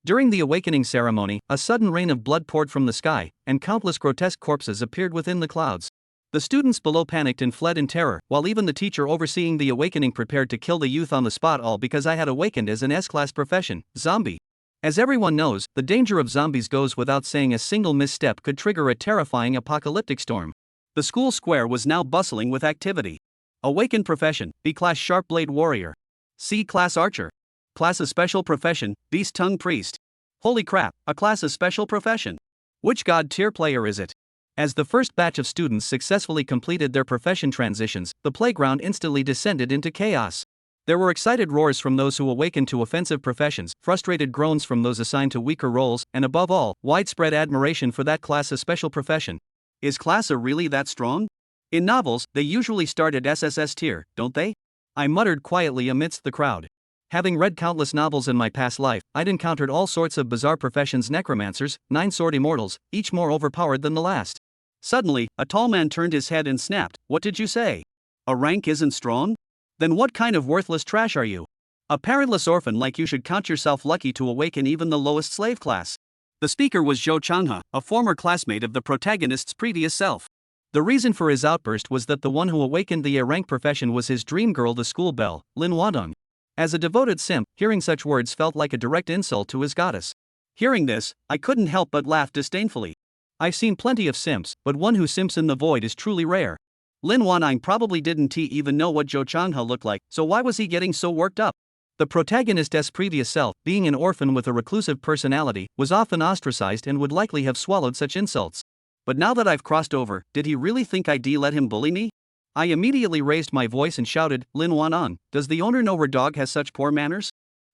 During the awakening ceremony, a sudden rain of blood poured from the sky, and countless grotesque corpses appeared within the clouds. The students below panicked and fled in terror, while even the teacher overseeing the awakening prepared to kill the youth on the spot, all because I had awakened as an S-class profession, zombie. As everyone knows, the danger of zombies goes without saying. A single misstep could trigger a terrifying apocalyptic storm. The school square was now bustling with activity. Awakened profession, B-class sharp blade warrior. C-class archer. Class of special profession, beast tongue priest. Holy crap, a class of special profession. Which god tier player is it? As the first batch of students successfully completed their profession transitions, the playground instantly descended into chaos. There were excited roars from those who awakened to offensive professions, frustrated groans from those assigned to weaker roles, and above all, widespread admiration for that class of special profession. Is class A really that strong? In novels, they usually start at SSS tier, don't they? I muttered quietly amidst the crowd. Having read countless novels in my past life, I'd encountered all sorts of bizarre professions: necromancers, nine-sword immortals, each more overpowered than the last. Suddenly, a tall man turned his head and snapped, "What did you say? A rank isn't strong? Then what kind of worthless trash are you? A parentless orphan like you should count yourself lucky to awaken even the lowest slave class." The speaker was Zhou Changhe, a former classmate of the protagonist's previous self. The reason for his outburst was that the one who awakened the A-rank profession was his dream girl, the school belle, Lin Wadong. As a devoted simp, hearing such words felt like a direct insult to his goddess. Hearing this, I couldn't help but laugh disdainfully. I've seen plenty of simps, but one who simps in the void is truly rare. Lin Wadong probably didn't even know what Zhou Changhe looked like, so why was he getting so worked up? The protagonist's previous self, being an orphan with a reclusive personality, was often ostracized and would likely have swallowed such insults. But now that I've crossed over, did he really think I'd let him bully me? I immediately raised my voice and shouted, "Lin Wadong, does the owner know her dog has such poor manners?"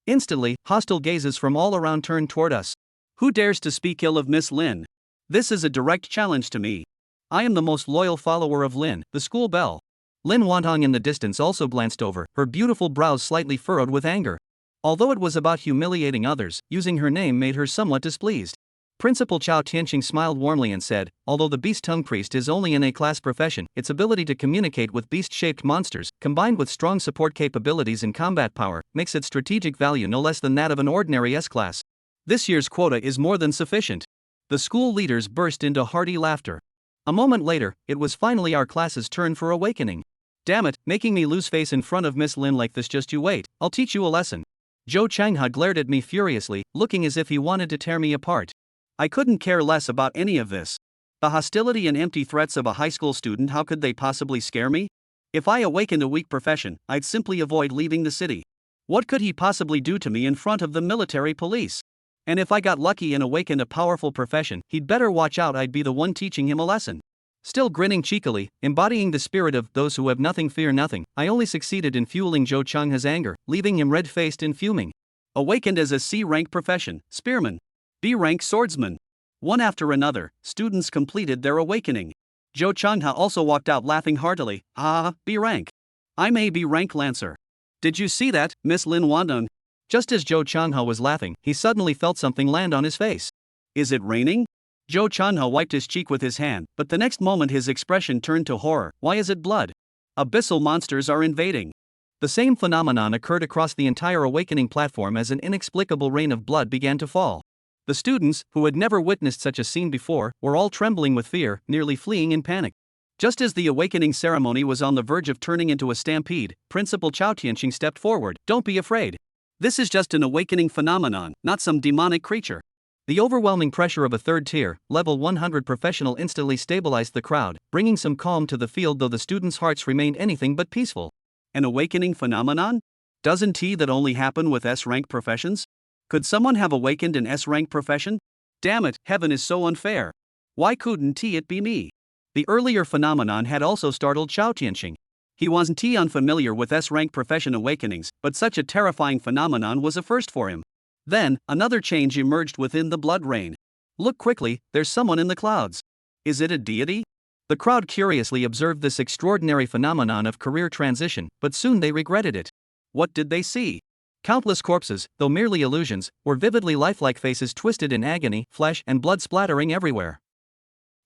Instantly, hostile gazes from all around turned toward us. Who dares to speak ill of Miss Lin? This is a direct challenge to me. I am the most loyal follower of Lin, the school belle. Lin Wadong in the distance also glanced over, her beautiful brows slightly furrowed with anger. Although it was about humiliating others, using her name made her somewhat displeased. Principal Chao Tianqing smiled warmly and said, "Although the Beast Tongue Priest is only an A-class profession, its ability to communicate with beast-shaped monsters, combined with strong support capabilities and combat power, makes its strategic value no less than that of an ordinary S-class. This year's quota is more than sufficient." The school leaders burst into hearty laughter. A moment later, it was finally our class's turn for awakening. "Damn it, making me lose face in front of Miss Lin like this, just you wait, I'll teach you a lesson." Zhou Changhe glared at me furiously, looking as if he wanted to tear me apart. I couldn't care less about any of this. The hostility and empty threats of a high school student, how could they possibly scare me? If I awakened a weak profession, I'd simply avoid leaving the city. What could he possibly do to me in front of the military police? And if I got lucky and awakened a powerful profession, he'd better watch out, I'd be the one teaching him a lesson. Still grinning cheekily, embodying the spirit of those who have nothing fear nothing, I only succeeded in fueling Zhou Changhe's anger, leaving him red-faced and fuming. Awakened as a C-rank profession, spearman. B-rank swordsman. One after another, students completed their awakening. Zhou Changhe also walked out laughing heartily. "Ah, B-rank. I'm a B-rank lancer. Did you see that, Miss Lin Wadong?" Just as Zhou Changhe was laughing, he suddenly felt something land on his face. "Is it raining?" Zhou Changhe wiped his cheek with his hand, but the next moment his expression turned to horror. "Why is it blood? Abyssal monsters are invading." The same phenomenon occurred across the entire awakening platform as an inexplicable rain of blood began to fall. The students, who had never witnessed such a scene before, were all trembling with fear, nearly fleeing in panic. Just as the awakening ceremony was on the verge of turning into a stampede, Principal Chao Tianqing stepped forward. "Don't be afraid. This is just an awakening phenomenon, not some demonic creature." The overwhelming pressure of a third-tier, level 100 professional instantly stabilized the crowd, bringing some calm to the field, though the students' hearts remained anything but peaceful. An awakening phenomenon? Doesn't that only happen with S-rank professions? Could someone have awakened an S-rank profession? Damn it, heaven is so unfair. Why couldn't it be me? The earlier phenomenon had also startled Chao Tianqing. He wasn't unfamiliar with S-rank profession awakenings, but such a terrifying phenomenon was a first for him. Then, another change emerged within the blood rain. "Look quickly, there's someone in the clouds. Is it a deity?" The crowd curiously observed this extraordinary phenomenon of career transition, but soon they regretted it. What did they see? Countless corpses, though merely illusions, were vividly lifelike faces twisted in agony, flesh and blood splattering everywhere.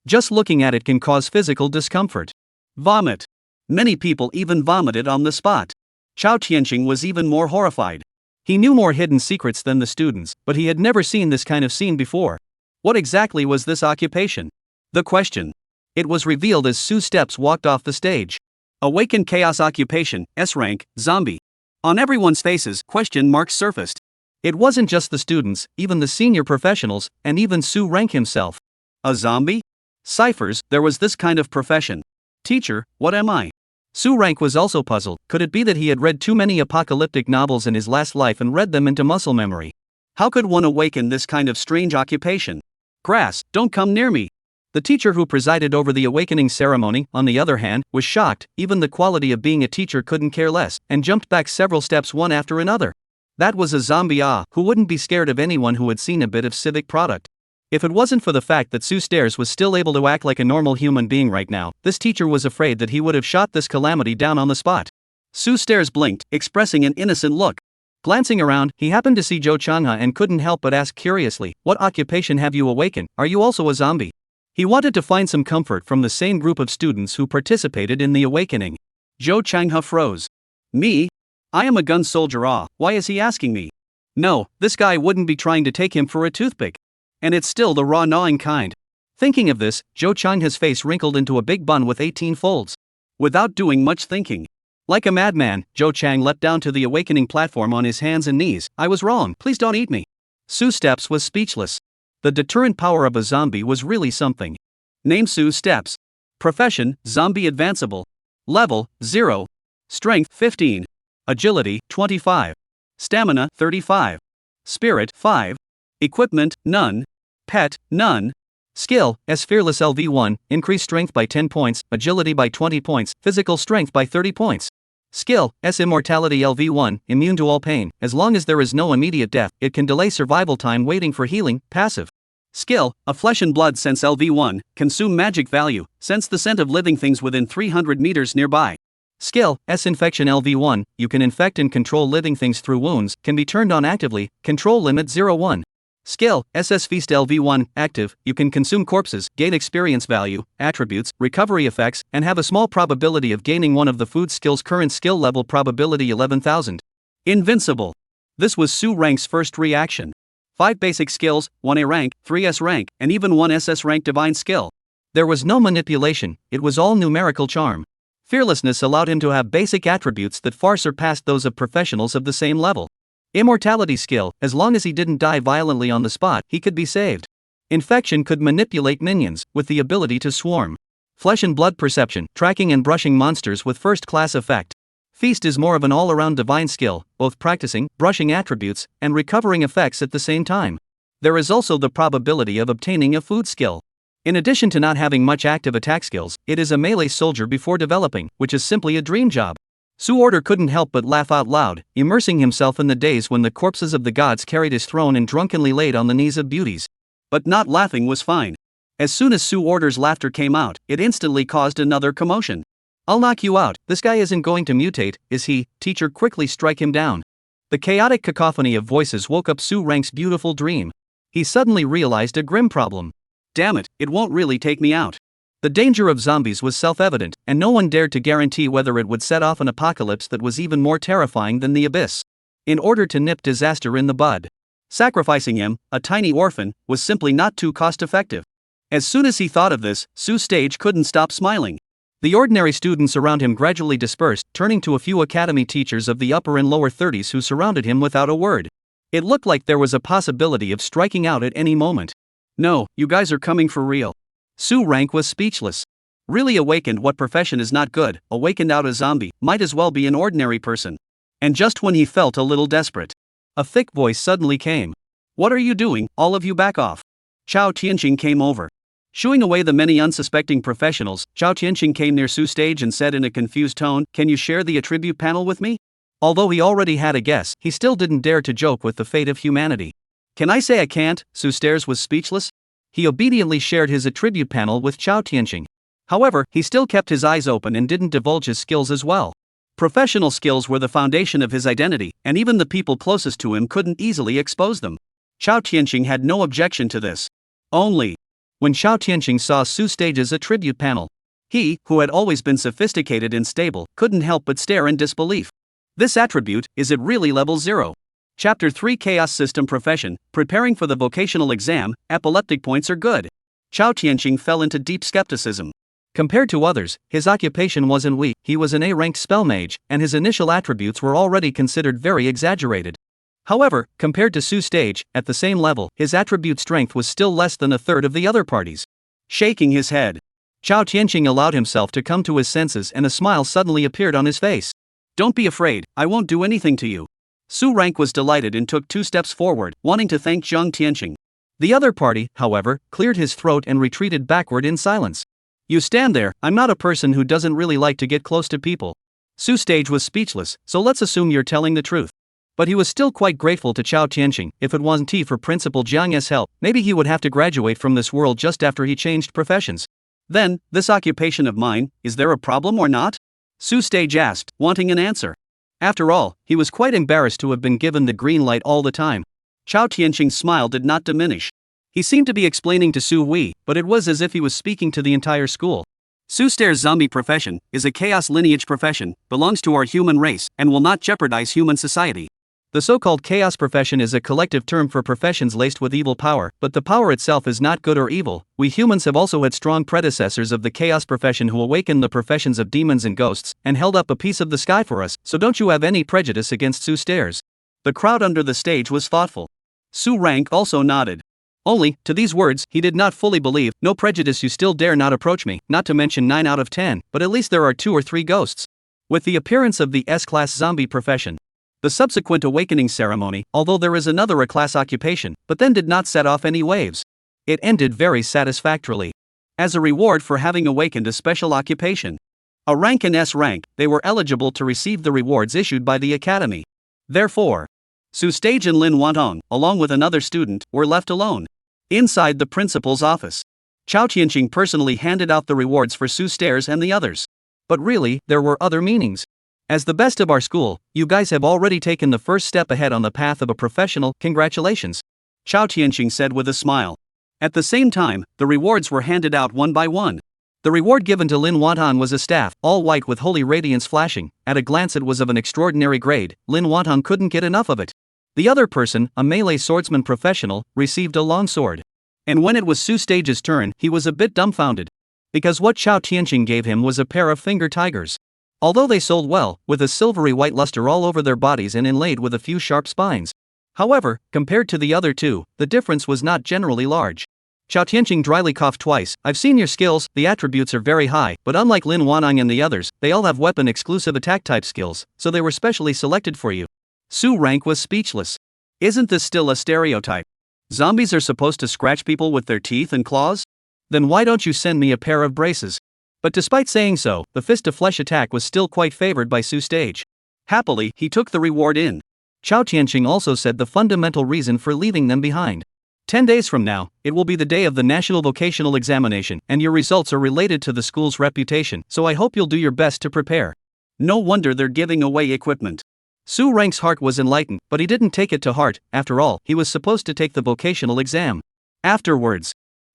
Just looking at it can cause physical discomfort. Vomit. Many people even vomited on the spot. Chao Tianqing was even more horrified. He knew more hidden secrets than the students, but he had never seen this kind of scene before. What exactly was this occupation? The question. It was revealed as Sue Steps walked off the stage. Awakened Chaos Occupation, S-Rank, Zombie. On everyone's faces, question marks surfaced. It wasn't just the students, even the senior professionals, and even Sue Rank himself. A zombie? Ciphers, there was this kind of profession. Teacher, what am I? Sue Rank was also puzzled. Could it be that he had read too many apocalyptic novels in his last life and read them into muscle memory? How could one awaken this kind of strange occupation? Grass, don't come near me. The teacher who presided over the awakening ceremony, on the other hand, was shocked. Even the quality of being a teacher couldn't care less, and jumped back several steps one after another. That was a zombie who wouldn't be scared of anyone who had seen a bit of civic product. If it wasn't for the fact that Sue Stairs was still able to act like a normal human being right now, this teacher was afraid that he would have shot this calamity down on the spot. Sue Stairs blinked, expressing an innocent look. Glancing around, he happened to see Joe Changha and couldn't help but ask curiously, "What occupation have you awakened? Are you also a zombie?" He wanted to find some comfort from the same group of students who participated in the awakening. Joe Changha froze. Me? I am a gun soldier. Why is he asking me? No, this guy wouldn't be trying to take him for a toothpick. And it's still the raw gnawing kind. Thinking of this, Joe Changha's face wrinkled into a big bun with 18 folds. Without doing much thinking. Like a madman, Joe Chang leapt down to the awakening platform on his hands and knees. "I was wrong, please don't eat me." Sue Steps was speechless. The deterrent power of a zombie was really something. Name: Sue Steps. Profession: Zombie Advanceable. Level: 0. Strength: 15. Agility: 25. Stamina: 35. Spirit: 5. Equipment: none. Pet: none. Skill: S Fearless LV1, increase strength by 10 points, agility by 20 points, physical strength by 30 points. Skill: S Immortality LV1, immune to all pain. As long as there is no immediate death, it can delay survival time waiting for healing. Passive. Skill: A Flesh and Blood Sense LV1, consume magic value, sense the scent of living things within 300 meters nearby. Skill: S Infection LV1, you can infect and control living things through wounds, can be turned on actively, control limit 01. Skill: SS Feast LV1, active, you can consume corpses, gain experience value, attributes, recovery effects, and have a small probability of gaining one of the food skills. Current skill level probability 11,000. Invincible. This was Sue Rank's first reaction. 5 basic skills, 1 A rank, 3 S rank, and even 1 SS rank divine skill. There was no manipulation, it was all numerical charm. Fearlessness allowed him to have basic attributes that far surpassed those of professionals of the same level. Immortality skill: as long as he didn't die violently on the spot, he could be saved. Infection could manipulate minions, with the ability to swarm. Flesh and blood perception: tracking and brushing monsters with first-class effect. Feast is more of an all-around divine skill, both practicing, brushing attributes, and recovering effects at the same time. There is also the probability of obtaining a food skill. In addition to not having much active attack skills, it is a melee soldier before developing, which is simply a dream job. Sue Order couldn't help but laugh out loud, immersing himself in the days when the corpses of the gods carried his throne and drunkenly laid on the knees of beauties. But not laughing was fine. As soon as Sue Order's laughter came out, it instantly caused another commotion. "I'll knock you out, this guy isn't going to mutate, is he?" Teacher quickly strike him down. The chaotic cacophony of voices woke up Sue Rank's beautiful dream. He suddenly realized a grim problem. Damn it, it won't really take me out. The danger of zombies was self-evident, and no one dared to guarantee whether it would set off an apocalypse that was even more terrifying than the abyss. In order to nip disaster in the bud, sacrificing him, a tiny orphan, was simply not too cost-effective. As soon as he thought of this, Sue Stage couldn't stop smiling. The ordinary students around him gradually dispersed, turning to a few academy teachers of the upper and lower 30s who surrounded him without a word. It looked like there was a possibility of striking out at any moment. "No, you guys are coming for real." Sue Rank was speechless. Really awakened? What profession is not good? Awakened out a zombie, might as well be an ordinary person. And just when he felt a little desperate, a thick voice suddenly came. "What are you doing? All of you back off." Chao Tianqing came over. Shooing away the many unsuspecting professionals, Chao Tianqing came near Sue Stage and said in a confused tone, "Can you share the attribute panel with me?" Although he already had a guess, he still didn't dare to joke with the fate of humanity. "Can I say I can't?" Sue Stairs was speechless. He obediently shared his attribute panel with Chao Tianqing. However, he still kept his eyes open and didn't divulge his skills as well. Professional skills were the foundation of his identity, and even the people closest to him couldn't easily expose them. Chao Tianqing had no objection to this. Only when Chao Tianqing saw Sue Stage's attribute panel, he, who had always been sophisticated and stable, couldn't help but stare in disbelief. "This attribute, is it really level 0? Chapter 3 Chaos System Profession, Preparing for the Vocational Exam, Epileptic Points are good. Chao Tianqing fell into deep skepticism. Compared to others, his occupation wasn't weak, he was an A-ranked spell mage, and his initial attributes were already considered very exaggerated. However, compared to Su Stage, at the same level, his attribute strength was still less than a third of the other parties. Shaking his head, Chao Tianqing allowed himself to come to his senses and a smile suddenly appeared on his face. Don't be afraid, I won't do anything to you. Su Rank was delighted and took 2 steps forward, wanting to thank Zhang Tianqing. The other party, however, cleared his throat and retreated backward in silence. You stand there, I'm not a person who doesn't really like to get close to people. Su Stage was speechless, so let's assume you're telling the truth. But he was still quite grateful to Chao Tianqing. If it wasn't for Principal Jiang's help, maybe he would have to graduate from this world just after he changed professions. Then, this occupation of mine, is there a problem or not? Su Stage asked, wanting an answer. After all, he was quite embarrassed to have been given the green light all the time. Chao Tianqing's smile did not diminish. He seemed to be explaining to Su Wei, but it was as if he was speaking to the entire school. Su Stare's zombie profession is a chaos lineage profession, belongs to our human race, and will not jeopardize human society. The so-called chaos profession is a collective term for professions laced with evil power, but the power itself is not good or evil. We humans have also had strong predecessors of the chaos profession who awakened the professions of demons and ghosts, and held up a piece of the sky for us, so don't you have any prejudice against Su Stares. The crowd under the stage was thoughtful. Su Rank also nodded. Only, to these words, he did not fully believe. No prejudice, you still dare not approach me, not to mention 9 out of 10, but at least there are 2 or 3 ghosts. With the appearance of the S-class zombie profession, the subsequent awakening ceremony, although there is another A-class occupation, but then did not set off any waves. It ended very satisfactorily. As a reward for having awakened a special occupation, a rank in S rank, they were eligible to receive the rewards issued by the academy. Therefore, Su Stage and Lin Wantong, along with another student, were left alone. Inside the principal's office, Chao Tianqing personally handed out the rewards for Su Stares and the others. But really, there were other meanings. As the best of our school, you guys have already taken the first step ahead on the path of a professional. Congratulations, Chao Tianqing said with a smile. At the same time, the rewards were handed out one by one. The reward given to Lin Wantong was a staff, all white with holy radiance flashing. At a glance it was of an extraordinary grade. Lin Wantong couldn't get enough of it. The other person, a melee swordsman professional, received a long sword. And when it was Su Stage's turn, he was a bit dumbfounded. Because what Chao Tianqing gave him was a pair of finger tigers. Although they sold well, with a silvery white luster all over their bodies and inlaid with a few sharp spines. However, compared to the other 2, the difference was not generally large. Chao Tianqing dryly coughed twice. I've seen your skills, the attributes are very high, but unlike Lin Wantong and the others, they all have weapon-exclusive attack type skills, so they were specially selected for you. Su Rank was speechless. Isn't this still a stereotype? Zombies are supposed to scratch people with their teeth and claws? Then why don't you send me a pair of braces? But despite saying so, the fist-to-flesh attack was still quite favored by Su Stage. Happily, he took the reward in. Chao Tianqing also said the fundamental reason for leaving them behind. 10 days from now, it will be the day of the National Vocational Examination, and your results are related to the school's reputation, so I hope you'll do your best to prepare. No wonder they're giving away equipment. Su Rank's heart was enlightened, but he didn't take it to heart. After all, he was supposed to take the vocational exam. Afterwards,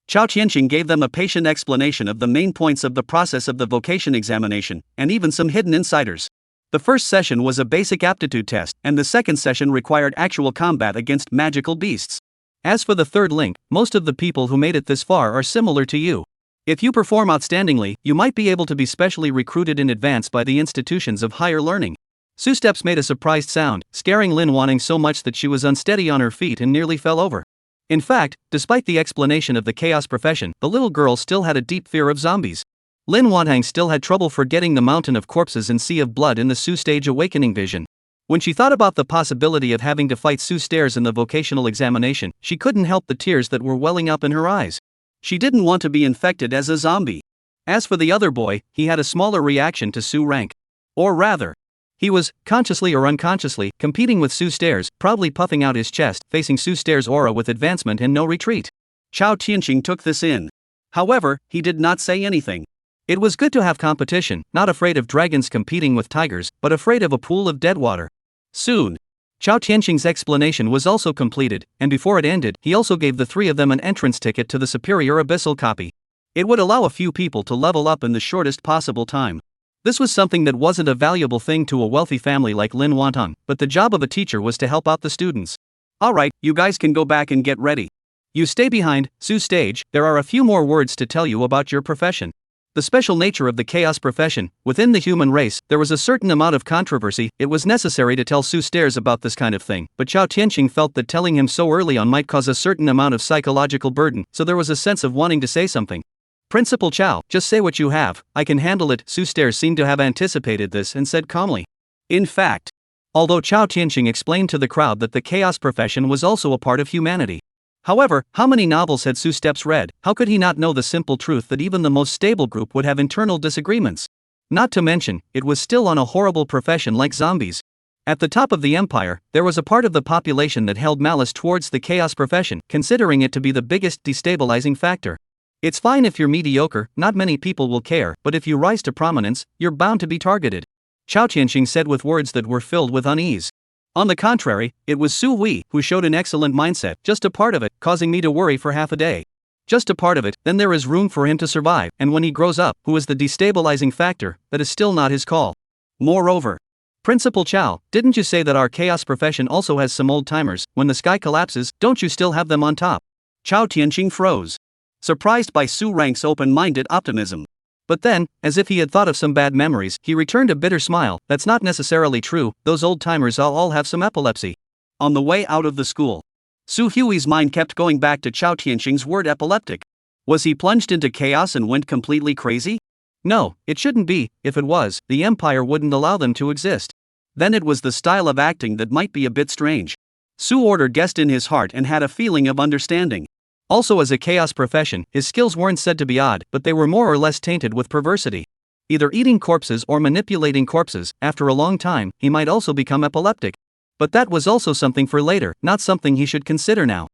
Chao Tianqing gave them a patient explanation of the main points of the process of the vocation examination, and even some hidden insiders. The first session was a basic aptitude test, and the second session required actual combat against magical beasts. As for the third link, most of the people who made it this far are similar to you. If you perform outstandingly, you might be able to be specially recruited in advance by the institutions of higher learning. Su Steps made a surprised sound, scaring Lin Wantong so much that she was unsteady on her feet and nearly fell over. In fact, despite the explanation of the chaos profession, the little girl still had a deep fear of zombies. Lin Wantong still had trouble forgetting the mountain of corpses and sea of blood in the Su Stage awakening vision. When she thought about the possibility of having to fight Su Stares in the vocational examination, she couldn't help the tears that were welling up in her eyes. She didn't want to be infected as a zombie. As for the other boy, he had a smaller reaction to Su Rank. Or rather, he was, consciously or unconsciously, competing with Su Stares, proudly puffing out his chest, facing Su Stares' aura with advancement and no retreat. Chao Tianqing took this in. However, he did not say anything. It was good to have competition, not afraid of dragons competing with tigers, but afraid of a pool of dead water. Soon, Chao Tianqing's explanation was also completed, and before it ended, he also gave the 3 of them an entrance ticket to the superior Abyssal copy. It would allow a few people to level up in the shortest possible time. This was something that wasn't a valuable thing to a wealthy family like Lin Wantong, but the job of a teacher was to help out the students. Alright, you guys can go back and get ready. You stay behind, Su stage, there are a few more words to tell you about your profession. The special nature of the chaos profession, within the human race, there was a certain amount of controversy. It was necessary to tell Su Stairs about this kind of thing, but Chao Tianqing felt that telling him so early on might cause a certain amount of psychological burden, so there was a sense of wanting to say something. Principal Chao, just say what you have, I can handle it. Su Stairs seemed to have anticipated this and said calmly. In fact, although Chao Tianqing explained to the crowd that the chaos profession was also a part of humanity. However, how many novels had Su Steps read? How could he not know the simple truth that even the most stable group would have internal disagreements? Not to mention, it was still on a horrible profession like zombies. At the top of the empire, there was a part of the population that held malice towards the chaos profession, considering it to be the biggest destabilizing factor. It's fine if you're mediocre, not many people will care, but if you rise to prominence, you're bound to be targeted. Chao Tianqing said with words that were filled with unease. On the contrary, it was Su Hui who showed an excellent mindset, just a part of it, causing me to worry for half a day. Just a part of it, then there is room for him to survive, and when he grows up, who is the destabilizing factor, that is still not his call. Moreover, Principal Chao, didn't you say that our chaos profession also has some old-timers? When the sky collapses, don't you still have them on top? Chao Tianqing froze, surprised by Su Rang's open-minded optimism. But then, as if he had thought of some bad memories, he returned a bitter smile. That's not necessarily true, those old-timers all have some epilepsy. On the way out of the school, Su Hui's mind kept going back to Chao Tianqing's word epileptic. Was he plunged into chaos and went completely crazy? No, it shouldn't be. If it was, the empire wouldn't allow them to exist. Then it was the style of acting that might be a bit strange. Su ordered guessed in his heart and had a feeling of understanding. Also, as a chaos profession, his skills weren't said to be odd, but they were more or less tainted with perversity. Either eating corpses or manipulating corpses. After a long time, he might also become epileptic. But that was also something for later, not something he should consider now.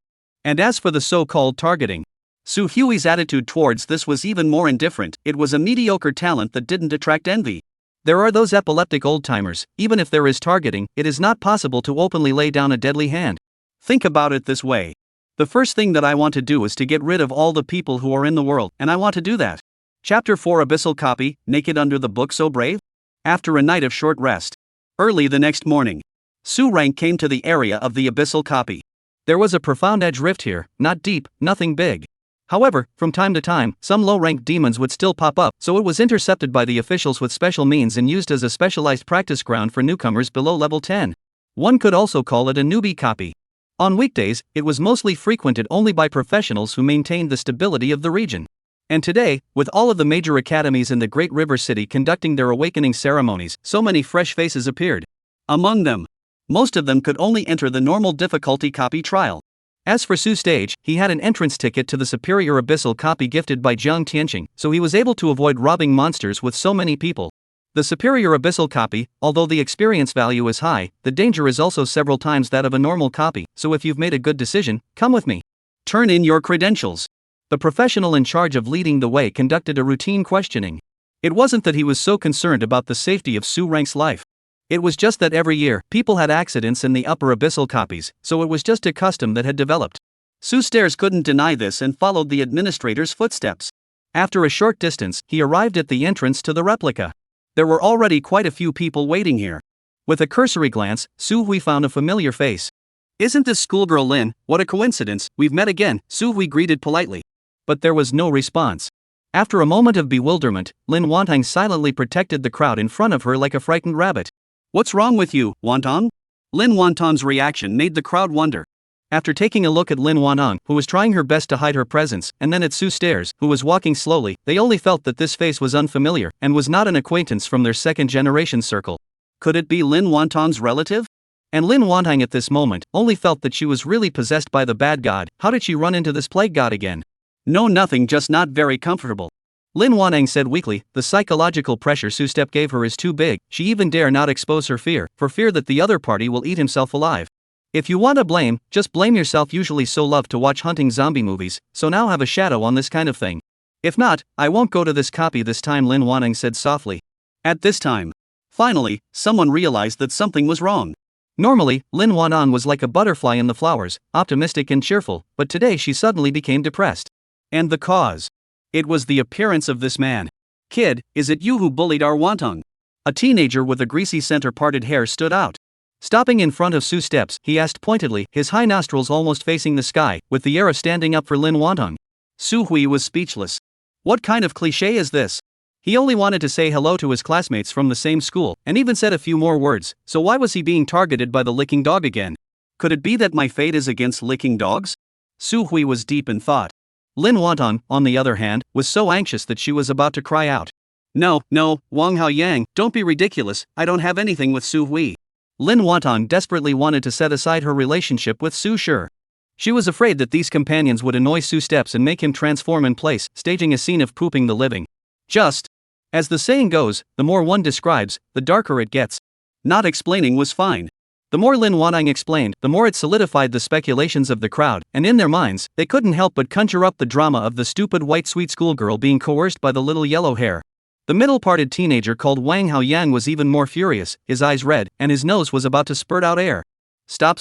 And as for the so-called targeting, Su Hui's attitude towards this was even more indifferent. It was a mediocre talent that didn't attract envy. There are those epileptic old-timers. Even if there is targeting, it is not possible to openly lay down a deadly hand. Think about it this way. The first thing that I want to do is to get rid of all the people who are in the world, and I want to do that. Chapter 4 Abyssal Copy, Naked Under the Book So Brave? After a night of short rest, early the next morning, Su Rang came to the area of the Abyssal Copy. There was a profound edge rift here, not deep, nothing big. However, from time to time, some low-ranked demons would still pop up, so it was intercepted by the officials with special means and used as a specialized practice ground for newcomers below level 10. One could also call it a newbie copy. On weekdays, it was mostly frequented only by professionals who maintained the stability of the region. And today, with all of the major academies in the Great River City conducting their awakening ceremonies, so many fresh faces appeared. Among them, most of them could only enter the normal difficulty copy trial. As for Su Stage, he had an entrance ticket to the superior abyssal copy gifted by Jiang Tianqing, so he was able to avoid robbing monsters with so many people. The superior abyssal copy, although the experience value is high, the danger is also several times that of a normal copy, so if you've made a good decision, come with me. Turn in your credentials. The professional in charge of leading the way conducted a routine questioning. It wasn't that he was so concerned about the safety of Su Rang's life. It was just that every year, people had accidents in the upper abyssal copies, so it was just a custom that had developed. Su Stairs couldn't deny this and followed the administrator's footsteps. After a short distance, he arrived at the entrance to the replica. There were already quite a few people waiting here. With a cursory glance, Su Hui found a familiar face. Isn't this schoolgirl Lin? What a coincidence, we've met again, Su Hui greeted politely. But there was no response. After a moment of bewilderment, Lin Wantong silently protected the crowd in front of her like a frightened rabbit. What's wrong with you, Wantong? Lin Wantong's reaction made the crowd wonder. After taking a look at Lin Wantong, who was trying her best to hide her presence, and then at Su Stairs, who was walking slowly, they only felt that this face was unfamiliar, and was not an acquaintance from their second-generation circle. Could it be Lin Wantong's relative? And Lin Wantong at this moment, only felt that she was really possessed by the bad god. How did she run into this plague god again? No, nothing, just not very comfortable. Lin Wantong said weakly, the psychological pressure Su Step gave her is too big, she even dare not expose her fear, for fear that the other party will eat himself alive. If you want to blame, just blame yourself. Usually so love to watch hunting zombie movies, so now have a shadow on this kind of thing. If not, I won't go to this copy this time, Lin Wantong said softly. At this time, finally, someone realized that something was wrong. Normally, Lin Wantong was like a butterfly in the flowers, optimistic and cheerful, but today she suddenly became depressed. And the cause? It was the appearance of this man. Kid, is it you who bullied our Wantong? A teenager with a greasy center-parted hair stood out. Stopping in front of Su's steps, he asked pointedly, his high nostrils almost facing the sky, with the air of standing up for Lin Wantong. Su Hui was speechless. What kind of cliché is this? He only wanted to say hello to his classmates from the same school, and even said a few more words, so why was he being targeted by the licking dog again? Could it be that my fate is against licking dogs? Su Hui was deep in thought. Lin Wantong, on the other hand, was so anxious that she was about to cry out. No, Wang Hao Yang, don't be ridiculous, I don't have anything with Su Hui. Lin Wantong desperately wanted to set aside her relationship with Su Shi. She was afraid that these companions would annoy Su Steps and make him transform in place, staging a scene of pooping the living. Just as the saying goes, the more one describes, the darker it gets. Not explaining was fine. The more Lin Wantong explained, the more it solidified the speculations of the crowd, and in their minds, they couldn't help but conjure up the drama of the stupid white sweet schoolgirl being coerced by the little yellow hair. The middle-parted teenager called Wang Hao Yang was even more furious, his eyes red, and his nose was about to spurt out air. Stop.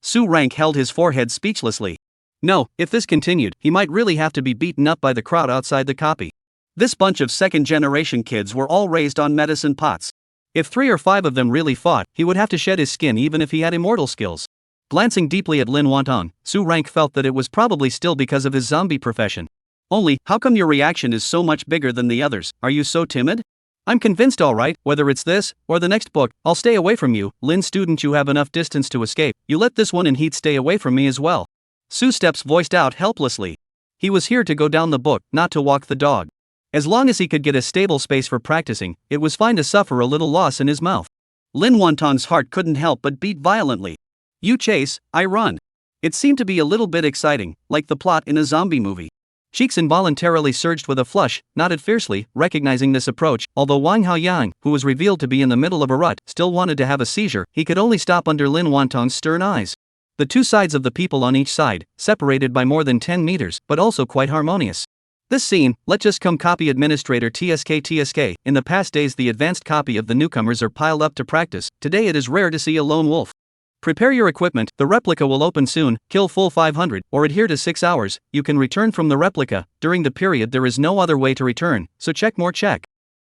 Su Rank held his forehead speechlessly. No, if this continued, he might really have to be beaten up by the crowd outside the copy. This bunch of second-generation kids were all raised on medicine pots. If 3 or 5 of them really fought, he would have to shed his skin even if he had immortal skills. Glancing deeply at Lin Wantong, Su Rank felt that it was probably still because of his zombie profession. Only, how come your reaction is so much bigger than the others? Are you so timid? I'm convinced alright, whether it's this, or the next book, I'll stay away from you. Lin student, you have enough distance to escape, you let this one in heat stay away from me as well. Su Steps voiced out helplessly. He was here to go down the book, not to walk the dog. As long as he could get a stable space for practicing, it was fine to suffer a little loss in his mouth. Lin Wantong's heart couldn't help but beat violently. You chase, I run. It seemed to be a little bit exciting, like the plot in a zombie movie. Cheeks involuntarily surged with a flush, nodded fiercely, recognizing this approach. Although Wang Hao Yang, who was revealed to be in the middle of a rut, still wanted to have a seizure, he could only stop under Lin Wantong's stern eyes. The two sides of the people on each side, separated by more than 10 meters, but also quite harmonious. This scene, let just come copy administrator TSK. In the past days the advanced copy of the newcomers are piled up to practice, today it is rare to see a lone wolf. Prepare your equipment, the replica will open soon, kill full 500, or adhere to 6 hours, you can return from the replica, during the period there is no other way to return, so check.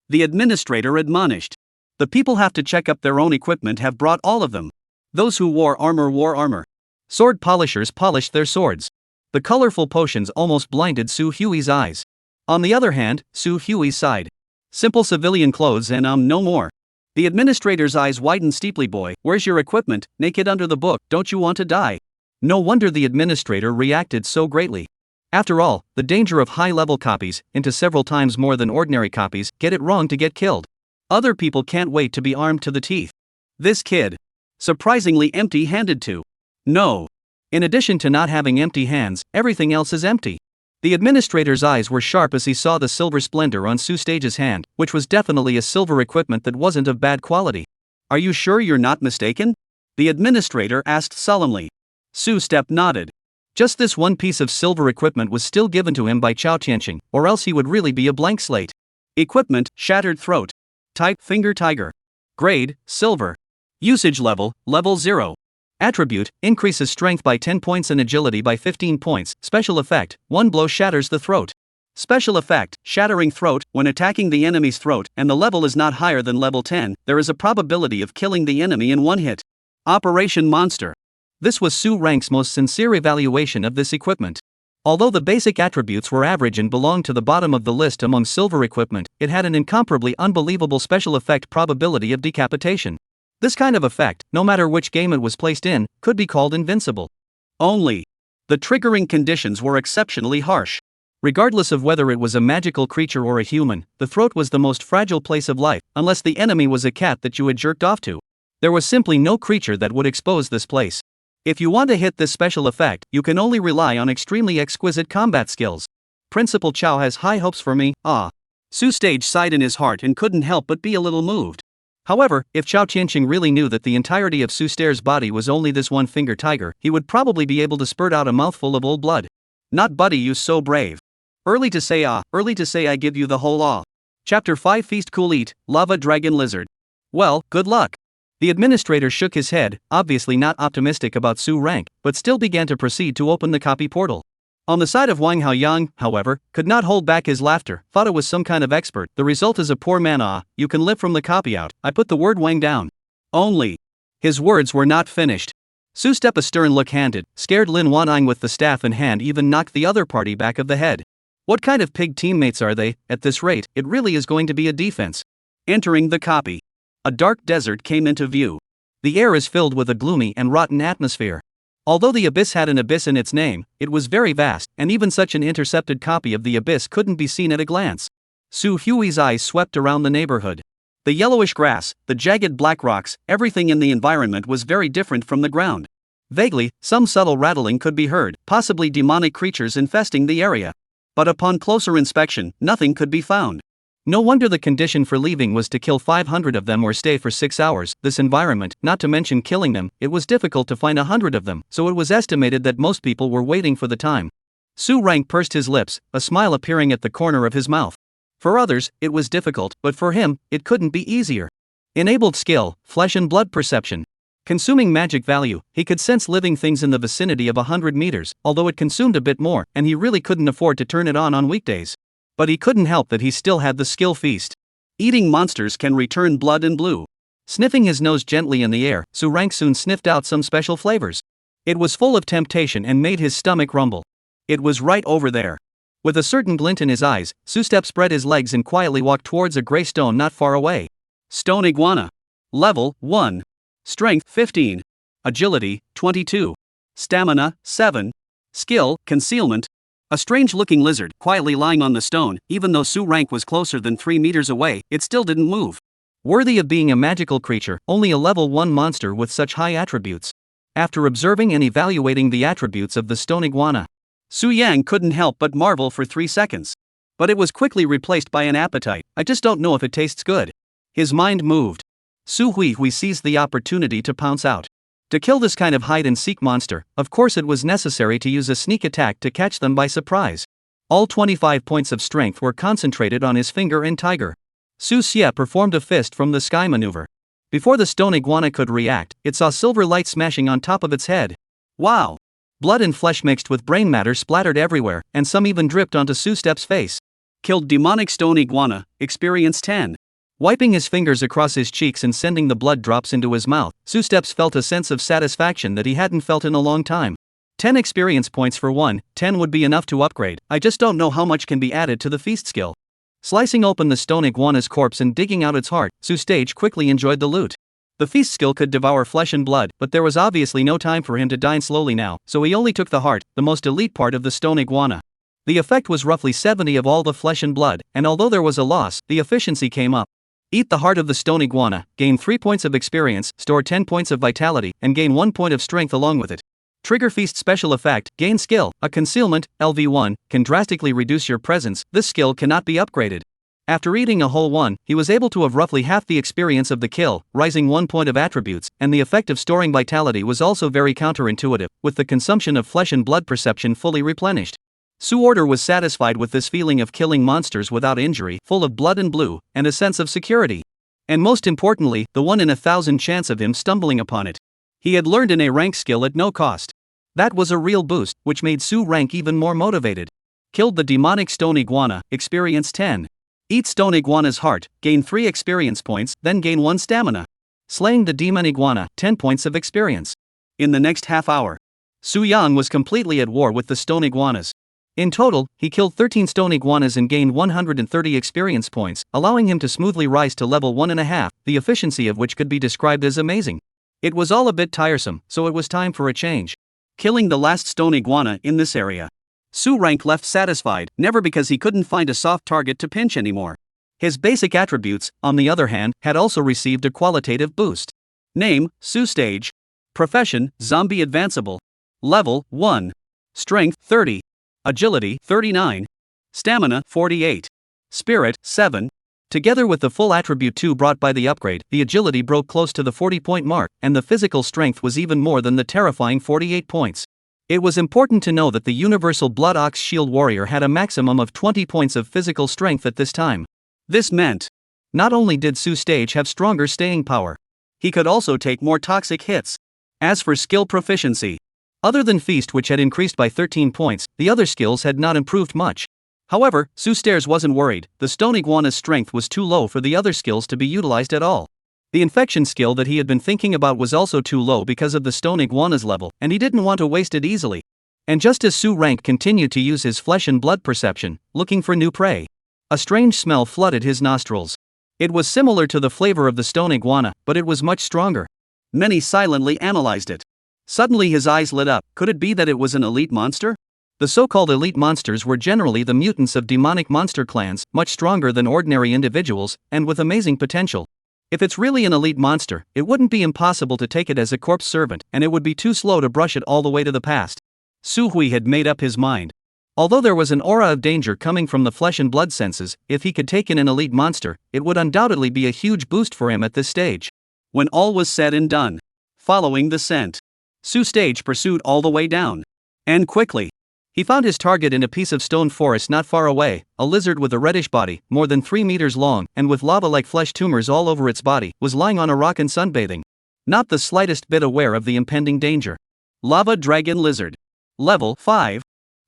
The administrator admonished. The people have to check up their own equipment, have brought all of them. Those who wore armor. Sword polishers polished their swords. The colorful potions almost blinded Su Hui's eyes. On the other hand, Su Hui sighed. Simple civilian clothes and no more. The administrator's eyes widened steeply. Boy, where's your equipment, naked under the book, don't you want to die? No wonder the administrator reacted so greatly. After all, the danger of high-level copies, into several times more than ordinary copies, get it wrong to get killed. Other people can't wait to be armed to the teeth. This kid. Surprisingly empty-handed too. No. In addition to not having empty hands, everything else is empty. The administrator's eyes were sharp as he saw the silver splendor on Su Stage's hand, which was definitely a silver equipment that wasn't of bad quality. Are you sure you're not mistaken? The administrator asked solemnly. Su Step nodded. Just this one piece of silver equipment was still given to him by Chao Tianqing, or else he would really be a blank slate. Equipment, shattered throat. Type, finger tiger. Grade, silver. Usage level, level 0. Attribute, increases strength by 10 points and agility by 15 points. Special effect, one blow shatters the throat. Special effect, shattering throat. When attacking the enemy's throat, and the level is not higher than level 10, there is a probability of killing the enemy in one hit. Operation Monster. This was Su Rank's most sincere evaluation of this equipment. Although the basic attributes were average and belonged to the bottom of the list among silver equipment, it had an incomparably unbelievable special effect probability of decapitation. This kind of effect, no matter which game it was placed in, could be called invincible. Only, the triggering conditions were exceptionally harsh. Regardless of whether it was a magical creature or a human, the throat was the most fragile place of life, unless the enemy was a cat that you had jerked off to. There was simply no creature that would expose this place. If you want to hit this special effect, you can only rely on extremely exquisite combat skills. Principal Chao has high hopes for me, ah. Su Stage sighed in his heart and couldn't help but be a little moved. However, if Chao Tianqing really knew that the entirety of Su Stage's body was only this one finger tiger, he would probably be able to spurt out a mouthful of old blood. Not buddy, you so brave. Early to say I give you the whole awe. Chapter 5 Feast Cool Eat, Lava Dragon Lizard. Well, good luck. The administrator shook his head, obviously not optimistic about Su Rank, but still began to proceed to open the copy portal. On the side of Wang Haoyang, however, could not hold back his laughter, thought it was some kind of expert. The result is a poor man. You can live from the copy out. I put the word Wang down. Only. His words were not finished. Su stepped a stern look handed, scared Lin Wanang with the staff in hand even knocked the other party back of the head. What kind of pig teammates are they? At this rate, it really is going to be a defense. Entering the copy. A dark desert came into view. The air is filled with a gloomy and rotten atmosphere. Although the abyss had an abyss in its name, it was very vast, and even such an intercepted copy of the abyss couldn't be seen at a glance. Su Hui's eyes swept around the neighborhood. The yellowish grass, the jagged black rocks, everything in the environment was very different from the ground. Vaguely, some subtle rattling could be heard, possibly demonic creatures infesting the area. But upon closer inspection, nothing could be found. No wonder the condition for leaving was to kill 500 of them or stay for 6 hours. This environment, not to mention killing them, it was difficult to find 100 of them, so it was estimated that most people were waiting for the time. Su Rank pursed his lips, a smile appearing at the corner of his mouth. For others, it was difficult, but for him, it couldn't be easier. Enabled skill, flesh and blood perception. Consuming magic value, he could sense living things in the vicinity of 100 meters, although it consumed a bit more, and he really couldn't afford to turn it on weekdays. But he couldn't help that he still had the skill feast. Eating monsters can return blood and blue. Sniffing his nose gently in the air, Su Rank soon sniffed out some special flavors. It was full of temptation and made his stomach rumble. It was right over there. With a certain glint in his eyes, Su Step spread his legs and quietly walked towards a gray stone not far away. Stone Iguana. Level 1. Strength 15. Agility 22. Stamina 7. Skill, Concealment. A strange-looking lizard, quietly lying on the stone. Even though Su Rank was closer than 3 meters away, it still didn't move. Worthy of being a magical creature, only a level 1 monster with such high attributes. After observing and evaluating the attributes of the stone iguana, Su Yang couldn't help but marvel for 3 seconds. But it was quickly replaced by an appetite. I just don't know if it tastes good. His mind moved. Su Hui seized the opportunity to pounce out. To kill this kind of hide-and-seek monster, of course it was necessary to use a sneak attack to catch them by surprise. All 25 points of strength were concentrated on his finger and tiger. Su Xie performed a fist from the sky maneuver. Before the stone iguana could react, it saw silver light smashing on top of its head. Wow! Blood and flesh mixed with brain matter splattered everywhere, and some even dripped onto Su Step's face. Killed demonic stone iguana, experience 10. Wiping his fingers across his cheeks and sending the blood drops into his mouth, Su Steps felt a sense of satisfaction that he hadn't felt in a long time. 10 experience points for 1, 10 would be enough to upgrade. I just don't know how much can be added to the feast skill. Slicing open the stone iguana's corpse and digging out its heart, Su Stage quickly enjoyed the loot. The feast skill could devour flesh and blood, but there was obviously no time for him to dine slowly now, so he only took the heart, the most elite part of the stone iguana. The effect was roughly 70 of all the flesh and blood, and although there was a loss, the efficiency came up. Eat the heart of the stone iguana, gain 3 points of experience, store 10 points of vitality, and gain 1 point of strength along with it. Trigger feast special effect, gain skill, a concealment, LV1, can drastically reduce your presence. This skill cannot be upgraded. After eating a whole one, he was able to have roughly half the experience of the kill, rising 1 point of attributes, and the effect of storing vitality was also very counterintuitive, with the consumption of flesh and blood perception fully replenished. Su Order was satisfied with this feeling of killing monsters without injury, full of blood and blue, and a sense of security. And most importantly, the 1 in 1,000 chance of him stumbling upon it. He had learned an A-rank skill at no cost. That was a real boost, which made Su Rank even more motivated. Killed the demonic stone iguana, experience 10. Eat stone iguana's heart, gain 3 experience points, then gain 1 stamina. Slaying the demon iguana, 10 points of experience. In the next half hour, Su Yang was completely at war with the stone iguanas. In total, he killed 13 stone iguanas and gained 130 experience points, allowing him to smoothly rise to level 1.5, the efficiency of which could be described as amazing. It was all a bit tiresome, so it was time for a change. Killing the last stone iguana in this area. Su Rank left satisfied, never because he couldn't find a soft target to pinch anymore. His basic attributes, on the other hand, had also received a qualitative boost. Name, Su Stage. Profession, Zombie Advanceable. Level 1. Strength 30. Agility 39. Stamina 48. Spirit 7. Together with the full attribute 2 brought by the upgrade, the agility broke close to the 40-point mark, and the physical strength was even more than the terrifying 48 points. It was important to know that the Universal Blood Ox Shield Warrior had a maximum of 20 points of physical strength at this time. This meant, not only did Su Stage have stronger staying power, he could also take more toxic hits. As for skill proficiency, Other than Feast, which had increased by 13 points, the other skills had not improved much. However, Su Stairs wasn't worried. The stone iguana's strength was too low for the other skills to be utilized at all. The infection skill that he had been thinking about was also too low because of the stone iguana's level, and he didn't want to waste it easily. And just as Su Rank continued to use his flesh and blood perception, looking for new prey, a strange smell flooded his nostrils. It was similar to the flavor of the stone iguana, but it was much stronger. Many silently analyzed it. Suddenly his eyes lit up. Could it be that it was an elite monster? The so-called elite monsters were generally the mutants of demonic monster clans, much stronger than ordinary individuals, and with amazing potential. If it's really an elite monster, it wouldn't be impossible to take it as a corpse servant, and it would be too slow to brush it all the way to the past. Su Hui had made up his mind. Although there was an aura of danger coming from the flesh and blood senses, if he could take in an elite monster, it would undoubtedly be a huge boost for him at this stage. When all was said and done, following the scent, Su Stage pursued all the way down. And quickly. He found his target in a piece of stone forest not far away. A lizard with a reddish body, more than 3 meters long, and with lava-like flesh tumors all over its body, was lying on a rock and sunbathing. Not the slightest bit aware of the impending danger. Lava Dragon Lizard. Level 5.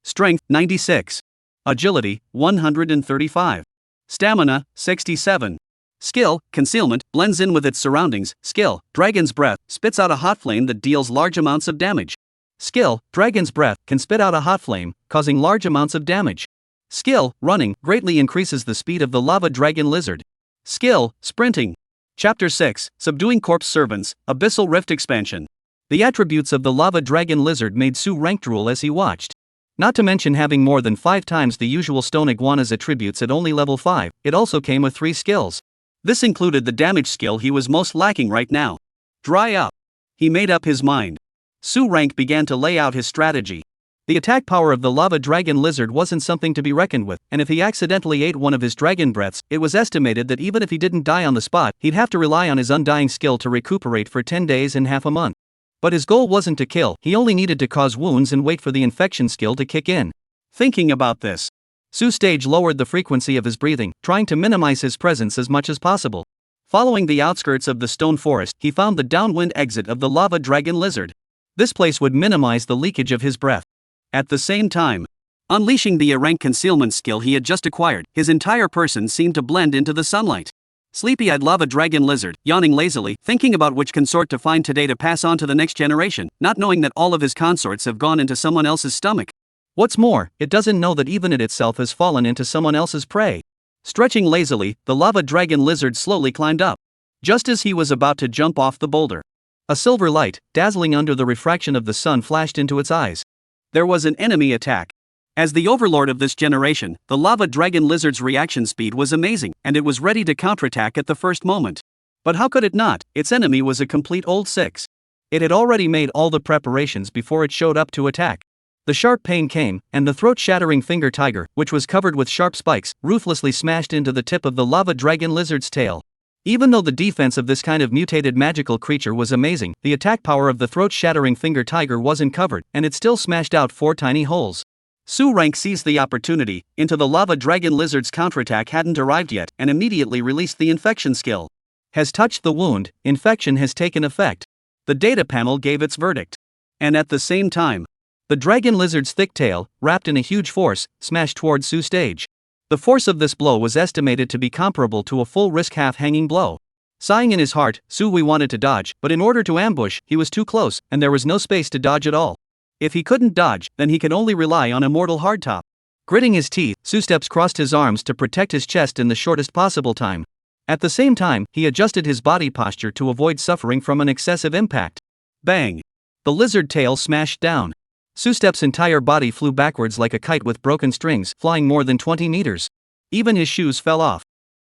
Strength 96. Agility 135. Stamina 67. Skill, Concealment, blends in with its surroundings. Skill, Dragon's Breath, spits out a hot flame that deals large amounts of damage. Skill, Dragon's Breath, can spit out a hot flame, causing large amounts of damage. Skill, Running, greatly increases the speed of the Lava Dragon Lizard. Skill, Sprinting. Chapter 6, Subduing Corpse Servants, Abyssal Rift Expansion. The attributes of the Lava Dragon Lizard made Su Rank drool as he watched. Not to mention having more than 5 times the usual stone iguana's attributes at only level 5, it also came with 3 skills. This included the damage skill he was most lacking right now. Dry up. He made up his mind. Su Rank began to lay out his strategy. The attack power of the Lava Dragon Lizard wasn't something to be reckoned with, and if he accidentally ate one of his dragon breaths, it was estimated that even if he didn't die on the spot, he'd have to rely on his undying skill to recuperate for 10 days and half a month. But his goal wasn't to kill, he only needed to cause wounds and wait for the infection skill to kick in. Thinking about this, Su Stage lowered the frequency of his breathing, trying to minimize his presence as much as possible. Following the outskirts of the stone forest, he found the downwind exit of the Lava Dragon Lizard. This place would minimize the leakage of his breath. At the same time, unleashing the rank concealment skill he had just acquired, his entire person seemed to blend into the sunlight. Sleepy-eyed Lava Dragon Lizard, yawning lazily, thinking about which consort to find today to pass on to the next generation, not knowing that all of his consorts have gone into someone else's stomach. What's more, it doesn't know that even it itself has fallen into someone else's prey. Stretching lazily, the Lava Dragon Lizard slowly climbed up. Just as he was about to jump off the boulder, a silver light, dazzling under the refraction of the sun, flashed into its eyes. There was an enemy attack. As the overlord of this generation, the Lava Dragon Lizard's reaction speed was amazing, and it was ready to counterattack at the first moment. But how could it not? Its enemy was a complete old 6. It had already made all the preparations before it showed up to attack. The sharp pain came, and the throat-shattering finger tiger, which was covered with sharp spikes, ruthlessly smashed into the tip of the Lava Dragon Lizard's tail. Even though the defense of this kind of mutated magical creature was amazing, the attack power of the throat-shattering finger tiger wasn't covered, and it still smashed out 4 tiny holes. Su Rank seized the opportunity. Into the Lava Dragon Lizard's counterattack hadn't arrived yet, and immediately released the infection skill. Has touched the wound, infection has taken effect. The data panel gave its verdict. And at the same time, the dragon lizard's thick tail, wrapped in a huge force, smashed toward Su Stage. The force of this blow was estimated to be comparable to a full-risk half-hanging blow. Sighing in his heart, Su Hui wanted to dodge, but in order to ambush, he was too close, and there was no space to dodge at all. If he couldn't dodge, then he could only rely on a mortal hardtop. Gritting his teeth, Su Steps crossed his arms to protect his chest in the shortest possible time. At the same time, he adjusted his body posture to avoid suffering from an excessive impact. Bang! The lizard tail smashed down. Su Step's entire body flew backwards like a kite with broken strings, flying more than 20 meters. Even his shoes fell off.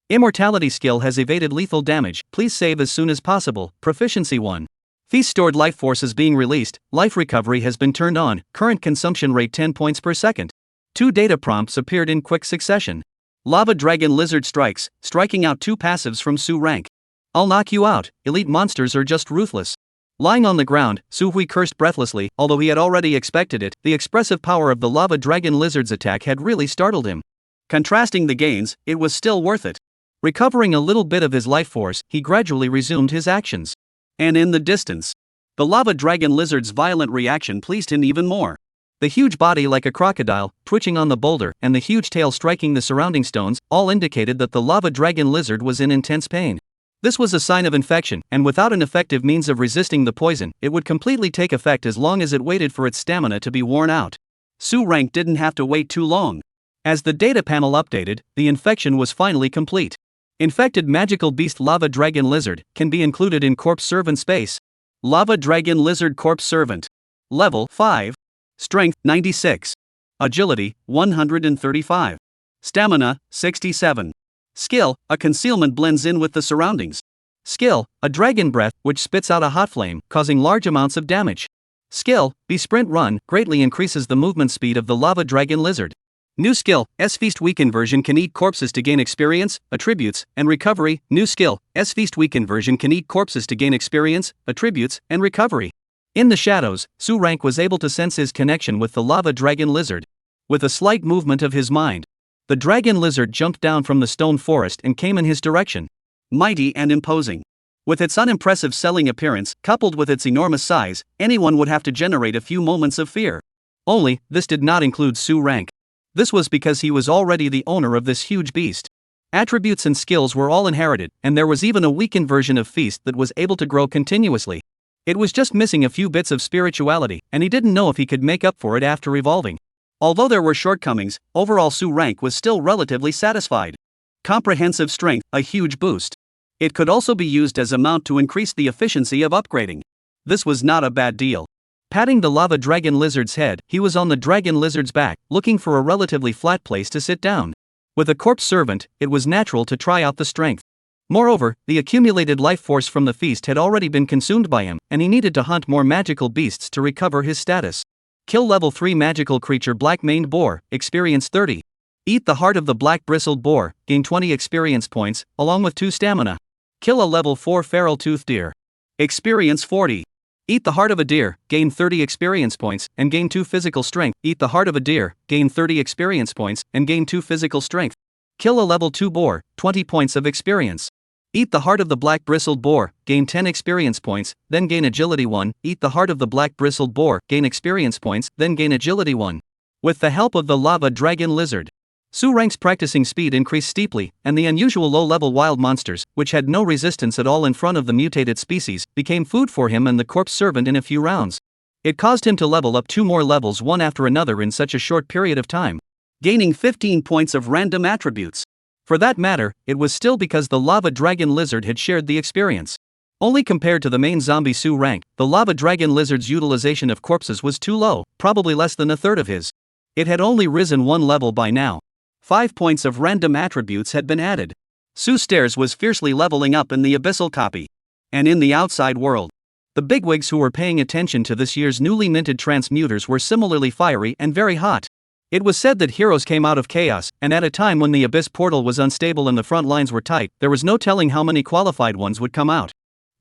Immortality skill has evaded lethal damage. Please save as soon as possible. Proficiency 1. Feast stored life force is being released. Life recovery has been turned on. Current consumption rate 10 points per second. 2 data prompts appeared in quick succession. Lava Dragon Lizard strikes, striking out 2 passives from Su Rank. I'll knock you out. Elite monsters are just ruthless. Lying on the ground, Su Hui cursed breathlessly. Although he had already expected it, the expressive power of the Lava Dragon Lizard's attack had really startled him. Contrasting the gains, it was still worth it. Recovering a little bit of his life force, he gradually resumed his actions. And in the distance, The lava dragon lizard's violent reaction pleased him even more. The huge body like a crocodile, twitching on the boulder, and the huge tail striking the surrounding stones, all indicated that the lava dragon lizard was in intense pain. This was a sign of infection, and without an effective means of resisting the poison, it would completely take effect as long as it waited for its stamina to be worn out. Su Rank didn't have to wait too long. As the data panel updated, the infection was finally complete. Infected magical beast lava dragon lizard can be included in corpse servant space. Lava dragon lizard corpse servant. Level 5. Strength 96. Agility 135. Stamina 67. Skill, a concealment blends in with the surroundings. Skill, a dragon breath which spits out a hot flame, causing large amounts of damage. Skill, B sprint run, greatly increases the movement speed of the lava dragon lizard. New skill, S Feast weakened version can eat corpses to gain experience, attributes, and recovery. New skill, S Feast weakened version can eat corpses to gain experience, attributes, and recovery. In the shadows, Su Rank was able to sense his connection with the lava dragon lizard. With a slight movement of his mind, the dragon lizard jumped down from the stone forest and came in his direction. Mighty and imposing. With its unimpressive selling appearance, coupled with its enormous size, anyone would have to generate a few moments of fear. Only, this did not include Su Rank. This was because he was already the owner of this huge beast. Attributes and skills were all inherited, and there was even a weakened version of Feast that was able to grow continuously. It was just missing a few bits of spirituality, and he didn't know if he could make up for it after evolving. Although there were shortcomings, overall Su Rank was still relatively satisfied. Comprehensive strength, a huge boost. It could also be used as a mount to increase the efficiency of upgrading. This was not a bad deal. Patting the lava dragon lizard's head, he was on the dragon lizard's back, looking for a relatively flat place to sit down. With a corpse servant, it was natural to try out the strength. Moreover, the accumulated life force from the feast had already been consumed by him, and he needed to hunt more magical beasts to recover his status. Kill level 3 magical creature black-maned boar, experience 30. Eat the heart of the black-bristled boar, gain 20 experience points, along with 2 stamina. Kill a level 4 feral tooth deer. Experience 40. Eat the heart of a deer, gain 30 experience points, and gain 2 physical strength. Eat the heart of a deer, gain 30 experience points, and gain 2 physical strength. Kill a level 2 boar, 20 points of experience. Eat the heart of the black-bristled boar, gain 10 experience points, then gain agility 1. Eat the heart of the black-bristled boar, gain experience points, then gain agility 1. With the help of the lava dragon lizard, Su Rank's practicing speed increased steeply, and the unusual low-level wild monsters, which had no resistance at all in front of the mutated species, became food for him and the corpse servant in a few rounds. It caused him to level up 2 more levels one after another in such a short period of time, gaining 15 points of random attributes. For that matter, it was still because the lava dragon lizard had shared the experience. Only compared to the main zombie Su Rank, the lava dragon lizard's utilization of corpses was too low, probably less than a third of his. It had only risen 1 level by now. 5 points of random attributes had been added. Su Stairs was fiercely leveling up in the Abyssal copy. And in the outside world, the bigwigs who were paying attention to this year's newly minted transmuters were similarly fiery and very hot. It was said that heroes came out of chaos, and at a time when the Abyss portal was unstable and the front lines were tight, there was no telling how many qualified ones would come out.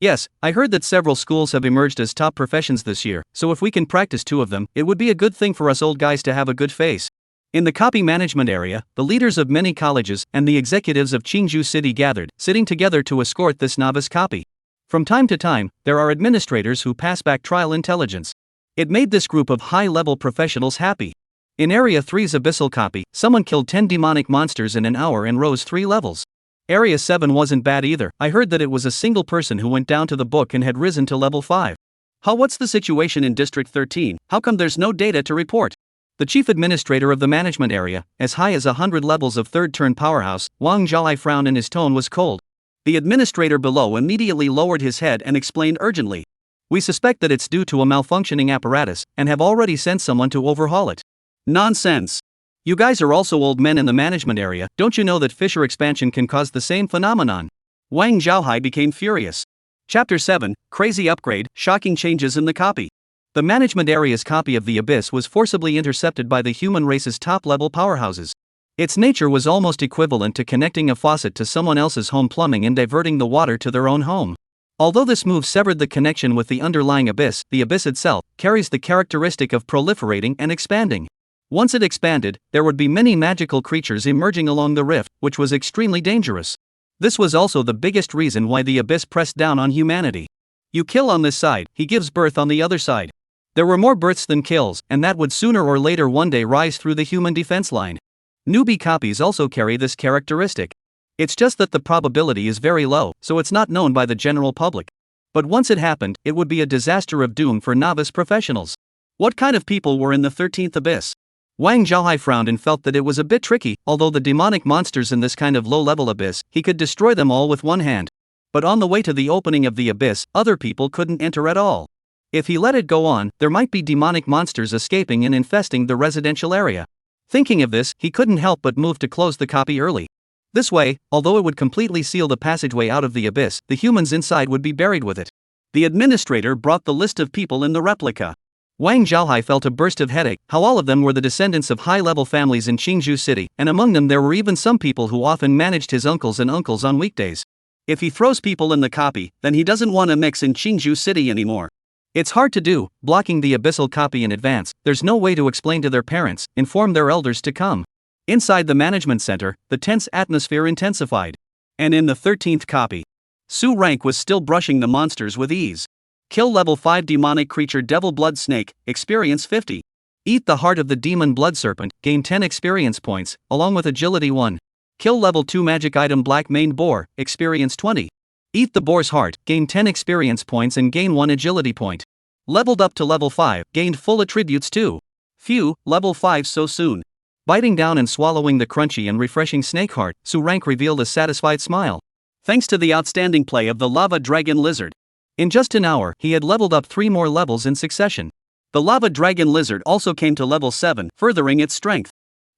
Yes, I heard that several schools have emerged as top professions this year, so if we can practice 2 of them, it would be a good thing for us old guys to have a good face. In the copy management area, the leaders of many colleges and the executives of Qingzhou City gathered, sitting together to escort this novice copy. From time to time, there are administrators who pass back trial intelligence. It made this group of high-level professionals happy. In Area 3's Abyssal copy, someone killed 10 demonic monsters in an hour and rose 3 levels. Area 7 wasn't bad either. I heard that it was a single person who went down to the book and had risen to level 5. What's the situation in District 13? How come there's no data to report? The chief administrator of the management area, as high as 100 levels of third-turn powerhouse, Wang Zhaoai frowned and his tone was cold. The administrator below immediately lowered his head and explained urgently. We suspect that it's due to a malfunctioning apparatus, and have already sent someone to overhaul it. Nonsense. You guys are also old men in the management area, don't you know that fissure expansion can cause the same phenomenon? Wang Zhaohai became furious. Chapter 7, Crazy Upgrade, Shocking Changes in the Copy. The management area's copy of the Abyss was forcibly intercepted by the human race's top-level powerhouses. Its nature was almost equivalent to connecting a faucet to someone else's home plumbing and diverting the water to their own home. Although this move severed the connection with the underlying abyss, the abyss itself carries the characteristic of proliferating and expanding. Once it expanded, there would be many magical creatures emerging along the rift, which was extremely dangerous. This was also the biggest reason why the abyss pressed down on humanity. You kill on this side, he gives birth on the other side. There were more births than kills, and that would sooner or later one day rise through the human defense line. Newbie copies also carry this characteristic. It's just that the probability is very low, so it's not known by the general public. But once it happened, it would be a disaster of doom for novice professionals. What kind of people were in the 13th abyss? Wang Zhaohai frowned and felt that it was a bit tricky. Although the demonic monsters in this kind of low-level abyss, he could destroy them all with one hand. But on the way to the opening of the abyss, other people couldn't enter at all. If he let it go on, there might be demonic monsters escaping and infesting the residential area. Thinking of this, he couldn't help but move to close the copy early. This way, although it would completely seal the passageway out of the abyss, the humans inside would be buried with it. The administrator brought the list of people in the replica. Wang Zhaohai felt a burst of headache. How all of them were the descendants of high-level families in Qingzhou City, and among them there were even some people who often managed his uncles and uncles on weekdays. If he throws people in the copy, then he doesn't want to mix in Qingzhou City anymore. It's hard to do, blocking the abyssal copy in advance. There's no way to explain to their parents, inform their elders to come. Inside the management center, the tense atmosphere intensified. And in the 13th copy, Su Rank was still brushing the monsters with ease. Kill level 5 demonic creature devil blood snake, experience 50. Eat the heart of the demon blood serpent, gain 10 experience points, along with agility 1. Kill level 2 magic item black maned boar, experience 20. Eat the boar's heart, gain 10 experience points and gain 1 agility point. Leveled up to level 5, gained full attributes 2. Phew, level 5 so soon. Biting down and swallowing the crunchy and refreshing snake heart, Su Rank revealed a satisfied smile. Thanks to the outstanding play of the lava dragon lizard. In just an hour, he had leveled up 3 more levels in succession. The lava dragon lizard also came to level 7, furthering its strength.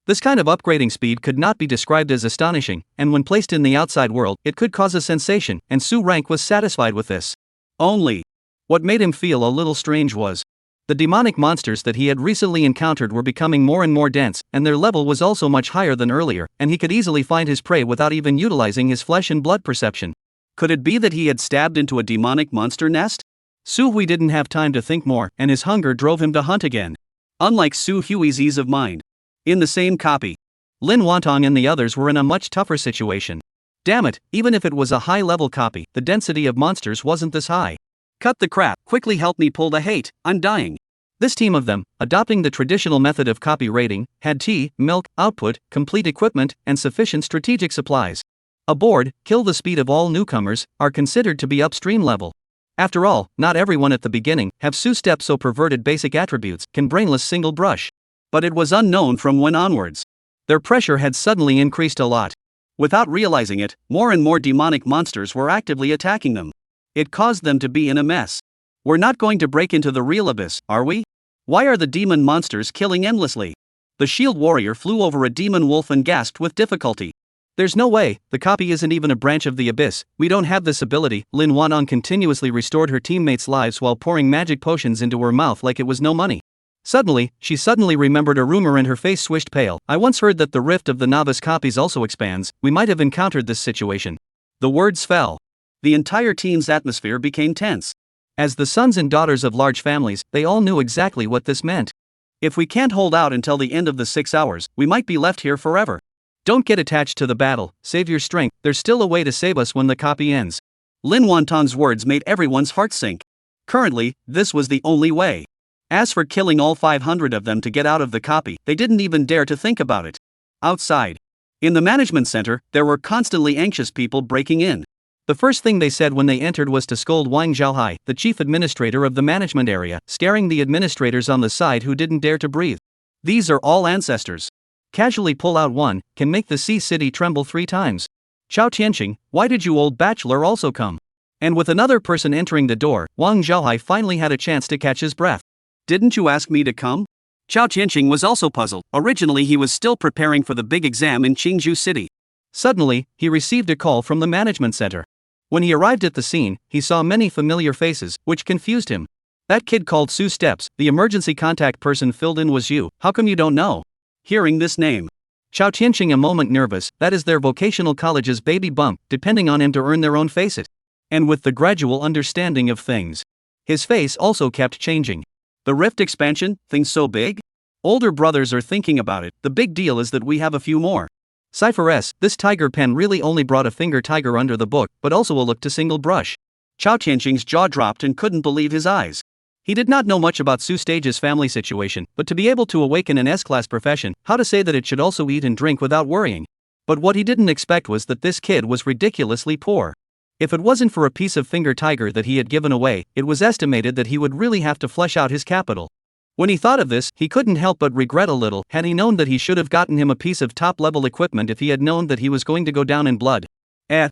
This kind of upgrading speed could not be described as astonishing, and when placed in the outside world, it could cause a sensation, and Su Rank was satisfied with this. Only, what made him feel a little strange was, the demonic monsters that he had recently encountered were becoming more and more dense, and their level was also much higher than earlier, and he could easily find his prey without even utilizing his flesh and blood perception. Could it be that he had stabbed into a demonic monster nest? Su Hui didn't have time to think more, and his hunger drove him to hunt again. Unlike Su Hui's ease of mind. In the same copy, Lin Wantong and the others were in a much tougher situation. Damn it, even if it was a high-level copy, the density of monsters wasn't this high. Cut the crap, quickly help me pull the hate, I'm dying. This team of them, adopting the traditional method of copy rating, had tea, milk, output, complete equipment, and sufficient strategic supplies. Aboard, kill the speed of all newcomers, are considered to be upstream level. After all, not everyone at the beginning have Su-Step so perverted basic attributes, can brainless single brush. But it was unknown from when onwards. Their pressure had suddenly increased a lot. Without realizing it, more and more demonic monsters were actively attacking them. It caused them to be in a mess. We're not going to break into the real abyss, are we? Why are the demon monsters killing endlessly? The shield warrior flew over a demon wolf and gasped with difficulty. There's no way, the copy isn't even a branch of the abyss, we don't have this ability. Lin Wanong continuously restored her teammates' lives while pouring magic potions into her mouth like it was no money. Suddenly, she remembered a rumor and her face swished pale. I once heard that the rift of the novice copies also expands, we might have encountered this situation. The words fell. The entire team's atmosphere became tense. As the sons and daughters of large families, they all knew exactly what this meant. If we can't hold out until the end of the 6 hours, we might be left here forever. Don't get attached to the battle, save your strength, there's still a way to save us when the copy ends. Lin Wantong's words made everyone's heart sink. Currently, this was the only way. As for killing all 500 of them to get out of the copy, they didn't even dare to think about it. Outside, in the management center, there were constantly anxious people breaking in. The first thing they said when they entered was to scold Wang Zhaohai, the chief administrator of the management area, staring the administrators on the side who didn't dare to breathe. These are all ancestors. Casually pull out one, can make the sea city tremble 3 times. Chao Tianqing, why did you old bachelor also come? And with another person entering the door, Wang Zhaohai finally had a chance to catch his breath. Didn't you ask me to come? Chao Tianqing was also puzzled. Originally he was still preparing for the big exam in Qingzhou City. Suddenly, he received a call from the management center. When he arrived at the scene, he saw many familiar faces, which confused him. That kid called Su Steps, the emergency contact person filled in was you, how come you don't know? Hearing this name, Chao Tianqing a moment nervous, that is their vocational college's baby bump, depending on him to earn their own face it. And with the gradual understanding of things, his face also kept changing. The rift expansion, things so big? Older brothers are thinking about it, the big deal is that we have a few more. Cypher S, this tiger pen really only brought a finger tiger under the book, but also a look to single brush. Chao Tianqing's jaw dropped and couldn't believe his eyes. He did not know much about Su Stage's family situation, but to be able to awaken an S-class profession, how to say that it should also eat and drink without worrying. But what he didn't expect was that this kid was ridiculously poor. If it wasn't for a piece of finger tiger that he had given away, it was estimated that he would really have to flesh out his capital. When he thought of this, he couldn't help but regret a little. Had he known that he should have gotten him a piece of top-level equipment if he had known that he was going to go down in blood.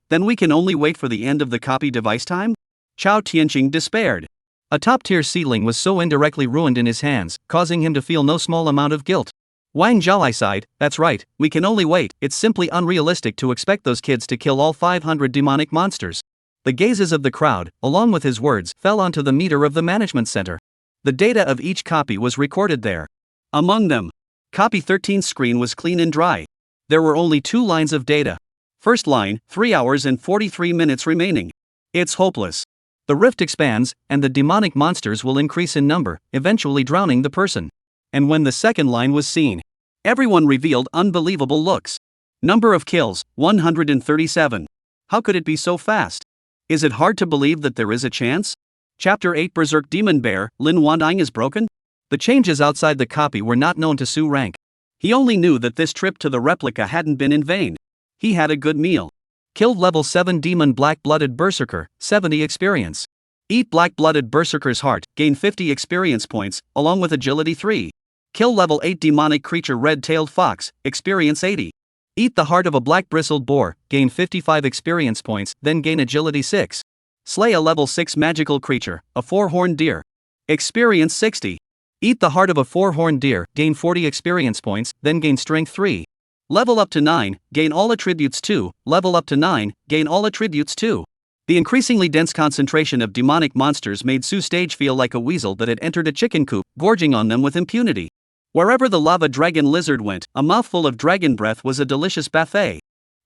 Then we can only wait for the end of the copy device time? Chao Tianqing despaired. A top-tier seedling was so indirectly ruined in his hands, causing him to feel no small amount of guilt. Wang Zhaolai sighed, "That's right, we can only wait. It's simply unrealistic to expect those kids to kill all 500 demonic monsters." The gazes of the crowd, along with his words, fell onto the meter of the management center. The data of each copy was recorded there. Among them, copy 13's screen was clean and dry. There were only 2 lines of data. First line, 3 hours and 43 minutes remaining. It's hopeless. The rift expands, and the demonic monsters will increase in number, eventually drowning the person. And when the second line was seen, everyone revealed unbelievable looks. Number of kills, 137. How could it be so fast? Is it hard to believe that there is a chance? Chapter 8 Berserk Demon Bear, Lin Wanding is broken? The changes outside the copy were not known to Su Rank. He only knew that this trip to the replica hadn't been in vain. He had a good meal. Killed level 7 demon black-blooded berserker, 70 experience. Eat black-blooded berserker's heart, gain 50 experience points, along with agility 3. Kill level 8 demonic creature red-tailed fox, experience 80. Eat the heart of a black-bristled boar, gain 55 experience points, then gain agility 6. Slay a level 6 magical creature, a 4-horned deer. Experience 60. Eat the heart of a 4-horned deer, gain 40 experience points, then gain strength 3. Level up to 9, gain all attributes 2, level up to 9, gain all attributes 2. The increasingly dense concentration of demonic monsters made Su Stage feel like a weasel that had entered a chicken coop, gorging on them with impunity. Wherever the lava dragon lizard went, a mouthful of dragon breath was a delicious buffet.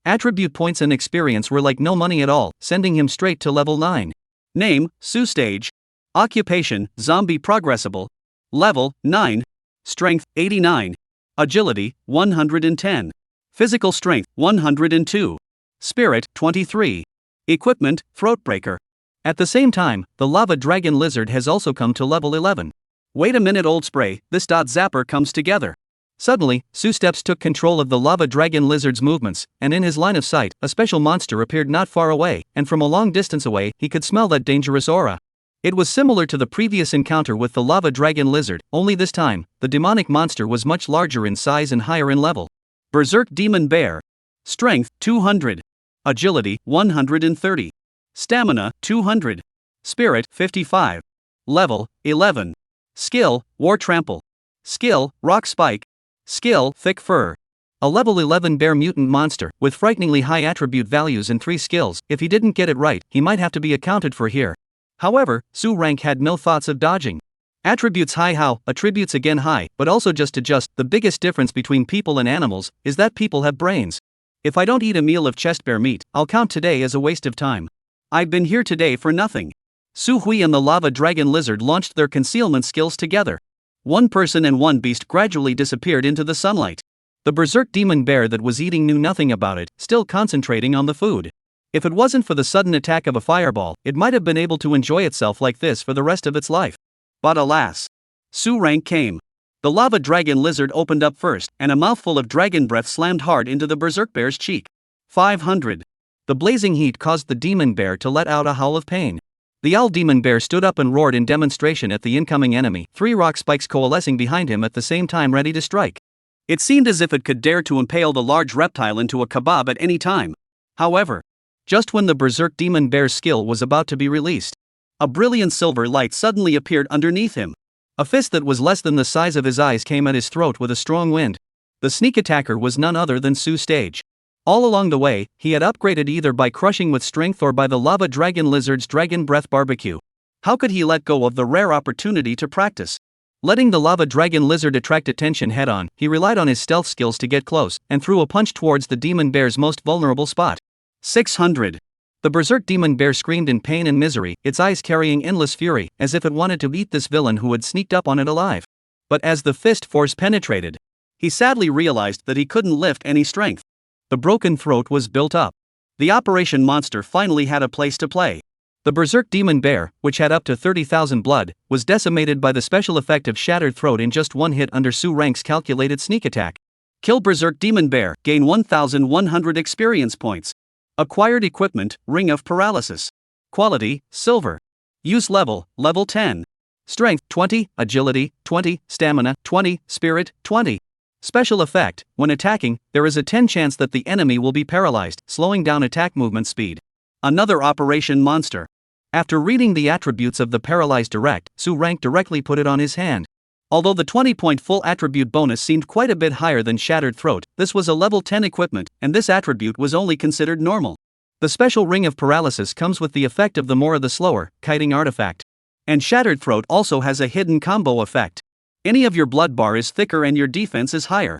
Attribute points and experience were like no money at all, sending him straight to level 9. Name, Su Stage. Occupation, zombie progressible. Level, 9. Strength, 89. Agility, 110. Physical strength, 102. Spirit, 23. Equipment, Throatbreaker. At the same time, the lava dragon lizard has also come to level 11. Wait a minute, old spray, this dot zapper comes together. Suddenly, Su Steps took control of the lava dragon lizard's movements, and in his line of sight, a special monster appeared not far away, and from a long distance away, he could smell that dangerous aura. It was similar to the previous encounter with the lava dragon lizard, only this time, the demonic monster was much larger in size and higher in level. Berserk Demon Bear. Strength, 200. Agility, 130. Stamina, 200. Spirit, 55. Level, 11. Skill, War Trample. Skill, Rock Spike. Skill, Thick Fur. A level 11 bear mutant monster, with frighteningly high attribute values and 3 skills. If he didn't get it right, he might have to be accounted for here. However, Su Rank had no thoughts of dodging. Attributes high how, attributes again high, but also just adjust. The biggest difference between people and animals is that people have brains. If I don't eat a meal of chest bear meat, I'll count today as a waste of time. I've been here today for nothing. Su Hui and the lava dragon lizard launched their concealment skills together. One person and one beast gradually disappeared into the sunlight. The berserk demon bear that was eating knew nothing about it, still concentrating on the food. If it wasn't for the sudden attack of a fireball, it might have been able to enjoy itself like this for the rest of its life. But alas, Su Rank came. The lava dragon lizard opened up first, and a mouthful of dragon breath slammed hard into the berserk bear's cheek. 500. The blazing heat caused the demon bear to let out a howl of pain. The owl demon bear stood up and roared in demonstration at the incoming enemy, 3 rock spikes coalescing behind him at the same time ready to strike. It seemed as if it could dare to impale the large reptile into a kebab at any time. However, just when the berserk demon bear's skill was about to be released, a brilliant silver light suddenly appeared underneath him. A fist that was less than the size of his eyes came at his throat with a strong wind. The sneak attacker was none other than Su Stage. All along the way, he had upgraded either by crushing with strength or by the lava dragon lizard's dragon breath barbecue. How could he let go of the rare opportunity to practice? Letting the lava dragon lizard attract attention head-on, he relied on his stealth skills to get close, and threw a punch towards the demon bear's most vulnerable spot. 600. The berserk demon bear screamed in pain and misery, its eyes carrying endless fury, as if it wanted to eat this villain who had sneaked up on it alive. But as the fist force penetrated, he sadly realized that he couldn't lift any strength. The broken throat was built up. The operation monster finally had a place to play. The Berserk demon bear, which had up to 30,000 blood, was decimated by the special effect of shattered throat in just one hit under Su Rank's calculated sneak attack. Kill Berserk demon bear, gain 1,100 experience points. Acquired equipment, Ring of Paralysis. Quality, silver. Use level, level 10. Strength, 20, agility, 20, stamina, 20, spirit, 20. Special effect, when attacking, there is a 10 chance that the enemy will be paralyzed, slowing down attack movement speed. Another operation monster. After reading the attributes of the paralyzed direct, Su Rank directly put it on his hand. Although the 20-point full attribute bonus seemed quite a bit higher than Shattered Throat, this was a level 10 equipment, and this attribute was only considered normal. The special Ring of Paralysis comes with the effect of the Mora the Slower, kiting artifact. And Shattered Throat also has a hidden combo effect. Any of your blood bar is thicker and your defense is higher.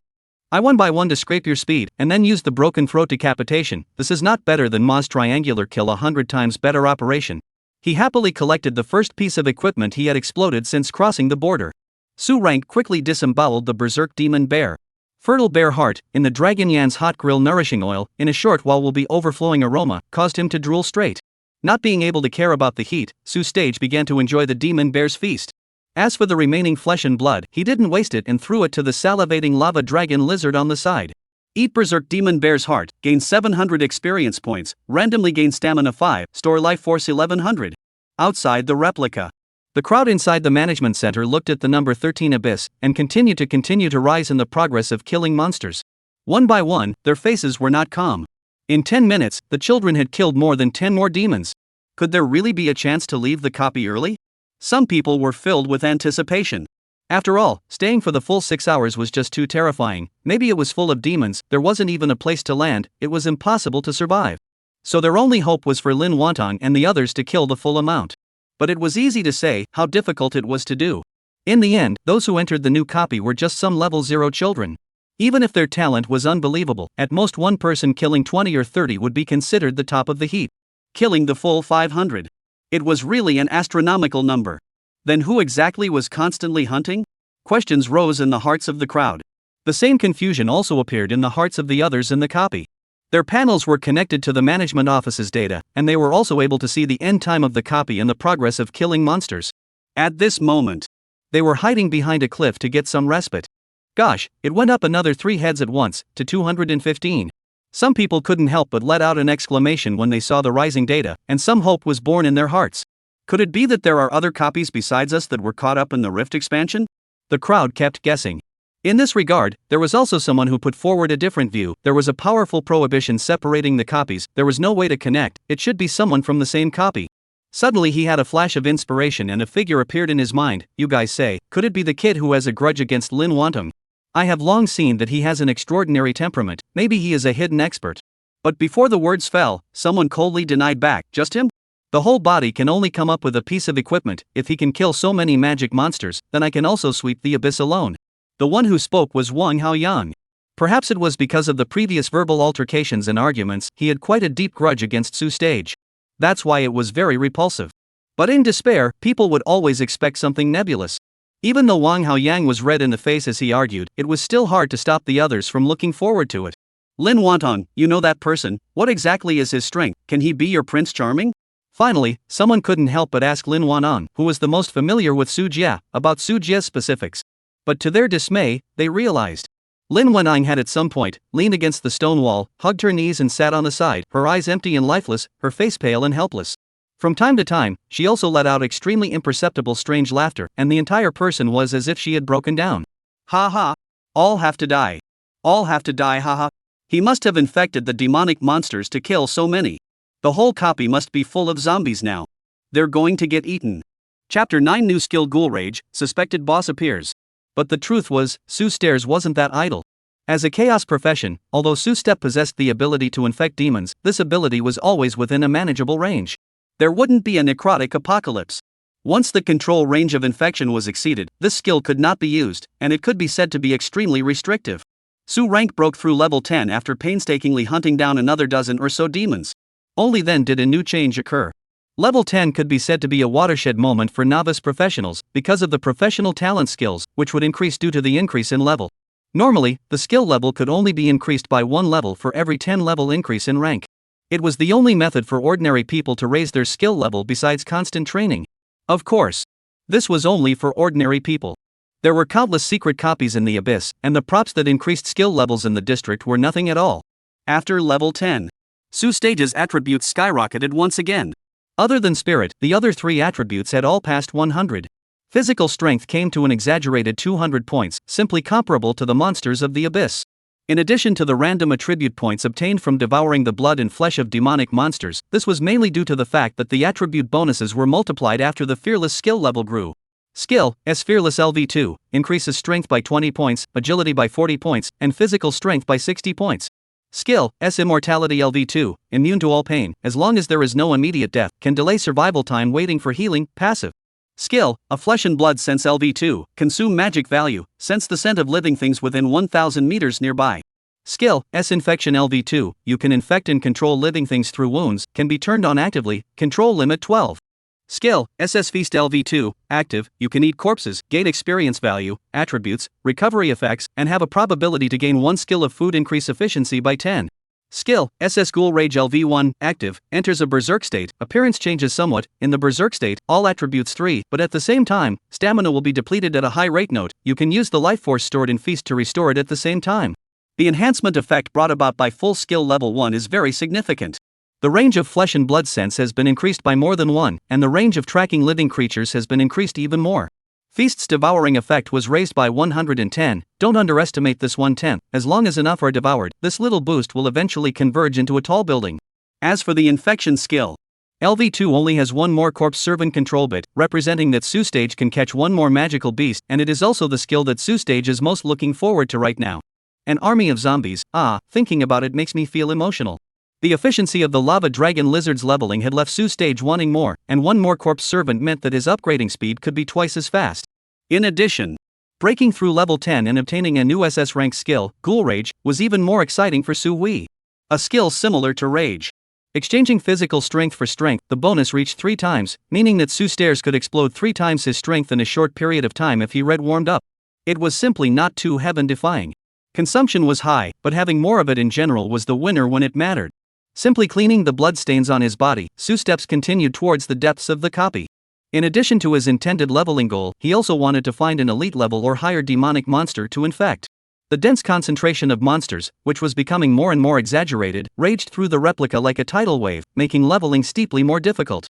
I 1x1 to scrape your speed, and then use the Broken Throat Decapitation. This is not better than Ma's Triangular Kill, 100 times better operation. He happily collected the first piece of equipment he had exploded since crossing the border. Su Rank quickly disemboweled the Berserk demon bear. Fertile bear heart, in the Dragon Yan's hot grill nourishing oil, in a short while will be overflowing aroma, caused him to drool straight. Not being able to care about the heat, Su Stage began to enjoy the demon bear's feast. As for the remaining flesh and blood, he didn't waste it and threw it to the salivating lava dragon lizard on the side. Eat Berserk demon bear's heart, gain 700 experience points, randomly gain stamina 5, store life force 1100. Outside the replica. The crowd inside the management center looked at the number 13 abyss, and continued to rise in the progress of killing monsters. One by one, their faces were not calm. In 10 minutes, the children had killed more than 10 more demons. Could there really be a chance to leave the copy early? Some people were filled with anticipation. After all, staying for the full 6 hours was just too terrifying. Maybe it was full of demons, there wasn't even a place to land, it was impossible to survive. So their only hope was for Lin Wantong and the others to kill the full amount. But it was easy to say how difficult it was to do. In the end, those who entered the new copy were just some level 0 children. Even if their talent was unbelievable, at most one person killing 20 or 30 would be considered the top of the heap. Killing the full 500. It was really an astronomical number. Then who exactly was constantly hunting? Questions rose in the hearts of the crowd. The same confusion also appeared in the hearts of the others in the copy. Their panels were connected to the management office's data, and they were also able to see the end time of the copy and the progress of killing monsters. At this moment, they were hiding behind a cliff to get some respite. Gosh, it went up another 3 heads at once, to 215. Some people couldn't help but let out an exclamation when they saw the rising data, and some hope was born in their hearts. Could it be that there are other copies besides us that were caught up in the Rift expansion? The crowd kept guessing. In this regard, there was also someone who put forward a different view. There was a powerful prohibition separating the copies, there was no way to connect, it should be someone from the same copy. Suddenly he had a flash of inspiration and a figure appeared in his mind. You guys say, could it be the kid who has a grudge against Lin Wantong? I have long seen that he has an extraordinary temperament, maybe he is a hidden expert. But before the words fell, someone coldly denied back, just him? The whole body can only come up with a piece of equipment. If he can kill so many magic monsters, then I can also sweep the abyss alone. The one who spoke was Wang Haoyang. Perhaps it was because of the previous verbal altercations and arguments, he had quite a deep grudge against Su Stage. That's why it was very repulsive. But in despair, people would always expect something nebulous. Even though Wang Haoyang was red in the face as he argued, it was still hard to stop the others from looking forward to it. Lin Wantong, you know that person, what exactly is his strength, can he be your Prince Charming? Finally, someone couldn't help but ask Lin Wantong, who was the most familiar with Su Jia, about Su Jia's specifics. But to their dismay, they realized. Lin Wantong had at some point leaned against the stone wall, hugged her knees and sat on the side, her eyes empty and lifeless, her face pale and helpless. From time to time, she also let out extremely imperceptible strange laughter, and the entire person was as if she had broken down. Ha ha. All have to die. All have to die, haha. He must have infected the demonic monsters to kill so many. The whole copy must be full of zombies now. They're going to get eaten. Chapter 9 New Skill Ghoul Rage, Suspected Boss Appears. But the truth was, Su Stairs wasn't that idle. As a chaos profession, although Su Step possessed the ability to infect demons, this ability was always within a manageable range. There wouldn't be a necrotic apocalypse. Once the control range of infection was exceeded, this skill could not be used, and it could be said to be extremely restrictive. Su Rank broke through level 10 after painstakingly hunting down another dozen or so demons. Only then did a new change occur. Level 10 could be said to be a watershed moment for novice professionals, because of the professional talent skills, which would increase due to the increase in level. Normally, the skill level could only be increased by 1 level for every 10 level increase in rank. It was the only method for ordinary people to raise their skill level besides constant training. Of course, this was only for ordinary people. There were countless secret copies in the Abyss, and the props that increased skill levels in the district were nothing at all. After level 10, Su Stage's attributes skyrocketed once again. Other than Spirit, the other 3 attributes had all passed 100. Physical strength came to an exaggerated 200 points, simply comparable to the monsters of the Abyss. In addition to the random attribute points obtained from devouring the blood and flesh of demonic monsters, this was mainly due to the fact that the attribute bonuses were multiplied after the Fearless skill level grew. Skill, S Fearless LV2, increases strength by 20 points, agility by 40 points, and physical strength by 60 points. Skill, S Immortality LV2, immune to all pain, as long as there is no immediate death, can delay survival time waiting for healing, passive. Skill, a Flesh and Blood Sense LV2, consume magic value, sense the scent of living things within 1000 meters nearby. Skill, S Infection LV2, you can infect and control living things through wounds, can be turned on actively, control limit 12. Skill, SS Feast LV2, active, you can eat corpses, gain experience value, attributes, recovery effects, and have a probability to gain 1 skill of food increase efficiency by 10. Skill, SS Ghoul Rage LV1, active, enters a Berserk state, appearance changes somewhat, in the Berserk state, all attributes 3, but at the same time, stamina will be depleted at a high rate. Note, you can use the life force stored in Feast to restore it at the same time. The enhancement effect brought about by full skill level 1 is very significant. The range of Flesh and Blood sense has been increased by more than 1, and the range of tracking living creatures has been increased even more. Feast's devouring effect was raised by 110, don't underestimate this 1/10, as long as enough are devoured, this little boost will eventually converge into a tall building. As for the infection skill, LV2 only has 1 more corpse servant control bit, representing that Su Stage can catch 1 more magical beast, and it is also the skill that Su Stage is most looking forward to right now. An army of zombies, thinking about it makes me feel emotional. The efficiency of the lava dragon lizard's leveling had left Su Stage wanting more, and 1 more corpse servant meant that his upgrading speed could be twice as fast. In addition, breaking through level 10 and obtaining a new SS rank skill, Ghoul Rage, was even more exciting for Su Wei. A skill similar to Rage. Exchanging physical strength for strength, the bonus reached 3 times, meaning that Su Stairs could explode 3 times his strength in a short period of time if he warmed up. It was simply not too heaven-defying. Consumption was high, but having more of it in general was the winner when it mattered. Simply cleaning the bloodstains on his body, Su steps continued towards the depths of the copy. In addition to his intended leveling goal, he also wanted to find an elite level or higher demonic monster to infect. The dense concentration of monsters, which was becoming more and more exaggerated, raged through the replica like a tidal wave, making leveling steeply more difficult.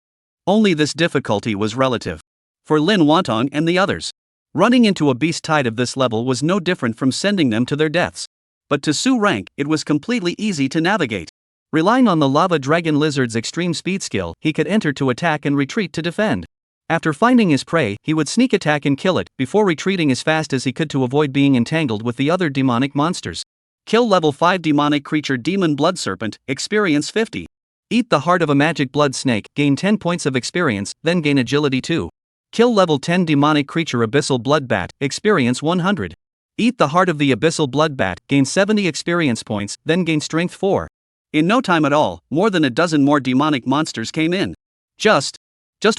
Only this difficulty was relative. For Lin Wantong and the others, running into a beast tide of this level was no different from sending them to their deaths. But to Su rank, it was completely easy to navigate. Relying on the lava dragon lizard's extreme speed skill, he could enter to attack and retreat to defend. After finding his prey, he would sneak attack and kill it, before retreating as fast as he could to avoid being entangled with the other demonic monsters. Kill level 5 demonic creature Demon Blood Serpent, experience 50. Eat the heart of a magic blood snake, gain 10 points of experience, then gain agility 2. Kill level 10 demonic creature Abyssal Blood Bat, experience 100. Eat the heart of the Abyssal Blood Bat, gain 70 experience points, then gain strength 4. In no time at all, more than a dozen more demonic monsters came in. Just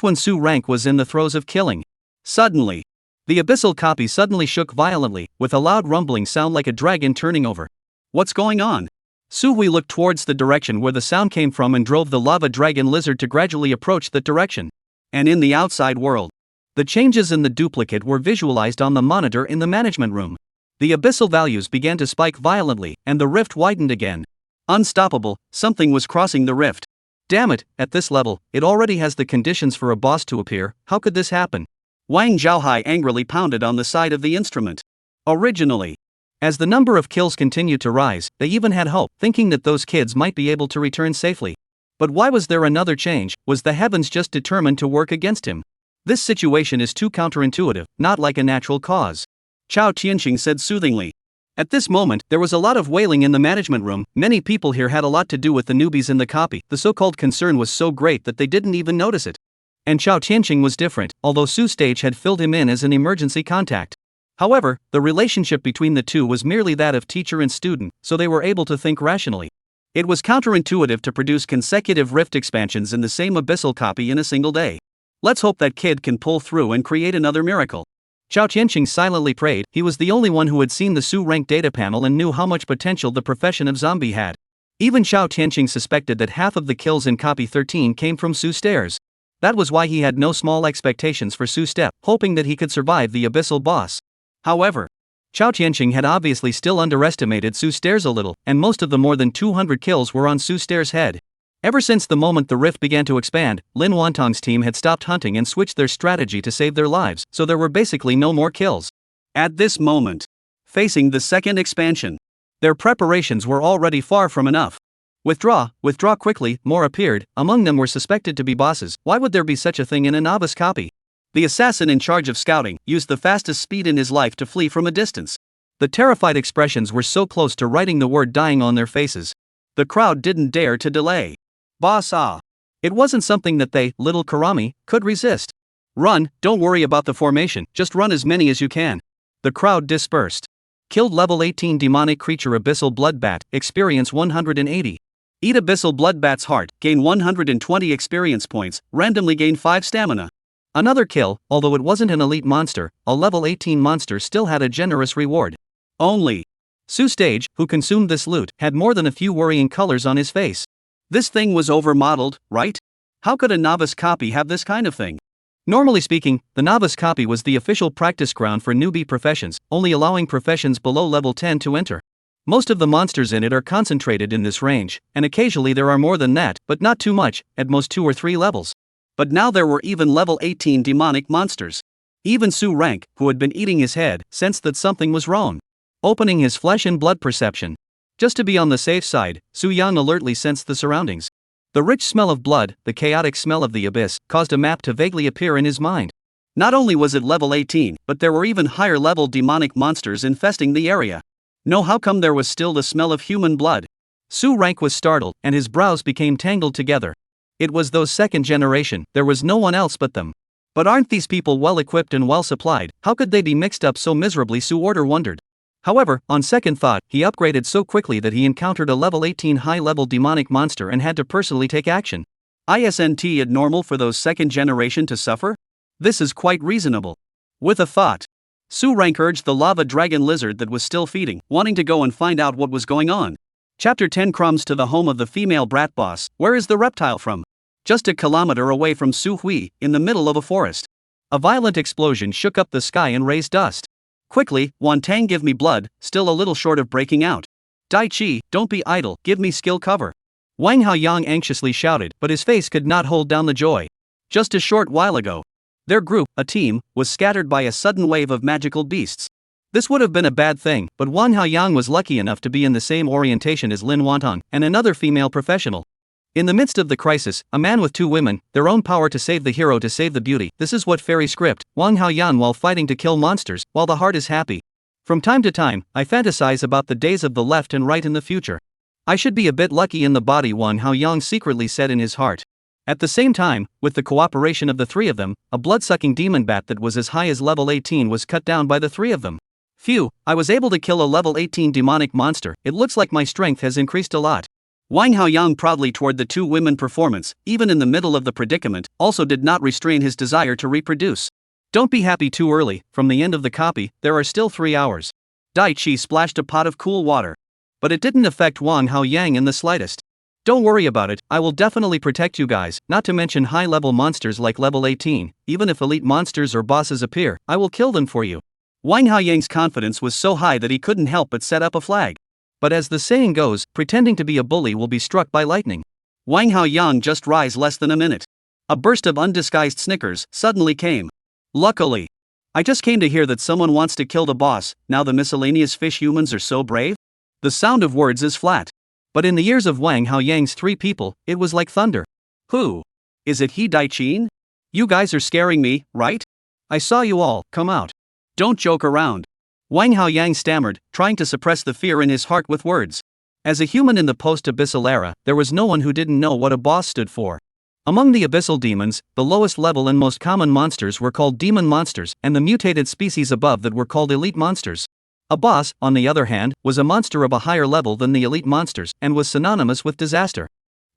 when Su rank was in the throes of killing. Suddenly, the Abyssal copy suddenly shook violently, with a loud rumbling sound like a dragon turning over. What's going on? Su Wei looked towards the direction where the sound came from and drove the lava dragon lizard to gradually approach that direction. And in the outside world, the changes in the duplicate were visualized on the monitor in the management room. The abyssal values began to spike violently, and the rift widened again. Unstoppable, something was crossing the rift. Damn it, at this level, it already has the conditions for a boss to appear, how could this happen? Wang Zhaohai angrily pounded on the side of the instrument. Originally, as the number of kills continued to rise, they even had hope, thinking that those kids might be able to return safely. But why was there another change? Was the heavens just determined to work against him? This situation is too counterintuitive, not like a natural cause. Chao Tianqing said soothingly. At this moment, there was a lot of wailing in the management room. Many people here had a lot to do with the newbies in the copy. The so-called concern was so great that they didn't even notice it. And Chao Tianqing was different, although Su Stage had filled him in as an emergency contact. However, the relationship between the two was merely that of teacher and student, so they were able to think rationally. It was counterintuitive to produce consecutive rift expansions in the same abyssal copy in a single day. Let's hope that kid can pull through and create another miracle. Chao Tianqing silently prayed. He was the only one who had seen the Su rank data panel and knew how much potential the profession of zombie had. Even Xiao Tianqing suspected that half of the kills in copy 13 came from Su stairs. That was why he had no small expectations for Su step, hoping that he could survive the Abyssal boss. However, Xiao Tianqing had obviously still underestimated Su stairs a little, and most of the more than 200 kills were on Su stairs' head. Ever since the moment the rift began to expand, Lin Wantong's team had stopped hunting and switched their strategy to save their lives, so there were basically no more kills. At this moment, facing the second expansion, their preparations were already far from enough. Withdraw quickly, more appeared. Among them were suspected to be bosses. Why would there be such a thing in a novice copy? The assassin in charge of scouting used the fastest speed in his life to flee from a distance. The terrified expressions were so close to writing the word dying on their faces. The crowd didn't dare to delay. Boss ah! It wasn't something that they, little Karami, could resist. Run, don't worry about the formation, just run as many as you can. The crowd dispersed. Killed level 18 demonic creature Abyssal Bloodbat, experience 180. Eat Abyssal Bloodbat's heart, gain 120 experience points, randomly gain 5 stamina. Another kill, although it wasn't an elite monster, a level 18 monster still had a generous reward. Only Su Stage, who consumed this loot, had more than a few worrying colors on his face. This thing was overmodeled, right? How could a novice copy have this kind of thing? Normally speaking, the novice copy was the official practice ground for newbie professions, only allowing professions below level 10 to enter. Most of the monsters in it are concentrated in this range, and occasionally there are more than that, but not too much, at most 2 or 3 levels. But now there were even level 18 demonic monsters. Even Su Rank, who had been eating his head, sensed that something was wrong. Opening his flesh and blood perception. Just to be on the safe side, Su Yang alertly sensed the surroundings. The rich smell of blood, the chaotic smell of the abyss, caused a map to vaguely appear in his mind. Not only was it level 18, but there were even higher level demonic monsters infesting the area. No, how come there was still the smell of human blood? Su Rank was startled, and his brows became tangled together. It was those second generation, there was no one else but them. But aren't these people well equipped and well supplied? How could they be mixed up so miserably? Su Order wondered. However, on second thought, he upgraded so quickly that he encountered a level 18 high-level demonic monster and had to personally take action. Isn't it normal for those second generation to suffer? This is quite reasonable. With a thought, Su Rank urged the lava dragon lizard that was still feeding, wanting to go and find out what was going on. Chapter 10 Crumbs to the home of the female brat boss. Where is the reptile from? Just a kilometer away from Su Hui, in the middle of a forest. A violent explosion shook up the sky and raised dust. Quickly, Wan Tang, give me blood, still a little short of breaking out. Dai Chi, don't be idle, give me skill cover. Wang Haoyang anxiously shouted, but his face could not hold down the joy. Just a short while ago, their group, a team, was scattered by a sudden wave of magical beasts. This would have been a bad thing, but Wang Haoyang was lucky enough to be in the same orientation as Lin Wantong and another female professional. In the midst of the crisis, a man with 2 women, their own power to save the hero to save the beauty. This is what fairy script, Wang Haoyan while fighting to kill monsters, while the heart is happy. From time to time, I fantasize about the days of the left and right in the future. I should be a bit lucky in the body, Wang Haoyang secretly said in his heart. At the same time, with the cooperation of the 3 of them, a blood-sucking demon bat that was as high as level 18 was cut down by the 3 of them. Phew, I was able to kill a level 18 demonic monster. It looks like my strength has increased a lot. Wang Haoyang proudly toward the 2 women performance, even in the middle of the predicament, also did not restrain his desire to reproduce. Don't be happy too early, from the end of the copy, there are still 3 hours. Dai Chi splashed a pot of cool water. But it didn't affect Wang Haoyang in the slightest. Don't worry about it, I will definitely protect you guys, not to mention high-level monsters like level 18, even if elite monsters or bosses appear, I will kill them for you. Wang Haoyang's confidence was so high that he couldn't help but set up a flag. But as the saying goes, pretending to be a bully will be struck by lightning. Wang Haoyang just rise less than a minute. A burst of undisguised snickers suddenly came. Luckily, I just came to hear that someone wants to kill the boss. Now the miscellaneous fish humans are so brave? The sound of words is flat. But in the ears of Wang Haoyang's 3 people, it was like thunder. Who? Is it he, Dai Qin? You guys are scaring me, right? I saw you all, come out. Don't joke around. Wang Haoyang stammered, trying to suppress the fear in his heart with words. As a human in the post-Abyssal era, there was no one who didn't know what a boss stood for. Among the Abyssal demons, the lowest level and most common monsters were called demon monsters, and the mutated species above that were called elite monsters. A boss, on the other hand, was a monster of a higher level than the elite monsters, and was synonymous with disaster.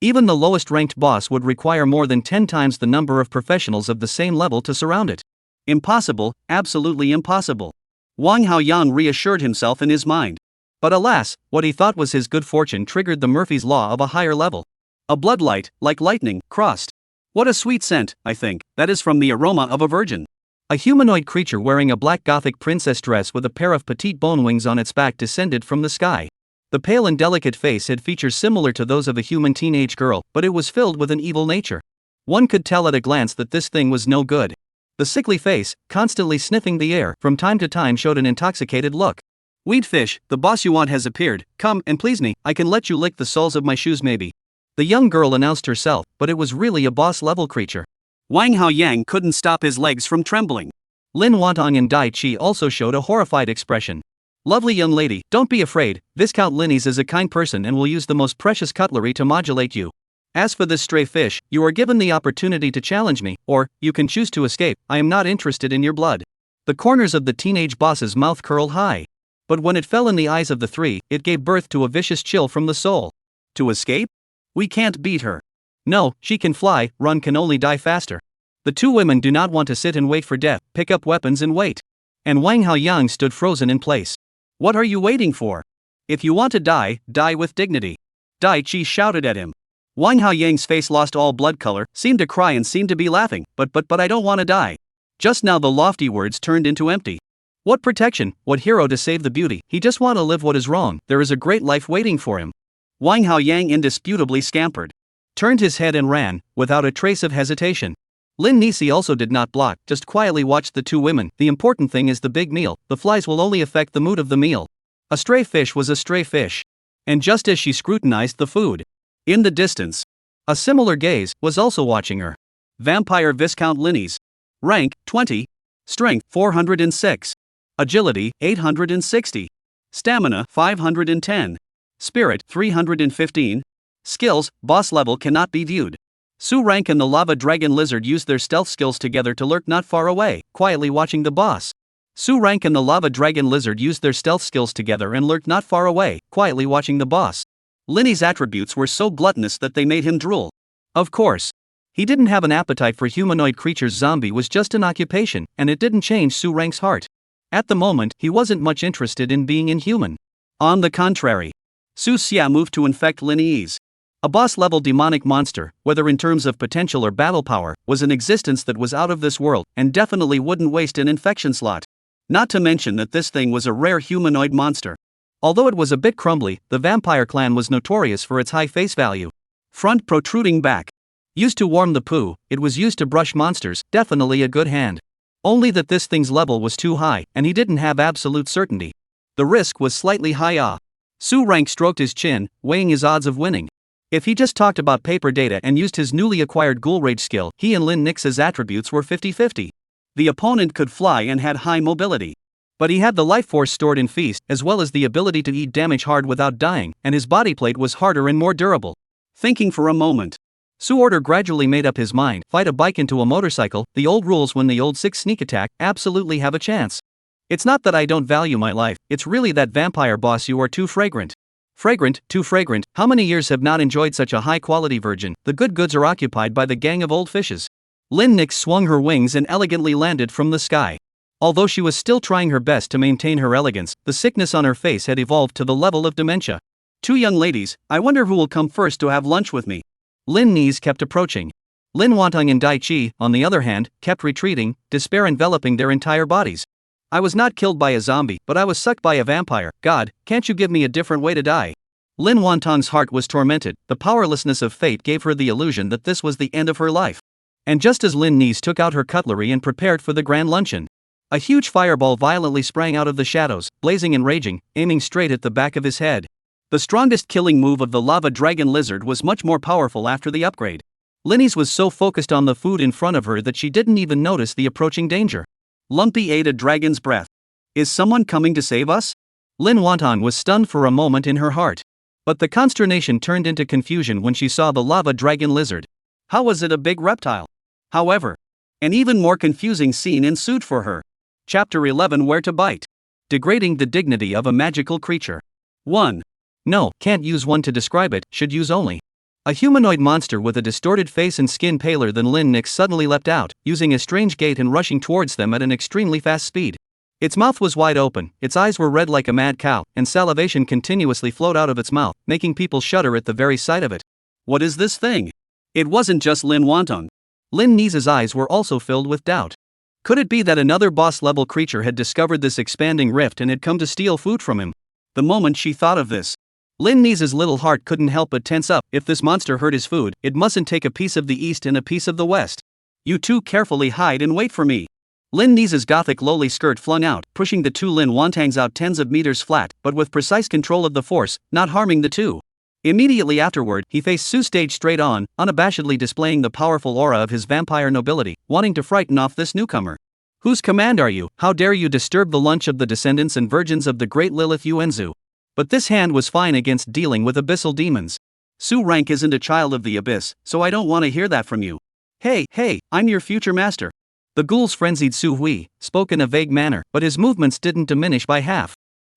Even the lowest ranked boss would require more than 10 times the number of professionals of the same level to surround it. Impossible, absolutely impossible. Wang Haoyang reassured himself in his mind. But alas, what he thought was his good fortune triggered the Murphy's Law of a higher level. A bloodlight, like lightning, crossed. What a sweet scent, I think, that is from the aroma of a virgin. A humanoid creature wearing a black gothic princess dress with a pair of petite bone wings on its back descended from the sky. The pale and delicate face had features similar to those of a human teenage girl, but it was filled with an evil nature. One could tell at a glance that this thing was no good. The sickly face, constantly sniffing the air, from time to time showed an intoxicated look. "Weed fish, the boss you want has appeared. Come and please me, I can let you lick the soles of my shoes maybe." The young girl announced herself, but it was really a boss-level creature. Wang Haoyang couldn't stop his legs from trembling. Lin Wantong and Dai Chi also showed a horrified expression. "Lovely young lady, don't be afraid, Viscount Linnes is a kind person and will use the most precious cutlery to modulate you. As for this stray fish, you are given the opportunity to challenge me, or, you can choose to escape. I am not interested in your blood." The corners of the teenage boss's mouth curled high. But when it fell in the eyes of the three, it gave birth to a vicious chill from the soul. To escape? We can't beat her. No, she can fly, run, can only die faster. The two women do not want to sit and wait for death, pick up weapons and wait. And Wang Haoyang stood frozen in place. "What are you waiting for? If you want to die, die with dignity." Dai Chi shouted at him. Wang Haoyang's face lost all blood color, seemed to cry and seemed to be laughing, but I don't want to die. Just now the lofty words turned into empty. What protection, what hero to save the beauty, he just want to live what is wrong, there is a great life waiting for him. Wang Haoyang indisputably scampered. Turned his head and ran, without a trace of hesitation. Lin Nisi also did not block, just quietly watched the two women. The important thing is the big meal, the flies will only affect the mood of the meal. A stray fish was a stray fish. And just as she scrutinized the food, in the distance, a similar gaze was also watching her. Vampire Viscount Linnes. Rank, 20. Strength, 406. Agility, 860. Stamina, 510. Spirit, 315. Skills, boss level cannot be viewed. Su Rank and the Lava Dragon Lizard used their stealth skills together to lurk not far away, quietly watching the boss. Su Rank and the Lava Dragon Lizard used their stealth skills together and lurked not far away, quietly watching the boss. Linny's attributes were so gluttonous that they made him drool. Of course. He didn't have an appetite for humanoid creatures. Zombie was just an occupation, and it didn't change Su Rank's heart. At the moment, he wasn't much interested in being inhuman. On the contrary, Su Xia moved to infect Linny's. A boss-level demonic monster, whether in terms of potential or battle power, was an existence that was out of this world, and definitely wouldn't waste an infection slot. Not to mention that this thing was a rare humanoid monster. Although it was a bit crumbly, the vampire clan was notorious for its high face value. Front protruding back. Used to warm the poo, it was used to brush monsters, definitely a good hand. Only that this thing's level was too high, and he didn't have absolute certainty. The risk was slightly high. Su Rank stroked his chin, weighing his odds of winning. If he just talked about paper data and used his newly acquired Ghoul Rage skill, he and Lin Nix's attributes were 50-50. The opponent could fly and had high mobility. But he had the life force stored in Feast, as well as the ability to eat damage hard without dying, and his body plate was harder and more durable. Thinking for a moment, Su Order gradually made up his mind. Fight a bike into a motorcycle, the old rules when the old 6 sneak attack, absolutely have a chance. It's not that I don't value my life, it's really that vampire boss you are too fragrant. Fragrant, too fragrant, how many years have not enjoyed such a high-quality virgin? The good goods are occupied by the gang of old fishes. Lin Nix swung her wings and elegantly landed from the sky. Although she was still trying her best to maintain her elegance, the sickness on her face had evolved to the level of dementia. "Two young ladies, I wonder who will come first to have lunch with me." Lin Nix kept approaching. Lin Wantong and Dai Chi, on the other hand, kept retreating, despair enveloping their entire bodies. "I was not killed by a zombie, but I was sucked by a vampire. God, can't you give me a different way to die?" Lin Wantong's heart was tormented. The powerlessness of fate gave her the illusion that this was the end of her life. And just as Lin Nix took out her cutlery and prepared for the grand luncheon, a huge fireball violently sprang out of the shadows, blazing and raging, aiming straight at the back of his head. The strongest killing move of the Lava Dragon Lizard was much more powerful after the upgrade. Linny's was so focused on the food in front of her that she didn't even notice the approaching danger. Lumpy ate a dragon's breath. Is someone coming to save us? Lin Wantong was stunned for a moment in her heart. But the consternation turned into confusion when she saw the Lava Dragon Lizard. How was it a big reptile? However, an even more confusing scene ensued for her. Chapter 11: Where to Bite. Degrading the dignity of a magical creature. 1. No, can't use one to describe it, should use only. A humanoid monster with a distorted face and skin paler than Lin Nix suddenly leapt out, using a strange gait and rushing towards them at an extremely fast speed. Its mouth was wide open, its eyes were red like a mad cow, and salivation continuously flowed out of its mouth, making people shudder at the very sight of it. What is this thing? It wasn't just Lin Wantong. Lin Ni's eyes were also filled with doubt. Could it be that another boss-level creature had discovered this expanding rift and had come to steal food from him? The moment she thought of this, Lin Ni's little heart couldn't help but tense up. If this monster hurt his food, it mustn't take a piece of the east and a piece of the west. You two carefully hide and wait for me. Lin Ni's gothic lowly skirt flung out, pushing the two Lin Wantangs out tens of meters flat, but with precise control of the force, not harming the two. Immediately afterward, he faced Su Stage straight on, unabashedly displaying the powerful aura of his vampire nobility, wanting to frighten off this newcomer. Whose command are you? How dare you disturb the lunch of the descendants and virgins of the great Lilith Yuanzu? But this hand was fine against dealing with abyssal demons. Su Rank isn't a child of the abyss, so I don't want to hear that from you. Hey, I'm your future master. The ghoul's frenzied Su Hui spoke in a vague manner, but his movements didn't diminish by half.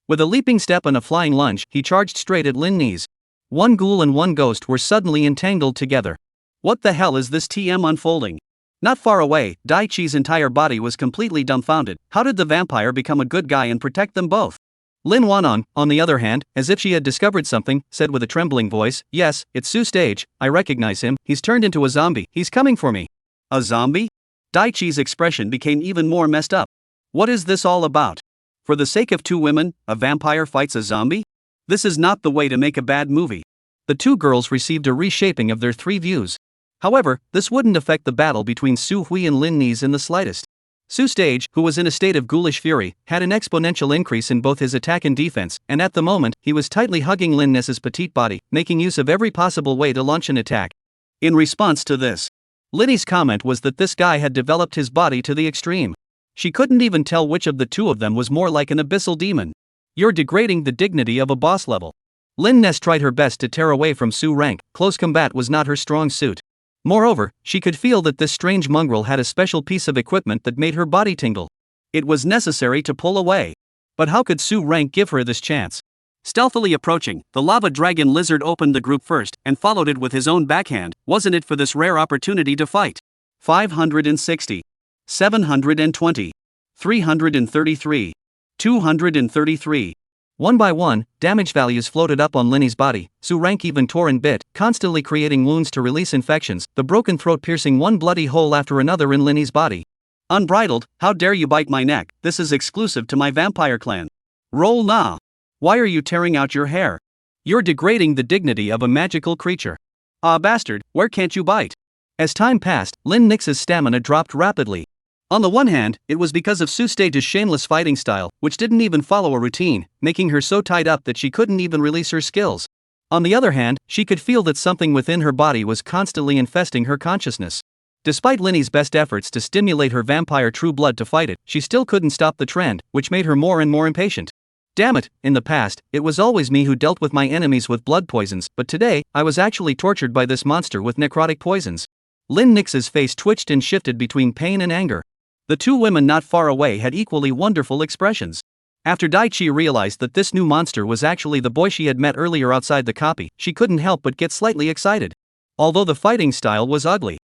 With a leaping step and a flying lunge, he charged straight at Lin Ni's. One ghoul and one ghost were suddenly entangled together. What the hell is this TM unfolding? Not far away, Dai Chi's entire body was completely dumbfounded. How did the vampire become a good guy and protect them both? Lin Wanon, on the other hand, as if she had discovered something, said with a trembling voice, "Yes, it's Su Stage, I recognize him, he's turned into a zombie, he's coming for me." A zombie? Dai Chi's expression became even more messed up. What is this all about? For the sake of two women, a vampire fights a zombie? This is not the way to make a bad movie. The two girls received a reshaping of their three views. However, this wouldn't affect the battle between Su Hui and Lin Ni's in the slightest. Su Stage, who was in a state of ghoulish fury, had an exponential increase in both his attack and defense, and at the moment, he was tightly hugging Lin Ni's petite body, making use of every possible way to launch an attack. In response to this, Linny's comment was that this guy had developed his body to the extreme. She couldn't even tell which of the two of them was more like an abyssal demon. You're degrading the dignity of a boss level. Lin Ness tried her best to tear away from Su Rank. Close combat was not her strong suit. Moreover, she could feel that this strange mongrel had a special piece of equipment that made her body tingle. It was necessary to pull away. But how could Su Rank give her this chance? Stealthily approaching, the lava dragon lizard opened the group first and followed it with his own backhand. Wasn't it for this rare opportunity to fight? 560. 720. 333. 233. One by one, damage values floated up on Linny's body. Su Rank even tore and bit, constantly creating wounds to release infections, the broken throat piercing one bloody hole after another in Linny's body. Unbridled, how dare you bite my neck? This is exclusive to my vampire clan. Roll na. Why are you tearing out your hair? You're degrading the dignity of a magical creature. Ah bastard, where can't you bite? As time passed, Lin Nix's stamina dropped rapidly. On the one hand, it was because of Su Stage's shameless fighting style, which didn't even follow a routine, making her so tied up that she couldn't even release her skills. On the other hand, she could feel that something within her body was constantly infesting her consciousness. Despite Linny's best efforts to stimulate her vampire true blood to fight it, she still couldn't stop the trend, which made her more and more impatient. Damn it, in the past, it was always me who dealt with my enemies with blood poisons, but today, I was actually tortured by this monster with necrotic poisons. Lin Nix's face twitched and shifted between pain and anger. The two women not far away had equally wonderful expressions. After Dai Chi realized that this new monster was actually the boy she had met earlier outside the copy, she couldn't help but get slightly excited. Although the fighting style was ugly.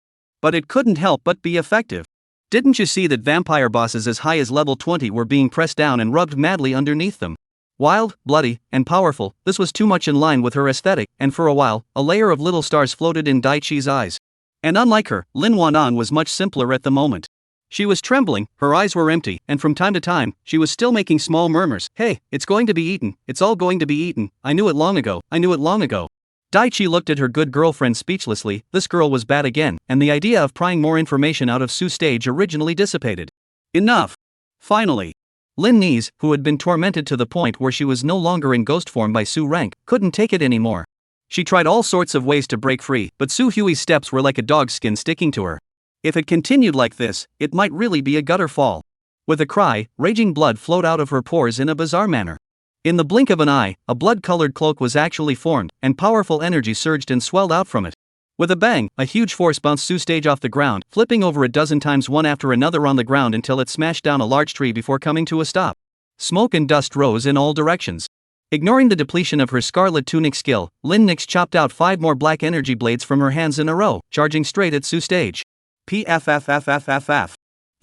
But it couldn't help but be effective. Didn't you see that vampire bosses as high as level 20 were being pressed down and rubbed madly underneath them? Wild, bloody, and powerful, this was too much in line with her aesthetic, and for a while, a layer of little stars floated in Dai Chi's eyes. And unlike her, Lin Wanan was much simpler at the moment. She was trembling, her eyes were empty, and from time to time, she was still making small murmurs. Hey, it's going to be eaten, it's all going to be eaten, I knew it long ago, I knew it long ago. Dai Chi looked at her good girlfriend speechlessly. This girl was bad again, and the idea of prying more information out of Su Stage originally dissipated. Enough. Finally. Lin Ni's, who had been tormented to the point where she was no longer in ghost form by Su Rank, couldn't take it anymore. She tried all sorts of ways to break free, but Su Hui's steps were like a dog's skin sticking to her. If it continued like this, it might really be a gutter fall. With a cry, raging blood flowed out of her pores in a bizarre manner. In the blink of an eye, a blood-colored cloak was actually formed, and powerful energy surged and swelled out from it. With a bang, a huge force bounced Su Stage off the ground, flipping over a dozen times one after another on the ground until it smashed down a large tree before coming to a stop. Smoke and dust rose in all directions. Ignoring the depletion of her scarlet tunic skill, Lin Nix chopped out 5 more black energy blades from her hands in a row, charging straight at Su Stage. PFFFFFF.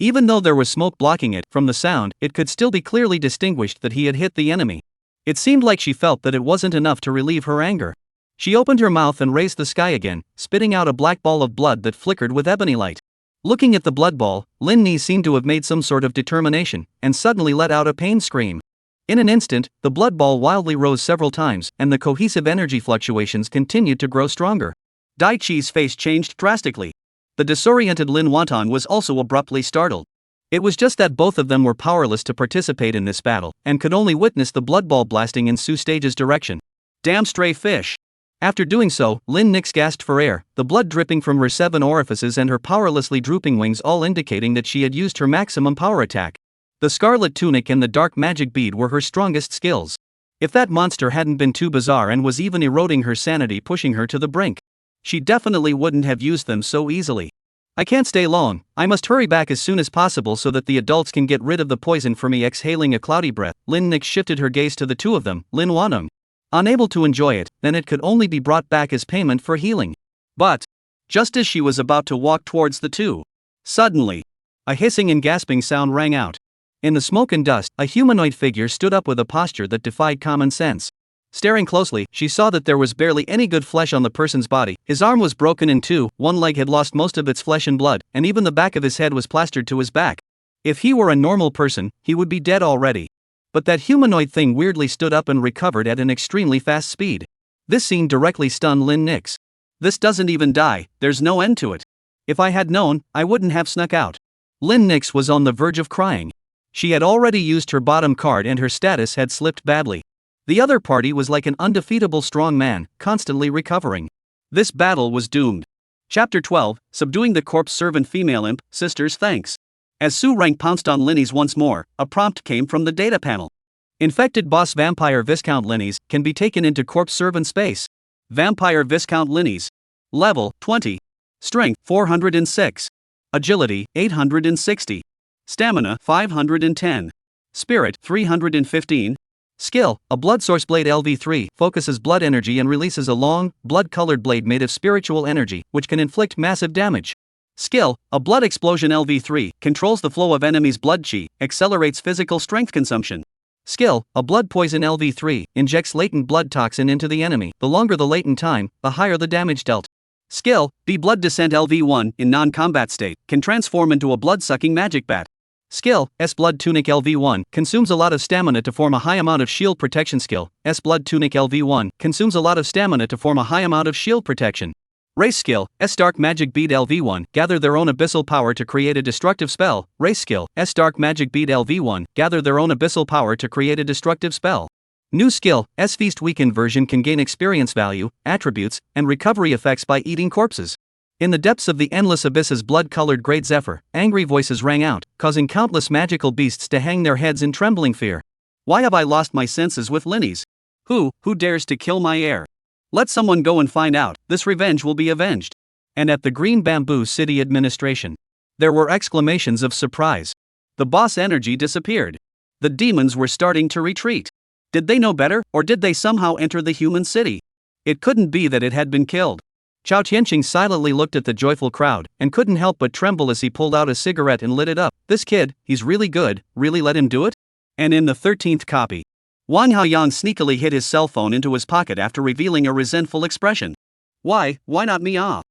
Even though there was smoke blocking it, from the sound, it could still be clearly distinguished that he had hit the enemy. It seemed like she felt that it wasn't enough to relieve her anger. She opened her mouth and raised the sky again, spitting out a black ball of blood that flickered with ebony light. Looking at the blood ball, Lin Ni seemed to have made some sort of determination, and suddenly let out a pain scream. In an instant, the blood ball wildly rose several times, and the cohesive energy fluctuations continued to grow stronger. Dai Chi's face changed drastically. The disoriented Lin Wonton was also abruptly startled. It was just that both of them were powerless to participate in this battle, and could only witness the blood ball blasting in Su Stage's direction. Damn stray fish! After doing so, Lin Nix gasped for air, the blood dripping from her 7 orifices and her powerlessly drooping wings all indicating that she had used her maximum power attack. The scarlet tunic and the dark magic bead were her strongest skills. If that monster hadn't been too bizarre and was even eroding her sanity, pushing her to the brink, she definitely wouldn't have used them so easily. I can't stay long, I must hurry back as soon as possible so that the adults can get rid of the poison for me. Exhaling a cloudy breath, Lin Nix shifted her gaze to the two of them, Lin Wanong. Unable to enjoy it, then it could only be brought back as payment for healing. But, just as she was about to walk towards the two, suddenly, a hissing and gasping sound rang out. In the smoke and dust, a humanoid figure stood up with a posture that defied common sense. Staring closely, she saw that there was barely any good flesh on the person's body. His arm was broken in two, one leg had lost most of its flesh and blood, and even the back of his head was plastered to his back. If he were a normal person, he would be dead already. But that humanoid thing weirdly stood up and recovered at an extremely fast speed. This scene directly stunned Lin Nix. This doesn't even die, there's no end to it. If I had known, I wouldn't have snuck out. Lin Nix was on the verge of crying. She had already used her bottom card and her status had slipped badly. The other party was like an undefeatable strong man, constantly recovering. This battle was doomed. Chapter 12, Subduing the Corpse Servant Female Imp, Sisters Thanks. As Su Rank pounced on Linnies once more, a prompt came from the data panel. Infected boss Vampire Viscount Linnies can be taken into Corpse Servant space. Vampire Viscount Linnies. Level 20. Strength 406. Agility 860. Stamina 510. Spirit 315. Skill, a blood source blade LV3 focuses blood energy and releases a long, blood-colored blade made of spiritual energy, which can inflict massive damage. Skill, a blood explosion LV3 controls the flow of enemies' blood chi, accelerates physical strength consumption. Skill, a blood poison LV3 injects latent blood toxin into the enemy. The longer the latent time, the higher the damage dealt. Skill, B blood descent LV1 in non-combat state can transform into a blood-sucking magic bat. Skill, S blood tunic LV1 consumes a lot of stamina to form a high amount of shield protection. Skill, S blood tunic LV1 consumes a lot of stamina to form a high amount of shield protection. Race skill, S dark magic bead LV1 gather their own abyssal power to create a destructive spell. Race skill, S dark magic bead LV1 gather their own abyssal power to create a destructive spell. New skill, S feast weakened version can gain experience value, attributes, and recovery effects by eating corpses. In the depths of the endless abyss's blood-colored great zephyr, angry voices rang out, causing countless magical beasts to hang their heads in trembling fear. Why have I lost my senses with Linnies? Who dares to kill my heir? Let someone go and find out, this revenge will be avenged. And at the Green Bamboo City administration, there were exclamations of surprise. The boss energy disappeared. The demons were starting to retreat. Did they know better, or did they somehow enter the human city? It couldn't be that it had been killed. Chao Tianqing silently looked at the joyful crowd, and couldn't help but tremble as he pulled out a cigarette and lit it up. This kid, he's really good, really let him do it? And in the 13th copy, Wang Haoyang sneakily hid his cell phone into his pocket after revealing a resentful expression. Why not me? I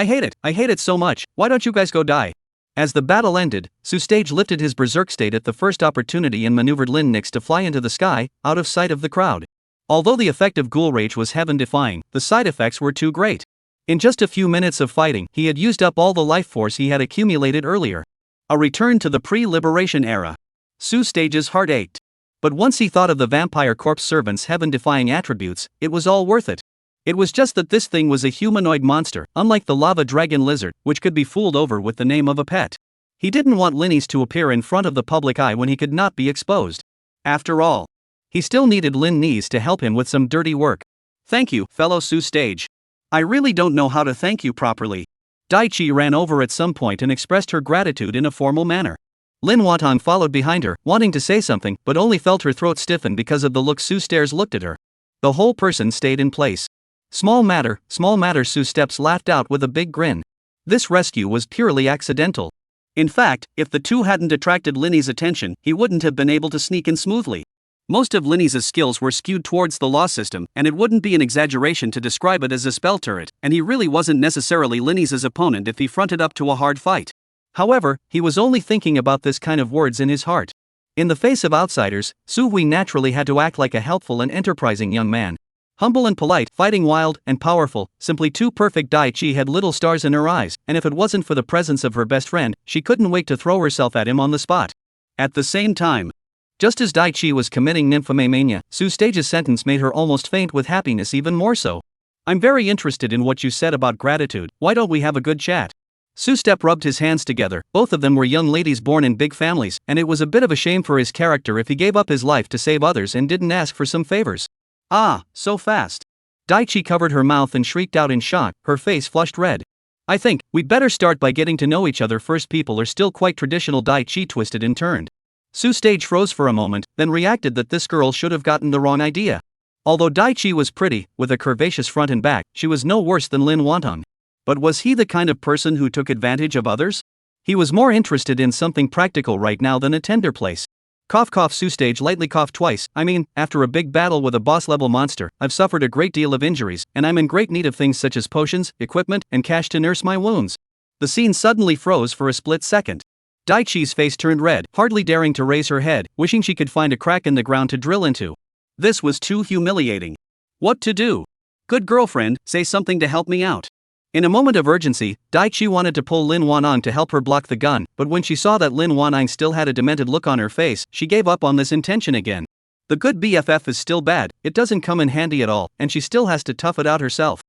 hate it so much, why don't you guys go die? As the battle ended, Su Stage lifted his berserk state at the first opportunity and maneuvered Lin Nix to fly into the sky, out of sight of the crowd. Although the effect of Ghoul Rage was heaven-defying, the side effects were too great. In just a few minutes of fighting, he had used up all the life force he had accumulated earlier. A return to the pre-liberation era. Su Stage's heart ached. But once he thought of the vampire corpse servant's heaven-defying attributes, it was all worth it. It was just that this thing was a humanoid monster, unlike the lava dragon lizard, which could be fooled over with the name of a pet. He didn't want Linnies to appear in front of the public eye when he could not be exposed. After all, he still needed Lin Ni's to help him with some dirty work. Thank you, fellow Su Stage. I really don't know how to thank you properly. Daichi ran over at some point and expressed her gratitude in a formal manner. Lin Wonton followed behind her, wanting to say something, but only felt her throat stiffen because of the look Su Stares looked at her. The whole person stayed in place. Small matter, Su Steps laughed out with a big grin. This rescue was purely accidental. In fact, if the two hadn't attracted Linny's attention, he wouldn't have been able to sneak in smoothly. Most of Linny's skills were skewed towards the law system, and it wouldn't be an exaggeration to describe it as a spell turret, and he really wasn't necessarily Linny's opponent if he fronted up to a hard fight. However, he was only thinking about this kind of words in his heart. In the face of outsiders, Su-hui naturally had to act like a helpful and enterprising young man. Humble and polite, fighting wild and powerful, simply too perfect. Dai-chi had little stars in her eyes, and if it wasn't for the presence of her best friend, she couldn't wait to throw herself at him on the spot. At the same time, just as Dai-chi was committing nymphomania, Su-stage's sentence made her almost faint with happiness even more so. "I'm very interested in what you said about gratitude, why don't we have a good chat?" Su-step rubbed his hands together. Both of them were young ladies born in big families, and it was a bit of a shame for his character if he gave up his life to save others and didn't ask for some favors. "Ah, so fast." Dai-chi covered her mouth and shrieked out in shock, her face flushed red. "I think we'd better start by getting to know each other first. People are still quite traditional." Dai-chi twisted and turned. Su-stage froze for a moment, then reacted that this girl should have gotten the wrong idea. Although Dai-chi was pretty, with a curvaceous front and back, she was no worse than Lin Wantong. But was he the kind of person who took advantage of others? He was more interested in something practical right now than a tender place. Cough cough. Su-stage lightly coughed twice. "I mean, after a big battle with a boss-level monster, I've suffered a great deal of injuries, and I'm in great need of things such as potions, equipment, and cash to nurse my wounds." The scene suddenly froze for a split second. Dai-chi's face turned red, hardly daring to raise her head, wishing she could find a crack in the ground to drill into. This was too humiliating. What to do? "Good girlfriend, say something to help me out." In a moment of urgency, Dai-chi wanted to pull Lin Wanong to help her block the gun, but when she saw that Lin Wanong still had a demented look on her face, she gave up on this intention again. The good BFF is still bad, it doesn't come in handy at all, and she still has to tough it out herself.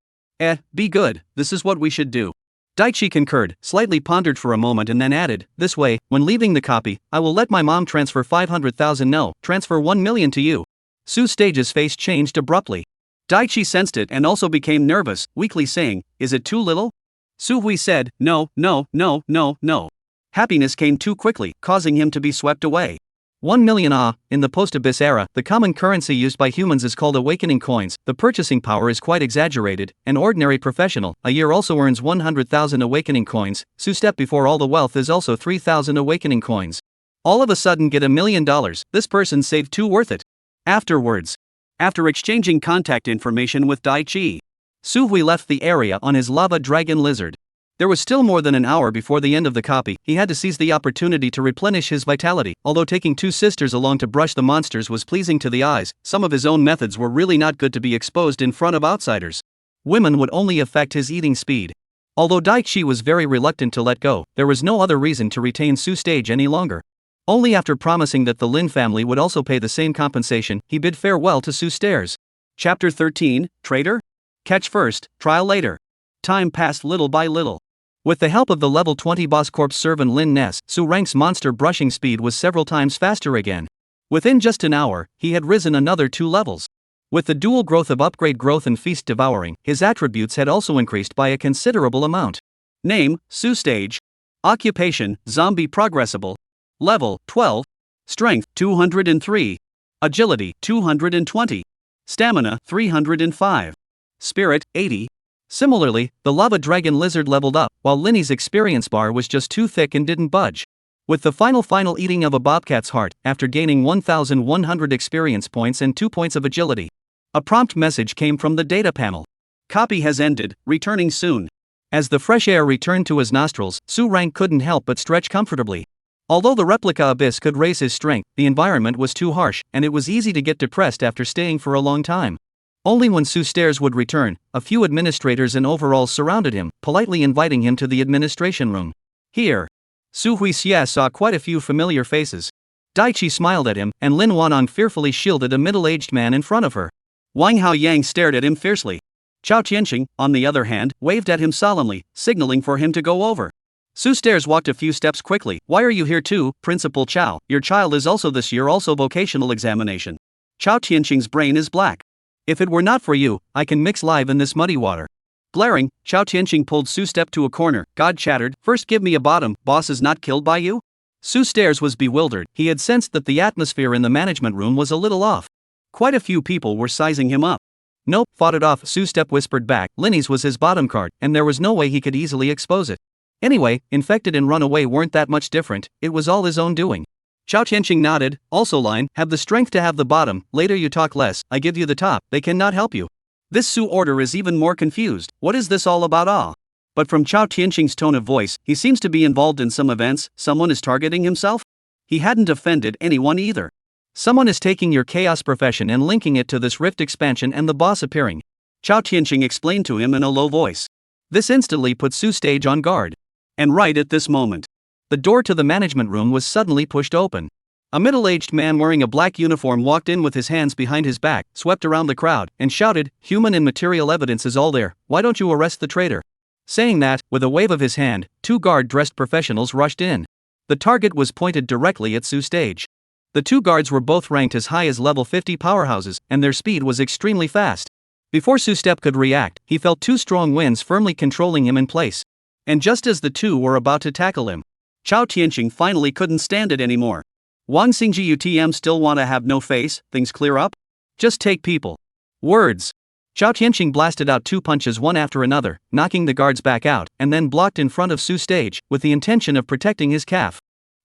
Be good, this is what we should do." Dai-chi concurred, slightly pondered for a moment and then added, "This way, when leaving the copy, I will let my mom transfer 500,000. No, transfer 1 million to you." Su-stage's face changed abruptly. Dai-chi sensed it and also became nervous, weakly saying, "Is it too little?" Su-hui said, "No, no, no, no, no." Happiness came too quickly, causing him to be swept away. 1 million. In the post-Abyss era, the common currency used by humans is called awakening coins. The purchasing power is quite exaggerated. An ordinary professional a year also earns 100,000 awakening coins. Su-step before all the wealth is also 3,000 awakening coins. All of a sudden get $1 million, this person saved too worth it. After exchanging contact information with Dai-chi, Su-hui left the area on his lava dragon lizard. There was still more than an hour before the end of the copy. He had to seize the opportunity to replenish his vitality. Although taking two sisters along to brush the monsters was pleasing to the eyes, some of his own methods were really not good to be exposed in front of outsiders. Women would only affect his eating speed. Although Dai-chi was very reluctant to let go, there was no other reason to retain Su-stage any longer. Only after promising that the Lin family would also pay the same compensation, he bid farewell to Su-stairs. Chapter 13, Traitor? Catch first, trial later. Time passed little by little. With the help of the level 20 boss corpse servant Lin Ness, Su-rank's monster brushing speed was several times faster again. Within just an hour, he had risen another 2 levels. With the dual growth of upgrade growth and feast devouring, his attributes had also increased by a considerable amount. Name, Su-stage. Occupation, zombie progressible. Level, 12. Strength, 203. Agility, 220. Stamina, 305. Spirit, 80. Similarly, the lava dragon lizard leveled up, while Linny's experience bar was just too thick and didn't budge. With the final eating of a bobcat's heart, after gaining 1,100 experience points and 2 points of agility. A prompt message came from the data panel. Copy has ended, returning soon. As the fresh air returned to his nostrils, Su-rank couldn't help but stretch comfortably. Although the replica Abyss could raise his strength, the environment was too harsh, and it was easy to get depressed after staying for a long time. Only when Su-stairs would return, a few administrators in overalls surrounded him, politely inviting him to the administration room. Here. Su-hui Xie saw quite a few familiar faces. Dai-chi smiled at him, and Lin Wanong fearfully shielded a middle-aged man in front of her. Wang Haoyang stared at him fiercely. Chao Tianxing, on the other hand, waved at him solemnly, signaling for him to go over. Su-stairs walked a few steps quickly. Why are you here too, Principal Chao? Your child is also this year also vocational examination. Chao Tianxing's brain is black. If it were not for you, I can mix live in this muddy water. Glaring, Chao Tianxing pulled Su-step to a corner. God chattered, first give me a bottom, boss is not killed by you? Su-stairs was bewildered. He had sensed that the atmosphere in the management room was a little off. Quite a few people were sizing him up. Nope, fought it off, Su-step whispered back. Linny's was his bottom card, and there was no way he could easily expose it. Anyway, infected and runaway weren't that much different, it was all his own doing. Chao Tianqing nodded. Also line, have the strength to have the bottom, later you talk less, I give you the top, they cannot help you. This Su order is even more confused, what is this all about But from Chao Tianqing's tone of voice, he seems to be involved in some events, someone is targeting himself? He hadn't offended anyone either. Someone is taking your chaos profession and linking it to this rift expansion and the boss appearing. Chao Tianqing explained to him in a low voice. This instantly put Su Stage on guard. And right at this moment, the door to the management room was suddenly pushed open. A middle-aged man wearing a black uniform walked in with his hands behind his back, swept around the crowd, and shouted, "Human and material evidence is all there, why don't you arrest the traitor?" Saying that, with a wave of his hand, 2 guard-dressed professionals rushed in. The target was pointed directly at Su Stage. The 2 guards were both ranked as high as level 50 powerhouses, and their speed was extremely fast. Before Su Step could react, he felt 2 strong winds firmly controlling him in place. And just as the 2 were about to tackle him, Chao Tianqing finally couldn't stand it anymore. Wang Xingji UTM still wanna have no face, things clear up? Just take people. Words. Chao Tianqing blasted out 2 punches one after another, knocking the guards back out, and then blocked in front of Su Stage, with the intention of protecting his calf.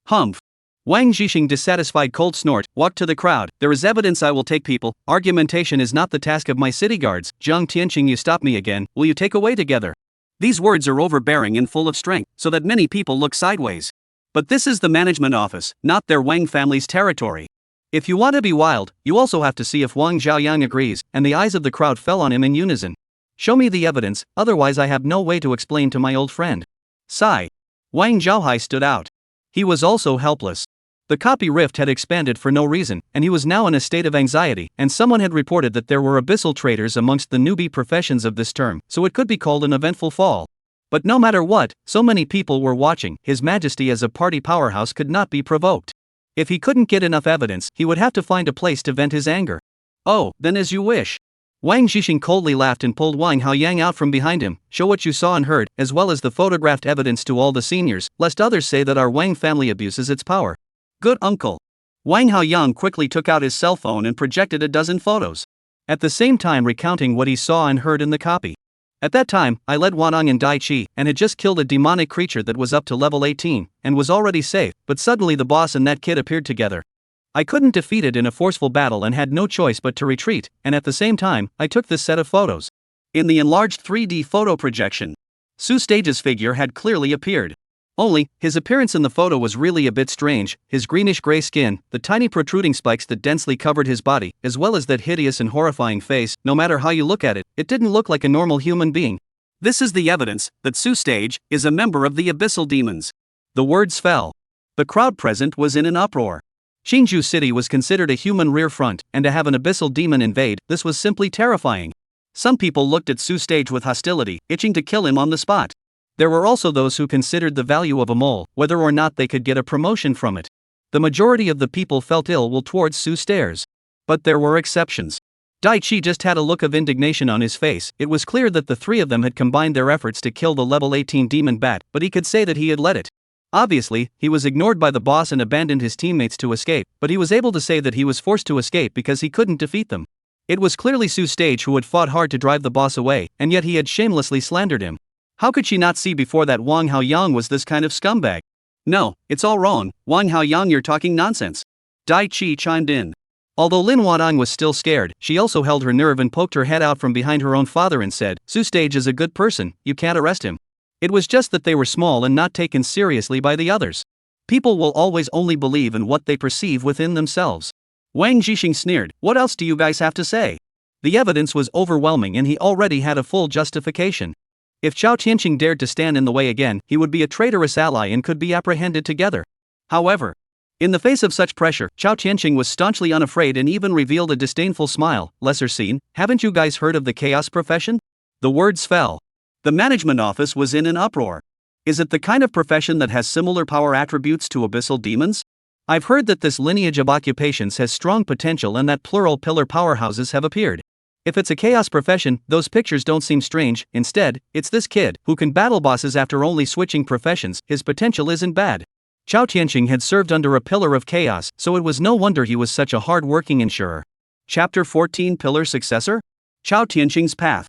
Humph. Wang Zhixing, dissatisfied cold snort, walked to the crowd. There is evidence I will take people, argumentation is not the task of my city guards. Zhang Tianqing, you stop me again, will you take away together? These words are overbearing and full of strength, so that many people look sideways. But this is the management office, not their Wang family's territory. If you want to be wild, you also have to see if Wang Zhaoyang agrees, and the eyes of the crowd fell on him in unison. Show me the evidence, otherwise I have no way to explain to my old friend. Sigh. Wang Zhaohai stood out. He was also helpless. The copy rift had expanded for no reason, and he was now in a state of anxiety, and someone had reported that there were abyssal traders amongst the newbie professions of this term, so it could be called an eventful fall. But no matter what, so many people were watching, His Majesty as a party powerhouse could not be provoked. If he couldn't get enough evidence, he would have to find a place to vent his anger. Oh, then as you wish. Wang Zhixing coldly laughed and pulled Wang Haoyang out from behind him. Show what you saw and heard, as well as the photographed evidence to all the seniors, lest others say that our Wang family abuses its power. Good uncle. Wang Haoyang quickly took out his cell phone and projected a dozen photos, at the same time recounting what he saw and heard in the copy. At that time, I led Wanang and Dai Chi, and had just killed a demonic creature that was up to level 18, and was already safe, but suddenly the boss and that kid appeared together. I couldn't defeat it in a forceful battle and had no choice but to retreat, and at the same time, I took this set of photos. In the enlarged 3D photo projection, Su Stage's figure had clearly appeared. Only, his appearance in the photo was really a bit strange, his greenish-gray skin, the tiny protruding spikes that densely covered his body, as well as that hideous and horrifying face. No matter how you look at it, it didn't look like a normal human being. This is the evidence that Su Stage is a member of the Abyssal Demons. The words fell. The crowd present was in an uproar. Qingzhou City was considered a human rear front, and to have an Abyssal Demon invade, this was simply terrifying. Some people looked at Su Stage with hostility, itching to kill him on the spot. There were also those who considered the value of a mole, whether or not they could get a promotion from it. The majority of the people felt ill will towards Su Stairs. But there were exceptions. Dai Chi just had a look of indignation on his face. It was clear that the 3 of them had combined their efforts to kill the level 18 demon bat, but he could say that he had led it. Obviously, he was ignored by the boss and abandoned his teammates to escape, but he was able to say that he was forced to escape because he couldn't defeat them. It was clearly Su Stage who had fought hard to drive the boss away, and yet he had shamelessly slandered him. How could she not see before that Wang Haoyang was this kind of scumbag? No, it's all wrong, Wang Haoyang, you're talking nonsense. Dai Chi chimed in. Although Lin Huadong was still scared, she also held her nerve and poked her head out from behind her own father and said, Su Stage is a good person, you can't arrest him. It was just that they were small and not taken seriously by the others. People will always only believe in what they perceive within themselves. Wang Zhixing sneered, what else do you guys have to say? The evidence was overwhelming and he already had a full justification. If Chao Tianqing dared to stand in the way again, he would be a traitorous ally and could be apprehended together. However, in the face of such pressure, Chao Tianqing was staunchly unafraid and even revealed a disdainful smile. Lesser seen, haven't you guys heard of the chaos profession? The words fell. The management office was in an uproar. Is it the kind of profession that has similar power attributes to abyssal demons? I've heard that this lineage of occupations has strong potential and that plural pillar powerhouses have appeared. If it's a chaos profession, those pictures don't seem strange. Instead, it's this kid, who can battle bosses after only switching professions. His potential isn't bad. Chao Tianqing had served under a pillar of chaos, so it was no wonder he was such a hard-working insurer. Chapter 14 Pillar Successor? Chao Tianqing's Path.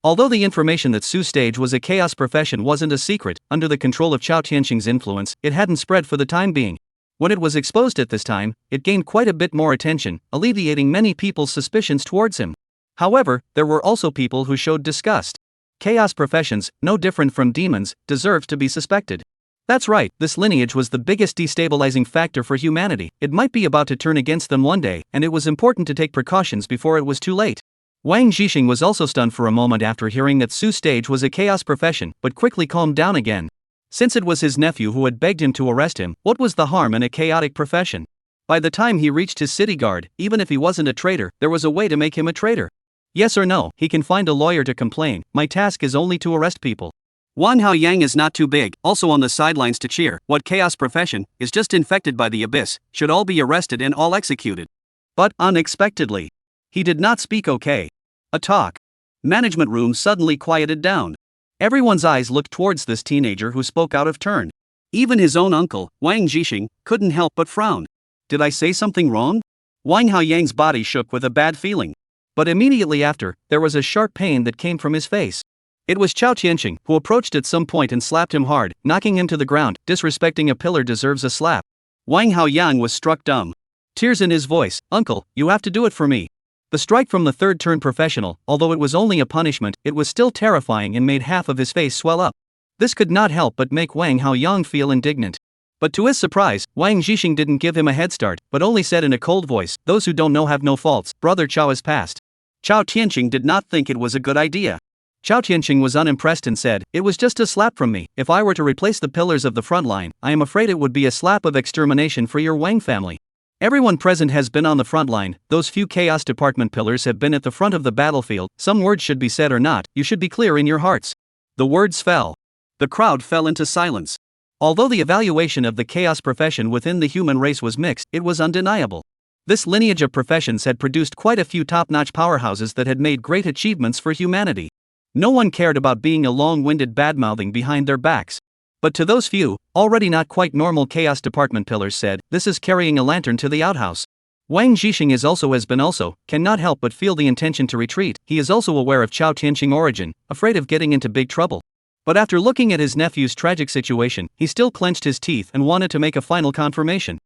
Although the information that Su stage was a chaos profession wasn't a secret, under the control of Chao Tianxing's influence, it hadn't spread for the time being. When it was exposed at this time, it gained quite a bit more attention, alleviating many people's suspicions towards him. However, there were also people who showed disgust. Chaos professions, no different from demons, deserved to be suspected. That's right, this lineage was the biggest destabilizing factor for humanity. It might be about to turn against them one day, and it was important to take precautions before it was too late. Wang Zhixing was also stunned for a moment after hearing that Su stage was a chaos profession, but quickly calmed down again. Since it was his nephew who had begged him to arrest him, what was the harm in a chaotic profession? By the time he reached his city guard, even if he wasn't a traitor, there was a way to make him a traitor. Yes or no, he can find a lawyer to complain. My task is only to arrest people. Wang Haoyang is not too big, also on the sidelines to cheer. What chaos profession is just infected by the abyss, should all be arrested and all executed. But, unexpectedly, he did not speak. Okay. A talk. Management room suddenly quieted down. Everyone's eyes looked towards this teenager who spoke out of turn. Even his own uncle, Wang Zhixing, couldn't help but frown. Did I say something wrong? Wang Haoyang's body shook with a bad feeling. But immediately after, there was a sharp pain that came from his face. It was Chao Tianxing, who approached at some point and slapped him hard, knocking him to the ground. Disrespecting a pillar deserves a slap. Wang Haoyang was struck dumb. Tears in his voice. Uncle, you have to do it for me. The strike from the third turn professional, although it was only a punishment, it was still terrifying and made half of his face swell up. This could not help but make Wang Haoyang feel indignant. But to his surprise, Wang Zhixing didn't give him a head start, but only said in a cold voice, "Those who don't know have no faults, brother Chao has passed." Chao Tianxing did not think it was a good idea. Chao Tianxing was unimpressed and said, "It was just a slap from me. If I were to replace the pillars of the front line, I am afraid it would be a slap of extermination for your Wang family. Everyone present has been on the front line. Those few Chaos Department pillars have been at the front of the battlefield. Some words should be said or not, you should be clear in your hearts." The words fell. The crowd fell into silence. Although the evaluation of the chaos profession within the human race was mixed, it was undeniable. This lineage of professions had produced quite a few top-notch powerhouses that had made great achievements for humanity. No one cared about being a long-winded badmouthing behind their backs. But to those few, already not quite normal Chaos Department pillars said, "This is carrying a lantern to the outhouse." Wang Zhixing cannot help but feel the intention to retreat. He is also aware of Chao Tianxing origin, afraid of getting into big trouble. But after looking at his nephew's tragic situation, he still clenched his teeth and wanted to make a final confirmation.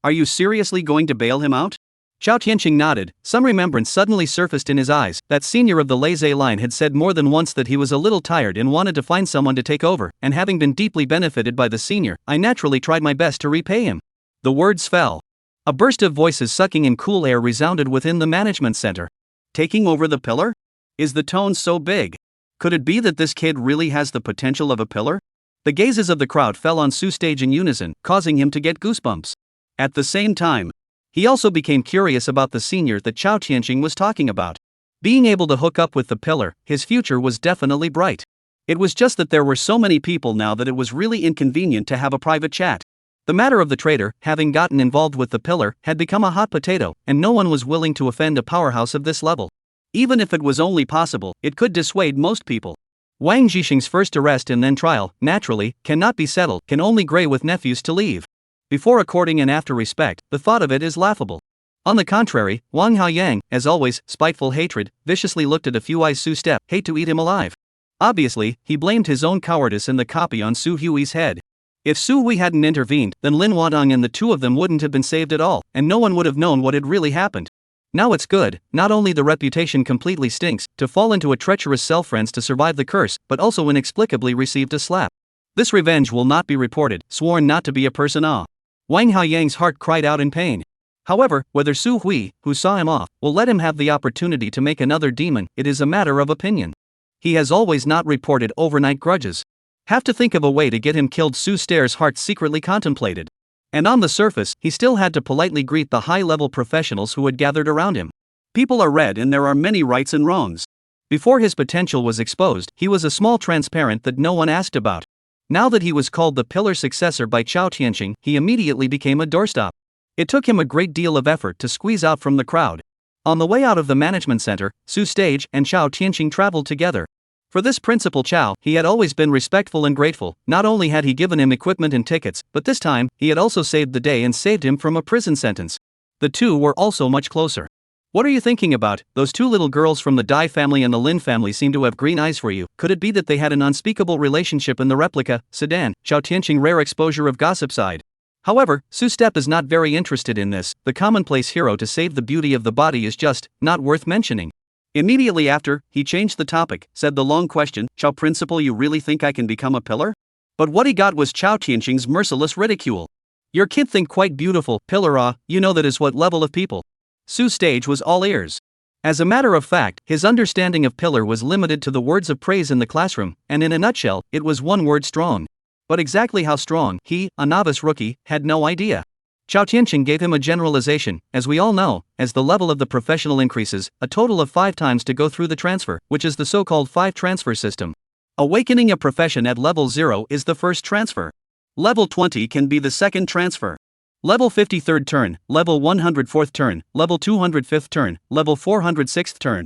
"Are you seriously going to bail him out?" Chao Tianxing nodded. Some remembrance suddenly surfaced in his eyes. That senior of the Laissez line had said more than once that he was a little tired and wanted to find someone to take over, and having been deeply benefited by the senior, I naturally tried my best to repay him. The words fell. A burst of voices sucking in cool air resounded within the management center. Taking over the pillar? Is the tone so big? Could it be that this kid really has the potential of a pillar? The gazes of the crowd fell on Su stage in unison, causing him to get goosebumps. At the same time, he also became curious about the senior that Chao Tianxing was talking about. Being able to hook up with the pillar, his future was definitely bright. It was just that there were so many people now that it was really inconvenient to have a private chat. The matter of the traitor, having gotten involved with the pillar, had become a hot potato, and no one was willing to offend a powerhouse of this level. Even if it was only possible, it could dissuade most people. Wang Zhixing's first arrest and then trial, naturally, cannot be settled, can only gray with nephews to leave. Before according and after respect, the thought of it is laughable. On the contrary, Wang Haoyang, as always, spiteful hatred, viciously looked at a few eyes Su step, hate to eat him alive. Obviously, he blamed his own cowardice and the copy on Su Hui's head. If Su Hui hadn't intervened, then Lin Wadong and the two of them wouldn't have been saved at all, and no one would have known what had really happened. Now it's good, not only the reputation completely stinks, to fall into a treacherous self-friends to survive the curse, but also inexplicably received a slap. This revenge will not be reported, sworn not to be a person. Wang Haoyang's heart cried out in pain. However, whether Su Hui, who saw him off, will let him have the opportunity to make another demon, it is a matter of opinion. He has always not reported overnight grudges. Have to think of a way to get him killed, Su Stare's heart secretly contemplated. And on the surface, he still had to politely greet the high-level professionals who had gathered around him. People are red and there are many rights and wrongs. Before his potential was exposed, he was a small transparent that no one asked about. Now that he was called the pillar successor by Chao Tianxing, he immediately became a doorstop. It took him a great deal of effort to squeeze out from the crowd. On the way out of the management center, Su Stage and Chao Tianxing traveled together. For this Principal Chao, he had always been respectful and grateful. Not only had he given him equipment and tickets, but this time, he had also saved the day and saved him from a prison sentence. The two were also much closer. What are you thinking about? Those two little girls from the Dai family and the Lin family seem to have green eyes for you. Could it be that they had an unspeakable relationship in the replica, sedan, Xiao Tianqing rare exposure of gossip side? However, Su Step is not very interested in this. The commonplace hero to save the beauty of the body is just not worth mentioning. Immediately after, he changed the topic, said the long question, Chao Principal, you really think I can become a pillar? But what he got was Chao Tianqing's merciless ridicule. Your kid think quite beautiful, pillar you know that is what level of people. Su Stage was all ears. As a matter of fact, his understanding of pillar was limited to the words of praise in the classroom, and in a nutshell, it was one word: strong. But exactly how strong, he, a novice rookie, had no idea. Chao Tianqing gave him a generalization. As we all know, as the level of the professional increases, a total of 5 times to go through the transfer, which is the so-called 5 transfer system. Awakening a profession at level 0 is the first transfer. Level 20 can be the second transfer. Level 53rd turn, level 104th turn, level 205th turn, level 406th turn.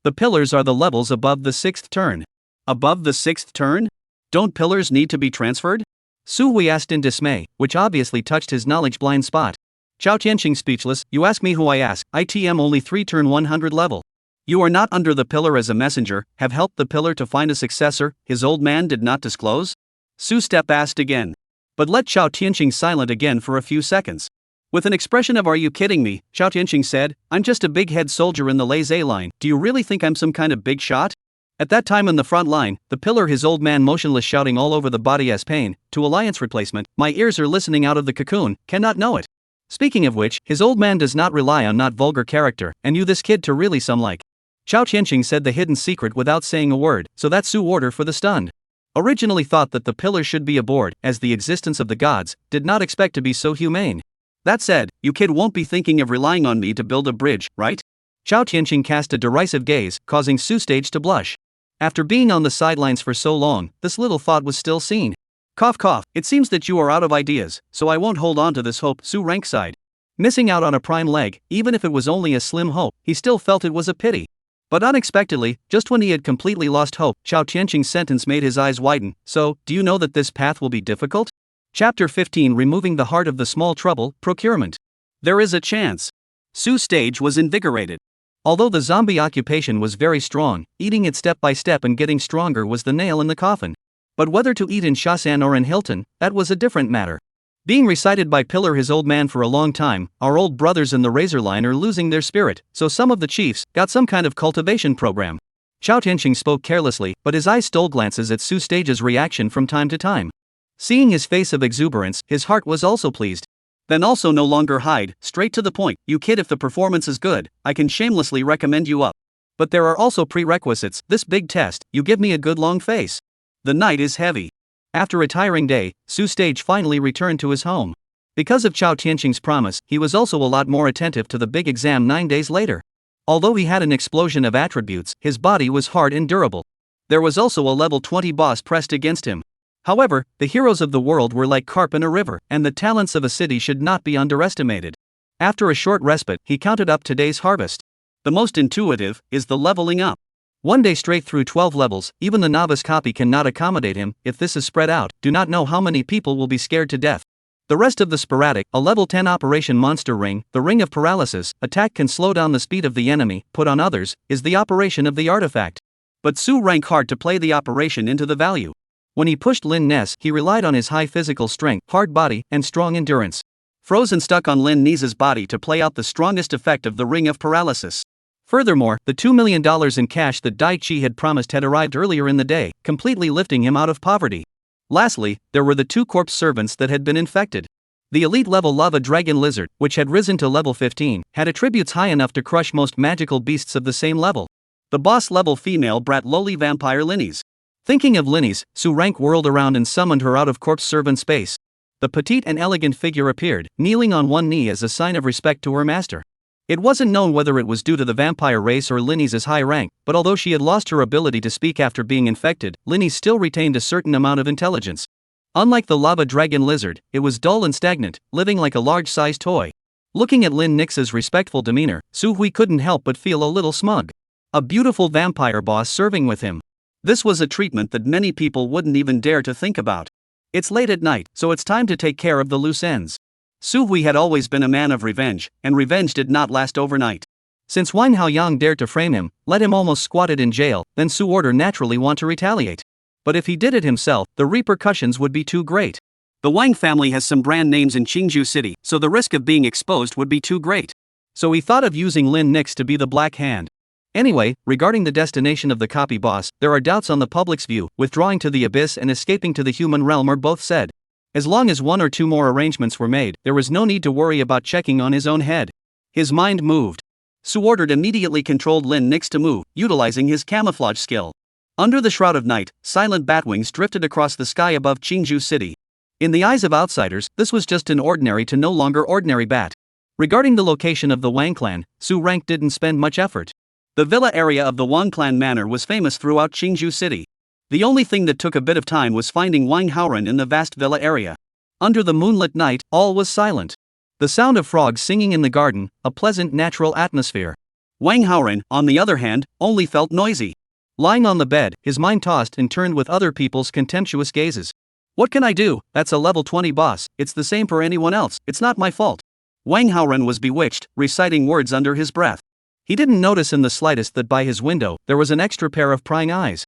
The pillars are the levels above the 6th turn. Above the 6th turn? Don't pillars need to be transferred? Su Hui asked in dismay, which obviously touched his knowledge blind spot. Chao Tianqing speechless, you ask me who I ask, ITM only 3 turn 100 level. You are not under the pillar as a messenger, have helped the pillar to find a successor, his old man did not disclose? Su Step asked again. But let Chao Tianqing silent again for a few seconds. With an expression of are you kidding me, Chao Tianqing said, I'm just a big head soldier in the Laissez line, do you really think I'm some kind of big shot? At that time in the front line, the pillar his old man motionless shouting all over the body as pain, to alliance replacement, my ears are listening out of the cocoon, cannot know it. Speaking of which, his old man does not rely on not vulgar character, and you this kid to really some like. Chao Tianqing said the hidden secret without saying a word, so that's Su order for the stunned. Originally thought that the pillar should be aboard, as the existence of the gods, did not expect to be so humane. That said, you kid won't be thinking of relying on me to build a bridge, right? Chao Tianqing cast a derisive gaze, causing Su Stage to blush. After being on the sidelines for so long, this little thought was still seen. Cough cough, it seems that you are out of ideas, so I won't hold on to this hope, Su rank sighed. Missing out on a prime leg, even if it was only a slim hope, he still felt it was a pity. But unexpectedly, just when he had completely lost hope, Chao Tianqing's sentence made his eyes widen. So, do you know that this path will be difficult? Chapter 15 Removing the Heart of the Small Trouble, Procurement. There is a chance. Su Stage was invigorated. Although the zombie occupation was very strong, eating it step by step and getting stronger was the nail in the coffin. But whether to eat in Shasan or in Hilton, that was a different matter. Being recited by Pillar his old man for a long time, our old brothers in the razor line are losing their spirit, so some of the chiefs got some kind of cultivation program. Chao Tianqing spoke carelessly, but his eyes stole glances at Su Stage's reaction from time to time. Seeing his face of exuberance, his heart was also pleased. Then also no longer hide, straight to the point, you kid, if the performance is good, I can shamelessly recommend you up. But there are also prerequisites, this big test, you give me a good long face. The night is heavy. After a tiring day, Su Stage finally returned to his home. Because of Chao Tianqing's promise, he was also a lot more attentive to the big exam 9 days later. Although he had an explosion of attributes, his body was hard and durable. There was also a level 20 boss pressed against him. However, the heroes of the world were like carp in a river, and the talents of a city should not be underestimated. After a short respite, he counted up today's harvest. The most intuitive is the leveling up. 1 day straight through 12 levels, even the novice copy cannot accommodate him. If this is spread out, do not know how many people will be scared to death. The rest of the sporadic, a level 10 operation monster ring, the ring of paralysis, attack can slow down the speed of the enemy, put on others, is the operation of the artifact. But Su rank hard to play the operation into the value. When he pushed Lin Ness, he relied on his high physical strength, hard body, and strong endurance. Frozen stuck on Lin Ness's body to play out the strongest effect of the ring of paralysis. Furthermore, the $2 million in cash that Dai Chi had promised had arrived earlier in the day, completely lifting him out of poverty. Lastly, there were the 2 corpse servants that had been infected. The elite level lava dragon lizard, which had risen to level 15, had attributes high enough to crush most magical beasts of the same level. The boss level female brat lowly vampire Linnies. Thinking of Linnies, Su rank whirled around and summoned her out of corpse servant space. The petite and elegant figure appeared, kneeling on one knee as a sign of respect to her master. It wasn't known whether it was due to the vampire race or Linnies' high rank, but although she had lost her ability to speak after being infected, Linnies still retained a certain amount of intelligence. Unlike the lava dragon lizard, it was dull and stagnant, living like a large-sized toy. Looking at Lin Nix's respectful demeanor, Su Hui couldn't help but feel a little smug. A beautiful vampire boss serving with him. This was a treatment that many people wouldn't even dare to think about. It's late at night, so it's time to take care of the loose ends. Su Hui had always been a man of revenge, and revenge did not last overnight. Since Wang Haoyang dared to frame him, let him almost squatted in jail, then Su Order naturally want to retaliate. But if he did it himself, the repercussions would be too great. The Wang family has some brand names in Qingzhou City, so the risk of being exposed would be too great. So he thought of using Lin Nix to be the Black Hand. Anyway, regarding the destination of the copy boss, there are doubts on the public's view. Withdrawing to the abyss and escaping to the human realm are both said. As long as one or two more arrangements were made, there was no need to worry about checking on his own head. His mind moved. Su Ordered immediately controlled Lin Nix to move, utilizing his camouflage skill. Under the shroud of night, silent batwings drifted across the sky above Qingzhou City. In the eyes of outsiders, this was just an ordinary to no longer ordinary bat. Regarding the location of the Wang clan, Su Rank didn't spend much effort. The villa area of the Wang clan manor was famous throughout Qingzhou City. The only thing that took a bit of time was finding Wang Haoren in the vast villa area. Under the moonlit night, all was silent. The sound of frogs singing in the garden, a pleasant natural atmosphere. Wang Haoren, on the other hand, only felt noisy. Lying on the bed, his mind tossed and turned with other people's contemptuous gazes. What can I do? That's a level 20 boss, it's the same for anyone else, it's not my fault. Wang Haoren was bewitched, reciting words under his breath. He didn't notice in the slightest that by his window, there was an extra pair of prying eyes.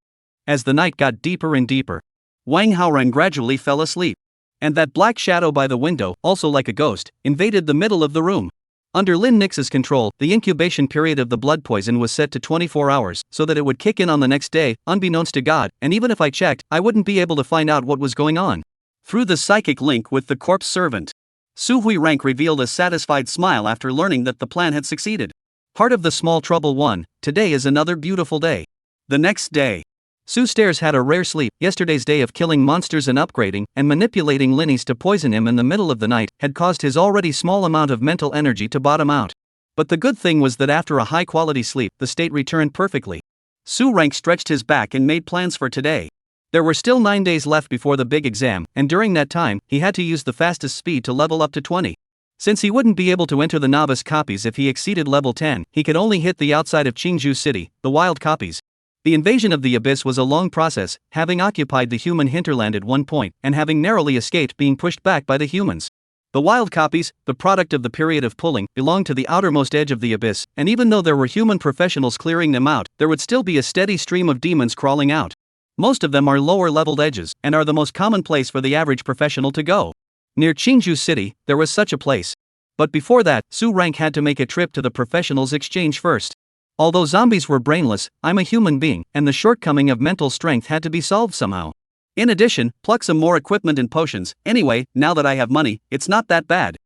As the night got deeper and deeper, Wang Haoren gradually fell asleep. And that black shadow by the window, also like a ghost, invaded the middle of the room. Under Lin Nix's control, the incubation period of the blood poison was set to 24 hours, so that it would kick in on the next day, unbeknownst to God, and even if I checked, I wouldn't be able to find out what was going on. Through the psychic link with the corpse servant, Su Hui Rank revealed a satisfied smile after learning that the plan had succeeded. Part of the small trouble won. Today is another beautiful day. The next day, Su Stairs had a rare sleep. Yesterday's day of killing monsters and upgrading, and manipulating Linnies to poison him in the middle of the night, had caused his already small amount of mental energy to bottom out. But the good thing was that after a high-quality sleep, the state returned perfectly. Su Rank stretched his back and made plans for today. There were still 9 days left before the big exam, and during that time, he had to use the fastest speed to level up to 20. Since he wouldn't be able to enter the novice copies if he exceeded level 10, he could only hit the outside of Qingzhou City, the wild copies. The invasion of the Abyss was a long process, having occupied the human hinterland at one point, and having narrowly escaped being pushed back by the humans. The wild copies, the product of the period of pulling, belonged to the outermost edge of the Abyss, and even though there were human professionals clearing them out, there would still be a steady stream of demons crawling out. Most of them are lower-leveled edges, and are the most common place for the average professional to go. Near Qingzhou City, there was such a place. But before that, Su Rank had to make a trip to the professionals' exchange first. Although zombies were brainless, I'm a human being, and the shortcoming of mental strength had to be solved somehow. In addition, pluck some more equipment and potions. Anyway, now that I have money, it's not that bad.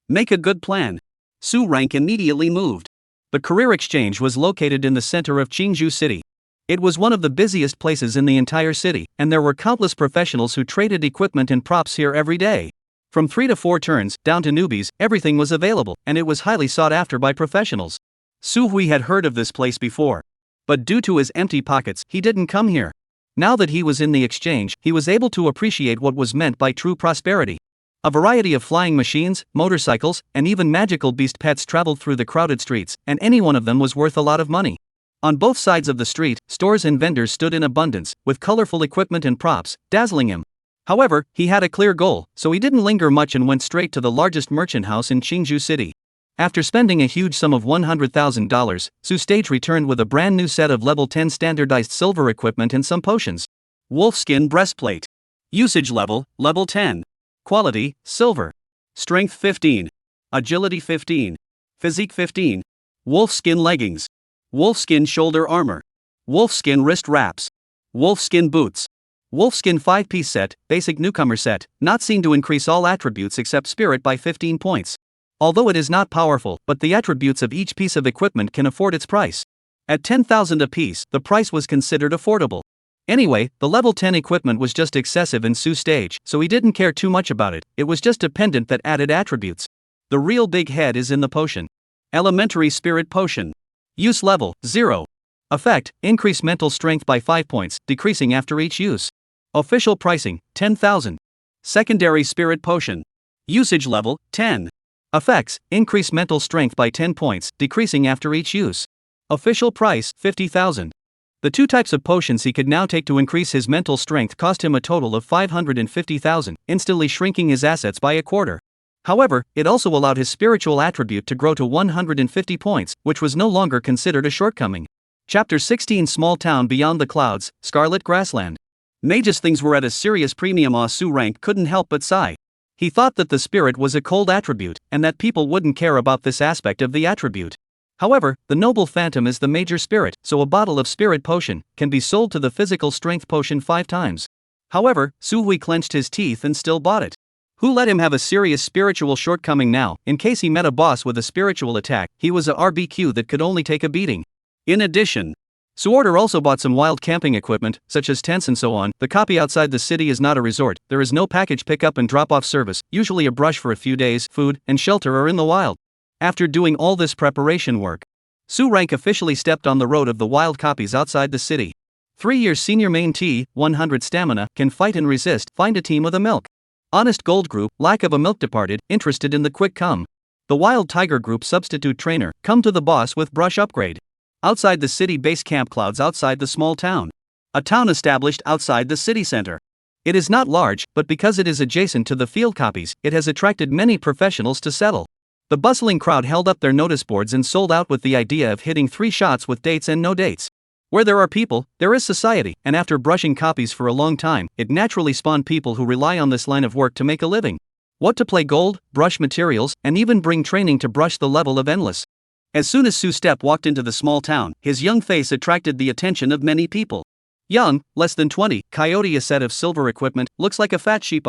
Make a good plan. Su Rank immediately moved. The career exchange was located in the center of Qingzhou City. It was one of the busiest places in the entire city, and there were countless professionals who traded equipment and props here every day. From 3 to 4 turns, down to newbies, everything was available, and it was highly sought after by professionals. Su Hui had heard of this place before. But due to his empty pockets, he didn't come here. Now that he was in the exchange, he was able to appreciate what was meant by true prosperity. A variety of flying machines, motorcycles, and even magical beast pets traveled through the crowded streets, and any one of them was worth a lot of money. On both sides of the street, stores and vendors stood in abundance, with colorful equipment and props, dazzling him. However, he had a clear goal, so he didn't linger much and went straight to the largest merchant house in Qingzhou City. After spending a huge sum of $100,000, Su Stage returned with a brand new set of level 10 standardized silver equipment and some potions. Wolfskin breastplate. Usage level, level 10. Quality, silver. Strength 15. Agility 15. Physique 15. Wolfskin leggings. Wolfskin shoulder armor. Wolfskin wrist wraps. Wolfskin boots. Wolfskin 5-piece set, basic newcomer set, not seen to increase all attributes except spirit by 15 points. Although it is not powerful, but the attributes of each piece of equipment can afford its price. At 10,000 apiece, the price was considered affordable. Anyway, the level 10 equipment was just excessive in Su Stage, so he didn't care too much about it. It was just a pendant that added attributes. The real big head is in the potion. Elementary Spirit Potion. Use level, 0. Effect, increase mental strength by 5 points, decreasing after each use. Official pricing, 10,000. Secondary Spirit Potion. Usage level, 10. Effects, increase mental strength by 10 points, decreasing after each use. Official price, 50,000. The 2 types of potions he could now take to increase his mental strength cost him a total of 550,000, instantly shrinking his assets by a quarter. However, it also allowed his spiritual attribute to grow to 150 points, which was no longer considered a shortcoming. Chapter 16 Small Town Beyond the Clouds, Scarlet Grassland. Mage's things were at a serious premium. Su Rank couldn't help but sigh. He thought that the spirit was a cold attribute, and that people wouldn't care about this aspect of the attribute. However, the noble phantom is the major spirit, so a bottle of spirit potion can be sold to the physical strength potion 5 times. However, Su Hui clenched his teeth and still bought it. Who let him have a serious spiritual shortcoming now? In case he met a boss with a spiritual attack, he was a RBQ that could only take a beating. In addition, Suorder also bought some wild camping equipment, such as tents and so on. The copy outside the city is not a resort, there is no package pickup and drop-off service, usually a brush for a few days, food and shelter are in the wild. After doing all this preparation work, Su Rank officially stepped on the road of the wild copies outside the city. 3 years senior main T, 100 stamina, can fight and resist, find a team with a milk. Honest Gold Group, lack of a milk departed, interested in the quick come. The Wild Tiger Group substitute trainer, come to the boss with brush upgrade. Outside the city base camp clouds outside the small town. A town established outside the city center. It is not large, but because it is adjacent to the field copies, it has attracted many professionals to settle. The bustling crowd held up their notice boards and sold out with the idea of hitting 3 shots with dates and no dates. Where there are people, there is society, and after brushing copies for a long time, it naturally spawned people who rely on this line of work to make a living. What to play gold, brush materials, and even bring training to brush the level of endless. As soon as Su Step walked into the small town, his young face attracted the attention of many people. Young, less than 20, Coyote a set of silver equipment, looks like a fat sheep.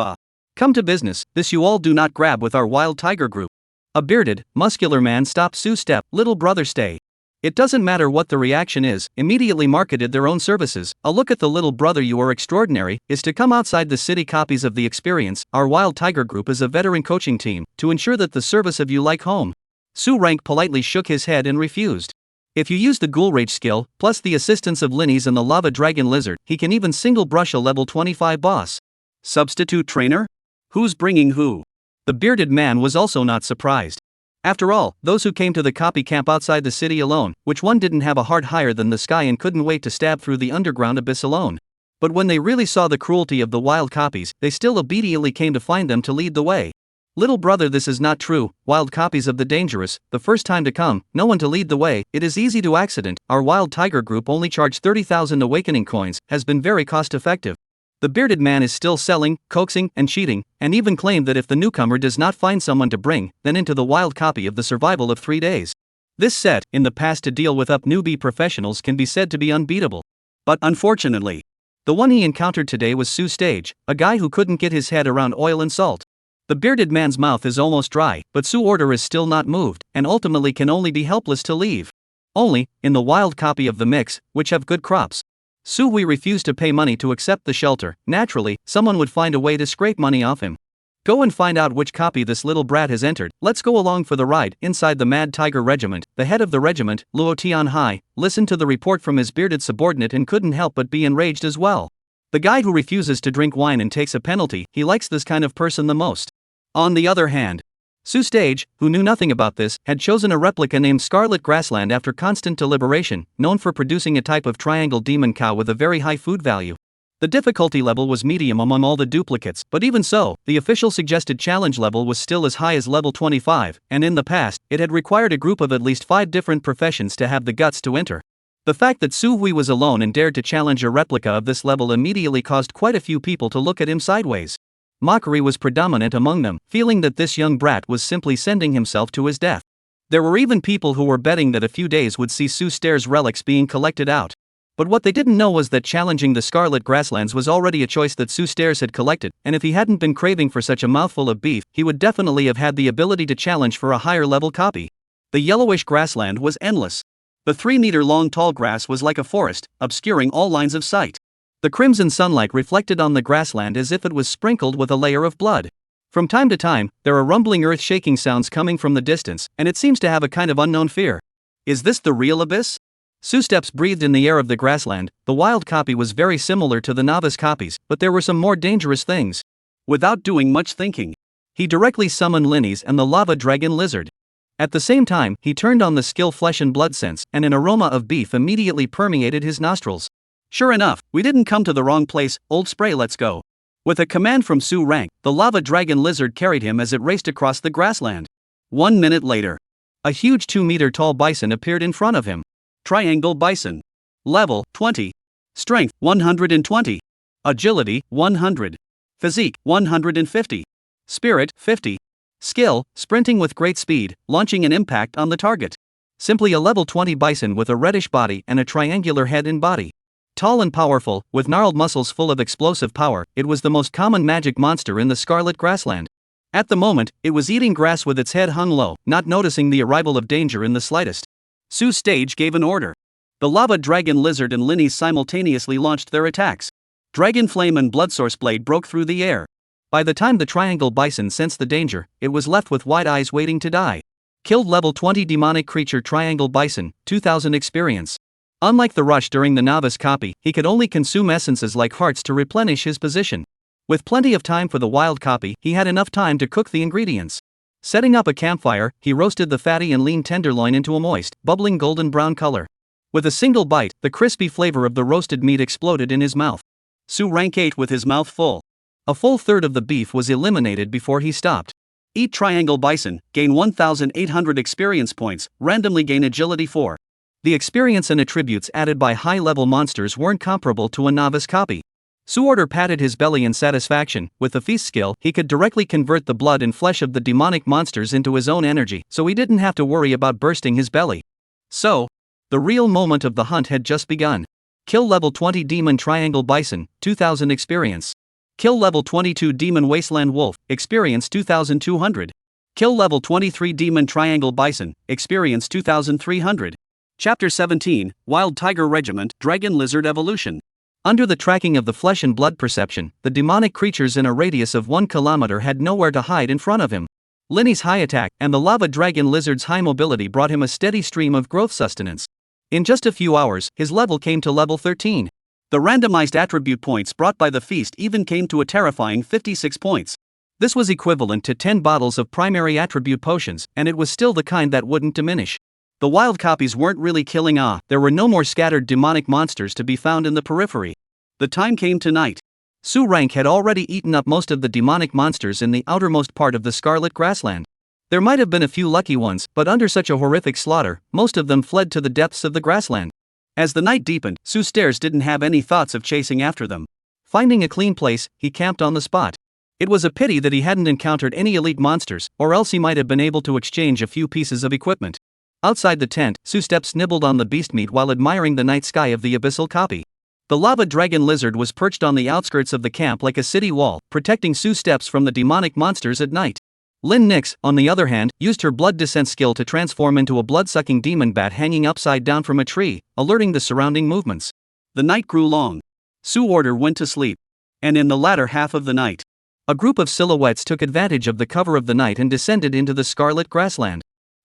Come to business, this you all do not grab with our Wild Tiger Group. A bearded, muscular man stopped Su Step, little brother stay. It doesn't matter what the reaction is, immediately marketed their own services. A look at the little brother, you are extraordinary, is to come outside the city copies of the experience. Our Wild Tiger Group is a veteran coaching team, to ensure that the service of you like home. Su Rank politely shook his head and refused. If you use the Ghoul Rage skill, plus the assistance of Linnies and the Lava Dragon Lizard, he can even single brush a level 25 boss. Substitute trainer? Who's bringing who? The bearded man was also not surprised. After all, those who came to the copy camp outside the city alone, which one didn't have a heart higher than the sky and couldn't wait to stab through the underground abyss alone. But when they really saw the cruelty of the wild copies, they still obediently came to find them to lead the way. Little brother, this is not true. Wild copies of the dangerous, the first time to come, no one to lead the way, it is easy to accident. Our Wild Tiger Group only charged 30,000 awakening coins, has been very cost effective. The bearded man is still selling, coaxing, and cheating, and even claimed that if the newcomer does not find someone to bring, then into the wild copy of the survival of 3 days. This set, in the past to deal with up newbie professionals can be said to be unbeatable. But unfortunately, the one he encountered today was Su Stage, a guy who couldn't get his head around oil and salt. The bearded man's mouth is almost dry, but Su Order is still not moved, and ultimately can only be helpless to leave. Only, in the wild copy of the mix, which have good crops. Su Hui refused to pay money to accept the shelter. Naturally, someone would find a way to scrape money off him. Go and find out which copy this little brat has entered. Let's go along for the ride. Inside the Mad Tiger Regiment, the head of the regiment, Luo Tian Hai, listened to the report from his bearded subordinate and couldn't help but be enraged as well. The guy who refuses to drink wine and takes a penalty, he likes this kind of person the most. On the other hand, Su Stage, who knew nothing about this, had chosen a replica named Scarlet Grassland after constant deliberation, known for producing a type of triangle demon cow with a very high food value. The difficulty level was medium among all the duplicates, but even so, the official suggested challenge level was still as high as level 25, and in the past, it had required a group of at least 5 different professions to have the guts to enter. The fact that Su Hui was alone and dared to challenge a replica of this level immediately caused quite a few people to look at him sideways. Mockery was predominant among them, feeling that this young brat was simply sending himself to his death. There were even people who were betting that a few days would see Su Stare's relics being collected out. But what they didn't know was that challenging the Scarlet Grasslands was already a choice that Su Stares had collected, and if he hadn't been craving for such a mouthful of beef, he would definitely have had the ability to challenge for a higher level copy. The yellowish grassland was endless. The 3-meter-long tall grass was like a forest, obscuring all lines of sight. The crimson sunlight reflected on the grassland as if it was sprinkled with a layer of blood. From time to time, there are rumbling earth-shaking sounds coming from the distance, and it seems to have a kind of unknown fear. Is this the real abyss? Su Steps breathed in the air of the grassland. The wild copy was very similar to the novice copies, but there were some more dangerous things. Without doing much thinking, he directly summoned Linnies and the Lava Dragon Lizard. At the same time, he turned on the skill Flesh and Blood sense, and an aroma of beef immediately permeated his nostrils. Sure enough, we didn't come to the wrong place. Old spray, let's go. With a command from Su Rank, the lava dragon lizard carried him as it raced across the grassland. 1 minute later, a huge 2-meter-tall bison appeared in front of him. Triangle bison. Level 20. Strength 120. Agility 100. Physique 150. Spirit 50. Skill, sprinting with great speed, launching an impact on the target. Simply a level 20 bison with a reddish body and a triangular head and body. Tall and powerful, with gnarled muscles full of explosive power, it was the most common magic monster in the Scarlet Grassland. At the moment, it was eating grass with its head hung low, not noticing the arrival of danger in the slightest. Su's stage gave an order. The lava dragon lizard and Linny simultaneously launched their attacks. Dragon Flame and Bloodsource Blade broke through the air. By the time the triangle bison sensed the danger, it was left with wide eyes waiting to die. Killed level 20 demonic creature Triangle Bison, 2000 experience. Unlike the rush during the novice copy, he could only consume essences like hearts to replenish his position. With plenty of time for the wild copy, he had enough time to cook the ingredients. Setting up a campfire, he roasted the fatty and lean tenderloin into a moist, bubbling golden brown color. With a single bite, the crispy flavor of the roasted meat exploded in his mouth. Su Rank ate with his mouth full. A full third of the beef was eliminated before he stopped. Eat Triangle Bison, gain 1,800 experience points, randomly gain Agility 4. The experience and attributes added by high-level monsters weren't comparable to a novice copy. Su Order patted his belly in satisfaction. With the feast skill, he could directly convert the blood and flesh of the demonic monsters into his own energy, so he didn't have to worry about bursting his belly. So, the real moment of the hunt had just begun. Kill level 20 Demon Triangle Bison, 2000 experience. Kill level 22 Demon Wasteland Wolf, experience 2200. Kill level 23 Demon Triangle Bison, experience 2300. Chapter 17, Wild Tiger Regiment, Dragon Lizard Evolution. Under the tracking of the flesh and blood perception, the demonic creatures in a radius of 1 kilometer had nowhere to hide in front of him. Linny's high attack and the lava dragon lizard's high mobility brought him a steady stream of growth sustenance. In just a few hours, his level came to level 13. The randomized attribute points brought by the feast even came to a terrifying 56 points. This was equivalent to 10 bottles of primary attribute potions, and it was still the kind that wouldn't diminish. The wild copies weren't really killing there were no more scattered demonic monsters to be found in the periphery. The time came tonight. Su Rank had already eaten up most of the demonic monsters in the outermost part of the Scarlet Grassland. There might have been a few lucky ones, but under such a horrific slaughter, most of them fled to the depths of the grassland. As the night deepened, Su Stairs didn't have any thoughts of chasing after them. Finding a clean place, he camped on the spot. It was a pity that he hadn't encountered any elite monsters, or else he might have been able to exchange a few pieces of equipment. Outside the tent, Su Steps nibbled on the beast meat while admiring the night sky of the Abyssal copy. The lava dragon lizard was perched on the outskirts of the camp like a city wall, protecting Su Steps from the demonic monsters at night. Lin Nix, on the other hand, used her blood descent skill to transform into a blood-sucking demon bat hanging upside down from a tree, alerting the surrounding movements. The night grew long. Su Order went to sleep. And in the latter half of the night, a group of silhouettes took advantage of the cover of the night and descended into the Scarlet Grassland.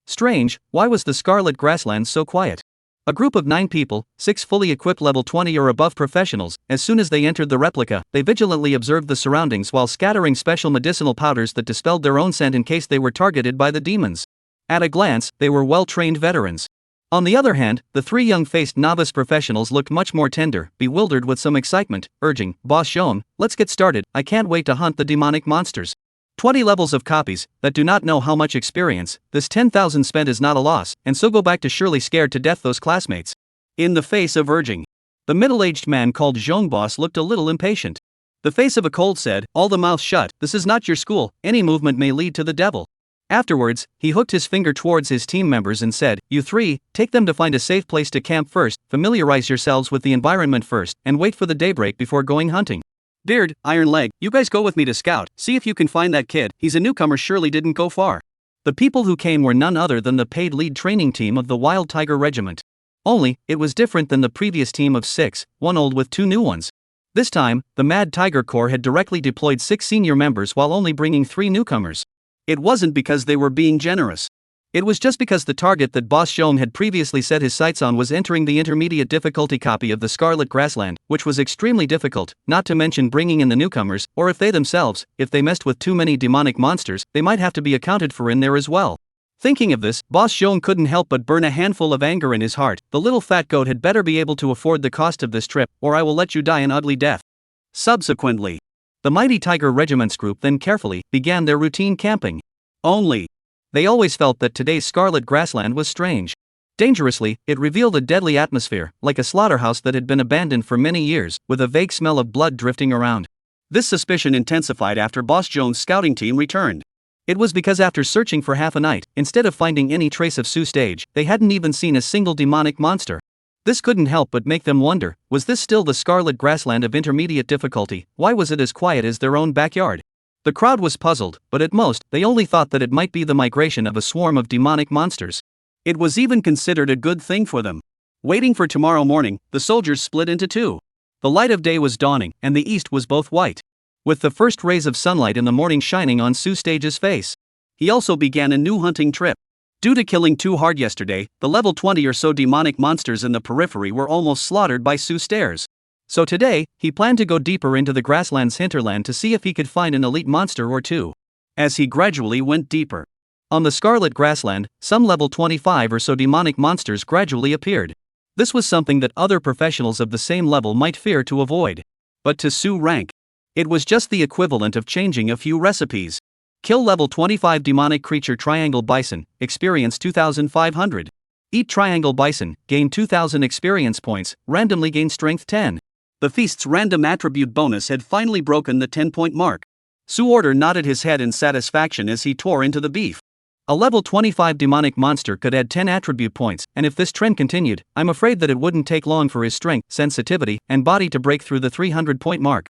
Strange, why was the Scarlet Grassland so quiet? A group of 9 people, 6 fully equipped level 20 or above professionals, as soon as they entered the replica, they vigilantly observed the surroundings while scattering special medicinal powders that dispelled their own scent in case they were targeted by the demons. At a glance, they were well-trained veterans. On the other hand, the 3 young-faced novice professionals looked much more tender, bewildered with some excitement, urging, "Boss Shown, let's get started, I can't wait to hunt the demonic monsters." 20 levels of copies, that do not know how much experience, this 10,000 spent is not a loss, and so go back to surely scared to death those classmates. In the face of urging, the middle-aged man called Zhong Boss looked a little impatient. The face of a cold said, "All the mouth shut, this is not your school, any movement may lead to the devil." Afterwards, he hooked his finger towards his team members and said, "You 3, take them to find a safe place to camp first, familiarize yourselves with the environment first, and wait for the daybreak before going hunting. Beard, Iron Leg, you guys go with me to scout, see if you can find that kid, he's a newcomer, surely didn't go far." The people who came were none other than the paid lead training team of the Wild Tiger Regiment. Only, it was different than the previous team of 6, 1 old with 2 new ones. This time, the Mad Tiger Corps had directly deployed 6 senior members while only bringing 3 newcomers. It wasn't because they were being generous. It was just because the target that Boss Shom had previously set his sights on was entering the intermediate difficulty copy of the Scarlet Grassland, which was extremely difficult, not to mention bringing in the newcomers, or if they themselves, if they messed with too many demonic monsters, they might have to be accounted for in there as well. Thinking of this, Boss Shom couldn't help but burn a handful of anger in his heart. The little fat goat had better be able to afford the cost of this trip, or I will let you die an ugly death. Subsequently, The mighty Tiger Regiment's group then carefully began their routine camping. Only, they always felt that today's scarlet grassland was strange. Dangerously, it revealed a deadly atmosphere, like a slaughterhouse that had been abandoned for many years, with a vague smell of blood drifting around. This suspicion intensified after Boss Jones' scouting team returned. It was because after searching for half a night, instead of finding any trace of Sioux Stage, they hadn't even seen a single demonic monster. This couldn't help but make them wonder, was this still the scarlet grassland of intermediate difficulty? Why was it as quiet as their own backyard? The crowd was puzzled, but at most, they only thought that it might be the migration of a swarm of demonic monsters. It was even considered a good thing for them. Waiting for tomorrow morning, the soldiers split into two. The light of day was dawning, and the east was both white, with the first rays of sunlight in the morning shining on Sioux Stage's face. He also began a new hunting trip. Due to killing too hard yesterday, the level 20 or so demonic monsters in the periphery were almost slaughtered by Sioux Stairs. So today, he planned to go deeper into the grassland's hinterland to see if he could find an elite monster or two. As he gradually went deeper, on the scarlet grassland, some level 25 or so demonic monsters gradually appeared. This was something that other professionals of the same level might fear to avoid. But to Sioux rank, it was just the equivalent of changing a few recipes. Kill level 25 demonic creature Triangle Bison, experience 2500. Eat Triangle Bison, gain 2000 experience points, randomly gain strength 10. The feast's random attribute bonus had finally broken the 10-point mark. Sioux Order nodded his head in satisfaction as he tore into the beef. A level 25 demonic monster could add 10 attribute points, and if this trend continued, I'm afraid that it wouldn't take long for his strength, sensitivity, and body to break through the 300-point mark.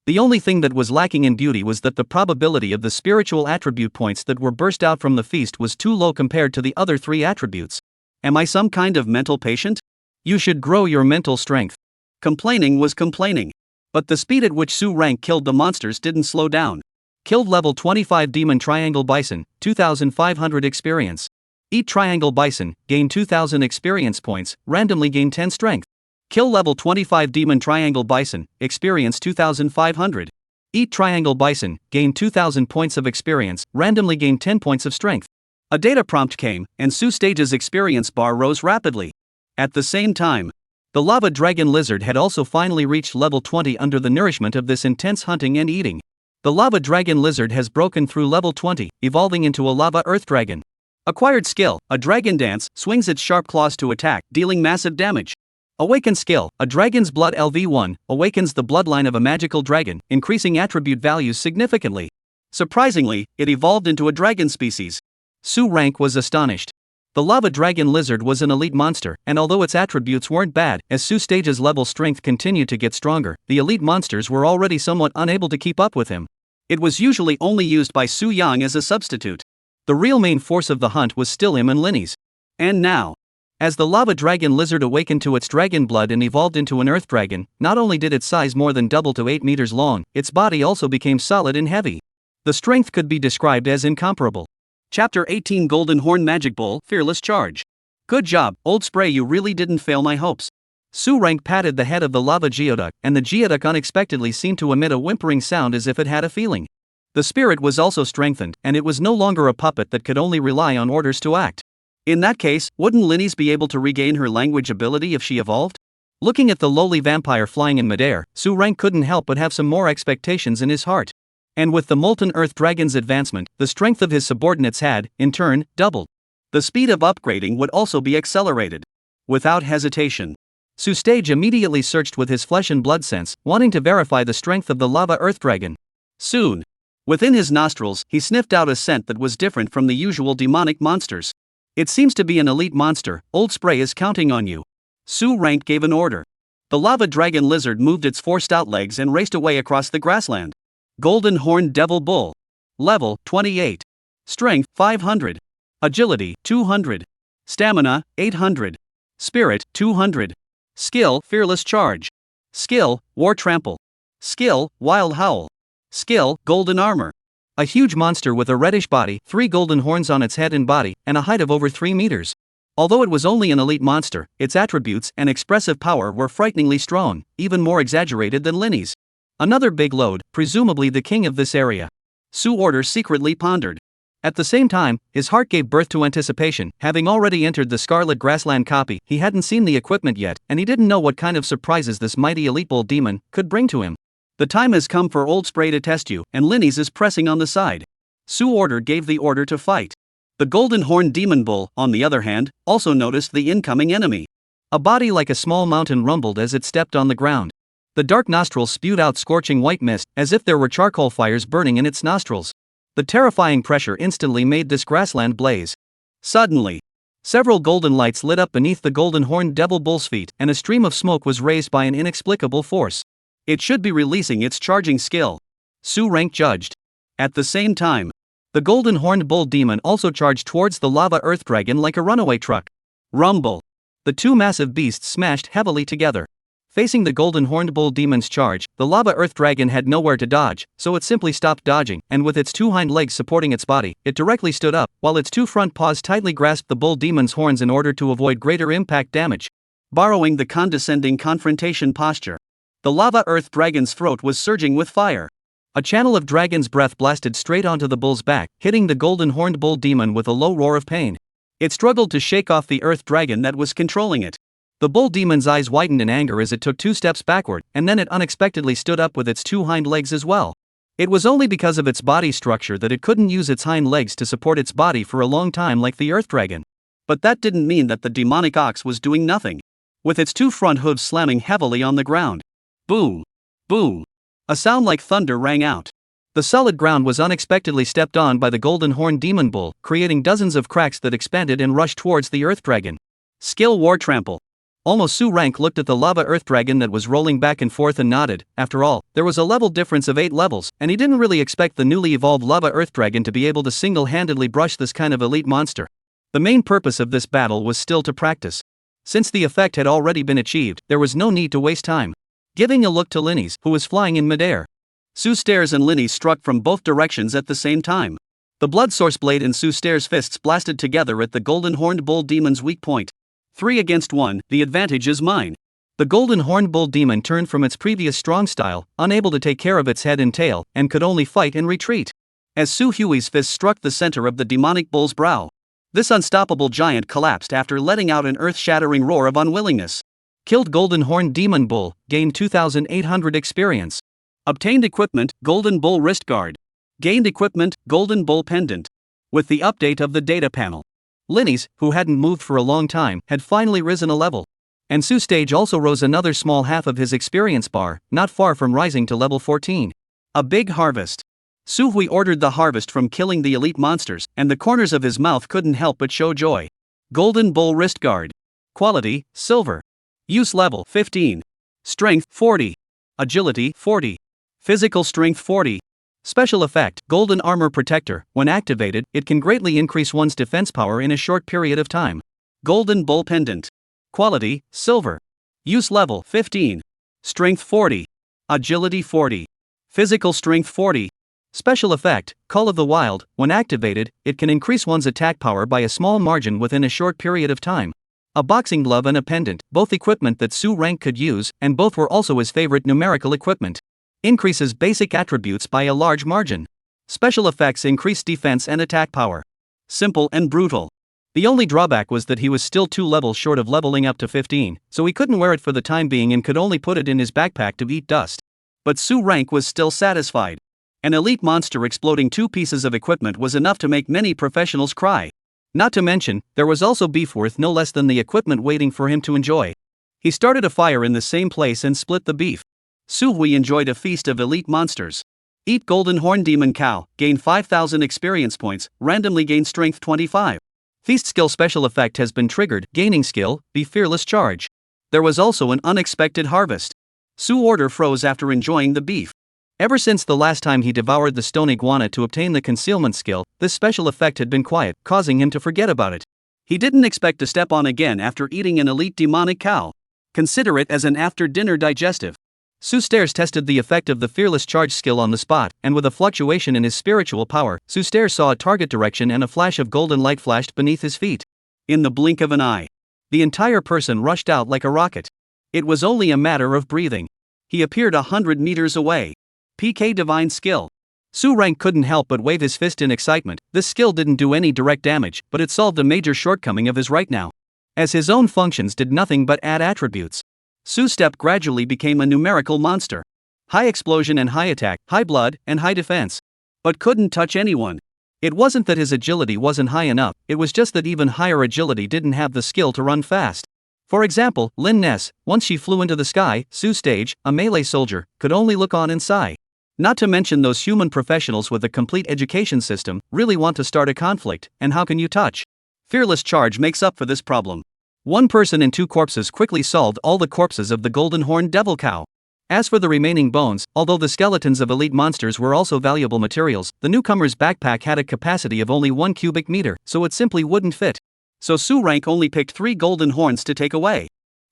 The only thing that was lacking in beauty was that the probability of the spiritual attribute points that were burst out from the feast was too low compared to the other three attributes. Am I some kind of mental patient? You should grow your mental strength. Complaining was complaining. But the speed at which Sioux rank killed the monsters didn't slow down. Killed level 25 Demon Triangle Bison, 2500 experience. Eat Triangle Bison, gain 2000 experience points, randomly gain 10 strength. Kill level 25 Demon Triangle Bison, experience 2500. Eat Triangle Bison, gain 2000 points of experience, randomly gain 10 points of strength. A data prompt came, and Sioux Stage's experience bar rose rapidly. At the same time, the Lava Dragon Lizard had also finally reached level 20 under the nourishment of this intense hunting and eating. The Lava Dragon Lizard has broken through level 20, evolving into a Lava Earth Dragon. Acquired skill, a dragon dance, swings its sharp claws to attack, dealing massive damage. Awakened skill, a Dragon's Blood LV1, awakens the bloodline of a magical dragon, increasing attribute values significantly. Surprisingly, it evolved into a dragon species. Sioux rank was astonished. The Lava Dragon Lizard was an elite monster, and although its attributes weren't bad, as Sioux Stage's level strength continued to get stronger, the elite monsters were already somewhat unable to keep up with him. It was usually only used by Su Yang as a substitute. The real main force of the hunt was still him and Linny's. And now, as the Lava Dragon Lizard awakened to its dragon blood and evolved into an Earth Dragon, not only did its size more than double to 8 meters long, its body also became solid and heavy. The strength could be described as incomparable. Chapter 18 Golden Horn Magic Bowl, Fearless Charge. Good job, Old Spray, you really didn't fail my hopes. Sioux rank patted the head of the lava geoduck, and the geoduck unexpectedly seemed to emit a whimpering sound as if it had a feeling. The spirit was also strengthened, and it was no longer a puppet that could only rely on orders to act. In that case, wouldn't Linny's be able to regain her language ability if she evolved? Looking at the lowly vampire flying in midair, Sioux rank couldn't help but have some more expectations in his heart. And with the Molten Earth Dragon's advancement, the strength of his subordinates had, in turn, doubled. The speed of upgrading would also be accelerated. Without hesitation, Sioux Stage immediately searched with his flesh and blood sense, wanting to verify the strength of the Lava Earth Dragon. Soon, within his nostrils, he sniffed out a scent that was different from the usual demonic monsters. It seems to be an elite monster. Old Spray is counting on you. Sioux rank gave an order. The Lava Dragon Lizard moved its 4 stout legs and raced away across the grassland. Golden Horned Devil Bull. Level 28. Strength 500. Agility 200. Stamina 800. Spirit 200. Skill Fearless Charge. Skill War Trample. Skill Wild Howl. Skill Golden Armor. A huge monster with a reddish body, 3 golden horns on its head and body, and a height of over 3 meters. Although it was only an elite monster, its attributes and expressive power were frighteningly strong, even more exaggerated than Linny's. Another big load, presumably the king of this area. Sioux Order secretly pondered. At the same time, his heart gave birth to anticipation. Having already entered the Scarlet Grassland copy, he hadn't seen the equipment yet, and he didn't know what kind of surprises this mighty elite bull demon could bring to him. The time has come for Old Spray to test you, and Linny's is pressing on the side. Su gave the order to fight. The golden horned demon bull, on the other hand, also noticed the incoming enemy. A body like a small mountain rumbled as it stepped on the ground. The dark nostrils spewed out scorching white mist, as if there were charcoal fires burning in its nostrils. The terrifying pressure instantly made this grassland blaze. Suddenly, several golden lights lit up beneath the golden horned devil bull's feet, and a stream of smoke was raised by an inexplicable force. It should be releasing its charging skill, Su judged. At the same time, the golden horned bull demon also charged towards the lava earth dragon like a runaway truck. Rumble! The two massive beasts smashed heavily together. Facing the golden horned bull demon's charge, the lava earth dragon had nowhere to dodge, so it simply stopped dodging, and with its two hind legs supporting its body, it directly stood up, while its two front paws tightly grasped the bull demon's horns in order to avoid greater impact damage. Borrowing the condescending confrontation posture, the lava earth dragon's throat was surging with fire. A channel of dragon's breath blasted straight onto the bull's back, hitting the golden horned bull demon with a low roar of pain. It struggled to shake off the earth dragon that was controlling it. The bull demon's eyes widened in anger as it took 2 steps backward, and then it unexpectedly stood up with its 2 hind legs as well. It was only because of its body structure that it couldn't use its hind legs to support its body for a long time like the earth dragon. But that didn't mean that the demonic ox was doing nothing. With its 2 front hooves slamming heavily on the ground. Boom! Boom! A sound like thunder rang out. The solid ground was unexpectedly stepped on by the golden horned demon bull, creating dozens of cracks that expanded and rushed towards the earth dragon. Skill War Trample. Almost Su looked at the lava earth dragon that was rolling back and forth and nodded. After all, there was a level difference of 8 levels, and he didn't really expect the newly evolved lava earth dragon to be able to single-handedly brush this kind of elite monster. The main purpose of this battle was still to practice. Since the effect had already been achieved, there was no need to waste time. Giving a look to Linny's, who was flying in midair. Su Stare's and Linny's struck from both directions at the same time. The blood source blade in Su Stare's fists blasted together at the golden horned bull demon's weak point. 3 against 1, the advantage is mine. The golden horned bull demon turned from its previous strong style, unable to take care of its head and tail, and could only fight and retreat. As Su Hui's fist struck the center of the demonic bull's brow, this unstoppable giant collapsed after letting out an earth-shattering roar of unwillingness. Killed golden horned demon bull, gained 2,800 experience. Obtained equipment, golden bull wrist guard. Gained equipment, golden bull pendant. With the update of the data panel, Linny's, who hadn't moved for a long time, had finally risen a level. And Su Stage also rose another small half of his experience bar, not far from rising to level 14. A big harvest. Su Hui ordered the harvest from killing the elite monsters, and the corners of his mouth couldn't help but show joy. Golden bull wrist guard. Quality, silver. Use level 15. Strength 40. Agility 40. Physical strength 40. Special effect, golden armor protector. When activated, it can greatly increase one's defense power in a short period of time. Golden bull pendant. Quality, silver. Use level 15. Strength 40. Agility 40. Physical strength 40. Special effect, Call of the Wild. When activated, it can increase one's attack power by a small margin within a short period of time. A boxing glove and a pendant, both equipment that Su could use, and both were also his favorite numerical equipment. Increases basic attributes by a large margin. Special effects increase defense and attack power. Simple and brutal. The only drawback was that he was still 2 levels short of leveling up to 15, so he couldn't wear it for the time being and could only put it in his backpack to eat dust. But Su was still satisfied. An elite monster exploding 2 pieces of equipment was enough to make many professionals cry. Not to mention, there was also beef worth no less than the equipment waiting for him to enjoy. He started a fire in the same place and split the beef. Su Hui enjoyed a feast of elite monsters. Eat golden horn demon cow, gain 5,000 experience points, randomly gain strength 25. Feast skill special effect has been triggered, gaining skill, be fearless charge. There was also an unexpected harvest. Su froze after enjoying the beef. Ever since the last time he devoured the stone iguana to obtain the concealment skill, this special effect had been quiet, causing him to forget about it. He didn't expect to step on again after eating an elite demonic cow. Consider it as an after-dinner digestive. Su Stares tested the effect of the fearless charge skill on the spot, and with a fluctuation in his spiritual power, Su Stares saw a target direction and a flash of golden light flashed beneath his feet. In the blink of an eye, the entire person rushed out like a rocket. It was only a matter of breathing. He appeared 100 meters away. PK Divine Skill. Su couldn't help but wave his fist in excitement. This skill didn't do any direct damage, but it solved a major shortcoming of his right now. As his own functions did nothing but add attributes. Su Step gradually became a numerical monster. High explosion and high attack, high blood, and high defense. But couldn't touch anyone. It wasn't that his agility wasn't high enough, it was just that even higher agility didn't have the skill to run fast. For example, Lin Ness, once she flew into the sky, Sue Stage, a melee soldier, could only look on and sigh. Not to mention those human professionals with a complete education system, really want to start a conflict, and how can you touch? Fearless Charge makes up for this problem. One person and 2 corpses quickly solved all the corpses of the golden horned devil cow. As for the remaining bones, although the skeletons of elite monsters were also valuable materials, the newcomer's backpack had a capacity of only 1 cubic meter, so it simply wouldn't fit. So Sue Rank only picked 3 golden horns to take away.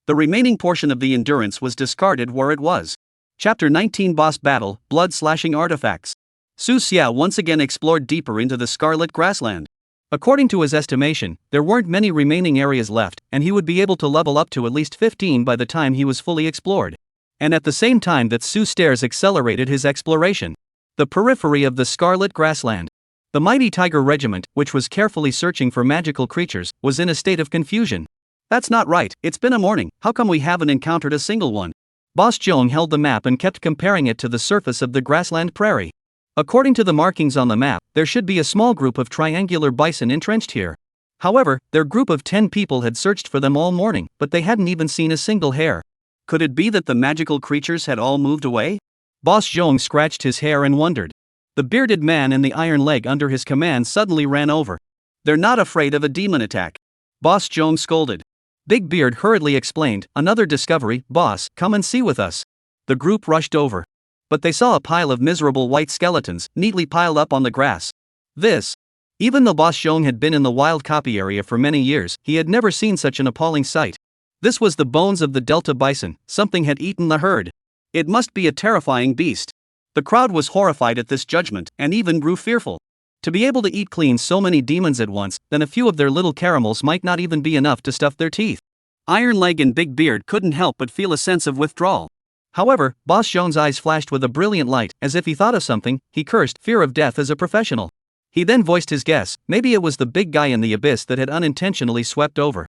The remaining portion of the endurance was discarded where it was. Chapter 19 Boss Battle, Blood-Slashing Artifacts. Su Xia once again explored deeper into the Scarlet Grassland. According to his estimation, there weren't many remaining areas left, and he would be able to level up to at least 15 by the time he was fully explored. And at the same time that Su Stairs accelerated his exploration. The periphery of the Scarlet Grassland. The mighty Tiger Regiment, which was carefully searching for magical creatures, was in a state of confusion. That's not right, it's been a morning, how come we haven't encountered a single one? Boss Zhong held the map and kept comparing it to the surface of the grassland prairie. According to the markings on the map, there should be a small group of triangular bison entrenched here. However, their group of 10 people had searched for them all morning, but they hadn't even seen a single hare. Could it be that the magical creatures had all moved away? Boss Zhong scratched his hair and wondered. The bearded man and the iron leg under his command suddenly ran over. They're not afraid of a demon attack. Boss Zhong scolded. Big Beard hurriedly explained, another discovery, boss, come and see with us. The group rushed over. But they saw a pile of miserable white skeletons, neatly piled up on the grass. Even though Boss Zhong had been in the wild copy area for many years, he had never seen such an appalling sight. This was the bones of the Delta bison, something had eaten the herd. It must be a terrifying beast. The crowd was horrified at this judgment, and even grew fearful. To be able to eat clean so many demons at once, then a few of their little caramels might not even be enough to stuff their teeth. Iron Leg and Big Beard couldn't help but feel a sense of withdrawal. However, Boss Zhong's eyes flashed with a brilliant light, as if he thought of something. He cursed, fear of death as a professional. He then voiced his guess, maybe it was the big guy in the abyss that had unintentionally swept over.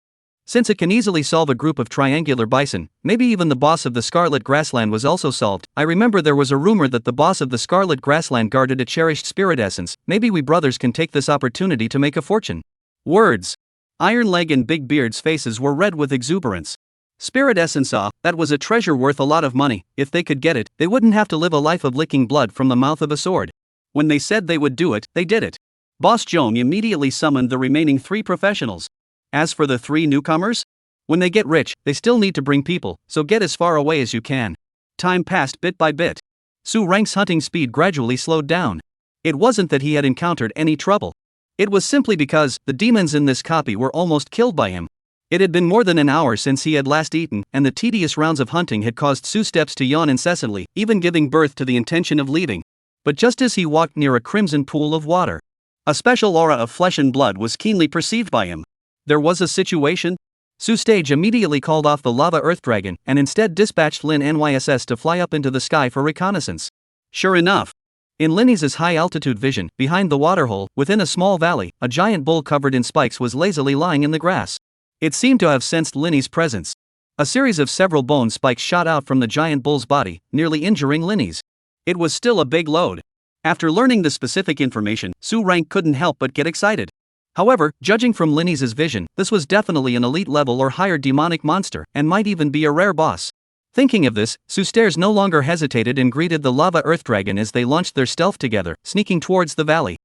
Since it can easily solve a group of triangular bison, maybe even the boss of the Scarlet Grassland was also solved. I remember there was a rumor that the boss of the Scarlet Grassland guarded a cherished spirit essence. Maybe we brothers can take this opportunity to make a fortune. Words. Iron Leg and Big Beard's faces were red with exuberance. Spirit essence, that was a treasure worth a lot of money. If they could get it, they wouldn't have to live a life of licking blood from the mouth of a sword. When they said they would do it, they did it. Boss Zhong immediately summoned the remaining 3 professionals. As for the 3 newcomers? When they get rich, they still need to bring people, so get as far away as you can. Time passed bit by bit. Su Rank's hunting speed gradually slowed down. It wasn't that he had encountered any trouble. It was simply because the demons in this copy were almost killed by him. It had been more than an hour since he had last eaten, and the tedious rounds of hunting had caused Su Steps to yawn incessantly, even giving birth to the intention of leaving. But just as he walked near a crimson pool of water, a special aura of flesh and blood was keenly perceived by him. There was a situation? Su Stage immediately called off the Lava Earth Dragon and instead dispatched Lin NYSS to fly up into the sky for reconnaissance. Sure enough. In Linny's high-altitude vision, behind the waterhole, within a small valley, a giant bull covered in spikes was lazily lying in the grass. It seemed to have sensed Linny's presence. A series of several bone spikes shot out from the giant bull's body, nearly injuring Linny's. It was still a big load. After learning the specific information, Su Rank couldn't help but get excited. However, judging from Linny's vision, this was definitely an elite level or higher demonic monster, and might even be a rare boss. Thinking of this, Su Stairs no longer hesitated and greeted the Lava Earth Dragon as they launched their stealth together, sneaking towards the valley.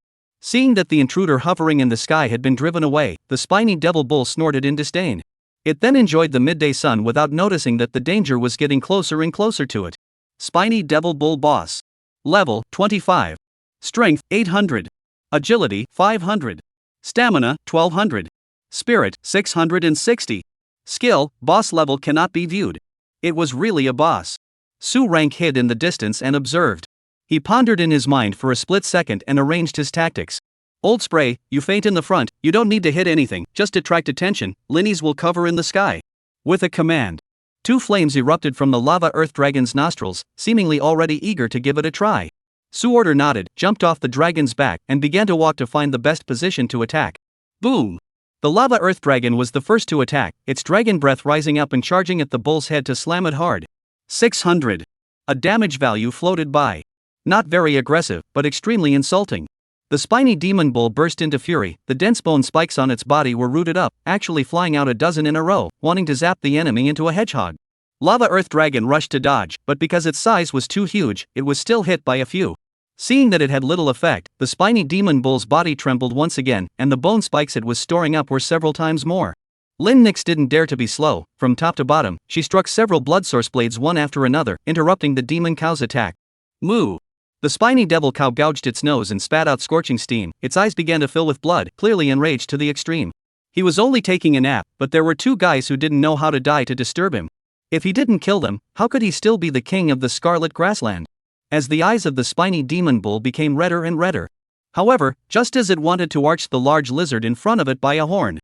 Seeing that the intruder hovering in the sky had been driven away, the spiny devil bull snorted in disdain. It then enjoyed the midday sun without noticing that the danger was getting closer and closer to it. Spiny Devil Bull Boss. Level 25. Strength 800. Agility 500. Stamina 1200. Spirit 660. Skill, boss level cannot be viewed. It was really a boss. Su Rank hid in the distance and observed. He pondered in his mind for a split second and arranged his tactics. Old Spray, you faint in the front, you don't need to hit anything, just attract attention, Linny's will cover in the sky. With a command. 2 flames erupted from the Lava Earth Dragon's nostrils, seemingly already eager to give it a try. Su Order nodded, jumped off the dragon's back, and began to walk to find the best position to attack. Boom! The Lava Earth Dragon was the first to attack, its dragon breath rising up and charging at the bull's head to slam it hard. 600. A damage value floated by. Not very aggressive, but extremely insulting. The spiny demon bull burst into fury. The dense bone spikes on its body were rooted up, actually flying out a dozen in a row, wanting to zap the enemy into a hedgehog. Lava Earth Dragon rushed to dodge, but because its size was too huge, it was still hit by a few. Seeing that it had little effect, the spiny demon bull's body trembled once again, and the bone spikes it was storing up were several times more. Lin Nix didn't dare to be slow. From top to bottom, she struck several blood source blades one after another, interrupting the demon cow's attack. Moo! The spiny devil cow gouged its nose and spat out scorching steam. Its eyes began to fill with blood, clearly enraged to the extreme. He was only taking a nap, but there were two guys who didn't know how to die to disturb him. If he didn't kill them, how could he still be the king of the Scarlet Grassland? As the eyes of the spiny demon bull became redder and redder. However, just as it wanted to arch the large lizard in front of it by a horn,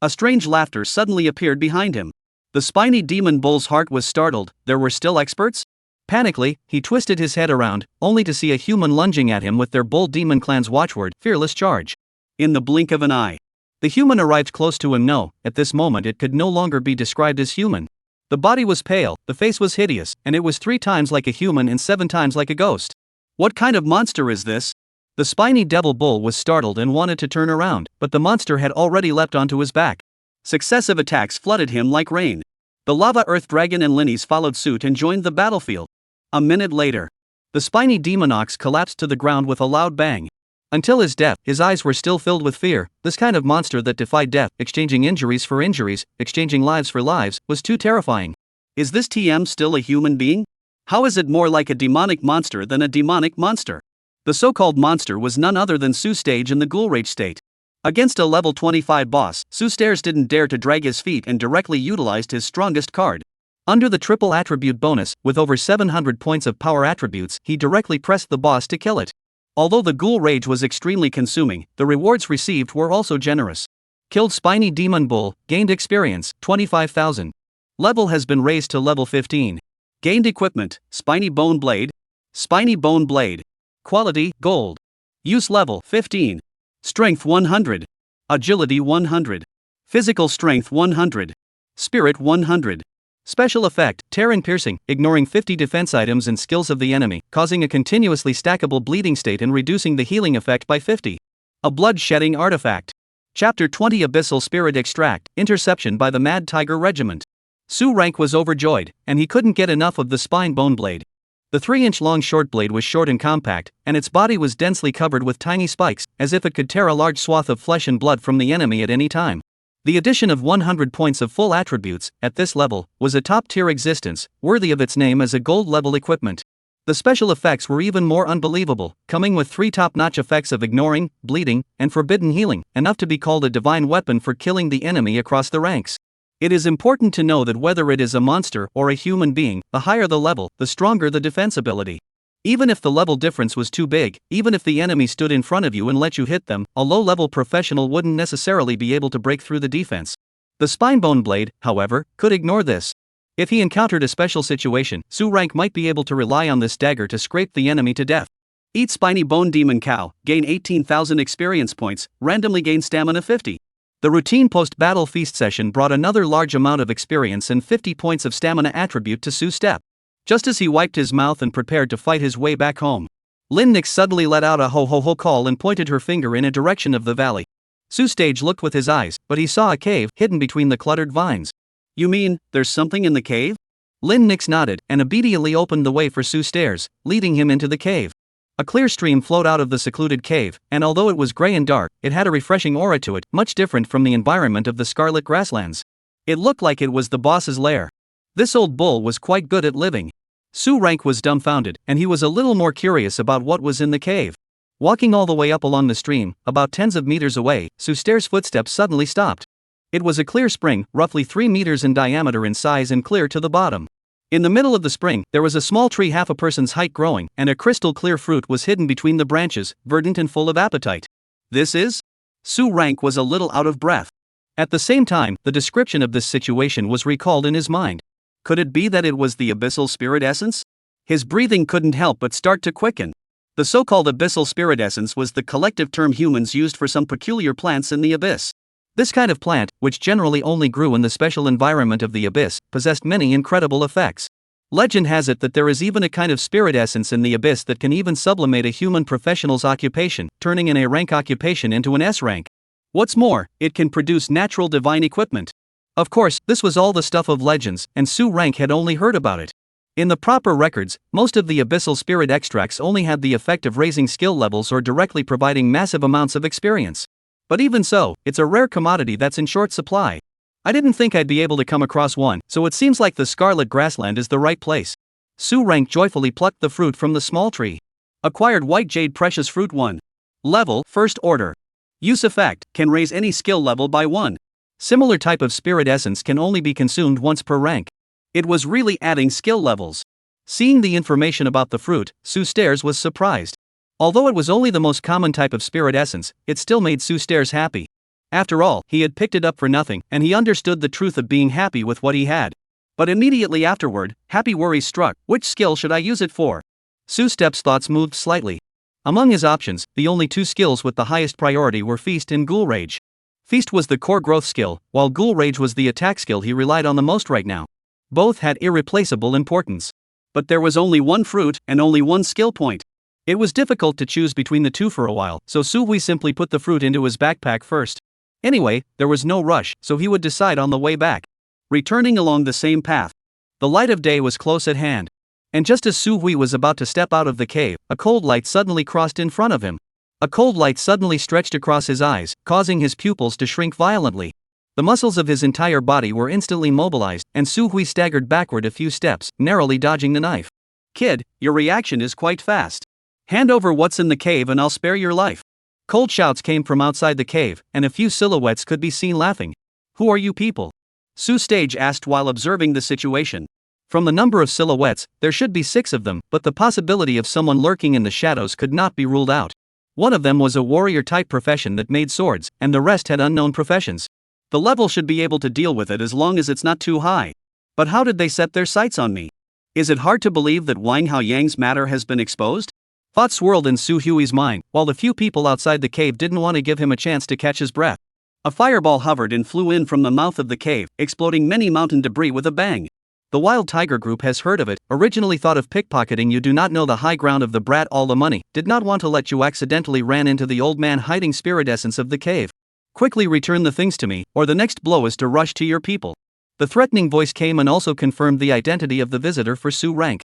a strange laughter suddenly appeared behind him. The spiny demon bull's heart was startled. There were still experts? Panically, he twisted his head around, only to see a human lunging at him with their bull demon clan's watchword, fearless charge. In the blink of an eye, the human arrived close to him. No, at this moment it could no longer be described as human. The body was pale, the face was hideous, and it was 3 times like a human and 7 times like a ghost. What kind of monster is this? The spiny devil bull was startled and wanted to turn around, but the monster had already leapt onto his back. Successive attacks flooded him like rain. The lava earth dragon and Linnies followed suit and joined the battlefield. A minute later, the spiny demon ox collapsed to the ground with a loud bang. Until his death, his eyes were still filled with fear. This kind of monster that defied death, exchanging injuries for injuries, exchanging lives for lives, was too terrifying. Is this TM still a human being? How is it more like a demonic monster than a demonic monster? The so-called monster was none other than Sue Stage in the Ghoul Rage state. Against a level 25 boss, Sue Stairs didn't dare to drag his feet and directly utilized his strongest card. Under the triple attribute bonus, with over 700 points of power attributes, he directly pressed the boss to kill it. Although the Ghoul Rage was extremely consuming, the rewards received were also generous. Killed Spiny Demon Bull, gained experience, 25,000. Level has been raised to level 15. Gained equipment, Spiny Bone Blade. Spiny Bone Blade. Quality, Gold. Use level, 15. Strength 100. Agility 100. Physical strength 100. Spirit 100. Special effect, Tearing Piercing, ignoring 50 defense items and skills of the enemy, causing a continuously stackable bleeding state and reducing the healing effect by 50. A blood-shedding artifact. Chapter 20 Abyssal Spirit Extract, Interception by the Mad Tiger Regiment. Su Rank was overjoyed, and he couldn't get enough of the spine bone blade. The 3-inch long short blade was short and compact, and its body was densely covered with tiny spikes, as if it could tear a large swath of flesh and blood from the enemy at any time. The addition of 100 points of full attributes, at this level, was a top-tier existence, worthy of its name as a gold-level equipment. The special effects were even more unbelievable, coming with 3 top-notch effects of ignoring, bleeding, and forbidden healing, enough to be called a divine weapon for killing the enemy across the ranks. It is important to know that whether it is a monster or a human being, the higher the level, the stronger the defense ability. Even if the level difference was too big, even if the enemy stood in front of you and let you hit them, a low-level professional wouldn't necessarily be able to break through the defense. The Spinebone Blade, however, could ignore this. If he encountered a special situation, Su Rank might be able to rely on this dagger to scrape the enemy to death. Eat Spiny Bone Demon Cow, gain 18,000 experience points, randomly gain stamina 50. The routine post-battle feast session brought another large amount of experience and 50 points of stamina attribute to Su Step. Just as he wiped his mouth and prepared to fight his way back home, Lin Nix suddenly let out a ho-ho-ho call and pointed her finger in a direction of the valley. Su Stage looked with his eyes, but he saw a cave hidden between the cluttered vines. You mean, there's something in the cave? Lin Nix nodded, and immediately opened the way for Su Stairs, leading him into the cave. A clear stream flowed out of the secluded cave, and although it was gray and dark, it had a refreshing aura to it, much different from the environment of the Scarlet Grasslands. It looked like it was the boss's lair. This old bull was quite good at living. Su Rank was dumbfounded, and he was a little more curious about what was in the cave. Walking all the way up along the stream, about tens of meters away, Su Stairs' footsteps suddenly stopped. It was a clear spring, roughly 3 meters in diameter in size and clear to the bottom. In the middle of the spring, there was a small tree half a person's height growing, and a crystal clear fruit was hidden between the branches, verdant and full of appetite. This is? Su Rank was a little out of breath. At the same time, the description of this situation was recalled in his mind. Could it be that it was the Abyssal Spirit Essence? His breathing couldn't help but start to quicken. The so-called Abyssal Spirit Essence was the collective term humans used for some peculiar plants in the abyss. This kind of plant, which generally only grew in the special environment of the abyss, possessed many incredible effects. Legend has it that there is even a kind of spirit essence in the abyss that can even sublimate a human professional's occupation, turning an A-rank occupation into an S-rank. What's more, it can produce natural divine equipment. Of course, this was all the stuff of legends, and Su Rank had only heard about it. In the proper records, most of the abyssal spirit extracts only had the effect of raising skill levels or directly providing massive amounts of experience. But even so, it's a rare commodity that's in short supply. I didn't think I'd be able to come across one, so it seems like the Scarlet Grassland is the right place. Su Rank joyfully plucked the fruit from the small tree. Acquired White Jade Precious Fruit 1. Level, First Order. Use effect, can raise any skill level by 1. Similar type of spirit essence can only be consumed once per rank. It was really adding skill levels. Seeing the information about the fruit, Su Stairs was surprised. Although it was only the most common type of spirit essence, it still made Su Stairs happy. After all, he had picked it up for nothing, and he understood the truth of being happy with what he had. But immediately afterward, happy worries struck. Which skill should I use it for? Su Step's thoughts moved slightly. Among his options, the only two skills with the highest priority were Feast and Ghoul Rage. Feast was the core growth skill, while Ghoul Rage was the attack skill he relied on the most right now. Both had irreplaceable importance. But there was only one fruit, and only one skill point. It was difficult to choose between the two for a while, so Su Hui simply put the fruit into his backpack first. Anyway, there was no rush, so he would decide on the way back. Returning along the same path. The light of day was close at hand. And just as Su Hui was about to step out of the cave, a cold light suddenly crossed in front of him. A cold light suddenly stretched across his eyes, causing his pupils to shrink violently. The muscles of his entire body were instantly mobilized, and Su Hui staggered backward a few steps, narrowly dodging the knife. Kid, your reaction is quite fast. Hand over what's in the cave and I'll spare your life. Cold shouts came from outside the cave, and a few silhouettes could be seen laughing. Who are you people? Su Stage asked while observing the situation. From the number of silhouettes, there should be 6 of them, but the possibility of someone lurking in the shadows could not be ruled out. One of them was a warrior-type profession that made swords, and the rest had unknown professions. The level should be able to deal with it as long as it's not too high. But how did they set their sights on me? Is it hard to believe that Wang Hao Yang's matter has been exposed? Thoughts swirled in Su Hui's mind, while the few people outside the cave didn't want to give him a chance to catch his breath. A fireball hovered and flew in from the mouth of the cave, exploding many mountain debris with a bang. The Wild Tiger Group has heard of it, originally thought of pickpocketing. You do not know the high ground of the brat, all the money, did not want to let you accidentally ran into the old man hiding spirit essence of the cave. Quickly return the things to me, or the next blow is to rush to your people. The threatening voice came and also confirmed the identity of the visitor for Su Rank.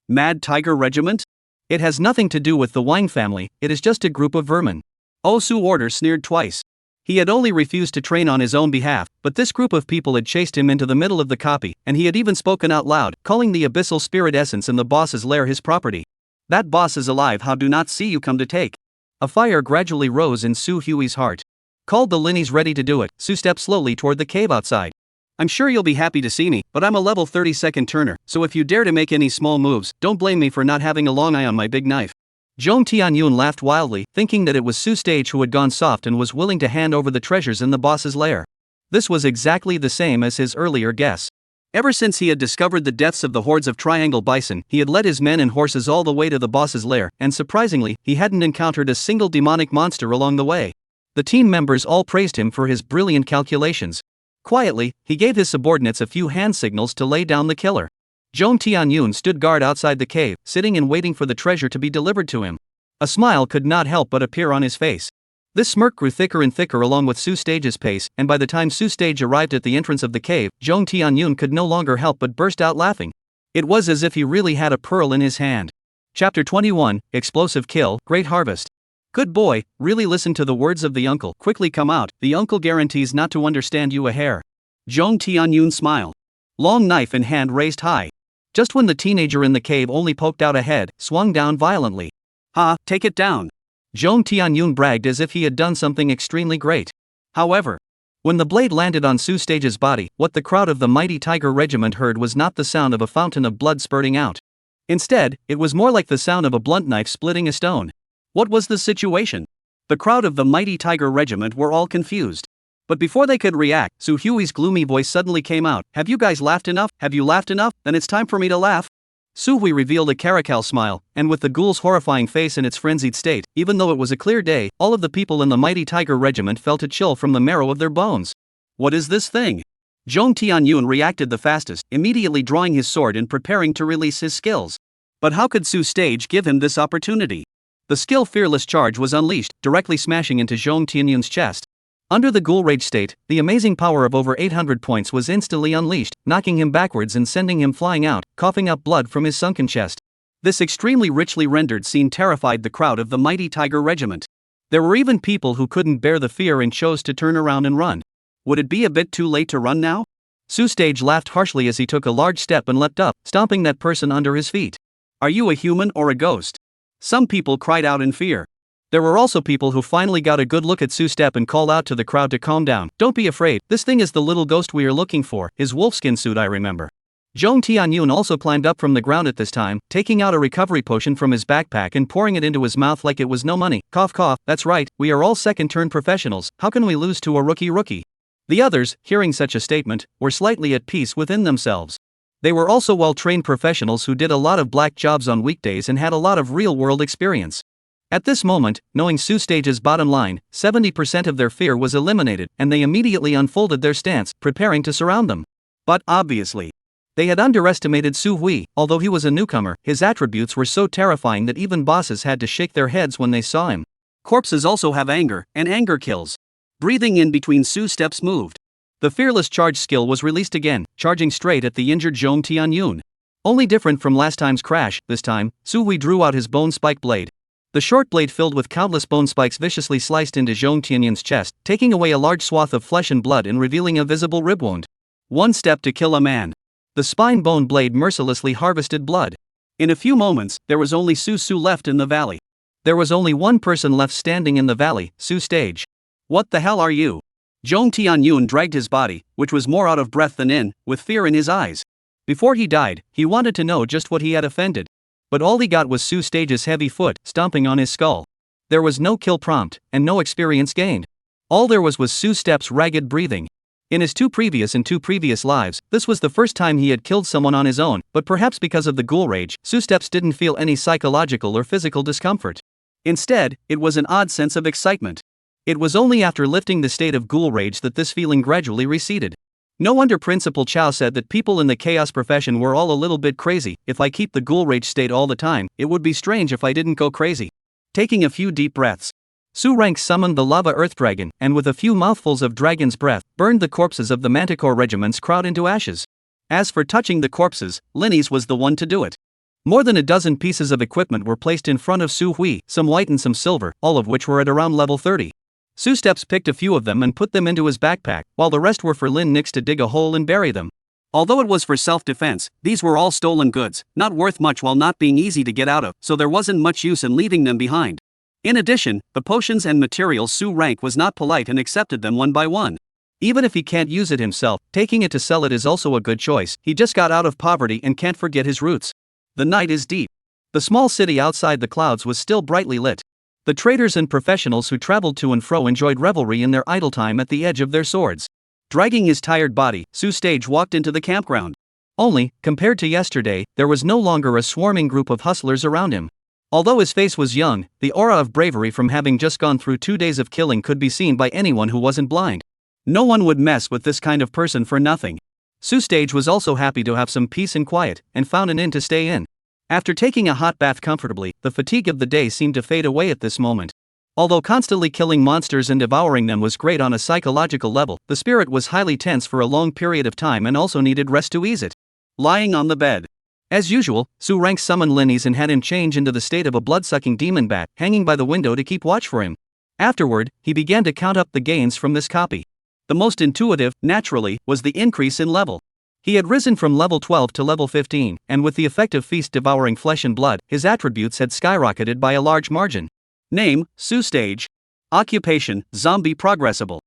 Mad Tiger Regiment? It has nothing to do with the Wang family, it is just a group of vermin. Oh, Su Order sneered twice. He had only refused to train on his own behalf, but this group of people had chased him into the middle of the copy, and he had even spoken out loud, calling the abyssal spirit essence in the boss's lair his property. That boss is alive, how do not see you come to take. A fire gradually rose in Su Hui's heart. Called the Linnies ready to do it, Su stepped slowly toward the cave outside. I'm sure you'll be happy to see me, but I'm a level 32nd turner, so if you dare to make any small moves, don't blame me for not having a long eye on my big knife. Zhong Tianyun laughed wildly, thinking that it was Su Stage who had gone soft and was willing to hand over the treasures in the boss's lair. This was exactly the same as his earlier guess. Ever since he had discovered the deaths of the hordes of Triangle Bison, he had led his men and horses all the way to the boss's lair, and surprisingly, he hadn't encountered a single demonic monster along the way. The team members all praised him for his brilliant calculations. Quietly, he gave his subordinates a few hand signals to lay down the killer. Zhong Tianyun stood guard outside the cave, sitting and waiting for the treasure to be delivered to him. A smile could not help but appear on his face. This smirk grew thicker and thicker along with Su Stage's pace, and by the time Su Stage arrived at the entrance of the cave, Zhong Tianyun could no longer help but burst out laughing. It was as if he really had a pearl in his hand. Chapter 21, Explosive Kill, Great Harvest. Good boy, really listen to the words of the uncle. Quickly come out, the uncle guarantees not to understand you a hair. Zhong Tianyun smiled. Long knife in hand raised high. Just when the teenager in the cave only poked out a head, swung down violently. Ha, take it down. Zhong Tianyun bragged as if he had done something extremely great. However, when the blade landed on Su Stage's body, what the crowd of the mighty Tiger Regiment heard was not the sound of a fountain of blood spurting out. Instead, it was more like the sound of a blunt knife splitting a stone. What was the situation? The crowd of the mighty Tiger Regiment were all confused. But before they could react, Su Hui's gloomy voice suddenly came out. Have you guys laughed enough? Have you laughed enough? Then it's time for me to laugh. Su Hui revealed a caracal smile, and with the ghoul's horrifying face in its frenzied state, even though it was a clear day, all of the people in the mighty Tiger Regiment felt a chill from the marrow of their bones. What is this thing? Zhong Tianyun reacted the fastest, immediately drawing his sword and preparing to release his skills. But how could Su Stage give him this opportunity? The skill Fearless Charge was unleashed, directly smashing into Zhong Tianyun's chest. Under the Ghoul Rage state, the amazing power of over 800 points was instantly unleashed, knocking him backwards and sending him flying out, coughing up blood from his sunken chest. This extremely richly rendered scene terrified the crowd of the mighty Tiger Regiment. There were even people who couldn't bear the fear and chose to turn around and run. Would it be a bit too late to run now? Su Stage laughed harshly as he took a large step and leapt up, stomping that person under his feet. Are you a human or a ghost? Some people cried out in fear. There were also people who finally got a good look at Su Step and called out to the crowd to calm down. Don't be afraid, this thing is the little ghost we are looking for, his wolfskin suit I remember. Zhong Tianyun also climbed up from the ground at this time, taking out a recovery potion from his backpack and pouring it into his mouth like it was no money. Cough cough, that's right, we are all second-turn professionals, how can we lose to a rookie? The others, hearing such a statement, were slightly at peace within themselves. They were also well-trained professionals who did a lot of black jobs on weekdays and had a lot of real-world experience. At this moment, knowing Su Stage's bottom line, 70% of their fear was eliminated, and they immediately unfolded their stance, preparing to surround them. But obviously, they had underestimated Su Hui. Although he was a newcomer, his attributes were so terrifying that even bosses had to shake their heads when they saw him. Corpses also have anger, and anger kills. Breathing in between Su Steps moved. The Fearless Charge skill was released again, charging straight at the injured Zhong Tianyun. Only different from last time's crash, this time, Su Hui drew out his bone spike blade. The short blade filled with countless bone spikes viciously sliced into Zhong Tianyun's chest, taking away a large swath of flesh and blood and revealing a visible rib wound. One step to kill a man. The spine bone blade mercilessly harvested blood. In a few moments, there was only Su left in the valley. There was only one person left standing in the valley, Su Stage. What the hell are you? Zhong Tianyun dragged his body, which was more out of breath than in, with fear in his eyes. Before he died, he wanted to know just what he had offended. But all he got was Su Stage's heavy foot stomping on his skull. There was no kill prompt, and no experience gained. All there was Su Step's ragged breathing. In his two previous lives, this was the first time he had killed someone on his own, but perhaps because of the ghoul rage, Su Steps didn't feel any psychological or physical discomfort. Instead, it was an odd sense of excitement. It was only after lifting the state of ghoul rage that this feeling gradually receded. No wonder Principal Chow said that people in the chaos profession were all a little bit crazy. If I keep the ghoul rage state all the time, it would be strange if I didn't go crazy. Taking a few deep breaths, Su Rank summoned the lava earth dragon, and with a few mouthfuls of dragon's breath, burned the corpses of the Manticore regiment's crowd into ashes. As for touching the corpses, Lineage was the one to do it. More than a dozen pieces of equipment were placed in front of Su Hui, some white and some silver, all of which were at around level 30. Su Steps picked a few of them and put them into his backpack, while the rest were for Lin Nix to dig a hole and bury them. Although it was for self-defense, these were all stolen goods, not worth much while not being easy to get out of, so there wasn't much use in leaving them behind. In addition, the potions and materials Su Rank was not polite and accepted them one by one. Even if he can't use it himself, taking it to sell it is also a good choice. He just got out of poverty and can't forget his roots. The night is deep. The small city outside the clouds was still brightly lit. The traders and professionals who traveled to and fro enjoyed revelry in their idle time at the edge of their swords. Dragging his tired body, Su Stage walked into the campground. Only, compared to yesterday, there was no longer a swarming group of hustlers around him. Although his face was young, the aura of bravery from having just gone through 2 days of killing could be seen by anyone who wasn't blind. No one would mess with this kind of person for nothing. Su Stage was also happy to have some peace and quiet, and found an inn to stay in. After taking a hot bath comfortably, the fatigue of the day seemed to fade away at this moment. Although constantly killing monsters and devouring them was great on a psychological level, the spirit was highly tense for a long period of time and also needed rest to ease it. Lying on the bed. As usual, Su Rank summoned Linnies and had him change into the state of a blood-sucking demon bat, hanging by the window to keep watch for him. Afterward, he began to count up the gains from this copy. The most intuitive, naturally, was the increase in level. He had risen from level 12 to level 15, and with the effect of feast devouring flesh and blood, his attributes had skyrocketed by a large margin. Name, Su Stage. Occupation, Zombie Progressible.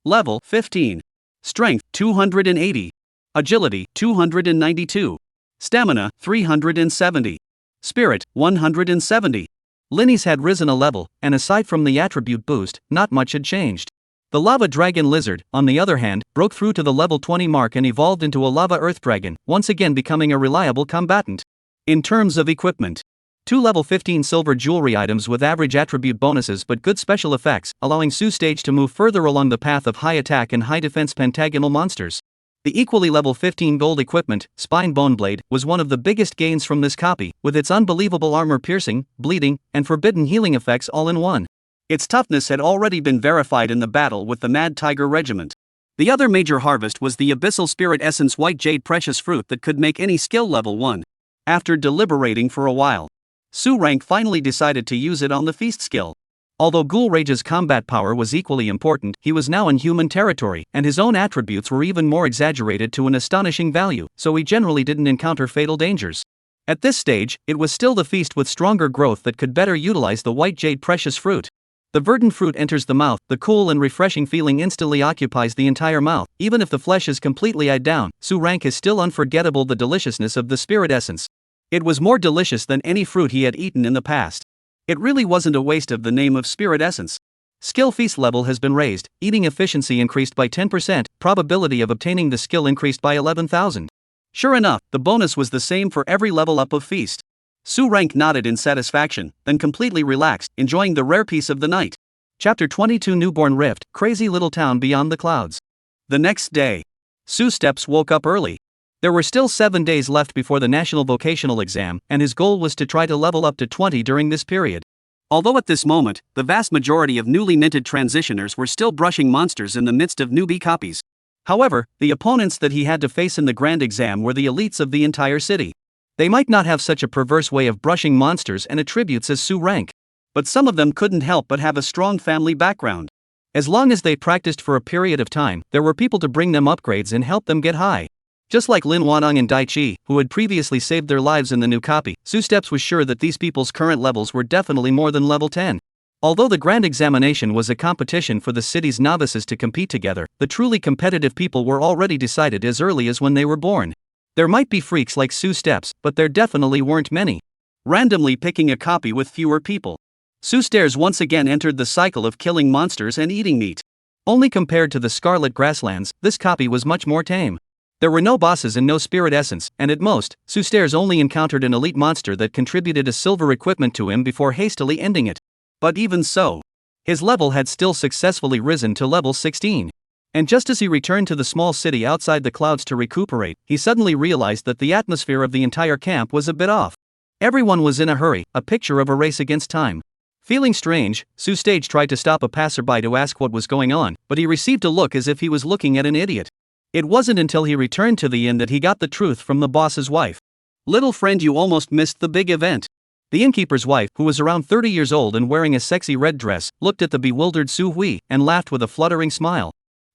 Level, 15. Strength, 280. Agility, 292. Stamina, 370. Spirit, 170. Linnies had risen a level, and aside from the attribute boost, not much had changed. The lava dragon lizard, on the other hand, broke through to the level 20 mark and evolved into a lava earth dragon, once again becoming a reliable combatant. In terms of equipment, 2 level 15 silver jewelry items with average attribute bonuses but good special effects, allowing Su Stage to move further along the path of high attack and high defense pentagonal monsters. The equally level 15 gold equipment, Spine Bone Blade, was one of the biggest gains from this copy, with its unbelievable armor-piercing, bleeding, and forbidden healing effects all in one. Its toughness had already been verified in the battle with the Mad Tiger Regiment. The other major harvest was the Abyssal Spirit Essence White Jade Precious Fruit that could make any skill level 1. After deliberating for a while, Su Rank finally decided to use it on the Feast skill. Although Ghoul Rage's combat power was equally important, he was now in human territory, and his own attributes were even more exaggerated to an astonishing value, so he generally didn't encounter fatal dangers. At this stage, it was still the Feast with stronger growth that could better utilize the White Jade Precious Fruit. The verdant fruit enters the mouth, the cool and refreshing feeling instantly occupies the entire mouth. Even if the flesh is completely eyed down, Su Rank is still unforgettable the deliciousness of the spirit essence. It was more delicious than any fruit he had eaten in the past. It really wasn't a waste of the name of Spirit Essence. Skill Feast level has been raised, eating efficiency increased by 10%, probability of obtaining the skill increased by 11,000. Sure enough, the bonus was the same for every level up of Feast. Su Rank nodded in satisfaction, then completely relaxed, enjoying the rare peace of the night. Chapter 22 Newborn Rift, Crazy Little Town Beyond the Clouds. The next day, Su Steps woke up early. There were still 7 days left before the national vocational exam, and his goal was to try to level up to 20 during this period. Although at this moment, the vast majority of newly minted transitioners were still brushing monsters in the midst of newbie copies. However, the opponents that he had to face in the grand exam were the elites of the entire city. They might not have such a perverse way of brushing monsters and attributes as Su Rank, but some of them couldn't help but have a strong family background. As long as they practiced for a period of time, there were people to bring them upgrades and help them get high. Just like Lin Wanong and Dai Chi, who had previously saved their lives in the new copy, Su Steps was sure that these people's current levels were definitely more than level 10. Although the grand examination was a competition for the city's novices to compete together, the truly competitive people were already decided as early as when they were born. There might be freaks like Su Steps, but there definitely weren't many. Randomly picking a copy with fewer people, Su Steps once again entered the cycle of killing monsters and eating meat. Only compared to the Scarlet Grasslands, this copy was much more tame. There were no bosses and no spirit essence, and at most, Su Steps only encountered an elite monster that contributed a silver equipment to him before hastily ending it. But even so, his level had still successfully risen to level 16. And just as he returned to the small city outside the clouds to recuperate, he suddenly realized that the atmosphere of the entire camp was a bit off. Everyone was in a hurry, a picture of a race against time. Feeling strange, Su Steps tried to stop a passerby to ask what was going on, but he received a look as if he was looking at an idiot. It wasn't until he returned to the inn that he got the truth from the boss's wife. "Little friend, you almost missed the big event." The innkeeper's wife, who was around 30 years old and wearing a sexy red dress, looked at the bewildered Su Hui and laughed with a fluttering smile.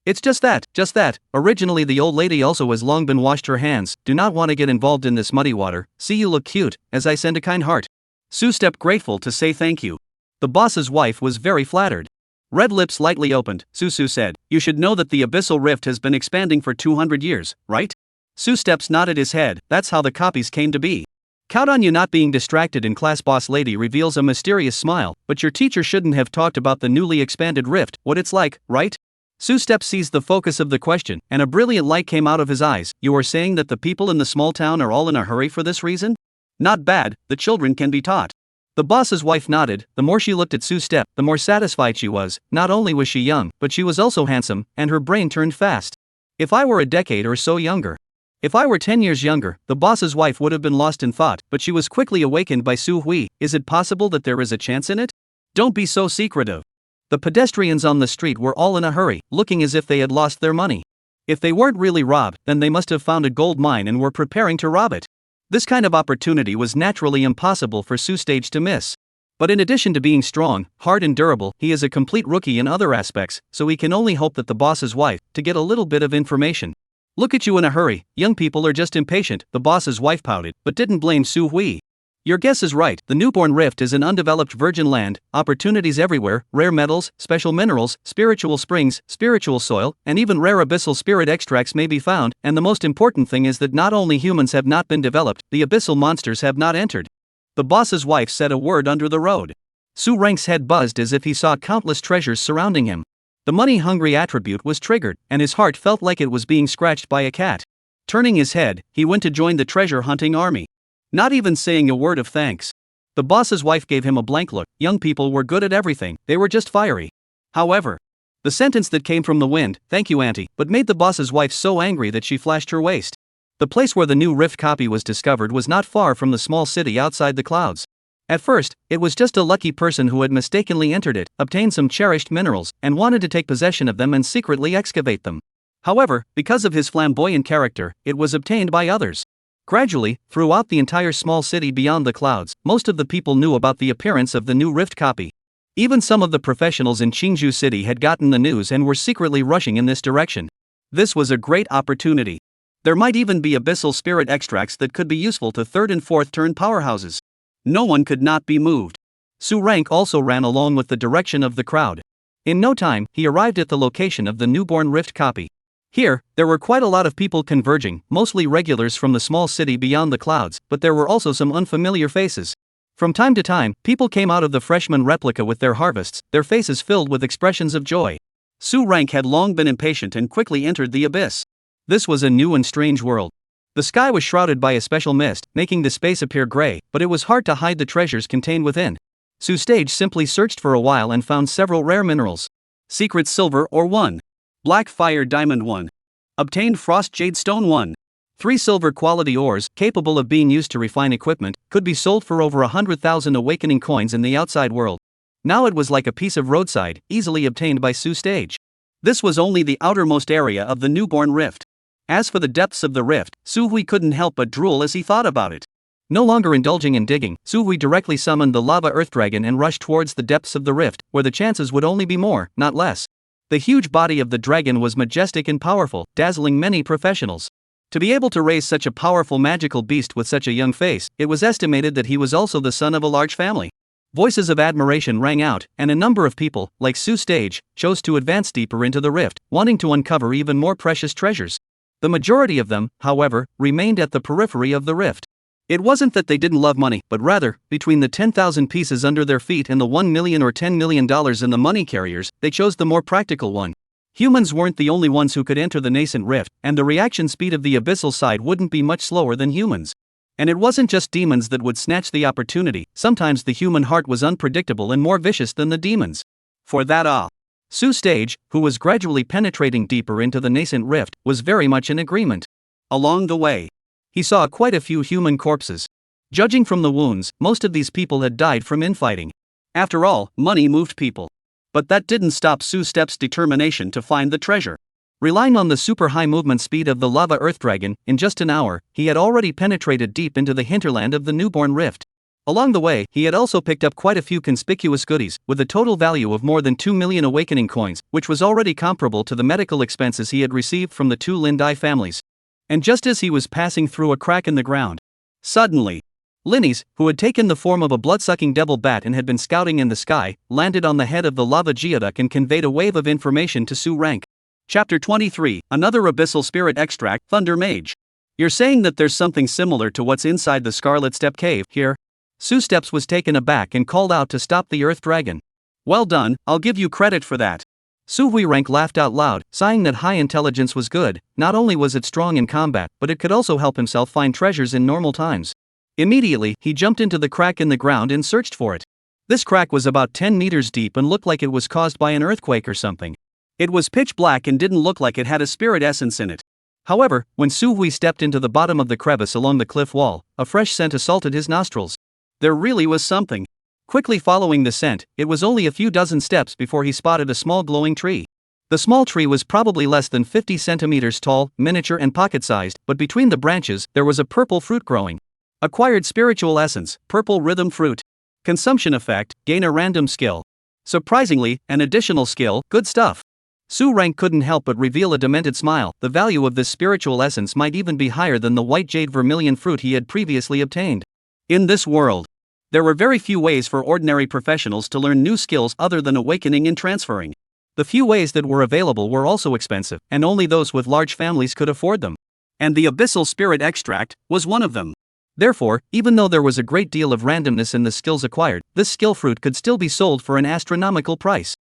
"It's just that. Originally the old lady also has long been washed her hands, do not want to get involved in this muddy water, see you look cute, as I send a kind heart." Su stepped grateful to say thank you. The boss's wife was very flattered. Red lips lightly opened, Su said, "You should know that the Abyssal Rift has been expanding for 200 years, right?" Su Steps nodded his head, "That's how the copies came to be." "Count on you not being distracted in class." Boss lady reveals a mysterious smile, "But your teacher shouldn't have talked about the newly expanded rift, what it's like, right?" Su Steps seized the focus of the question, and a brilliant light came out of his eyes. "You are saying that the people in the small town are all in a hurry for this reason?" "Not bad, the children can be taught." The boss's wife nodded. The more she looked at Su Steps, the more satisfied she was. Not only was she young, but she was also handsome, and her brain turned fast. "If I were a decade or so younger. If I were 10 years younger," the boss's wife would have been lost in thought, but she was quickly awakened by Su Hui. "Is it possible that there is a chance in it? Don't be so secretive." The pedestrians on the street were all in a hurry, looking as if they had lost their money. If they weren't really robbed, then they must have found a gold mine and were preparing to rob it. This kind of opportunity was naturally impossible for Su Steps to miss. But in addition to being strong, hard and durable, he is a complete rookie in other aspects, so he can only hope that the boss's wife, to get a little bit of information. "Look at you in a hurry, young people are just impatient," the boss's wife pouted, but didn't blame Su Hui. "Your guess is right, the newborn rift is an undeveloped virgin land, opportunities everywhere, rare metals, special minerals, spiritual springs, spiritual soil, and even rare abyssal spirit extracts may be found, and the most important thing is that not only humans have not been developed, the abyssal monsters have not entered." The boss's wife said a word under the road. Su Rank's head buzzed as if he saw countless treasures surrounding him. The money-hungry attribute was triggered, and his heart felt like it was being scratched by a cat. Turning his head, he went to join the treasure-hunting army. Not even saying a word of thanks. The boss's wife gave him a blank look. Young people were good at everything, they were just fiery. However, The sentence that came from the wind, "Thank you, Auntie," but made the boss's wife so angry that she flashed her waist. The place where the new rift copy was discovered was not far from the small city outside the clouds. At first, it was just a lucky person who had mistakenly entered it, obtained some cherished minerals, and wanted to take possession of them and secretly excavate them. However, because of his flamboyant character, it was obtained by others. Gradually, throughout the entire small city beyond the clouds, most of the people knew about the appearance of the new rift copy. Even some of the professionals in Qingzhou City had gotten the news and were secretly rushing in this direction. This was a great opportunity. There might even be abyssal spirit extracts that could be useful to third and fourth turn powerhouses. No one could not be moved. Su Rank also ran along with the direction of the crowd. In no time, he arrived at the location of the newborn rift copy. Here, there were quite a lot of people converging, mostly regulars from the small city beyond the clouds, but there were also some unfamiliar faces. From time to time, people came out of the freshman replica with their harvests, their faces filled with expressions of joy. Su Rank had long been impatient and quickly entered the abyss. This was a new and strange world. The sky was shrouded by a special mist, making the space appear gray, but it was hard to hide the treasures contained within. Su Stage simply searched for a while and found several rare minerals. Secret silver ore 1. Black fire diamond 1. Obtained frost jade stone 1. 3 silver quality ores, capable of being used to refine equipment, could be sold for over 100,000 awakening coins in the outside world. Now it was like a piece of roadside, easily obtained by Su Stage. This was only the outermost area of the newborn rift. As for the depths of the rift, Su Hui couldn't help but drool as he thought about it. No longer indulging in digging, Su Hui directly summoned the lava earth dragon and rushed towards the depths of the rift, where the chances would only be more, not less. The huge body of the dragon was majestic and powerful, dazzling many professionals. To be able to raise such a powerful magical beast with such a young face, it was estimated that he was also the son of a large family. Voices of admiration rang out, and a number of people, like Su Stage, chose to advance deeper into the rift, wanting to uncover even more precious treasures. The majority of them, however, remained at the periphery of the rift. It wasn't that they didn't love money, but rather, between the 10,000 pieces under their feet and the $1 million or $10 million in the money carriers, they chose the more practical one. Humans weren't the only ones who could enter the nascent rift, and the reaction speed of the abyssal side wouldn't be much slower than humans. And it wasn't just demons that would snatch the opportunity, sometimes the human heart was unpredictable and more vicious than the demons. For that Su Stage, who was gradually penetrating deeper into the nascent rift, was very much in agreement. Along the way, he saw quite a few human corpses. Judging from the wounds, most of these people had died from infighting. After all, money moved people. But that didn't stop Su Step's determination to find the treasure. Relying on the super high movement speed of the lava earth dragon, in just an hour, he had already penetrated deep into the hinterland of the newborn rift. Along the way, he had also picked up quite a few conspicuous goodies, with a total value of more than 2 million awakening coins, which was already comparable to the medical expenses he had received from the 2 Lindai families. And just as he was passing through a crack in the ground, suddenly, Linnies, who had taken the form of a blood-sucking devil bat and had been scouting in the sky, landed on the head of the lava geoduck and conveyed a wave of information to Su Rank. Chapter 23, Another Abyssal Spirit Extract, Thunder Mage. You're saying that there's something similar to what's inside the Scarlet Step Cave here? Su Steps was taken aback and called out to stop the Earth Dragon. Well done, I'll give you credit for that. Su Hui Rank laughed out loud, sighing that high intelligence was good. Not only was it strong in combat, but it could also help himself find treasures in normal times. Immediately, he jumped into the crack in the ground and searched for it. This crack was about 10 meters deep and looked like it was caused by an earthquake or something. It was pitch black and didn't look like it had a spirit essence in it. However, when Su Hui stepped into the bottom of the crevice along the cliff wall, a fresh scent assaulted his nostrils. There really was something. Quickly following the scent, it was only a few dozen steps before he spotted a small glowing tree. The small tree was probably less than 50 centimeters tall, miniature and pocket-sized, but between the branches, there was a purple fruit growing. Acquired spiritual essence, purple rhythm fruit. Consumption effect, gain a random skill. Surprisingly, an additional skill, good stuff. Su Rank couldn't help but reveal a demented smile. The value of this spiritual essence might even be higher than the white jade vermilion fruit he had previously obtained. In this world, there were very few ways for ordinary professionals to learn new skills other than awakening and transferring. The few ways that were available were also expensive, and only those with large families could afford them. And the Abyssal Spirit Extract was one of them. Therefore, even though there was a great deal of randomness in the skills acquired, this skill fruit could still be sold for an astronomical price.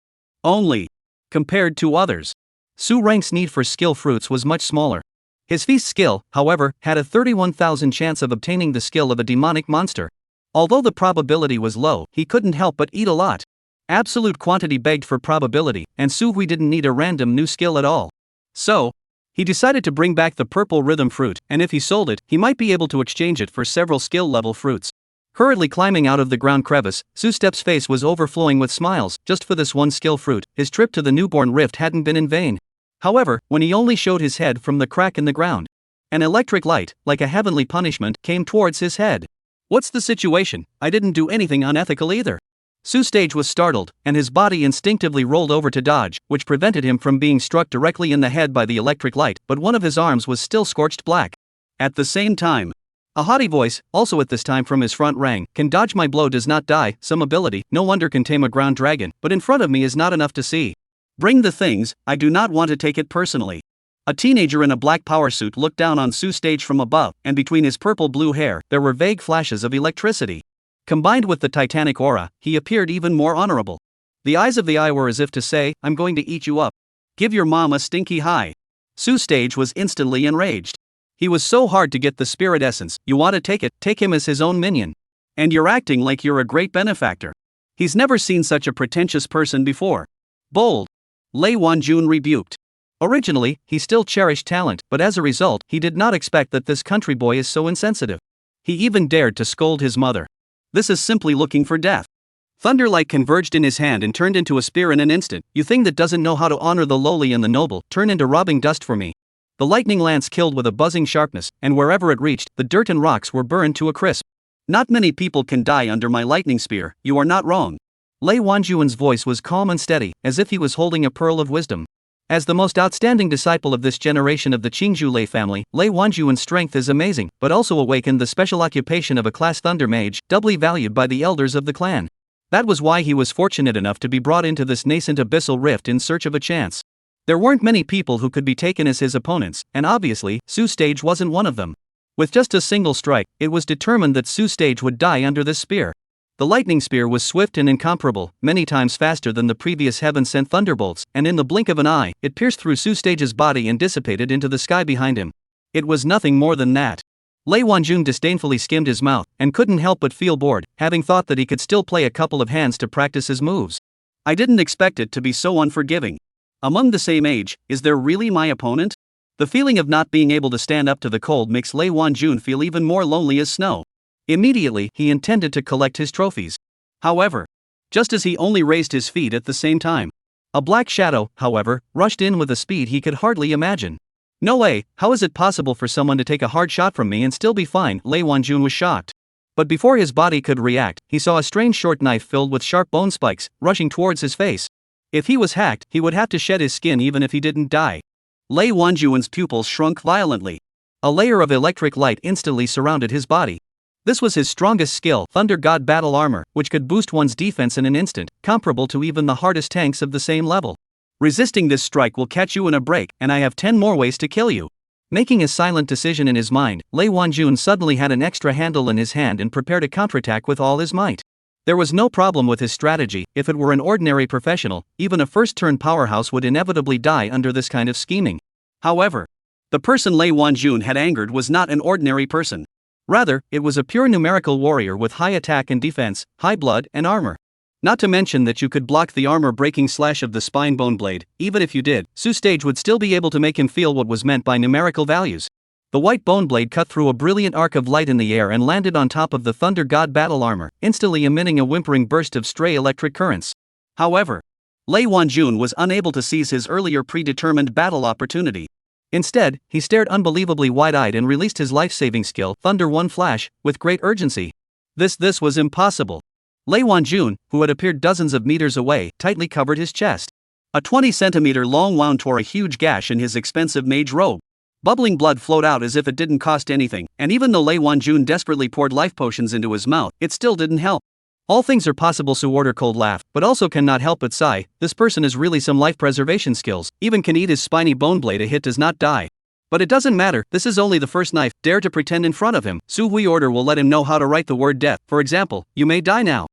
Only, compared to others, Su Rank's need for skill fruits was much smaller. His feast skill, however, had a 31,000 chance of obtaining the skill of a demonic monster. Although the probability was low, he couldn't help but eat a lot. Absolute quantity begged for probability, and Su Hui didn't need a random new skill at all. So, he decided to bring back the purple rhythm fruit, and if he sold it, he might be able to exchange it for several skill-level fruits. Hurriedly climbing out of the ground crevice, Su Step's face was overflowing with smiles. Just for this one skill fruit, his trip to the newborn rift hadn't been in vain. However, when he only showed his head from the crack in the ground, an electric light, like a heavenly punishment, came towards his head. What's the situation? I didn't do anything unethical either. Su Stage was startled, and his body instinctively rolled over to dodge, which prevented him from being struck directly in the head by the electric light, but one of his arms was still scorched black. At the same time, a haughty voice, also at this time from his front, rang, "Can dodge my blow, does not die, some ability, no wonder can tame a ground dragon, but in front of me is not enough to see. Bring the things, I do not want to take it personally." A teenager in a black power suit looked down on Su Stage from above, and between his purple-blue hair, there were vague flashes of electricity. Combined with the titanic aura, he appeared even more honorable. The eyes of the eye were as if to say, "I'm going to eat you up. Give your mom a stinky high." Su Stage was instantly enraged. He was so hard to get the spirit essence. You want to take it, take him as his own minion. And you're acting like you're a great benefactor. He's never seen such a pretentious person before. Bold. Lei Wanjun rebuked. Originally, he still cherished talent, but as a result, he did not expect that this country boy is so insensitive. He even dared to scold his mother. This is simply looking for death. Thunderlight converged in his hand and turned into a spear in an instant. You thing that doesn't know how to honor the lowly and the noble, turn into robbing dust for me. The lightning lance killed with a buzzing sharpness, and wherever it reached, the dirt and rocks were burned to a crisp. Not many people can die under my lightning spear, you are not wrong. Lei Wanjuan's voice was calm and steady, as if he was holding a pearl of wisdom. As the most outstanding disciple of this generation of the Qingzhou Lei family, Lei Wanjuan's strength is amazing, but also awakened the special occupation of a class thunder mage, doubly valued by the elders of the clan. That was why he was fortunate enough to be brought into this nascent abyssal rift in search of a chance. There weren't many people who could be taken as his opponents, and obviously, Su Stage wasn't one of them. With just a single strike, it was determined that Su Stage would die under this spear. The lightning spear was swift and incomparable, many times faster than the previous heaven-sent thunderbolts, and in the blink of an eye, it pierced through Su Stage's body and dissipated into the sky behind him. It was nothing more than that. Lei Wanjun disdainfully skimmed his mouth, and couldn't help but feel bored, having thought that he could still play a couple of hands to practice his moves. I didn't expect it to be so unforgiving. Among the same age, is there really my opponent? The feeling of not being able to stand up to the cold makes Lei Wanjun feel even more lonely as snow. Immediately, he intended to collect his trophies. However, just as he only raised his feet at the same time, a black shadow, however, rushed in with a speed he could hardly imagine. No way, how is it possible for someone to take a hard shot from me and still be fine? Lei Wanjun was shocked. But before his body could react, he saw a strange short knife filled with sharp bone spikes, rushing towards his face. If he was hacked, he would have to shed his skin even if he didn't die. Lei Wanjuan's pupils shrunk violently. A layer of electric light instantly surrounded his body. This was his strongest skill, Thunder God Battle Armor, which could boost one's defense in an instant, comparable to even the hardest tanks of the same level. Resisting this strike will catch you in a break, and I have 10 more ways to kill you. Making a silent decision in his mind, Lei Wanjun suddenly had an extra handle in his hand and prepared a counterattack with all his might. There was no problem with his strategy. If it were an ordinary professional, even a first-turn powerhouse would inevitably die under this kind of scheming. However, the person Lei Wanjun had angered was not an ordinary person. Rather, it was a pure numerical warrior with high attack and defense, high blood and armor. Not to mention that you could block the armor-breaking slash of the spine bone blade. Even if you did, Su Stage would still be able to make him feel what was meant by numerical values. The white bone blade cut through a brilliant arc of light in the air and landed on top of the Thunder God Battle Armor, instantly emitting a whimpering burst of stray electric currents. However, Lei Wanjun was unable to seize his earlier predetermined battle opportunity. Instead, he stared unbelievably wide-eyed and released his life-saving skill, Thunder One Flash, with great urgency. This was impossible. Lei Wanjun, who had appeared dozens of meters away, tightly covered his chest. A 20-centimeter-long wound tore a huge gash in his expensive mage robe. Bubbling blood flowed out as if it didn't cost anything, and even though Lei Wanjun desperately poured life potions into his mouth, it still didn't help. All things are possible, Su ordered cold laugh, but also cannot help but sigh. This person is really some life preservation skills, even can eat his spiny bone blade, a hit does not die. But it doesn't matter, this is only the first knife, dare to pretend in front of him. Su Hui order will let him know how to write the word death, for example, you may die now.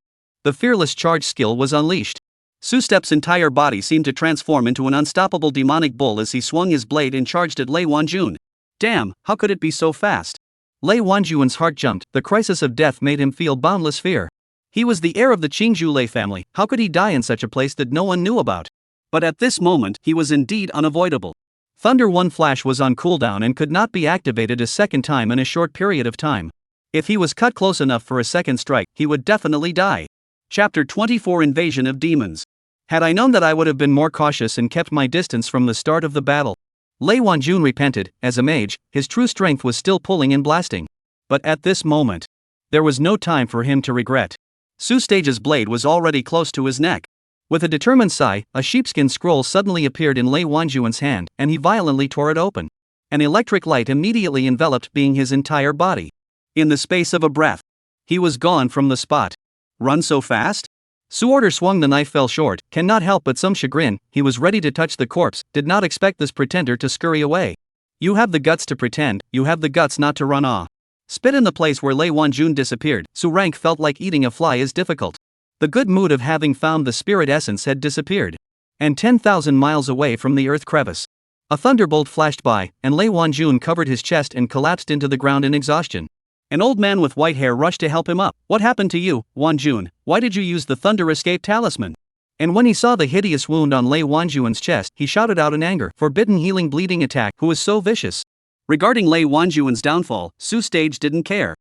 The fearless charge skill was unleashed. Su Step's entire body seemed to transform into an unstoppable demonic bull as he swung his blade and charged at Lei Wanjun. Damn, how could it be so fast? Lei Wanjun's heart jumped, the crisis of death made him feel boundless fear. He was the heir of the Qingzhulei family, how could he die in such a place that no one knew about? But at this moment, he was indeed unavoidable. Thunder 1 Flash was on cooldown and could not be activated a second time in a short period of time. If he was cut close enough for a second strike, he would definitely die. Chapter 24 Invasion of Demons. Had I known that, I would have been more cautious and kept my distance from the start of the battle. Lei Wanjun repented. As a mage, his true strength was still pulling and blasting. But at this moment, there was no time for him to regret. Su Stage's blade was already close to his neck. With a determined sigh, a sheepskin scroll suddenly appeared in Lei Wanjun's hand, and he violently tore it open. An electric light immediately enveloped being his entire body. In the space of a breath, he was gone from the spot. Run so fast? Su Order swung, the knife fell short, cannot help but some chagrin. He was ready to touch the corpse, did not expect this pretender to scurry away. You have the guts to pretend, you have the guts not to run off. Spit in the place where Lei Wanjun disappeared. Su Rank felt like eating a fly is difficult. The good mood of having found the spirit essence had disappeared. And 10,000 miles away from the earth crevice, a thunderbolt flashed by, and Lei Wanjun covered his chest and collapsed into the ground in exhaustion. An old man with white hair rushed to help him up. What happened to you, Wanjun? Why did you use the Thunder Escape Talisman? And when he saw the hideous wound on Lei Wanjun's chest, he shouted out in anger, forbidden healing bleeding attack, who is so vicious? Regarding Lei Wanjun's downfall, Su Stage didn't care.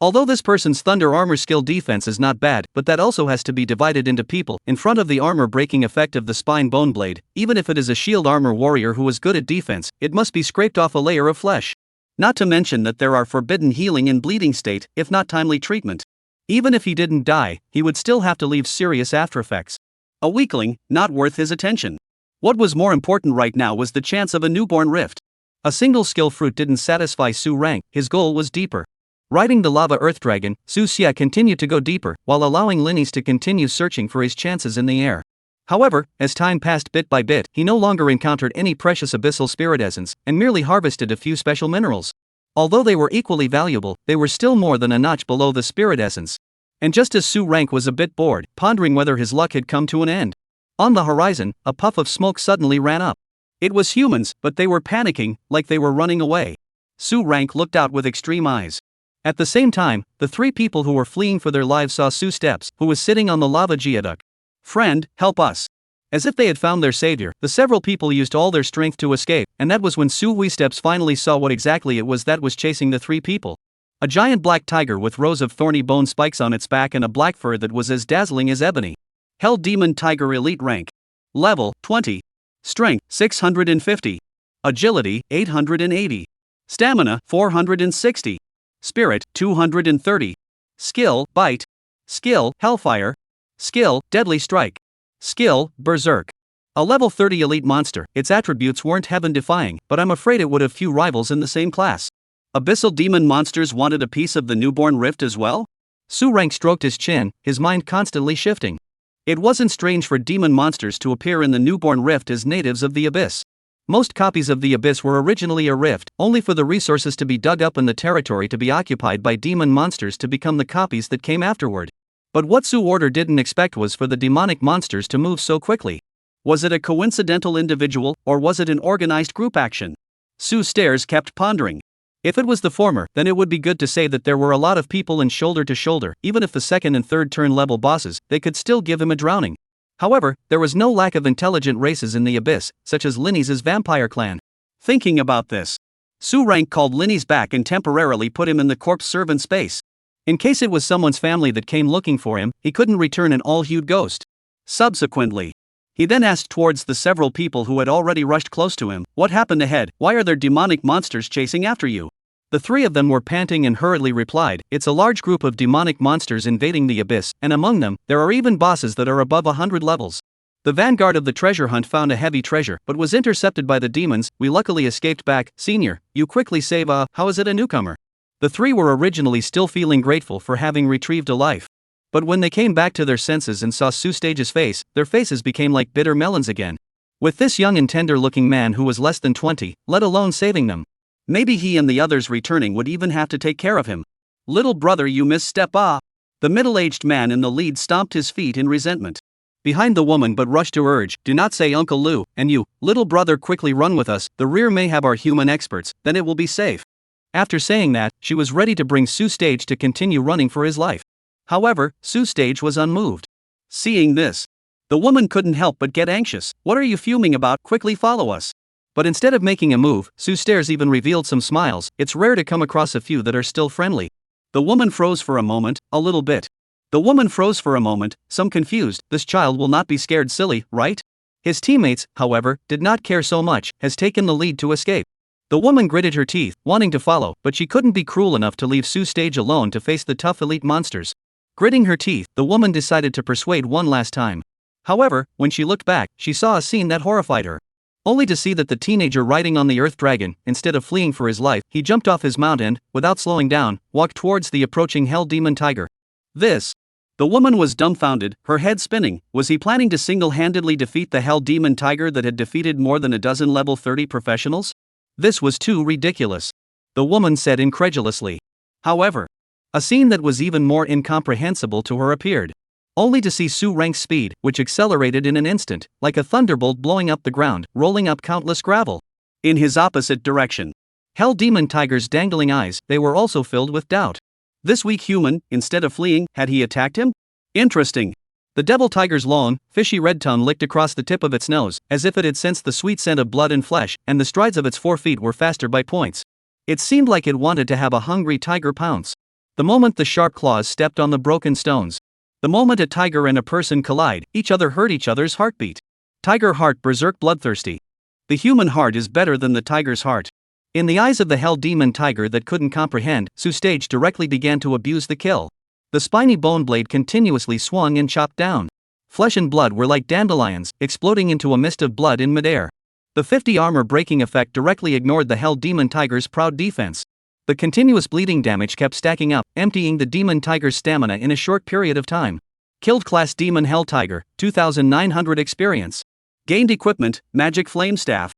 Although this person's thunder armor skill defense is not bad, but that also has to be divided into people. In front of the armor breaking effect of the spine bone blade, even if it is a shield armor warrior who is good at defense, it must be scraped off a layer of flesh. Not to mention that there are forbidden healing in bleeding state, if not timely treatment. Even if he didn't die, he would still have to leave serious aftereffects. A weakling, not worth his attention. What was more important right now was the chance of a newborn rift. A single skill fruit didn't satisfy Su Rank, his goal was deeper. Riding the lava earth dragon, Su Xia continued to go deeper, while allowing Linnies to continue searching for his chances in the air. However, as time passed bit by bit, he no longer encountered any precious abyssal spirit essence, and merely harvested a few special minerals. Although they were equally valuable, they were still more than a notch below the spirit essence. And just as Su Rank was a bit bored, pondering whether his luck had come to an end, on the horizon, a puff of smoke suddenly ran up. It was humans, but they were panicking, like they were running away. Su Rank looked out with extreme eyes. At the same time, the three people who were fleeing for their lives saw Su Steps, who was sitting on the lava geoduct. Friend, help us. As if they had found their savior, the several people used all their strength to escape, and that was when Su Hui Steps finally saw what exactly it was that was chasing the three people. A giant black tiger with rows of thorny bone spikes on its back and a black fur that was as dazzling as ebony. Hell Demon Tiger Elite Rank. Level 20. Strength 650. Agility 880. Stamina 460. Spirit 230. Skill Bite. Skill Hellfire. Skill Deadly Strike. Skill Berserk. A level 30 elite monster. Its attributes weren't heaven-defying, but I'm afraid it would have few rivals in the same class. Abyssal demon monsters wanted a piece of the newborn rift as well? Su Rank stroked his chin, his mind constantly shifting. It wasn't strange for demon monsters to appear in the newborn rift as natives of the Abyss. Most copies of the Abyss were originally a rift, only for the resources to be dug up and the territory to be occupied by demon monsters to become the copies that came afterward. But what Su Order didn't expect was for the demonic monsters to move so quickly. Was it a coincidental individual, or was it an organized group action? Su Stairs kept pondering. If it was the former, then it would be good to say that there were a lot of people in shoulder to shoulder. Even if the second and third turn level bosses, they could still give him a drowning. However, there was no lack of intelligent races in the Abyss, such as Linnies' vampire clan. Thinking about this, Su Rank called Linnies back and temporarily put him in the corpse servant space. In case it was someone's family that came looking for him, he couldn't return an all-hued ghost. Subsequently, he then asked towards the several people who had already rushed close to him, "What happened ahead? Why are there demonic monsters chasing after you?" The three of them were panting and hurriedly replied, "It's a large group of demonic monsters invading the Abyss, and among them, there are even bosses that are above 100 levels. The vanguard of the treasure hunt found a heavy treasure, but was intercepted by the demons. We luckily escaped back. Senior, you quickly save how is it a newcomer?" The three were originally still feeling grateful for having retrieved a life. But when they came back to their senses and saw Su Stage's face, their faces became like bitter melons again. With this young and tender-looking man who was less than 20, let alone saving them. Maybe he and the others returning would even have to take care of him. "Little brother, you misstep The middle-aged man in the lead stomped his feet in resentment behind the woman but rushed to urge, "Do not say Uncle Lu, and you, little brother, quickly run with us. The rear may have our human experts, then it will be safe." After saying that, she was ready to bring Su Stage to continue running for his life. However, Su Stage was unmoved. Seeing this, the woman couldn't help but get anxious. "What are you fuming about? Quickly follow us." But instead of making a move, Su Stares even revealed some smiles. It's rare to come across a few that are still friendly. The woman froze for a moment, a little bit. The woman froze for a moment, some confused. This child will not be scared silly, right? His teammates, however, did not care so much, has taken the lead to escape. The woman gritted her teeth, wanting to follow, but she couldn't be cruel enough to leave Su Stage alone to face the tough elite monsters. Gritting her teeth, the woman decided to persuade one last time. However, when she looked back, she saw a scene that horrified her. Only to see that the teenager riding on the earth dragon, instead of fleeing for his life, he jumped off his mount and, without slowing down, walked towards the approaching hell demon tiger. The woman was dumbfounded, her head spinning. Was he planning to single-handedly defeat the hell demon tiger that had defeated more than a dozen level 30 professionals? This was too ridiculous, the woman said incredulously. However, a scene that was even more incomprehensible to her appeared. Only to see Su Rank's speed, which accelerated in an instant, like a thunderbolt blowing up the ground, rolling up countless gravel. In his opposite direction, hell demon tiger's dangling eyes, they were also filled with doubt. This weak human, instead of fleeing, had he attacked him? Interesting. The devil tiger's long, fishy red tongue licked across the tip of its nose, as if it had sensed the sweet scent of blood and flesh, and the strides of its 4 feet were faster by points. It seemed like it wanted to have a hungry tiger pounce. The moment the sharp claws stepped on the broken stones. The moment a tiger and a person collide, each other heard each other's heartbeat. Tiger heart berserk bloodthirsty. The human heart is better than the tiger's heart. In the eyes of the hell demon tiger that couldn't comprehend, Su Stage directly began to abuse the kill. The spiny bone blade continuously swung and chopped down. Flesh and blood were like dandelions, exploding into a mist of blood in midair. The 50 armor breaking effect directly ignored the hell demon tiger's proud defense. The continuous bleeding damage kept stacking up, emptying the demon tiger's stamina in a short period of time. Killed class demon hell tiger, 2900 experience. Gained equipment, magic flame staff.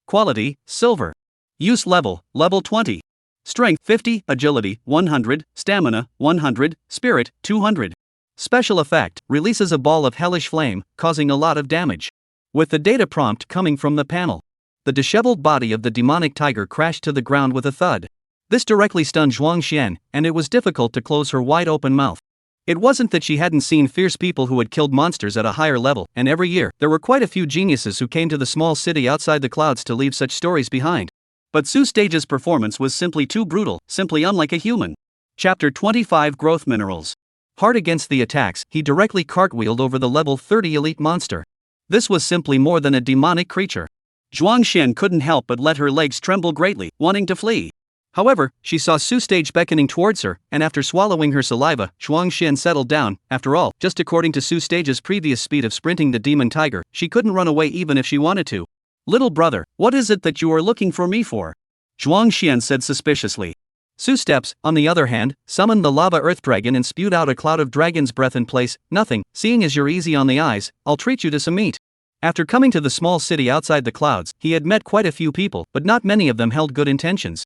Quality, silver. Use level, level 20. Strength 50, agility 100, stamina 100, spirit 200. Special effect, releases a ball of hellish flame, causing a lot of damage. With the data prompt coming from the panel, the disheveled body of the demonic tiger crashed to the ground with a thud. This directly stunned Zhuang Xian, and it was difficult to close her wide-open mouth. It wasn't that she hadn't seen fierce people who had killed monsters at a higher level, and every year, there were quite a few geniuses who came to the small city outside the clouds to leave such stories behind. But Su Stage's performance was simply too brutal, simply unlike a human. Chapter 25 Growth Minerals. Hard against the attacks, he directly cartwheeled over the level 30 elite monster. This was simply more than a demonic creature. Zhuang Xian couldn't help but let her legs tremble greatly, wanting to flee. However, she saw Su Stage beckoning towards her, and after swallowing her saliva, Zhuang Xian settled down. After all, just according to Su Stage's previous speed of sprinting the demon tiger, she couldn't run away even if she wanted to. "Little brother, what is it that you are looking for me for?" Zhuang Xian said suspiciously. Su Steps, on the other hand, summoned the lava earth dragon and spewed out a cloud of dragon's breath in place. "Nothing, seeing as you're easy on the eyes, I'll treat you to some meat." After coming to the small city outside the clouds, he had met quite a few people, but not many of them held good intentions.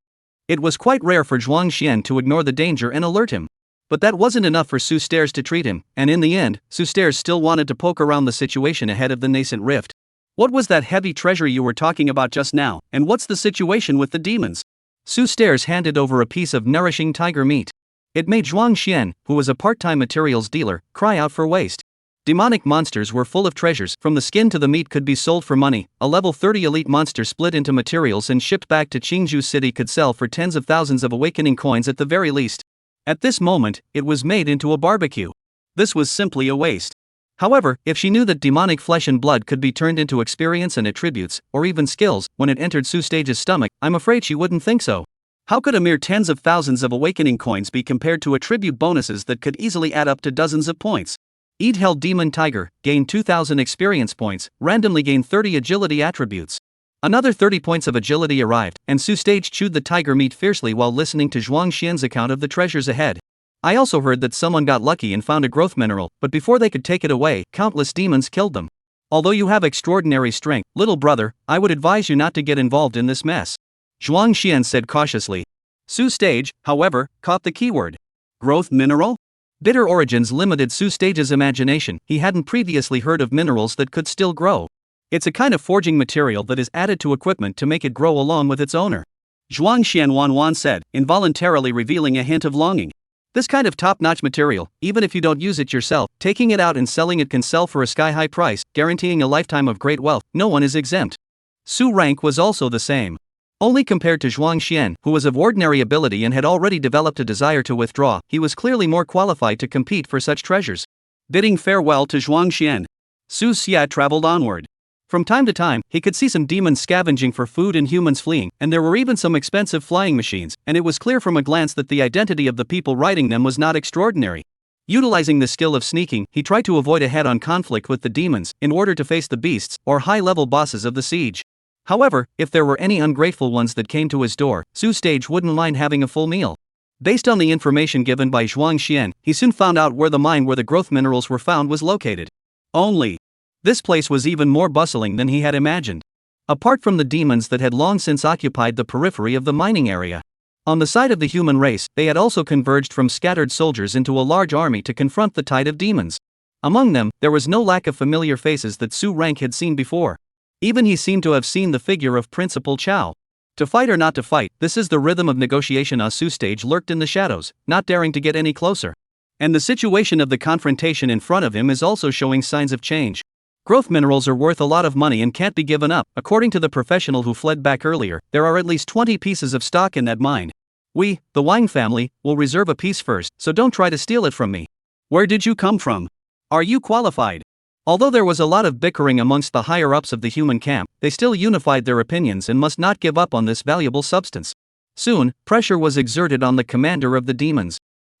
It was quite rare for Zhuang Xian to ignore the danger and alert him. But that wasn't enough for Su Stares to treat him, and in the end, Su Stares still wanted to poke around the situation ahead of the nascent rift. "What was that heavy treasure you were talking about just now, and what's the situation with the demons?" Su Stares handed over a piece of nourishing tiger meat. It made Zhuang Xian, who was a part-time materials dealer, cry out for waste. Demonic monsters were full of treasures. From the skin to the meat could be sold for money. A level 30 elite monster split into materials and shipped back to Qingzhou City could sell for tens of thousands of awakening coins at the very least. At this moment, it was made into a barbecue. This was simply a waste. However, if she knew that demonic flesh and blood could be turned into experience and attributes, or even skills, when it entered Su Stage's stomach, I'm afraid she wouldn't think so. How could a mere tens of thousands of awakening coins be compared to attribute bonuses that could easily add up to dozens of points? Eat Hell Demon Tiger, gain 2000 experience points, randomly gain 30 agility attributes. Another 30 points of agility arrived, and Su Stage chewed the tiger meat fiercely while listening to Zhuang Xian's account of the treasures ahead. I also heard that someone got lucky and found a growth mineral, but before they could take it away, countless demons killed them. Although you have extraordinary strength, little brother, I would advise you not to get involved in this mess. Zhuang Xian said cautiously. Su Stage, however, caught the keyword. Growth mineral? Bitter origins limited Su Stage's imagination. He hadn't previously heard of minerals that could still grow. It's a kind of forging material that is added to equipment to make it grow along with its owner. Zhuang Xian Wanwan said, involuntarily revealing a hint of longing. This kind of top-notch material, even if you don't use it yourself, taking it out and selling it can sell for a sky-high price, guaranteeing a lifetime of great wealth. No one is exempt. Su rank was also the same. Only compared to Zhuang Xian, who was of ordinary ability and had already developed a desire to withdraw, he was clearly more qualified to compete for such treasures. Bidding farewell to Zhuang Xian, Su Xia traveled onward. From time to time, he could see some demons scavenging for food and humans fleeing, and there were even some expensive flying machines, and it was clear from a glance that the identity of the people riding them was not extraordinary. Utilizing the skill of sneaking, he tried to avoid a head-on conflict with the demons in order to face the beasts or high-level bosses of the siege. However, if there were any ungrateful ones that came to his door, Su Stage wouldn't mind having a full meal. Based on the information given by Zhuang Xian, he soon found out where the mine where the growth minerals were found was located. Only, this place was even more bustling than he had imagined. Apart from the demons that had long since occupied the periphery of the mining area, on the side of the human race, they had also converged from scattered soldiers into a large army to confront the tide of demons. Among them, there was no lack of familiar faces that Su Rank had seen before. Even he seemed to have seen the figure of Principal Chao. To fight or not to fight, this is the rhythm of negotiation. Su Stage lurked in the shadows, not daring to get any closer. And the situation of the confrontation in front of him is also showing signs of change. Growth minerals are worth a lot of money and can't be given up. According to the professional who fled back earlier, there are at least 20 pieces of stock in that mine. We, the Wang family, will reserve a piece first, so don't try to steal it from me. Where did you come from? Are you qualified? Although there was a lot of bickering amongst the higher-ups of the human camp, they still unified their opinions and must not give up on this valuable substance. Soon, pressure was exerted on the commander of the demons.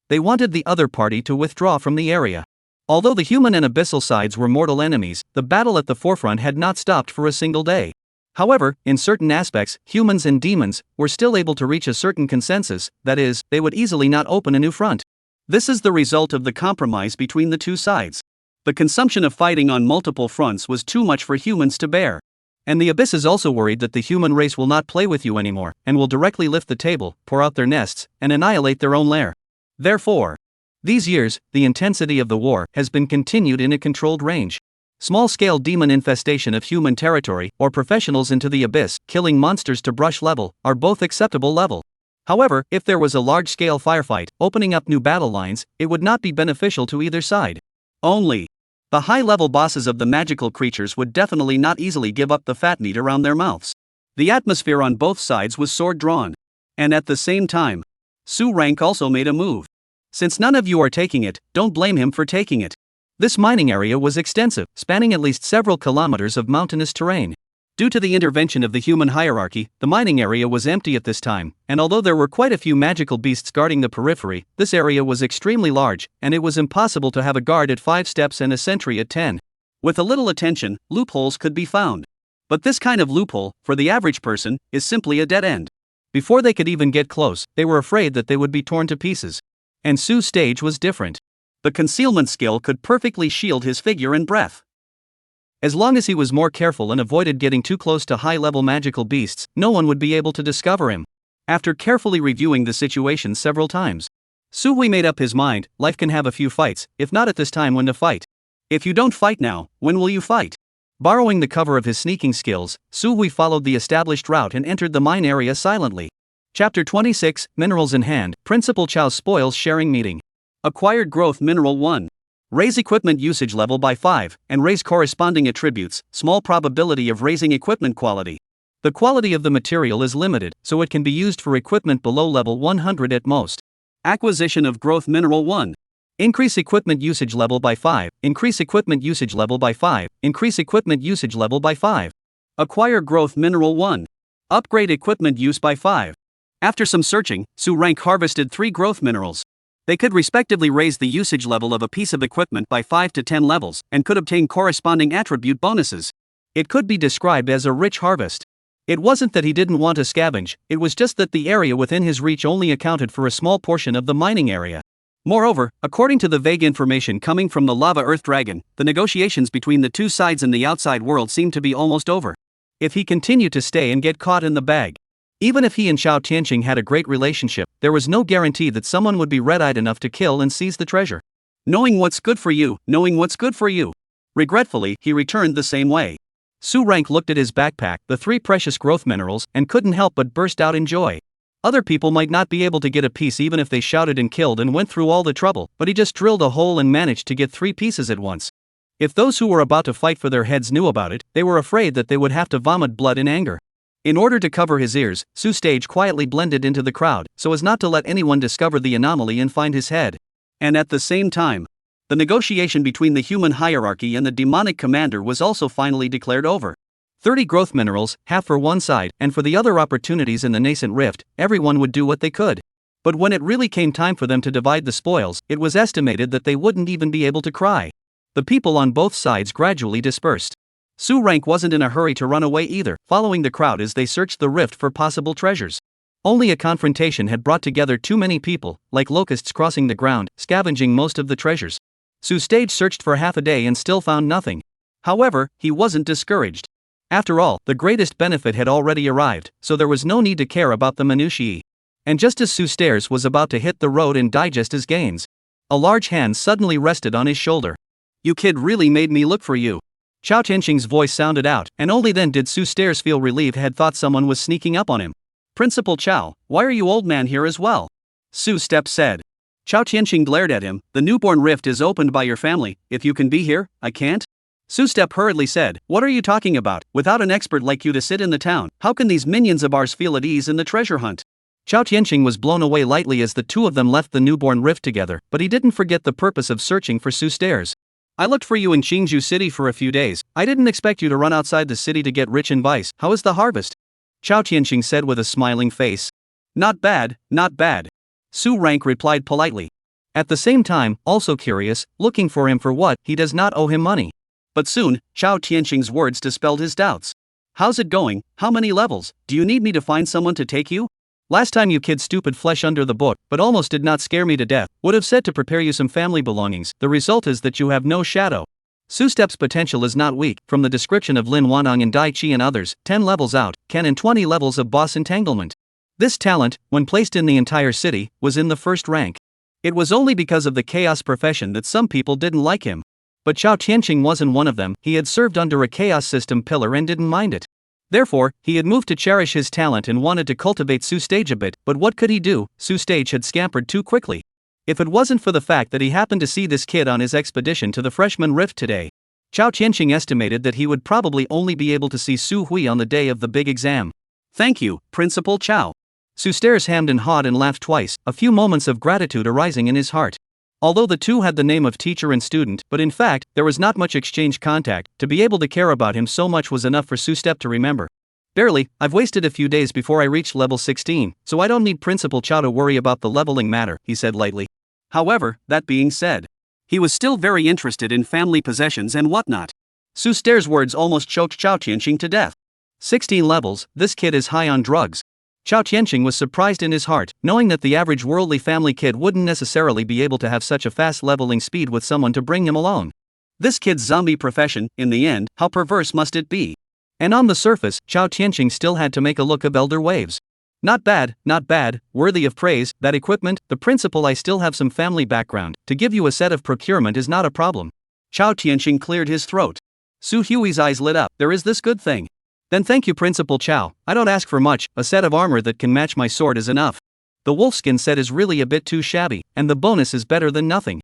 They wanted the other party to withdraw from the area. Although the human and abyssal sides were mortal enemies, the battle at the forefront had not stopped for a single day. However, in certain aspects, humans and demons were still able to reach a certain consensus, that is, they would easily not open a new front. This is the result of the compromise between the two sides. The consumption of fighting on multiple fronts was too much for humans to bear. And the Abyss is also worried that the human race will not play with you anymore, and will directly lift the table, pour out their nests, and annihilate their own lair. Therefore, these years, the intensity of the war has been continued in a controlled range. Small-scale demon infestation of human territory, or professionals into the Abyss, killing monsters to brush level, are both acceptable level. However, if there was a large-scale firefight, opening up new battle lines, it would not be beneficial to either side. Only, the high-level bosses of the magical creatures would definitely not easily give up the fat meat around their mouths. The atmosphere on both sides was sword-drawn. And at the same time, Su Rank also made a move. Since none of you are taking it, don't blame him for taking it. This mining area was extensive, spanning at least several kilometers of mountainous terrain. Due to the intervention of the human hierarchy, the mining area was empty at this time, and although there were quite a few magical beasts guarding the periphery, this area was extremely large, and it was impossible to have a guard at 5 steps and a sentry at 10. With a little attention, loopholes could be found. But this kind of loophole, for the average person, is simply a dead end. Before they could even get close, they were afraid that they would be torn to pieces. And Su Stage was different. The concealment skill could perfectly shield his figure and breath. As long as he was more careful and avoided getting too close to high-level magical beasts, no one would be able to discover him. After carefully reviewing the situation several times, Su Hui made up his mind, life can have a few fights, if not at this time when to fight. If you don't fight now, when will you fight? Borrowing the cover of his sneaking skills, Su Hui followed the established route and entered the mine area silently. Chapter 26, Minerals in Hand, Principal Chao's Spoils Sharing Meeting. Acquired Growth Mineral 1. Raise equipment usage level by 5, and raise corresponding attributes, small probability of raising equipment quality. The quality of the material is limited, so it can be used for equipment below level 100 at most. Acquisition of Growth Mineral 1. Increase equipment usage level by 5, increase equipment usage level by 5, increase equipment usage level by 5. Acquire Growth Mineral 1. Upgrade equipment use by 5. After some searching, Su Rank harvested 3 growth minerals. They could respectively raise the usage level of a piece of equipment by 5 to 10 levels, and could obtain corresponding attribute bonuses. It could be described as a rich harvest. It wasn't that he didn't want to scavenge, it was just that the area within his reach only accounted for a small portion of the mining area. Moreover, according to the vague information coming from the Lava Earth Dragon, the negotiations between the two sides in the outside world seemed to be almost over. If he continued to stay and get caught in the bag, even if he and Xiao Tianqing had a great relationship, there was no guarantee that someone would be red-eyed enough to kill and seize the treasure. Knowing what's good for you. Regretfully, he returned the same way. Su Rank looked at his backpack, the 3 precious growth minerals, and couldn't help but burst out in joy. Other people might not be able to get a piece even if they shouted and killed and went through all the trouble, but he just drilled a hole and managed to get 3 pieces at once. If those who were about to fight for their heads knew about it, they were afraid that they would have to vomit blood in anger. In order to cover his ears, Stage quietly blended into the crowd, so as not to let anyone discover the anomaly and find his head. And at the same time, the negotiation between the human hierarchy and the demonic commander was also finally declared over. 30 growth minerals, half for one side, and for the other opportunities in the nascent rift, everyone would do what they could. But when it really came time for them to divide the spoils, it was estimated that they wouldn't even be able to cry. The people on both sides gradually dispersed. Rank wasn't in a hurry to run away either, following the crowd as they searched the rift for possible treasures. Only a confrontation had brought together too many people, like locusts crossing the ground, scavenging most of the treasures. Stage searched for half a day and still found nothing. However, he wasn't discouraged. After all, the greatest benefit had already arrived, so there was no need to care about the minutiae. And just as Stairs was about to hit the road and digest his gains, a large hand suddenly rested on his shoulder. "You kid really made me look for you." Chao Tianqing's voice sounded out, and only then did Stairs feel relieved had thought someone was sneaking up on him. "Principal Chao, why are you old man here as well?" Step said. Chao Tianqing glared at him. "The newborn rift is opened by your family. If you can be here, I can't." Step hurriedly said, "What are you talking about? Without an expert like you to sit in the town, how can these minions of ours feel at ease in the treasure hunt?" Chao Tianqing was blown away lightly as the two of them left the newborn rift together, but he didn't forget the purpose of searching for Stairs. "I looked for you in Qingzhou City for a few days. I didn't expect you to run outside the city to get rich in vice. How is the harvest?" Chao Tianqing said with a smiling face. "Not bad, not bad." Rank replied politely. At the same time, also curious, looking for him for what? He does not owe him money. But soon, Chao Tianqing's words dispelled his doubts. "How's it going? How many levels? Do you need me to find someone to take you? Last time you kid stupid flesh under the book, but almost did not scare me to death. Would have said to prepare you some family belongings. The result is that you have no shadow." Step's potential is not weak. From the description of Lin Wanang and Dai Chi and others, 10 levels out, can and 20 levels of boss entanglement. This talent, when placed in the entire city, was in the first rank. It was only because of the chaos profession that some people didn't like him. But Chao Tianqing wasn't one of them. He had served under a chaos system pillar and didn't mind it. Therefore, he had moved to cherish his talent and wanted to cultivate Stage a bit, but what could he do? Stage had scampered too quickly. If it wasn't for the fact that he happened to see this kid on his expedition to the freshman rift today, Chao Tianqing estimated that he would probably only be able to see Su Hui on the day of the big exam. "Thank you, Principal Chao." Stairs hammed and hawed and laughed twice, a few moments of gratitude arising in his heart. Although the two had the name of teacher and student, but in fact, there was not much exchange contact. To be able to care about him so much was enough for Step to remember. "Barely, I've wasted a few days before I reached level 16, so I don't need Principal Chao to worry about the leveling matter," he said lightly. However, that being said, he was still very interested in family possessions and whatnot. Stairs' words almost choked Chao Tianqing to death. 16 levels, this kid is high on drugs. Chao Tianqing was surprised in his heart, knowing that the average worldly family kid wouldn't necessarily be able to have such a fast leveling speed with someone to bring him along. This kid's zombie profession, in the end, how perverse must it be? And on the surface, Chao Tianqing still had to make a look of elder waves. Not bad, worthy of praise. That equipment, the principal, I still have some family background. To give you a set of procurement is not a problem." Chao Tianqing cleared his throat. Su Hui's eyes lit up. "There is this good thing. Then thank you, Principal Chao. I don't ask for much, a set of armor that can match my sword is enough. The wolfskin set is really a bit too shabby, and the bonus is better than nothing."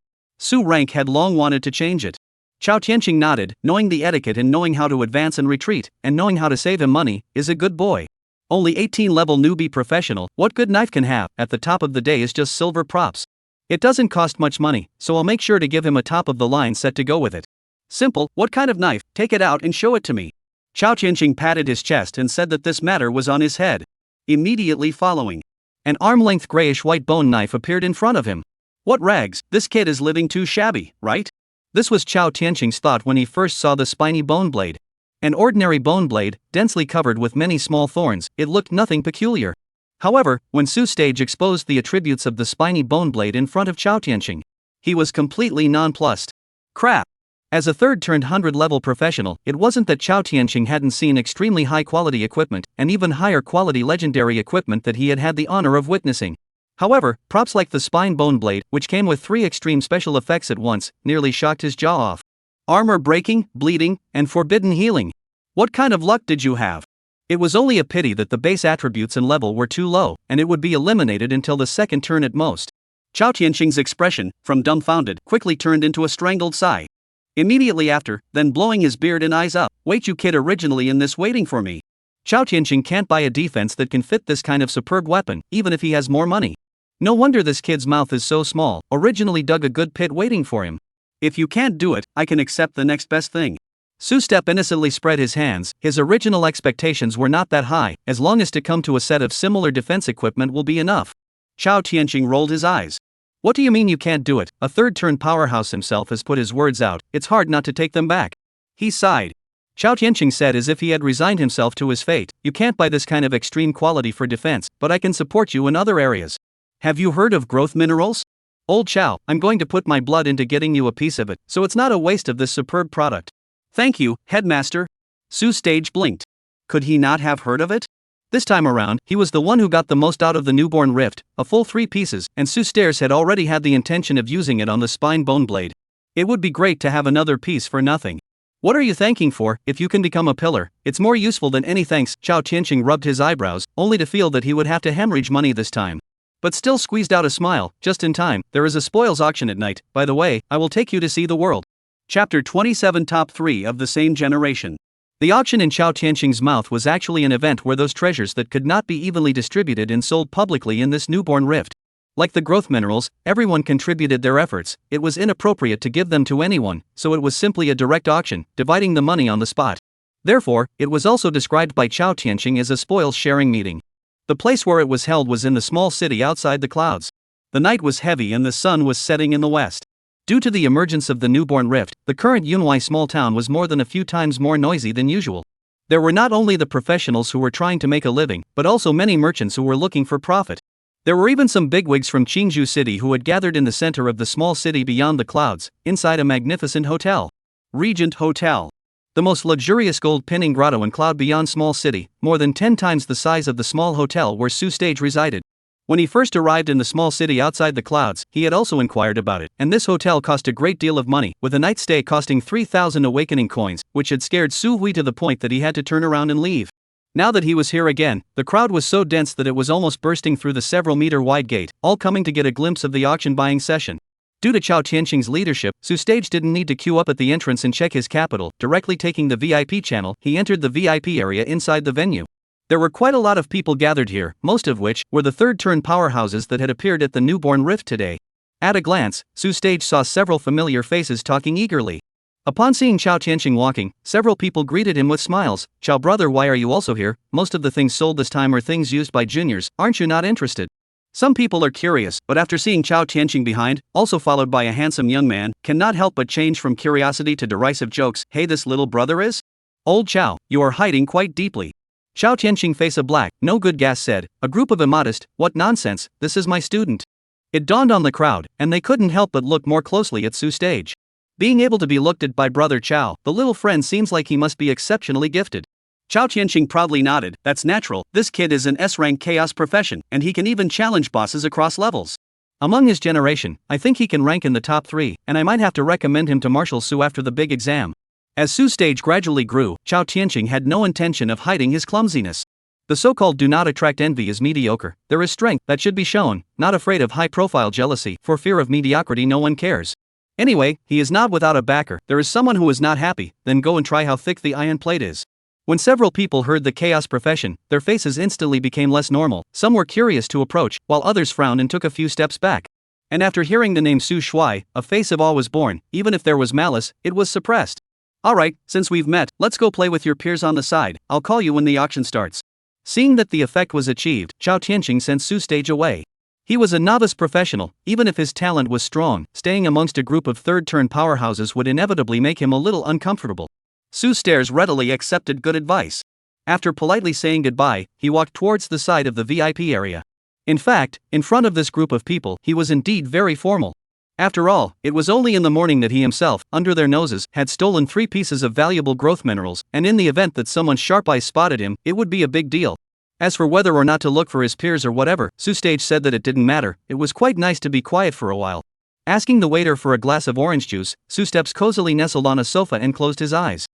Rank had long wanted to change it. Chao Tianqing nodded, knowing the etiquette and knowing how to advance and retreat, and knowing how to save him money, is a good boy. Only 18 level newbie professional, what good knife can have, at the top of the day is just silver props. It doesn't cost much money, so I'll make sure to give him a top of the line set to go with it. "Simple, what kind of knife? Take it out and show it to me." Chao Tianqing patted his chest and said that this matter was on his head. Immediately following, an arm-length grayish-white bone knife appeared in front of him. "What rags, this kid is living too shabby, right?" This was Chao Tianqing's thought when he first saw the spiny bone blade. An ordinary bone blade, densely covered with many small thorns, it looked nothing peculiar. However, when Stage exposed the attributes of the spiny bone blade in front of Chao Tianqing, he was completely nonplussed. Crap! As a third-turned 100-level professional, it wasn't that Chao Tianqing hadn't seen extremely high-quality equipment, and even higher-quality legendary equipment that he had had the honor of witnessing. However, props like the spine bone blade, which came with 3 extreme special effects at once, nearly shocked his jaw off. Armor breaking, bleeding, and forbidden healing. What kind of luck did you have? It was only a pity that the base attributes and level were too low, and it would be eliminated until the second turn at most. Chao Tianqing's expression, from dumbfounded, quickly turned into a strangled sigh. Immediately after, then blowing his beard and eyes up, "Wait, you kid originally in this waiting for me." Chao Tianqing can't buy a defense that can fit this kind of superb weapon, even if he has more money. No wonder this kid's mouth is so small, originally dug a good pit waiting for him. "If you can't do it, I can accept the next best thing." Su Step innocently spread his hands. His original expectations were not that high, as long as to come to a set of similar defense equipment will be enough. Chao Tianqing rolled his eyes. "What do you mean you can't do it? A third-turn powerhouse himself has put his words out, it's hard not to take them back." He sighed. Chao Tianqing said as if he had resigned himself to his fate, "You can't buy this kind of extreme quality for defense, but I can support you in other areas. Have you heard of growth minerals? Old Chao, I'm going to put my blood into getting you a piece of it, so it's not a waste of this superb product." "Thank you, Headmaster." Su Stage blinked. Could he not have heard of it? This time around, he was the one who got the most out of the newborn rift, a full 3 pieces, and Su Stairs had already had the intention of using it on the spine bone blade. It would be great to have another piece for nothing. "What are you thanking for? If you can become a pillar, it's more useful than any thanks." Chao Tianqing rubbed his eyebrows, only to feel that he would have to hemorrhage money this time. But still squeezed out a smile. "Just in time, there is a spoils auction at night. By the way, I will take you to see the world." Chapter 27 Top 3 of the same generation. The auction in Chao Tianqing's mouth was actually an event where those treasures that could not be evenly distributed and sold publicly in this newborn rift. Like the growth minerals, everyone contributed their efforts. It was inappropriate to give them to anyone, so it was simply a direct auction, dividing the money on the spot. Therefore, it was also described by Chao Tianqing as a spoils-sharing meeting. The place where it was held was in the small city outside the clouds. The night was heavy and the sun was setting in the west. Due to the emergence of the newborn rift, the current Yunwei small town was more than a few times more noisy than usual. There were not only the professionals who were trying to make a living, but also many merchants who were looking for profit. There were even some bigwigs from Qingzhou City who had gathered in the center of the small city beyond the clouds, inside a magnificent hotel. Regent Hotel. The most luxurious gold-pinning grotto in Cloud Beyond Small City, more than 10 times the size of the small hotel where Su Stage resided. When he first arrived in the small city outside the clouds, he had also inquired about it, and this hotel cost a great deal of money, with a night stay costing 3,000 awakening coins, which had scared Su Hui to the point that he had to turn around and leave. Now that he was here again, the crowd was so dense that it was almost bursting through the several-meter-wide gate, all coming to get a glimpse of the auction-buying session. Due to Chao Tianqing's leadership, Su Stage didn't need to queue up at the entrance and check his capital. Directly taking the VIP channel, he entered the VIP area inside the venue. There were quite a lot of people gathered here, most of which were the third-turn powerhouses that had appeared at the newborn rift today. At a glance, Su Stage saw several familiar faces talking eagerly. Upon seeing Chao Tianqing walking, several people greeted him with smiles. "Chao brother, why are you also here? Most of the things sold this time are things used by juniors, aren't you not interested?" Some people are curious, but after seeing Chao Tianqing behind, also followed by a handsome young man, cannot help but change from curiosity to derisive jokes. "Hey, this little brother is? Old Chao, you are hiding quite deeply." Chao Tianqing face a black, no good gas said, "A group of immodest, what nonsense, this is my student." It dawned on the crowd, and they couldn't help but look more closely at Su Stage. Being able to be looked at by brother Chao, the little friend seems like he must be exceptionally gifted. Chao Tianqing proudly nodded. "That's natural, this kid is an S-rank chaos profession, and he can even challenge bosses across levels. Among his generation, I think he can rank in the top 3, and I might have to recommend him to Marshal Su after the big exam." As Su Stage gradually grew, Chao Tianqing had no intention of hiding his clumsiness. The so-called do not attract envy is mediocre. There is strength that should be shown, not afraid of high-profile jealousy. For fear of mediocrity no one cares. Anyway, he is not without a backer. There is someone who is not happy, then go and try how thick the iron plate is. When several people heard the chaos profession, their faces instantly became less normal. Some were curious to approach, while others frowned and took a few steps back. And after hearing the name Su Shuai, a face of awe was born. Even if there was malice, it was suppressed. "Alright, since we've met, let's go play with your peers on the side. I'll call you when the auction starts." Seeing that the effect was achieved, Chao Tianqing sent Su Stage away. He was a novice professional. Even if his talent was strong, staying amongst a group of third-turn powerhouses would inevitably make him a little uncomfortable. Su Stairs readily accepted good advice. After politely saying goodbye, he walked towards the side of the VIP area. In fact, in front of this group of people, he was indeed very formal. After all, it was only in the morning that he himself, under their noses, had stolen 3 pieces of valuable growth minerals, and in the event that someone's sharp eyes spotted him, it would be a big deal. As for whether or not to look for his peers or whatever, Su Stage said that it didn't matter. It was quite nice to be quiet for a while. Asking the waiter for a glass of orange juice, Su Steps cozily nestled on a sofa and closed his eyes.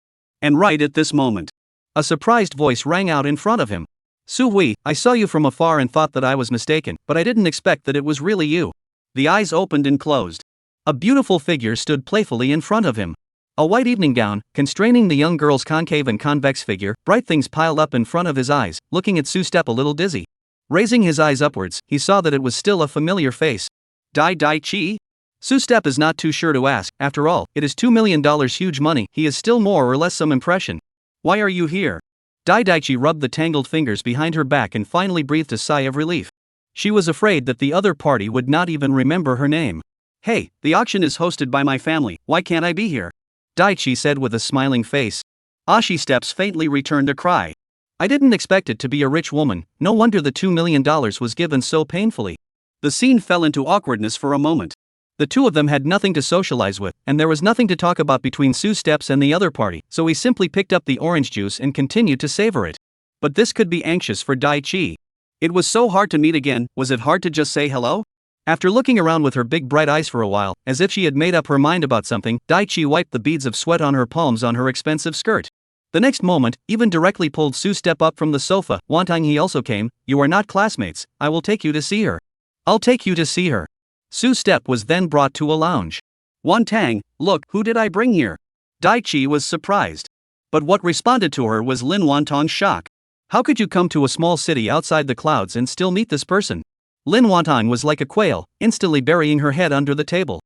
And right at this moment, A surprised voice rang out in front of him. Su Hui, I saw you from afar and thought that I was mistaken, but I didn't expect that it was really you. The eyes opened and closed. A beautiful figure stood playfully in front of him. A white evening gown, constraining the young girl's concave and convex figure, bright things piled up in front of his eyes, looking at Su Step a little dizzy. Raising his eyes upwards, he saw that it was still a familiar face. Dai Chi? Su Step is not too sure to ask, after all, it is $2 million huge money, he is still more or less some impression. Why are you here? Dai Chi rubbed the tangled fingers behind her back and finally breathed a sigh of relief. She was afraid that the other party would not even remember her name. Hey, the auction is hosted by my family, why can't I be here? Daichi said with a smiling face. Ashi Steps faintly returned a cry. I didn't expect it to be a rich woman, no wonder the $2 million was given so painfully. The scene fell into awkwardness for a moment. The two of them had nothing to socialize with, and there was nothing to talk about between Su Steps and the other party, so he simply picked up the orange juice and continued to savor it. But this could be anxious for Daichi. It was so hard to meet again, was it hard to just say hello? After looking around with her big bright eyes for a while, as if she had made up her mind about something, Daichi wiped the beads of sweat on her palms on her expensive skirt. The next moment, even directly pulled Su Step up from the sofa. Wanting he also came. You are not classmates, I will take you to see her. I'll take you to see her. Su Step was then brought to a lounge. Wantang, look, who did I bring here? Daichi was surprised. But what responded to her was Lin Wantong's shock. How could you come to a small city outside the clouds and still meet this person? Lin Wantong was like a quail, instantly burying her head under the table.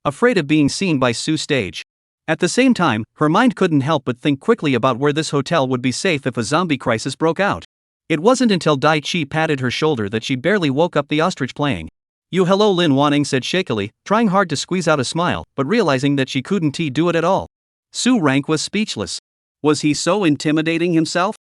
Afraid of being seen by Su Stage. At the same time, her mind couldn't help but think quickly about where this hotel would be safe if a zombie crisis broke out. It wasn't until Daichi patted her shoulder that she barely woke up the ostrich playing. You hello, Lin Wanting said shakily, trying hard to squeeze out a smile, but realizing that she couldn't do it at all. Su Rank was speechless. Was he so intimidating himself?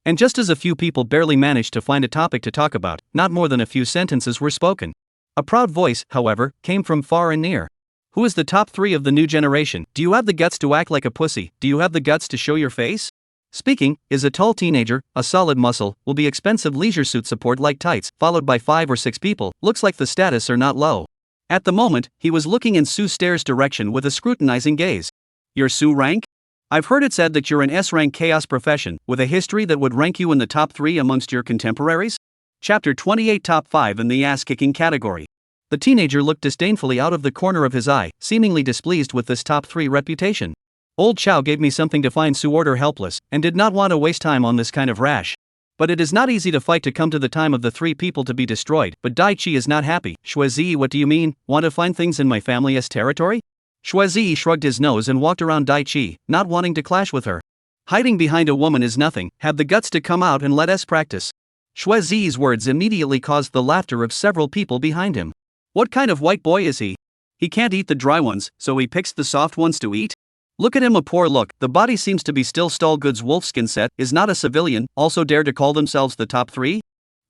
And just as a few people barely managed to find a topic to talk about, not more than a few sentences were spoken. A proud voice, however, came from far and near. Who is the top 3 of the new generation? Do you have the guts to act like a pussy? Do you have the guts to show your face? Speaking, is a tall teenager, a solid muscle, will be expensive leisure suit support like tights, followed by 5 or 6 people, looks like the status are not low. At the moment, he was looking in Su Stare's direction with a scrutinizing gaze. You're Su Rank? I've heard it said that you're an S-rank chaos profession, with a history that would rank you in the top 3 amongst your contemporaries? Chapter 28 Top 5 in the ass-kicking category. The teenager looked disdainfully out of the corner of his eye, seemingly displeased with this top 3 reputation. Old Chow gave me something to find Su Order helpless, and did not want to waste time on this kind of rash. But it is not easy to fight to come to the time of the 3 people to be destroyed, but Daichi is not happy. Shuizi, what do you mean, want to find things in my family's territory? Shuizi shrugged his nose and walked around Daichi, not wanting to clash with her. Hiding behind a woman is nothing, have the guts to come out and let us practice. Shuizi's words immediately caused the laughter of several people behind him. What kind of white boy is he? He can't eat the dry ones, so he picks the soft ones to eat? Look at him, a poor look, the body seems to be still Stallgood's wolfskin set, is not a civilian, also dare to call themselves the top 3?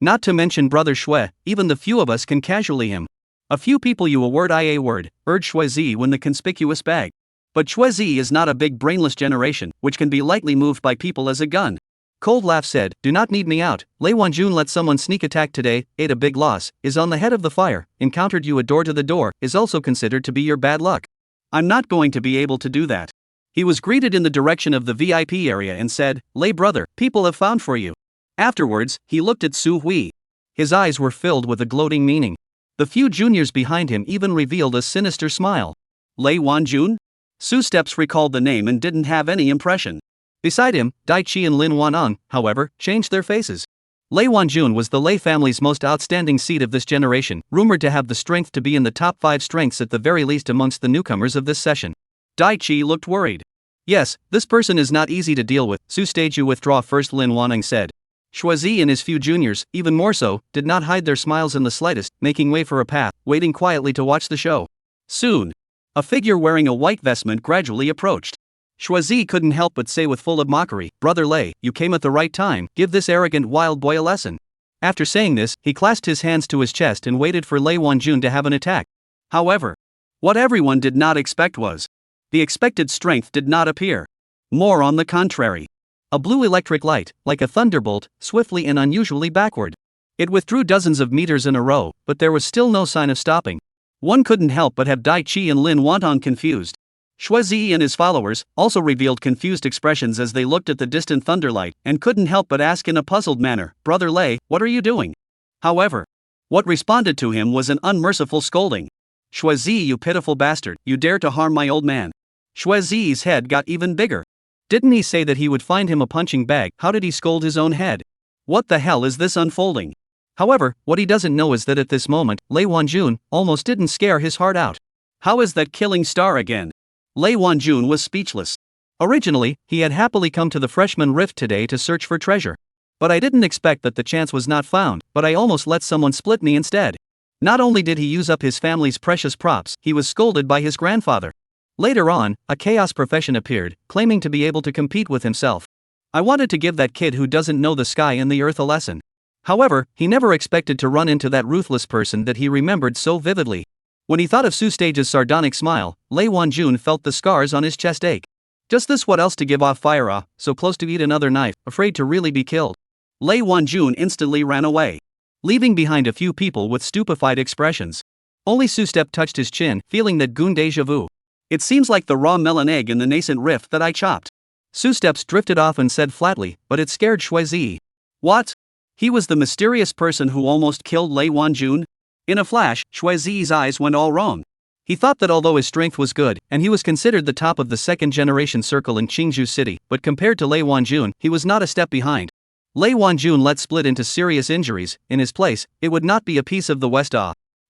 Not to mention brother Shui, even the few of us can casually him. A few people you a word I a word, urged Shuizi when the conspicuous bag. But Shuizi is not a big brainless generation, which can be lightly moved by people as a gun. Cold Laugh said, do not need me out, Lei Wanjun let someone sneak attack today, ate a big loss, is on the head of the fire, encountered you a door to the door, is also considered to be your bad luck. I'm not going to be able to do that. He was greeted in the direction of the VIP area and said, Lei brother, people have found for you. Afterwards, he looked at Su Hui. His eyes were filled with a gloating meaning. The few juniors behind him even revealed a sinister smile. Lei Wanjun? Su Steps recalled the name and didn't have any impression. Beside him, Daichi and Lin Wanong, however, changed their faces. Lei Wanjun was the Lei family's most outstanding seed of this generation, rumored to have the strength to be in the top 5 strengths at the very least amongst the newcomers of this session. Daichi looked worried. Yes, this person is not easy to deal with, Su Stage you withdraw first, Lin Wanong said. Shuizi and his few juniors, even more so, did not hide their smiles in the slightest, making way for a path, waiting quietly to watch the show. Soon, a figure wearing a white vestment gradually approached. Shuizi couldn't help but say with full of mockery, Brother Lei, you came at the right time, give this arrogant wild boy a lesson. After saying this, he clasped his hands to his chest and waited for Lei Wanjun to have an attack. However, what everyone did not expect was, the expected strength did not appear. More on the contrary. A blue electric light, like a thunderbolt, swiftly and unusually backward. It withdrew dozens of meters in a row, but there was still no sign of stopping. One couldn't help but have Daichi and Lin Wantong confused. Xuezi and his followers also revealed confused expressions as they looked at the distant thunderlight and couldn't help but ask in a puzzled manner, "Brother Lei, what are you doing?" However, what responded to him was an unmerciful scolding. "Xuezi, you pitiful bastard, you dare to harm my old man." Xuezi's head got even bigger. Didn't he say that he would find him a punching bag? How did he scold his own head? What the hell is this unfolding? However, what he doesn't know is that at this moment, Lei Wanjun almost didn't scare his heart out. How is that killing star again? Lei Wanjun was speechless. Originally, he had happily come to the freshman rift today to search for treasure. But I didn't expect that the chance was not found, but I almost let someone split me instead. Not only did he use up his family's precious props, he was scolded by his grandfather. Later on, a chaos profession appeared, claiming to be able to compete with himself. I wanted to give that kid who doesn't know the sky and the earth a lesson. However, he never expected to run into that ruthless person that he remembered so vividly. When he thought of Su Stage's sardonic smile, Lei Wanjun felt the scars on his chest ache. Just this, what else to give off fire, so close to eat another knife, afraid to really be killed. Lei Wanjun instantly ran away, leaving behind a few people with stupefied expressions. Only Su Step touched his chin, feeling that goon deja vu. It seems like the raw melon egg in the nascent rift that I chopped. Su Steps drifted off and said flatly, but it scared Xuezi. What? He was the mysterious person who almost killed Lei Wanjun? In a flash, Xuezi's eyes went all wrong. He thought that although his strength was good, and he was considered the top of the second-generation circle in Qingzhou City, but compared to Lei Wanjun, he was not a step behind. Lei Wanjun let split into serious injuries. In his place, it would not be a piece of the West.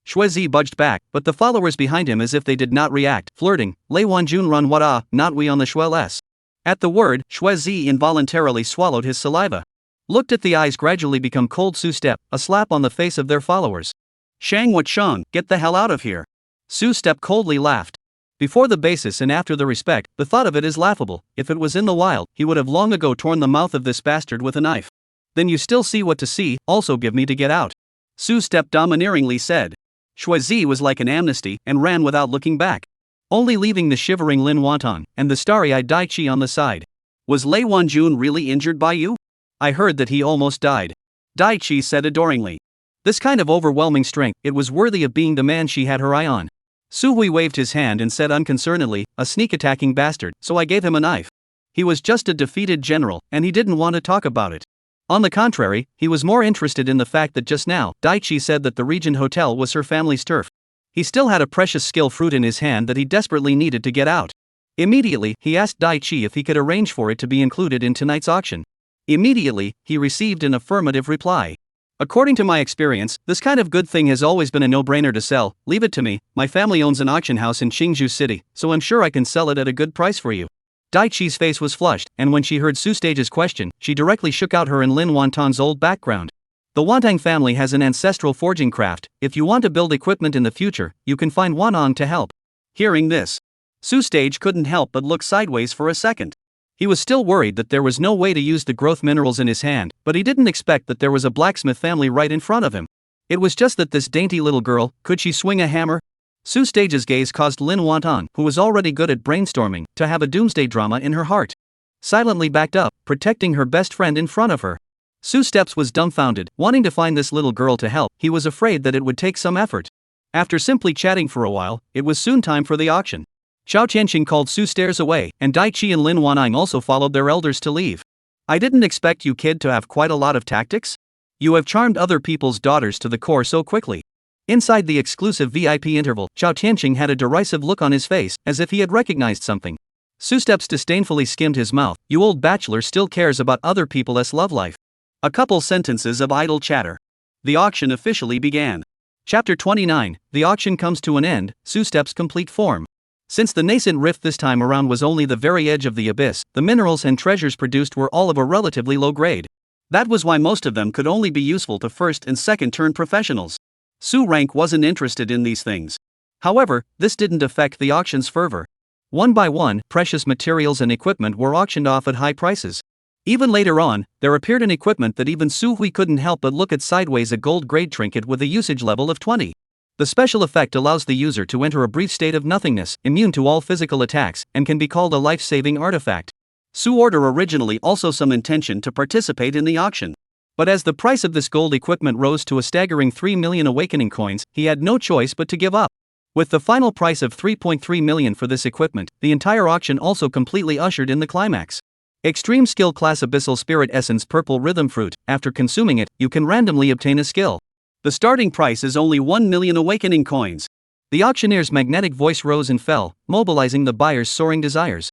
Xuezi budged back, but the followers behind him as if they did not react, flirting. Lei Wanjun run what not we on the Xuel. At the word, Xuezi involuntarily swallowed his saliva. Looked at the eyes gradually become cold Su Step, a slap on the face of their followers. Shang what Shang, get the hell out of here. Su Step coldly laughed. Before the basis and after the respect, the thought of it is laughable. If it was in the wild, he would have long ago torn the mouth of this bastard with a knife. Then you still see what to see, also give me to get out. Su Step domineeringly said. Xuezi was like an amnesty and ran without looking back, only leaving the shivering Lin Wanton and the starry-eyed Dai Chi on the side. Was Lei Wanjun really injured by you? I heard that he almost died. Dai Chi said adoringly. This kind of overwhelming strength, it was worthy of being the man she had her eye on. Su Hui waved his hand and said unconcernedly, a sneak-attacking bastard, so I gave him a knife. He was just a defeated general, and he didn't want to talk about it. On the contrary, he was more interested in the fact that just now, Dai Chi said that the Regent Hotel was her family's turf. He still had a precious skill fruit in his hand that he desperately needed to get out. Immediately, he asked Dai Chi if he could arrange for it to be included in tonight's auction. Immediately, he received an affirmative reply. According to my experience, this kind of good thing has always been a no-brainer to sell. Leave it to me. My family owns an auction house in Qingzhou City, so I'm sure I can sell it at a good price for you. Dai Chi's face was flushed, and when she heard Su Stage's question, she directly shook out her and Lin Wanton's old background. The Wantang family has an ancestral forging craft. If you want to build equipment in the future, you can find Wanong to help. Hearing this, Su Stage couldn't help but look sideways for a second. He was still worried that there was no way to use the growth minerals in his hand, but he didn't expect that there was a blacksmith family right in front of him. It was just that this dainty little girl, could she swing a hammer? Su Stage's gaze caused Lin Wanton, who was already good at brainstorming, to have a doomsday drama in her heart. Silently backed up, protecting her best friend in front of her. Su Steps was dumbfounded, wanting to find this little girl to help. He was afraid that it would take some effort. After simply chatting for a while, it was soon time for the auction. Xiao Qianqing called Su Stairs away, and Dai Chi and Lin Wanang also followed their elders to leave. I didn't expect you kid to have quite a lot of tactics. You have charmed other people's daughters to the core so quickly. Inside the exclusive VIP interval, Xiao Qianqing had a derisive look on his face, as if he had recognized something. Su Steps disdainfully skimmed his mouth. You old bachelor still cares about other people's love life. A couple sentences of idle chatter. The auction officially began. Chapter 29, the auction comes to an end, Su Steps' complete form. Since the nascent rift this time around was only the very edge of the abyss, the minerals and treasures produced were all of a relatively low grade. That was why most of them could only be useful to first and second turn professionals. Su Rank wasn't interested in these things. However, this didn't affect the auction's fervor. One by one, precious materials and equipment were auctioned off at high prices. Even later on, there appeared an equipment that even Su Hui couldn't help but look at sideways, a gold grade trinket with a usage level of 20. The special effect allows the user to enter a brief state of nothingness, immune to all physical attacks, and can be called a life-saving artifact. Su ordered originally also some intention to participate in the auction. But as the price of this gold equipment rose to a staggering 3 million awakening coins, he had no choice but to give up. With the final price of 3.3 million for this equipment, the entire auction also completely ushered in the climax. Extreme Skill Class Abyssal Spirit Essence Purple Rhythm Fruit. After consuming it, you can randomly obtain a skill. The starting price is only 1 million awakening coins. The auctioneer's magnetic voice rose and fell, mobilizing the buyer's soaring desires.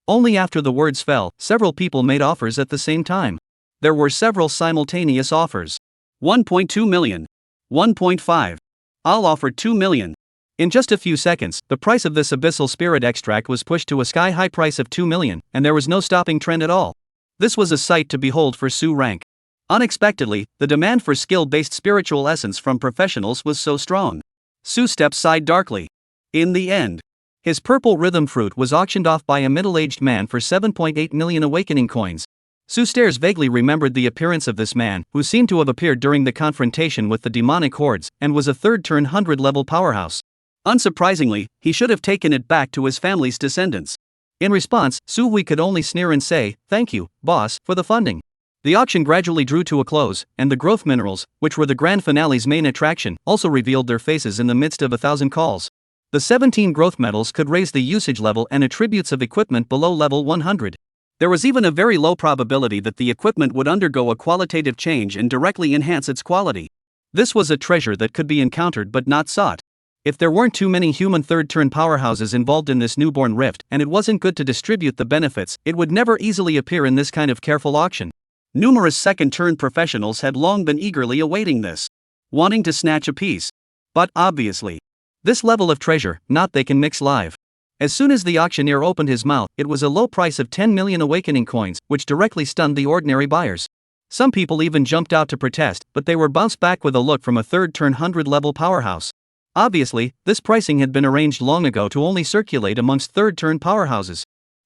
Only after the words fell, several people made offers at the same time. There were several simultaneous offers. 1.2 million. 1.5. I'll offer 2 million. In just a few seconds, the price of this Abyssal Spirit Extract was pushed to a sky-high price of 2 million, and there was no stopping trend at all. This was a sight to behold for Su Rank. Unexpectedly, the demand for skill-based spiritual essence from professionals was so strong. Su stepped aside darkly. In the end, his purple rhythm fruit was auctioned off by a middle-aged man for 7.8 million awakening coins. Su stares vaguely remembered the appearance of this man, who seemed to have appeared during the confrontation with the demonic hordes, and was a third-turn 100-level powerhouse. Unsurprisingly, he should have taken it back to his family's descendants. In response, Su Hui could only sneer and say, "Thank you, boss, for the funding." The auction gradually drew to a close, and the growth minerals, which were the grand finale's main attraction, also revealed their faces in the midst of 1,000 calls. The 17 growth metals could raise the usage level and attributes of equipment below level 100. There was even a very low probability that the equipment would undergo a qualitative change and directly enhance its quality. This was a treasure that could be encountered but not sought. If there weren't too many human third-turn powerhouses involved in this newborn rift, and it wasn't good to distribute the benefits, it would never easily appear in this kind of careful auction. Numerous second-turn professionals had long been eagerly awaiting this, wanting to snatch a piece. But obviously, this level of treasure, not they can mix live. As soon as the auctioneer opened his mouth, it was a low price of 10 million awakening coins, which directly stunned the ordinary buyers. Some people even jumped out to protest, but they were bounced back with a look from a third-turn 100-level powerhouse. Obviously, this pricing had been arranged long ago to only circulate amongst third-turn powerhouses.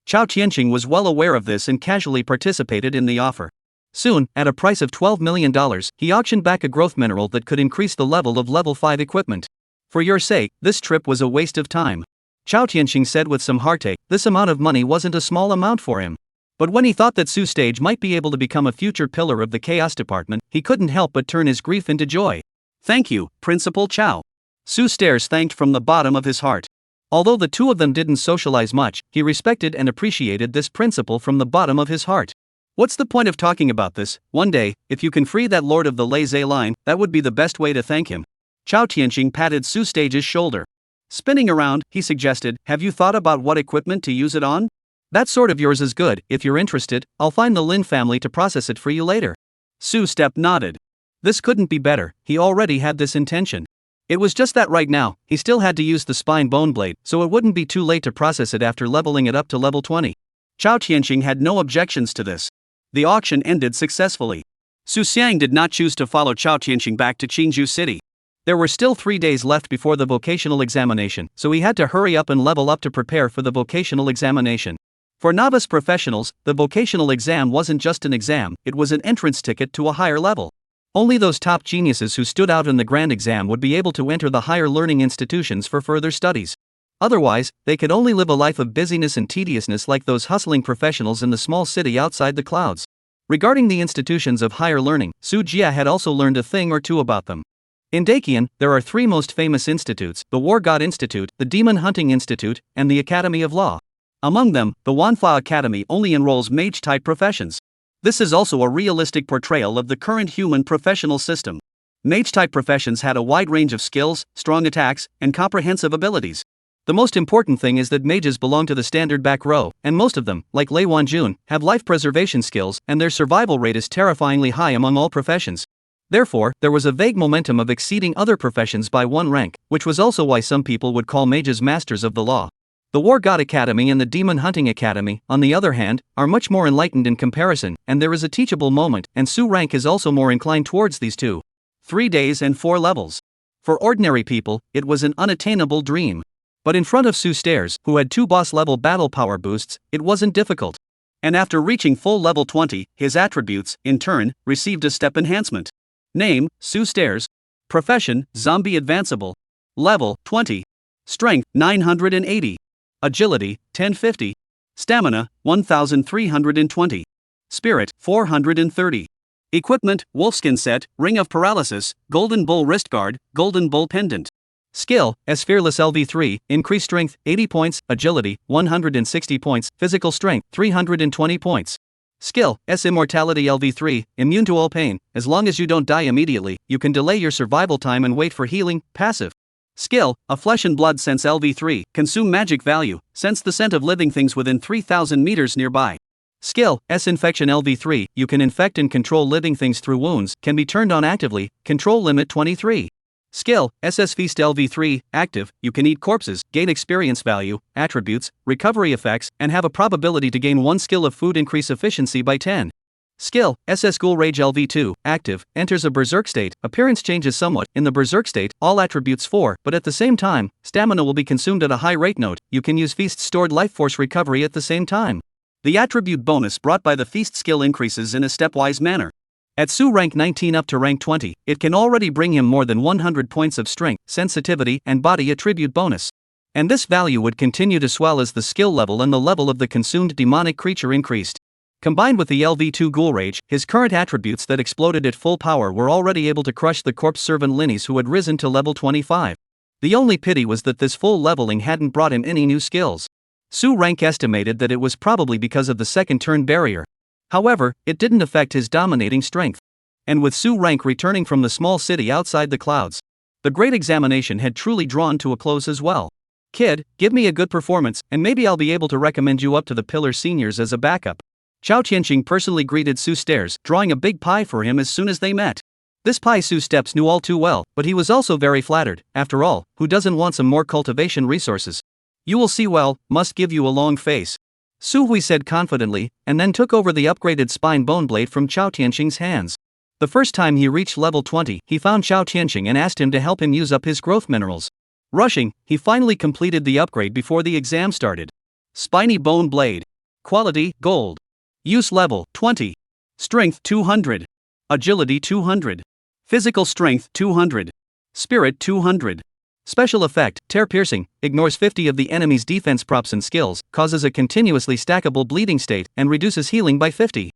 Chao Tianqing was well aware of this and casually participated in the offer. Soon, at a price of $12 million, he auctioned back a growth mineral that could increase the level of level 5 equipment. For your sake, this trip was a waste of time. Chao Tianqing said with some heartache. This amount of money wasn't a small amount for him. But when he thought that Su Stage might be able to become a future pillar of the Chaos Department, he couldn't help but turn his grief into joy. "Thank you, Principal Chao." Su Stairs thanked from the bottom of his heart. Although the two of them didn't socialize much, he respected and appreciated this principal from the bottom of his heart. What's the point of talking about this? One day, if you can free that lord of the Laissez line, that would be the best way to thank him. Chao Tianqing patted Su Stage's shoulder. Spinning around, he suggested, "Have you thought about what equipment to use it on? That sword of yours is good. If you're interested, I'll find the Lin family to process it for you later." Su Step nodded. This couldn't be better, he already had this intention. It was just that right now, he still had to use the spine bone blade, so it wouldn't be too late to process it after leveling it up to level 20. Chao Tianqing had no objections to this. The auction ended successfully. Su Xiang did not choose to follow Chao Tianqing back to Qingzhou City. There were still 3 days left before the vocational examination, so he had to hurry up and level up to prepare for the vocational examination. For novice professionals, the vocational exam wasn't just an exam, it was an entrance ticket to a higher level. Only those top geniuses who stood out in the grand exam would be able to enter the higher learning institutions for further studies. Otherwise, they could only live a life of busyness and tediousness like those hustling professionals in the small city outside the clouds. Regarding the institutions of higher learning, Su Jia had also learned a thing or two about them. In Dakian, there are 3 most famous institutes: the War God Institute, the Demon Hunting Institute, and the Academy of Law. Among them, the Wanhua Academy only enrolls mage-type professions. This is also a realistic portrayal of the current human professional system. Mage-type professions had a wide range of skills, strong attacks, and comprehensive abilities. The most important thing is that mages belong to the standard back row, and most of them, like Lei Wanjun, have life preservation skills, and their survival rate is terrifyingly high among all professions. Therefore, there was a vague momentum of exceeding other professions by 1 rank, which was also why some people would call mages masters of the law. The War God Academy and the Demon Hunting Academy, on the other hand, are much more enlightened in comparison, and there is a teachable moment, and Su Rank is also more inclined towards these two. 3 days and 4 levels. For ordinary people, it was an unattainable dream. But in front of Su Stairs, who had 2 boss-level battle power boosts, it wasn't difficult. And after reaching full level 20, his attributes, in turn, received a step enhancement. Name, Su Stairs. Profession, Zombie Advanceable. Level, 20. Strength, 980. Agility, 1050. Stamina, 1320. Spirit, 430. Equipment, Wolfskin Set, Ring of Paralysis, Golden Bull Wrist Guard, Golden Bull Pendant. Skill, S Fearless LV3, increased strength, 80 points, agility, 160 points, physical strength, 320 points. Skill, S Immortality LV3, immune to all pain, as long as you don't die immediately, you can delay your survival time and wait for healing, passive. Skill, A Flesh and Blood Sense LV3, consume magic value, sense the scent of living things within 3,000 meters nearby. Skill, S Infection LV3, you can infect and control living things through wounds, can be turned on actively, control limit 23. Skill, SS Feast LV3, active, you can eat corpses, gain experience value, attributes, recovery effects, and have a probability to gain 1 skill of food increase efficiency by 10. Skill, SS Ghoul Rage LV2, active, enters a Berserk state, appearance changes somewhat, in the Berserk state, all attributes 4, but at the same time, stamina will be consumed at a high rate. Note, you can use Feast's stored life force recovery at the same time. The attribute bonus brought by the Feast skill increases in a stepwise manner. At Su rank 19 up to rank 20, it can already bring him more than 100 points of strength, sensitivity, and body attribute bonus. And this value would continue to swell as the skill level and the level of the consumed demonic creature increased. Combined with the LV2 Ghoul Rage, his current attributes that exploded at full power were already able to crush the corpse servant Linnies who had risen to level 25. The only pity was that this full leveling hadn't brought him any new skills. Su rank estimated that it was probably because of the second turn barrier. However, it didn't affect his dominating strength. And with Su rank returning from the small city outside the clouds, the great examination had truly drawn to a close as well. Kid, give me a good performance, and maybe I'll be able to recommend you up to the Pillar Seniors as a backup. Chao Tianxing personally greeted Su Stairs, drawing a big pie for him as soon as they met. This pie Su Steps knew all too well, but he was also very flattered. After all, who doesn't want some more cultivation resources? You will see well, must give you a long face. Su Hui said confidently, and then took over the upgraded spine bone blade from Chao Tianxing's hands. The first time he reached level 20, he found Chao Tianxing and asked him to help him use up his growth minerals. Rushing, he finally completed the upgrade before the exam started. Spiny bone blade. Quality, gold. Use level, 20. Strength, 200. Agility, 200. Physical strength, 200. Spirit, 200. Special effect, tear piercing, ignores 50 of the enemy's defense props and skills, causes a continuously stackable bleeding state, and reduces healing by 50.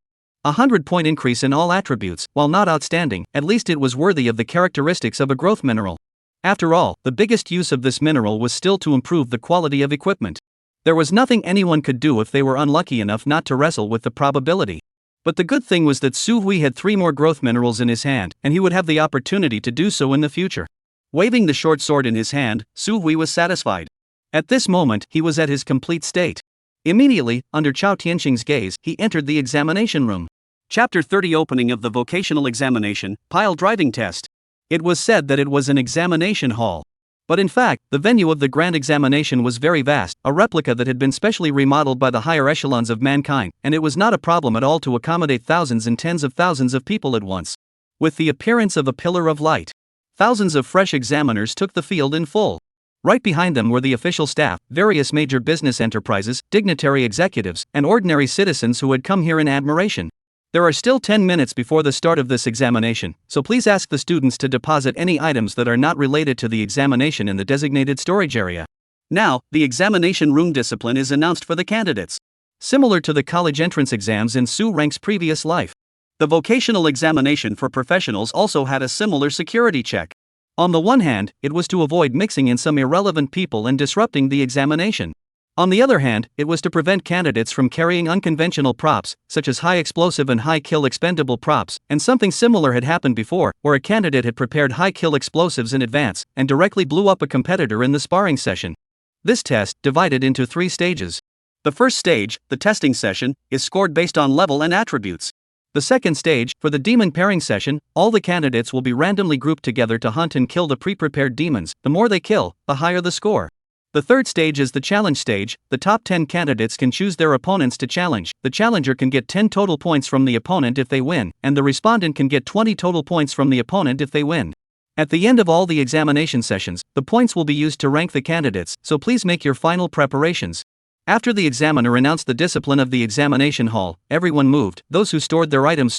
100-point increase in all attributes, while not outstanding, at least it was worthy of the characteristics of a growth mineral. After all, the biggest use of this mineral was still to improve the quality of equipment. There was nothing anyone could do if they were unlucky enough not to wrestle with the probability. But the good thing was that Su Hui had 3 more growth minerals in his hand, and he would have the opportunity to do so in the future. Waving the short sword in his hand, Su Hui was satisfied. At this moment, he was at his complete state. Immediately, under Chao Tianxing's gaze, he entered the examination room. Chapter 30 Opening of the Vocational Examination, Pile Driving Test. It was said that it was an examination hall. But in fact, the venue of the grand examination was very vast, a replica that had been specially remodeled by the higher echelons of mankind, and it was not a problem at all to accommodate thousands and tens of thousands of people at once. With the appearance of a pillar of light, thousands of fresh examiners took the field in full. Right behind them were the official staff, various major business enterprises, dignitary executives, and ordinary citizens who had come here in admiration. There are still 10 minutes before the start of this examination, so please ask the students to deposit any items that are not related to the examination in the designated storage area. Now, the examination room discipline is announced for the candidates. Similar to the college entrance exams in Su Rank's previous life, the vocational examination for professionals also had a similar security check. On the one hand, it was to avoid mixing in some irrelevant people and disrupting the examination. On the other hand, it was to prevent candidates from carrying unconventional props, such as high explosive and high kill expendable props, and something similar had happened before, where a candidate had prepared high kill explosives in advance, and directly blew up a competitor in the sparring session. This test, divided into 3 stages. The first stage, the testing session, is scored based on level and attributes. The second stage, for the demon pairing session, all the candidates will be randomly grouped together to hunt and kill the pre-prepared demons. The more they kill, the higher the score. The third stage is the challenge stage. The top 10 candidates can choose their opponents to challenge. The challenger can get 10 total points from the opponent if they win, and the respondent can get 20 total points from the opponent if they win. At the end of all the examination sessions, the points will be used to rank the candidates, so please make your final preparations. After the examiner announced the discipline of the examination hall, everyone moved. Those who stored their items,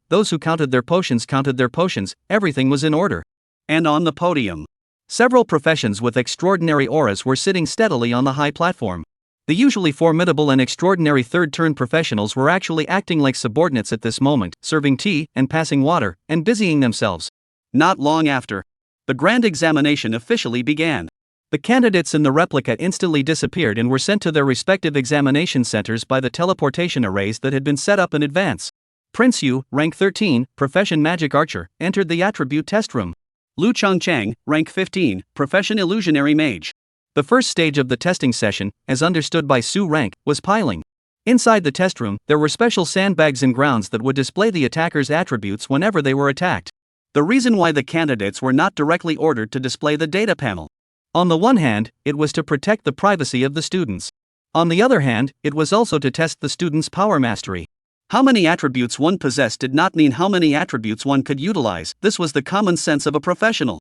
those who counted their potions, everything was in order. And on the podium, several professions with extraordinary auras were sitting steadily on the high platform. The usually formidable and extraordinary third-turn professionals were actually acting like subordinates at this moment, serving tea and passing water, and busying themselves. Not long after, The grand examination officially began. The candidates in the replica instantly disappeared and were sent to their respective examination centers by the teleportation arrays that had been set up in advance. Prince Yu, rank 13, profession magic archer, entered the attribute test room. Lu Changchang, rank 15, profession illusionary mage. The first stage of the testing session, as understood by Su rank, was piling. Inside the test room, there were special sandbags and grounds that would display the attacker's attributes whenever they were attacked. The reason why the candidates were not directly ordered to display the data panel. On the one hand, it was to protect the privacy of the students. On the other hand, it was also to test the students' power mastery. How many attributes one possessed did not mean how many attributes one could utilize. This was the common sense of a professional.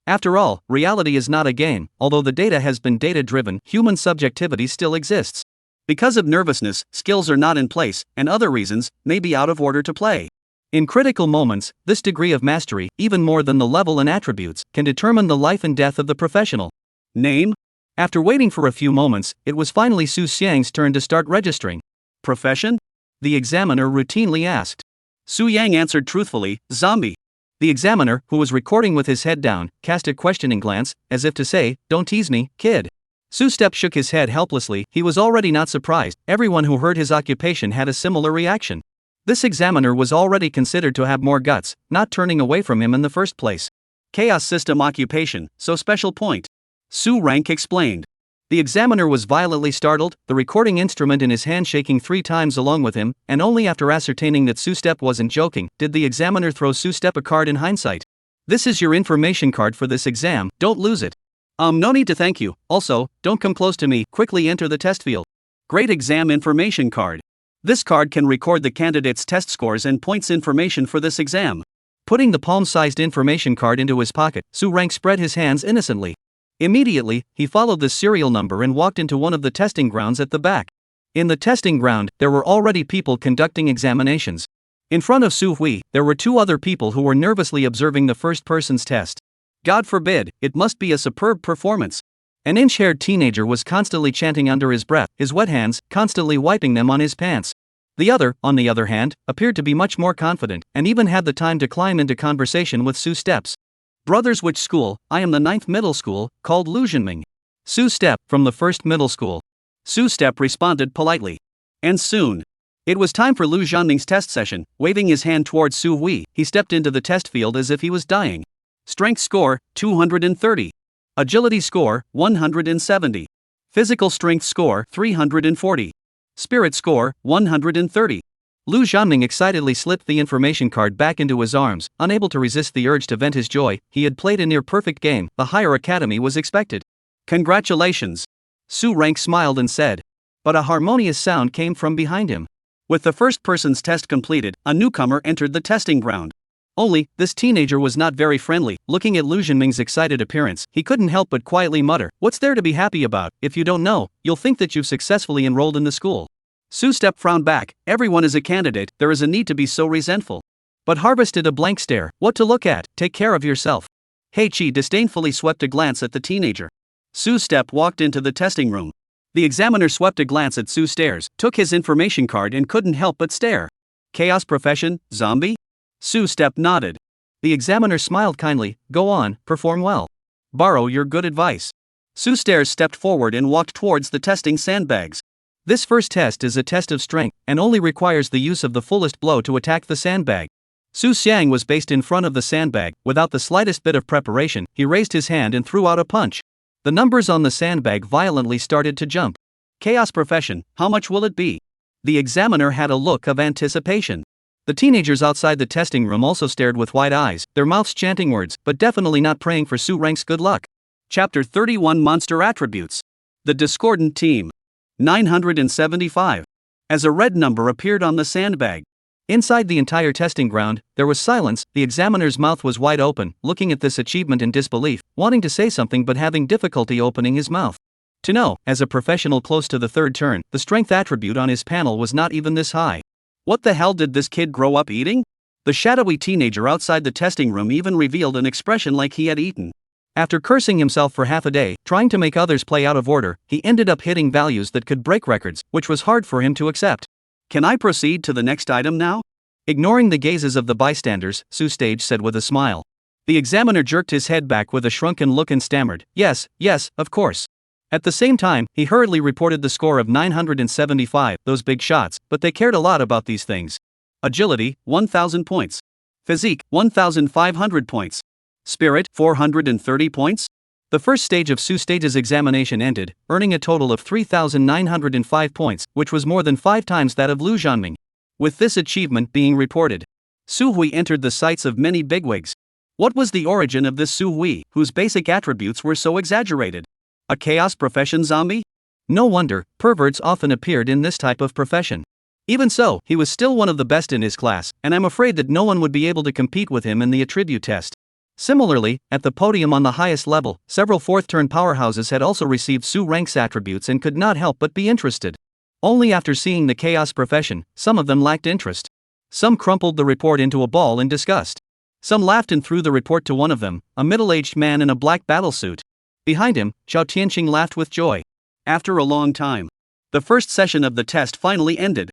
After all, reality is not a game. Although the data has been data-driven, human subjectivity still exists. Because of nervousness, skills are not in place, and other reasons may be out of order to play. In critical moments, this degree of mastery, even more than the level and attributes, can determine the life and death of the professional. Name? After waiting for a few moments, it was finally Su Xiang's turn to start registering. Profession? The examiner routinely asked. Su Yang answered truthfully, zombie. The examiner, who was recording with his head down, cast a questioning glance, as if to say, don't tease me, kid. Su Step shook his head helplessly. He was already not surprised. Everyone who heard his occupation had a similar reaction. This examiner was already considered to have more guts, not turning away from him in the first place. Chaos system occupation, so special point. Su rank explained. The examiner was violently startled, the recording instrument in his hand shaking 3 times along with him, and only after ascertaining that Su Step wasn't joking, did the examiner throw Su Step a card in hindsight. This is your information card for this exam, don't lose it. No need to thank you. Also, don't come close to me, quickly enter the test field. Great exam information card. This card can record the candidate's test scores and points information for this exam. Putting the palm-sized information card into his pocket, Su Rank spread his hands innocently. Immediately, he followed the serial number and walked into one of the testing grounds at the back. In the testing ground, there were already people conducting examinations. In front of Su Hui, there were 2 other people who were nervously observing the first person's test. God forbid, it must be a superb performance. An inch-haired teenager was constantly chanting under his breath, his wet hands constantly wiping them on his pants. The other, on the other hand, appeared to be much more confident, and even had the time to climb into conversation with Su Steps. Brothers, which school? I am the 9th middle school, called Lu Zhenming. Su Step, from the 1st middle school. Su Step responded politely. And soon. It was time for Lu Zhenming's test session. Waving his hand towards Su Hui, he stepped into the test field as if he was dying. Strength score, 230. Agility score, 170. Physical strength score, 340. Spirit score, 130. Lu Zhenming excitedly slipped the information card back into his arms, unable to resist the urge to vent his joy. He had played a near-perfect game. The higher academy was expected. Congratulations. Su Rank smiled and said. But a harmonious sound came from behind him. With the first person's test completed, a newcomer entered the testing ground. Only, this teenager was not very friendly. Looking at Lu Zhenming's excited appearance, he couldn't help but quietly mutter, "What's there to be happy about? If you don't know, you'll think that you've successfully enrolled in the school." Su Step frowned back. Everyone is a candidate, there is a need to be so resentful. But harvested a blank stare. What to look at? Take care of yourself. Hei Chi disdainfully swept a glance at the teenager. Su Step walked into the testing room. The examiner swept a glance at Su Stares, took his information card and couldn't help but stare. Chaos profession, zombie? Su Step nodded. The examiner smiled kindly. Go on, perform well. Borrow your good advice. Su Stares stepped forward and walked towards the testing sandbags. This first test is a test of strength, and only requires the use of the fullest blow to attack the sandbag. Su Xiang was based in front of the sandbag. Without the slightest bit of preparation, he raised his hand and threw out a punch. The numbers on the sandbag violently started to jump. Chaos profession, how much will it be? The examiner had a look of anticipation. The teenagers outside the testing room also stared with wide eyes, their mouths chanting words, but definitely not praying for Su Rank's good luck. Chapter 31 Monster Attributes. The Discordant Team. 975. As a red number appeared on the sandbag. Inside the entire testing ground, there was silence. The examiner's mouth was wide open, looking at this achievement in disbelief, wanting to say something but having difficulty opening his mouth. To know, as a professional close to the 3rd turn, the strength attribute on his panel was not even this high. What the hell did this kid grow up eating? The shadowy teenager outside the testing room even revealed an expression like he had eaten. After cursing himself for half a day, trying to make others play out of order, he ended up hitting values that could break records, which was hard for him to accept. Can I proceed to the next item now? Ignoring the gazes of the bystanders, Su Stage said with a smile. The examiner jerked his head back with a shrunken look and stammered, "Yes, yes, of course." At the same time, he hurriedly reported the score of 975, those big shots, but they cared a lot about these things. Agility, 1000 points. Physique, 1500 points. Spirit, 430 points. The first stage of Su Stage's examination ended, earning a total of 3905 points, which was more than 5 times that of Lu Zhanming. With this achievement being reported, Su Hui entered the sights of many bigwigs. What was the origin of this Su Hui, whose basic attributes were so exaggerated? A chaos profession zombie? No wonder, perverts often appeared in this type of profession. Even so, he was still one of the best in his class, and I'm afraid that no one would be able to compete with him in the attribute test. Similarly, at the podium on the highest level, several fourth-turn powerhouses had also received Su Rank's attributes and could not help but be interested. Only after seeing the chaos profession, some of them lacked interest. Some crumpled the report into a ball in disgust. Some laughed and threw the report to one of them, a middle-aged man in a black battlesuit. Behind him, Zhao Tianqing laughed with joy. After a long time, the first session of the test finally ended.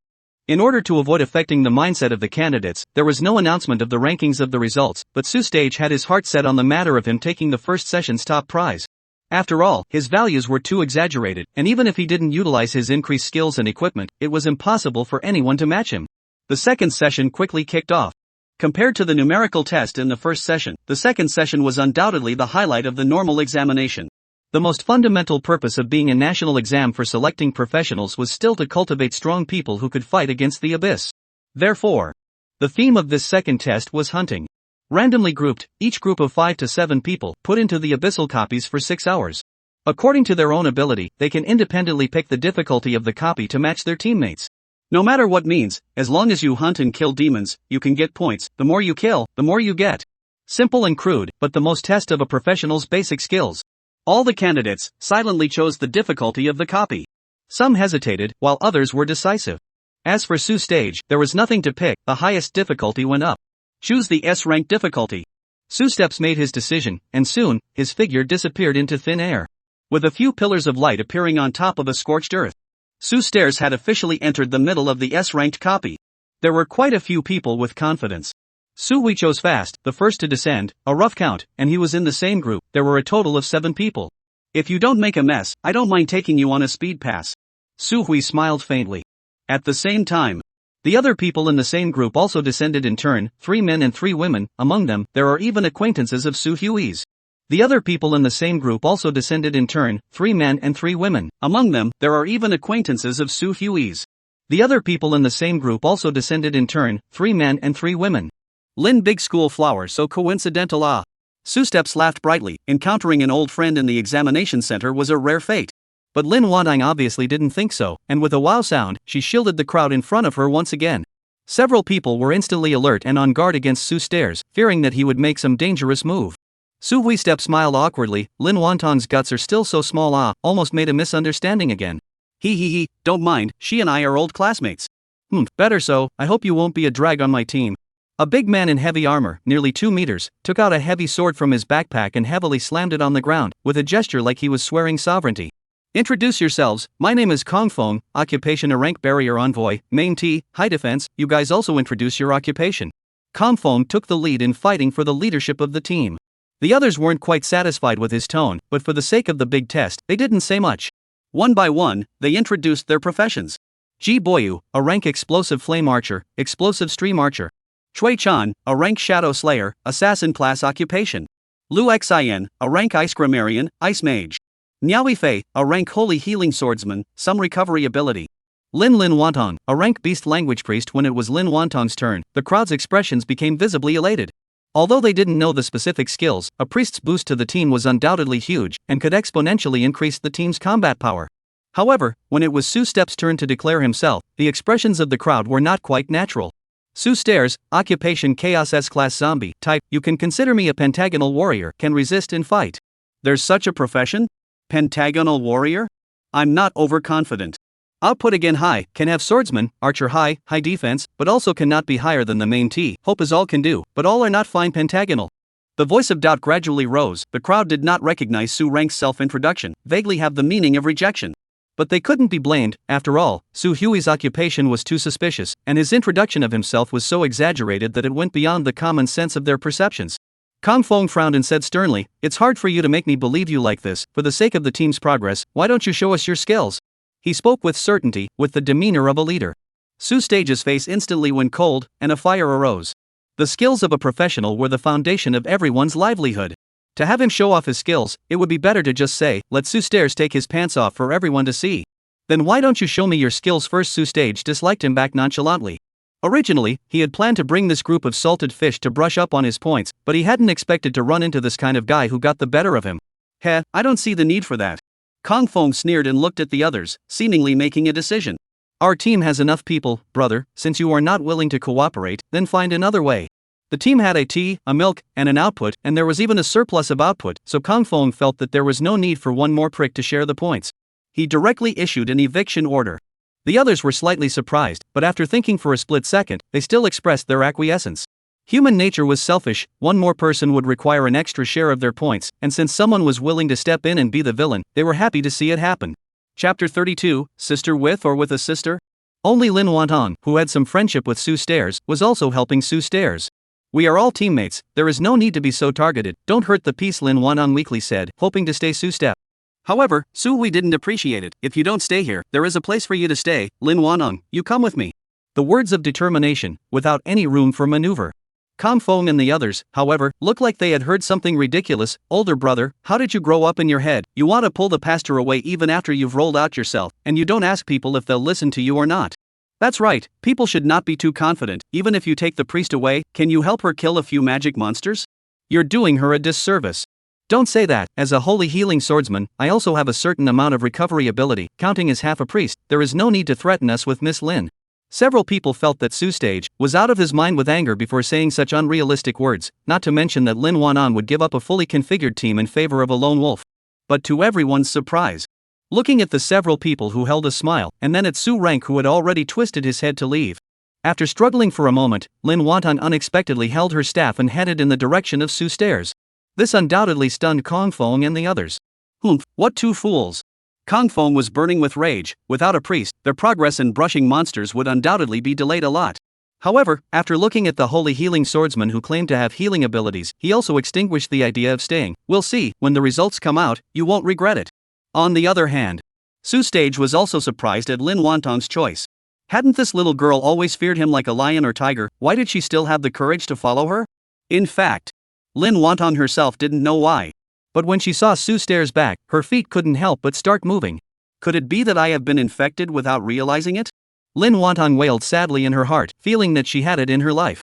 In order to avoid affecting the mindset of the candidates, there was no announcement of the rankings of the results, but Su Stage had his heart set on the matter of him taking the first session's top prize. After all, his values were too exaggerated, and even if he didn't utilize his increased skills and equipment, it was impossible for anyone to match him. The second session quickly kicked off. Compared to the numerical test in the first session, the second session was undoubtedly the highlight of the normal examination. The most fundamental purpose of being a national exam for selecting professionals was still to cultivate strong people who could fight against the abyss. Therefore, the theme of this second test was hunting. Randomly grouped, each group of 5 to 7 people put into the abyssal copies for 6 hours. According to their own ability, they can independently pick the difficulty of the copy to match their teammates. No matter what means, as long as you hunt and kill demons, you can get points. The more you kill, the more you get. Simple and crude, but the most test of a professional's basic skills. All the candidates silently chose the difficulty of the copy. Some hesitated, while others were decisive. As for Su Stage, there was nothing to pick, the highest difficulty went up. Choose the S-rank difficulty. Su Steps made his decision, and soon, his figure disappeared into thin air. With a few pillars of light appearing on top of a scorched earth, Su Stairs had officially entered the middle of the S-ranked copy. There were quite a few people with confidence. Su Hui chose fast, the first to descend, a rough count, and he was in the same group. There were a total of 7 people. If you don't make a mess, I don't mind taking you on a speed pass. Su Hui smiled faintly. At the same time, the other people in the same group also descended in turn, 3 men and 3 women. Among them, there are even acquaintances of Su Hui's. The other people in the same group also descended in turn, 3 men and 3 women. Among them, there are even acquaintances of Su Hui's. The other people in the same group also descended in turn, 3 men and 3 women. Lin Big School Flower, so coincidental. Ah. Su Steps laughed brightly. Encountering an old friend in the examination center was a rare fate. But Lin Wantang obviously didn't think so, and with a wow sound, she shielded the crowd in front of her once again. Several people were instantly alert and on guard against Su Stairs, fearing that he would make some dangerous move. Su Hui Step smiled awkwardly. Lin Wantang's guts are still so small. Almost made a misunderstanding again. He, don't mind, she and I are old classmates. Better so, I hope you won't be a drag on my team. A big man in heavy armor, nearly 2 meters, took out a heavy sword from his backpack and heavily slammed it on the ground, with a gesture like he was swearing sovereignty. Introduce yourselves, my name is Kong Feng, occupation a rank barrier envoy, main T, high defense. You guys also introduce your occupation. Kong Feng took the lead in fighting for the leadership of the team. The others weren't quite satisfied with his tone, but for the sake of the big test, they didn't say much. One by one, they introduced their professions. Ji Boyu, a rank explosive flame archer, explosive stream archer. Chui Chan, a rank shadow slayer, assassin class occupation. Lu Xian, a rank ice grammarian, ice mage. Niaoi Fei, a rank holy healing swordsman, some recovery ability. Lin Wantang, a rank beast language priest. When it was Lin Wantang's turn, the crowd's expressions became visibly elated. Although they didn't know the specific skills, a priest's boost to the team was undoubtedly huge, and could exponentially increase the team's combat power. However, when it was Su Step's turn to declare himself, the expressions of the crowd were not quite natural. Su Stairs, occupation Chaos S-class zombie, type, you can consider me a pentagonal warrior, can resist in fight. There's such a profession? Pentagonal warrior? I'm not overconfident. Output again high, can have swordsman, archer high defense, but also cannot be higher than the main T. Hope is all can do, but all are not fine pentagonal. The voice of doubt gradually rose. The crowd did not recognize Su Rank's self-introduction, vaguely have the meaning of rejection. But they couldn't be blamed. After all, Su Hui's occupation was too suspicious, and his introduction of himself was so exaggerated that it went beyond the common sense of their perceptions. Kang Fong frowned and said sternly, "It's hard for you to make me believe you like this. For the sake of the team's progress, why don't you show us your skills?" He spoke with certainty, with the demeanor of a leader. Su Stage's face instantly went cold, and a fire arose. The skills of a professional were the foundation of everyone's livelihood. To have him show off his skills, it would be better to just say, "Let Su Stage take his pants off for everyone to see." "Then why don't you show me your skills first?" Su Stage disliked him back nonchalantly. Originally, he had planned to bring this group of salted fish to brush up on his points, but he hadn't expected to run into this kind of guy who got the better of him. "Heh, I don't see the need for that." Kang Fong sneered and looked at the others, seemingly making a decision. "Our team has enough people, brother. Since you are not willing to cooperate, then find another way." The team had a tea, a milk, and an output, and there was even a surplus of output, so Kang Fong felt that there was no need for one more prick to share the points. He directly issued an eviction order. The others were slightly surprised, but after thinking for a split second, they still expressed their acquiescence. Human nature was selfish, one more person would require an extra share of their points, and since someone was willing to step in and be the villain, they were happy to see it happen. Chapter 32, Sister with or with a Sister? Only Lin Wantong, who had some friendship with Su Stairs, was also helping Su Stairs. "We are all teammates, there is no need to be so targeted, don't hurt the peace," Lin Wantong weakly said, hoping to stay Su step. "However, Su, we didn't appreciate it. If you don't stay here, there is a place for you to stay. Lin Wantong, you come with me." The words of determination, without any room for maneuver. Kang Fong and the others, however, looked like they had heard something ridiculous. "Older brother, how did you grow up in your head? You want to pull the pastor away even after you've rolled out yourself, and you don't ask people if they'll listen to you or not." "That's right, people should not be too confident. Even if you take the priest away, can you help her kill a few magic monsters? You're doing her a disservice." "Don't say that. As a holy healing swordsman, I also have a certain amount of recovery ability, counting as half a priest. There is no need to threaten us with Miss Lin." Several people felt that Su Stage was out of his mind with anger before saying such unrealistic words, not to mention that Lin Wanan would give up a fully configured team in favor of a lone wolf. But to everyone's surprise, looking at the several people who held a smile, and then at Su Rank who had already twisted his head to leave. After struggling for a moment, Lin Wantong unexpectedly held her staff and headed in the direction of Su Stairs. This undoubtedly stunned Kang Fong and the others. "Humph, what two fools!" Kang Fong was burning with rage. Without a priest, their progress in brushing monsters would undoubtedly be delayed a lot. However, after looking at the holy healing swordsman who claimed to have healing abilities, he also extinguished the idea of staying. "We'll see, when the results come out, you won't regret it." On the other hand, Su Stage was also surprised at Lin Wantong's choice. Hadn't this little girl always feared him like a lion or tiger? Why did she still have the courage to follow her? In fact, Lin Wantong herself didn't know why. But when she saw Su Stairs back, her feet couldn't help but start moving. "Could it be that I have been infected without realizing it?" Lin Wantong wailed sadly in her heart, feeling that she had it in her life.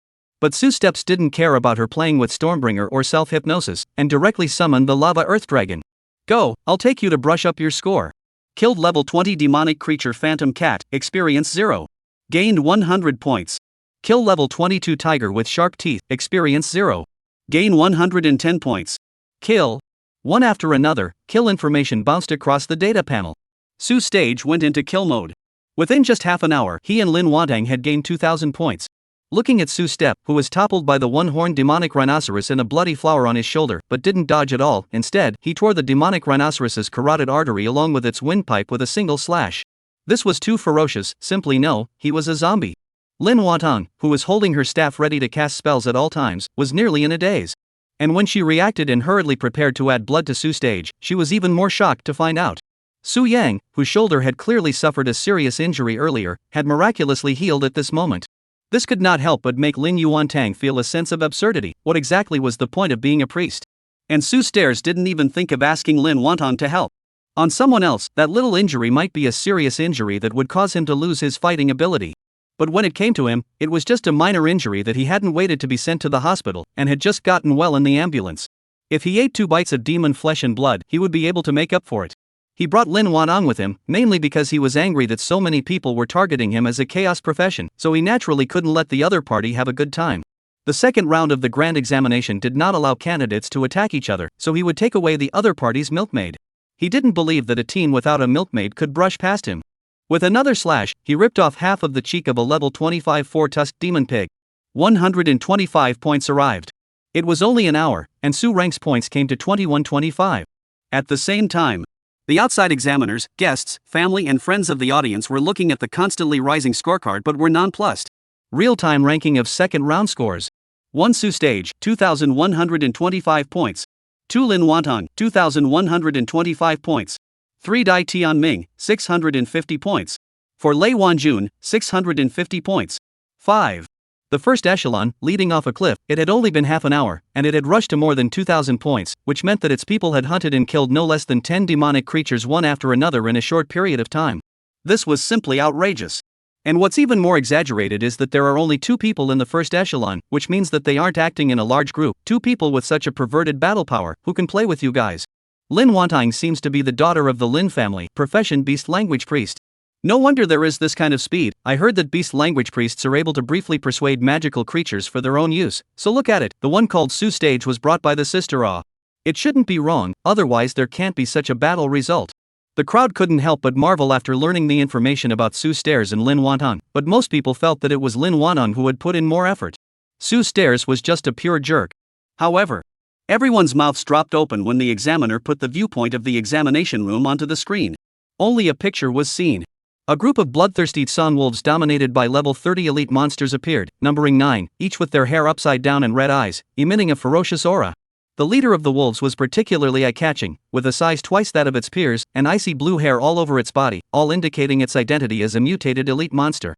But Su Steps didn't care about her playing with Stormbringer or self-hypnosis, and directly summoned the Lava Earth Dragon. "Go, I'll take you to brush up your score." Killed level 20 demonic creature Phantom Cat, experience 0. Gained 100 points. Kill level 22 tiger with sharp teeth, experience 0. Gain 110 points. Kill. One after another, kill information bounced across the data panel. Su Stage went into kill mode. Within just half an hour, he and Lin Wantong had gained 2,000 points. Looking at Su Step, who was toppled by the one-horned demonic rhinoceros and a bloody flower on his shoulder, but didn't dodge at all. Instead, he tore the demonic rhinoceros's carotid artery along with its windpipe with a single slash. This was too ferocious. Simply no, he was a zombie. Lin Wantong, who was holding her staff ready to cast spells at all times, was nearly in a daze. And when she reacted and hurriedly prepared to add blood to Su Stage, she was even more shocked to find out Su Yang, whose shoulder had clearly suffered a serious injury earlier, had miraculously healed at this moment. This could not help but make Lin Yuantang feel a sense of absurdity. What exactly was the point of being a priest? And Su Stairs didn't even think of asking Lin Wantong to help. On someone else, that little injury might be a serious injury that would cause him to lose his fighting ability. But when it came to him, it was just a minor injury that he hadn't waited to be sent to the hospital, and had just gotten well in the ambulance. If he ate 2 bites of demon flesh and blood, he would be able to make up for it. He brought Lin Wantong with him, mainly because he was angry that so many people were targeting him as a chaos profession, so he naturally couldn't let the other party have a good time. The second round of the grand examination did not allow candidates to attack each other, so he would take away the other party's milkmaid. He didn't believe that a team without a milkmaid could brush past him. With another slash, he ripped off half of the cheek of a level 25 four-tusked demon pig. 125 points arrived. It was only an hour, and Su Rank's points came to 2125. At the same time, the outside examiners, guests, family and friends of the audience were looking at the constantly rising scorecard but were nonplussed. Real-time ranking of second round scores. 1 Su Stage, 2,125 points. 2 Lin Wantong, 2,125 points. 3 Dai Tianming, 650 points. 4 Lei Wanjun, 650 points. 5. The first echelon, leading off a cliff, it had only been half an hour, and it had rushed to more than 2,000 points, which meant that its people had hunted and killed no less than 10 demonic creatures one after another in a short period of time. This was simply outrageous. And what's even more exaggerated is that there are only 2 people in the first echelon, which means that they aren't acting in a large group, 2 people with such a perverted battle power, who can play with you guys. Lin Wantong seems to be the daughter of the Lin family, profession beast language priest. No wonder there is this kind of speed. I heard that beast language priests are able to briefly persuade magical creatures for their own use, so look at it, the one called Su Stage was brought by the sister-aw. It shouldn't be wrong, otherwise there can't be such a battle result. The crowd couldn't help but marvel after learning the information about Su Stairs and Lin Wantong, but most people felt that it was Lin Wantong who had put in more effort. Su Stairs was just a pure jerk. However, everyone's mouths dropped open when the examiner put the viewpoint of the examination room onto the screen. Only a picture was seen. A group of bloodthirsty Sun wolves dominated by level 30 elite monsters appeared, numbering 9, each with their hair upside down and red eyes, emitting a ferocious aura. The leader of the wolves was particularly eye-catching, with a size twice that of its peers, and icy blue hair all over its body, all indicating its identity as a mutated elite monster.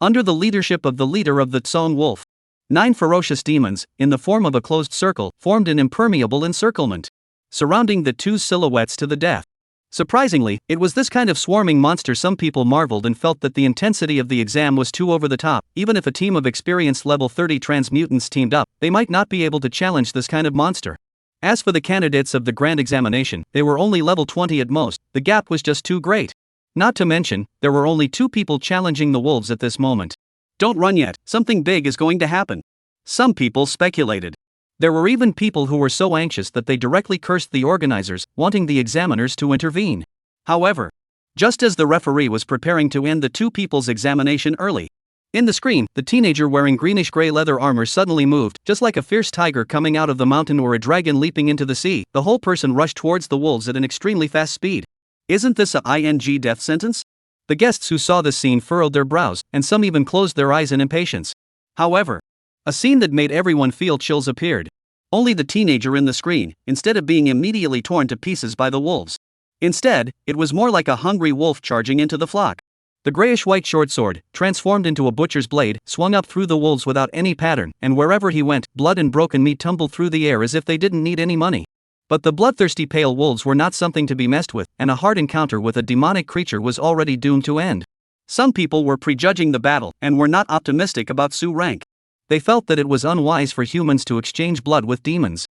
Under the leadership of the leader of the Tsong wolf, 9 ferocious demons, in the form of a closed circle, formed an impermeable encirclement, surrounding the 2 silhouettes to the death. Surprisingly, it was this kind of swarming monster some people marveled and felt that the intensity of the exam was too over the top. Even if a team of experienced level 30 transmutants teamed up, they might not be able to challenge this kind of monster. As for the candidates of the grand examination, they were only level 20 at most. The gap was just too great. Not to mention, there were only 2 people challenging the wolves at this moment. Don't run yet, something big is going to happen. Some people speculated. There were even people who were so anxious that they directly cursed the organizers, wanting the examiners to intervene. However, just as the referee was preparing to end the 2 people's examination early, in the screen, the teenager wearing greenish-gray leather armor suddenly moved, just like a fierce tiger coming out of the mountain or a dragon leaping into the sea. The whole person rushed towards the wolves at an extremely fast speed. Isn't this a ing death sentence? The guests who saw this scene furrowed their brows, and some even closed their eyes in impatience. However, a scene that made everyone feel chills appeared. Only the teenager in the screen, instead of being immediately torn to pieces by the wolves. Instead, it was more like a hungry wolf charging into the flock. The grayish-white short sword, transformed into a butcher's blade, swung up through the wolves without any pattern, and wherever he went, blood and broken meat tumbled through the air as if they didn't need any money. But the bloodthirsty pale wolves were not something to be messed with, and a hard encounter with a demonic creature was already doomed to end. Some people were prejudging the battle, and were not optimistic about Su rank. They felt that it was unwise for humans to exchange blood with demons.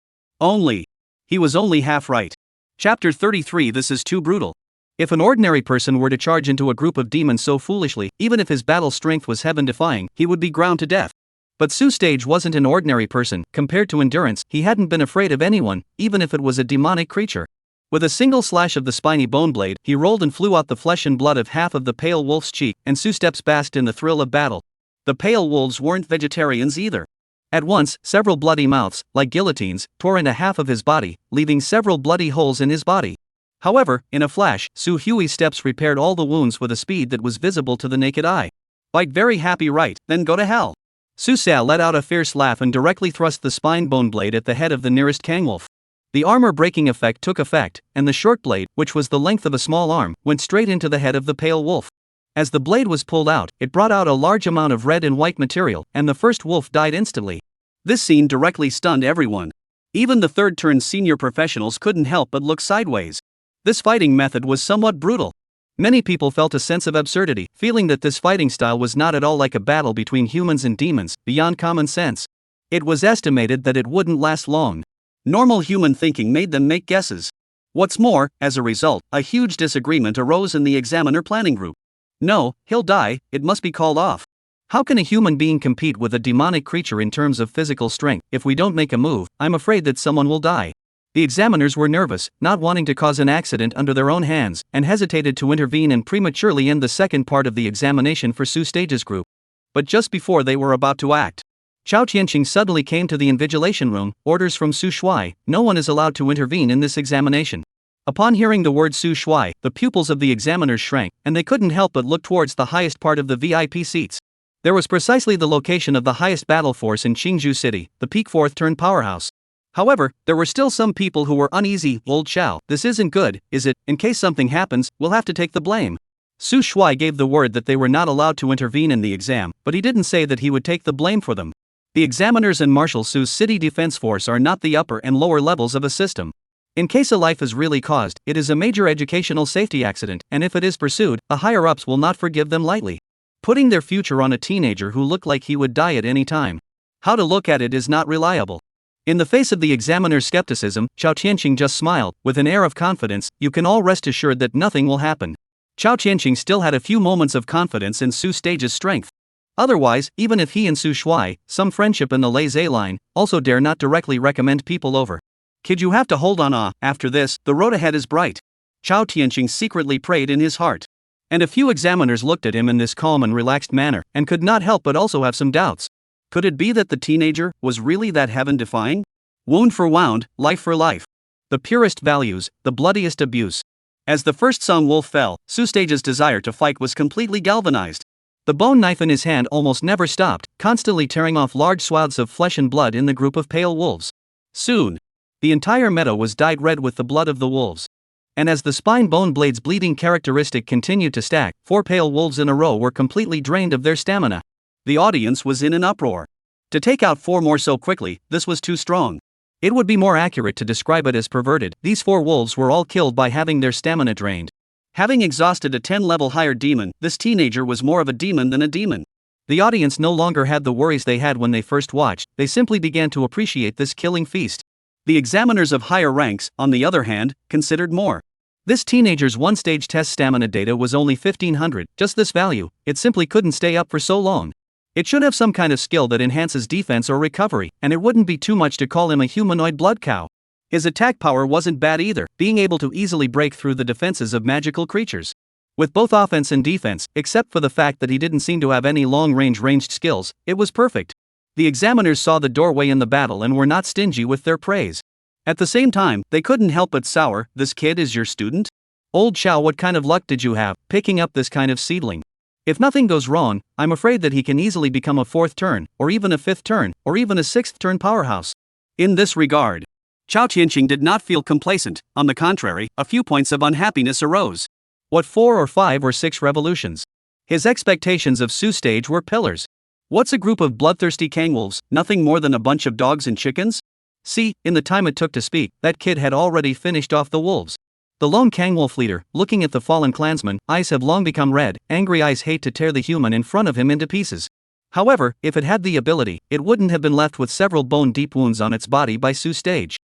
He was only half right. Chapter 33. This is too brutal. If an ordinary person were to charge into a group of demons so foolishly, even if his battle strength was heaven-defying, he would be ground to death. But Su Stage wasn't an ordinary person. Compared to endurance, he hadn't been afraid of anyone, even if it was a demonic creature. With a single slash of the spiny bone blade, he rolled and flew out the flesh and blood of half of the pale wolf's cheek, and Su steps basked in the thrill of battle. The pale wolves weren't vegetarians either. At once, several bloody mouths, like guillotines, tore into half of his body, leaving several bloody holes in his body. However, in a flash, Su Hui's steps repaired all the wounds with a speed that was visible to the naked eye. Bite very happy, right? Then go to hell. Su Sa let out a fierce laugh and directly thrust the spine bone blade at the head of the nearest Kangwolf. The armor-breaking effect took effect, and the short blade, which was the length of a small arm, went straight into the head of the pale wolf. As the blade was pulled out, it brought out a large amount of red and white material, and the first wolf died instantly. This scene directly stunned everyone. Even the third-turn senior professionals couldn't help but look sideways. This fighting method was somewhat brutal. Many people felt a sense of absurdity, feeling that this fighting style was not at all like a battle between humans and demons, beyond common sense. It was estimated that it wouldn't last long. Normal human thinking made them make guesses. What's more, as a result, a huge disagreement arose in the examiner planning group. No, he'll die, it must be called off. How can a human being compete with a demonic creature in terms of physical strength? If we don't make a move, I'm afraid that someone will die. The examiners were nervous, not wanting to cause an accident under their own hands, and hesitated to intervene and prematurely end the second part of the examination for Su Stage's group. But just before they were about to act, Chao Tianqing suddenly came to the invigilation room. Orders from Su Shuai, no one is allowed to intervene in this examination. Upon hearing the word Su Shuai, the pupils of the examiners shrank, and they couldn't help but look towards the highest part of the VIP seats. There was precisely the location of the highest battle force in Qingzhou City, the peak fourth-turn powerhouse. However, there were still some people who were uneasy. Old Xiao, this isn't good, is it? In case something happens, we'll have to take the blame. Su Shuai gave the word that they were not allowed to intervene in the exam, but he didn't say that he would take the blame for them. The examiners and Marshal Su's city defense force are not the upper and lower levels of a system. In case a life is really caused, it is a major educational safety accident, and if it is pursued, the higher-ups will not forgive them lightly. Putting their future on a teenager who looked like he would die at any time. How to look at it is not reliable. In the face of the examiner's skepticism, Chao Tianqing just smiled, with an air of confidence. You can all rest assured that nothing will happen. Chao Tianqing still had a few moments of confidence in Su Stage's strength. Otherwise, even if he and Su Shuai, some friendship in the Lei line, also dare not directly recommend people over. Kid, you have to hold on. After this, the road ahead is bright. Chao Tianqing secretly prayed in his heart. And a few examiners looked at him in this calm and relaxed manner, and could not help but also have some doubts. Could it be that the teenager was really that heaven-defying? Wound for wound, life for life. The purest values, the bloodiest abuse. As the first Song Wolf fell, Su Stage's desire to fight was completely galvanized. The bone knife in his hand almost never stopped, constantly tearing off large swaths of flesh and blood in the group of pale wolves. Soon, the entire meadow was dyed red with the blood of the wolves. And as the spine bone blade's bleeding characteristic continued to stack, 4 pale wolves in a row were completely drained of their stamina. The audience was in an uproar. To take out 4 more so quickly, this was too strong. It would be more accurate to describe it as perverted. These 4 wolves were all killed by having their stamina drained. Having exhausted a 10-level higher demon, this teenager was more of a demon than a demon. The audience no longer had the worries they had when they first watched, they simply began to appreciate this killing feast. The examiners of higher ranks, on the other hand, considered more. This teenager's one-stage test stamina data was only 1500, just this value. It simply couldn't stay up for so long. It should have some kind of skill that enhances defense or recovery, and it wouldn't be too much to call him a humanoid blood cow. His attack power wasn't bad either, being able to easily break through the defenses of magical creatures. With both offense and defense, except for the fact that he didn't seem to have any long-range ranged skills, it was perfect. The examiners saw the doorway in the battle and were not stingy with their praise. At the same time, they couldn't help but sour. This kid is your student? Old Xiao, what kind of luck did you have, picking up this kind of seedling? If nothing goes wrong, I'm afraid that he can easily become a 4th turn, or even a 5th turn, or even a 6th turn powerhouse. In this regard, Chao Tianqing did not feel complacent. On the contrary, a few points of unhappiness arose. What 4 or 5 or 6 revolutions? His expectations of Su Stage were pillars. What's a group of bloodthirsty kangwolves, nothing more than a bunch of dogs and chickens? See, in the time it took to speak, that kid had already finished off the wolves. The lone Kangwolf leader, looking at the fallen clansman, eyes have long become red. Angry eyes hate to tear the human in front of him into pieces. However, if it had the ability, it wouldn't have been left with several bone-deep wounds on its body by Su Stage.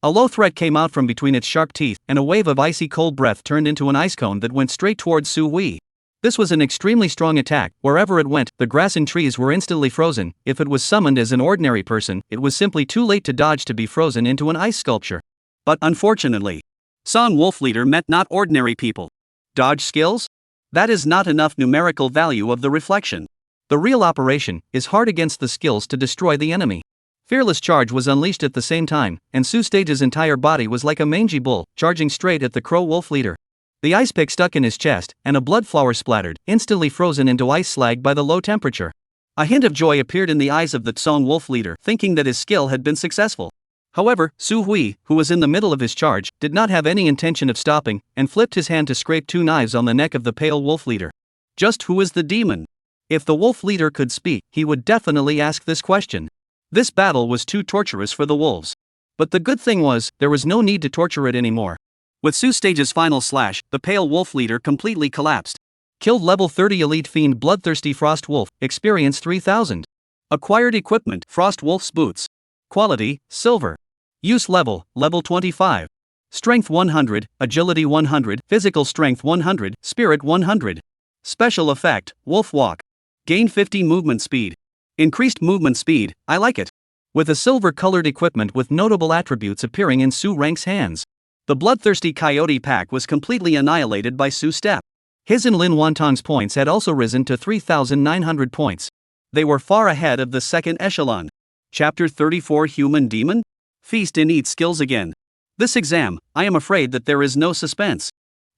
A low threat came out from between its sharp teeth, and a wave of icy cold breath turned into an ice cone that went straight towards Su Wei. This was an extremely strong attack. Wherever it went, the grass and trees were instantly frozen. If it was summoned as an ordinary person, it was simply too late to dodge to be frozen into an ice sculpture. But unfortunately, Song Wolf Leader met not ordinary people. Dodge skills? That is not enough numerical value of the reflection. The real operation is hard against the skills to destroy the enemy. Fearless Charge was unleashed at the same time, and Su Stage's entire body was like a mangy bull, charging straight at the Crow Wolf Leader. The ice pick stuck in his chest, and a blood flower splattered, instantly frozen into ice slag by the low temperature. A hint of joy appeared in the eyes of the Song Wolf Leader, thinking that his skill had been successful. However, Su Hui, who was in the middle of his charge, did not have any intention of stopping, and flipped his hand to scrape 2 knives on the neck of the pale wolf leader. Just who is the demon? If the wolf leader could speak, he would definitely ask this question. This battle was too torturous for the wolves. But the good thing was, there was no need to torture it anymore. With Su Stage's final slash, the pale wolf leader completely collapsed. Killed level 30 elite fiend bloodthirsty frost wolf, experience 3000. Acquired equipment, frost wolf's boots. Quality, silver. Use level, level 25. Strength 100, agility 100, physical strength 100, spirit 100. Special effect, wolf walk. Gain 50 movement speed. Increased movement speed, I like it. With a silver-colored equipment with notable attributes appearing in Su Rank's hands. The bloodthirsty coyote pack was completely annihilated by Su Step. His and Lin Wantong's points had also risen to 3,900 points. They were far ahead of the second echelon. Chapter 34 Human Demon? Feast and eat skills again. This exam, I am afraid that there is no suspense.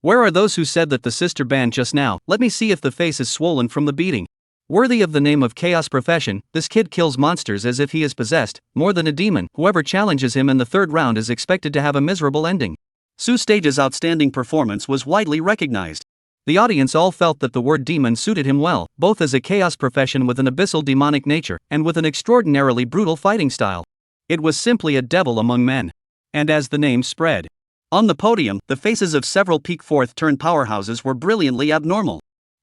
Where are those who said that the sister banned just now? Let me see if the face is swollen from the beating. Worthy of the name of Chaos Profession, this kid kills monsters as if he is possessed, more than a demon. Whoever challenges him in the third round is expected to have a miserable ending. Su Stage's outstanding performance was widely recognized. The audience all felt that the word demon suited him well, both as a chaos profession with an abyssal demonic nature, and with an extraordinarily brutal fighting style. It was simply a devil among men. And as the name spread, on the podium, the faces of several peak fourth-turn powerhouses were brilliantly abnormal.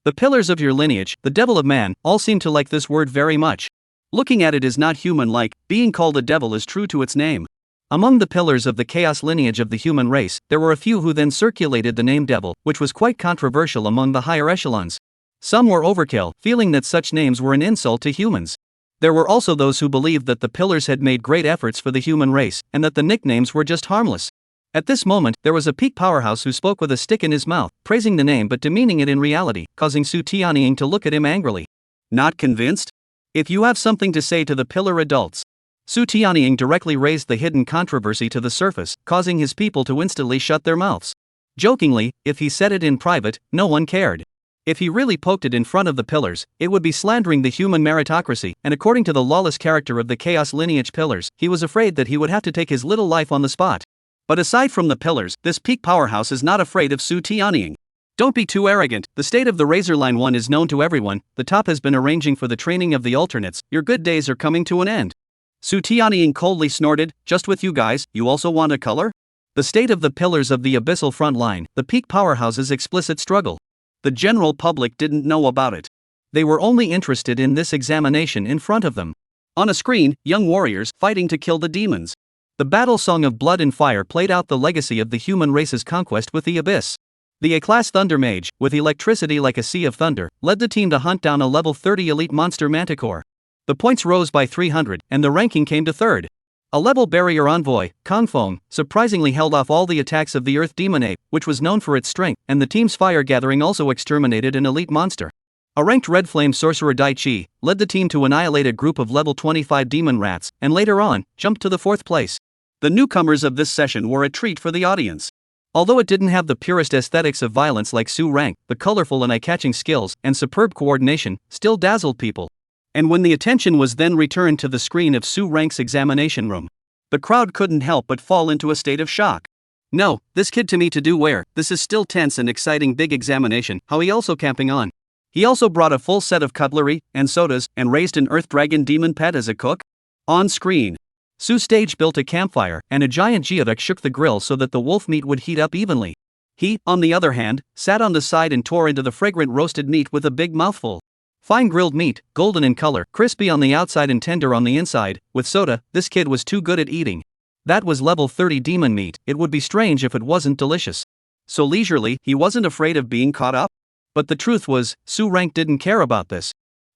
The pillars of your lineage, the devil of man, all seem to like this word very much. Looking at it is not human-like, being called a devil is true to its name. Among the pillars of the chaos lineage of the human race, there were a few who then circulated the name devil, which was quite controversial among the higher echelons. Some were overkill, feeling that such names were an insult to humans. There were also those who believed that the pillars had made great efforts for the human race, and that the nicknames were just harmless. At this moment, there was a peak powerhouse who spoke with a stick in his mouth, praising the name but demeaning it in reality, causing Su Tianying to look at him angrily. Not convinced? If you have something to say to the pillar adults. Su Tianying directly raised the hidden controversy to the surface, causing his people to instantly shut their mouths. Jokingly, if he said it in private, no one cared. If he really poked it in front of the pillars, it would be slandering the human meritocracy, and according to the lawless character of the chaos lineage pillars, he was afraid that he would have to take his little life on the spot. But aside from the pillars, this peak powerhouse is not afraid of Su Tianying. Don't be too arrogant, the state of the Razorline One is known to everyone, the top has been arranging for the training of the alternates, your good days are coming to an end. Su Tianying coldly snorted, just with you guys, you also want a color? The state of the pillars of the abyssal front line, the peak powerhouse's explicit struggle. The general public didn't know about it. They were only interested in this examination in front of them. On a screen, young warriors fighting to kill the demons. The battle song of blood and fire played out the legacy of the human race's conquest with the Abyss. The A-class Thunder Mage, with electricity like a sea of thunder, led the team to hunt down a level 30 elite monster Manticore. The points rose by 300, and the ranking came to third. A level barrier envoy, Kongfeng, surprisingly held off all the attacks of the Earth Demon Ape, which was known for its strength, and the team's fire gathering also exterminated an elite monster. A ranked Red Flame sorcerer Dai Chi led the team to annihilate a group of level 25 demon rats, and later on, jumped to the fourth place. The newcomers of this session were a treat for the audience. Although it didn't have the purest aesthetics of violence like Su Rank, the colorful and eye-catching skills and superb coordination still dazzled people. And when the attention was then returned to the screen of Su Rank's examination room, the crowd couldn't help but fall into a state of shock. No, this kid to me to do where, this is still tense and exciting big examination, how he also camping on. He also brought a full set of cutlery and sodas and raised an Earth Dragon demon pet as a cook? On screen, Su Stage built a campfire, and a giant geoduck shook the grill so that the wolf meat would heat up evenly. He, on the other hand, sat on the side and tore into the fragrant roasted meat with a big mouthful. Fine grilled meat, golden in color, crispy on the outside and tender on the inside, with soda, this kid was too good at eating. That was level 30 demon meat, it would be strange if it wasn't delicious. So leisurely, he wasn't afraid of being caught up? But the truth was, Su Rank didn't care about this.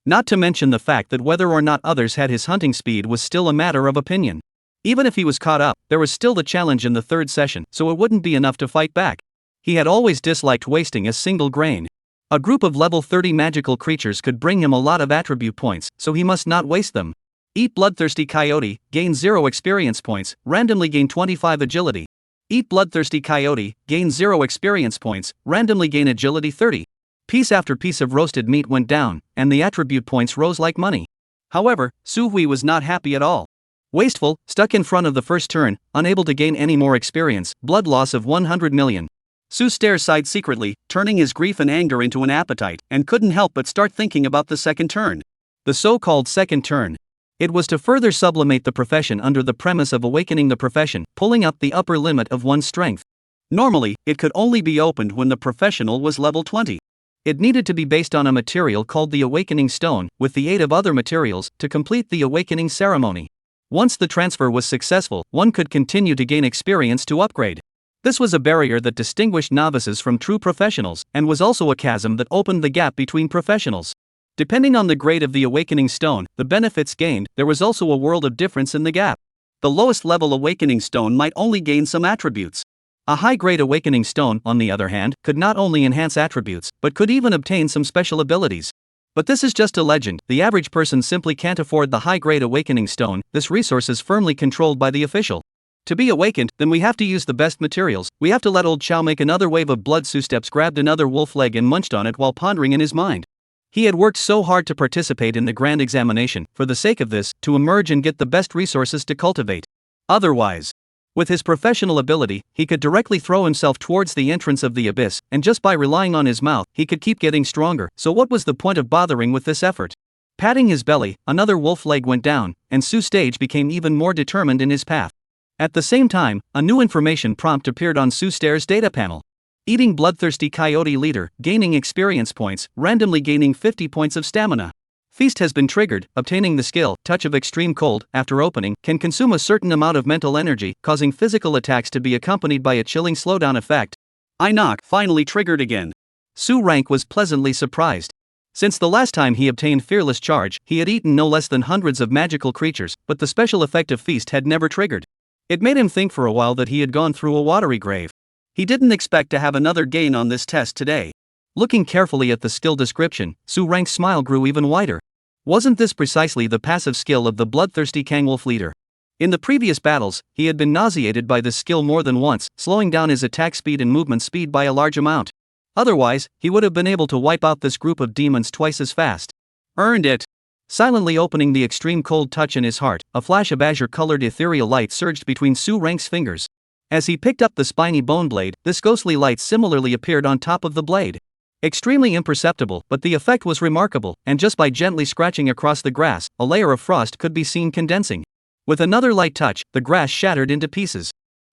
Not to mention the fact that whether or not others had his hunting speed was still a matter of opinion. Even if he was caught up, there was still the challenge in the third session, so it wouldn't be enough to fight back. He had always disliked wasting a single grain. A group of level 30 magical creatures could bring him a lot of attribute points, so he must not waste them. Eat Bloodthirsty Coyote, gain 0 experience points, randomly gain 25 agility. Eat Bloodthirsty Coyote, gain 0 experience points, randomly gain agility 30. Piece after piece of roasted meat went down, and the attribute points rose like money. However, Su Hui was not happy at all. Wasteful, stuck in front of the first turn, unable to gain any more experience, blood loss of 100 million. Su Stare sighed secretly, turning his grief and anger into an appetite, and couldn't help but start thinking about the second turn. The so-called second turn. It was to further sublimate the profession under the premise of awakening the profession, pulling up the upper limit of one's strength. Normally, it could only be opened when the professional was level 20. It needed to be based on a material called the Awakening Stone, with the aid of other materials, to complete the awakening ceremony. Once the transfer was successful, one could continue to gain experience to upgrade. This was a barrier that distinguished novices from true professionals, and was also a chasm that opened the gap between professionals. Depending on the grade of the Awakening Stone, the benefits gained, there was also a world of difference in the gap. The lowest level Awakening Stone might only gain some attributes. A high-grade Awakening Stone, on the other hand, could not only enhance attributes, but could even obtain some special abilities. But this is just a legend, the average person simply can't afford the high-grade Awakening Stone, this resource is firmly controlled by the official. To be awakened, then we have to use the best materials, we have to let old Chow make another wave of blood. Su Steps grabbed another wolf leg and munched on it while pondering in his mind. He had worked so hard to participate in the grand examination, for the sake of this, to emerge and get the best resources to cultivate. Otherwise, with his professional ability, he could directly throw himself towards the entrance of the abyss, and just by relying on his mouth, he could keep getting stronger, so what was the point of bothering with this effort? Patting his belly, another wolf leg went down, and Su Stage became even more determined in his path. At the same time, a new information prompt appeared on Su Stage's data panel. Eating bloodthirsty coyote leader, gaining experience points, randomly gaining 50 points of stamina. Feast has been triggered. Obtaining the skill, Touch of Extreme Cold, after opening, can consume a certain amount of mental energy, causing physical attacks to be accompanied by a chilling slowdown effect. I knock, finally triggered again. Su Rank was pleasantly surprised. Since the last time he obtained Fearless Charge, he had eaten no less than hundreds of magical creatures, but the special effect of Feast had never triggered. It made him think for a while that he had gone through a watery grave. He didn't expect to have another gain on this test today. Looking carefully at the skill description, Su Rank's smile grew even wider. Wasn't this precisely the passive skill of the bloodthirsty Kangwolf leader? In the previous battles, he had been nauseated by this skill more than once, slowing down his attack speed and movement speed by a large amount. Otherwise, he would have been able to wipe out this group of demons twice as fast. Earned it! Silently opening the extreme cold touch in his heart, a flash of azure-colored ethereal light surged between Su Rank's fingers. As he picked up the spiny bone blade, this ghostly light similarly appeared on top of the blade. Extremely imperceptible, but the effect was remarkable, and just by gently scratching across the grass, a layer of frost could be seen condensing. With another light touch, the grass shattered into pieces.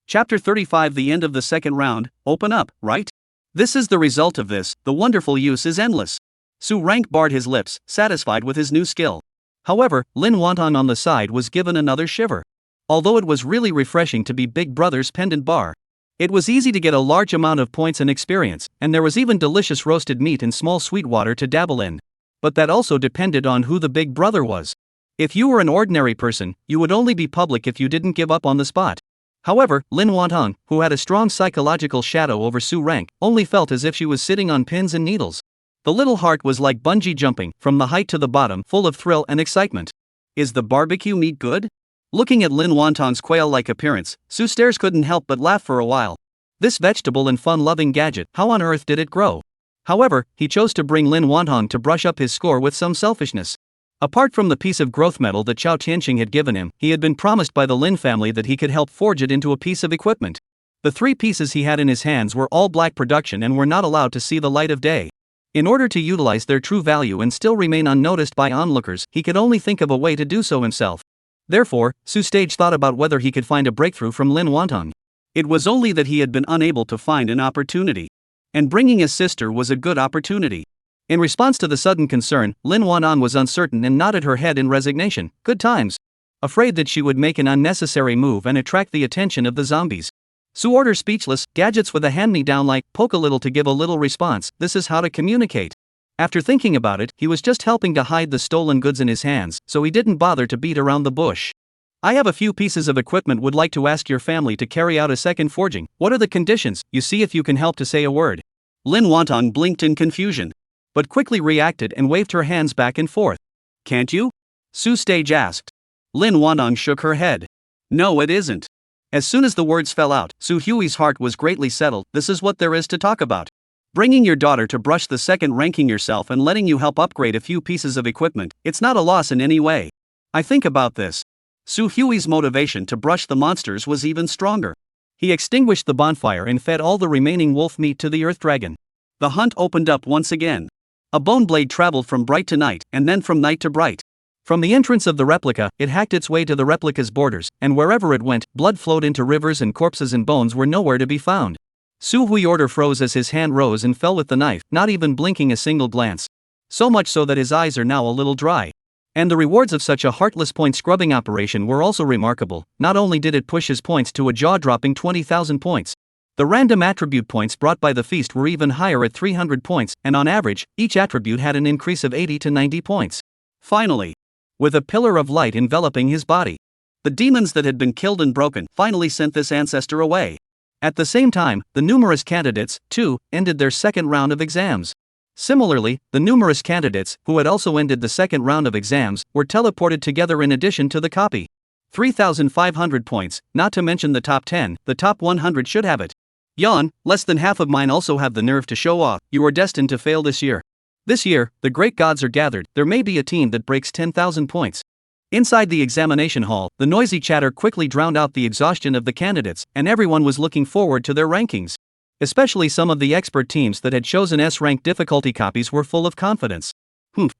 Chapter 35. The end of the second round. Open up, right? This is the result of this. The wonderful use is endless. Su Rank barred his lips, satisfied with his new skill. However, Lin Wonton on the side was given another shiver. Although it was really refreshing to be Big Brother's pendant bar. It was easy to get a large amount of points and experience, and there was even delicious roasted meat and small sweet water to dabble in. But that also depended on who the Big Brother was. If you were an ordinary person, you would only be public if you didn't give up on the spot. However, Lin Wonton, who had a strong psychological shadow over Su Rank, only felt as if she was sitting on pins and needles. The little heart was like bungee jumping, from the height to the bottom, full of thrill and excitement. Is the barbecue meat good? Looking at Lin Wonton's quail-like appearance, Su Stares couldn't help but laugh for a while. This vegetable and fun-loving gadget, how on earth did it grow? However, he chose to bring Lin Wonton to brush up his score with some selfishness. Apart from the piece of growth metal that Chao Tianxing had given him, he had been promised by the Lin family that he could help forge it into a piece of equipment. The 3 pieces he had in his hands were all black production and were not allowed to see the light of day. In order to utilize their true value and still remain unnoticed by onlookers, he could only think of a way to do so himself. Therefore, Su Stage thought about whether he could find a breakthrough from Lin Wonton. It was only that he had been unable to find an opportunity. And bringing his sister was a good opportunity. In response to the sudden concern, Lin Wonton was uncertain and nodded her head in resignation. Good times. Afraid that she would make an unnecessary move and attract the attention of the zombies. Su ordered speechless, gadgets with a hand-me-down like, poke a little to give a little response. This is how to communicate. After thinking about it, he was just helping to hide the stolen goods in his hands, so he didn't bother to beat around the bush. I have a few pieces of equipment would like to ask your family to carry out a second forging. What are the conditions? You see if you can help to say a word. Lin Wonton blinked in confusion, but quickly reacted and waved her hands back and forth. Can't you? Su Stage asked. Lin Wonton shook her head. No, it isn't. As soon as the words fell out, Su Hui's heart was greatly settled. This is what there is to talk about. Bringing your daughter to brush the second ranking yourself and letting you help upgrade a few pieces of equipment, it's not a loss in any way. I think about this. Su Hui's motivation to brush the monsters was even stronger. He extinguished the bonfire and fed all the remaining wolf meat to the earth dragon. The hunt opened up once again. A bone blade traveled from bright to night, and then from night to bright. From the entrance of the replica, it hacked its way to the replica's borders, and wherever it went, blood flowed into rivers and corpses and bones were nowhere to be found. Su Hui order froze as his hand rose and fell with the knife, not even blinking a single glance. So much so that his eyes are now a little dry. And the rewards of such a heartless point scrubbing operation were also remarkable. Not only did it push his points to a jaw-dropping 20,000 points. The random attribute points brought by the feast were even higher at 300 points, and on average, each attribute had an increase of 80 to 90 points. Finally, with a pillar of light enveloping his body, the demons that had been killed and broken finally sent this ancestor away. At the same time, the numerous candidates, too, ended their second round of exams. Similarly, the numerous candidates, who had also ended the second round of exams, were teleported together in addition to the copy. 3,500 points, not to mention the top 10, the top 100 should have it. Yawn, less than half of mine also have the nerve to show off. You are destined to fail this year. This year, the great gods are gathered, there may be a team that breaks 10,000 points. Inside the examination hall, the noisy chatter quickly drowned out the exhaustion of the candidates, and everyone was looking forward to their rankings. Especially some of the expert teams that had chosen S-rank difficulty copies were full of confidence.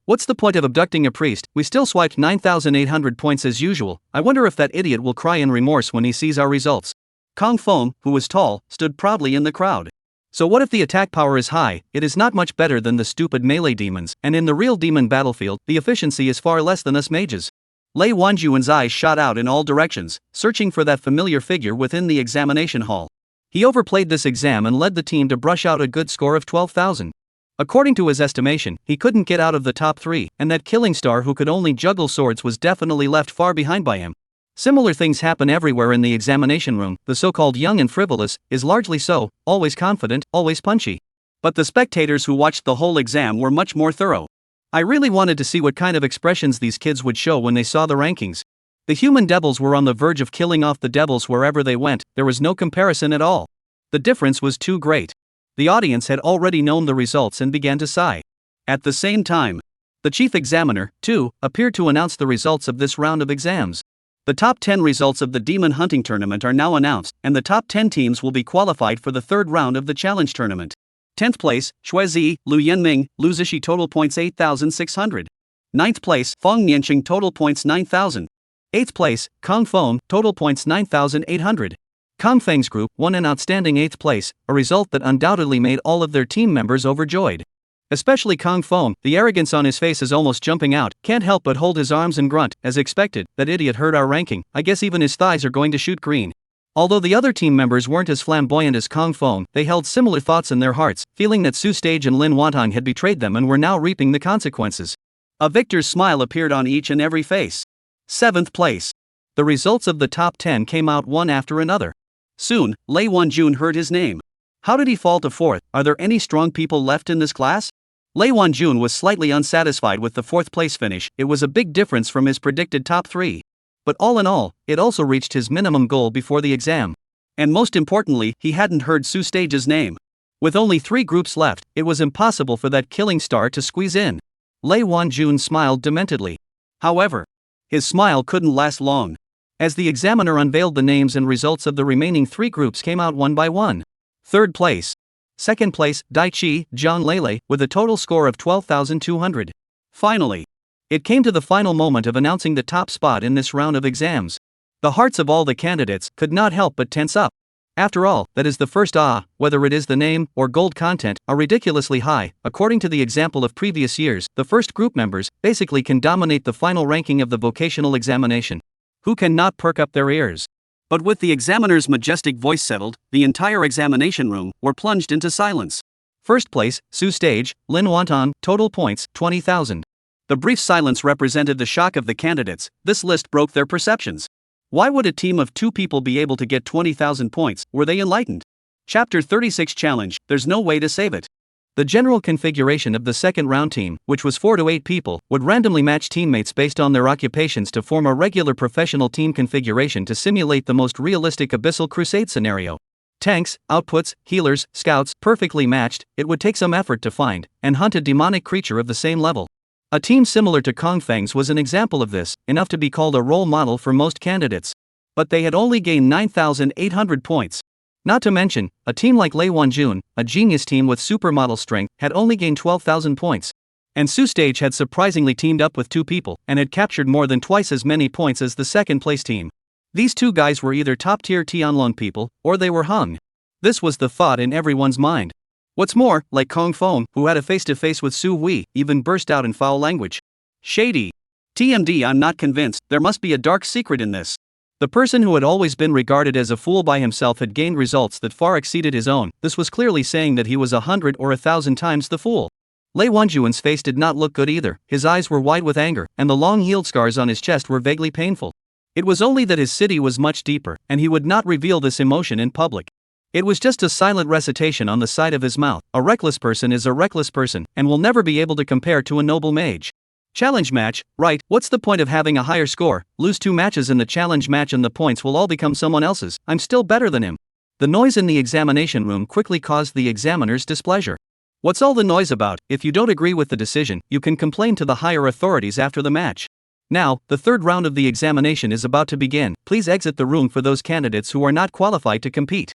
What's the point of abducting a priest? We still swiped 9,800 points as usual. I wonder if that idiot will cry in remorse when he sees our results. Kong Feng, who was tall, stood proudly in the crowd. So what if the attack power is high? It is not much better than the stupid melee demons, and in the real demon battlefield, the efficiency is far less than us mages. Lei Wanjuan's eyes shot out in all directions, searching for that familiar figure within the examination hall. He overplayed this exam and led the team to brush out a good score of 12,000. According to his estimation, he couldn't get out of the top 3, and that killing star who could only juggle swords was definitely left far behind by him. Similar things happen everywhere in the examination room. The so-called young and frivolous is largely so, always confident, always punchy. But the spectators who watched the whole exam were much more thorough. I really wanted to see what kind of expressions these kids would show when they saw the rankings. The human devils were on the verge of killing off the devils wherever they went. There was no comparison at all. The difference was too great. The audience had already known the results and began to sigh. At the same time, the chief examiner, too, appeared to announce the results of this round of exams. The top 10 results of the Demon Hunting Tournament are now announced, and the top 10 teams will be qualified for the third round of the Challenge Tournament. 10th place, Shuizi, Lu Yanming, Lu Zishi total points 8,600. 9th place, Feng Nianqing total points 9,000. 8th place, Kong Feng, total points 9,800. Kong Feng's group won an outstanding 8th place, a result that undoubtedly made all of their team members overjoyed. Especially Kong Feng, the arrogance on his face is almost jumping out, can't help but hold his arms and grunt. As expected, that idiot heard our ranking, I guess even his thighs are going to shoot green. Although the other team members weren't as flamboyant as Kong Feng, they held similar thoughts in their hearts, feeling that Su Stage and Lin Wantong had betrayed them and were now reaping the consequences. A victor's smile appeared on each and every face. 7th place. The results of the top 10 came out one after another. Soon, Lei Wanjun heard his name. How did he fall to 4th? Are there any strong people left in this class? Lei Wanjun was slightly unsatisfied with the 4th place finish. It was a big difference from his predicted top 3. But all in all, it also reached his minimum goal before the exam. And most importantly, he hadn't heard Su Stage's name. With only 3 groups left, it was impossible for that killing star to squeeze in. Lei Wanjun smiled dementedly. However, his smile couldn't last long. As the examiner unveiled the names and results of the remaining 3 groups came out one by one. 3rd place. 2nd place, Daichi, Zhang Lele, with a total score of 12,200. Finally, it came to the final moment of announcing the top spot in this round of exams. The hearts of all the candidates could not help but tense up. After all, that is the first whether it is the name or gold content, are ridiculously high. According to the example of previous years, the first group members basically can dominate the final ranking of the vocational examination. Who can not perk up their ears? But with the examiner's majestic voice settled, the entire examination room were plunged into silence. 1st place, Su Stage, Lin Wantong, total points, 20,000. The brief silence represented the shock of the candidates. This list broke their perceptions. Why would a team of 2 people be able to get 20,000 points? Were they enlightened? Chapter 36 Challenge, there's no way to save it. The general configuration of the second round team, which was 4 to 8 people, would randomly match teammates based on their occupations to form a regular professional team configuration to simulate the most realistic Abyssal Crusade scenario. Tanks, outputs, healers, scouts, perfectly matched. It would take some effort to find and hunt a demonic creature of the same level. A team similar to Kong Feng's was an example of this, enough to be called a role model for most candidates. But they had only gained 9,800 points. Not to mention, a team like Lei Wanjun, a genius team with supermodel strength, had only gained 12,000 points. And Su Stage had surprisingly teamed up with 2 people, and had captured more than twice as many points as the second place team. These 2 guys were either top-tier Tianlong people, or they were hung. This was the thought in everyone's mind. What's more, like Kong Feng, who had a face-to-face with Su Hui, even burst out in foul language. Shady. TMD, I'm not convinced. There must be a dark secret in this. The person who had always been regarded as a fool by himself had gained results that far exceeded his own. This was clearly saying that he was 100 or 1,000 times the fool. Lei Wanjuan's face did not look good either. His eyes were wide with anger, and the long healed scars on his chest were vaguely painful. It was only that his city was much deeper, and he would not reveal this emotion in public. It was just a silent recitation on the side of his mouth. A reckless person is a reckless person, and will never be able to compare to a noble mage. Challenge match, right? What's the point of having a higher score? Lose 2 matches in the challenge match and the points will all become someone else's. I'm still better than him. The noise in the examination room quickly caused the examiner's displeasure. What's all the noise about? If you don't agree with the decision, you can complain to the higher authorities after the match. Now, the third round of the examination is about to begin. Please exit the room for those candidates who are not qualified to compete.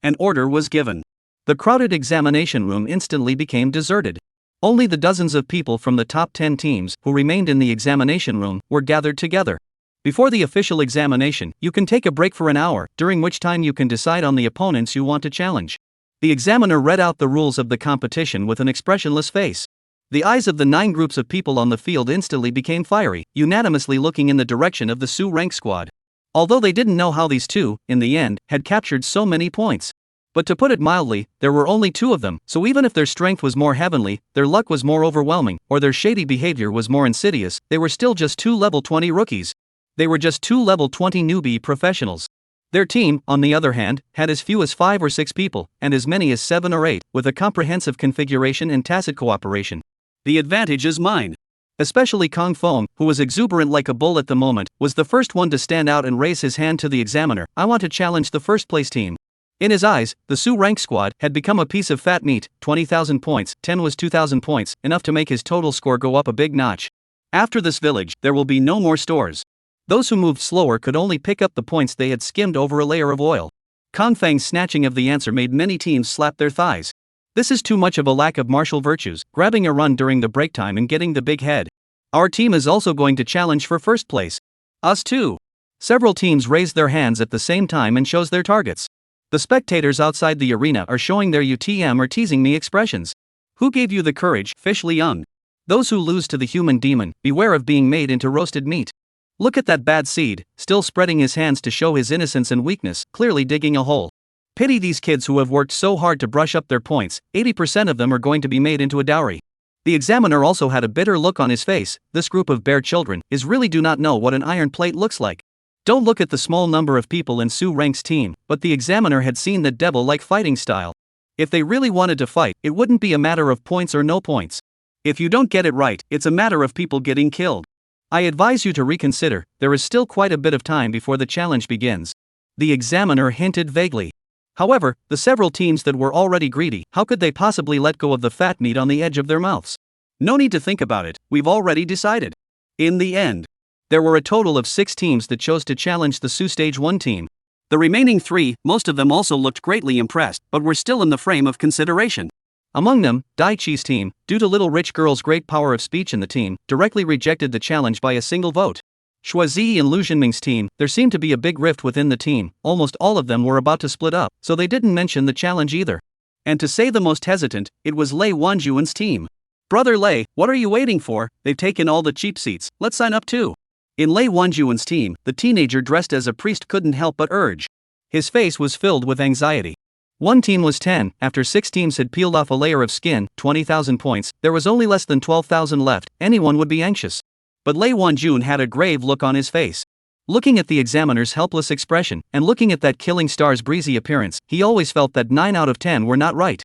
An order was given. The crowded examination room instantly became deserted. Only the dozens of people from the top 10 teams who remained in the examination room were gathered together. Before the official examination, you can take a break for an hour, during which time you can decide on the opponents you want to challenge. The examiner read out the rules of the competition with an expressionless face. The eyes of the 9 groups of people on the field instantly became fiery, unanimously looking in the direction of the Sioux rank squad. Although they didn't know how these two, in the end, had captured so many points. But to put it mildly, there were only 2 of them, so even if their strength was more heavenly, their luck was more overwhelming, or their shady behavior was more insidious, they were still just 2 level 20 rookies. They were just 2 level 20 newbie professionals. Their team, on the other hand, had as few as 5 or 6 people, and as many as 7 or 8, with a comprehensive configuration and tacit cooperation. The advantage is mine. Especially Kong Fong, who was exuberant like a bull at the moment, was the first one to stand out and raise his hand to the examiner. I want to challenge the first place team. In his eyes, the Sioux rank squad had become a piece of fat meat. 20,000 points, 10 was 2,000 points, enough to make his total score go up a big notch. After this village, there will be no more stores. Those who moved slower could only pick up the points they had skimmed over a layer of oil. Kong Fang's snatching of the answer made many teams slap their thighs. This is too much of a lack of martial virtues, grabbing a run during the break time and getting the big head. Our team is also going to challenge for first place. Us too. Several teams raised their hands at the same time and chose their targets. The spectators outside the arena are showing their UTM or teasing me expressions. Who gave you the courage, Fish Liang? Those who lose to the human demon, beware of being made into roasted meat. Look at that bad seed, still spreading his hands to show his innocence and weakness, clearly digging a hole. Pity these kids who have worked so hard to brush up their points. 80% of them are going to be made into a dowry. The examiner also had a bitter look on his face. This group of bare children really do not know what an iron plate looks like. Don't look at the small number of people in Sioux Rank's team, but the examiner had seen the devil-like fighting style. If they really wanted to fight, it wouldn't be a matter of points or no points. If you don't get it right, it's a matter of people getting killed. I advise you to reconsider. There is still quite a bit of time before the challenge begins. The examiner hinted vaguely. However, the several teams that were already greedy, how could they possibly let go of the fat meat on the edge of their mouths? No need to think about it, we've already decided. In the end, there were a total of 6 teams that chose to challenge the Sioux Stage 1 team. The remaining 3, most of them also looked greatly impressed, but were still in the frame of consideration. Among them, Dai Chi's team, due to Little Rich Girl's great power of speech in the team, directly rejected the challenge by a single vote. Shuazi and Lu Jinming's team, there seemed to be a big rift within the team. Almost all of them were about to split up, so they didn't mention the challenge either. And to say the most hesitant, it was Lei Wanjuan's team. Brother Lei, what are you waiting for? They've taken all the cheap seats, let's sign up too. In Lei Wanjuan's team, the teenager dressed as a priest couldn't help but urge. His face was filled with anxiety. One team was 10, after 6 teams had peeled off a layer of skin, 20,000 points, there was only less than 12,000 left, anyone would be anxious. But Lei Wanjun had a grave look on his face. Looking at the examiner's helpless expression, and looking at that killing star's breezy appearance, he always felt that 9 out of 10 were not right.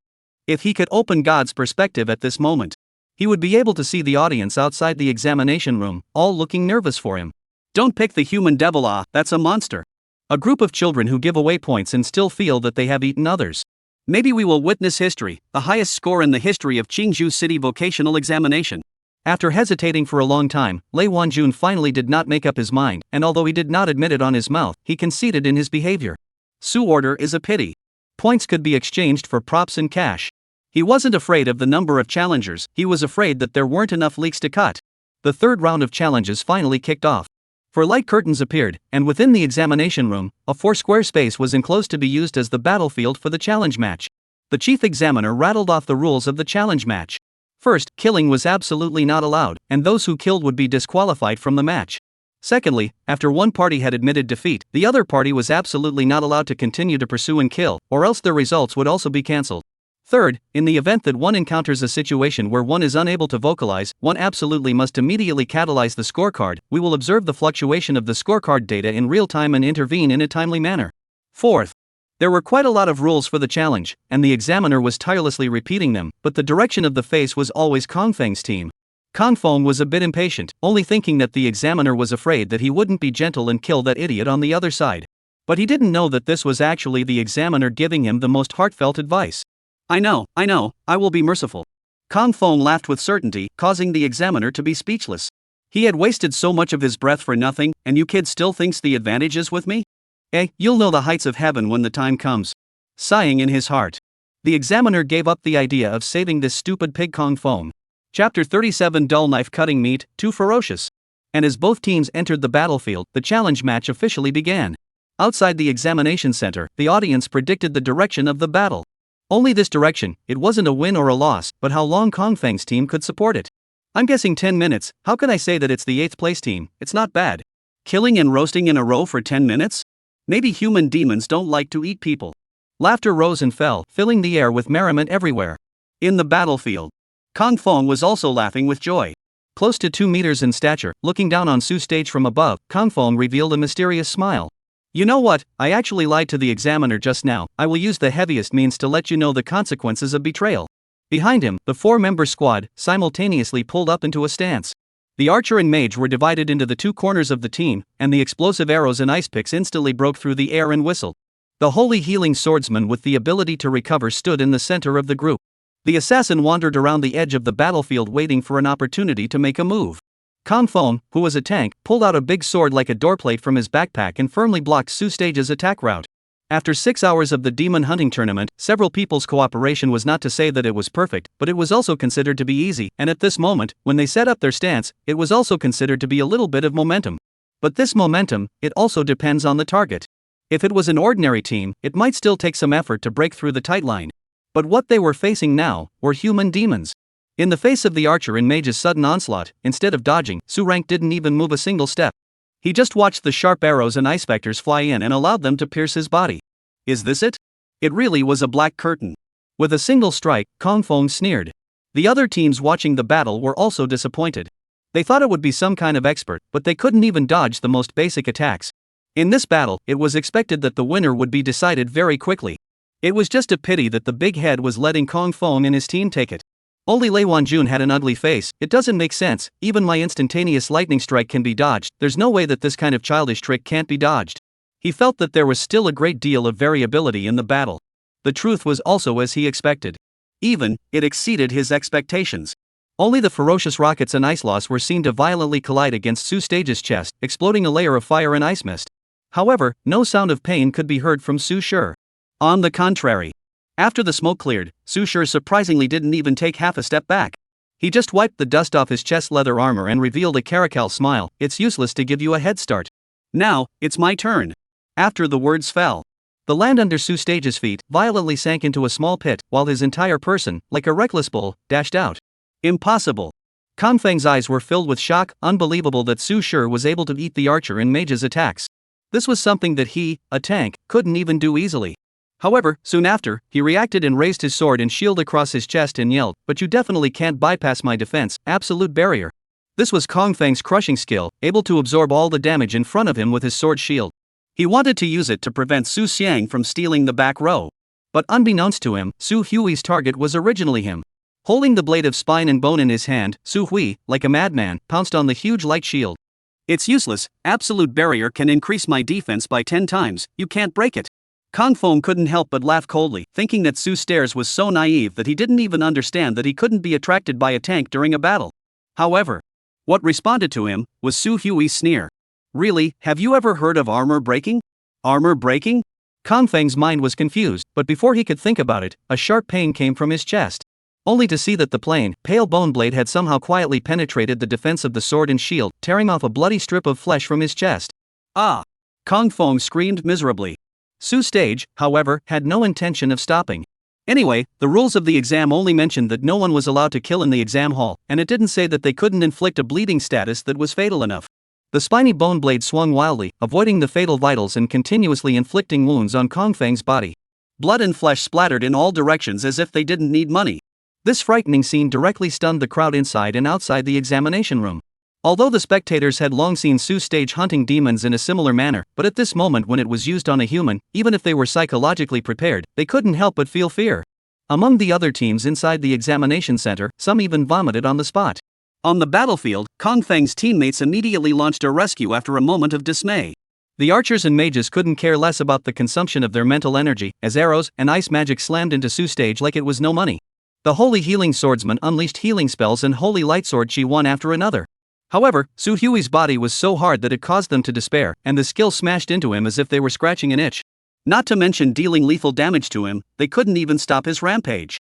If he could open God's perspective at this moment, he would be able to see the audience outside the examination room, all looking nervous for him. Don't pick the human devil, that's a monster. A group of children who give away points and still feel that they have eaten others. Maybe we will witness history, the highest score in the history of Qingzhou City vocational examination. After hesitating for a long time, Lei Wanjun finally did not make up his mind, and although he did not admit it on his mouth, he conceded in his behavior. Sioux order is a pity. Points could be exchanged for props and cash. He wasn't afraid of the number of challengers, he was afraid that there weren't enough leaks to cut. The third round of challenges finally kicked off. For light curtains appeared, and within the examination room, a 4-square space was enclosed to be used as the battlefield for the challenge match. The chief examiner rattled off the rules of the challenge match. First, killing was absolutely not allowed, and those who killed would be disqualified from the match. Secondly, after one party had admitted defeat, the other party was absolutely not allowed to continue to pursue and kill, or else their results would also be cancelled. Third, in the event that one encounters a situation where one is unable to vocalize, one absolutely must immediately catalyze the scorecard. We will observe the fluctuation of the scorecard data in real time and intervene in a timely manner. Fourth, there were quite a lot of rules for the challenge, and the examiner was tirelessly repeating them, but the direction of the face was always Kong Feng's team. Kong Feng was a bit impatient, only thinking that the examiner was afraid that he wouldn't be gentle and kill that idiot on the other side. But he didn't know that this was actually the examiner giving him the most heartfelt advice. I know, I will be merciful. Kong Feng laughed with certainty, causing the examiner to be speechless. He had wasted so much of his breath for nothing, and you kid still thinks the advantage is with me? You'll know the heights of heaven when the time comes. Sighing in his heart, the examiner gave up the idea of saving this stupid pig Kong Feng. Chapter 37 Dull Knife Cutting Meat, Too Ferocious. And as both teams entered the battlefield, the challenge match officially began. Outside the examination center, the audience predicted the direction of the battle. Only this direction, it wasn't a win or a loss, but how long Kong Feng's team could support it. I'm guessing 10 minutes, how can I say that it's the 8th place team? It's not bad. Killing and roasting in a row for 10 minutes? Maybe human demons don't like to eat people. Laughter rose and fell, filling the air with merriment everywhere. In the battlefield, Kong Feng was also laughing with joy. Close to 2 meters in stature, looking down on Su's stage from above, Kong Feng revealed a mysterious smile. You know what, I actually lied to the examiner just now. I will use the heaviest means to let you know the consequences of betrayal. Behind him, the 4-member squad simultaneously pulled up into a stance. The archer and mage were divided into the 2 corners of the team, and the explosive arrows and ice picks instantly broke through the air and whistled. The holy healing swordsman with the ability to recover stood in the center of the group. The assassin wandered around the edge of the battlefield waiting for an opportunity to make a move. Kong Feng, who was a tank, pulled out a big sword like a doorplate from his backpack and firmly blocked Su Stage's attack route. After 6 hours of the demon hunting tournament, several people's cooperation was not to say that it was perfect, but it was also considered to be easy, and at this moment, when they set up their stance, it was also considered to be a little bit of momentum. But this momentum, it also depends on the target. If it was an ordinary team, it might still take some effort to break through the tight line. But what they were facing now were human demons. In the face of the archer and mage's sudden onslaught, instead of dodging, Su Rank didn't even move a single step. He just watched the sharp arrows and ice vectors fly in and allowed them to pierce his body. Is this it? It really was a black curtain. With a single strike, Kong Feng sneered. The other teams watching the battle were also disappointed. They thought it would be some kind of expert, but they couldn't even dodge the most basic attacks. In this battle, it was expected that the winner would be decided very quickly. It was just a pity that the big head was letting Kong Feng and his team take it. Only Lei Wanjun had an ugly face. It doesn't make sense, even my instantaneous lightning strike can be dodged, there's no way that this kind of childish trick can't be dodged. He felt that there was still a great deal of variability in the battle. The truth was also as he expected. Even, it exceeded his expectations. Only the ferocious rockets and ice loss were seen to violently collide against Su Stage's chest, exploding a layer of fire and ice mist. However, no sound of pain could be heard from Su Shi. On the contrary, after the smoke cleared, Su Shi surprisingly didn't even take half a step back. He just wiped the dust off his chest leather armor and revealed a caracal smile. It's useless to give you a head start. Now, it's my turn. After the words fell, the land under Su Stage's feet violently sank into a small pit, while his entire person, like a reckless bull, dashed out. Impossible. Kong Feng's eyes were filled with shock, unbelievable that Su Shi was able to eat the archer and mage's attacks. This was something that he, a tank, couldn't even do easily. However, soon after, he reacted and raised his sword and shield across his chest and yelled, "But you definitely can't bypass my defense, absolute barrier." This was Kong Feng's crushing skill, able to absorb all the damage in front of him with his sword shield. He wanted to use it to prevent Su Xiang from stealing the back row. But unbeknownst to him, Su Hui's target was originally him. Holding the blade of spine and bone in his hand, Su Hui, like a madman, pounced on the huge light shield. "It's useless, absolute barrier can increase my defense by 10 times, you can't break it." Kong Feng couldn't help but laugh coldly, thinking that Su Stares was so naive that he didn't even understand that he couldn't be attracted by a tank during a battle. However, what responded to him was Su Hui's sneer. "Really, have you ever heard of armor breaking?" Armor breaking? Kong Feng's mind was confused, but before he could think about it, a sharp pain came from his chest. Only to see that the plain, pale bone blade had somehow quietly penetrated the defense of the sword and shield, tearing off a bloody strip of flesh from his chest. Ah! Kong Feng screamed miserably. Su Stage, however, had no intention of stopping. Anyway, the rules of the exam only mentioned that no one was allowed to kill in the exam hall, and it didn't say that they couldn't inflict a bleeding status that was fatal enough. The spiny bone blade swung wildly, avoiding the fatal vitals and continuously inflicting wounds on Kong Feng's body. Blood and flesh splattered in all directions as if they didn't need money. This frightening scene directly stunned the crowd inside and outside the examination room. Although the spectators had long seen Su Stage hunting demons in a similar manner, but at this moment when it was used on a human, even if they were psychologically prepared, they couldn't help but feel fear. Among the other teams inside the examination center, some even vomited on the spot. On the battlefield, Kong Feng's teammates immediately launched a rescue after a moment of dismay. The archers and mages couldn't care less about the consumption of their mental energy, as arrows and ice magic slammed into Su's stage like it was no money. The holy healing swordsman unleashed healing spells and holy light sword chi one after another. However, Su Hui's body was so hard that it caused them to despair, and the skill smashed into him as if they were scratching an itch. Not to mention dealing lethal damage to him, they couldn't even stop his rampage.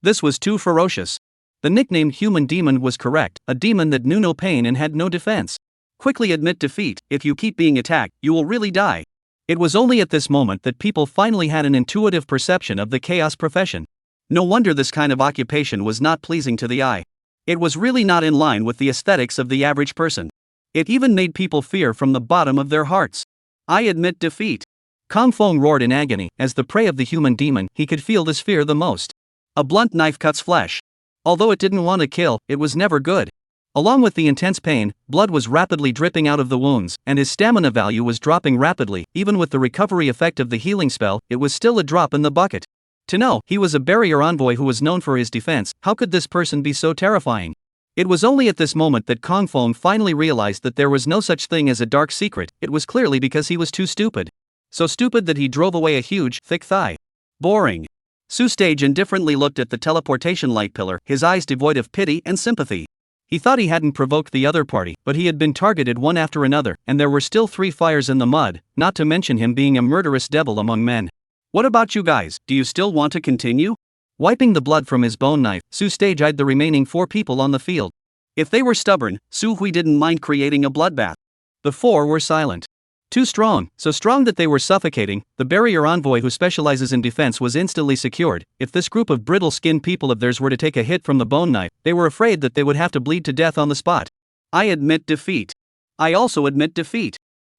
This was too ferocious. The nickname human demon was correct, a demon that knew no pain and had no defense. Quickly admit defeat. If you keep being attacked, you will really die. It was only at this moment that people finally had an intuitive perception of the chaos profession. No wonder this kind of occupation was not pleasing to the eye. It was really not in line with the aesthetics of the average person. It even made people fear from the bottom of their hearts. I admit defeat. Kong Fong roared in agony. As the prey of the human demon, he could feel this fear the most. A blunt knife cuts flesh. Although it didn't want to kill, it was never good. Along with the intense pain, blood was rapidly dripping out of the wounds, and his stamina value was dropping rapidly. Even with the recovery effect of the healing spell, it was still a drop in the bucket. To know he was a barrier envoy who was known for his defense, how could this person be so terrifying? It was only at this moment that Kong Fong finally realized that there was no such thing as a dark secret. It was clearly because he was too stupid. So stupid that he drove away a huge, thick thigh. Boring. Su Stage indifferently looked at the teleportation light pillar, his eyes devoid of pity and sympathy. He thought he hadn't provoked the other party, but he had been targeted one after another, and there were still 3 fires in the mud, not to mention him being a murderous devil among men. What about you guys, do you still want to continue? Wiping the blood from his bone knife, Su Stage eyed the remaining 4 people on the field. If they were stubborn, Su Hui didn't mind creating a bloodbath. The 4 were silent. Too strong, so strong that they were suffocating. The barrier envoy who specializes in defense was instantly secured. If this group of brittle-skinned people of theirs were to take a hit from the bone knife, they were afraid that they would have to bleed to death on the spot. I admit defeat. I also admit defeat.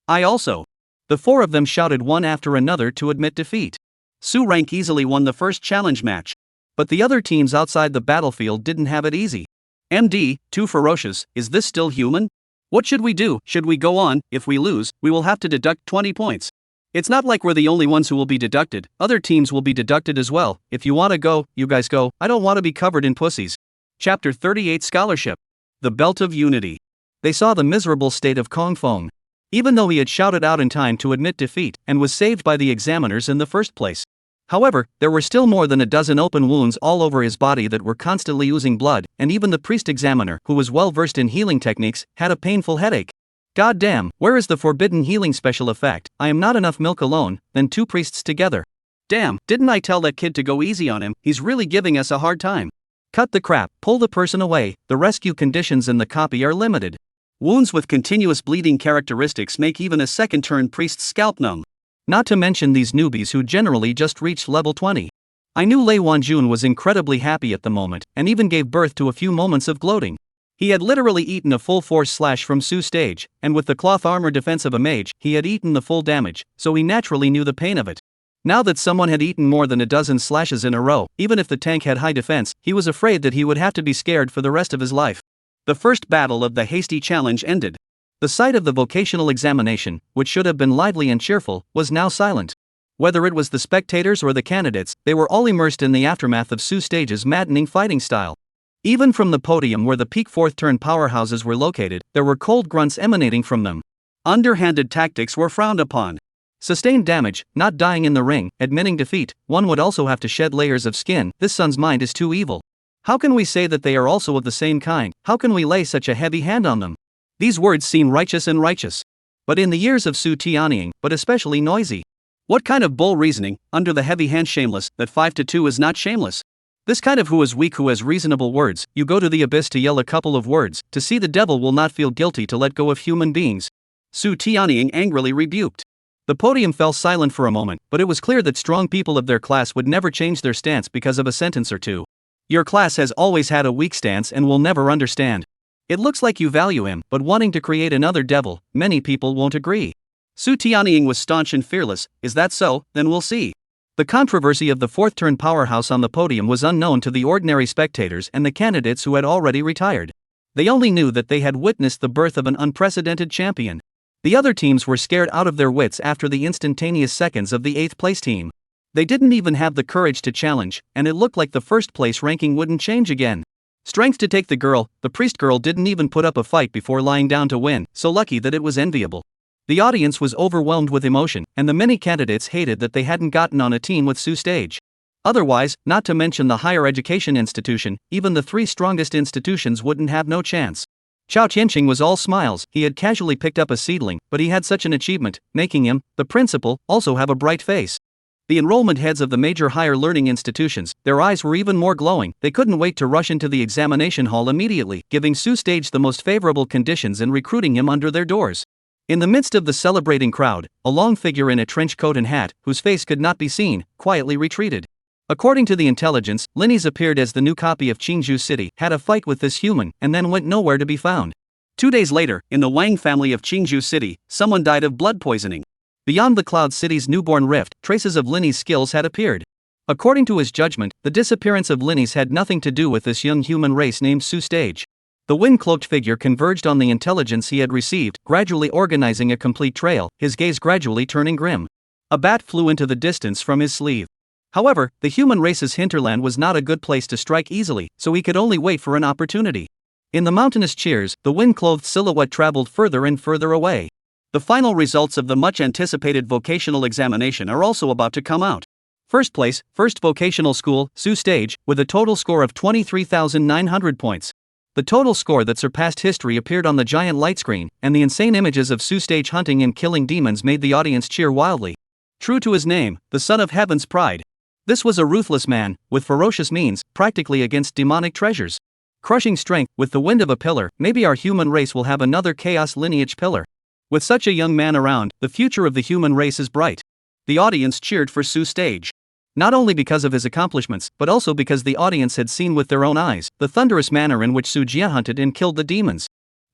I also. The 4 of them shouted one after another to admit defeat. Su Rank easily won the first challenge match. But the other teams outside the battlefield didn't have it easy. MD, too ferocious, is this still human? What should we do? Should we go on? If we lose, we will have to deduct 20 points. It's not like we're the only ones who will be deducted, other teams will be deducted as well. If you want to go, you guys go, I don't want to be covered in pussies. Chapter 38 Scholarship. The Belt of Unity. They saw the miserable state of Kong Fong. Even though he had shouted out in time to admit defeat, and was saved by the examiners in the first place. However, there were still more than a dozen open wounds all over his body that were constantly oozing blood, and even the priest examiner, who was well versed in healing techniques, had a painful headache. God damn, where is the forbidden healing special effect? I am not enough milk alone, then 2 priests together. Damn, didn't I tell that kid to go easy on him? He's really giving us a hard time. Cut the crap, pull the person away, the rescue conditions in the copy are limited. Wounds with continuous bleeding characteristics make even a second-turn priest's scalp numb. Not to mention these newbies who generally just reached level 20. I knew Lei Wanjun was incredibly happy at the moment, and even gave birth to a few moments of gloating. He had literally eaten a full force slash from Su Stage, and with the cloth armor defense of a mage, he had eaten the full damage, so he naturally knew the pain of it. Now that someone had eaten more than a dozen slashes in a row, even if the tank had high defense, he was afraid that he would have to be scared for the rest of his life. The first battle of the hasty challenge ended. The sight of the vocational examination, which should have been lively and cheerful, was now silent. Whether it was the spectators or the candidates, they were all immersed in the aftermath of Su Stage's maddening fighting style. Even from the podium where the peak 4th-turn powerhouses were located, there were cold grunts emanating from them. Underhanded tactics were frowned upon. Sustained damage, not dying in the ring, admitting defeat, one would also have to shed layers of skin. This son's mind is too evil. How can we say that they are also of the same kind? How can we lay such a heavy hand on them? These words seem righteous and righteous. But in the years of Su Tianying, but especially noisy. What kind of bull reasoning, under the heavy hand shameless, that 5-2 is not shameless? This kind of who is weak who has reasonable words, you go to the abyss to yell a couple of words, to see the devil will not feel guilty to let go of human beings. Su Tianying angrily rebuked. The podium fell silent for a moment, but it was clear that strong people of their class would never change their stance because of a sentence or two. Your class has always had a weak stance and will never understand. It looks like you value him, but wanting to create another devil, many people won't agree. Su Tianying was staunch and fearless. Is that so? Then we'll see. The controversy of the 4th-turn powerhouse on the podium was unknown to the ordinary spectators and the candidates who had already retired. They only knew that they had witnessed the birth of an unprecedented champion. The other teams were scared out of their wits after the instantaneous seconds of the 8th-place team. They didn't even have the courage to challenge, and it looked like the first-place ranking wouldn't change again. Strength to take the priest girl didn't even put up a fight before lying down to win, so lucky that it was enviable. The audience was overwhelmed with emotion, and the many candidates hated that they hadn't gotten on a team with Su Stage. Otherwise, not to mention the higher education institution, even the three strongest institutions wouldn't have no chance. Chao Tianqing was all smiles. He had casually picked up a seedling, but he had such an achievement, making him, the principal, also have a bright face. The enrollment heads of the major higher learning institutions, their eyes were even more glowing. They couldn't wait to rush into the examination hall immediately, giving Su Stage the most favorable conditions and recruiting him under their doors. In the midst of the celebrating crowd, a long figure in a trench coat and hat, whose face could not be seen, quietly retreated. According to the intelligence, lineage appeared as the new copy of Qingzhou City, had a fight with this human, and then went nowhere to be found. 2 days later, in the Wang family of Qingzhou City, someone died of blood poisoning. Beyond the Cloud City's newborn rift, traces of Linny's skills had appeared. According to his judgment, the disappearance of Linny's had nothing to do with this young human race named Su Stage. The wind-cloaked figure converged on the intelligence he had received, gradually organizing a complete trail, his gaze gradually turning grim. A bat flew into the distance from his sleeve. However, the human race's hinterland was not a good place to strike easily, so he could only wait for an opportunity. In the mountainous cheers, the wind-clothed silhouette traveled further and further away. The final results of the much-anticipated vocational examination are also about to come out. First place, First Vocational School, Su Stage, with a total score of 23,900 points. The total score that surpassed history appeared on the giant light screen, and the insane images of Su Stage hunting and killing demons made the audience cheer wildly. True to his name, the son of heaven's pride. This was a ruthless man, with ferocious means, practically against demonic treasures. Crushing strength, with the wind of a pillar, maybe our human race will have another chaos lineage pillar. With such a young man around, the future of the human race is bright. The audience cheered for Su Stage. Not only because of his accomplishments, but also because the audience had seen with their own eyes the thunderous manner in which Su Jia hunted and killed the demons.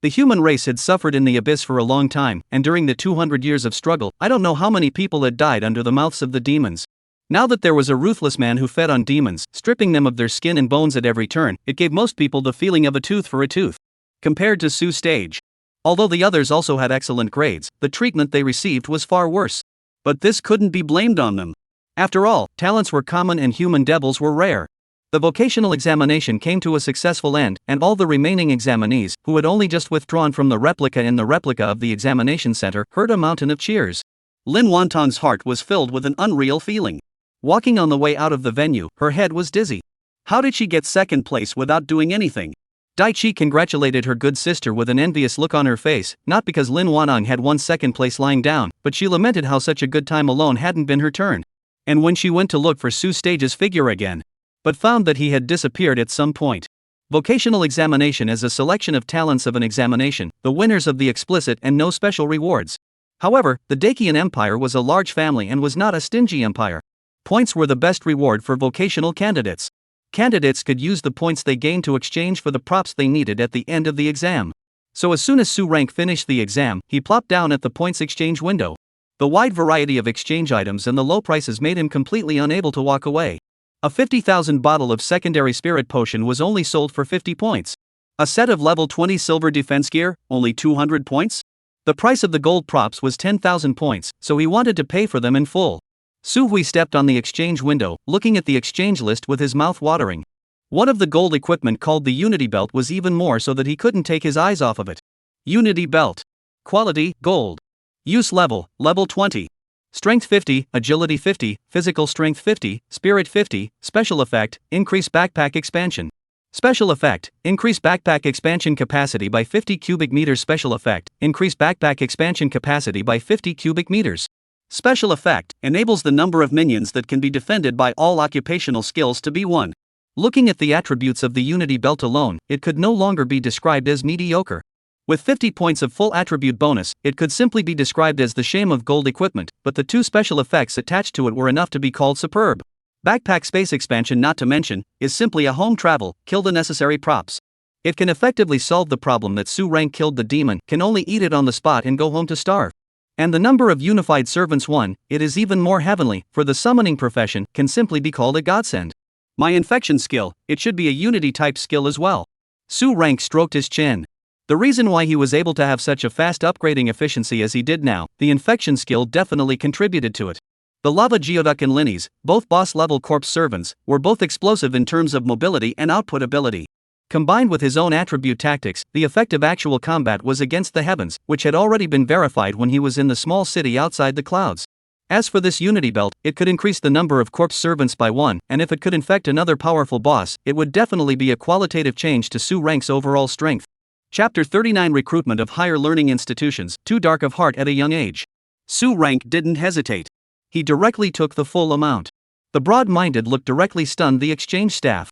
The human race had suffered in the abyss for a long time, and during the 200 years of struggle, I don't know how many people had died under the mouths of the demons. Now that there was a ruthless man who fed on demons, stripping them of their skin and bones at every turn, it gave most people the feeling of a tooth for a tooth. Compared to Su Stage. Although the others also had excellent grades, the treatment they received was far worse. But this couldn't be blamed on them. After all, talents were common and human devils were rare. The vocational examination came to a successful end, and all the remaining examinees, who had only just withdrawn from the replica in the replica of the examination center, heard a mountain of cheers. Lin Wantong's heart was filled with an unreal feeling. Walking on the way out of the venue, her head was dizzy. How did she get second place without doing anything? Dai Chi congratulated her good sister with an envious look on her face, not because Lin Wanong had won second place lying down, but she lamented how such a good time alone hadn't been her turn. And when she went to look for Su Stage's figure again, but found that he had disappeared at some point. Vocational examination is a selection of talents of an examination, the winners of the explicit and no special rewards. However, the Dakian Empire was a large family and was not a stingy empire. Points were the best reward for vocational candidates. Candidates could use the points they gained to exchange for the props they needed at the end of the exam. So as soon as Su Rank finished the exam, he plopped down at the points exchange window. The wide variety of exchange items and the low prices made him completely unable to walk away. A 50,000 bottle of secondary spirit potion was only sold for 50 points. A set of level 20 silver defense gear, only 200 points? The price of the gold props was 10,000 points, so he wanted to pay for them in full. Su Hui stepped on the exchange window, looking at the exchange list with his mouth watering. One of the gold equipment called the Unity Belt was even more so that he couldn't take his eyes off of it. Unity Belt. Quality, gold. Use level, level 20. Strength 50, agility 50, physical strength 50, spirit 50, special effect, increase backpack expansion. Special effect, increase backpack expansion capacity by 50 cubic meters. Special effect, increase backpack expansion capacity by 50 cubic meters. Special effect, enables the number of minions that can be defended by all occupational skills to be 1. Looking at the attributes of the Unity Belt alone, it could no longer be described as mediocre. With 50 points of full attribute bonus, it could simply be described as the shame of gold equipment, but the 2 special effects attached to it were enough to be called superb. Backpack space expansion, not to mention, is simply a home travel, kill the necessary props. It can effectively solve the problem that Su Rank killed the demon, can only eat it on the spot and go home to starve. And the number of unified servants 1, it is even more heavenly, for the summoning profession, can simply be called a godsend. My infection skill, it should be a unity type skill as well. Su Rank stroked his chin. The reason why he was able to have such a fast upgrading efficiency as he did now, the infection skill definitely contributed to it. The Lava Geoduck and Linnies, both boss level corpse servants, were both explosive in terms of mobility and output ability. Combined with his own attribute tactics, the effect of actual combat was against the heavens, which had already been verified when he was in the small city outside the clouds. As for this unity belt, it could increase the number of corpse servants by 1, and if it could infect another powerful boss, it would definitely be a qualitative change to Su Rank's overall strength. Chapter 39 Recruitment of Higher Learning Institutions, Too Dark of Heart at a Young Age. Su Rank didn't hesitate. He directly took the full amount. The broad-minded look directly stunned the exchange staff.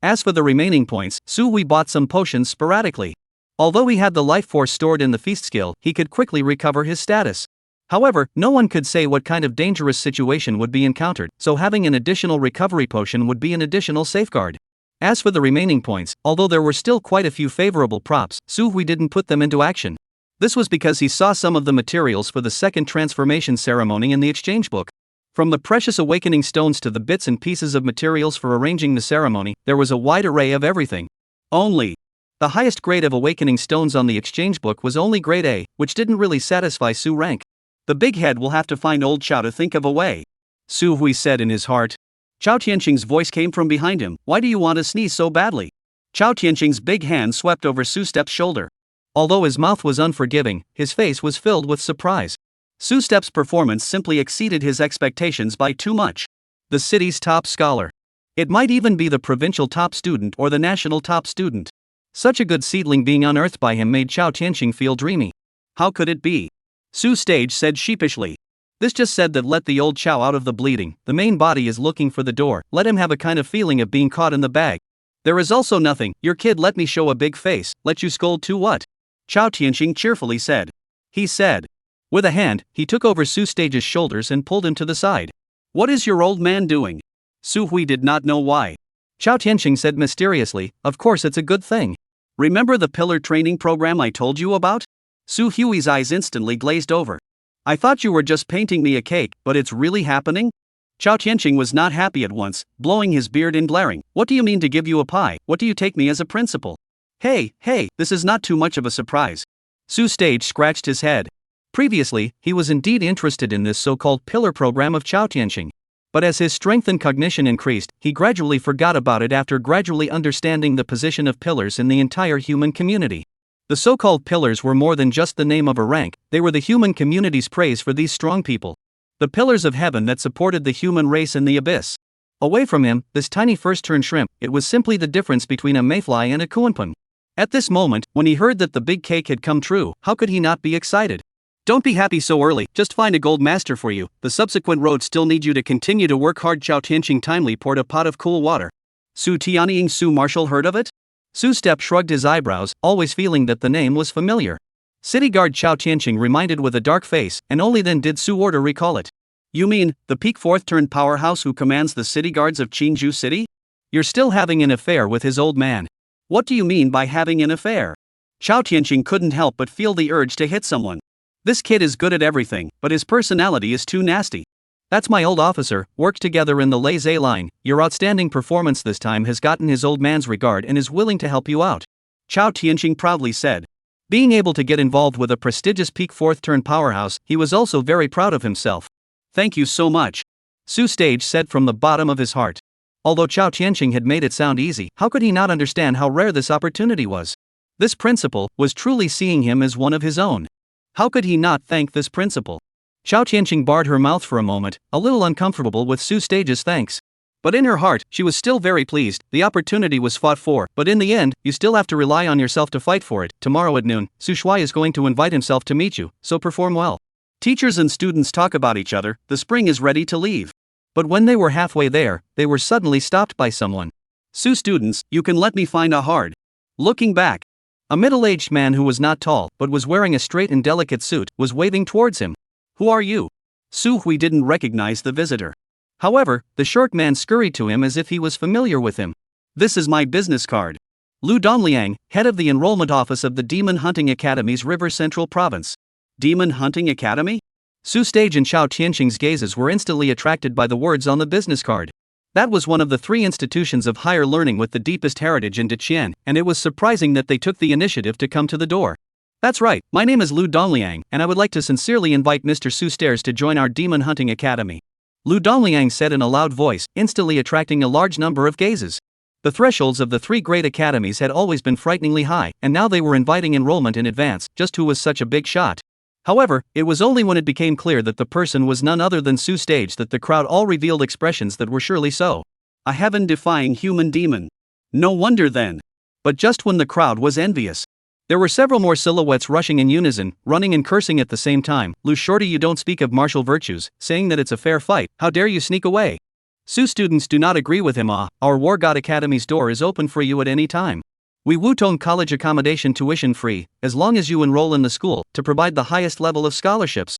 As for the remaining points, Su Hui bought some potions sporadically. Although he had the life force stored in the feast skill, he could quickly recover his status. However, no one could say what kind of dangerous situation would be encountered, so having an additional recovery potion would be an additional safeguard. As for the remaining points, although there were still quite a few favorable props, Su Hui didn't put them into action. This was because he saw some of the materials for the second transformation ceremony in the exchange book. From the precious awakening stones to the bits and pieces of materials for arranging the ceremony, there was a wide array of everything. Only the highest grade of awakening stones on the exchange book was only grade A, which didn't really satisfy Su Rank. The big head will have to find old Chao to think of a way, Su Hui said in his heart. Chao Tianqing's voice came from behind him. Why do you want to sneeze so badly? Chao Tianqing's big hand swept over Su Step's shoulder. Although his mouth was unforgiving, his face was filled with surprise. Su Step's performance simply exceeded his expectations by too much. The city's top scholar. It might even be the provincial top student or the national top student. Such a good seedling being unearthed by him made Chao Tianqing feel dreamy. How could it be? Su Stage said sheepishly. This just said that let the old Chao out of the bleeding, the main body is looking for the door, let him have a kind of feeling of being caught in the bag. There is also nothing, your kid let me show a big face, let you scold too what? Chao Tianqing cheerfully said. He said. With a hand, he took over Su Stage's shoulders and pulled him to the side. What is your old man doing? Su Hui did not know why. Chao Tianqing said mysteriously, of course it's a good thing. Remember the pillar training program I told you about? Su Hui's eyes instantly glazed over. I thought you were just painting me a cake, but it's really happening? Chao Tianqing was not happy at once, blowing his beard and glaring. What do you mean to give you a pie? What do you take me as a principal? Hey, this is not too much of a surprise. Su Stage scratched his head. Previously, he was indeed interested in this so-called pillar program of Chao Tianqing. But as his strength and cognition increased, he gradually forgot about it after gradually understanding the position of pillars in the entire human community. The so-called pillars were more than just the name of a rank, they were the human community's praise for these strong people. The pillars of heaven that supported the human race in the abyss. Away from him, this tiny first-turn shrimp, it was simply the difference between a mayfly and a kuanpun. At this moment, when he heard that the big cake had come true, how could he not be excited? Don't be happy so early, just find a gold master for you, the subsequent road still need you to continue to work hard. Chao Tianqing timely poured a pot of cool water. Su Tianying Su Marshal heard of it? Su Step shrugged his eyebrows, always feeling that the name was familiar. City guard Chao Tianqing reminded with a dark face, and only then did Su Order recall it. You mean, the peak fourth-turn powerhouse who commands the city guards of Qingju City? You're still having an affair with his old man. What do you mean by having an affair? Chao Tianqing couldn't help but feel the urge to hit someone. This kid is good at everything, but his personality is too nasty. That's my old officer, worked together in the Laissez line. Your outstanding performance this time has gotten his old man's regard and is willing to help you out. Chao Tianqing proudly said. Being able to get involved with a prestigious peak fourth-turn powerhouse, he was also very proud of himself. Thank you so much. Su Stage said from the bottom of his heart. Although Chao Tianqing had made it sound easy, how could he not understand how rare this opportunity was? This principal was truly seeing him as one of his own. How could he not thank this principal? Chao Tianqing barred her mouth for a moment, a little uncomfortable with Su Stage's thanks. But in her heart, she was still very pleased. The opportunity was fought for, but in the end, you still have to rely on yourself to fight for it. Tomorrow at noon, Su Shuai is going to invite himself to meet you, so perform well. Teachers and students talk about each other, the spring is ready to leave. But when they were halfway there, they were suddenly stopped by someone. Su students, you can let me find a hard. Looking back. A middle-aged man who was not tall, but was wearing a straight and delicate suit, was waving towards him. Who are you? Su Hui didn't recognize the visitor. However, the short man scurried to him as if he was familiar with him. This is my business card. Lu Dongliang, head of the enrollment office of the Demon Hunting Academy's River Central Province. Demon Hunting Academy? Su Stage and Chao Tianqing's gazes were instantly attracted by the words on the business card. That was one of the 3 institutions of higher learning with the deepest heritage in Deqian, and it was surprising that they took the initiative to come to the door. That's right, my name is Lu Dongliang, and I would like to sincerely invite Mr. Su Stairs to join our Demon Hunting Academy. Lu Dongliang said in a loud voice, instantly attracting a large number of gazes. The thresholds of the three great academies had always been frighteningly high, and now they were inviting enrollment in advance, just who was such a big shot. However, it was only when it became clear that the person was none other than Su Stage that the crowd all revealed expressions that were surely so. A heaven-defying human demon. No wonder then. But just when the crowd was envious, there were several more silhouettes rushing in unison, running and cursing at the same time. "Lou Shorty, you don't speak of martial virtues, saying that it's a fair fight, how dare you sneak away?" Su students do not agree with him. Our War God Academy's door is open for you at any time. We Wutong College accommodation tuition free, as long as you enroll in the school, to provide the highest level of scholarships.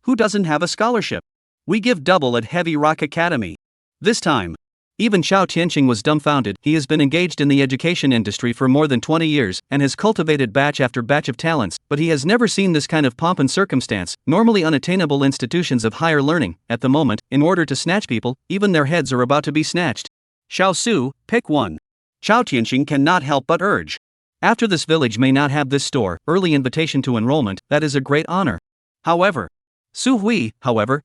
Who doesn't have a scholarship? We give double at Heavy Rock Academy. This time. Even Chao Tianqing was dumbfounded. He has been engaged in the education industry for more than 20 years, and has cultivated batch after batch of talents, but he has never seen this kind of pomp and circumstance. Normally unattainable institutions of higher learning, at the moment, in order to snatch people, even their heads are about to be snatched. Xiao Su, pick one. Chao Tianqing cannot help but urge. After this village may not have this store, early invitation to enrollment, that is a great honor. However, Su Hui,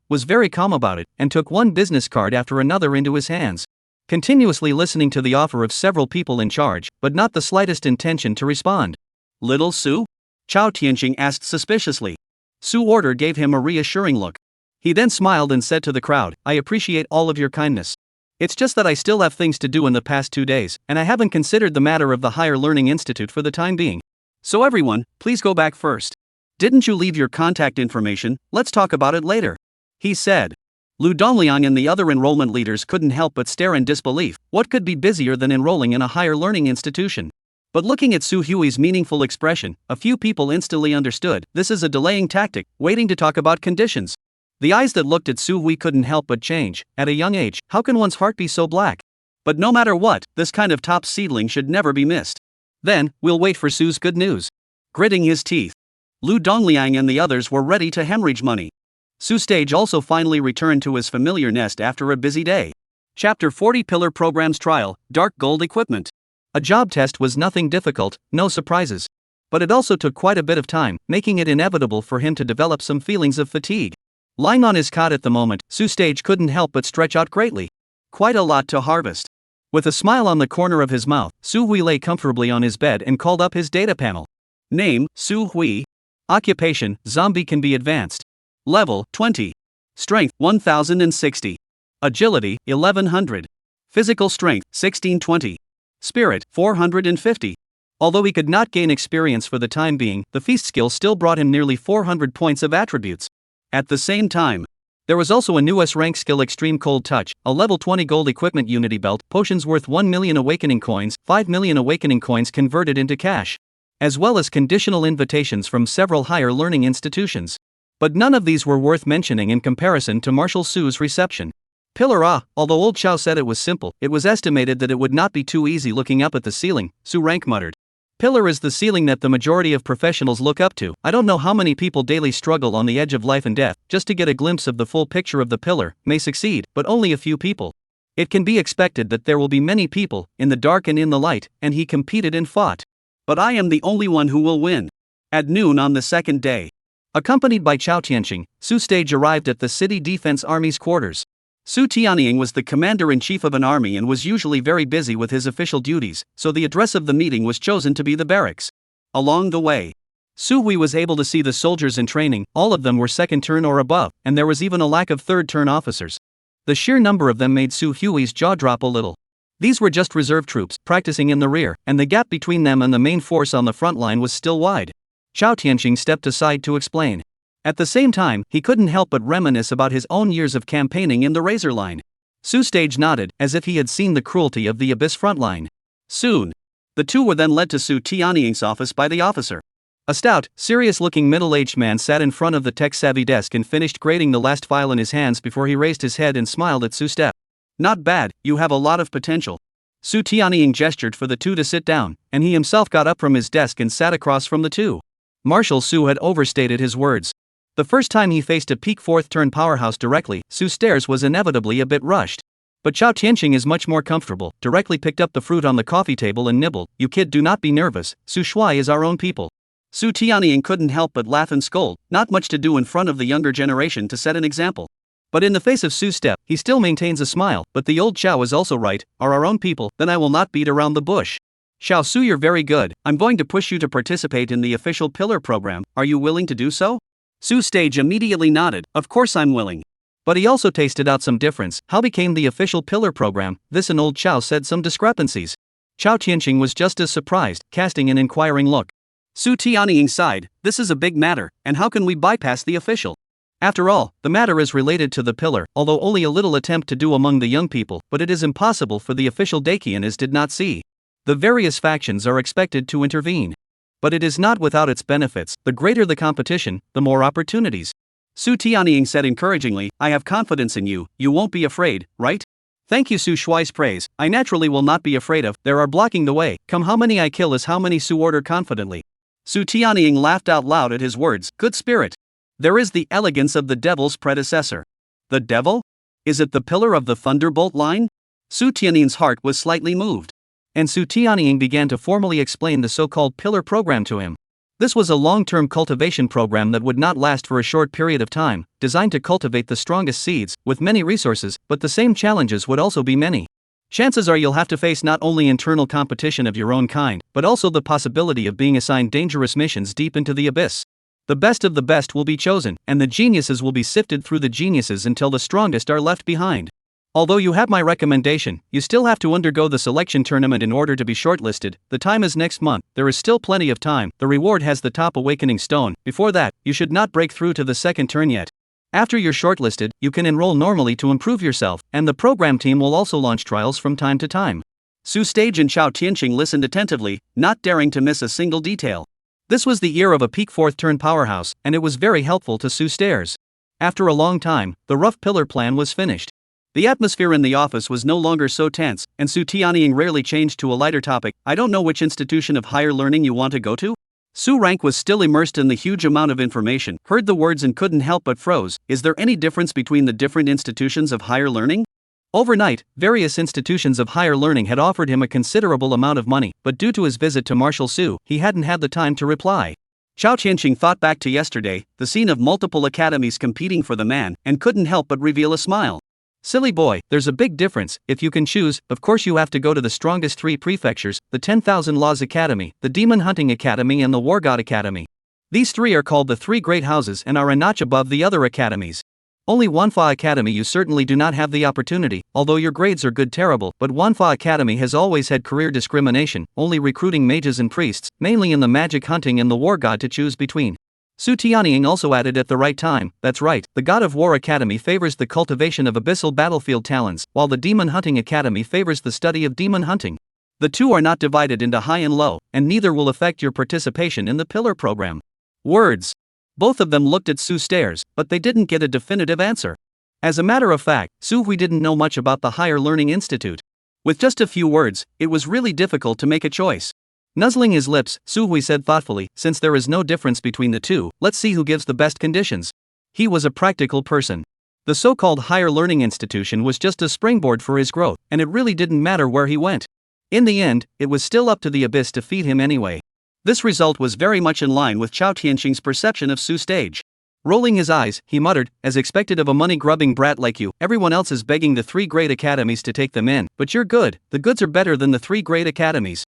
was very calm about it, and took one business card after another into his hands, continuously listening to the offer of several people in charge, but not the slightest intention to respond. "Little Su?" Chao Tianqing asked suspiciously. Su Order gave him a reassuring look. He then smiled and said to the crowd, "I appreciate all of your kindness. It's just that I still have things to do in the past 2 days, and I haven't considered the matter of the Higher Learning Institute for the time being. So everyone, please go back first. Didn't you leave your contact information? Let's talk about it later," he said. Lu Dongliang and the other enrollment leaders couldn't help but stare in disbelief. What could be busier than enrolling in a higher learning institution? But looking at Su Hui's meaningful expression, a few people instantly understood, this is a delaying tactic, waiting to talk about conditions. The eyes that looked at Su Hui couldn't help but change. At a young age, how can one's heart be so black? But no matter what, this kind of top seedling should never be missed. Then, we'll wait for Su's good news. Gritting his teeth, Lu Dongliang and the others were ready to hemorrhage money. Su Stage also finally returned to his familiar nest after a busy day. Chapter 40 Pillar Programs Trial, Dark Gold Equipment. A job test was nothing difficult, no surprises. But it also took quite a bit of time, making it inevitable for him to develop some feelings of fatigue. Lying on his cot at the moment, Su Stage couldn't help but stretch out greatly. Quite a lot to harvest. With a smile on the corner of his mouth, Su Hui lay comfortably on his bed and called up his data panel. Name, Su Hui. Occupation, zombie can be advanced. Level, 20. Strength, 1060. Agility, 1100. Physical strength, 1620. Spirit, 450. Although he could not gain experience for the time being, the feast skill still brought him nearly 400 points of attributes. At the same time, there was also a new S-rank skill Extreme Cold Touch, a level 20 gold equipment unity belt, potions worth 1 million awakening coins, 5 million awakening coins converted into cash, as well as conditional invitations from several higher learning institutions. But none of these were worth mentioning in comparison to Marshal Su's reception. Pillar although old Chow said it was simple, it was estimated that it would not be too easy looking up at the ceiling, Su Rank muttered. Pillar is the ceiling that the majority of professionals look up to. I don't know how many people daily struggle on the edge of life and death, just to get a glimpse of the full picture of the pillar, may succeed, but only a few people. It can be expected that there will be many people, in the dark and in the light, and he competed and fought. But I am the only one who will win. At noon on the second day, accompanied by Chao Tianqing, Su Stage arrived at the City Defense Army's quarters. Su Tianying was the commander-in-chief of an army and was usually very busy with his official duties, so the address of the meeting was chosen to be the barracks. Along the way, Su Hui was able to see the soldiers in training. All of them were second turn or above, and there was even a lack of third turn officers. The sheer number of them made Su Hui's jaw drop a little. These were just reserve troops, practicing in the rear, and the gap between them and the main force on the front line was still wide. Chao Tianqing stepped aside to explain. At the same time, he couldn't help but reminisce about his own years of campaigning in the Razor Line. Su Stage nodded, as if he had seen the cruelty of the Abyss front line. Soon, the two were then led to Su Tianying's office by the officer. A stout, serious-looking middle-aged man sat in front of the tech-savvy desk and finished grading the last file in his hands before he raised his head and smiled at Su Step. Not bad, you have a lot of potential. Su Tianying gestured for the two to sit down, and he himself got up from his desk and sat across from the two. Marshal Su had overstated his words. The first time he faced a peak fourth-turn powerhouse directly, Su Stairs was inevitably a bit rushed. But Chao Tianqing is much more comfortable, directly picked up the fruit on the coffee table and nibbled. You kid, do not be nervous, Su Shuai is our own people. Su Tianying couldn't help but laugh and scold, not much to do in front of the younger generation to set an example. But in the face of Su's step, he still maintains a smile. But the old Xiao is also right, are our own people, then I will not beat around the bush. Xiao Su, you're very good, I'm going to push you to participate in the official pillar program, are you willing to do so? Su Stage immediately nodded, of course I'm willing. But he also tasted out some difference. How became the official pillar program? This and old Xiao said some discrepancies. Chao Tianqing was just as surprised, casting an inquiring look. Su Tianying sighed, this is a big matter, and how can we bypass the official? After all, the matter is related to the pillar, although only a little attempt to do among the young people, but it is impossible for the official Dakian as did not see. The various factions are expected to intervene. But it is not without its benefits, the greater the competition, the more opportunities. Su Tianying said encouragingly, I have confidence in you, you won't be afraid, right? Thank you Su Shuai's praise, I naturally will not be afraid of, there are blocking the way, come how many I kill is how many Su order confidently. Su Tianying laughed out loud at his words, good spirit. There is the elegance of the devil's predecessor. The devil? Is it the pillar of the thunderbolt line? Su Tianying's heart was slightly moved. And Su Tianying began to formally explain the so-called pillar program to him. This was a long-term cultivation program that would not last for a short period of time, designed to cultivate the strongest seeds, with many resources, but the same challenges would also be many. Chances are you'll have to face not only internal competition of your own kind, but also the possibility of being assigned dangerous missions deep into the abyss. The best of the best will be chosen, and the geniuses will be sifted through the geniuses until the strongest are left behind. Although you have my recommendation, you still have to undergo the selection tournament in order to be shortlisted. The time is next month, there is still plenty of time, the reward has the top awakening stone. Before that, you should not break through to the second turn yet. After you're shortlisted, you can enroll normally to improve yourself, and the program team will also launch trials from time to time. Su Stage and Chao Tianqing listened attentively, not daring to miss a single detail. This was the year of a peak fourth turn powerhouse, and it was very helpful to Su Stairs. After a long time, the rough pillar plan was finished. The atmosphere in the office was no longer so tense, and Su Tianying rarely changed to a lighter topic. I don't know which institution of higher learning you want to go to? Su Rank was still immersed in the huge amount of information, heard the words and couldn't help but froze. Is there any difference between the different institutions of higher learning? Overnight, various institutions of higher learning had offered him a considerable amount of money, but due to his visit to Marshal Su, he hadn't had the time to reply. Chao Tianqing thought back to yesterday, the scene of multiple academies competing for the man, and couldn't help but reveal a smile. Silly boy, there's a big difference. If you can choose, of course you have to go to the strongest three prefectures, the 10,000 Laws Academy, the Demon Hunting Academy and the War God Academy. These three are called the three great houses and are a notch above the other academies. Only Wanfa Academy you certainly do not have the opportunity, although your grades are good terrible, but Wanfa Academy has always had career discrimination, only recruiting mages and priests, mainly in the magic hunting and the war god to choose between. Su Tianying also added at the right time, that's right, the God of War Academy favors the cultivation of abyssal battlefield talents, while the Demon Hunting Academy favors the study of demon hunting. The two are not divided into high and low, and neither will affect your participation in the pillar program. Words. Both of them looked at Su Stairs, but they didn't get a definitive answer. As a matter of fact, Su Hui didn't know much about the Higher Learning Institute. With just a few words, it was really difficult to make a choice. Nuzzling his lips, Su Hui said thoughtfully, since there is no difference between the two, let's see who gives the best conditions. He was a practical person. The so-called Higher Learning Institution was just a springboard for his growth, and it really didn't matter where he went. In the end, it was still up to the abyss to feed him anyway. This result was very much in line with Chao Tianqing's perception of Su Stage. Rolling his eyes, he muttered, as expected of a money-grubbing brat like you, everyone else is begging the three great academies to take them in, but you're good, the goods are better than the three great academies.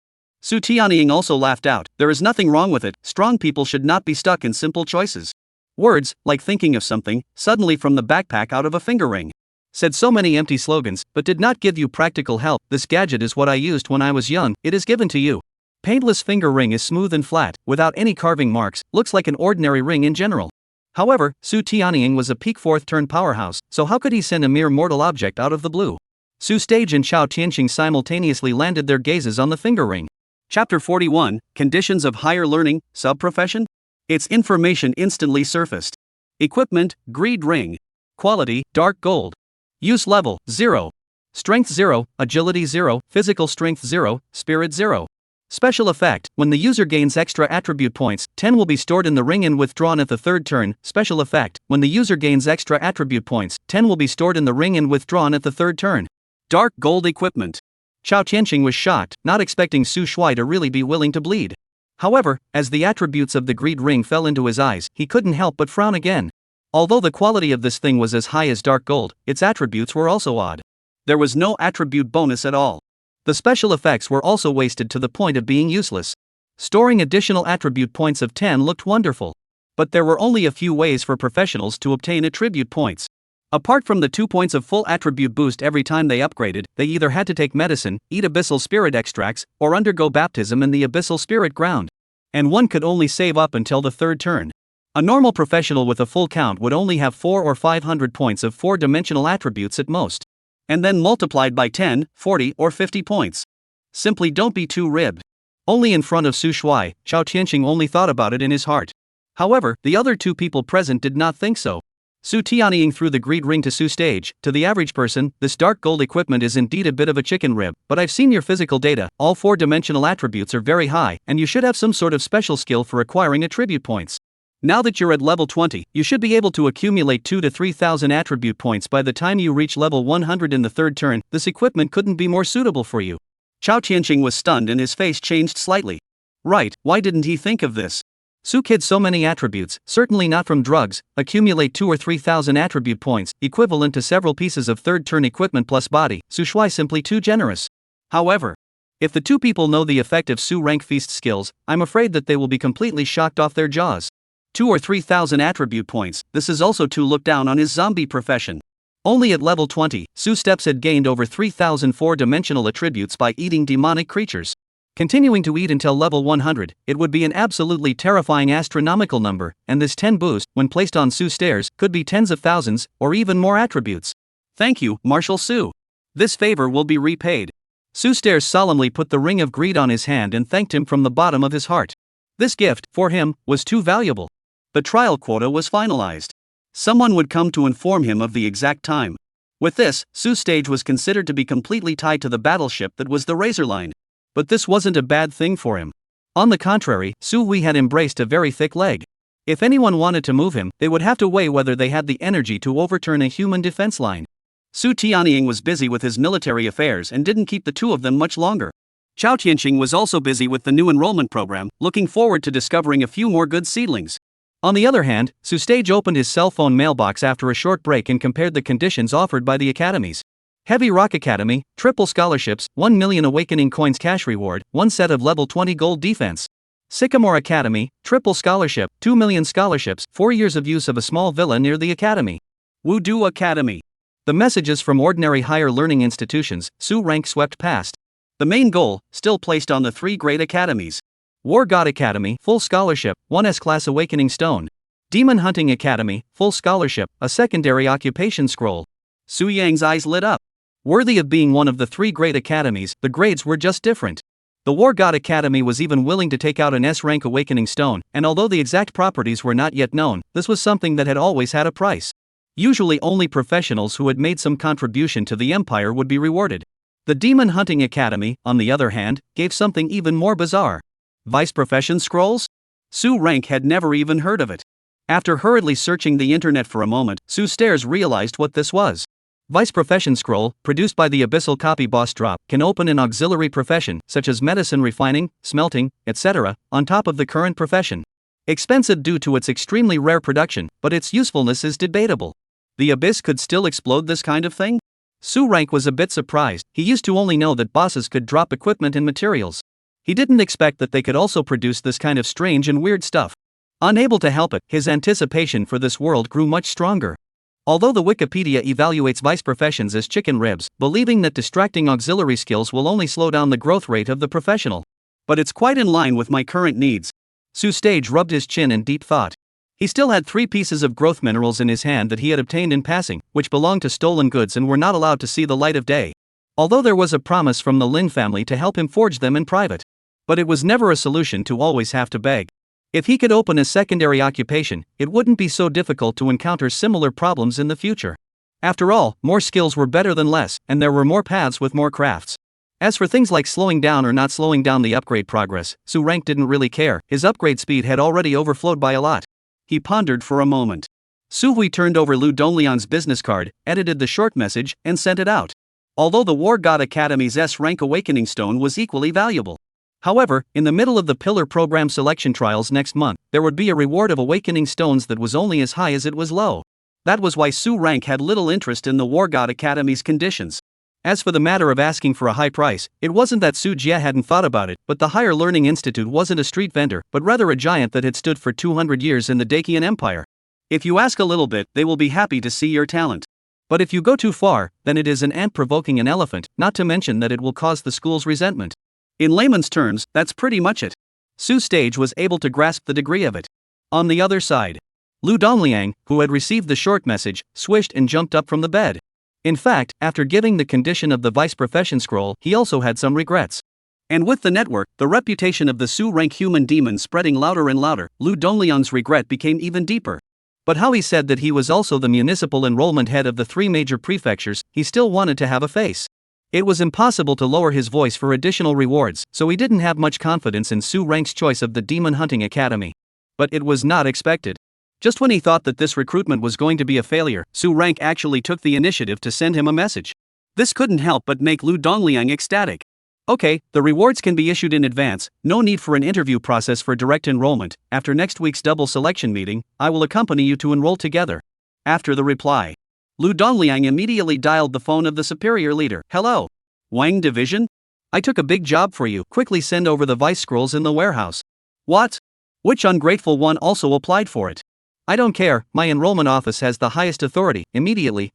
Su Tianying also laughed out, there is nothing wrong with it, strong people should not be stuck in simple choices. Words, like thinking of something, suddenly from the backpack out of a finger ring. Said so many empty slogans, but did not give you practical help. This gadget is what I used when I was young, it is given to you. Paintless finger ring is smooth and flat, without any carving marks, looks like an ordinary ring in general. However, Su Tianying was a peak fourth turn powerhouse, so how could he send a mere mortal object out of the blue? Su Stage and Chao Tianqing simultaneously landed their gazes on the finger ring. Chapter 41, Conditions of Higher Learning, Subprofession? Its information instantly surfaced. Equipment, Greed Ring. Quality, Dark Gold. Use level, 0. Strength 0, Agility 0, Physical Strength 0, Spirit 0. Special effect, when the user gains extra attribute points, 10 will be stored in the ring and withdrawn at the third turn. Special effect, when the user gains extra attribute points, 10 will be stored in the ring and withdrawn at the third turn. Dark Gold Equipment. Chao Tianqing was shocked, not expecting Su Shuai to really be willing to bleed. However, as the attributes of the greed ring fell into his eyes, he couldn't help but frown again. Although the quality of this thing was as high as dark gold, its attributes were also odd. There was no attribute bonus at all. The special effects were also wasted to the point of being useless. Storing additional attribute points of 10 looked wonderful. But there were only a few ways for professionals to obtain attribute points. Apart from the 2 points of full attribute boost every time they upgraded, they either had to take medicine, eat abyssal spirit extracts, or undergo baptism in the abyssal spirit ground. And one could only save up until the 3rd turn. A normal professional with a full count would only have 400 or 500 points of 4-dimensional attributes at most. And then multiplied by 10, 40, or 50 points. Simply don't be too ribbed. Only in front of Su Shuai, Chao Tianqing only thought about it in his heart. However, the other 2 people present did not think so. Su Tianying threw the greed ring to Su Stage. To the average person, this dark gold equipment is indeed a bit of a chicken rib, but I've seen your physical data, all 4-dimensional attributes are very high, and you should have some sort of special skill for acquiring attribute points. Now that you're at level 20, you should be able to accumulate 2,000 to 3,000 attribute points by the time you reach level 100 in the 3rd turn. This equipment couldn't be more suitable for you. Chao Tianqing was stunned and his face changed slightly. Right, why didn't he think of this? Su kid so many attributes, certainly not from drugs, accumulate 2,000 or 3,000 attribute points, equivalent to several pieces of 3rd turn equipment plus body. Su Shuai simply too generous. However, if the 2 people know the effect of Su rank feast skills, I'm afraid that they will be completely shocked off their jaws. 2,000 or 3,000 attribute points, this is also to look down on his zombie profession. Only at level 20, Su Steps had gained over 3,000 4-dimensional attributes by eating demonic creatures. Continuing to eat until level 100, it would be an absolutely terrifying astronomical number, and this 10 boost, when placed on Su Stairs, could be tens of thousands, or even more attributes. Thank you, Marshal Su. This favor will be repaid. Su Stairs solemnly put the ring of greed on his hand and thanked him from the bottom of his heart. This gift, for him, was too valuable. The trial quota was finalized. Someone would come to inform him of the exact time. With this, Su Stage was considered to be completely tied to the battleship that was the Razor Line. But this wasn't a bad thing for him. On the contrary, Su Hui had embraced a very thick leg. If anyone wanted to move him, they would have to weigh whether they had the energy to overturn a human defense line. Su Tianying was busy with his military affairs and didn't keep the 2 of them much longer. Chao Tianqing was also busy with the new enrollment program, looking forward to discovering a few more good seedlings. On the other hand, Su Stage opened his cell phone mailbox after a short break and compared the conditions offered by the academies. Heavy Rock Academy, triple scholarships, 1 million awakening coins cash reward, 1 set of level 20 gold defense. Sycamore Academy, triple scholarship, 2 million scholarships, 4 years of use of a small villa near the academy. Wudu Academy. The messages from ordinary higher learning institutions, Su rank swept past. The main goal, still placed on the 3 great academies. War God Academy, full scholarship, 1 S-class awakening stone. Demon Hunting Academy, full scholarship, a secondary occupation scroll. Su Yang's eyes lit up. Worthy of being one of the 3 great academies, the grades were just different. The War God Academy was even willing to take out an S-rank awakening stone, and although the exact properties were not yet known, this was something that had always had a price. Usually only professionals who had made some contribution to the empire would be rewarded. The Demon Hunting Academy, on the other hand, gave something even more bizarre. Vice Profession Scrolls? Su rank had never even heard of it. After hurriedly searching the internet for a moment, Su Stairs realized what this was. Vice Profession Scroll, produced by the Abyssal Copy Boss Drop, can open an auxiliary profession, such as medicine refining, smelting, etc., on top of the current profession. Expensive due to its extremely rare production, but its usefulness is debatable. The Abyss could still explode this kind of thing? Su rank was a bit surprised. He used to only know that bosses could drop equipment and materials. He didn't expect that they could also produce this kind of strange and weird stuff. Unable to help it, his anticipation for this world grew much stronger. Although the Wikipedia evaluates vice professions as chicken ribs, believing that distracting auxiliary skills will only slow down the growth rate of the professional. But it's quite in line with my current needs. Su Stage rubbed his chin in deep thought. He still had 3 pieces of growth minerals in his hand that he had obtained in passing, which belonged to stolen goods and were not allowed to see the light of day. Although there was a promise from the Lin family to help him forge them in private. But it was never a solution to always have to beg. If he could open a secondary occupation, it wouldn't be so difficult to encounter similar problems in the future. After all, more skills were better than less, and there were more paths with more crafts. As for things like slowing down or not slowing down the upgrade progress, Su rank didn't really care. His upgrade speed had already overflowed by a lot. He pondered for a moment. Su Hui turned over Lu Donglian's business card, edited the short message, and sent it out. Although the War God Academy's S-rank awakening stone was equally valuable. However, in the middle of the pillar program selection trials next month, there would be a reward of awakening stones that was only as high as it was low. That was why Su Rank had little interest in the War God Academy's conditions. As for the matter of asking for a high price, it wasn't that Su Jie hadn't thought about it, but the Higher Learning Institute wasn't a street vendor, but rather a giant that had stood for 200 years in the Dacian Empire. If you ask a little bit, they will be happy to see your talent. But if you go too far, then it is an ant provoking an elephant, not to mention that it will cause the school's resentment. In layman's terms, that's pretty much it. Su Stage was able to grasp the degree of it. On the other side, Lu Dongliang, who had received the short message, swished and jumped up from the bed. In fact, after giving the condition of the vice profession scroll, he also had some regrets. And with the network, the reputation of the Su Rank human demon spreading louder and louder, Lu Dongliang's regret became even deeper. But how he said that he was also the municipal enrollment head of the 3 major prefectures, he still wanted to have a face. It was impossible to lower his voice for additional rewards, so he didn't have much confidence in Su Rank's choice of the Demon Hunting Academy. But it was not expected. Just when he thought that this recruitment was going to be a failure, Su Rank actually took the initiative to send him a message. This couldn't help but make Lu Dongliang ecstatic. Okay, the rewards can be issued in advance, no need for an interview process for direct enrollment. After next week's double selection meeting, I will accompany you to enroll together. After the reply, Lu Dongliang immediately dialed the phone of the superior leader. Hello. Wang Division? I took a big job for you. Quickly send over the vice scrolls in the warehouse. What? Which ungrateful one also applied for it? I don't care, my enrollment office has the highest authority. Immediately,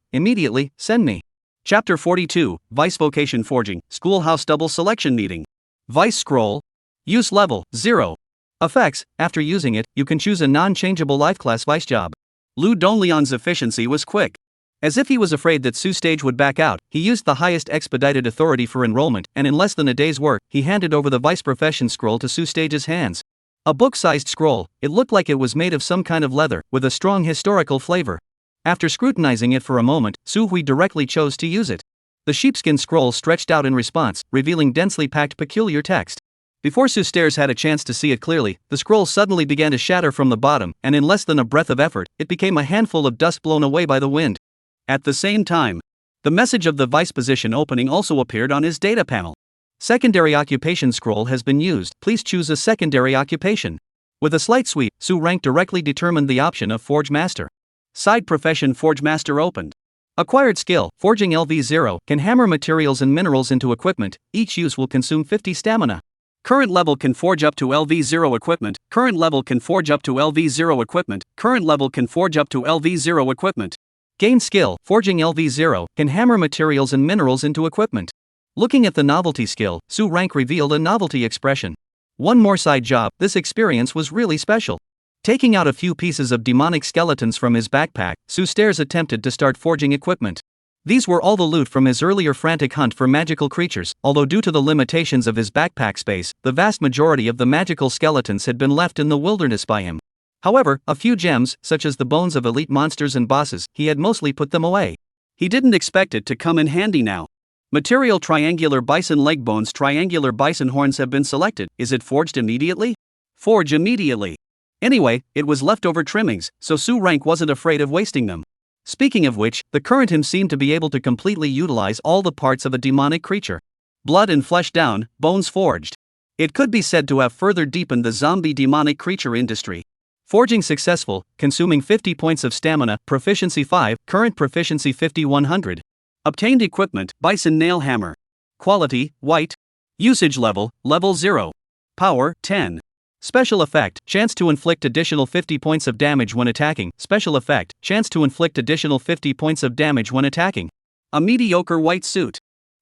send me. Chapter 42, Vice Vocation Forging, Schoolhouse Double Selection Meeting. Vice Scroll. Use Level 0. Effects, after using it, you can choose a non-changeable life class vice job. Lu Dongliang's efficiency was quick. As if he was afraid that Su Stage would back out, he used the highest expedited authority for enrollment, and in less than a day's work, he handed over the vice profession scroll to Su Stage's hands. A book-sized scroll, it looked like it was made of some kind of leather, with a strong historical flavor. After scrutinizing it for a moment, Su Hui directly chose to use it. The sheepskin scroll stretched out in response, revealing densely packed peculiar text. Before Su Stairs had a chance to see it clearly, the scroll suddenly began to shatter from the bottom, and in less than a breath of effort, it became a handful of dust blown away by the wind. At the same time, the message of the vice position opening also appeared on his data panel. Secondary occupation scroll has been used, please choose a secondary occupation. With a slight sweep, Su Rank directly determined the option of Forge Master. Side profession Forge Master opened. Acquired skill, Forging LV0, can hammer materials and minerals into equipment, each use will consume 50 stamina. Current level can forge up to LV0 equipment, current level can forge up to LV0 equipment, current level can forge up to LV0 equipment. Gain skill, Forging LV0, can hammer materials and minerals into equipment. Looking at the novelty skill, Su Rank revealed a novelty expression. One more side job, this experience was really special. Taking out a few pieces of demonic skeletons from his backpack, Su Stairs attempted to start forging equipment. These were all the loot from his earlier frantic hunt for magical creatures, although due to the limitations of his backpack space, the vast majority of the magical skeletons had been left in the wilderness by him. However, a few gems, such as the bones of elite monsters and bosses, he had mostly put them away. He didn't expect it to come in handy now. Material triangular bison leg bones, triangular bison horns have been selected. Is it forged immediately? Forge immediately. Anyway, it was leftover trimmings, so Su Rank wasn't afraid of wasting them. Speaking of which, the current him seemed to be able to completely utilize all the parts of a demonic creature. Blood and flesh down, bones forged. It could be said to have further deepened the zombie demonic creature industry. Forging successful, consuming 50 points of stamina, proficiency 5, current proficiency 5100. Obtained equipment, bison nail hammer. Quality, white. Usage level, level 0. Power, 10. Special effect, chance to inflict additional 50 points of damage when attacking. Special effect, chance to inflict additional 50 points of damage when attacking. A mediocre white suit.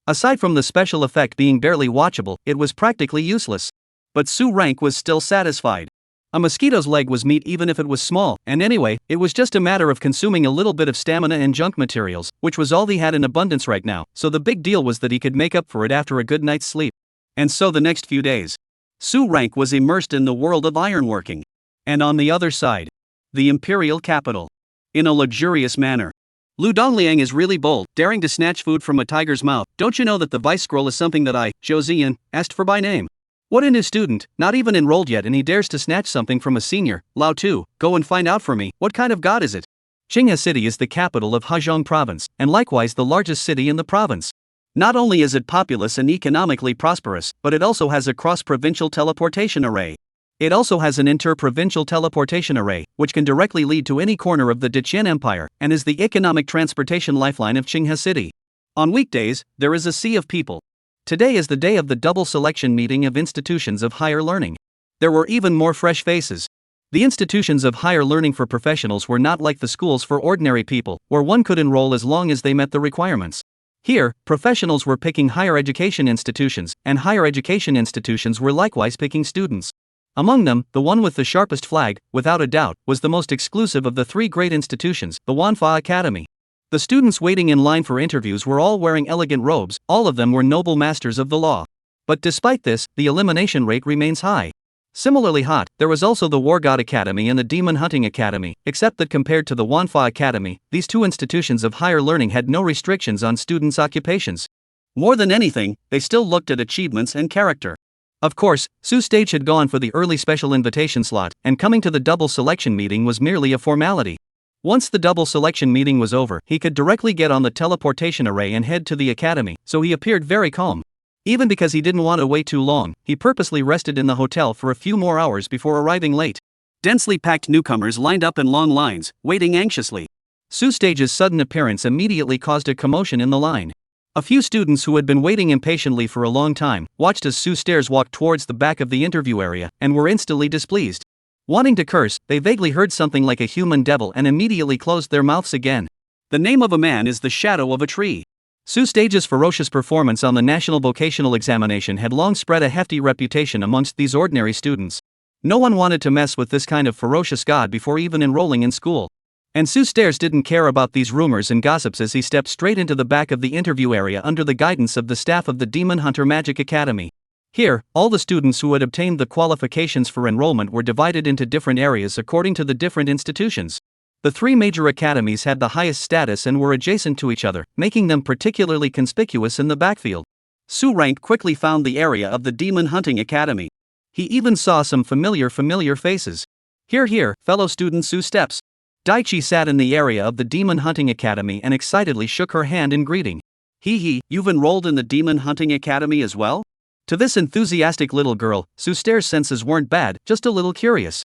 Aside from the special effect being barely watchable, it was practically useless. But Su Rank was still satisfied. A mosquito's leg was meat even if it was small, and anyway, it was just a matter of consuming a little bit of stamina and junk materials, which was all he had in abundance right now, so the big deal was that he could make up for it after a good night's sleep. And so the next few days, Su Rank was immersed in the world of ironworking. And on the other side, the imperial capital. In a luxurious manner. Lu Dongliang is really bold, daring to snatch food from a tiger's mouth. Don't you know that the vice scroll is something that I, Zhou Ziyan, asked for by name? What a new student, not even enrolled yet, and he dares to snatch something from a senior. Lao Tu, go and find out for me, what kind of god is it? Qinghe City is the capital of Hezhong Province, and likewise the largest city in the province. Not only is it populous and economically prosperous, but it also has a cross-provincial teleportation array. It also has an inter-provincial teleportation array, which can directly lead to any corner of the Deqian Empire, and is the economic transportation lifeline of Qinghe City. On weekdays, there is a sea of people. Today is the day of the double selection meeting of institutions of higher learning. There were even more fresh faces. The institutions of higher learning for professionals were not like the schools for ordinary people, where one could enroll as long as they met the requirements. Here, professionals were picking higher education institutions, and higher education institutions were likewise picking students. Among them, the one with the sharpest flag, without a doubt, was the most exclusive of the three great institutions, the Wanfa Academy. The students waiting in line for interviews were all wearing elegant robes, all of them were noble masters of the law. But despite this, the elimination rate remains high. Similarly hot, there was also the War God Academy and the Demon Hunting Academy, except that compared to the Wanfa Academy, these two institutions of higher learning had no restrictions on students' occupations. More than anything, they still looked at achievements and character. Of course, Su Stage had gone for the early special invitation slot, and coming to the double selection meeting was merely a formality. Once the double selection meeting was over, he could directly get on the teleportation array and head to the academy, so he appeared very calm. Even because he didn't want to wait too long, he purposely rested in the hotel for a few more hours before arriving late. Densely packed newcomers lined up in long lines, waiting anxiously. Su Stage's sudden appearance immediately caused a commotion in the line. A few students who had been waiting impatiently for a long time watched as Su Stairs walked towards the back of the interview area and were instantly displeased. Wanting to curse, they vaguely heard something like a human devil and immediately closed their mouths again. The name of a man is the shadow of a tree. Su Stage's ferocious performance on the national vocational examination had long spread a hefty reputation amongst these ordinary students. No one wanted to mess with this kind of ferocious god before even enrolling in school. And Su Stairs didn't care about these rumors and gossips as he stepped straight into the back of the interview area under the guidance of the staff of the Demon Hunter Magic Academy. Here, all the students who had obtained the qualifications for enrollment were divided into different areas according to the different institutions. The three major academies had the highest status and were adjacent to each other, making them particularly conspicuous in the backfield. Su Rank quickly found the area of the Demon Hunting Academy. He even saw some familiar faces. Here, fellow student Su steps. Daichi sat in the area of the Demon Hunting Academy and excitedly shook her hand in greeting. You've enrolled in the Demon Hunting Academy as well? To this enthusiastic little girl, Su Stairs' senses weren't bad, just a little curious.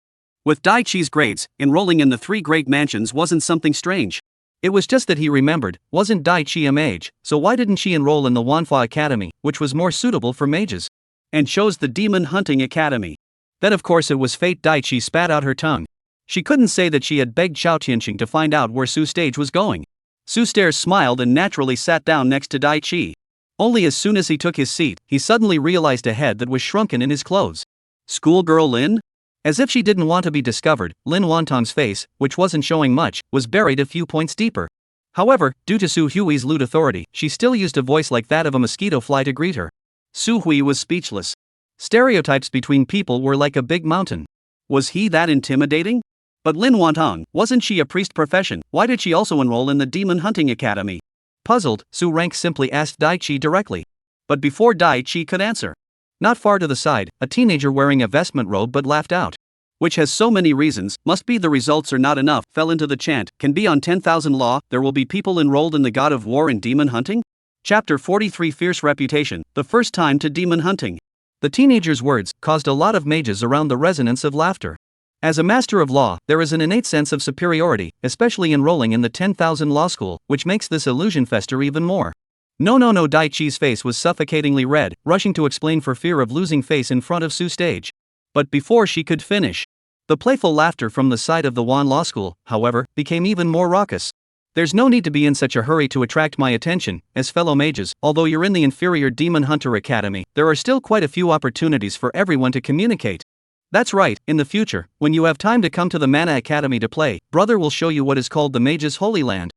With Daichi's grades, enrolling in the three great mansions wasn't something strange. It was just that he remembered, wasn't Daichi a mage, so why didn't she enroll in the Wanfa Academy, which was more suitable for mages? And chose the Demon Hunting Academy. Then of course it was fate. Daichi spat out her tongue. She couldn't say that she had begged Xiao Tianqing to find out where Su Stage was going. Su Stairs smiled and naturally sat down next to Daichi. Only as soon as he took his seat, he suddenly realized a head that was shrunken in his clothes. Schoolgirl Lin? As if she didn't want to be discovered, Lin Wantong's face, which wasn't showing much, was buried a few points deeper. However, due to Su Hui's lewd authority, she still used a voice like that of a mosquito fly to greet her. Su Hui was speechless. Stereotypes between people were like a big mountain. Was he that intimidating? But Lin Wantong, wasn't she a priest profession? Why did she also enroll in the Demon Hunting Academy? Puzzled, Su Rank simply asked Daichi directly. But before Daichi could answer, not far to the side, a teenager wearing a vestment robe but laughed out. Which has so many reasons, must be the results are not enough, fell into the chant, can be on 10,000 law, there will be people enrolled in the God of War and Demon Hunting? Chapter 43 Fierce Reputation, the first time to demon hunting. The teenager's words caused a lot of mages around the resonance of laughter. As a master of law, there is an innate sense of superiority, especially enrolling in the 10,000 law school, which makes this illusion fester even more. No, Daichi's face was suffocatingly red, rushing to explain for fear of losing face in front of Su Stage. But before she could finish, the playful laughter from the side of the Wan Law School, however, became even more raucous. There's no need to be in such a hurry to attract my attention, as fellow mages, although you're in the inferior Demon Hunter Academy, there are still quite a few opportunities for everyone to communicate. That's right, in the future, when you have time to come to the Mana Academy to play, brother will show you what is called the Mage's Holy Land.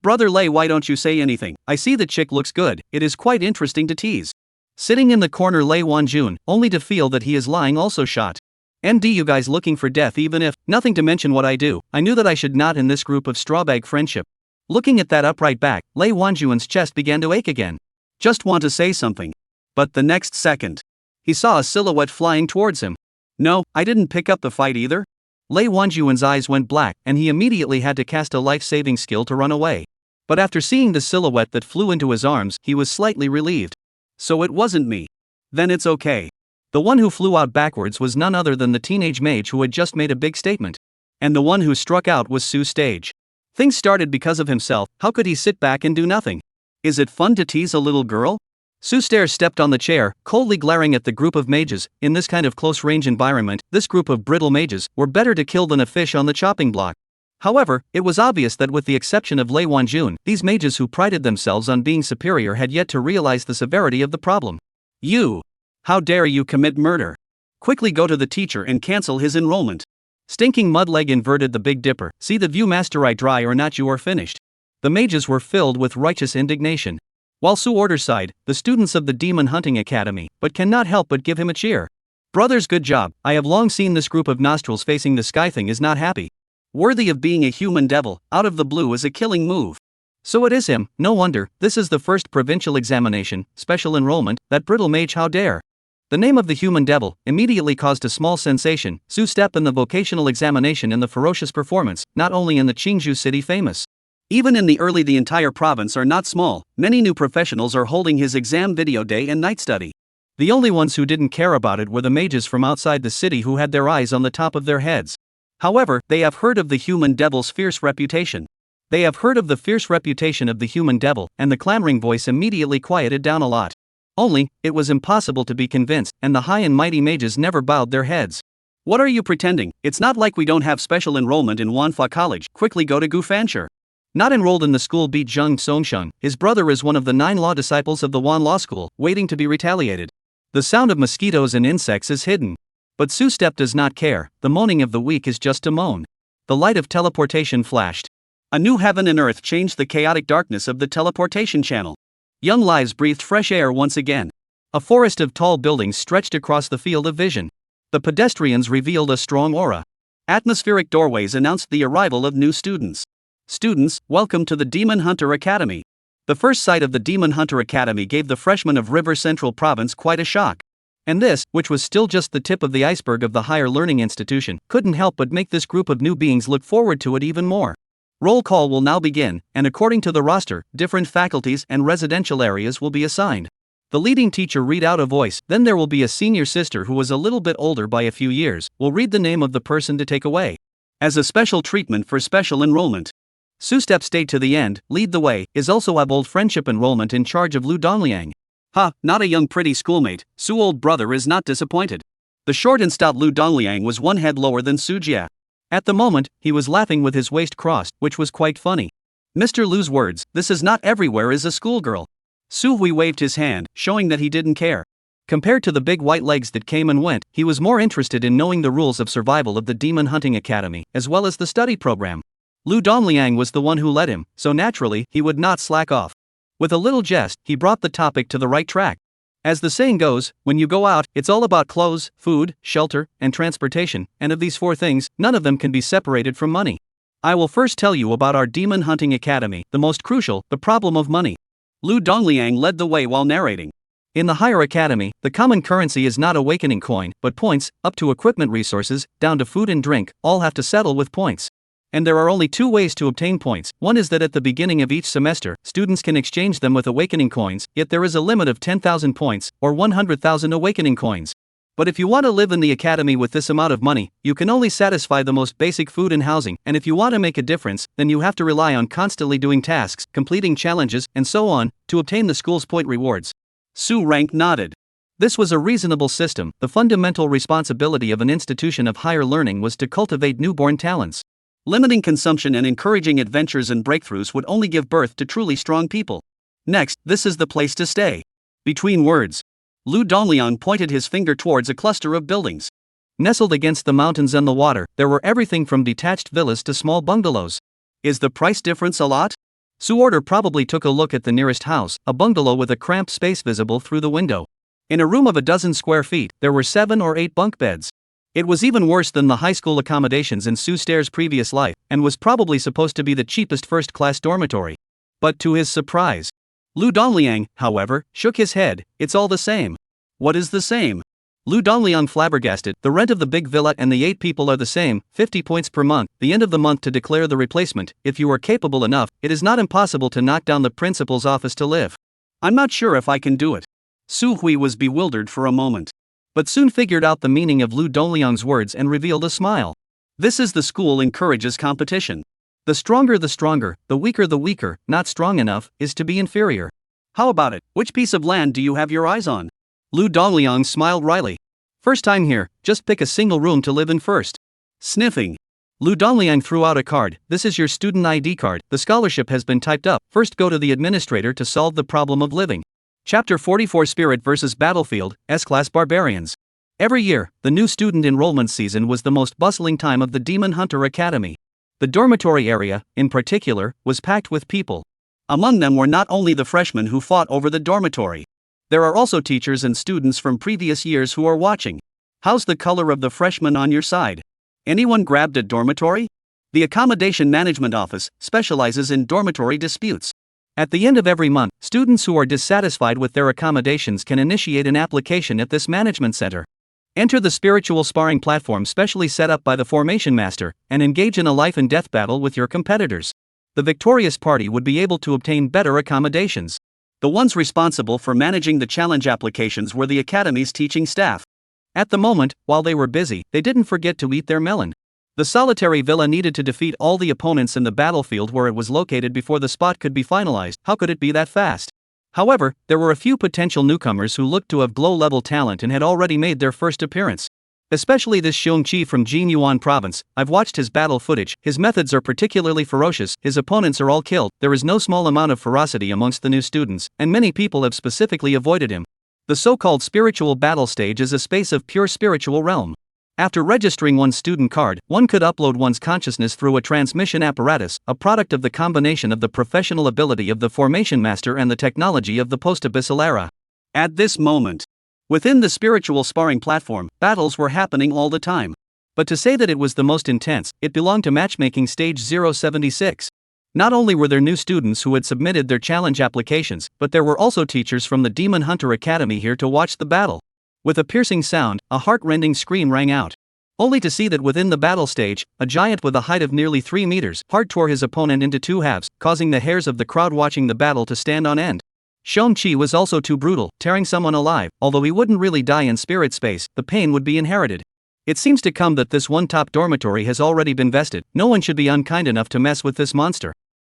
Brother Lei, why don't you say anything? I see the chick looks good, it is quite interesting to tease. Sitting in the corner Lei Wanjun, only to feel that he is lying also shot. MD, you guys looking for death even if, nothing to mention what I do, I knew that I should not in this group of strawbag friendship. Looking at that upright back, Lei Wanjun's chest began to ache again. Just want to say something. But the next second, he saw a silhouette flying towards him. No, I didn't pick up the fight either. Lei Wanjun's eyes went black, and he immediately had to cast a life-saving skill to run away. But after seeing the silhouette that flew into his arms, he was slightly relieved. So it wasn't me. Then it's okay. The one who flew out backwards was none other than the teenage mage who had just made a big statement. And the one who struck out was Sue Stage. Things started because of himself. How could he sit back and do nothing? Is it fun to tease a little girl? Sue Stage stepped on the chair, coldly glaring at the group of mages. In this kind of close-range environment, this group of brittle mages were better to kill than a fish on the chopping block. However, it was obvious that with the exception of Lei Wanjun, these mages who prided themselves on being superior had yet to realize the severity of the problem. You! How dare you commit murder? Quickly go to the teacher and cancel his enrollment. Stinking Mudleg inverted the Big Dipper. See the view, master, I dry or not you are finished. The mages were filled with righteous indignation. While Sue Order sighed, the students of the Demon Hunting Academy, but cannot help but give him a cheer. Brothers, good job. I have long seen this group of nostrils facing the sky thing is not happy. Worthy of being a human devil, out of the blue is a killing move. So it is him, no wonder. This is the first provincial examination, special enrollment, that brittle mage, how dare. The name of the human devil immediately caused a small sensation. Sue's step in the vocational examination and the ferocious performance, not only in the Qingzhou city famous. Even in the entire province are not small. Many new professionals are holding his exam video day and night study. The only ones who didn't care about it were the mages from outside the city who had their eyes on the top of their heads. However, they have heard of the human devil's fierce reputation. They have heard of the fierce reputation of the human devil, and the clamoring voice immediately quieted down a lot. Only, it was impossible to be convinced, and the high and mighty mages never bowed their heads. What are you pretending? It's not like we don't have special enrollment in Wanhua College. Quickly go to Gufanshi. Not enrolled in the school, beat Zheng Songsheng. His brother is one of the 9 law disciples of the Wan Law School, waiting to be retaliated. The sound of mosquitoes and insects is hidden. But Sue Step does not care. The moaning of the weak is just a moan. The light of teleportation flashed. A new heaven and earth changed the chaotic darkness of the teleportation channel. Young lives breathed fresh air once again. A forest of tall buildings stretched across the field of vision. The pedestrians revealed a strong aura. Atmospheric doorways announced the arrival of new students. Students, welcome to the Demon Hunter Academy. The first sight of the Demon Hunter Academy gave the freshmen of River Central Province quite a shock. And this, which was still just the tip of the iceberg of the higher learning institution, couldn't help but make this group of new beings look forward to it even more. Roll call will now begin, and according to the roster, different faculties and residential areas will be assigned. The leading teacher read out a voice, then there will be a senior sister who was a little bit older by a few years, will read the name of the person to take away. As a special treatment for special enrollment. Sue Step stayed to the end, lead the way, is also a bold friendship enrollment in charge of Lu Dongliang. Ha, not a young pretty schoolmate. Su old brother is not disappointed. The short and stout Lu Dongliang was one head lower than Su Jia. At the moment, he was laughing with his waist crossed, which was quite funny. Mr. Lu's words, this is not everywhere is a schoolgirl. Su Hui waved his hand, showing that he didn't care. Compared to the big white legs that came and went, he was more interested in knowing the rules of survival of the Demon Hunting Academy, as well as the study program. Lu Dongliang was the one who led him, so naturally, he would not slack off. With a little jest, he brought the topic to the right track. As the saying goes, when you go out, it's all about clothes, food, shelter, and transportation, and of these 4 things, none of them can be separated from money. I will first tell you about our Demon Hunting Academy, the most crucial, the problem of money. Lu Dongliang led the way while narrating. In the higher academy, the common currency is not awakening coin, but points, up to equipment resources, down to food and drink, all have to settle with points. And there are only 2 ways to obtain points. One is that at the beginning of each semester, students can exchange them with awakening coins, yet there is a limit of 10,000 points, or 100,000 awakening coins. But if you want to live in the academy with this amount of money, you can only satisfy the most basic food and housing, and if you want to make a difference, then you have to rely on constantly doing tasks, completing challenges, and so on, to obtain the school's point rewards. Su Rank nodded. This was a reasonable system. The fundamental responsibility of an institution of higher learning was to cultivate newborn talents. Limiting consumption and encouraging adventures and breakthroughs would only give birth to truly strong people. Next, this is the place to stay. Between words. Lu Dongliang pointed his finger towards a cluster of buildings. Nestled against the mountains and the water, there were everything from detached villas to small bungalows. Is the price difference a lot? Su Order probably took a look at the nearest house, a bungalow with a cramped space visible through the window. In a room of a dozen square feet, there were 7 or 8 bunk beds. It was even worse than the high school accommodations in Su Stair's previous life, and was probably supposed to be the cheapest first-class dormitory. But to his surprise, Lu Dongliang, however, shook his head. It's all the same. What is the same? Lu Dongliang flabbergasted. The rent of the big villa and the 8 people are the same, 50 points per month, the end of the month to declare the replacement. If you are capable enough, it is not impossible to knock down the principal's office to live. I'm not sure if I can do it. Su Hui was bewildered for a moment, but soon figured out the meaning of Lu Dongliang's words and revealed a smile. This is the school encourages competition. The stronger, the weaker, not strong enough, is to be inferior. How about it? Which piece of land do you have your eyes on? Lu Dongliang smiled wryly. First time here, just pick a single room to live in first. Sniffing. Lu Dongliang threw out a card. This is your student ID card. The scholarship has been typed up. First go to the administrator to solve the problem of living. Chapter 44 Spirit vs. Battlefield, S-Class Barbarians. Every year, the new student enrollment season was the most bustling time of the Demon Hunter Academy. The dormitory area, in particular, was packed with people. Among them were not only the freshmen who fought over the dormitory. There are also teachers and students from previous years who are watching. How's the color of the freshmen on your side? Anyone grabbed a dormitory? The Accommodation Management Office specializes in dormitory disputes. At the end of every month, students who are dissatisfied with their accommodations can initiate an application at this management center. Enter the spiritual sparring platform specially set up by the Formation Master, and engage in a life and death battle with your competitors. The victorious party would be able to obtain better accommodations. The ones responsible for managing the challenge applications were the Academy's teaching staff. At the moment, while they were busy, they didn't forget to eat their melon. The solitary villa needed to defeat all the opponents in the battlefield where it was located before the spot could be finalized. How could it be that fast? However, there were a few potential newcomers who looked to have glow-level talent and had already made their first appearance. Especially this Xiongqi from Jinyuan province. I've watched his battle footage. His methods are particularly ferocious. His opponents are all killed. There is no small amount of ferocity amongst the new students, and many people have specifically avoided him. The so-called spiritual battle stage is a space of pure spiritual realm. After registering one's student card, one could upload one's consciousness through a transmission apparatus, a product of the combination of the professional ability of the Formation Master and the technology of the post-Abyssal era. At this moment, within the spiritual sparring platform, battles were happening all the time. But to say that it was the most intense, it belonged to matchmaking stage 076. Not only were there new students who had submitted their challenge applications, but there were also teachers from the Demon Hunter Academy here to watch the battle. With a piercing sound, a heart-rending scream rang out. Only to see that within the battle stage, a giant with a height of nearly 3 meters hard tore his opponent into 2 halves, causing the hairs of the crowd watching the battle to stand on end. Xiongqi was also too brutal, tearing someone alive. Although he wouldn't really die in spirit space, the pain would be inherited. It seems to come that this one top dormitory has already been vested. No one should be unkind enough to mess with this monster.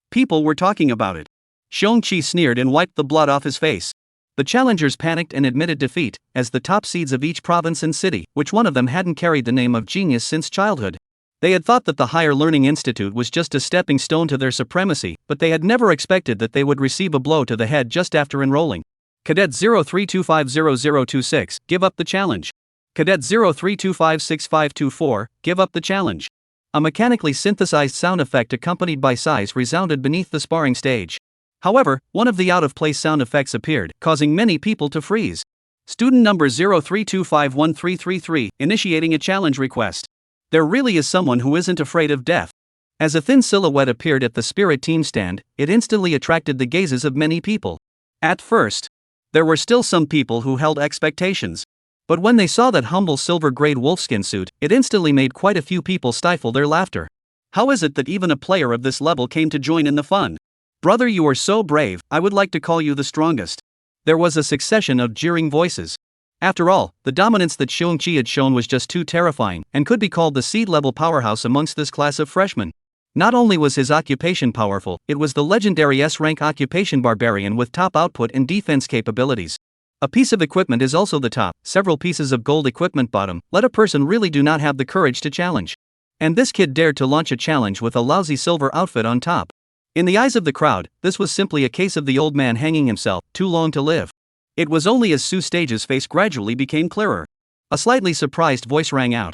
People were talking about it. Xiongqi sneered and wiped the blood off his face. The challengers panicked and admitted defeat, as the top seeds of each province and city, which one of them hadn't carried the name of genius since childhood. They had thought that the Higher Learning Institute was just a stepping stone to their supremacy, but they had never expected that they would receive a blow to the head just after enrolling. Cadet 03250026, give up the challenge. Cadet 03256524, give up the challenge. A mechanically synthesized sound effect accompanied by sighs resounded beneath the sparring stage. However, one of the out-of-place sound effects appeared, causing many people to freeze. Student number 03251333, initiating a challenge request. There really is someone who isn't afraid of death. As a thin silhouette appeared at the spirit team stand, it instantly attracted the gazes of many people. At first, there were still some people who held expectations. But when they saw that humble silver-grade wolfskin suit, it instantly made quite a few people stifle their laughter. How is it that even a player of this level came to join in the fun? Brother, you are so brave, I would like to call you the strongest. There was a succession of jeering voices. After all, the dominance that Xiongqi had shown was just too terrifying, and could be called the seed-level powerhouse amongst this class of freshmen. Not only was his occupation powerful, it was the legendary S-rank occupation barbarian with top output and defense capabilities. A piece of equipment is also the top, several pieces of gold equipment bottom. Let a person really do not have the courage to challenge. And this kid dared to launch a challenge with a lousy silver outfit on top. In the eyes of the crowd, this was simply a case of the old man hanging himself, too long to live. It was only as Su Stage's face gradually became clearer. A slightly surprised voice rang out.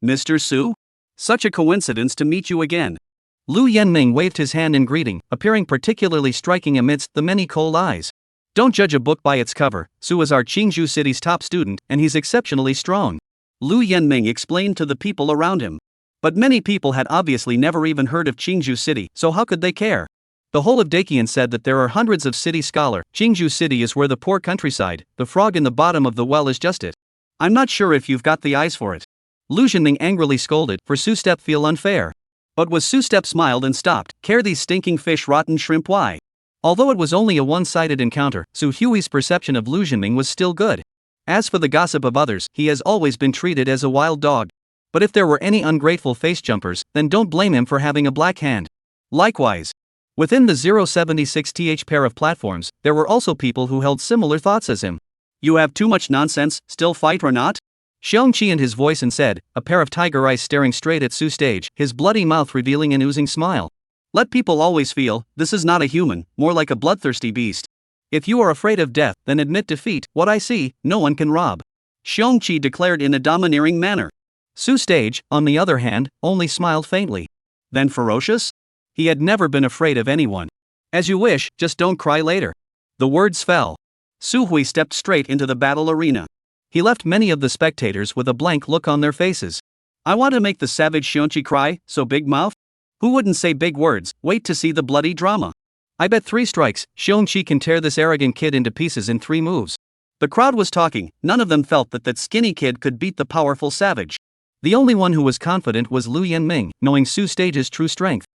Mr. Su? Such a coincidence to meet you again. Lu Yanming waved his hand in greeting, appearing particularly striking amidst the many cold eyes. Don't judge a book by its cover. Su is our Qingzhou city's top student, and he's exceptionally strong. Lu Yanming explained to the people around him. But many people had obviously never even heard of Qingzhou City, so how could they care? The whole of Dakian said that there are hundreds of city scholar. Qingzhou City is where the poor countryside, the frog in the bottom of the well is just it. I'm not sure if you've got the eyes for it. Lu Zhenming angrily scolded, for Su Step feel unfair. But was Su Step smiled and stopped, care these stinking fish rotten shrimp why? Although it was only a one-sided encounter, Su Hui's perception of Lu Zhenming was still good. As for the gossip of others, he has always been treated as a wild dog. But if there were any ungrateful face jumpers, then don't blame him for having a black hand. Likewise, within the 076th pair of platforms, there were also people who held similar thoughts as him. You have too much nonsense, still fight or not? Xiongqi and his voice and said, a pair of tiger eyes staring straight at Su Stage, his bloody mouth revealing an oozing smile. Let people always feel, this is not a human, more like a bloodthirsty beast. If you are afraid of death, then admit defeat, what I see, no one can rob. Xiongqi declared in a domineering manner. Su Stage, on the other hand, only smiled faintly. Then ferocious? He had never been afraid of anyone. As you wish, just don't cry later. The words fell. Su Hui stepped straight into the battle arena. He left many of the spectators with a blank look on their faces. I want to make the savage Xiongqi cry, so big mouth? Who wouldn't say big words, wait to see the bloody drama. I bet 3 strikes, Xiongqi can tear this arrogant kid into pieces in 3 moves. The crowd was talking, none of them felt that skinny kid could beat the powerful savage. The only one who was confident was Lu Yanming, knowing Su Stage's true strength.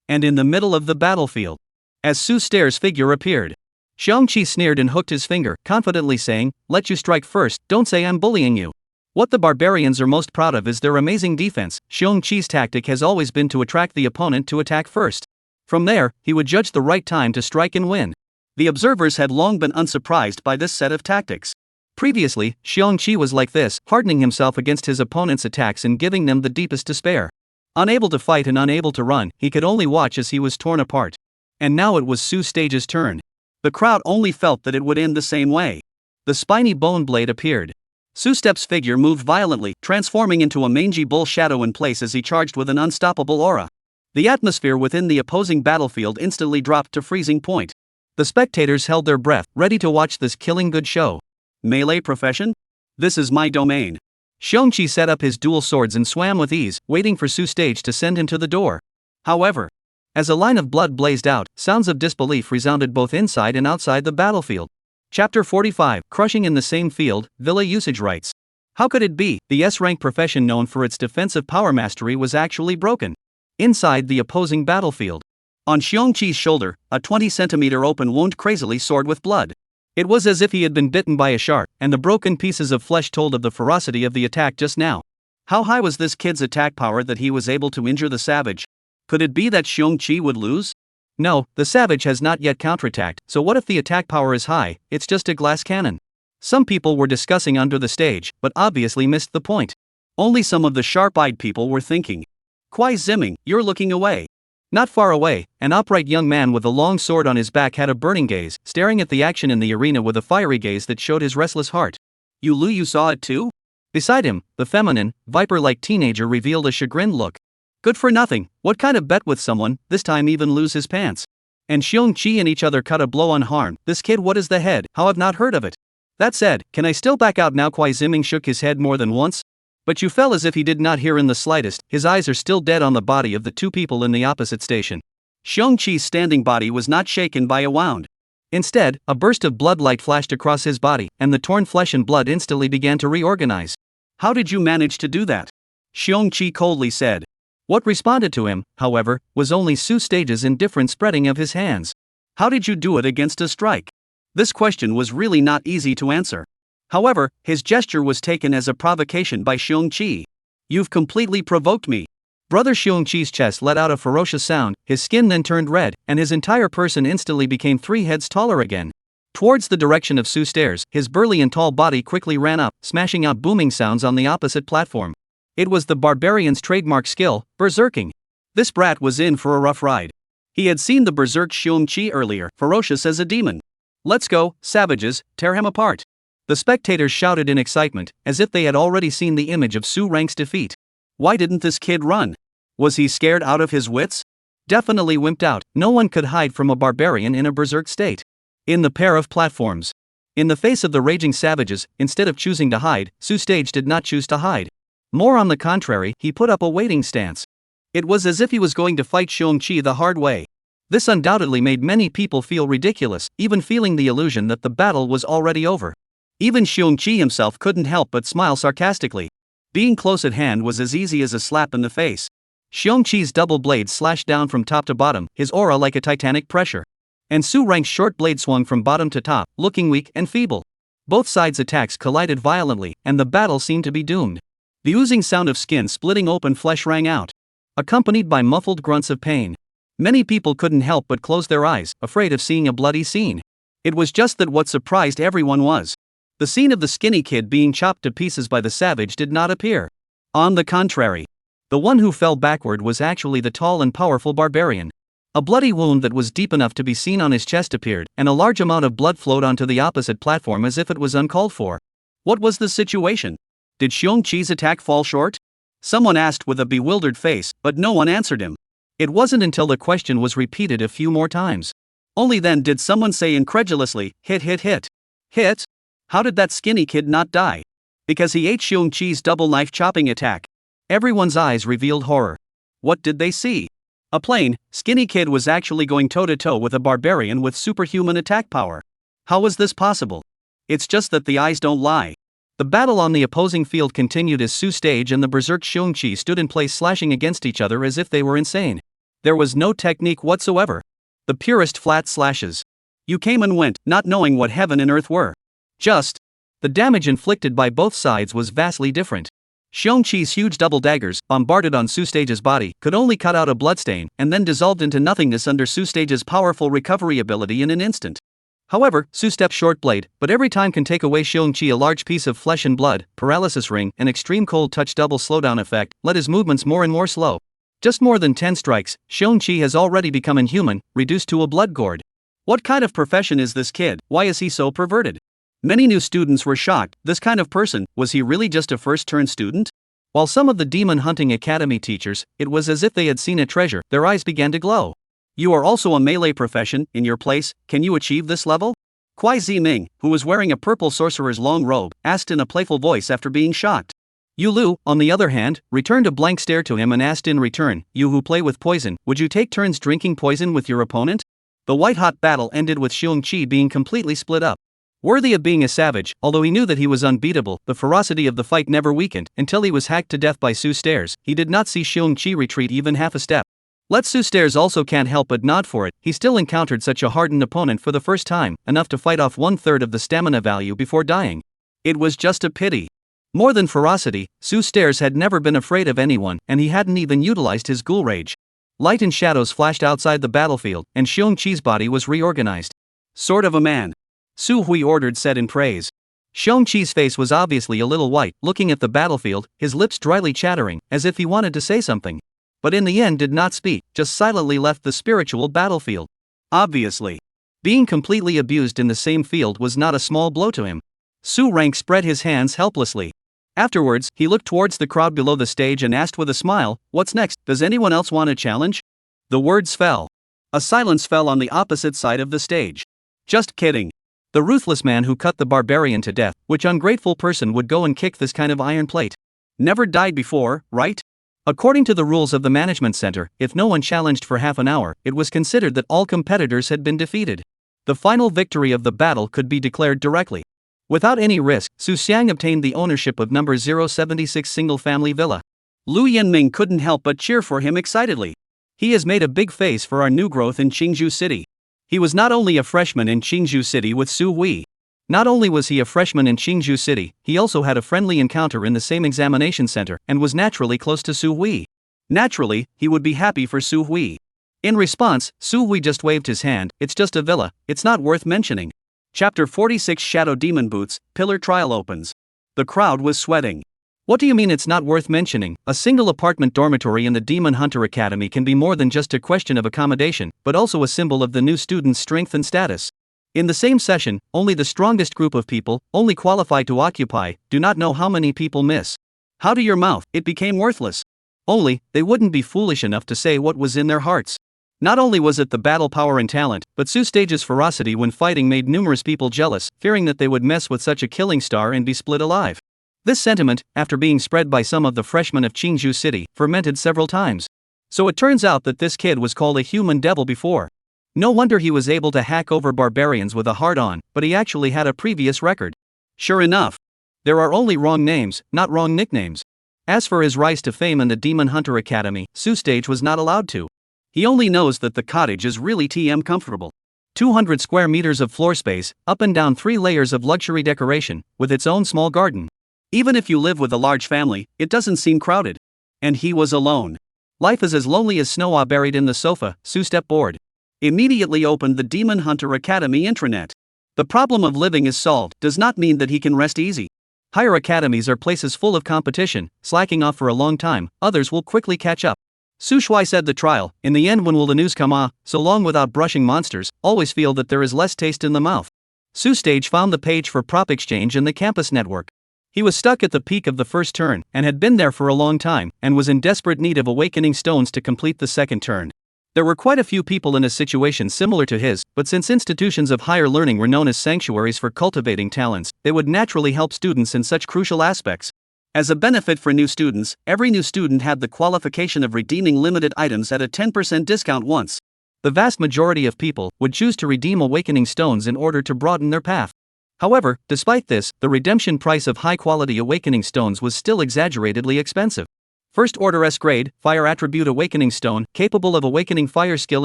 And in the middle of the battlefield, as Su Stage's figure appeared, Xiongqi sneered and hooked his finger, confidently saying, let you strike first, don't say I'm bullying you. What the barbarians are most proud of is their amazing defense. Xiongqi's tactic has always been to attract the opponent to attack first. From there, he would judge the right time to strike and win. The observers had long been unsurprised by this set of tactics. Previously, Xiongqi was like this, hardening himself against his opponent's attacks and giving them the deepest despair. Unable to fight and unable to run, he could only watch as he was torn apart. And now it was Su Stage's turn. The crowd only felt that it would end the same way. The spiny bone blade appeared. Su Step's figure moved violently, transforming into a mangy bull shadow in place as he charged with an unstoppable aura. The atmosphere within the opposing battlefield instantly dropped to freezing point. The spectators held their breath, ready to watch this killing good show. Melee profession? This is my domain. Xiongqi set up his dual swords and swam with ease, waiting for Su Stage to send him to the door. However, as a line of blood blazed out, sounds of disbelief resounded both inside and outside the battlefield. Chapter 45, Crushing in the Same Field, Villa Usage Rights. How could it be, the S-rank profession known for its defensive power mastery was actually broken? Inside the opposing battlefield. On Xiongqi's shoulder, a 20-centimeter open wound crazily soared with blood. It was as if he had been bitten by a shark, and the broken pieces of flesh told of the ferocity of the attack just now. How high was this kid's attack power that he was able to injure the savage? Could it be that Xiongqi would lose? No, the savage has not yet counterattacked, so what if the attack power is high, it's just a glass cannon. Some people were discussing under the stage, but obviously missed the point. Only some of the sharp-eyed people were thinking. Kwai Ziming, you're looking away. Not far away, an upright young man with a long sword on his back had a burning gaze, staring at the action in the arena with a fiery gaze that showed his restless heart. You saw it too? Beside him, the feminine, viper-like teenager revealed a chagrined look. Good for nothing, what kind of bet with someone, this time even lose his pants? And Xiongqi and each other cut a blow unharmed, this kid what is the head, how I've not heard of it. That said, can I still back out now? Kwai Ziming shook his head more than once. But you fell as if he did not hear in the slightest, his eyes are still dead on the body of the 2 people in the opposite station. Xiongqi's standing body was not shaken by a wound. Instead, a burst of blood light flashed across his body, and the torn flesh and blood instantly began to reorganize. How did you manage to do that? Xiongqi coldly said. What responded to him, however, was only Su Stage's indifferent spreading of his hands. How did you do it against a strike? This question was really not easy to answer. However, his gesture was taken as a provocation by Xiongqi. You've completely provoked me. Brother Xiongqi's chest let out a ferocious sound, his skin then turned red, and his entire person instantly became 3 heads taller again. Towards the direction of Su Stairs, his burly and tall body quickly ran up, smashing out booming sounds on the opposite platform. It was the barbarian's trademark skill, berserking. This brat was in for a rough ride. He had seen the berserk Xiongqi earlier, ferocious as a demon. Let's go, savages, tear him apart. The spectators shouted in excitement, as if they had already seen the image of Su Rang's defeat. Why didn't this kid run? Was he scared out of his wits? Definitely wimped out, no one could hide from a barbarian in a berserk state. In the pair of platforms. In the face of the raging savages, instead of choosing to hide, Su Stage did not choose to hide. More on the contrary, he put up a waiting stance. It was as if he was going to fight Xiongqi the hard way. This undoubtedly made many people feel ridiculous, even feeling the illusion that the battle was already over. Even Xiongqi himself couldn't help but smile sarcastically. Being close at hand was as easy as a slap in the face. Xiongqi's double blade slashed down from top to bottom, his aura like a titanic pressure. And Su Rang's short blade swung from bottom to top, looking weak and feeble. Both sides' attacks collided violently, and the battle seemed to be doomed. The oozing sound of skin splitting open flesh rang out, accompanied by muffled grunts of pain. Many people couldn't help but close their eyes, afraid of seeing a bloody scene. It was just that what surprised everyone was the scene of the skinny kid being chopped to pieces by the savage did not appear. On the contrary, the one who fell backward was actually the tall and powerful barbarian. A bloody wound that was deep enough to be seen on his chest appeared, and a large amount of blood flowed onto the opposite platform as if it was uncalled for. What was the situation? Did Xiongqi's attack fall short? Someone asked with a bewildered face, but no one answered him. It wasn't until the question was repeated a few more times. Only then did someone say incredulously, hit. Hit? How did that skinny kid not die? Because he ate Xiongqi's double knife chopping attack. Everyone's eyes revealed horror. What did they see? A plain, skinny kid was actually going toe-to-toe with a barbarian with superhuman attack power. How was this possible? It's just that the eyes don't lie. The battle on the opposing field continued as Su Stage and the Berserk Xiongqi stood in place slashing against each other as if they were insane. There was no technique whatsoever. The purest flat slashes. You came and went, not knowing what heaven and earth were. The damage inflicted by both sides was vastly different. Xiongqi's huge double daggers, bombarded on Su Stage's body, could only cut out a bloodstain, and then dissolved into nothingness under Su Stage's powerful recovery ability in an instant. However, Su Step's short blade, but every time can take away Xiongqi a large piece of flesh and blood, paralysis ring, and extreme cold touch double slowdown effect, let his movements more and more slow. Just more than 10 strikes, Xiongqi has already become inhuman, reduced to a blood gourd. What kind of profession is this kid? Why is he so perverted? Many new students were shocked. This kind of person, was he really just a first-turn student? While some of the Demon Hunting Academy teachers, it was as if they had seen a treasure, their eyes began to glow. You are also a melee profession, in your place, can you achieve this level? Kuai Ziming, who was wearing a purple sorcerer's long robe, asked in a playful voice after being shocked. Yu Lu, on the other hand, returned a blank stare to him and asked in return, you who play with poison, would you take turns drinking poison with your opponent? The white-hot battle ended with Xiongqi being completely split up. Worthy of being a savage, although he knew that he was unbeatable, the ferocity of the fight never weakened, until he was hacked to death by Su Stairs. He did not see Xiongqi retreat even half a step. Let Su Stairs also can't help but nod for it, he still encountered such a hardened opponent for the first time, enough to fight off 1/3 of the stamina value before dying. It was just a pity. More than ferocity, Su Stairs had never been afraid of anyone, and he hadn't even utilized his ghoul rage. Light and shadows flashed outside the battlefield, and Xiongqi's body was reorganized. Sort of a man. Su Hui ordered said in praise. Xiongqi's face was obviously a little white, looking at the battlefield, his lips dryly chattering, as if he wanted to say something. But in the end did not speak, just silently left the spiritual battlefield. Obviously. Being completely abused in the same field was not a small blow to him. Su Rank spread his hands helplessly. Afterwards, he looked towards the crowd below the stage and asked with a smile, what's next, does anyone else want a challenge? The words fell. A silence fell on the opposite side of the stage. Just kidding. The ruthless man who cut the barbarian to death, which ungrateful person would go and kick this kind of iron plate? Never died before, right? According to the rules of the management center, if no one challenged for half an hour, it was considered that all competitors had been defeated. The final victory of the battle could be declared directly. Without any risk, Su Xiang obtained the ownership of number 076 single-family villa. Lu Yanming couldn't help but cheer for him excitedly. He has made a big face for our new growth in Qingzhou City. He was not only a freshman in Qingzhou City with Su Hui. Not only was he a freshman in Qingzhou City, he also had a friendly encounter in the same examination center, and was naturally close to Su Hui. Naturally, he would be happy for Su Hui. In response, Su Hui just waved his hand, it's just a villa, it's not worth mentioning. Chapter 46 Shadow Demon Boots, Pillar Trial opens. The crowd was sweating. What do you mean it's not worth mentioning? A single apartment dormitory in the Demon Hunter Academy can be more than just a question of accommodation, but also a symbol of the new student's strength and status. In the same session, only the strongest group of people, only qualified to occupy, do not know how many people miss. How to your mouth, it became worthless. Only, they wouldn't be foolish enough to say what was in their hearts. Not only was it the battle power and talent, but Su Stage's ferocity when fighting made numerous people jealous, fearing that they would mess with such a killing star and be split alive. This sentiment, after being spread by some of the freshmen of Qingzhou City, fermented several times. So it turns out that this kid was called a human devil before. No wonder he was able to hack over barbarians with a hard-on, but he actually had a previous record. Sure enough, there are only wrong names, not wrong nicknames. As for his rise to fame in the Demon Hunter Academy, Stage was not allowed to. He only knows that the cottage is really TM comfortable. 200 square meters of floor space, up and down 3 layers of luxury decoration, with its own small garden. Even if you live with a large family, it doesn't seem crowded. And he was alone. Life is as lonely as snow buried in the sofa, Step bored. Immediately opened the Demon Hunter Academy intranet. The problem of living is solved does not mean that he can rest easy. Higher academies are places full of competition, slacking off for a long time, others will quickly catch up. Su Shui said the trial, in the end when will the news come so long without brushing monsters, always feel that there is less taste in the mouth. Stage found the page for prop exchange in the campus network. He was stuck at the peak of the first turn, and had been there for a long time, and was in desperate need of awakening stones to complete the second turn. There were quite a few people in a situation similar to his, but since institutions of higher learning were known as sanctuaries for cultivating talents, they would naturally help students in such crucial aspects. As a benefit for new students, every new student had the qualification of redeeming limited items at a 10% discount once. The vast majority of people would choose to redeem awakening stones in order to broaden their path. However, despite this, the redemption price of high-quality awakening stones was still exaggeratedly expensive. First Order S grade, Fire Attribute Awakening Stone, capable of awakening fire skill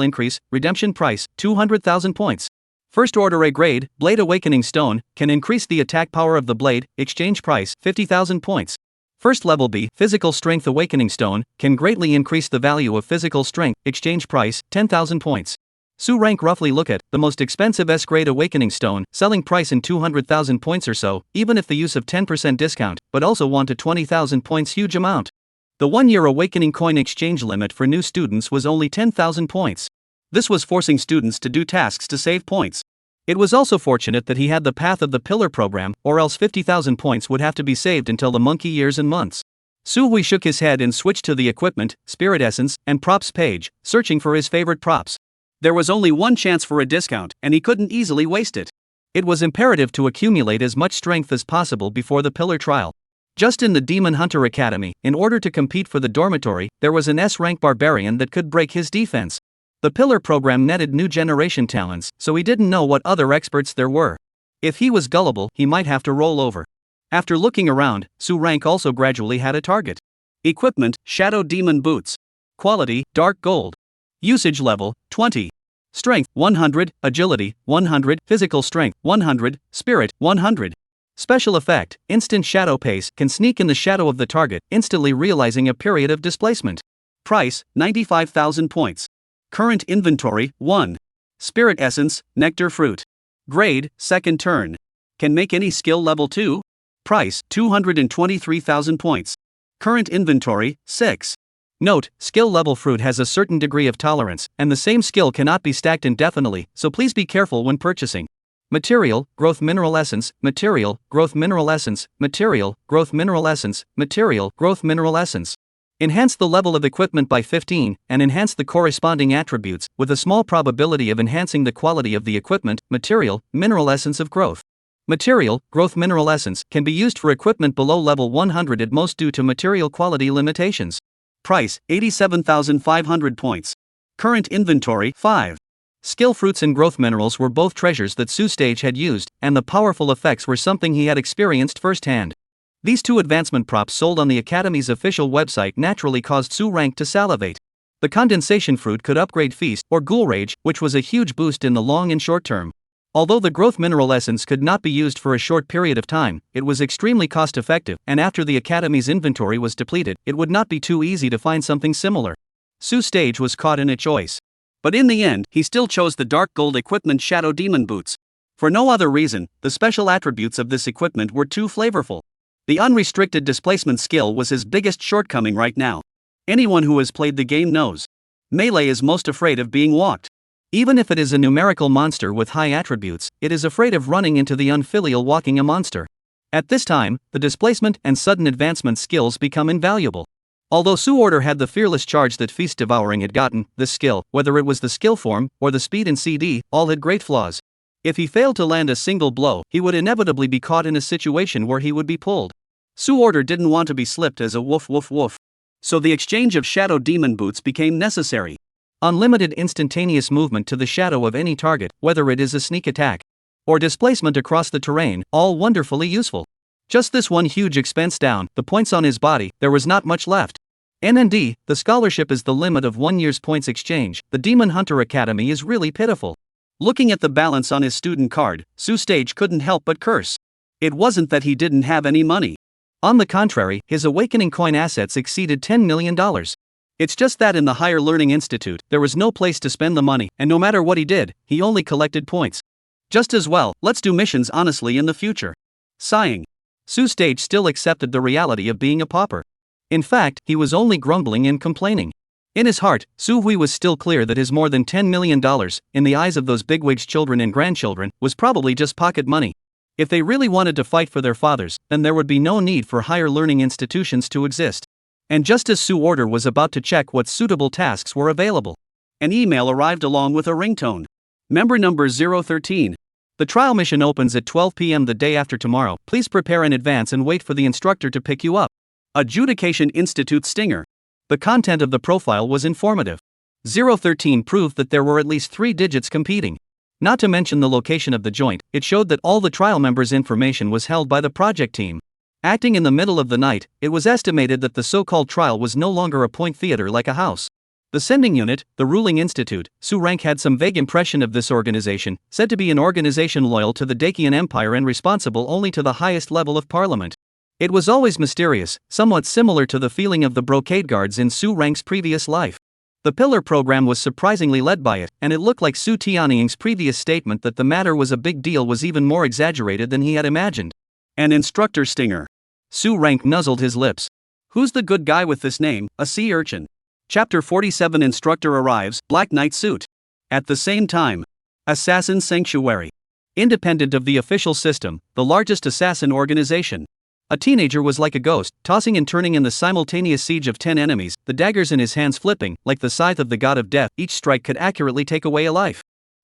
increase, redemption price, 200,000 points. First Order A grade, Blade Awakening Stone, can increase the attack power of the blade, exchange price, 50,000 points. First Level B, Physical Strength Awakening Stone, can greatly increase the value of physical strength, exchange price, 10,000 points. Su rank roughly look at, the most expensive S-grade Awakening Stone, selling price in 200,000 points or so, even if the use of 10% discount, but also want a 20,000 points huge amount. The 1-year Awakening coin exchange limit for new students was only 10,000 points. This was forcing students to do tasks to save points. It was also fortunate that he had the path of the Pillar program, or else 50,000 points would have to be saved until the monkey years and months. Su Hui shook his head and switched to the Equipment, Spirit Essence, and Props page, searching for his favorite props. There was only one chance for a discount, and he couldn't easily waste it. It was imperative to accumulate as much strength as possible before the Pillar trial. Just in the Demon Hunter Academy, in order to compete for the dormitory, there was an S-rank barbarian that could break his defense. The Pillar program netted new generation talents, so he didn't know what other experts there were. If he was gullible, he might have to roll over. After looking around, Su rank also gradually had a target. Equipment, Shadow Demon Boots. Quality, Dark Gold. Usage level, 20. Strength, 100, Agility, 100, Physical Strength, 100, Spirit, 100. Special effect, Instant Shadow Pace, can sneak in the shadow of the target, instantly realizing a period of displacement. Price, 95,000 points. Current inventory, 1. Spirit Essence, Nectar Fruit. Grade, second turn. Can make any skill level 2. Price, 223,000 points. Current inventory, 6. Note, skill level fruit has a certain degree of tolerance, and the same skill cannot be stacked indefinitely, so please be careful when purchasing. Material, Growth Mineral Essence, Material, Growth Mineral Essence, Material, Growth Mineral Essence, Material, Growth Mineral Essence. Enhance the level of equipment by 15, and enhance the corresponding attributes, with a small probability of enhancing the quality of the equipment, material, mineral essence of growth. Material, Growth Mineral Essence, can be used for equipment below level 100 at most due to material quality limitations. Price, 87,500 points. Current inventory, 5. Skill fruits and growth minerals were both treasures that Stage had used, and the powerful effects were something he had experienced firsthand. These two advancement props sold on the Academy's official website naturally caused Su rank to salivate. The condensation fruit could upgrade Feast, or Ghoul Rage, which was a huge boost in the long and short term. Although the growth mineral essence could not be used for a short period of time, it was extremely cost-effective, and after the Academy's inventory was depleted, it would not be too easy to find something similar. Stage was caught in a choice. But in the end, he still chose the Dark Gold Equipment Shadow Demon Boots. For no other reason, the special attributes of this equipment were too flavorful. The unrestricted displacement skill was his biggest shortcoming right now. Anyone who has played the game knows. Melee is most afraid of being walked. Even if it is a numerical monster with high attributes, it is afraid of running into the unfilial walking a monster. At this time, the displacement and sudden advancement skills become invaluable. Although Su Order had the fearless charge that Feast Devouring had gotten, this skill, whether it was the skill form or the speed in CD, all had great flaws. If he failed to land a single blow, he would inevitably be caught in a situation where he would be pulled. Su Order didn't want to be slipped as a woof woof woof. So the exchange of Shadow Demon Boots became necessary. Unlimited instantaneous movement to the shadow of any target, whether it is a sneak attack. or displacement across the terrain, all wonderfully useful. Just this one huge expense down, the points on his body, there was not much left. NND, the scholarship is the limit of 1 year's points exchange. The Demon Hunter Academy is really pitiful. Looking at the balance on his student card, Su Stage couldn't help but curse. It wasn't that he didn't have any money. On the contrary, his awakening coin assets exceeded $10 million. It's just that in the Higher Learning Institute, there was no place to spend the money, and no matter what he did, he only collected points. Just as well, let's do missions honestly in the future. Sighing. Su Stage still accepted the reality of being a pauper. In fact, he was only grumbling and complaining. In his heart, Su Hui was still clear that his more than $10 million, in the eyes of those bigwigs' children and grandchildren, was probably just pocket money. If they really wanted to fight for their fathers, then there would be no need for higher learning institutions to exist. And just as Su Order was about to check what suitable tasks were available, an email arrived along with a ringtone. Member number 013. The trial mission opens at 12 p.m. the day after tomorrow. Please prepare in advance and wait for the instructor to pick you up. Adjudication Institute Stinger. The content of the profile was informative. 013 proved that there were at least 3 digits competing. Not to mention the location of the joint, it showed that all the trial members' information was held by the project team. Acting in the middle of the night, it was estimated that the so-called trial was no longer a point theater like a house. The sending unit, the ruling institute, Su Rank had some vague impression of this organization, said to be an organization loyal to the Dakian Empire and responsible only to the highest level of parliament. It was always mysterious, somewhat similar to the feeling of the brocade guards in Su Rank's previous life. The Pillar program was surprisingly led by it, and it looked like Su Tianying's previous statement that the matter was a big deal was even more exaggerated than he had imagined. An instructor stinger. Su Rank nuzzled his lips. Who's the good guy with this name, a sea urchin? Chapter 47 Instructor arrives, Black Knight suit. At the same time. Assassin Sanctuary. Independent of the official system, the largest assassin organization. A teenager was like a ghost, tossing and turning in the simultaneous siege of 10 enemies, the daggers in his hands flipping, like the scythe of the god of death. Each strike could accurately take away a life.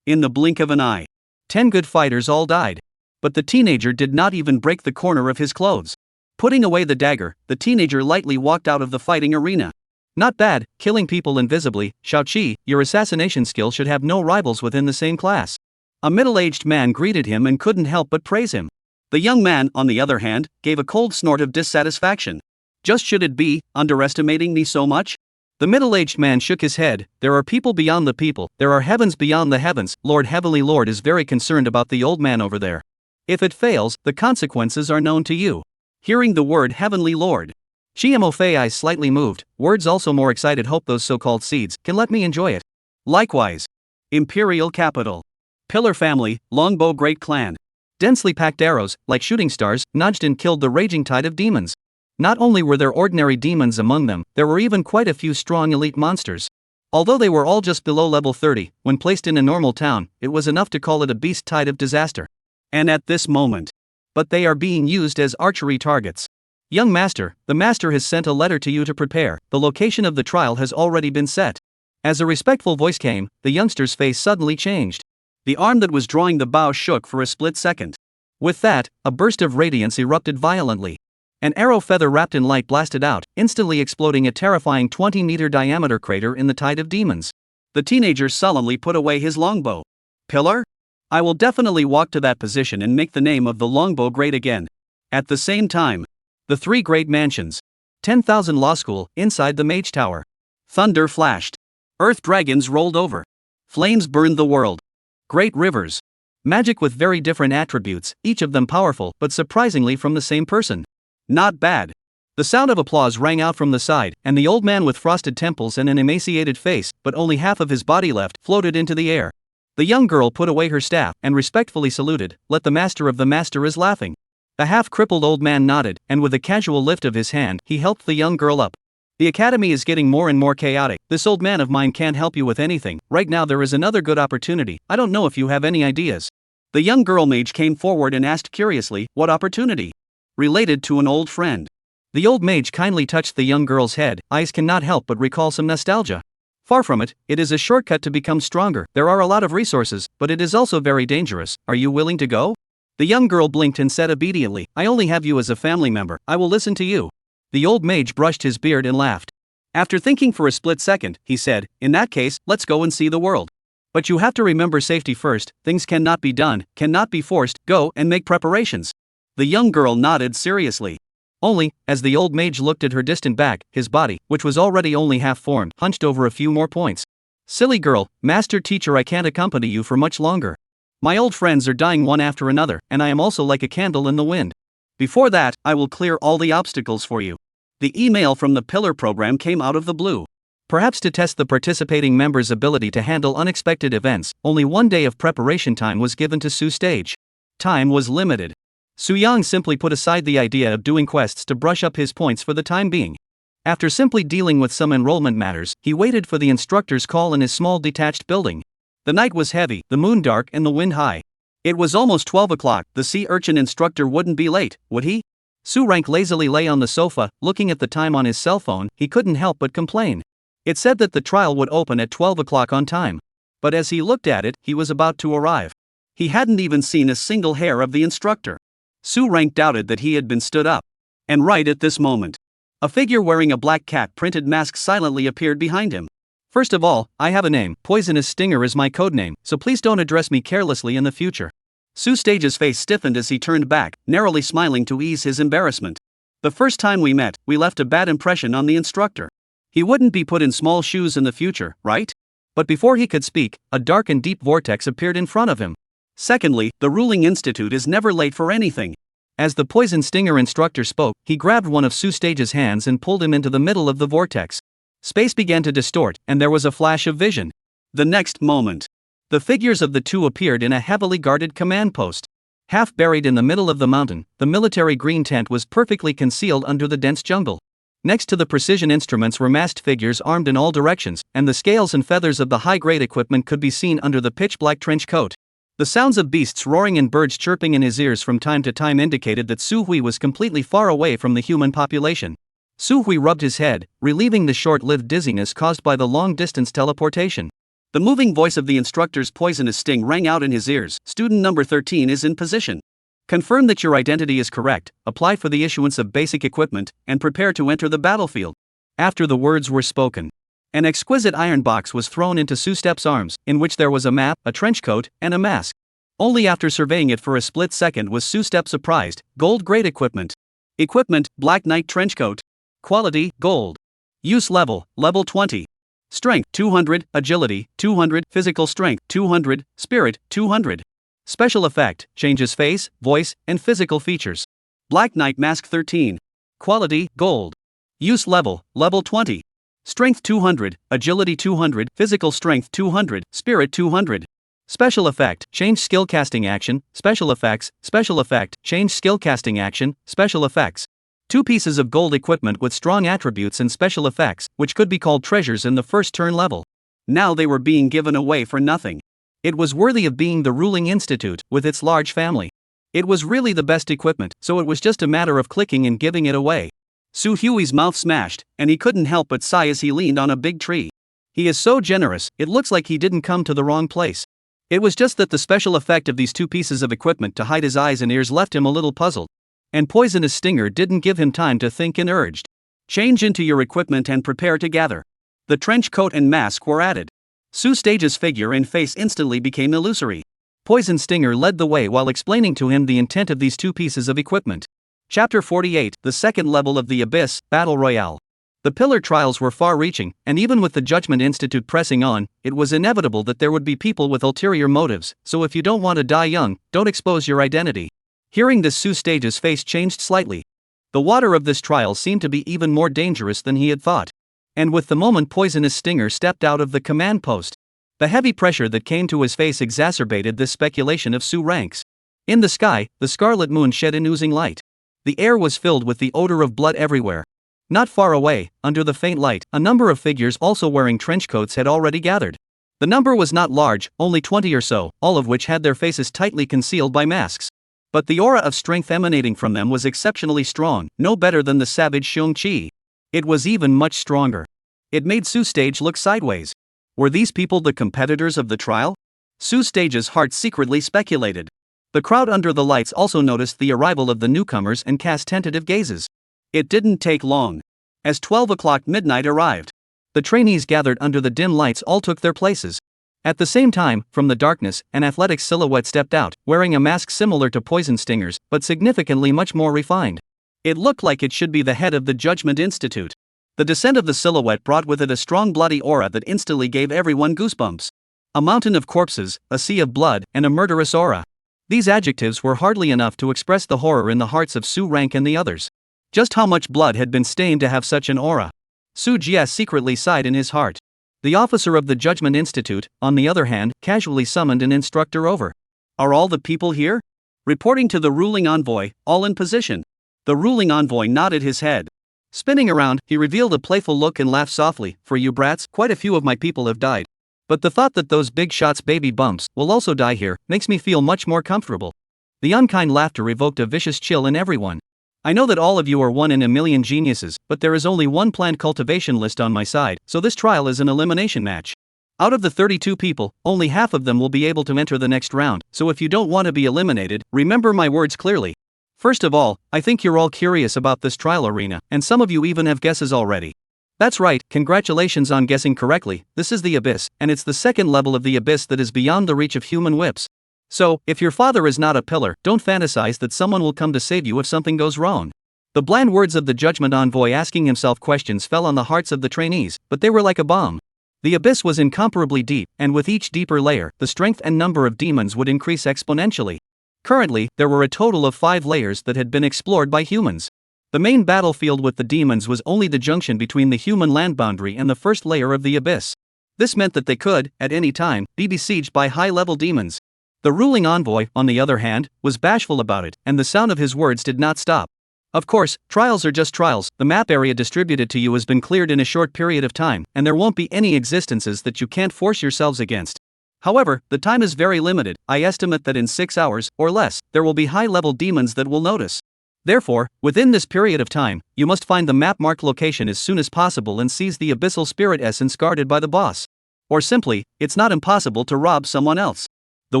In the blink of an eye. 10 good fighters all died. But the teenager did not even break the corner of his clothes. Putting away the dagger, the teenager lightly walked out of the fighting arena. Not bad, killing people invisibly. Xiaoqi, your assassination skill should have no rivals within the same class. A middle-aged man greeted him and couldn't help but praise him. The young man, on the other hand, gave a cold snort of dissatisfaction. Just should it be, underestimating me so much? The middle-aged man shook his head. There are people beyond the people, there are heavens beyond the heavens. Lord Heavenly Lord is very concerned about the old man over there. If it fails, the consequences are known to you. Hearing the word Heavenly Lord, Chiemo Fei eyes slightly moved, words also more excited. Hope those so-called seeds can let me enjoy it. Likewise. Imperial capital. Pillar family, Longbow great clan. Densely packed arrows, like shooting stars, nudged and killed the raging tide of demons. Not only were there ordinary demons among them, there were even quite a few strong elite monsters. Although they were all just below level 30, when placed in a normal town, it was enough to call it a beast tide of disaster. And at this moment. But they are being used as archery targets. Young master, the master has sent a letter to you to prepare. The location of the trial has already been set. As a respectful voice came, the youngster's face suddenly changed. The arm that was drawing the bow shook for a split second. With that, a burst of radiance erupted violently. An arrow feather wrapped in light blasted out, instantly exploding a terrifying 20-meter diameter crater in the tide of demons. The teenager sullenly put away his longbow. Pillar? I will definitely walk to that position and make the name of the longbow great again. At the same time. The 3 great mansions. 10,000 law school, inside the mage tower. Thunder flashed. Earth dragons rolled over. Flames burned the world. Great rivers. Magic with very different attributes, each of them powerful, but surprisingly from the same person. Not bad. The sound of applause rang out from the side, and the old man with frosted temples and an emaciated face, but only half of his body left, floated into the air. The young girl put away her staff, and respectfully saluted. Let the master of the master is laughing. The half-crippled old man nodded, and with a casual lift of his hand, he helped the young girl up. The academy is getting more and more chaotic. This old man of mine can't help you with anything. Right now there is another good opportunity. I don't know if you have any ideas. The young girl mage came forward and asked curiously, what opportunity? Related to an old friend. The old mage kindly touched the young girl's head. Eyes cannot help but recall some nostalgia. Far from it, it is a shortcut to become stronger. There are a lot of resources, but it is also very dangerous. Are you willing to go? The young girl blinked and said obediently, I only have you as a family member. I will listen to you. The old mage brushed his beard and laughed. After thinking for a split second, he said, in that case, let's go and see the world. But you have to remember safety first, things cannot be done, cannot be forced, go and make preparations. The young girl nodded seriously. Only, as the old mage looked at her distant back, his body, which was already only half formed, hunched over a few more points. Silly girl, master teacher, I can't accompany you for much longer. My old friends are dying one after another, and I am also like a candle in the wind. Before that, I will clear all the obstacles for you. The email from the Pillar program came out of the blue. Perhaps to test the participating members' ability to handle unexpected events, only 1 day of preparation time was given to Su Stage. Time was limited. Su Yang simply put aside the idea of doing quests to brush up his points for the time being. After simply dealing with some enrollment matters, he waited for the instructor's call in his small detached building. The night was heavy, the moon dark, and the wind high. It was almost 12 o'clock, the sea urchin instructor wouldn't be late, would he? Su Rank lazily lay on the sofa, looking at the time on his cell phone. He couldn't help but complain. It said that the trial would open at 12 o'clock on time. But as he looked at it, he was about to arrive. He hadn't even seen a single hair of the instructor. Su Rank doubted that he had been stood up. And right at this moment, a figure wearing a black cat-printed mask silently appeared behind him. First of all, I have a name. Poisonous Stinger is my codename, so please don't address me carelessly in the future. Su Stage's face stiffened as he turned back, narrowly smiling to ease his embarrassment. The first time we met, we left a bad impression on the instructor. He wouldn't be put in small shoes in the future, right? But before he could speak, a dark and deep vortex appeared in front of him. Secondly, the ruling institute is never late for anything. As the Poison Stinger instructor spoke, he grabbed one of Su Stage's hands and pulled him into the middle of the vortex. Space began to distort, and there was a flash of vision. The next moment, the figures of the two appeared in a heavily guarded command post. Half buried in the middle of the mountain, the military green tent was perfectly concealed under the dense jungle. Next to the precision instruments were masked figures armed in all directions, and the scales and feathers of the high-grade equipment could be seen under the pitch-black trench coat. The sounds of beasts roaring and birds chirping in his ears from time to time indicated that Su Hui was completely far away from the human population. Su Hui rubbed his head, relieving the short-lived dizziness caused by the long-distance teleportation. The moving voice of the instructor's poisonous sting rang out in his ears. Student number 13 is in position. Confirm that your identity is correct, apply for the issuance of basic equipment, and prepare to enter the battlefield. After the words were spoken, an exquisite iron box was thrown into Su Step's arms, in which there was a map, a trench coat, and a mask. Only after surveying it for a split second was Su Step surprised. Gold-grade equipment. Equipment, Black Knight trench coat. Quality, gold. Use level, level 20. Strength, 200, agility, 200, physical strength, 200, spirit, 200. Special effect, changes face, voice, and physical features. Black Knight Mask 13. Quality, gold. Use level, level 20. Strength 200, agility 200, physical strength 200, spirit 200. Special effect, change skill casting action, special effects, special effect, change skill casting action, special effects. 2 pieces of gold equipment with strong attributes and special effects, which could be called treasures in the first turn level. Now they were being given away for nothing. It was worthy of being the ruling institute, with its large family. It was really the best equipment, so it was just a matter of clicking and giving it away. Su Hui's mouth smashed, and he couldn't help but sigh as he leaned on a big tree. He is so generous, it looks like he didn't come to the wrong place. It was just that the special effect of these 2 pieces of equipment to hide his eyes and ears left him a little puzzled. And Poisonous Stinger didn't give him time to think and urged. Change into your equipment and prepare to gather. The trench coat and mask were added. Su Stage's figure and face instantly became illusory. Poison Stinger led the way while explaining to him the intent of these 2 pieces of equipment. Chapter 48, the second level of the Abyss, Battle Royale. The Pillar trials were far-reaching, and even with the Judgment Institute pressing on, it was inevitable that there would be people with ulterior motives, so if you don't want to die young, don't expose your identity. Hearing this, Su Stage's face changed slightly. The water of this trial seemed to be even more dangerous than he had thought. And with the moment Poisonous Stinger stepped out of the command post, the heavy pressure that came to his face exacerbated this speculation of Su Rank's. In the sky, the scarlet moon shed an oozing light. The air was filled with the odor of blood everywhere. Not far away, under the faint light, a number of figures also wearing trench coats had already gathered. The number was not large, only 20 or so, all of which had their faces tightly concealed by masks. But the aura of strength emanating from them was exceptionally strong, no better than the savage Xiong Qi. It was even much stronger. It made Su Stage look sideways. Were these people the competitors of the trial? Su Stage's heart secretly speculated. The crowd under the lights also noticed the arrival of the newcomers and cast tentative gazes. It didn't take long. As 12 o'clock midnight arrived, the trainees gathered under the dim lights all took their places. At the same time, from the darkness, an athletic silhouette stepped out, wearing a mask similar to poison stingers, but significantly much more refined. It looked like it should be the head of the Judgment Institute. The descent of the silhouette brought with it a strong bloody aura that instantly gave everyone goosebumps. A mountain of corpses, a sea of blood, and a murderous aura. These adjectives were hardly enough to express the horror in the hearts of Su Rank and the others. Just how much blood had been stained to have such an aura? Su Jia secretly sighed in his heart. The officer of the Judgment Institute, on the other hand, casually summoned an instructor over. Are all the people here? Reporting to the ruling envoy, all in position. The ruling envoy nodded his head. Spinning around, he revealed a playful look and laughed softly. For you brats, quite a few of my people have died. But the thought that those big shots baby bumps will also die here makes me feel much more comfortable. The unkind laughter evoked a vicious chill in everyone. I know that all of you are 1 in a million geniuses, but there is only one planned cultivation list on my side, so this trial is an elimination match. Out of the 32 people, only half of them will be able to enter the next round, so if you don't want to be eliminated, remember my words clearly. First of all, I think you're all curious about this trial arena, and some of you even have guesses already. That's right, congratulations on guessing correctly. This is the Abyss, and it's the second level of the Abyss that is beyond the reach of human whips. So, if your father is not a pillar, don't fantasize that someone will come to save you if something goes wrong. The bland words of the Judgment Envoy asking himself questions fell on the hearts of the trainees, but they were like a bomb. The Abyss was incomparably deep, and with each deeper layer, the strength and number of demons would increase exponentially. Currently, there were a total of 5 layers that had been explored by humans. The main battlefield with the demons was only the junction between the human land boundary and the first layer of the Abyss. This meant that they could, at any time, be besieged by high-level demons. The ruling envoy, on the other hand, was bashful about it, and the sound of his words did not stop. Of course, trials are just trials. The map area distributed to you has been cleared in a short period of time, and there won't be any existences that you can't force yourselves against. However, the time is very limited. I estimate that in 6 hours, or less, there will be high-level demons that will notice. Therefore, within this period of time, you must find the map-marked location as soon as possible and seize the abyssal spirit essence guarded by the boss. Or simply, it's not impossible to rob someone else. The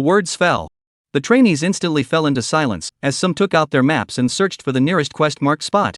words fell. The trainees instantly fell into silence, as some took out their maps and searched for the nearest quest-marked spot.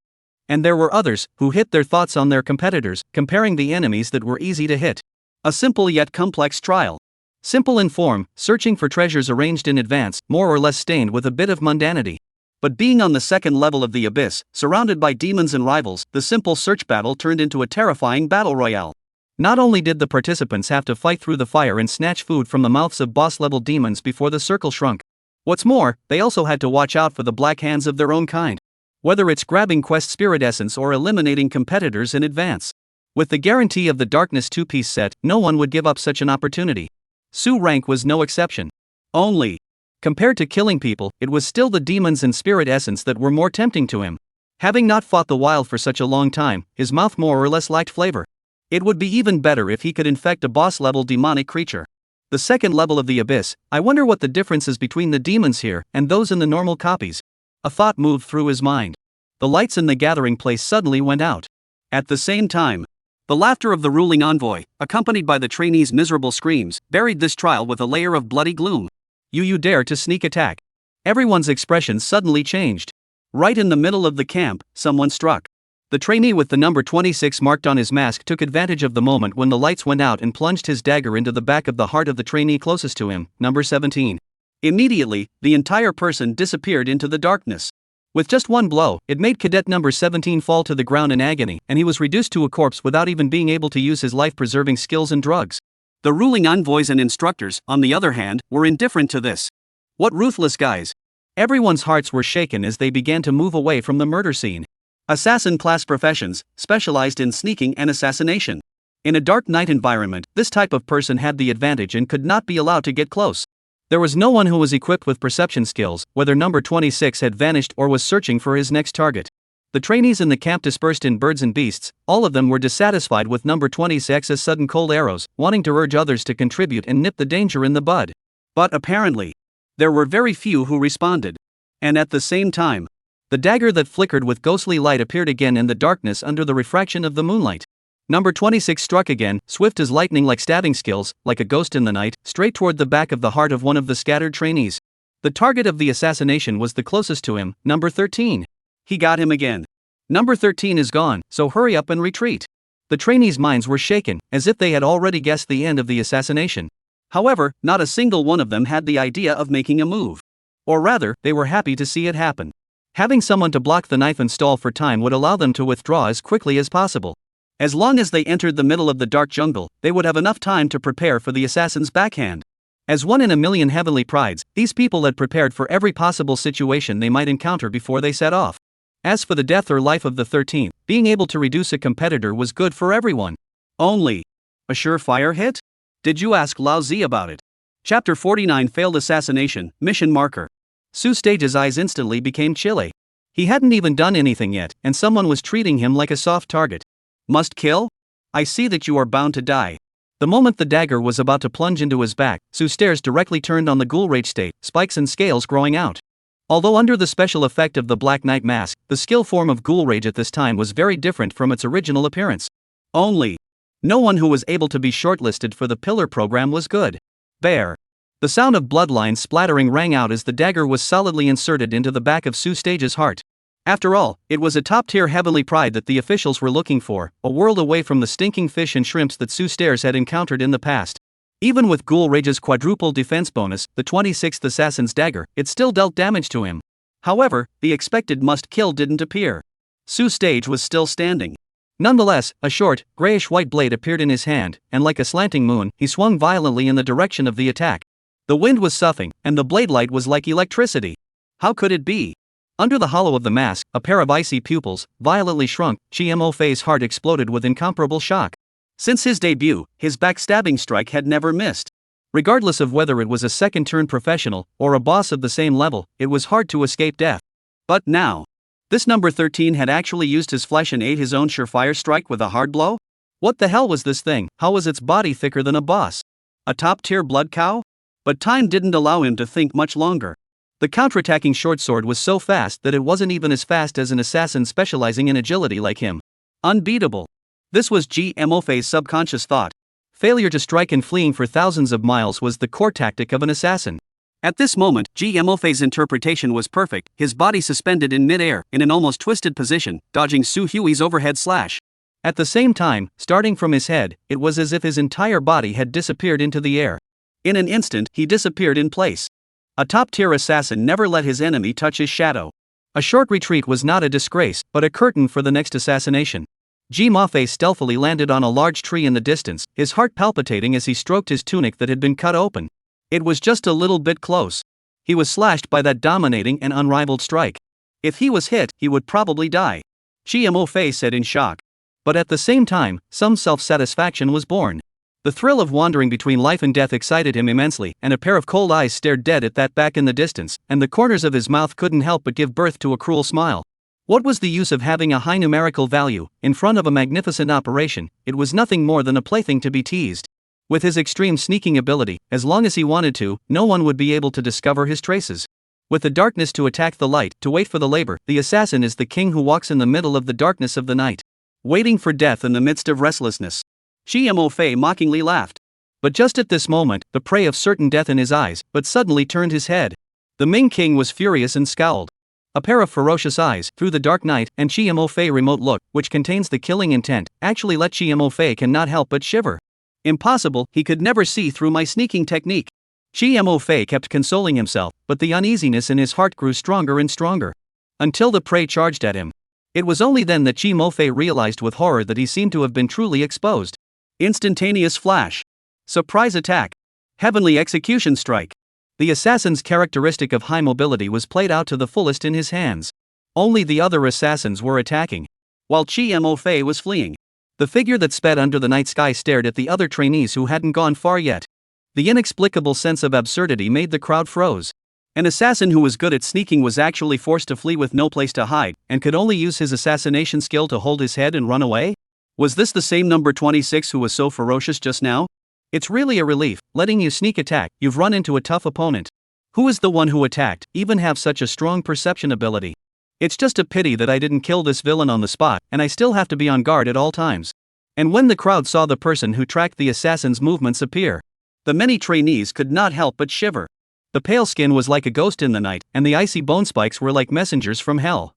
And there were others, who hit their thoughts on their competitors, comparing the enemies that were easy to hit. A simple yet complex trial. Simple in form, searching for treasures arranged in advance, more or less stained with a bit of mundanity. But being on the second level of the Abyss, surrounded by demons and rivals, the simple search battle turned into a terrifying battle royale. Not only did the participants have to fight through the fire and snatch food from the mouths of boss-level demons before the circle shrunk. What's more, they also had to watch out for the black hands of their own kind. Whether it's grabbing quest spirit essence or eliminating competitors in advance. With the guarantee of the Darkness 2-piece set, no one would give up such an opportunity. Su Rank was no exception. Only, compared to killing people, it was still the demons and spirit essence that were more tempting to him. Having not fought the wild for such a long time, his mouth more or less lacked flavor. It would be even better if he could infect a boss-level demonic creature. The second level of the Abyss, I wonder what the difference is between the demons here and those in the normal copies. A thought moved through his mind. The lights in the gathering place suddenly went out. At the same time, the laughter of the ruling envoy, accompanied by the trainees' miserable screams, buried this trial with a layer of bloody gloom. You dare to sneak attack. Everyone's expression suddenly changed. Right in the middle of the camp, someone struck. The trainee with the number 26 marked on his mask took advantage of the moment when the lights went out and plunged his dagger into the back of the heart of the trainee closest to him, number 17. Immediately, the entire person disappeared into the darkness. With just one blow, it made cadet number 17 fall to the ground in agony, and he was reduced to a corpse without even being able to use his life-preserving skills and drugs. The ruling envoys and instructors, on the other hand, were indifferent to this. What ruthless guys! Everyone's hearts were shaken as they began to move away from the murder scene. Assassin class professions, specialized in sneaking and assassination. In a dark night environment, this type of person had the advantage and could not be allowed to get close. There was no one who was equipped with perception skills, whether number 26 had vanished or was searching for his next target. The trainees in the camp dispersed in birds and beasts, all of them were dissatisfied with number 26's sudden cold arrows, wanting to urge others to contribute and nip the danger in the bud. But apparently, there were very few who responded. And at the same time, the dagger that flickered with ghostly light appeared again in the darkness under the refraction of the moonlight. Number 26 struck again, swift as lightning like stabbing skills, like a ghost in the night, straight toward the back of the heart of one of the scattered trainees. The target of the assassination was the closest to him, number 13. He got him again. Number 13 is gone, so hurry up and retreat. The trainees' minds were shaken, as if they had already guessed the end of the assassination. However, not a single one of them had the idea of making a move. Or rather, they were happy to see it happen. Having someone to block the knife and stall for time would allow them to withdraw as quickly as possible. As long as they entered the middle of the dark jungle, they would have enough time to prepare for the assassin's backhand. As one in a million heavenly prides, these people had prepared for every possible situation they might encounter before they set off. As for the death or life of the 13th, being able to reduce a competitor was good for everyone. Only a surefire hit? Did you ask Lao Zi about it? Chapter 49 Failed Assassination, Mission Marker. Su Stage's eyes instantly became chilly. He hadn't even done anything yet, and someone was treating him like a soft target. Must kill? I see that you are bound to die. The moment the dagger was about to plunge into his back, Su's stares directly turned on the ghoul rage state, spikes and scales growing out. Although under the special effect of the Black Knight mask, the skill form of ghoul rage at this time was very different from its original appearance. Only no one who was able to be shortlisted for the pillar program was good. Bear. The sound of bloodlines splattering rang out as the dagger was solidly inserted into the back of Su Stage's heart. After all, it was a top-tier heavenly pride that the officials were looking for, a world away from the stinking fish and shrimps that Su Stares had encountered in the past. Even with Ghoul Rage's quadruple defense bonus, the 26th Assassin's Dagger, it still dealt damage to him. However, the expected must-kill didn't appear. Su Stage was still standing. Nonetheless, a short, grayish-white blade appeared in his hand, and like a slanting moon, he swung violently in the direction of the attack. The wind was soughing, and the blade light was like electricity. How could it be? Under the hollow of the mask, a pair of icy pupils, violently shrunk, Chi Mo Fei's heart exploded with incomparable shock. Since his debut, his backstabbing strike had never missed. Regardless of whether it was a second-turn professional, or a boss of the same level, it was hard to escape death. But now, this number 13 had actually used his flesh and ate his own surefire strike with a hard blow? What the hell was this thing? How was its body thicker than a boss? A top-tier blood cow? But time didn't allow him to think much longer. The counterattacking short sword was so fast that it wasn't even as fast as an assassin specializing in agility like him. Unbeatable. This was G. Mo Fei's subconscious thought. Failure to strike and fleeing for thousands of miles was the core tactic of an assassin. At this moment, G. Mo Fei's interpretation was perfect, his body suspended in mid-air, in an almost twisted position, dodging Su Hui's overhead slash. At the same time, starting from his head, it was as if his entire body had disappeared into the air. In an instant, he disappeared in place. A top-tier assassin never let his enemy touch his shadow. A short retreat was not a disgrace, but a curtain for the next assassination. Ji Mafei stealthily landed on a large tree in the distance, his heart palpitating as he stroked his tunic that had been cut open. It was just a little bit close. He was slashed by that dominating and unrivaled strike. If he was hit, he would probably die. Chi Mo Fei said in shock. But at the same time, some self-satisfaction was born. The thrill of wandering between life and death excited him immensely, and a pair of cold eyes stared dead at that back in the distance, and the corners of his mouth couldn't help but give birth to a cruel smile. What was the use of having a high numerical value in front of a magnificent operation? It was nothing more than a plaything to be teased. With his extreme sneaking ability, as long as he wanted to, no one would be able to discover his traces. With the darkness to attack the light, to wait for the labor, the assassin is the king who walks in the middle of the darkness of the night, waiting for death in the midst of restlessness. Chi Mo Fei mockingly laughed. But just at this moment, the prey of certain death in his eyes, but suddenly turned his head. The Ming King was furious and scowled. A pair of ferocious eyes, through the dark night, and Chi Mo Fei remote look, which contains the killing intent, actually let Chi Mo Fei cannot help but shiver. Impossible, he could never see through my sneaking technique. Chi Mo Fei kept consoling himself, but the uneasiness in his heart grew stronger and stronger. Until the prey charged at him. It was only then that Chi Mo Fei realized with horror that he seemed to have been truly exposed. Instantaneous flash. Surprise attack. Heavenly execution strike. The assassin's characteristic of high mobility was played out to the fullest in his hands. Only the other assassins were attacking, while Chi Mo Fei was fleeing. The figure that sped under the night sky stared at the other trainees who hadn't gone far yet. The inexplicable sense of absurdity made the crowd froze. An assassin who was good at sneaking was actually forced to flee with no place to hide, and could only use his assassination skill to hold his head and run away? Was this the same number 26 who was so ferocious just now? It's really a relief, letting you sneak attack, you've run into a tough opponent. Who is the one who attacked, even have such a strong perception ability? It's just a pity that I didn't kill this villain on the spot, and I still have to be on guard at all times. And when the crowd saw the person who tracked the assassin's movements appear, the many trainees could not help but shiver. The pale skin was like a ghost in the night, and the icy bone spikes were like messengers from hell.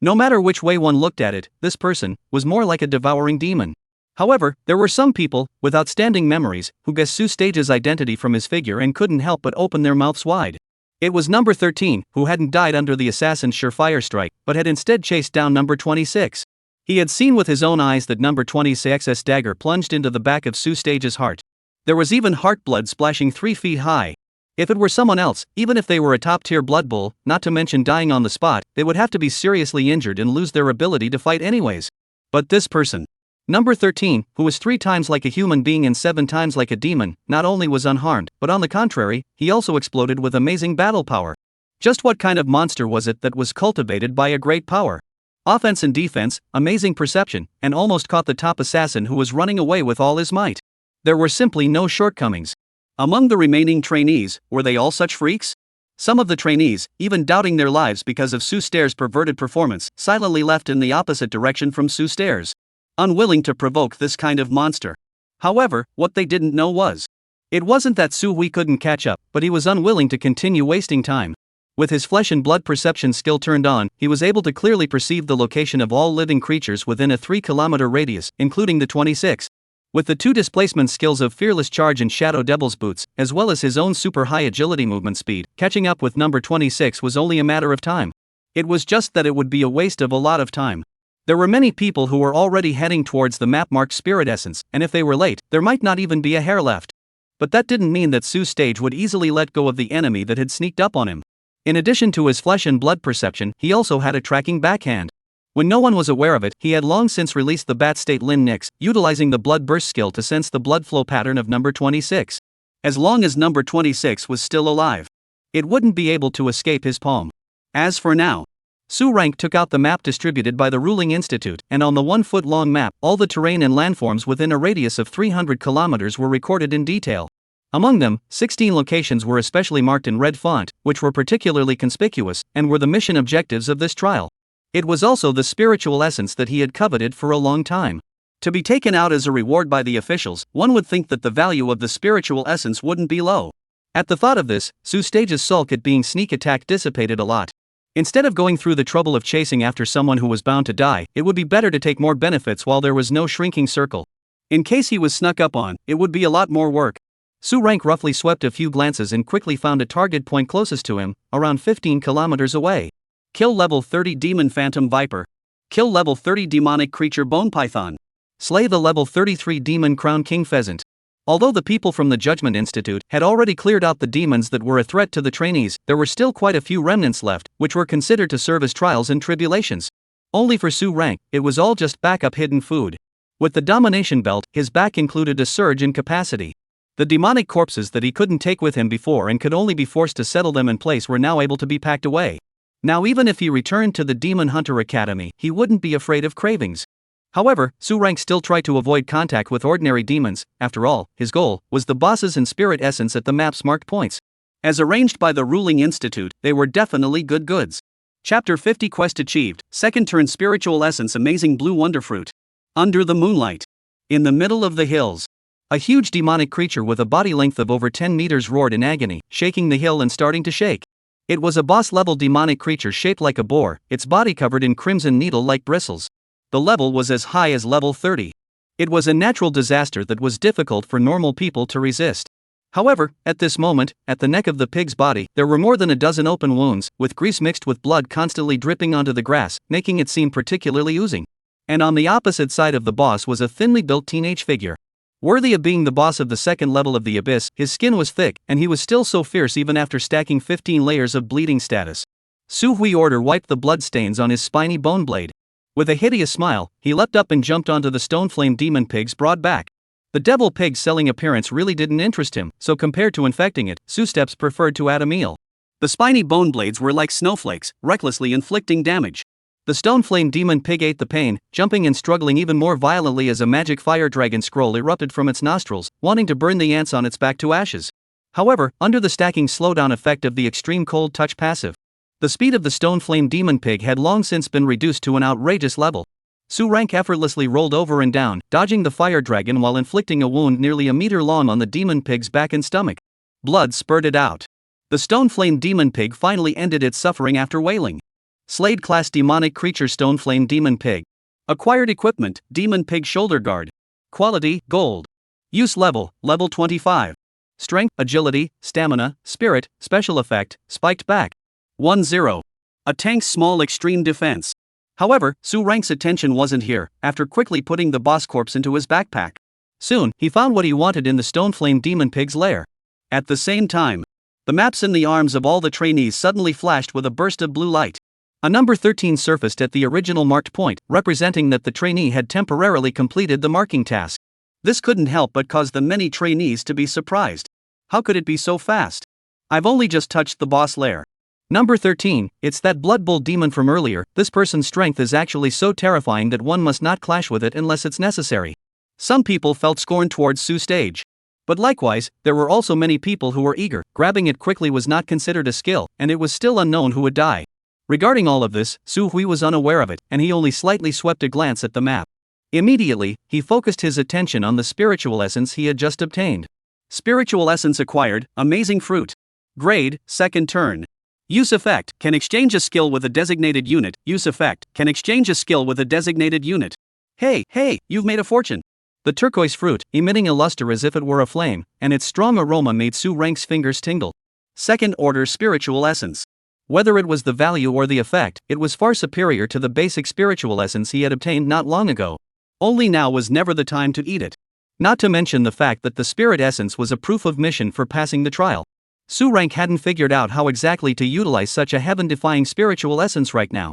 No matter which way one looked at it, this person was more like a devouring demon. However, there were some people, with outstanding memories, who guessed Su Stage's identity from his figure and couldn't help but open their mouths wide. It was number 13, who hadn't died under the assassin's surefire strike, but had instead chased down number 26. He had seen with his own eyes that number 26's dagger plunged into the back of Su Stage's heart. There was even heart blood splashing 3 feet high. If it were someone else, even if they were a top-tier blood bull, not to mention dying on the spot, they would have to be seriously injured and lose their ability to fight anyways. But this person, number 13, who was 3 times like a human being and 7 times like a demon, not only was unharmed, but on the contrary, he also exploded with amazing battle power. Just what kind of monster was it that was cultivated by a great power? Offense and defense, amazing perception, and almost caught the top assassin who was running away with all his might. There were simply no shortcomings. Among the remaining trainees, were they all such freaks? Some of the trainees, even doubting their lives because of Su Stage's perverted performance, silently left in the opposite direction from Su Stage, unwilling to provoke this kind of monster. However, what they didn't know was, it wasn't that Su Hui couldn't catch up, but he was unwilling to continue wasting time. With his flesh and blood perception skill turned on, he was able to clearly perceive the location of all living creatures within a 3-kilometer radius, including the 26. With the 2 displacement skills of Fearless Charge and Shadow Devil's Boots, as well as his own super high agility movement speed, catching up with number 26 was only a matter of time. It was just that it would be a waste of a lot of time. There were many people who were already heading towards the map marked Spirit Essence, and if they were late, there might not even be a hair left. But that didn't mean that Su Stage would easily let go of the enemy that had sneaked up on him. In addition to his flesh and blood perception, he also had a tracking backhand. When no one was aware of it, he had long since released the Bat State Lin Nix, utilizing the Blood Burst skill to sense the blood flow pattern of number 26. As long as number 26 was still alive, it wouldn't be able to escape his palm. As for now, Su Rank took out the map distributed by the Ruling Institute, and on the 1-foot-long map, all the terrain and landforms within a radius of 300 kilometers were recorded in detail. Among them, 16 locations were especially marked in red font, which were particularly conspicuous, and were the mission objectives of this trial. It was also the spiritual essence that he had coveted for a long time. To be taken out as a reward by the officials, one would think that the value of the spiritual essence wouldn't be low. At the thought of this, Su Stage's sulk at being sneak attacked dissipated a lot. Instead of going through the trouble of chasing after someone who was bound to die, it would be better to take more benefits while there was no shrinking circle. In case he was snuck up on, it would be a lot more work. Su Rank roughly swept a few glances and quickly found a target point closest to him, around 15 kilometers away. Kill level 30 Demon Phantom Viper. Kill level 30 Demonic Creature Bone Python. Slay the level 33 Demon Crown King Pheasant. Although the people from the Judgment Institute had already cleared out the demons that were a threat to the trainees, there were still quite a few remnants left, which were considered to serve as trials and tribulations. Only for Su Rank, it was all just backup hidden food. With the Domination Belt, his back included a surge in capacity. The demonic corpses that he couldn't take with him before and could only be forced to settle them in place were now able to be packed away. Now even if he returned to the Demon Hunter Academy, he wouldn't be afraid of cravings. However, Su Rank still tried to avoid contact with ordinary demons. After all, his goal was the bosses and spirit essence at the map's marked points. As arranged by the Ruling Institute, they were definitely good goods. Chapter 50 Quest achieved, second turn Spiritual Essence Amazing Blue Wonderfruit. Under the moonlight. In the middle of the hills. A huge demonic creature with a body length of over 10 meters roared in agony, shaking the hill and starting to shake. It was a boss-level demonic creature shaped like a boar, its body covered in crimson needle-like bristles. The level was as high as level 30. It was a natural disaster that was difficult for normal people to resist. However, at this moment, at the neck of the pig's body, there were more than a dozen open wounds, with grease mixed with blood constantly dripping onto the grass, making it seem particularly oozing. And on the opposite side of the boss was a thinly built teenage figure. Worthy of being the boss of the second level of the Abyss, his skin was thick, and he was still so fierce even after stacking 15 layers of bleeding status. Su Hui Order wiped the bloodstains on his spiny bone blade. With a hideous smile, he leapt up and jumped onto the Stoneflame Demon Pig's broad back. The devil pig's selling appearance really didn't interest him, so compared to infecting it, Su Steps preferred to add a meal. The spiny bone blades were like snowflakes, recklessly inflicting damage. The Stoneflame Demon Pig ate the pain, jumping and struggling even more violently as a magic fire dragon scroll erupted from its nostrils, wanting to burn the ants on its back to ashes. However, under the stacking slowdown effect of the extreme cold touch passive, the speed of the Stoneflame Demon Pig had long since been reduced to an outrageous level. Su Rank effortlessly rolled over and down, dodging the fire dragon while inflicting a wound nearly a meter long on the demon pig's back and stomach. Blood spurted out. The Stoneflame Demon Pig finally ended its suffering after wailing. Slade Class Demonic Creature Stoneflame Demon Pig. Acquired Equipment, Demon Pig Shoulder Guard. Quality, gold. Use level, level 25. Strength, agility, stamina, spirit, special effect, spiked back. 1-0. A tank's small extreme defense. However, Su Rank's attention wasn't here, after quickly putting the boss corpse into his backpack. Soon, he found what he wanted in the Stoneflame Demon Pig's lair. At the same time, the maps in the arms of all the trainees suddenly flashed with a burst of blue light. A number 13 surfaced at the original marked point, representing that the trainee had temporarily completed the marking task. This couldn't help but cause the many trainees to be surprised. How could it be so fast? I've only just touched the boss lair. Number 13, it's that Blood Bull demon from earlier. This person's strength is actually so terrifying that one must not clash with it unless it's necessary. Some people felt scorn towards Su Stage. But likewise, there were also many people who were eager. Grabbing it quickly was not considered a skill, and it was still unknown who would die. Regarding all of this, Su Hui was unaware of it, and he only slightly swept a glance at the map. Immediately, he focused his attention on the spiritual essence he had just obtained. Spiritual essence acquired, amazing fruit. Grade, second turn. Use effect, can exchange a skill with a designated unit. Use effect, can exchange a skill with a designated unit. Hey, you've made a fortune. The turquoise fruit, emitting a luster as if it were a flame, and its strong aroma made Su Rank's fingers tingle. Second order spiritual essence. Whether it was the value or the effect, it was far superior to the basic spiritual essence he had obtained not long ago. Only now was never the time to eat it. Not to mention the fact that the spirit essence was a proof of mission for passing the trial. Su Rank hadn't figured out how exactly to utilize such a heaven-defying spiritual essence right now.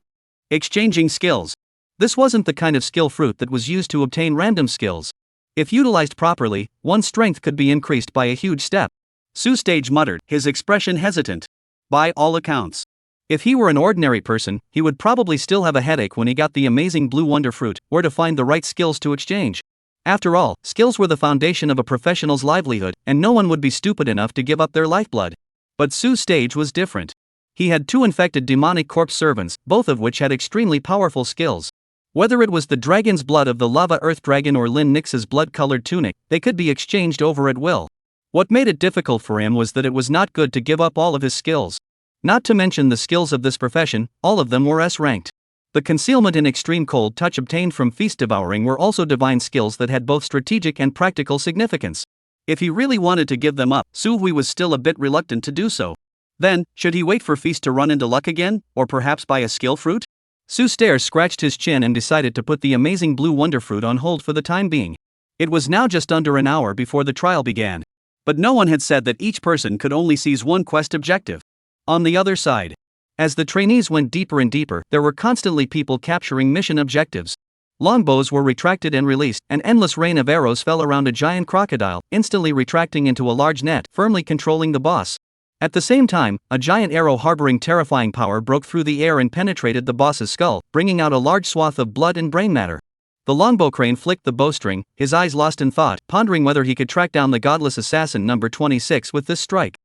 Exchanging skills. This wasn't the kind of skill fruit that was used to obtain random skills. If utilized properly, one's strength could be increased by a huge step. Su Stage muttered, his expression hesitant. By all accounts, if he were an ordinary person, he would probably still have a headache when he got the amazing blue wonder fruit, where to find the right skills to exchange. After all, skills were the foundation of a professional's livelihood, and no one would be stupid enough to give up their lifeblood. But Su Stage was different. He had 2 infected demonic corpse servants, both of which had extremely powerful skills. Whether it was the dragon's blood of the lava earth dragon or Lin Nix's blood-colored tunic, they could be exchanged over at will. What made it difficult for him was that it was not good to give up all of his skills. Not to mention the skills of this profession, all of them were S-ranked. The concealment and extreme cold touch obtained from feast devouring were also divine skills that had both strategic and practical significance. If he really wanted to give them up, Su Hui was still a bit reluctant to do so. Then, should he wait for feast to run into luck again, or perhaps buy a skill fruit? Su Stairs scratched his chin and decided to put the amazing blue wonder fruit on hold for the time being. It was now just under an hour before the trial began. But no one had said that each person could only seize one quest objective. On the other side, as the trainees went deeper and deeper, there were constantly people capturing mission objectives. Longbows were retracted and released, an endless rain of arrows fell around a giant crocodile, instantly retracting into a large net, firmly controlling the boss. At the same time, a giant arrow harboring terrifying power broke through the air and penetrated the boss's skull, bringing out a large swath of blood and brain matter. The longbow crane flicked the bowstring, his eyes lost in thought, pondering whether he could track down the godless assassin number 26 with this strike.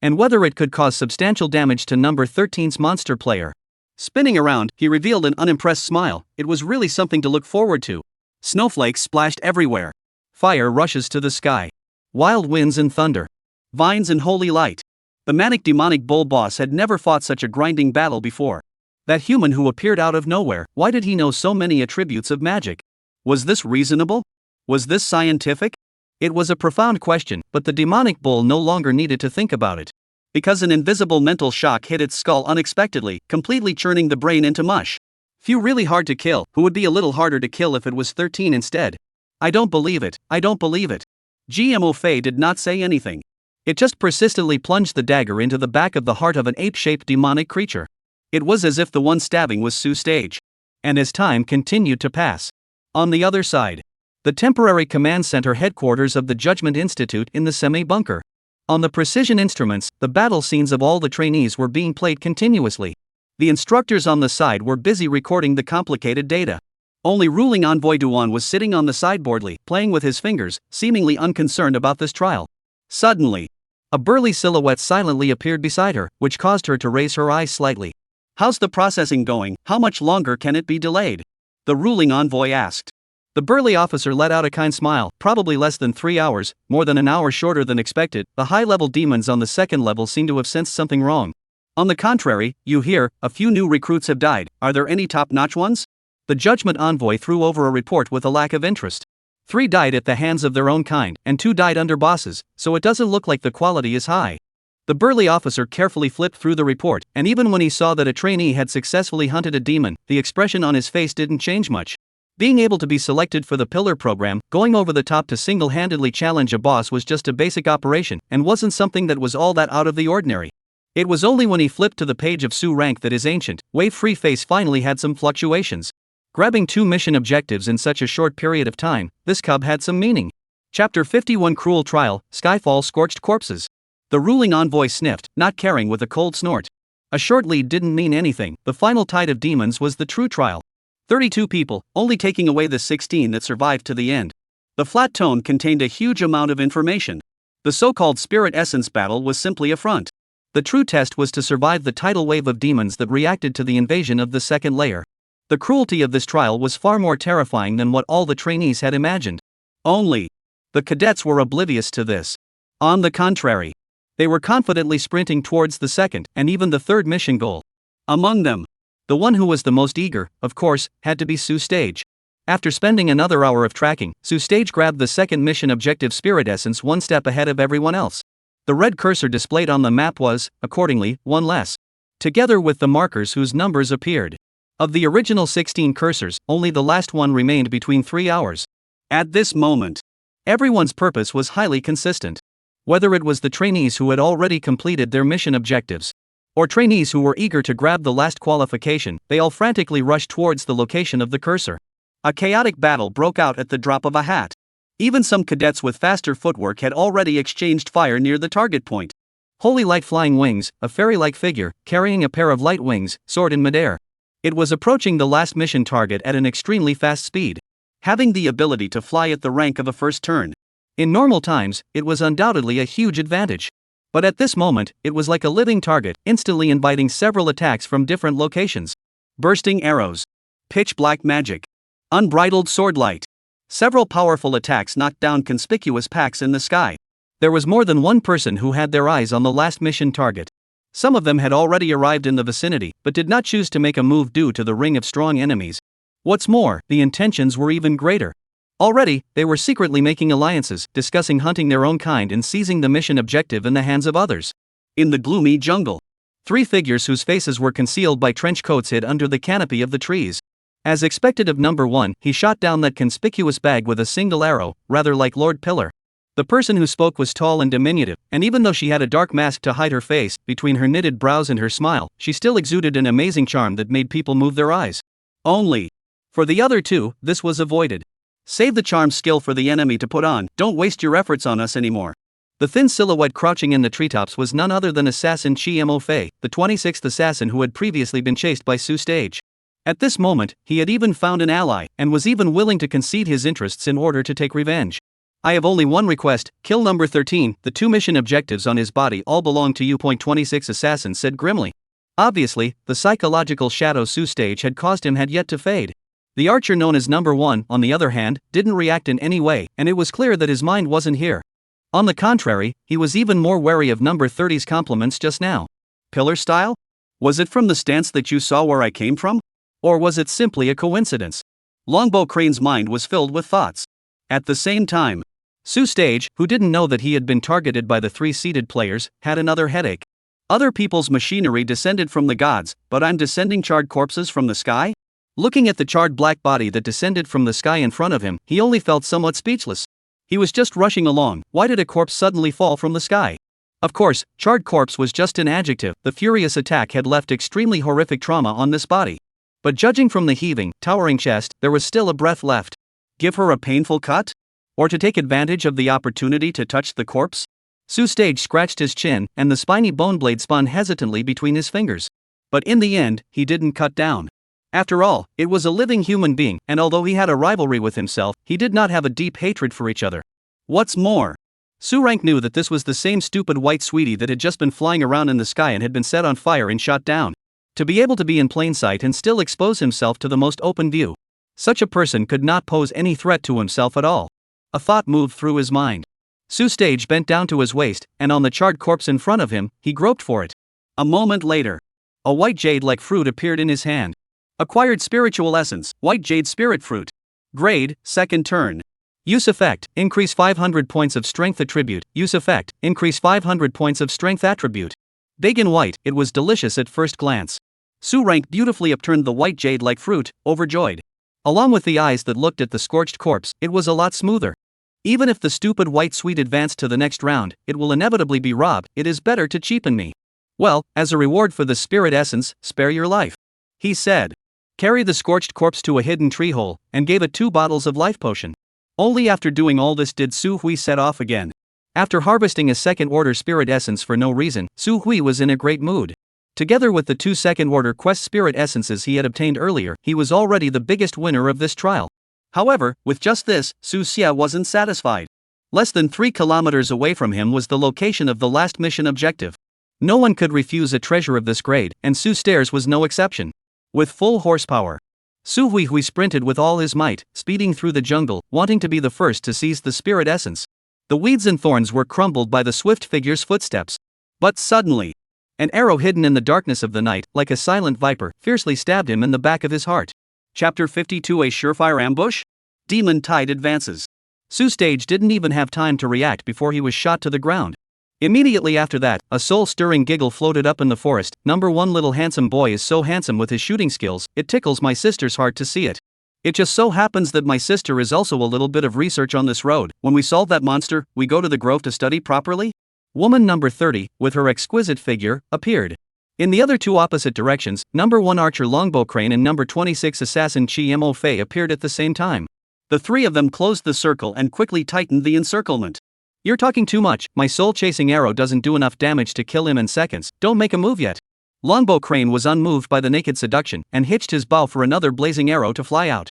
And whether it could cause substantial damage to number 13's monster player. Spinning around, he revealed an unimpressed smile. It was really something to look forward to. Snowflakes splashed everywhere. Fire rushes to the sky. Wild winds and thunder. Vines and holy light. The manic demonic bull boss had never fought such a grinding battle before. That human who appeared out of nowhere, why did he know so many attributes of magic? Was this reasonable? Was this scientific? It was a profound question, but the demonic bull no longer needed to think about it. Because an invisible mental shock hit its skull unexpectedly, completely churning the brain into mush. Few really hard to kill, who would be a little harder to kill if it was 13 instead. I don't believe it, I don't believe it. GMO Fei did not say anything. It just persistently plunged the dagger into the back of the heart of an ape-shaped demonic creature. It was as if the one stabbing was Su Stage. And as time continued to pass. On the other side, the temporary command center headquarters of the Judgment Institute in the semi-bunker. On the precision instruments, the battle scenes of all the trainees were being played continuously. The instructors on the side were busy recording the complicated data. Only ruling envoy Duan was sitting on the sideboardly, playing with his fingers, seemingly unconcerned about this trial. Suddenly, a burly silhouette silently appeared beside her, which caused her to raise her eyes slightly. "How's the processing going? How much longer can it be delayed?" the ruling envoy asked. The burly officer let out a kind smile. "Probably less than 3 hours, more than an hour shorter than expected. The high-level demons on the second level seem to have sensed something wrong. On the contrary, you hear, a few new recruits have died. Are there any top-notch ones?" The judgment envoy threw over a report with a lack of interest. 3 died at the hands of their own kind, and 2 died under bosses, so it doesn't look like the quality is high. The burly officer carefully flipped through the report, and even when he saw that a trainee had successfully hunted a demon, the expression on his face didn't change much. Being able to be selected for the Pillar program, going over the top to single-handedly challenge a boss was just a basic operation, and wasn't something that was all that out of the ordinary. It was only when he flipped to the page of Sue rank that his ancient, wave-free face finally had some fluctuations. Grabbing 2 mission objectives in such a short period of time, this cub had some meaning. Chapter 51 Cruel Trial, Skyfall Scorched Corpses. The ruling envoy sniffed, not caring, with a cold snort. A short lead didn't mean anything, the final tide of demons was the true trial. 32 people, only taking away the 16 that survived to the end. The flat tone contained a huge amount of information. The so-called spirit essence battle was simply a front. The true test was to survive the tidal wave of demons that reacted to the invasion of the second layer. The cruelty of this trial was far more terrifying than what all the trainees had imagined. Only, the cadets were oblivious to this. On the contrary, they were confidently sprinting towards the second, and even the third mission goal. Among them, the one who was the most eager, of course, had to be Sue Stage. After spending another hour of tracking, Sue Stage grabbed the second mission objective Spirit Essence one step ahead of everyone else. The red cursor displayed on the map was, accordingly, 1 less. Together with the markers whose numbers appeared. Of the original 16 cursors, only the last one remained between 3 hours. At this moment, everyone's purpose was highly consistent. Whether it was the trainees who had already completed their mission objectives, or trainees who were eager to grab the last qualification, they all frantically rushed towards the location of the cursor. A chaotic battle broke out at the drop of a hat. Even some cadets with faster footwork had already exchanged fire near the target point. Holy light flying wings, a fairy-like figure, carrying a pair of light wings, soared in midair. It was approaching the last mission target at an extremely fast speed, having the ability to fly at the rank of a first turn. In normal times, it was undoubtedly a huge advantage. But at this moment, it was like a living target, instantly inviting several attacks from different locations. Bursting arrows, pitch black magic, unbridled sword light. Several powerful attacks knocked down conspicuous packs in the sky. There was more than one person who had their eyes on the last mission target. Some of them had already arrived in the vicinity, but did not choose to make a move due to the ring of strong enemies. What's more, the intentions were even greater. Already, they were secretly making alliances, discussing hunting their own kind and seizing the mission objective in the hands of others. In the gloomy jungle, 3 figures whose faces were concealed by trench coats hid under the canopy of the trees. As expected of number 1, he shot down that conspicuous bag with a single arrow, rather like Lord Pillar. The person who spoke was tall and diminutive, and even though she had a dark mask to hide her face, between her knitted brows and her smile, she still exuded an amazing charm that made people move their eyes. Only, for the other 2, this was avoided. Save the charm skill for the enemy to put on, don't waste your efforts on us anymore. The thin silhouette crouching in the treetops was none other than Assassin Chi Mo Fei, the 26th assassin who had previously been chased by Sue Stage. At this moment, he had even found an ally, and was even willing to concede his interests in order to take revenge. I have only one request, kill number 13, the 2 mission objectives on his body all belong to you. 26 assassin said grimly. Obviously, the psychological shadow Sue Stage had caused him had yet to fade. The archer known as number 1, on the other hand, didn't react in any way, and it was clear that his mind wasn't here. On the contrary, he was even more wary of number 30's compliments just now. Pillar style? Was it from the stance that you saw where I came from? Or was it simply a coincidence? Longbow Crane's mind was filled with thoughts. At the same time, Sue Stage, who didn't know that he had been targeted by the 3 seated players, had another headache. Other people's machinery descended from the gods, but I'm descending charred corpses from the sky? Looking at the charred black body that descended from the sky in front of him, he only felt somewhat speechless. He was just rushing along, why did a corpse suddenly fall from the sky? Of course, charred corpse was just an adjective, the furious attack had left extremely horrific trauma on this body. But judging from the heaving, towering chest, there was still a breath left. Give her a painful cut? Or to take advantage of the opportunity to touch the corpse? Sue Stage scratched his chin, and the spiny bone blade spun hesitantly between his fingers. But in the end, he didn't cut down. After all, it was a living human being, and although he had a rivalry with himself, he did not have a deep hatred for each other. What's more, Sue Rank knew that this was the same stupid white sweetie that had just been flying around in the sky and had been set on fire and shot down. To be able to be in plain sight and still expose himself to the most open view. Such a person could not pose any threat to himself at all. A thought moved through his mind. Sue Stage bent down to his waist, and on the charred corpse in front of him, he groped for it. A moment later, a white jade-like fruit appeared in his hand. Acquired spiritual essence, white jade spirit fruit. Grade, second turn. Use effect, increase 500 points of strength attribute. Use effect, increase 500 points of strength attribute. Big and white, it was delicious at first glance. Su Rank beautifully upturned the white jade like fruit, overjoyed. Along with the eyes that looked at the scorched corpse, it was a lot smoother. Even if the stupid white sweet advanced to the next round, it will inevitably be robbed. It is better to cheapen me. Well, as a reward for the spirit essence, spare your life, he said. Carry the scorched corpse to a hidden tree hole, and gave it 2 bottles of life potion. Only after doing all this did Su Hui set off again. After harvesting a second-order spirit essence for no reason, Su Hui was in a great mood. Together with the 2 second-order quest spirit essences he had obtained earlier, he was already the biggest winner of this trial. However, with just this, Su Xia wasn't satisfied. Less than 3 kilometers away from him was the location of the last mission objective. No one could refuse a treasure of this grade, and Su Stairs was no exception. With full horsepower, Su Hui sprinted with all his might, speeding through the jungle, wanting to be the first to seize the spirit essence. The weeds and thorns were crumbled by the swift figure's footsteps. But suddenly, an arrow hidden in the darkness of the night, like a silent viper, fiercely stabbed him in the back of his heart. Chapter 52: A Surefire Ambush? Demon Tide advances. Su Stage didn't even have time to react before he was shot to the ground. Immediately after that, a soul-stirring giggle floated up in the forest. Number 1 little handsome boy is so handsome with his shooting skills, it tickles my sister's heart to see it. It just so happens that my sister is also a little bit of research on this road. When we solve that monster, we go to the grove to study properly? Woman number 30, with her exquisite figure, appeared. In the other 2 opposite directions, number 1 archer Longbow Crane and number 26 assassin Chi Mo Fei appeared at the same time. The 3 of them closed the circle and quickly tightened the encirclement. You're talking too much, my soul-chasing arrow doesn't do enough damage to kill him in seconds, don't make a move yet. Longbow Crane was unmoved by the naked seduction, and hitched his bow for another blazing arrow to fly out.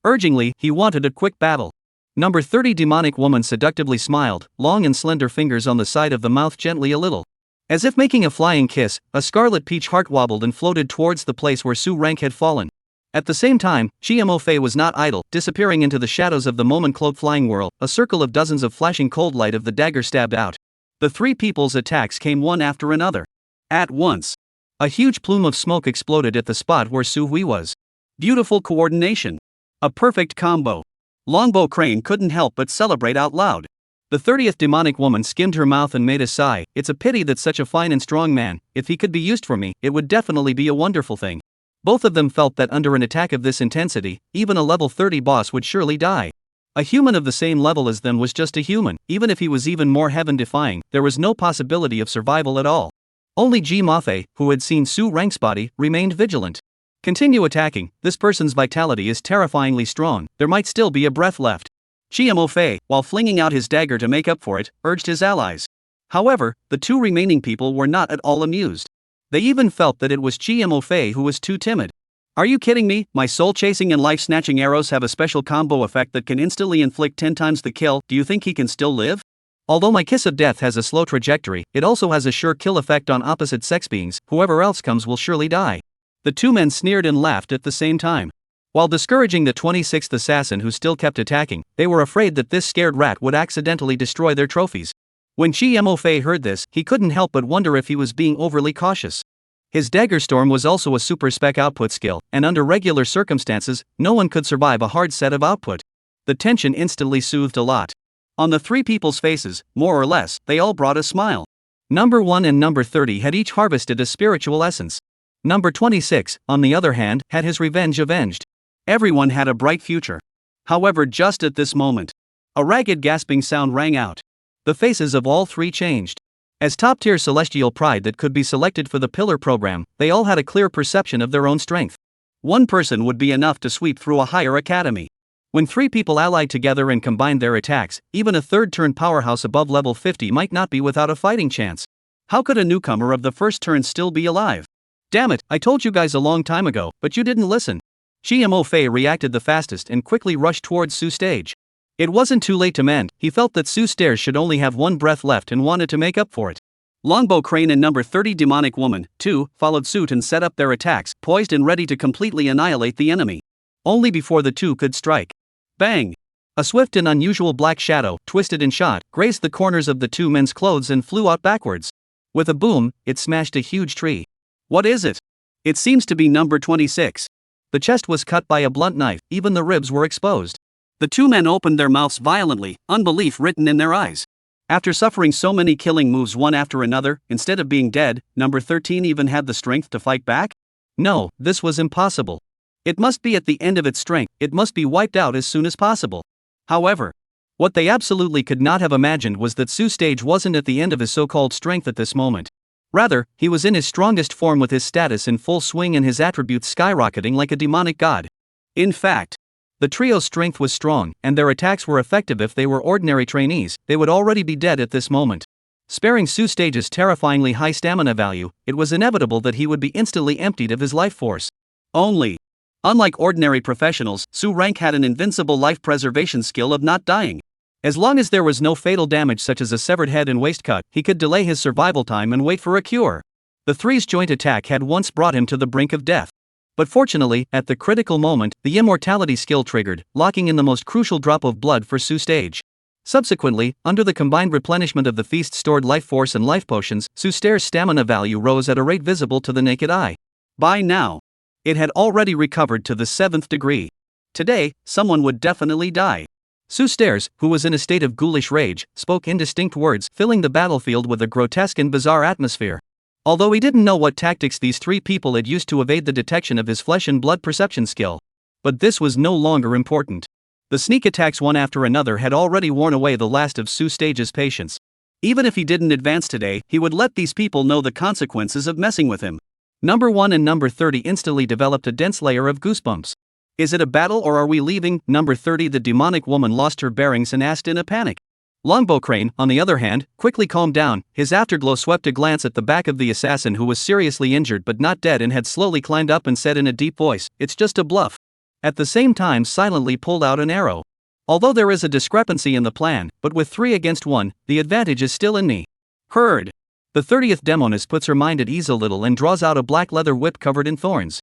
Urgingly, he wanted a quick battle. Number 30 demonic woman seductively smiled, long and slender fingers on the side of the mouth gently a little. As if making a flying kiss, a scarlet peach heart wobbled and floated towards the place where Su Rank had fallen. At the same time, Chi Mo Fei was not idle, disappearing into the shadows of the moment-cloaked flying whirl, a circle of dozens of flashing cold light of the dagger stabbed out. The 3 people's attacks came one after another. At once, a huge plume of smoke exploded at the spot where Su Hui was. Beautiful coordination. A perfect combo. Longbow Crane couldn't help but celebrate out loud. The 30th demonic woman skimmed her mouth and made a sigh. It's a pity that such a fine and strong man, if he could be used for me, it would definitely be a wonderful thing. Both of them felt that under an attack of this intensity, even a level 30 boss would surely die. A human of the same level as them was just a human. Even if he was even more heaven-defying, there was no possibility of survival at all. Only Ji Mafei, who had seen Su Rank's body, remained vigilant. Continue attacking, this person's vitality is terrifyingly strong, there might still be a breath left. Chi Mo Fei, while flinging out his dagger to make up for it, urged his allies. However, the 2 remaining people were not at all amused. They even felt that it was Chi Mo Fei who was too timid. Are you kidding me? My soul-chasing and life-snatching arrows have a special combo effect that can instantly inflict 10 times the kill. Do you think he can still live? Although my kiss of death has a slow trajectory, it also has a sure kill effect on opposite sex beings. Whoever else comes will surely die. The 2 men sneered and laughed at the same time. While discouraging the 26th assassin who still kept attacking, they were afraid that this scared rat would accidentally destroy their trophies. When Chi Mo Fei heard this, he couldn't help but wonder if he was being overly cautious. His dagger storm was also a super spec output skill, and under regular circumstances, no one could survive a hard set of output. The tension instantly soothed a lot. On the 3 people's faces, more or less, they all brought a smile. Number 1 and number 30 had each harvested a spiritual essence. Number 26, on the other hand, had his revenge avenged. Everyone had a bright future. However, just at this moment, a ragged gasping sound rang out. The faces of all 3 changed. As top-tier celestial pride that could be selected for the Pillar program, they all had a clear perception of their own strength. 1 person would be enough to sweep through a higher academy. When 3 people allied together and combined their attacks, even a third-turn powerhouse above level 50 might not be without a fighting chance. How could a newcomer of the first turn still be alive? Damn it, I told you guys a long time ago, but you didn't listen. Chi Mo Fei reacted the fastest and quickly rushed towards Su Stage. It wasn't too late to mend. He felt that Su Stairs should only have 1 breath left and wanted to make up for it. Longbow Crane and number 30 demonic woman, 2, followed suit and set up their attacks, poised and ready to completely annihilate the enemy. Only before the 2 could strike. Bang! A swift and unusual black shadow, twisted and shot, grazed the corners of the 2 men's clothes and flew out backwards. With a boom, it smashed a huge tree. What is it? It seems to be number 26. The chest was cut by a blunt knife, even the ribs were exposed. The two men opened their mouths violently, unbelief written in their eyes. After suffering so many killing moves one after another, instead of being dead, number 13 even had the strength to fight back? No, this was impossible. It must be at the end of its strength, it must be wiped out as soon as possible. However, what they absolutely could not have imagined was that Su Stage wasn't at the end of his so-called strength at this moment. Rather, he was in his strongest form with his status in full swing and his attributes skyrocketing like a demonic god. In fact, the trio's strength was strong, and their attacks were effective. If they were ordinary trainees, they would already be dead at this moment. Sparing Su Stage's terrifyingly high stamina value, it was inevitable that he would be instantly emptied of his life force. Unlike ordinary professionals, Su Rank had an invincible life preservation skill of not dying. As long as there was no fatal damage such as a severed head and waist cut, he could delay his survival time and wait for a cure. The three's joint attack had once brought him to the brink of death. But fortunately, at the critical moment, the immortality skill triggered, locking in the most crucial drop of blood for Su Stage. Subsequently, under the combined replenishment of the feast's stored life force and life potions, Su Stage's stamina value rose at a rate visible to the naked eye. By now, it had already recovered to the 7th degree. Today, someone would definitely die. Su Stage, who was in a state of ghoulish rage, spoke indistinct words, filling the battlefield with a grotesque and bizarre atmosphere. Although he didn't know what tactics these three people had used to evade the detection of his flesh and blood perception skill. But this was no longer important. The sneak attacks one after another had already worn away the last of Su Stage's patience. Even if he didn't advance today, he would let these people know the consequences of messing with him. Number 1 and number 30 instantly developed a dense layer of goosebumps. Is it a battle or are we leaving? Number 30, the demonic woman, lost her bearings and asked in a panic. Longbow Crane, on the other hand, quickly calmed down. His afterglow swept a glance at the back of the assassin, who was seriously injured but not dead and had slowly climbed up, and said in a deep voice, "It's just a bluff." At the same time, silently pulled out an arrow. Although there is a discrepancy in the plan, but with 3 against 1, the advantage is still in me. Heard. The 30th demoness puts her mind at ease a little and draws out a black leather whip covered in thorns.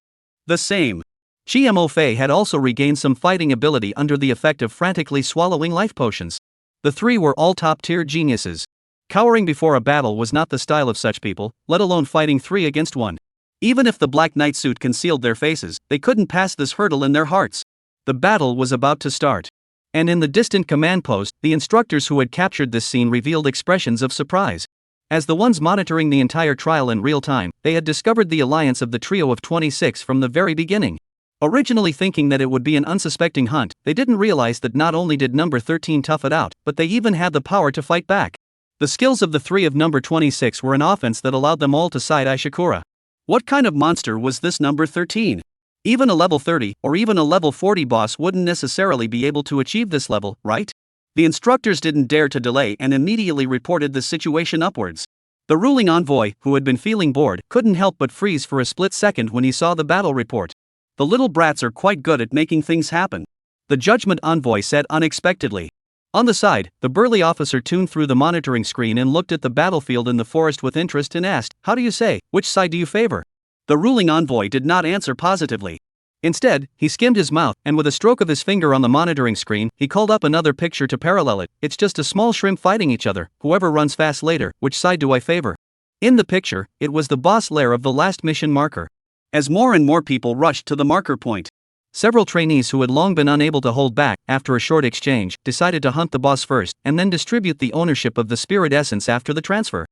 The same. Chi Mo Fei had also regained some fighting ability under the effect of frantically swallowing life potions. The three were all top-tier geniuses. Cowering before a battle was not the style of such people, let alone fighting 3 against 1. Even if the black night suit concealed their faces, they couldn't pass this hurdle in their hearts. The battle was about to start. And in the distant command post, the instructors who had captured this scene revealed expressions of surprise. As the ones monitoring the entire trial in real time, they had discovered the alliance of the trio of 26 from the very beginning. Originally thinking that it would be an unsuspecting hunt, they didn't realize that not only did number 13 tough it out, but they even had the power to fight back. The skills of the three of number 26 were an offense that allowed them all to side-eye Shakura. What kind of monster was this number 13? Even a level 30, or even a level 40 boss wouldn't necessarily be able to achieve this level, right? The instructors didn't dare to delay and immediately reported the situation upwards. The ruling envoy, who had been feeling bored, couldn't help but freeze for a split second when he saw the battle report. The little brats are quite good at making things happen, the judgment envoy said unexpectedly. On the side, the burly officer tuned through the monitoring screen and looked at the battlefield in the forest with interest and asked, "How do you say, which side do you favor?" The ruling envoy did not answer positively. Instead, he skimmed his mouth, and with a stroke of his finger on the monitoring screen, he called up another picture to parallel it. "It's just a small shrimp fighting each other, whoever runs fast later, which side do I favor?" In the picture, it was the boss lair of the last mission marker. As more and more people rushed to the marker point, several trainees who had long been unable to hold back, after a short exchange, decided to hunt the boss first, and then distribute the ownership of the spirit essence after the transfer.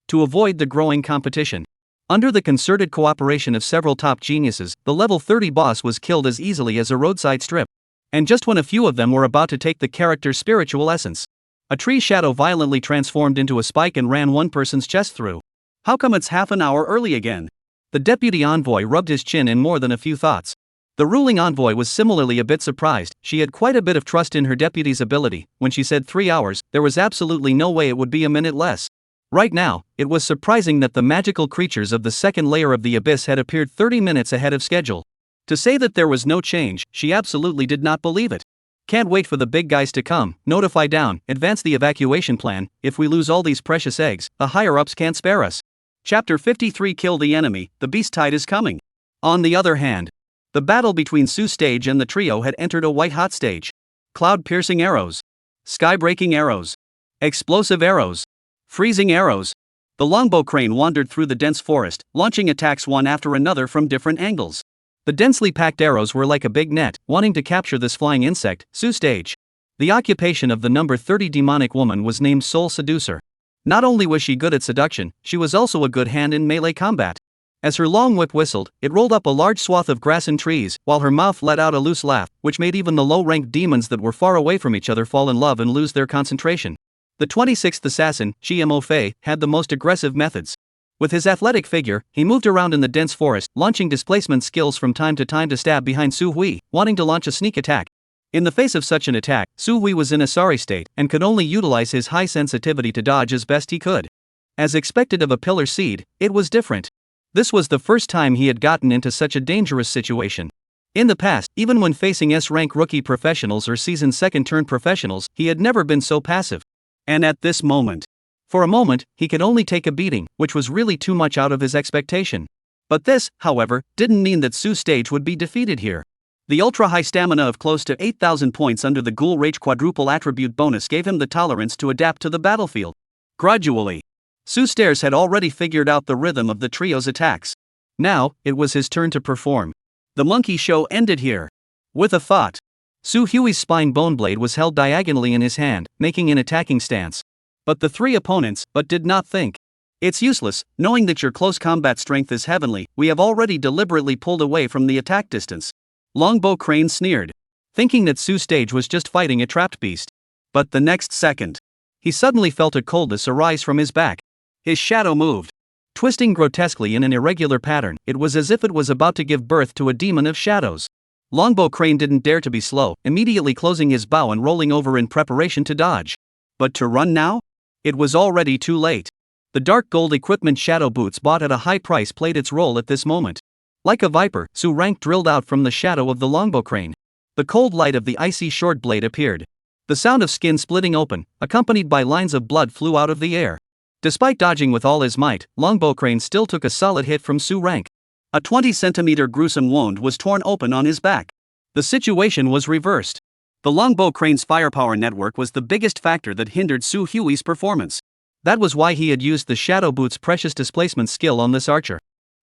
To avoid the growing competition, under the concerted cooperation of several top geniuses, the level 30 boss was killed as easily as a roadside strip. And just when a few of them were about to take the character's spiritual essence, a tree shadow violently transformed into a spike and ran one person's chest through. How come it's half an hour early again? The deputy envoy rubbed his chin in more than a few thoughts. The ruling envoy was similarly a bit surprised. She had quite a bit of trust in her deputy's ability. When she said 3 hours, there was absolutely no way it would be a minute less. Right now, it was surprising that the magical creatures of the second layer of the abyss had appeared 30 minutes ahead of schedule. To say that there was no change, she absolutely did not believe it. Can't wait for the big guys to come, notify down, advance the evacuation plan. If we lose all these precious eggs, the higher-ups can't spare us. Chapter 53, Kill the Enemy, the Beast Tide is coming. On the other hand, the battle between Su Stage and the trio had entered a white-hot stage. Cloud-piercing arrows, sky-breaking arrows, explosive arrows, freezing arrows. The longbow crane wandered through the dense forest, launching attacks one after another from different angles. The densely packed arrows were like a big net, wanting to capture this flying insect, Su Stage. The occupation of the number 30 demonic woman was named Soul Seducer. Not only was she good at seduction, she was also a good hand in melee combat. As her long whip whistled, it rolled up a large swath of grass and trees, while her mouth let out a loose laugh, which made even the low-ranked demons that were far away from each other fall in love and lose their concentration. The 26th assassin, Chimo Fei, had the most aggressive methods. With his athletic figure, he moved around in the dense forest, launching displacement skills from time to stab behind Su Hui, wanting to launch a sneak attack. In the face of such an attack, Su Hui was in a sorry state and could only utilize his high sensitivity to dodge as best he could. As expected of a pillar seed, it was different. This was the first time he had gotten into such a dangerous situation. In the past, even when facing S-rank rookie professionals or seasoned second-turn professionals, he had never been so passive. And at this moment, for a moment, he could only take a beating, which was really too much out of his expectation. But this, however, didn't mean that Su Stage would be defeated here. The ultra-high stamina of close to 8,000 points under the Ghoul Rage quadruple attribute bonus gave him the tolerance to adapt to the battlefield. Gradually, Su Stage had already figured out the rhythm of the trio's attacks. Now, it was his turn to perform. The monkey show ended here. With a thought, Su Hui's spine bone blade was held diagonally in his hand, making an attacking stance. But the three opponents did not think. It's useless, knowing that your close combat strength is heavenly, we have already deliberately pulled away from the attack distance. Longbow Crane sneered, thinking that Su Stage was just fighting a trapped beast. But the next second, he suddenly felt a coldness arise from his back. His shadow moved, twisting grotesquely in an irregular pattern. It was as if it was about to give birth to a demon of shadows. Longbow Crane didn't dare to be slow, immediately closing his bow and rolling over in preparation to dodge. But to run now? It was already too late. The dark gold equipment shadow boots bought at a high price played its role at this moment. Like a viper, Su Rank drilled out from the shadow of the longbow crane. The cold light of the icy short blade appeared. The sound of skin splitting open, accompanied by lines of blood, flew out of the air. Despite dodging with all his might, Longbow Crane still took a solid hit from Su Rank. A 20-centimeter gruesome wound was torn open on his back. The situation was reversed. The Longbow Crane's firepower network was the biggest factor that hindered Su Hui's performance. That was why he had used the Shadow Boot's precious displacement skill on this archer.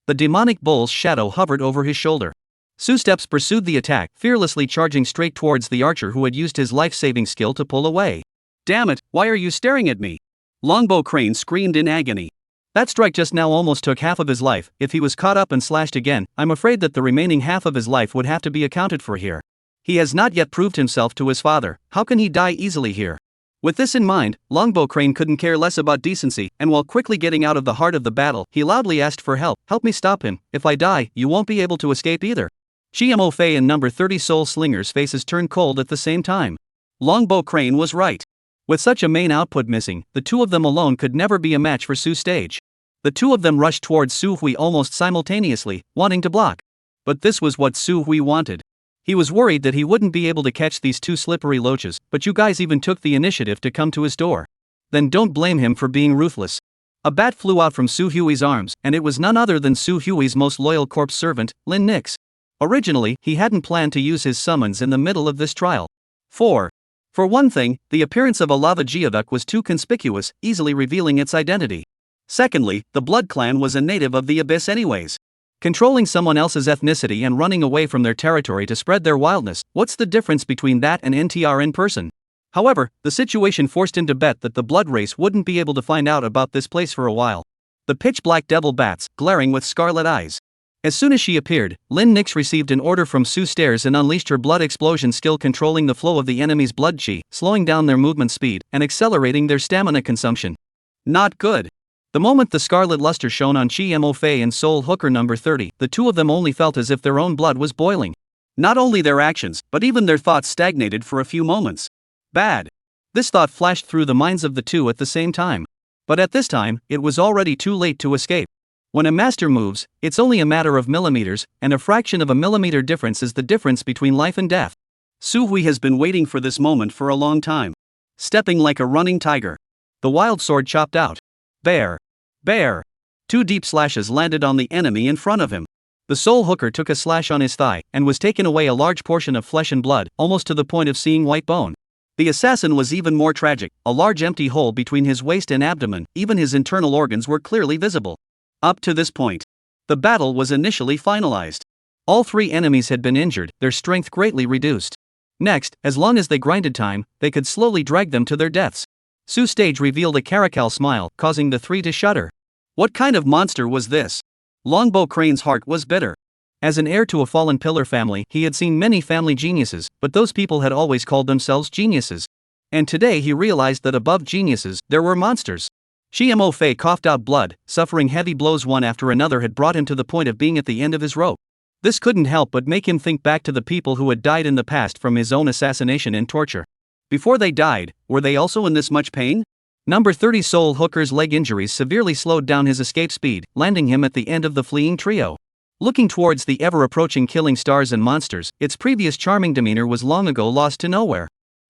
The demonic bull's shadow hovered over his shoulder. Su Steps pursued the attack, fearlessly charging straight towards the archer who had used his life-saving skill to pull away. "Damn it, why are you staring at me?" Longbow Crane screamed in agony. That strike just now almost took half of his life. If he was caught up and slashed again, I'm afraid that the remaining half of his life would have to be accounted for here. He has not yet proved himself to his father. How can he die easily here? With this in mind, Longbow Crane couldn't care less about decency, and while quickly getting out of the heart of the battle, he loudly asked for help. "Help me stop him. If I die, you won't be able to escape either." Chimo Fei and number 30 Soul Slinger's faces turned cold at the same time. Longbow Crane was right. With such a main output missing, the two of them alone could never be a match for Su Stage. The two of them rushed towards Su Hui almost simultaneously, wanting to block. But this was what Su Hui wanted. He was worried that he wouldn't be able to catch these two slippery loaches, but you guys even took the initiative to come to his door. Then don't blame him for being ruthless. A bat flew out from Su Hui's arms, and it was none other than Su Hui's most loyal corpse servant, Lin Nix. Originally, he hadn't planned to use his summons in the middle of this trial. For one thing, the appearance of a lava geoduck was too conspicuous, easily revealing its identity. Secondly, the Blood Clan was a native of the Abyss anyways. Controlling someone else's ethnicity and running away from their territory to spread their wildness, what's the difference between that and NTR in person? However, the situation forced him to bet that the blood race wouldn't be able to find out about this place for a while. The pitch-black devil bats, glaring with scarlet eyes. As soon as she appeared, Lin Nix received an order from Su Stage and unleashed her blood explosion skill, controlling the flow of the enemy's blood chi, slowing down their movement speed, and accelerating their stamina consumption. Not good. The moment the scarlet luster shone on Chimo Fei and Soul Hooker number 30, the two of them only felt as if their own blood was boiling. Not only their actions, but even their thoughts stagnated for a few moments. Bad. This thought flashed through the minds of the two at the same time. But at this time, it was already too late to escape. When a master moves, it's only a matter of millimeters, and a fraction of a millimeter difference is the difference between life and death. Su Hui has been waiting for this moment for a long time. Stepping like a running tiger, the wild sword chopped out. Bear. Bear. Two deep slashes landed on the enemy in front of him. The Soul Hooker took a slash on his thigh, and was taken away a large portion of flesh and blood, almost to the point of seeing white bone. The assassin was even more tragic, a large empty hole between his waist and abdomen, even his internal organs were clearly visible. Up to this point, the battle was initially finalized. All three enemies had been injured, their strength greatly reduced. Next, as long as they grinded time, they could slowly drag them to their deaths. Su Stage revealed a caracal smile, causing the three to shudder. What kind of monster was this? Longbow Crane's heart was bitter. As an heir to a fallen pillar family, he had seen many family geniuses, but those people had always called themselves geniuses. And today he realized that above geniuses, there were monsters. Chiemo Fei coughed out blood, suffering heavy blows one after another had brought him to the point of being at the end of his rope. This couldn't help but make him think back to the people who had died in the past from his own assassination and torture. Before they died, were they also in this much pain? Number 30 Soul Hooker's leg injuries severely slowed down his escape speed, landing him at the end of the fleeing trio. Looking towards the ever-approaching killing stars and monsters, its previous charming demeanor was long ago lost to nowhere.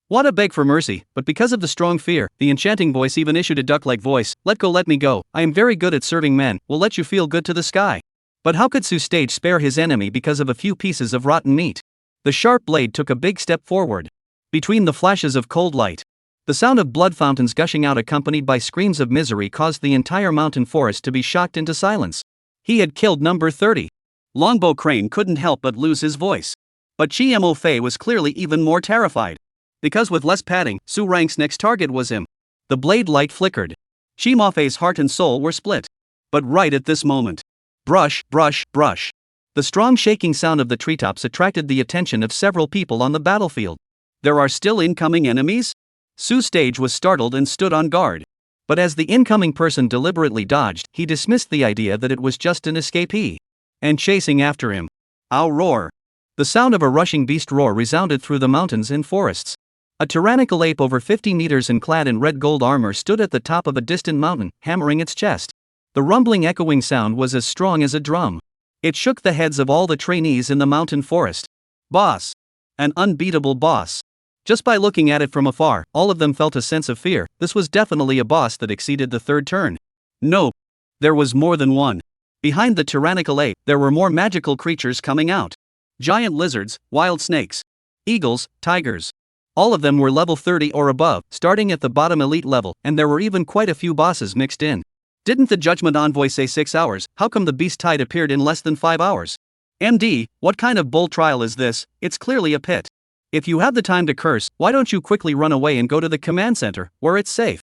Wada begged for mercy, but because of the strong fear, the enchanting voice even issued a duck-like voice, "Let go, let me go, I am very good at serving men, will let you feel good to the sky." But how could Su Stage spare his enemy because of a few pieces of rotten meat? The sharp blade took a big step forward. Between the flashes of cold light, the sound of blood fountains gushing out accompanied by screams of misery caused the entire mountain forest to be shocked into silence. He had killed number 30. Longbow Crane couldn't help but lose his voice. But Chiemo Fei was clearly even more terrified. Because with less padding, Su Rang's next target was him. The blade light flickered. Chiemo Fei's heart and soul were split. But right at this moment, brush, brush, brush. The strong shaking sound of the treetops attracted the attention of several people on the battlefield. There are still incoming enemies? Su Stage was startled and stood on guard. But as the incoming person deliberately dodged, he dismissed the idea that it was just an escapee. And chasing after him. Ow roar. The sound of a rushing beast roar resounded through the mountains and forests. A tyrannical ape over 50 meters and clad in red gold armor stood at the top of a distant mountain, hammering its chest. The rumbling echoing sound was as strong as a drum. It shook the heads of all the trainees in the mountain forest. Boss. An unbeatable boss. Just by looking at it from afar, all of them felt a sense of fear. This was definitely a boss that exceeded the third turn. Nope. There was more than one. Behind the tyrannical ape, there were more magical creatures coming out. Giant lizards, wild snakes, eagles, tigers. All of them were level 30 or above, starting at the bottom elite level, and there were even quite a few bosses mixed in. Didn't the Judgment Envoy say 6 hours? How come the beast tide appeared in less than 5 hours? MD, what kind of bull trial is this? It's clearly a pit. If you have the time to curse, why don't you quickly run away and go to the command center, where it's safe?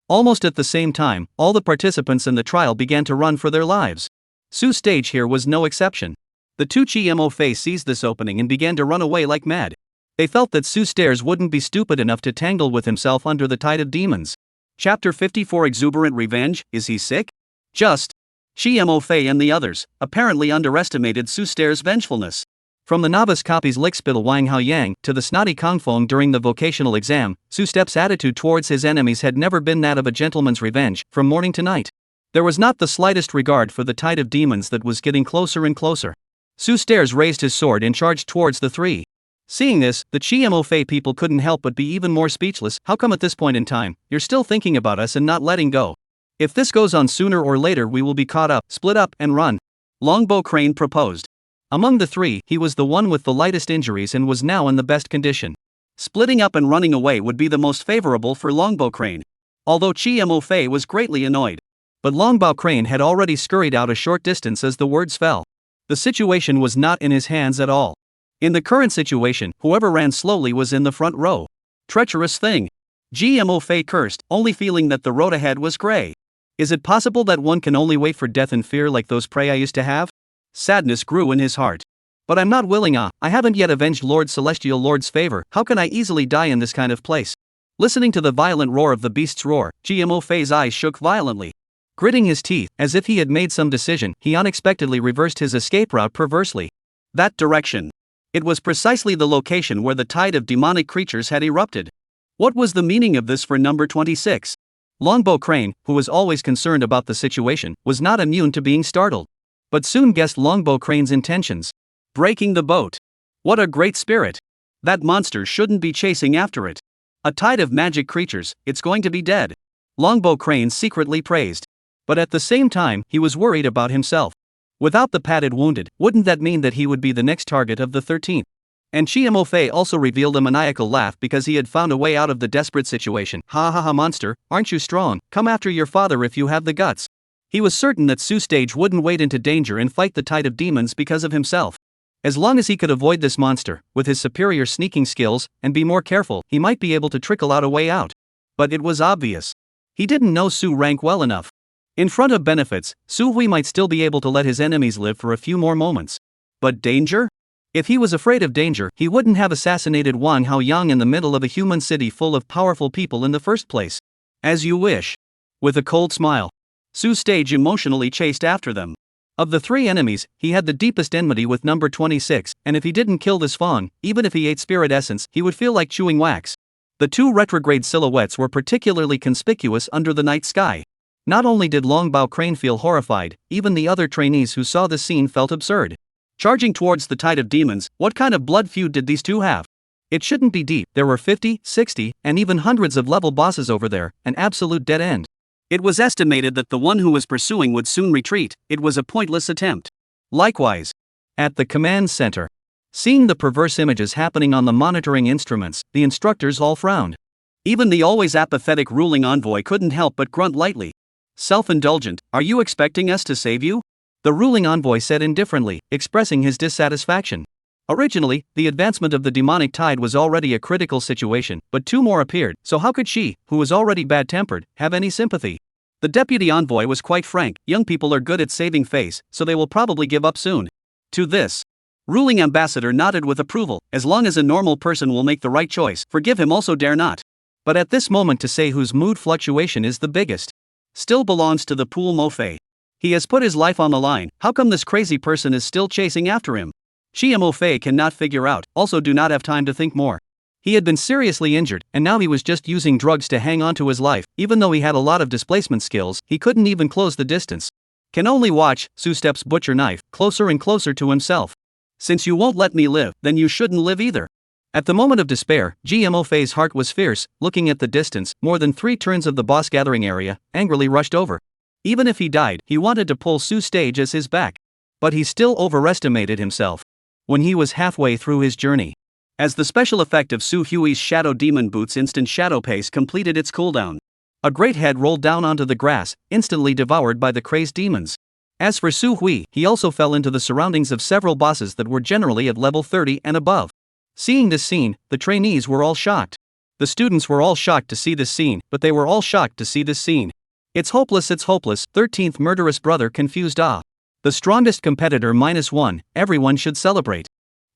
Almost at the same time, all the participants in the trial began to run for their lives. Su Stage here was no exception. The two Chiemo Fei seized this opening and began to run away like mad. They felt that Su Stage wouldn't be stupid enough to tangle with himself under the tide of demons. Chapter 54 Exuberant Revenge, is he sick? Just. Chiemo Fei and the others apparently underestimated Su Stage's vengefulness. From the novice copy's lickspittle Wang Hao Yang to the snotty Kongfeng during the vocational exam, Su Step's attitude towards his enemies had never been that of a gentleman's revenge, from morning to night. There was not the slightest regard for the tide of demons that was getting closer and closer. Su Stage raised his sword and charged towards the three. Seeing this, the Chiemo Fei people couldn't help but be even more speechless. How come at this point in time, you're still thinking about us and not letting go? If this goes on sooner or later we will be caught up, split up, and run. Longbow Crane proposed. Among the three, he was the one with the lightest injuries and was now in the best condition. Splitting up and running away would be the most favorable for Longbow Crane. Although Chiemo Fei was greatly annoyed. But Longbow Crane had already scurried out a short distance as the words fell. The situation was not in his hands at all. In the current situation, whoever ran slowly was in the front row. Treacherous thing. Chiemo Fei cursed, only feeling that the road ahead was gray. Is it possible that one can only wait for death in fear like those prey I used to have? Sadness grew in his heart. But I'm not willing. I haven't yet avenged Lord Celestial Lord's favor. How can I easily die in this kind of place? Listening to the violent roar of the beast's roar, Chiemo Fei's eyes shook violently. Gritting his teeth, as if he had made some decision, he unexpectedly reversed his escape route perversely. That direction. It was precisely the location where the tide of demonic creatures had erupted. What was the meaning of this for number 26? Longbow Crane, who was always concerned about the situation, was not immune to being startled. But soon guessed Longbow Crane's intentions. Breaking the boat. What a great spirit. That monster shouldn't be chasing after it. A tide of magic creatures, it's going to be dead. Longbow Crane secretly praised. But at the same time, he was worried about himself. Without the padded wounded, wouldn't that mean that he would be the next target of the 13th? And Chiemo Fei also revealed a maniacal laugh because he had found a way out of the desperate situation. Ha ha ha monster, aren't you strong? Come after your father if you have the guts. He was certain that Su Stage wouldn't wade into danger and fight the tide of demons because of himself. As long as he could avoid this monster, with his superior sneaking skills, and be more careful, he might be able to trickle out a way out. But it was obvious. He didn't know Su rank well enough. In front of benefits, Su Hui might still be able to let his enemies live for a few more moments. But danger? If he was afraid of danger, he wouldn't have assassinated Wang Haoyang in the middle of a human city full of powerful people in the first place. As you wish. With a cold smile, Su Stage emotionally chased after them. Of the three enemies, he had the deepest enmity with number 26, and if he didn't kill this fawn, even if he ate spirit essence, he would feel like chewing wax. The two retrograde silhouettes were particularly conspicuous under the night sky. Not only did Longbao Crane feel horrified, even the other trainees who saw the scene felt absurd. Charging towards the tide of demons, what kind of blood feud did these two have? It shouldn't be deep, there were 50, 60, and even hundreds of level bosses over there, an absolute dead end. It was estimated that the one who was pursuing would soon retreat, it was a pointless attempt. Likewise, at the command center, seeing the perverse images happening on the monitoring instruments, the instructors all frowned. Even the always apathetic ruling envoy couldn't help but grunt lightly. Self-indulgent, are you expecting us to save you? The ruling envoy said indifferently, expressing his dissatisfaction. Originally, the advancement of the demonic tide was already a critical situation, but two more appeared, so how could she, who was already bad-tempered, have any sympathy? The deputy envoy was quite frank, young people are good at saving face, so they will probably give up soon. To this, ruling ambassador nodded with approval, as long as a normal person will make the right choice, forgive him also dare not. But at this moment to say whose mood fluctuation is the biggest still belongs to the Pool Mo-Fei. He has put his life on the line, how come this crazy person is still chasing after him? Chi Mo-Fei cannot figure out, also do not have time to think more. He had been seriously injured, and now he was just using drugs to hang on to his life, even though he had a lot of displacement skills, he couldn't even close the distance. Can only watch, Su steps butcher knife, closer and closer to himself. Since you won't let me live, then you shouldn't live either. At the moment of despair, GMO Fei's heart was fierce, looking at the distance, more than 3 turns of the boss gathering area, angrily rushed over. Even if he died, he wanted to pull Su Stage as his back. But he still overestimated himself. When he was halfway through his journey. As the special effect of Su Hui's Shadow Demon Boots instant shadow pace completed its cooldown. A great head rolled down onto the grass, instantly devoured by the crazed demons. As for Su Hui, he also fell into the surroundings of several bosses that were generally at level 30 and above. Seeing this scene, the trainees were all shocked. The students were all shocked to see this scene, but they were all shocked to see this scene. It's hopeless, 13th murderous brother confused The strongest competitor -1, everyone should celebrate.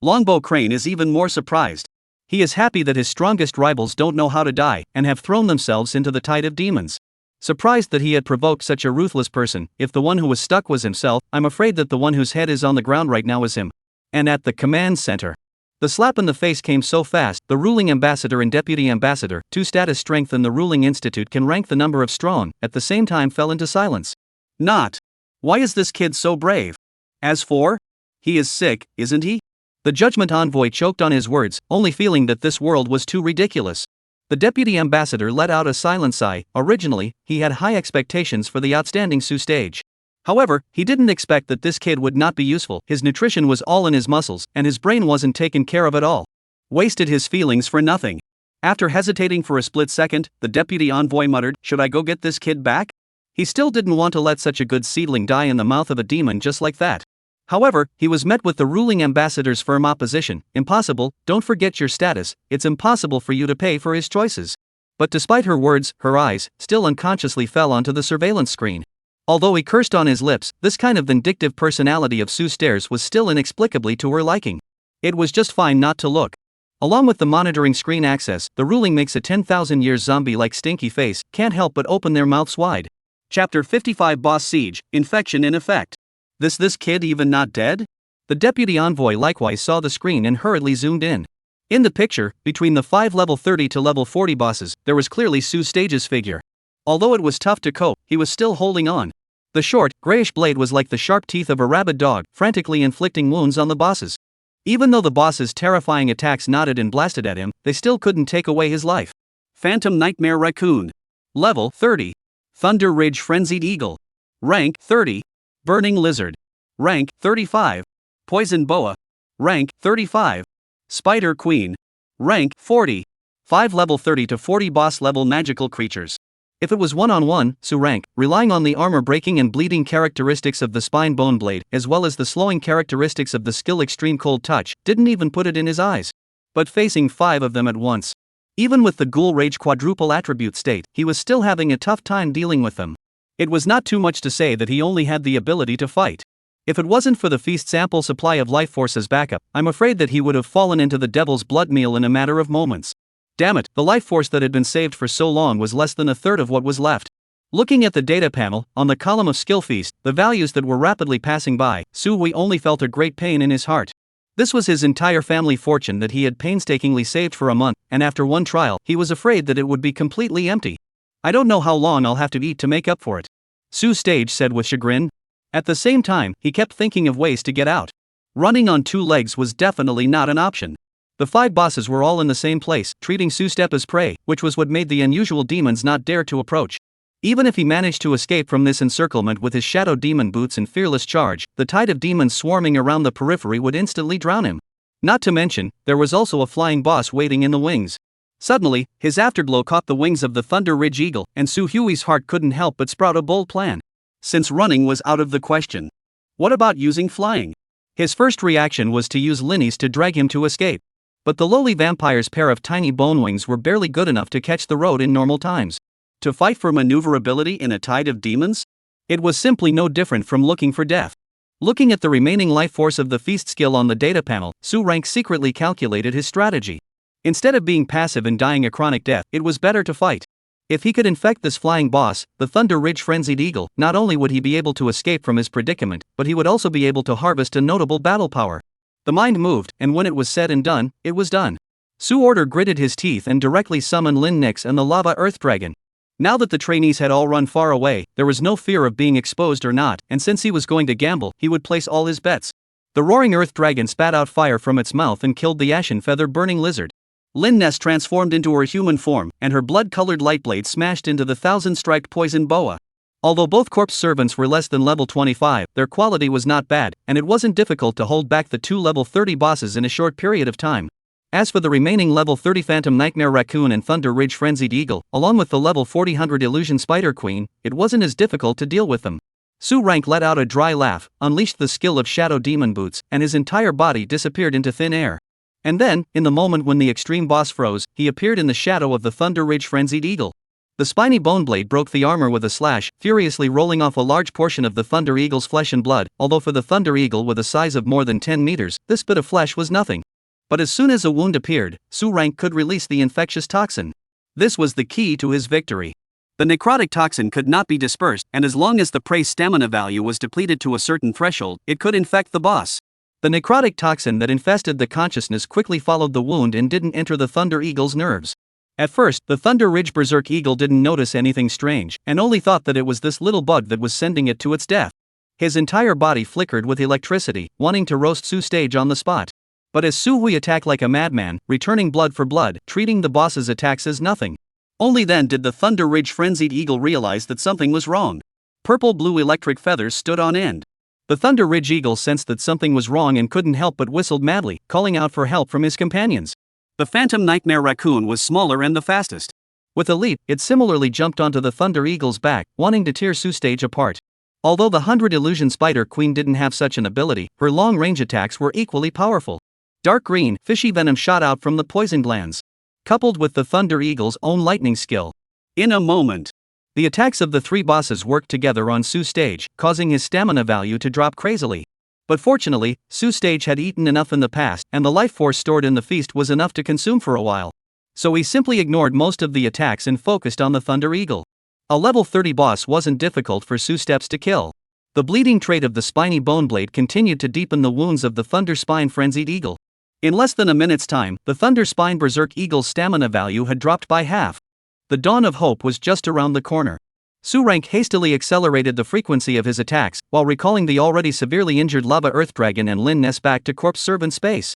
Longbow Crane is even more surprised. He is happy that his strongest rivals don't know how to die, and have thrown themselves into the tide of demons. Surprised that he had provoked such a ruthless person, if the one who was stuck was himself, I'm afraid that the one whose head is on the ground right now is him. And at the command center. The slap in the face came so fast, the ruling ambassador and deputy ambassador, 2 status strength in the ruling institute can rank the number of strong, at the same time fell into silence. Not. Why is this kid so brave? As for? He is sick, isn't he? The judgment envoy choked on his words, only feeling that this world was too ridiculous. The deputy ambassador let out a silent sigh. Originally, he had high expectations for the outstanding Su Stage. However, he didn't expect that this kid would not be useful, his nutrition was all in his muscles, and his brain wasn't taken care of at all. Wasted his feelings for nothing. After hesitating for a split second, the deputy envoy muttered, should I go get this kid back? He still didn't want to let such a good seedling die in the mouth of a demon just like that. However, he was met with the ruling ambassador's firm opposition. Impossible, don't forget your status, it's impossible for you to pay for his choices. But despite her words, her eyes still unconsciously fell onto the surveillance screen. Although he cursed on his lips, this kind of vindictive personality of Su Stairs was still inexplicably to her liking. It was just fine not to look. Along with the monitoring screen access, the ruling makes a 10,000 years zombie-like stinky face, can't help but open their mouths wide. Chapter 55 Boss Siege, Infection in Effect. This kid even not dead? The deputy envoy likewise saw the screen and hurriedly zoomed in. In the picture, between the 5 level 30 to level 40 bosses, there was clearly Su Stage's figure. Although it was tough to cope, he was still holding on. The short, grayish blade was like the sharp teeth of a rabid dog, frantically inflicting wounds on the bosses. Even though the boss's terrifying attacks knotted and blasted at him, they still couldn't take away his life. Phantom Nightmare Raccoon. Level 30. Thunder Ridge Frenzied Eagle. Rank 30. Burning Lizard. Rank 35. Poison Boa. Rank 35. Spider Queen. Rank 40. 5 level 30 to 40 boss level magical creatures. If it was one-on-one, Su Rank, relying on the armor-breaking and bleeding characteristics of the spine bone blade, as well as the slowing characteristics of the skill extreme cold touch, didn't even put it in his eyes. But facing 5 of them at once. Even with the ghoul rage quadruple attribute state, he was still having a tough time dealing with them. It was not too much to say that he only had the ability to fight. If it wasn't for the feast's ample supply of life force as backup, I'm afraid that he would have fallen into the devil's blood meal in a matter of moments. Damn it, the life force that had been saved for so long was less than a third of what was left. Looking at the data panel, on the column of skill feast, the values that were rapidly passing by, Su Hui only felt a great pain in his heart. This was his entire family fortune that he had painstakingly saved for a month, and after one trial, he was afraid that it would be completely empty. I don't know how long I'll have to eat to make up for it, Su Stage said with chagrin. At the same time, he kept thinking of ways to get out. Running on 2 legs was definitely not an option. The 5 bosses were all in the same place, treating Su Step as prey, which was what made the unusual demons not dare to approach. Even if he managed to escape from this encirclement with his shadow demon boots and fearless charge, the tide of demons swarming around the periphery would instantly drown him. Not to mention, there was also a flying boss waiting in the wings. Suddenly, his afterglow caught the wings of the Thunder Ridge Eagle, and Su Hui's heart couldn't help but sprout a bold plan. Since running was out of the question, what about using flying? His first reaction was to use lineage to drag him to escape. But the lowly vampire's pair of tiny bone wings were barely good enough to catch the road in normal times. To fight for maneuverability in a tide of demons? It was simply no different from looking for death. Looking at the remaining life force of the feast skill on the data panel, Su Rank secretly calculated his strategy. Instead of being passive and dying a chronic death, it was better to fight. If he could infect this flying boss, the Thunder Ridge Frenzied Eagle, not only would he be able to escape from his predicament, but he would also be able to harvest a notable battle power. The mind moved, and when it was said and done, it was done. Su Order gritted his teeth and directly summoned Lin Nix and the Lava Earth Dragon. Now that the trainees had all run far away, there was no fear of being exposed or not, and since he was going to gamble, he would place all his bets. The roaring Earth Dragon spat out fire from its mouth and killed the ashen feather-burning lizard. Lin Ness transformed into her human form, and her blood-colored light blade smashed into the 1,000-striped poison boa. Although both corpse servants were less than level 25, their quality was not bad, and it wasn't difficult to hold back the 2 level 30 bosses in a short period of time. As for the remaining level 30 Phantom Nightmare Raccoon and Thunder Ridge Frenzied Eagle, along with the level 40 Illusion Spider Queen, it wasn't as difficult to deal with them. Su Rank let out a dry laugh, unleashed the skill of Shadow Demon Boots, and his entire body disappeared into thin air. And then, in the moment when the extreme boss froze, he appeared in the shadow of the Thunder Ridge Frenzied Eagle. The spiny bone blade broke the armor with a slash, furiously rolling off a large portion of the Thunder Eagle's flesh and blood, although for the Thunder Eagle with a size of more than 10 meters, this bit of flesh was nothing. But as soon as a wound appeared, Su Rank could release the infectious toxin. This was the key to his victory. The necrotic toxin could not be dispersed, and as long as the prey's stamina value was depleted to a certain threshold, it could infect the boss. The necrotic toxin that infested the consciousness quickly followed the wound and didn't enter the Thunder Eagle's nerves. At first, the Thunder Ridge Berserk Eagle didn't notice anything strange, and only thought that it was this little bug that was sending it to its death. His entire body flickered with electricity, wanting to roast Su Stage on the spot. But as Su Hui attacked like a madman, returning blood for blood, treating the boss's attacks as nothing. Only then did the Thunder Ridge Frenzied Eagle realize that something was wrong. Purple-blue electric feathers stood on end. The Thunder Ridge Eagle sensed that something was wrong and couldn't help but whistled madly, calling out for help from his companions. The Phantom Nightmare Raccoon was smaller and the fastest. With a leap, it similarly jumped onto the Thunder Eagle's back, wanting to tear Su Stage apart. Although the 100 Illusion Spider Queen didn't have such an ability, her long-range attacks were equally powerful. Dark green, fishy venom shot out from the poison glands. Coupled with the Thunder Eagle's own lightning skill. In a moment, the attacks of the 3 bosses worked together on Su Stage, causing his stamina value to drop crazily. But fortunately, Su Stage had eaten enough in the past, and the life force stored in the feast was enough to consume for a while. So he simply ignored most of the attacks and focused on the Thunder Eagle. A level 30 boss wasn't difficult for Su Steps to kill. The bleeding trait of the spiny bone blade continued to deepen the wounds of the Thunder Spine Frenzied Eagle. In less than a minute's time, the Thunder Spine Berserk Eagle's stamina value had dropped by half. The dawn of hope was just around the corner. Su Rank hastily accelerated the frequency of his attacks, while recalling the already severely injured Lava Earth Dragon and Lin Ness back to corpse servant space.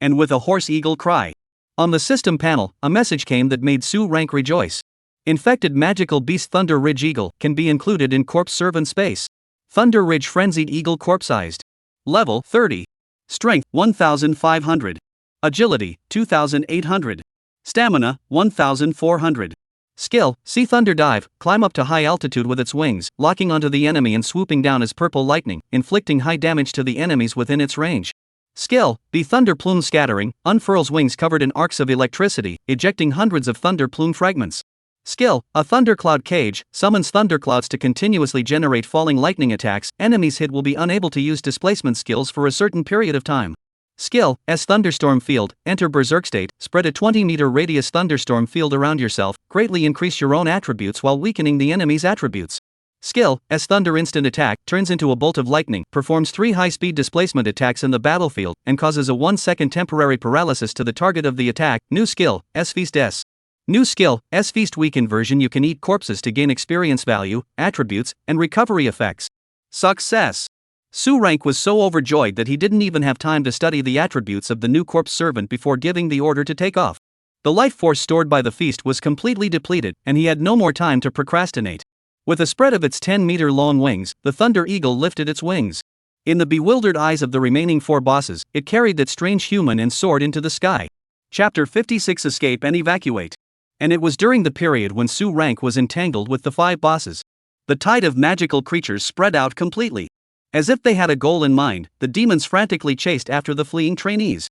And with a hoarse eagle cry. On the system panel, a message came that made Su Rank rejoice. Infected magical beast Thunder Ridge Eagle can be included in corpse servant space. Thunder Ridge Frenzied Eagle corpsized. Level 30. Strength 1,500. Agility 2,800. Stamina 1,400. Skill, see Thunder Dive, climb up to high altitude with its wings, locking onto the enemy and swooping down as purple lightning, inflicting high damage to the enemies within its range. Skill, B Thunder Plume Scattering, unfurls wings covered in arcs of electricity, ejecting hundreds of thunder plume fragments. Skill, a Thundercloud Cage, summons thunderclouds to continuously generate falling lightning attacks. Enemies hit will be unable to use displacement skills for a certain period of time. Skill, S Thunderstorm Field, enter Berserk state, spread a 20-meter radius thunderstorm field around yourself, greatly increase your own attributes while weakening the enemy's attributes. Skill, S Thunder Instant Attack, turns into a bolt of lightning, performs 3 high-speed displacement attacks in the battlefield, and causes a 1-second temporary paralysis to the target of the attack. New skill, S Feast S. New skill, S Feast Weakened version. You can eat corpses to gain experience value, attributes, and recovery effects. Success! Su Rank was so overjoyed that he didn't even have time to study the attributes of the new corpse servant before giving the order to take off. The life force stored by the feast was completely depleted, and he had no more time to procrastinate. With a spread of its 10-meter long wings, the Thunder Eagle lifted its wings. In the bewildered eyes of the remaining 4 bosses, it carried that strange human and soared into the sky. Chapter 56 Escape and Evacuate. And it was during the period when Su Rank was entangled with the 5 bosses. The tide of magical creatures spread out completely. As if they had a goal in mind, the demons frantically chased after the fleeing trainees.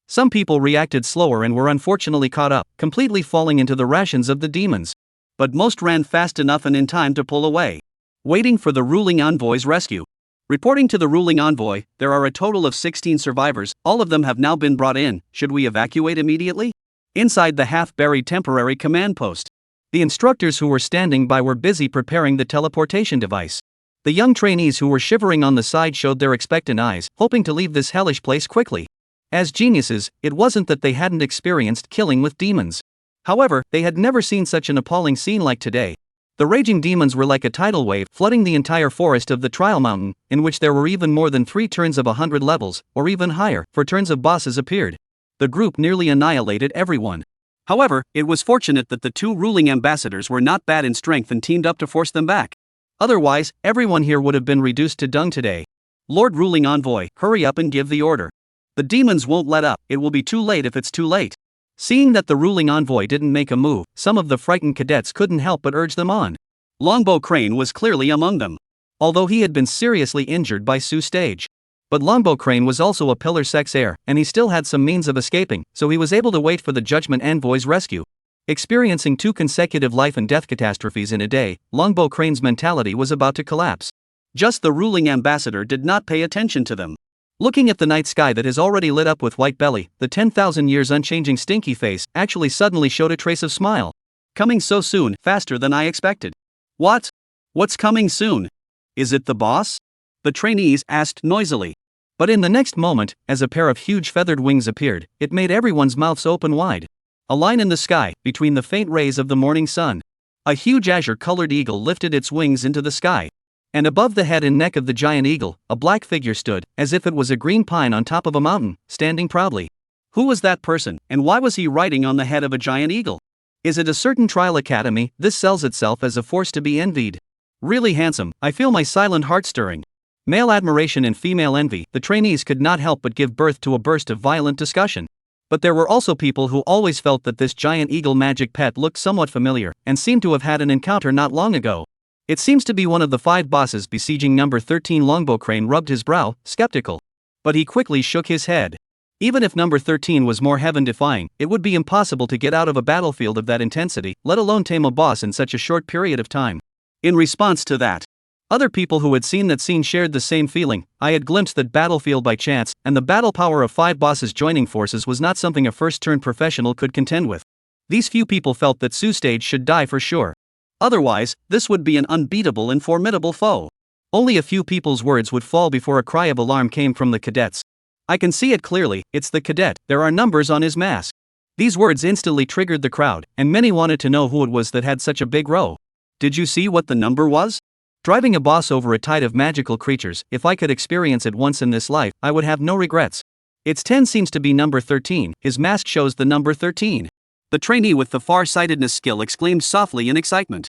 Some people reacted slower and were unfortunately caught up, completely falling into the rations of the demons. But most ran fast enough and in time to pull away. Waiting for the ruling envoy's rescue. Reporting to the ruling envoy, there are a total of 16 survivors, all of them have now been brought in. Should we evacuate immediately? Inside the half-buried temporary command post. The instructors who were standing by were busy preparing the teleportation device. The young trainees who were shivering on the side showed their expectant eyes, hoping to leave this hellish place quickly. As geniuses, it wasn't that they hadn't experienced killing with demons. However, they had never seen such an appalling scene like today. The raging demons were like a tidal wave flooding the entire forest of the Trial Mountain, in which there were even more than 3 turns of 100 levels, or even higher, for turns of bosses appeared. The group nearly annihilated everyone. However, it was fortunate that the 2 ruling ambassadors were not bad in strength and teamed up to force them back. Otherwise, everyone here would have been reduced to dung today. Lord Ruling Envoy, hurry up and give the order. The demons won't let up, it will be too late if it's too late. Seeing that the ruling envoy didn't make a move, some of the frightened cadets couldn't help but urge them on. Longbow Crane was clearly among them. Although he had been seriously injured by Su's stage. But Longbow Crane was also a pillar sex heir, and he still had some means of escaping, so he was able to wait for the Judgment Envoy's rescue. Experiencing 2 consecutive life and death catastrophes in a day, Longbow Crane's mentality was about to collapse. Just the ruling ambassador did not pay attention to them. Looking at the night sky that is already lit up with white belly, the 10,000 years unchanging stinky face actually suddenly showed a trace of smile. Coming so soon, faster than I expected. What? What's coming soon? Is it the boss? The trainees asked noisily. But in the next moment, as a pair of huge feathered wings appeared, it made everyone's mouths open wide. A line in the sky, between the faint rays of the morning sun. A huge azure-colored eagle lifted its wings into the sky. And above the head and neck of the giant eagle, a black figure stood, as if it was a green pine on top of a mountain, standing proudly. Who was that person, and why was he riding on the head of a giant eagle? Is it a certain trial academy? This sells itself as a force to be envied. Really handsome, I feel my silent heart stirring. Male admiration and female envy, the trainees could not help but give birth to a burst of violent discussion. But there were also people who always felt that this giant eagle magic pet looked somewhat familiar, and seemed to have had an encounter not long ago. It seems to be one of the 5 bosses besieging number 13. Longbow Crane rubbed his brow, skeptical. But he quickly shook his head. Even if number 13 was more heaven-defying, it would be impossible to get out of a battlefield of that intensity, let alone tame a boss in such a short period of time. In response to that, other people who had seen that scene shared the same feeling. I had glimpsed that battlefield by chance, and the battle power of 5 bosses joining forces was not something a first-turn professional could contend with. These few people felt that Su Stage should die for sure. Otherwise, this would be an unbeatable and formidable foe. Only a few people's words would fall before a cry of alarm came from the cadets. I can see it clearly, it's the cadet, there are numbers on his mask. These words instantly triggered the crowd, and many wanted to know who it was that had such a big row. Did you see what the number was? Driving a boss over a tide of magical creatures, if I could experience it once in this life, I would have no regrets. Its 10 seems to be number 13, his mask shows the number 13. The trainee with the far-sightedness skill exclaimed softly in excitement.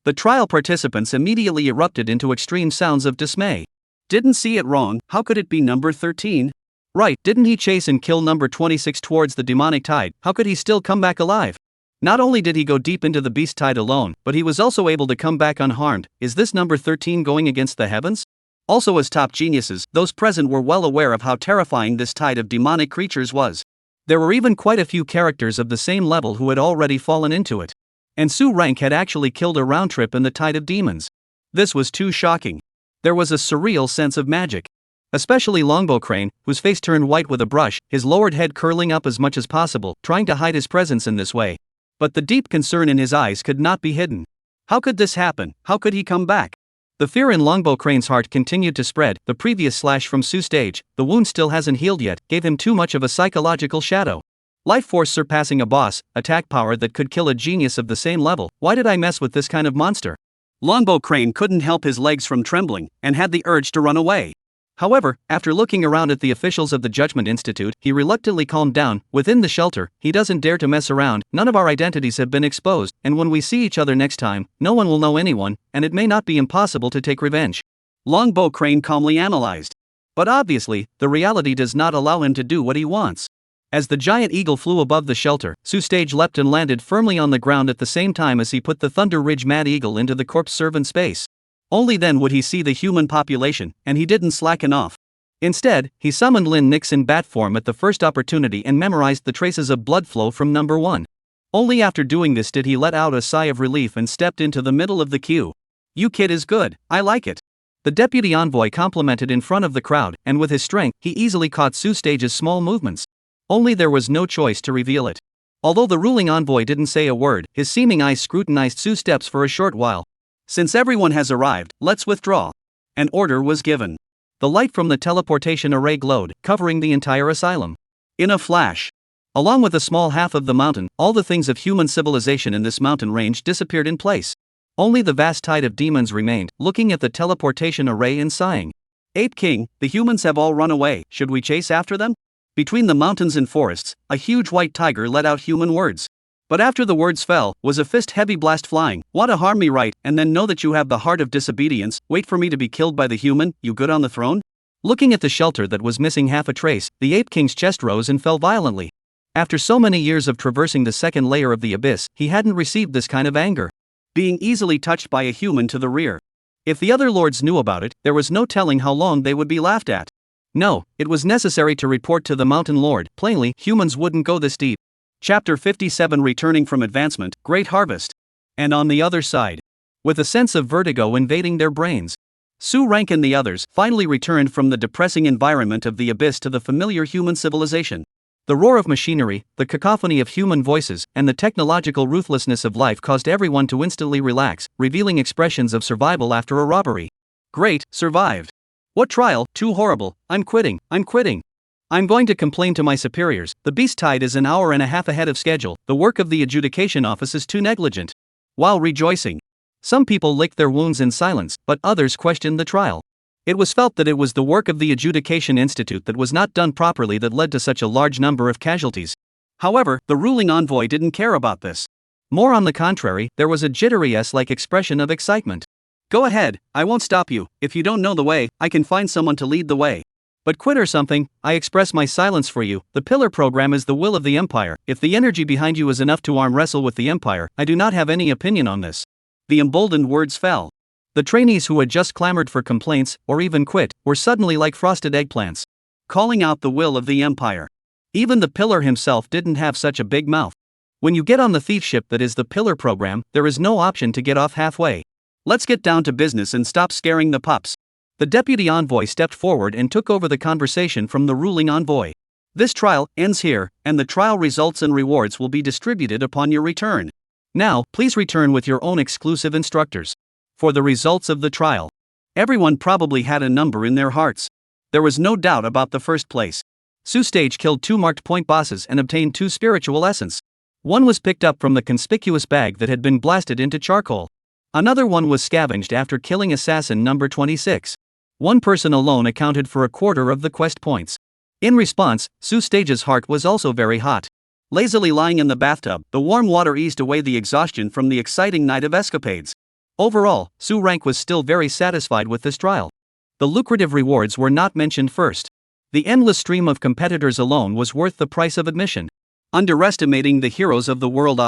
The trial participants immediately erupted into extreme sounds of dismay. Didn't see it wrong, how could it be number 13? Right, didn't he chase and kill number 26 towards the demonic tide, how could he still come back alive? Not only did he go deep into the beast tide alone, but he was also able to come back unharmed. Is this number 13 going against the heavens? Also, as top geniuses, those present were well aware of how terrifying this tide of demonic creatures was. There were even quite a few characters of the same level who had already fallen into it. And Su Rank had actually killed a round trip in the tide of demons. This was too shocking. There was a surreal sense of magic. Especially Longbow Crane, whose face turned white with a brush, his lowered head curling up as much as possible, trying to hide his presence in this way. But the deep concern in his eyes could not be hidden. How could this happen? How could he come back? The fear in Longbow Crane's heart continued to spread. The previous slash from Su stage, the wound still hasn't healed yet, gave him too much of a psychological shadow. Life force surpassing a boss, attack power that could kill a genius of the same level. Why did I mess with this kind of monster? Longbow Crane couldn't help his legs from trembling, and had the urge to run away. However, after looking around at the officials of the Judgment Institute, he reluctantly calmed down. Within the shelter, he doesn't dare to mess around. None of our identities have been exposed, and when we see each other next time, no one will know anyone, and it may not be impossible to take revenge. Longbow Crane calmly analyzed. But obviously, the reality does not allow him to do what he wants. As the giant eagle flew above the shelter, Su Stage leapt and landed firmly on the ground at the same time as he put the Thunder Ridge Mad Eagle into the corpse servant space. Only then would he see the human population, and he didn't slacken off. Instead, he summoned Lin Nix in bat form at the first opportunity and memorized the traces of blood flow from number 1. Only after doing this did he let out a sigh of relief and stepped into the middle of the queue. "You kid is good, I like it." The deputy envoy complimented in front of the crowd, and with his strength, he easily caught Su Stage's small movements. Only there was no choice to reveal it. Although the ruling envoy didn't say a word, his seeming eyes scrutinized Su's steps for a short while. "Since everyone has arrived, let's withdraw." An order was given. The light from the teleportation array glowed, covering the entire asylum. In a flash, along with a small half of the mountain, all the things of human civilization in this mountain range disappeared in place. Only the vast tide of demons remained, looking at the teleportation array and sighing. "Ape King, the humans have all run away. Should we chase after them?" Between the mountains and forests, a huge white tiger let out human words. But after the words fell, was a fist-heavy blast flying. "Want to harm me, right, and then know that you have the heart of disobedience, wait for me to be killed by the human, you good on the throne?" Looking at the shelter that was missing half a trace, the Ape King's chest rose and fell violently. After so many years of traversing the second layer of the abyss, he hadn't received this kind of anger. Being easily touched by a human to the rear. If the other lords knew about it, there was no telling how long they would be laughed at. No, it was necessary to report to the Mountain Lord. Plainly, humans wouldn't go this deep. Chapter 57 Returning from Advancement, Great Harvest. And on the other side, with a sense of vertigo invading their brains, Su Rank and the others finally returned from the depressing environment of the abyss to the familiar human civilization. The roar of machinery, the cacophony of human voices, and the technological ruthlessness of life caused everyone to instantly relax, revealing expressions of survival after a robbery. Great, survived. What trial? Too horrible. I'm quitting. I'm going to complain to my superiors. The beast tide is an hour and a half ahead of schedule. The work of the adjudication office is too negligent. While rejoicing, some people licked their wounds in silence, but others questioned the trial. It was felt that it was the work of the Adjudication Institute that was not done properly that led to such a large number of casualties. However, the ruling envoy didn't care about this. More on the contrary, there was a jittery S-like expression of excitement. "Go ahead, I won't stop you. If you don't know the way, I can find someone to lead the way. But quit or something, I express my silence for you. The Pillar program is the will of the Empire. If the energy behind you is enough to arm wrestle with the Empire, I do not have any opinion on this." The emboldened words fell. The trainees who had just clamored for complaints, or even quit, were suddenly like frosted eggplants, calling out the will of the Empire. Even the Pillar himself didn't have such a big mouth. When you get on the thief ship that is the Pillar program, there is no option to get off halfway. Let's get down to business and stop scaring the pups. The deputy envoy stepped forward and took over the conversation from the ruling envoy. This trial ends here, and the trial results and rewards will be distributed upon your return. Now, please return with your own exclusive instructors. For the results of the trial. Everyone probably had a number in their hearts. There was no doubt about the first place. Su Stage killed 2 marked point bosses and obtained 2 spiritual essence. One was picked up from the conspicuous bag that had been blasted into charcoal. Another one was scavenged after killing assassin number 26. One person alone accounted for a quarter of the quest points. In response, Su Stage's heart was also very hot. Lazily lying in the bathtub, the warm water eased away the exhaustion from the exciting night of escapades. Overall, Su Rank was still very satisfied with this trial. The lucrative rewards were not mentioned first. The endless stream of competitors alone was worth the price of admission. Underestimating the heroes of the world.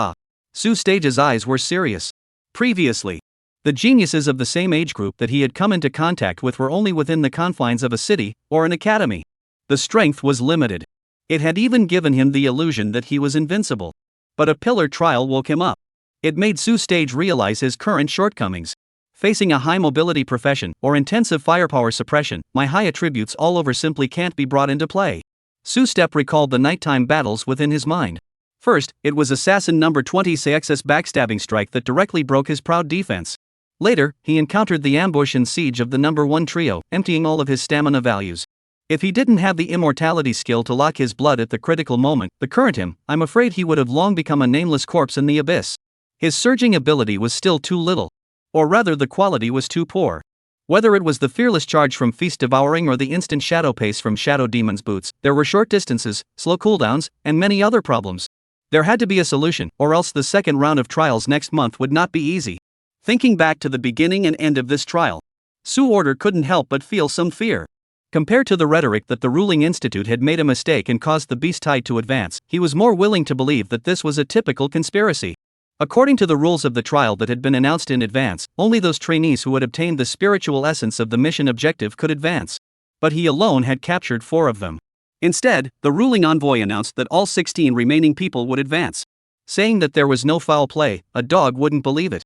Su Stage's eyes were serious. Previously, the geniuses of the same age group that he had come into contact with were only within the confines of a city or an academy. The strength was limited. It had even given him the illusion that he was invincible. But a pillar trial woke him up. It made Su Stage realize his current shortcomings. Facing a high mobility profession or intensive firepower suppression, my high attributes all over simply can't be brought into play. Su Step recalled the nighttime battles within his mind. First, it was Assassin number 20's backstabbing strike that directly broke his proud defense. Later, he encountered the ambush and siege of the number 1 trio, emptying all of his stamina values. If he didn't have the immortality skill to lock his blood at the critical moment, the current him, I'm afraid he would have long become a nameless corpse in the abyss. His surging ability was still too little. Or rather, the quality was too poor. Whether it was the fearless charge from Feast Devouring or the instant shadow pace from Shadow Demon's boots, there were short distances, slow cooldowns, and many other problems. There had to be a solution, or else the second round of trials next month would not be easy. Thinking back to the beginning and end of this trial, Su Order couldn't help but feel some fear. Compared to the rhetoric that the ruling institute had made a mistake and caused the beast tide to advance, he was more willing to believe that this was a typical conspiracy. According to the rules of the trial that had been announced in advance, only those trainees who had obtained the spiritual essence of the mission objective could advance. But he alone had captured 4 of them. Instead, the ruling envoy announced that all 16 remaining people would advance. Saying that there was no foul play, a dog wouldn't believe it.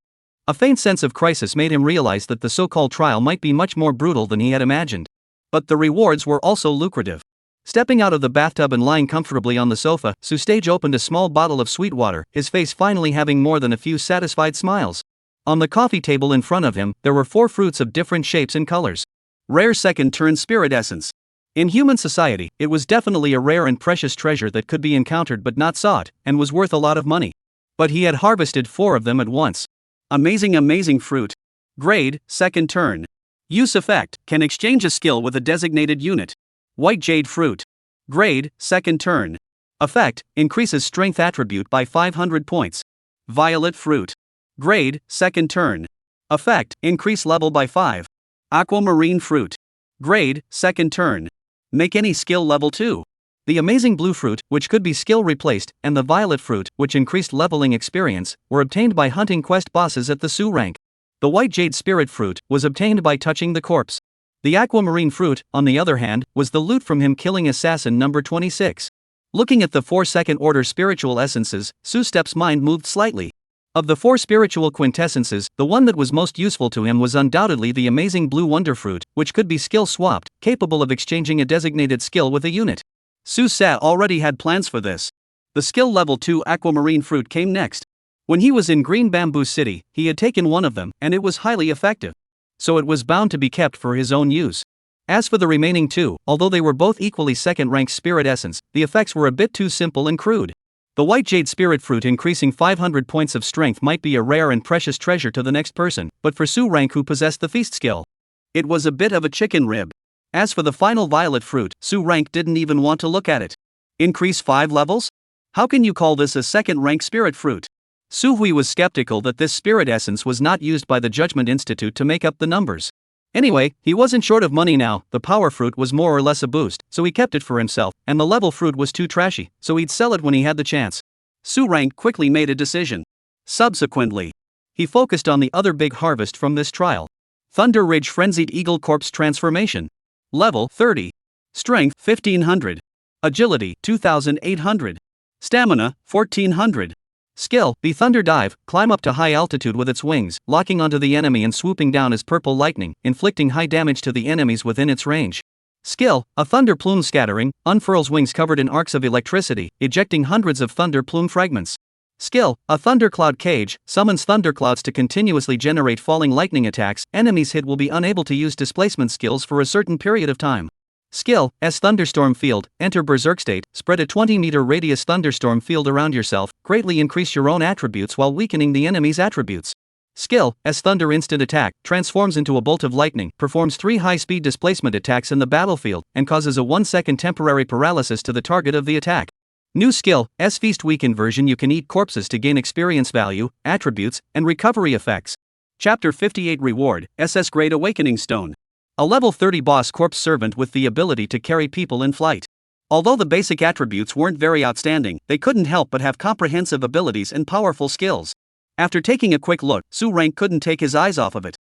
A faint sense of crisis made him realize that the so-called trial might be much more brutal than he had imagined. But the rewards were also lucrative. Stepping out of the bathtub and lying comfortably on the sofa, Su Stage opened a small bottle of sweet water, his face finally having more than a few satisfied smiles. On the coffee table in front of him, there were 4 fruits of different shapes and colors. Rare second turn spirit essence. In human society, it was definitely a rare and precious treasure that could be encountered but not sought, and was worth a lot of money. But he had harvested 4 of them at once. Amazing fruit. Grade, second turn. Use effect, can exchange a skill with a designated unit. White Jade Fruit. Grade, second turn. Effect, increases strength attribute by 500 points. Violet Fruit. Grade, second turn. Effect, increase level by 5. Aquamarine Fruit. Grade, second turn. Make any skill level 2. The Amazing Blue Fruit, which could be skill replaced, and the Violet Fruit, which increased leveling experience, were obtained by hunting quest bosses at the Su rank. The White Jade Spirit Fruit was obtained by touching the corpse. The Aquamarine Fruit, on the other hand, was the loot from him killing Assassin number 26. Looking at the 4 second order spiritual essences, Su Step's mind moved slightly. Of the 4 spiritual quintessences, the one that was most useful to him was undoubtedly the Amazing Blue Wonder Fruit, which could be skill swapped, capable of exchanging a designated skill with a unit. Su Sa already had plans for this. The skill level 2 Aquamarine Fruit came next. When he was in Green Bamboo City, he had taken one of them, and it was highly effective. So it was bound to be kept for his own use. As for the remaining 2, although they were both equally second-rank spirit essence, the effects were a bit too simple and crude. The White Jade Spirit Fruit increasing 500 points of strength might be a rare and precious treasure to the next person, but for Su rank who possessed the feast skill, it was a bit of a chicken rib. As for the final Violet Fruit, Su rank didn't even want to look at it. Increase 5 levels? How can you call this a second-rank spirit fruit? Su Hui was skeptical that this spirit essence was not used by the Judgment Institute to make up the numbers. Anyway, he wasn't short of money now. The Power Fruit was more or less a boost, so he kept it for himself, and the Level Fruit was too trashy, so he'd sell it when he had the chance. Su rank quickly made a decision. Subsequently, he focused on the other big harvest from this trial. Thunder Ridge Frenzied Eagle Corpse Transformation. Level 30. Strength 1500. Agility 2800. Stamina 1400. Skill, the Thunder Dive, climb up to high altitude with its wings, locking onto the enemy and swooping down as purple lightning, inflicting high damage to the enemies within its range. Skill, a Thunder Plume Scattering, unfurls wings covered in arcs of electricity, ejecting hundreds of Thunder Plume fragments. Skill, a Thundercloud Cage, summons thunderclouds to continuously generate falling lightning attacks. Enemies hit will be unable to use displacement skills for a certain period of time. Skill, S Thunderstorm Field, enter Berserk state, spread a 20-meter radius thunderstorm field around yourself, greatly increase your own attributes while weakening the enemy's attributes. Skill, S Thunder Instant Attack, transforms into a bolt of lightning, performs 3 high-speed displacement attacks in the battlefield, and causes a 1-second temporary paralysis to the target of the attack. New skill, S Feast Weakened version. You can eat corpses to gain experience value, attributes, and recovery effects. Chapter 58 Reward, SS Great Awakening Stone. A level 30 boss corpse servant with the ability to carry people in flight. Although the basic attributes weren't very outstanding, they couldn't help but have comprehensive abilities and powerful skills. After taking a quick look, Su Rank couldn't take his eyes off of it.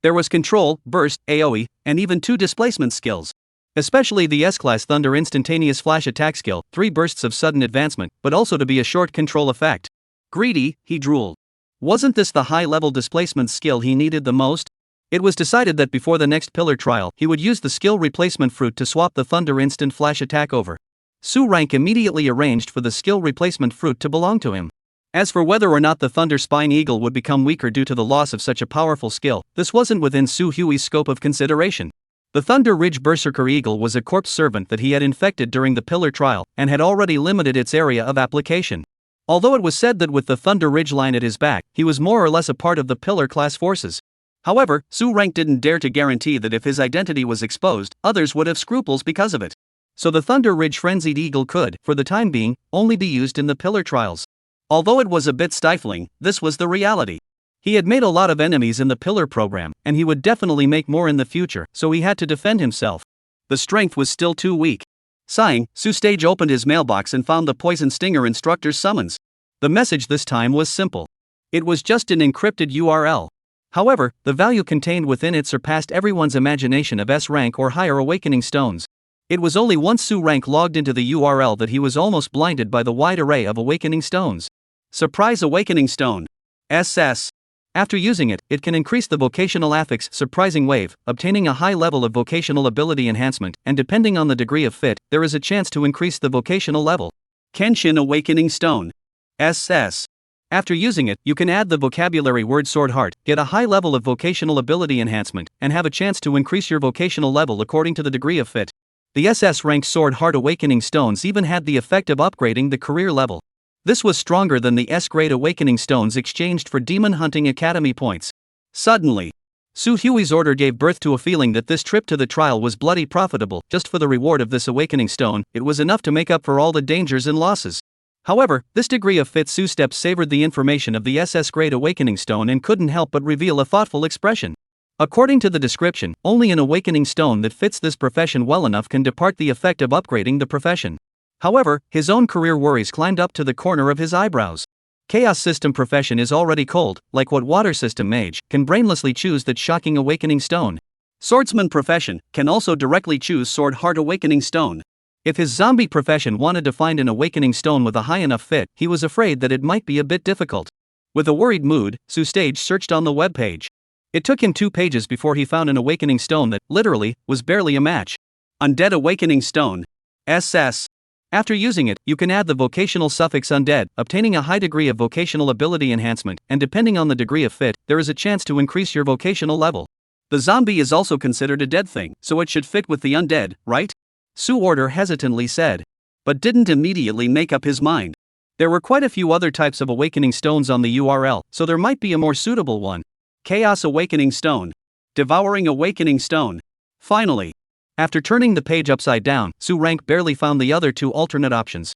There was control, burst, AoE, and even 2 displacement skills. Especially the S-Class Thunder instantaneous flash attack skill, 3 bursts of sudden advancement, but also to be a short control effect. Greedy, he drooled. Wasn't this the high-level displacement skill he needed the most? It was decided that before the next pillar trial, he would use the skill replacement fruit to swap the Thunder instant flash attack over. Su Rank immediately arranged for the skill replacement fruit to belong to him. As for whether or not the Thunder Spine Eagle would become weaker due to the loss of such a powerful skill, this wasn't within Su Hui's scope of consideration. The Thunder Ridge Berserker Eagle was a corpse servant that he had infected during the pillar trial, and had already limited its area of application. Although it was said that with the Thunder Ridge line at his back, he was more or less a part of the pillar class forces. However, Su Rank didn't dare to guarantee that if his identity was exposed, others would have scruples because of it. So the Thunder Ridge Frenzied Eagle could, for the time being, only be used in the pillar trials. Although it was a bit stifling, this was the reality. He had made a lot of enemies in the pillar program, and he would definitely make more in the future, so he had to defend himself. The strength was still too weak. Sighing, Su Stage opened his mailbox and found the Poison Stinger instructor's summons. The message this time was simple. It was just an encrypted URL. However, the value contained within it surpassed everyone's imagination of S rank or higher awakening stones. It was only once Su Rank logged into the URL that he was almost blinded by the wide array of awakening stones. Surprise Awakening Stone. SS. After using it, it can increase the vocational affix surprising wave, obtaining a high level of vocational ability enhancement, and depending on the degree of fit, there is a chance to increase the vocational level. Kenshin Awakening Stone. SS. After using it, you can add the vocabulary word Sword Heart, get a high level of vocational ability enhancement, and have a chance to increase your vocational level according to the degree of fit. The SS ranked Sword Heart Awakening Stones even had the effect of upgrading the career level. This was stronger than the S-grade Awakening Stones exchanged for Demon Hunting Academy points. Suddenly, Su Hui's order gave birth to a feeling that this trip to the trial was bloody profitable. Just for the reward of this Awakening Stone, it was enough to make up for all the dangers and losses. However, this degree of fit Su Step savored the information of the SS-grade Awakening Stone and couldn't help but reveal a thoughtful expression. According to the description, only an Awakening Stone that fits this profession well enough can depart the effect of upgrading the profession. However, his own career worries climbed up to the corner of his eyebrows. Chaos System profession is already cold, like what Water System Mage can brainlessly choose that shocking Awakening Stone. Swordsman profession can also directly choose Sword Heart Awakening Stone. If his zombie profession wanted to find an Awakening Stone with a high enough fit, he was afraid that it might be a bit difficult. With a worried mood, Su Stage searched on the webpage. It took him 2 pages before he found an Awakening Stone that, literally, was barely a match. Undead Awakening Stone. SS. After using it, you can add the vocational suffix undead, obtaining a high degree of vocational ability enhancement, and depending on the degree of fit, there is a chance to increase your vocational level. The zombie is also considered a dead thing, so it should fit with the undead, right? Su Order hesitantly said. But didn't immediately make up his mind. There were quite a few other types of Awakening Stones on the URL, so there might be a more suitable one. Chaos Awakening Stone. Devouring Awakening Stone. Finally, after turning the page upside down, Su Rank barely found the other 2 alternate options.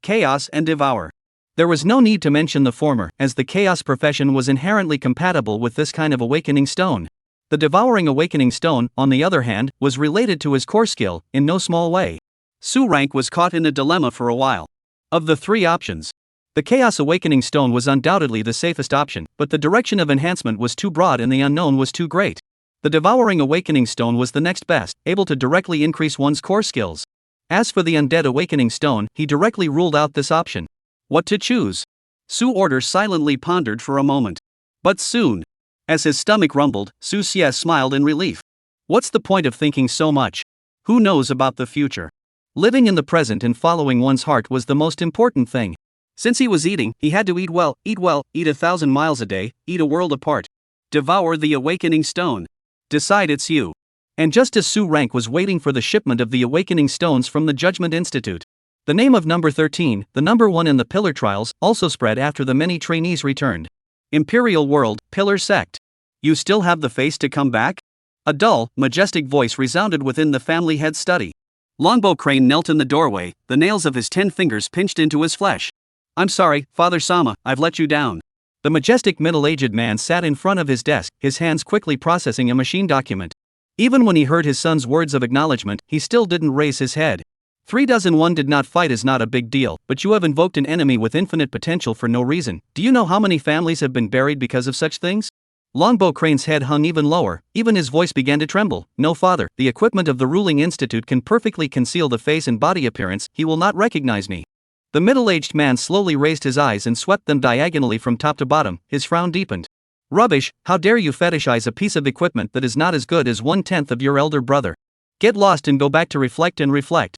Chaos and Devour. There was no need to mention the former, as the Chaos profession was inherently compatible with this kind of Awakening Stone. The Devouring Awakening Stone, on the other hand, was related to his core skill, in no small way. Su Rank was caught in a dilemma for a while. Of the 3 options, the Chaos Awakening Stone was undoubtedly the safest option, but the direction of enhancement was too broad and the unknown was too great. The Devouring Awakening Stone was the next best, able to directly increase one's core skills. As for the Undead Awakening Stone, he directly ruled out this option. What to choose? Su Order silently pondered for a moment. But soon, as his stomach rumbled, Su Xie smiled in relief. What's the point of thinking so much? Who knows about the future? Living in the present and following one's heart was the most important thing. Since he was eating, he had to eat well, eat 1,000 miles a day, eat a world apart. Devour the Awakening Stone. Decide it's you. And just as Su Rank was waiting for the shipment of the Awakening Stones from the Judgment Institute, the name of number 13, the number 1 in the Pillar Trials, also spread after the many trainees returned. Imperial World, Pillar Sect. You still have the face to come back? A dull, majestic voice resounded within the family head's study. Longbow Crane knelt in the doorway, the nails of his 10 fingers pinched into his flesh. I'm sorry, Father Sama, I've let you down. The majestic middle-aged man sat in front of his desk, his hands quickly processing a machine document. Even when he heard his son's words of acknowledgement, he still didn't raise his head. 3-1 did not fight is not a big deal, but you have invoked an enemy with infinite potential for no reason. Do you know how many families have been buried because of such things? Longbow Crane's head hung even lower, even his voice began to tremble. No, father, the equipment of the ruling institute can perfectly conceal the face and body appearance, he will not recognize me. The middle-aged man slowly raised his eyes and swept them diagonally from top to bottom, his frown deepened. Rubbish, how dare you fetishize a piece of equipment that is not as good as 1/10 of your elder brother. Get lost and go back to reflect,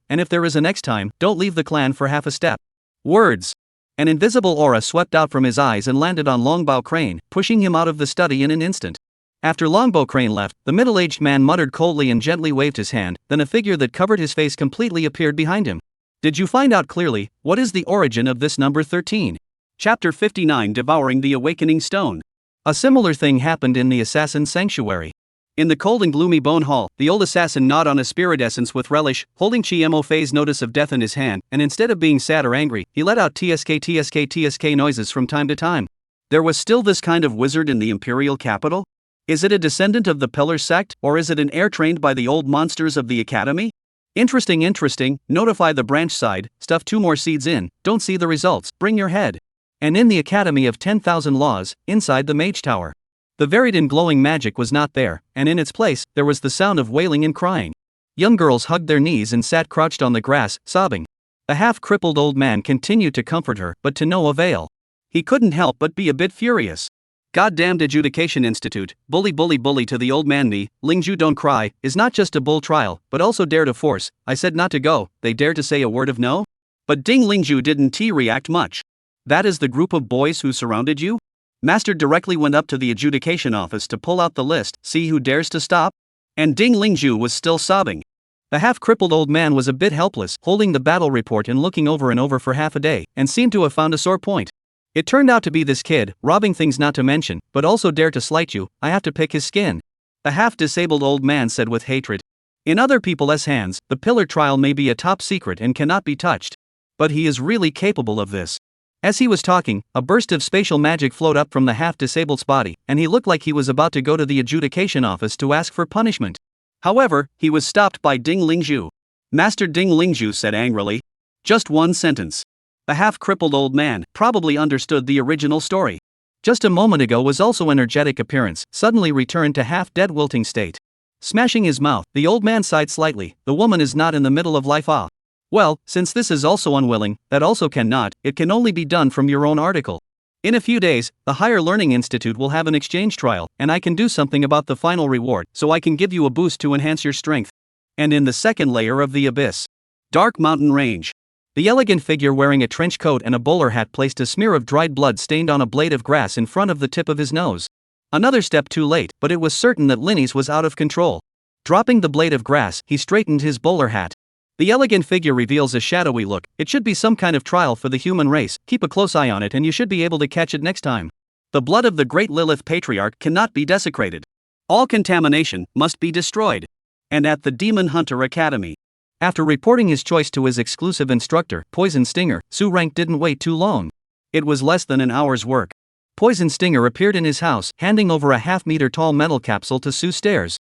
and if there is a next time, don't leave the clan for half a step. Words. An invisible aura swept out from his eyes and landed on Longbow Crane, pushing him out of the study in an instant. After Longbow Crane left, the middle-aged man muttered coldly and gently waved his hand, then a figure that covered his face completely appeared behind him. Did you find out clearly, what is the origin of this number 13? Chapter 59, Devouring the Awakening Stone. A similar thing happened in the Assassin's Sanctuary. In the cold and gloomy Bone Hall, the old assassin gnawed on a spirit essence with relish, holding Chiemo Fei's notice of death in his hand, and instead of being sad or angry, he let out tsk noises from time to time. There was still this kind of wizard in the imperial capital? Is it a descendant of the Pillar sect, or is it an heir trained by the old monsters of the academy? Interesting, notify the branch side, stuff 2 more seeds in, don't see the results, bring your head. And in the Academy of 10,000 Laws, inside the Mage Tower. The varied and glowing magic was not there, and in its place, there was the sound of wailing and crying. Young girls hugged their knees and sat crouched on the grass, sobbing. The half-crippled old man continued to comfort her, but to no avail. He couldn't help but be a bit furious. Goddamned Adjudication Institute, bully to the old man. Me, Lingju don't cry, is not just a bull trial, but also dare to force. I said not to go, they dare to say a word of no? But Ding Lingju didn't react much. That is the group of boys who surrounded you? Master directly went up to the adjudication office to pull out the list, see who dares to stop? And Ding Lingju was still sobbing. The half-crippled old man was a bit helpless, holding the battle report and looking over and over for half a day, and seemed to have found a sore point. It turned out to be this kid, robbing things not to mention, but also dare to slight you. I have to pick his skin. The half-disabled old man said with hatred. In other people's hands, the Pillar trial may be a top secret and cannot be touched. But he is really capable of this. As he was talking, a burst of spatial magic flowed up from the half-disabled's body, and he looked like he was about to go to the adjudication office to ask for punishment. However, he was stopped by Ding Lingju. Master Ding Lingju said angrily. Just one sentence. The half-crippled old man probably understood the original story. Just a moment ago was also energetic appearance, suddenly returned to half-dead wilting state. Smashing his mouth, the old man sighed slightly. The woman is not in the middle of life. Ah. Well, since this is also unwilling, that also cannot, it can only be done from your own article. In a few days, the Higher Learning Institute will have an exchange trial, and I can do something about the final reward, so I can give you a boost to enhance your strength. And in the second layer of the abyss. Dark Mountain Range. The elegant figure wearing a trench coat and a bowler hat placed a smear of dried blood stained on a blade of grass in front of the tip of his nose. Another step too late, but it was certain that Linny's was out of control. Dropping the blade of grass, he straightened his bowler hat. The elegant figure reveals a shadowy look. It should be some kind of trial for the human race. Keep a close eye on it and you should be able to catch it next time. The blood of the great Lilith Patriarch cannot be desecrated. All contamination must be destroyed. And at the Demon Hunter Academy. After reporting his choice to his exclusive instructor, Poison Stinger, Su Rank didn't wait too long. It was less than an hour's work. Poison Stinger appeared in his house, handing over a half-meter tall metal capsule to Su Stairs.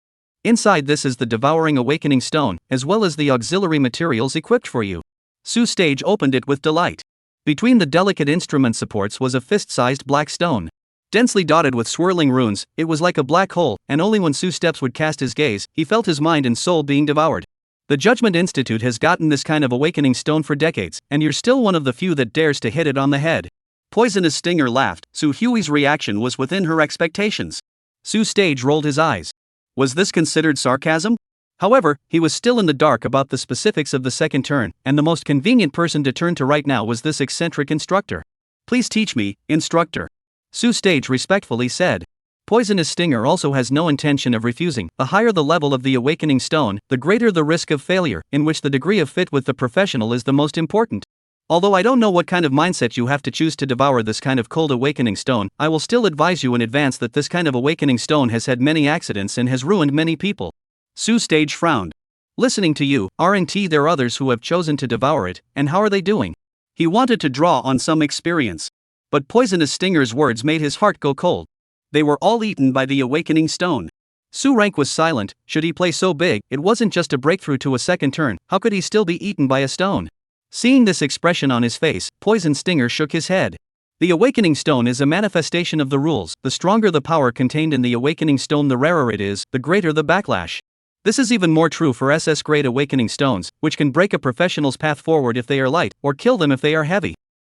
Inside this is the Devouring Awakening Stone, as well as the auxiliary materials equipped for you. Su Stage opened it with delight. Between the delicate instrument supports was a fist-sized black stone. Densely dotted with swirling runes, it was like a black hole, and only when Su Steps would cast his gaze, he felt his mind and soul being devoured. The Judgment Institute has gotten this kind of awakening stone for decades, and you're still one of the few that dares to hit it on the head. Poisonous Stinger laughed. Su Hui's reaction was within her expectations. Su Stage rolled his eyes. Was this considered sarcasm? However, he was still in the dark about the specifics of the second turn, and the most convenient person to turn to right now was this eccentric instructor. Please teach me, instructor. Su Stage respectfully said. Poisonous Stinger also has no intention of refusing. The higher the level of the awakening stone, the greater the risk of failure, in which the degree of fit with the professional is the most important. Although I don't know what kind of mindset you have to choose to devour this kind of cold awakening stone, I will still advise you in advance that this kind of awakening stone has had many accidents and has ruined many people. Su Stage frowned. Listening to you, aren't there others who have chosen to devour it, and how are they doing? He wanted to draw on some experience. But Poisonous Stinger's words made his heart go cold. They were all eaten by the awakening stone. Su Rank was silent. Should he play so big? It wasn't just a breakthrough to a second turn, how could he still be eaten by a stone? Seeing this expression on his face, Poison Stinger shook his head. The Awakening Stone is a manifestation of the rules. The stronger the power contained in the Awakening Stone, the rarer it is, the greater the backlash. This is even more true for SS-grade Awakening Stones, which can break a professional's path forward if they are light, or kill them if they are heavy.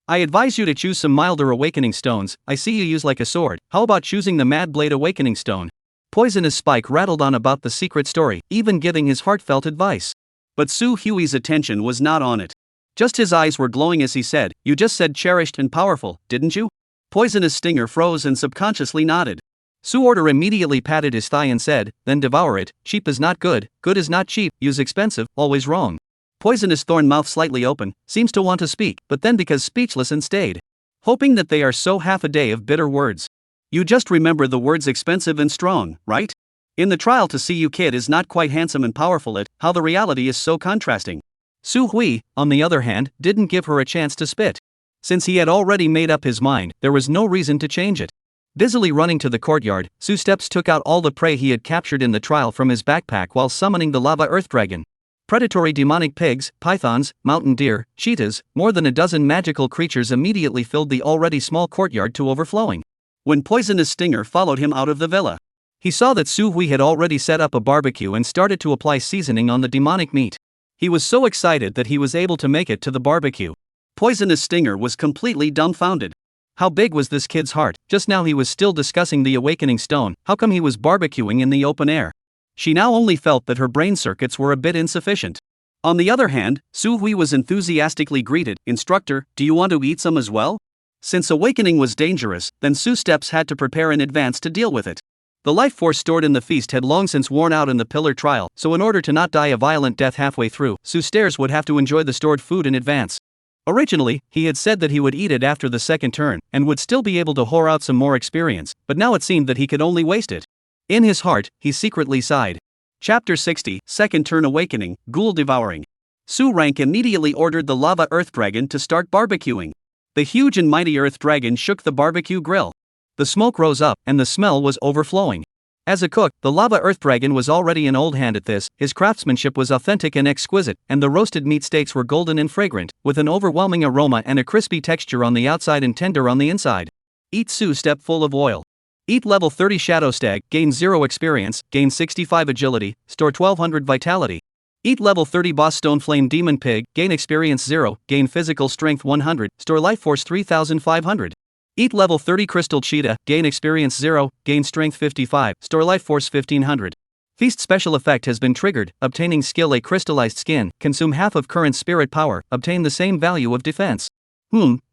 I advise you to choose some milder Awakening Stones. I see you use like a sword. How about choosing the Mad Blade Awakening Stone? Poisonous Spike rattled on about the secret story, even giving his heartfelt advice. But Su Hui's attention was not on it. Just his eyes were glowing as he said, "You just said cherished and powerful, didn't you?" Poisonous Stinger froze and subconsciously nodded. Su Order immediately patted his thigh and said, "Then devour it. Cheap is not good, good is not cheap, use expensive, always wrong." Poisonous Thorn, mouth slightly open, seems to want to speak, but then becomes speechless and stayed. Hoping that they are so half a day of bitter words. You just remember the words expensive and strong, right? In the trial to see you kid is not quite handsome and powerful it, how the reality is so contrasting. Su Hui, on the other hand, didn't give her a chance to spit. Since he had already made up his mind, there was no reason to change it. Busily running to the courtyard, Su Steps took out all the prey he had captured in the trial from his backpack while summoning the lava earth dragon. Predatory demonic pigs, pythons, mountain deer, cheetahs, more than a dozen magical creatures immediately filled the already small courtyard to overflowing. When Poisonous Stinger followed him out of the villa, he saw that Su Hui had already set up a barbecue and started to apply seasoning on the demonic meat. He was so excited that he was able to make it to the barbecue. Poisonous Stinger was completely dumbfounded. How big was this kid's heart? Just now he was still discussing the Awakening Stone, how come he was barbecuing in the open air? She now only felt that her brain circuits were a bit insufficient. On the other hand, Su Hui was enthusiastically greeted, "Instructor, do you want to eat some as well?" Since awakening was dangerous, then Su Steps had to prepare in advance to deal with it. The life force stored in the feast had long since worn out in the pillar trial, so in order to not die a violent death halfway through, Su Stairs would have to enjoy the stored food in advance. Originally, he had said that he would eat it after the second turn, and would still be able to whore out some more experience, but now it seemed that he could only waste it. In his heart, he secretly sighed. Chapter 60, Second Turn Awakening, Ghoul Devouring. Su Rank immediately ordered the Lava Earth Dragon to start barbecuing. The huge and mighty Earth Dragon shook the barbecue grill. The smoke rose up, and the smell was overflowing. As a cook, the Lava Earth Dragon was already an old hand at this. His craftsmanship was authentic and exquisite, and the roasted meat steaks were golden and fragrant, with an overwhelming aroma and a crispy texture on the outside and tender on the inside. Eat Su Step full of oil. Eat level 30 Shadow Stag, gain 0 experience, gain 65 agility, store 1200 vitality. Eat level 30 Boss Stone Flame Demon Pig, gain experience 0, gain physical strength 100, store life force 3500. Eat level 30 Crystal Cheetah, gain experience 0, gain strength 55, store life force 1500. Feast special effect has been triggered, obtaining skill A crystallized skin, consume half of current spirit power, obtain the same value of defense.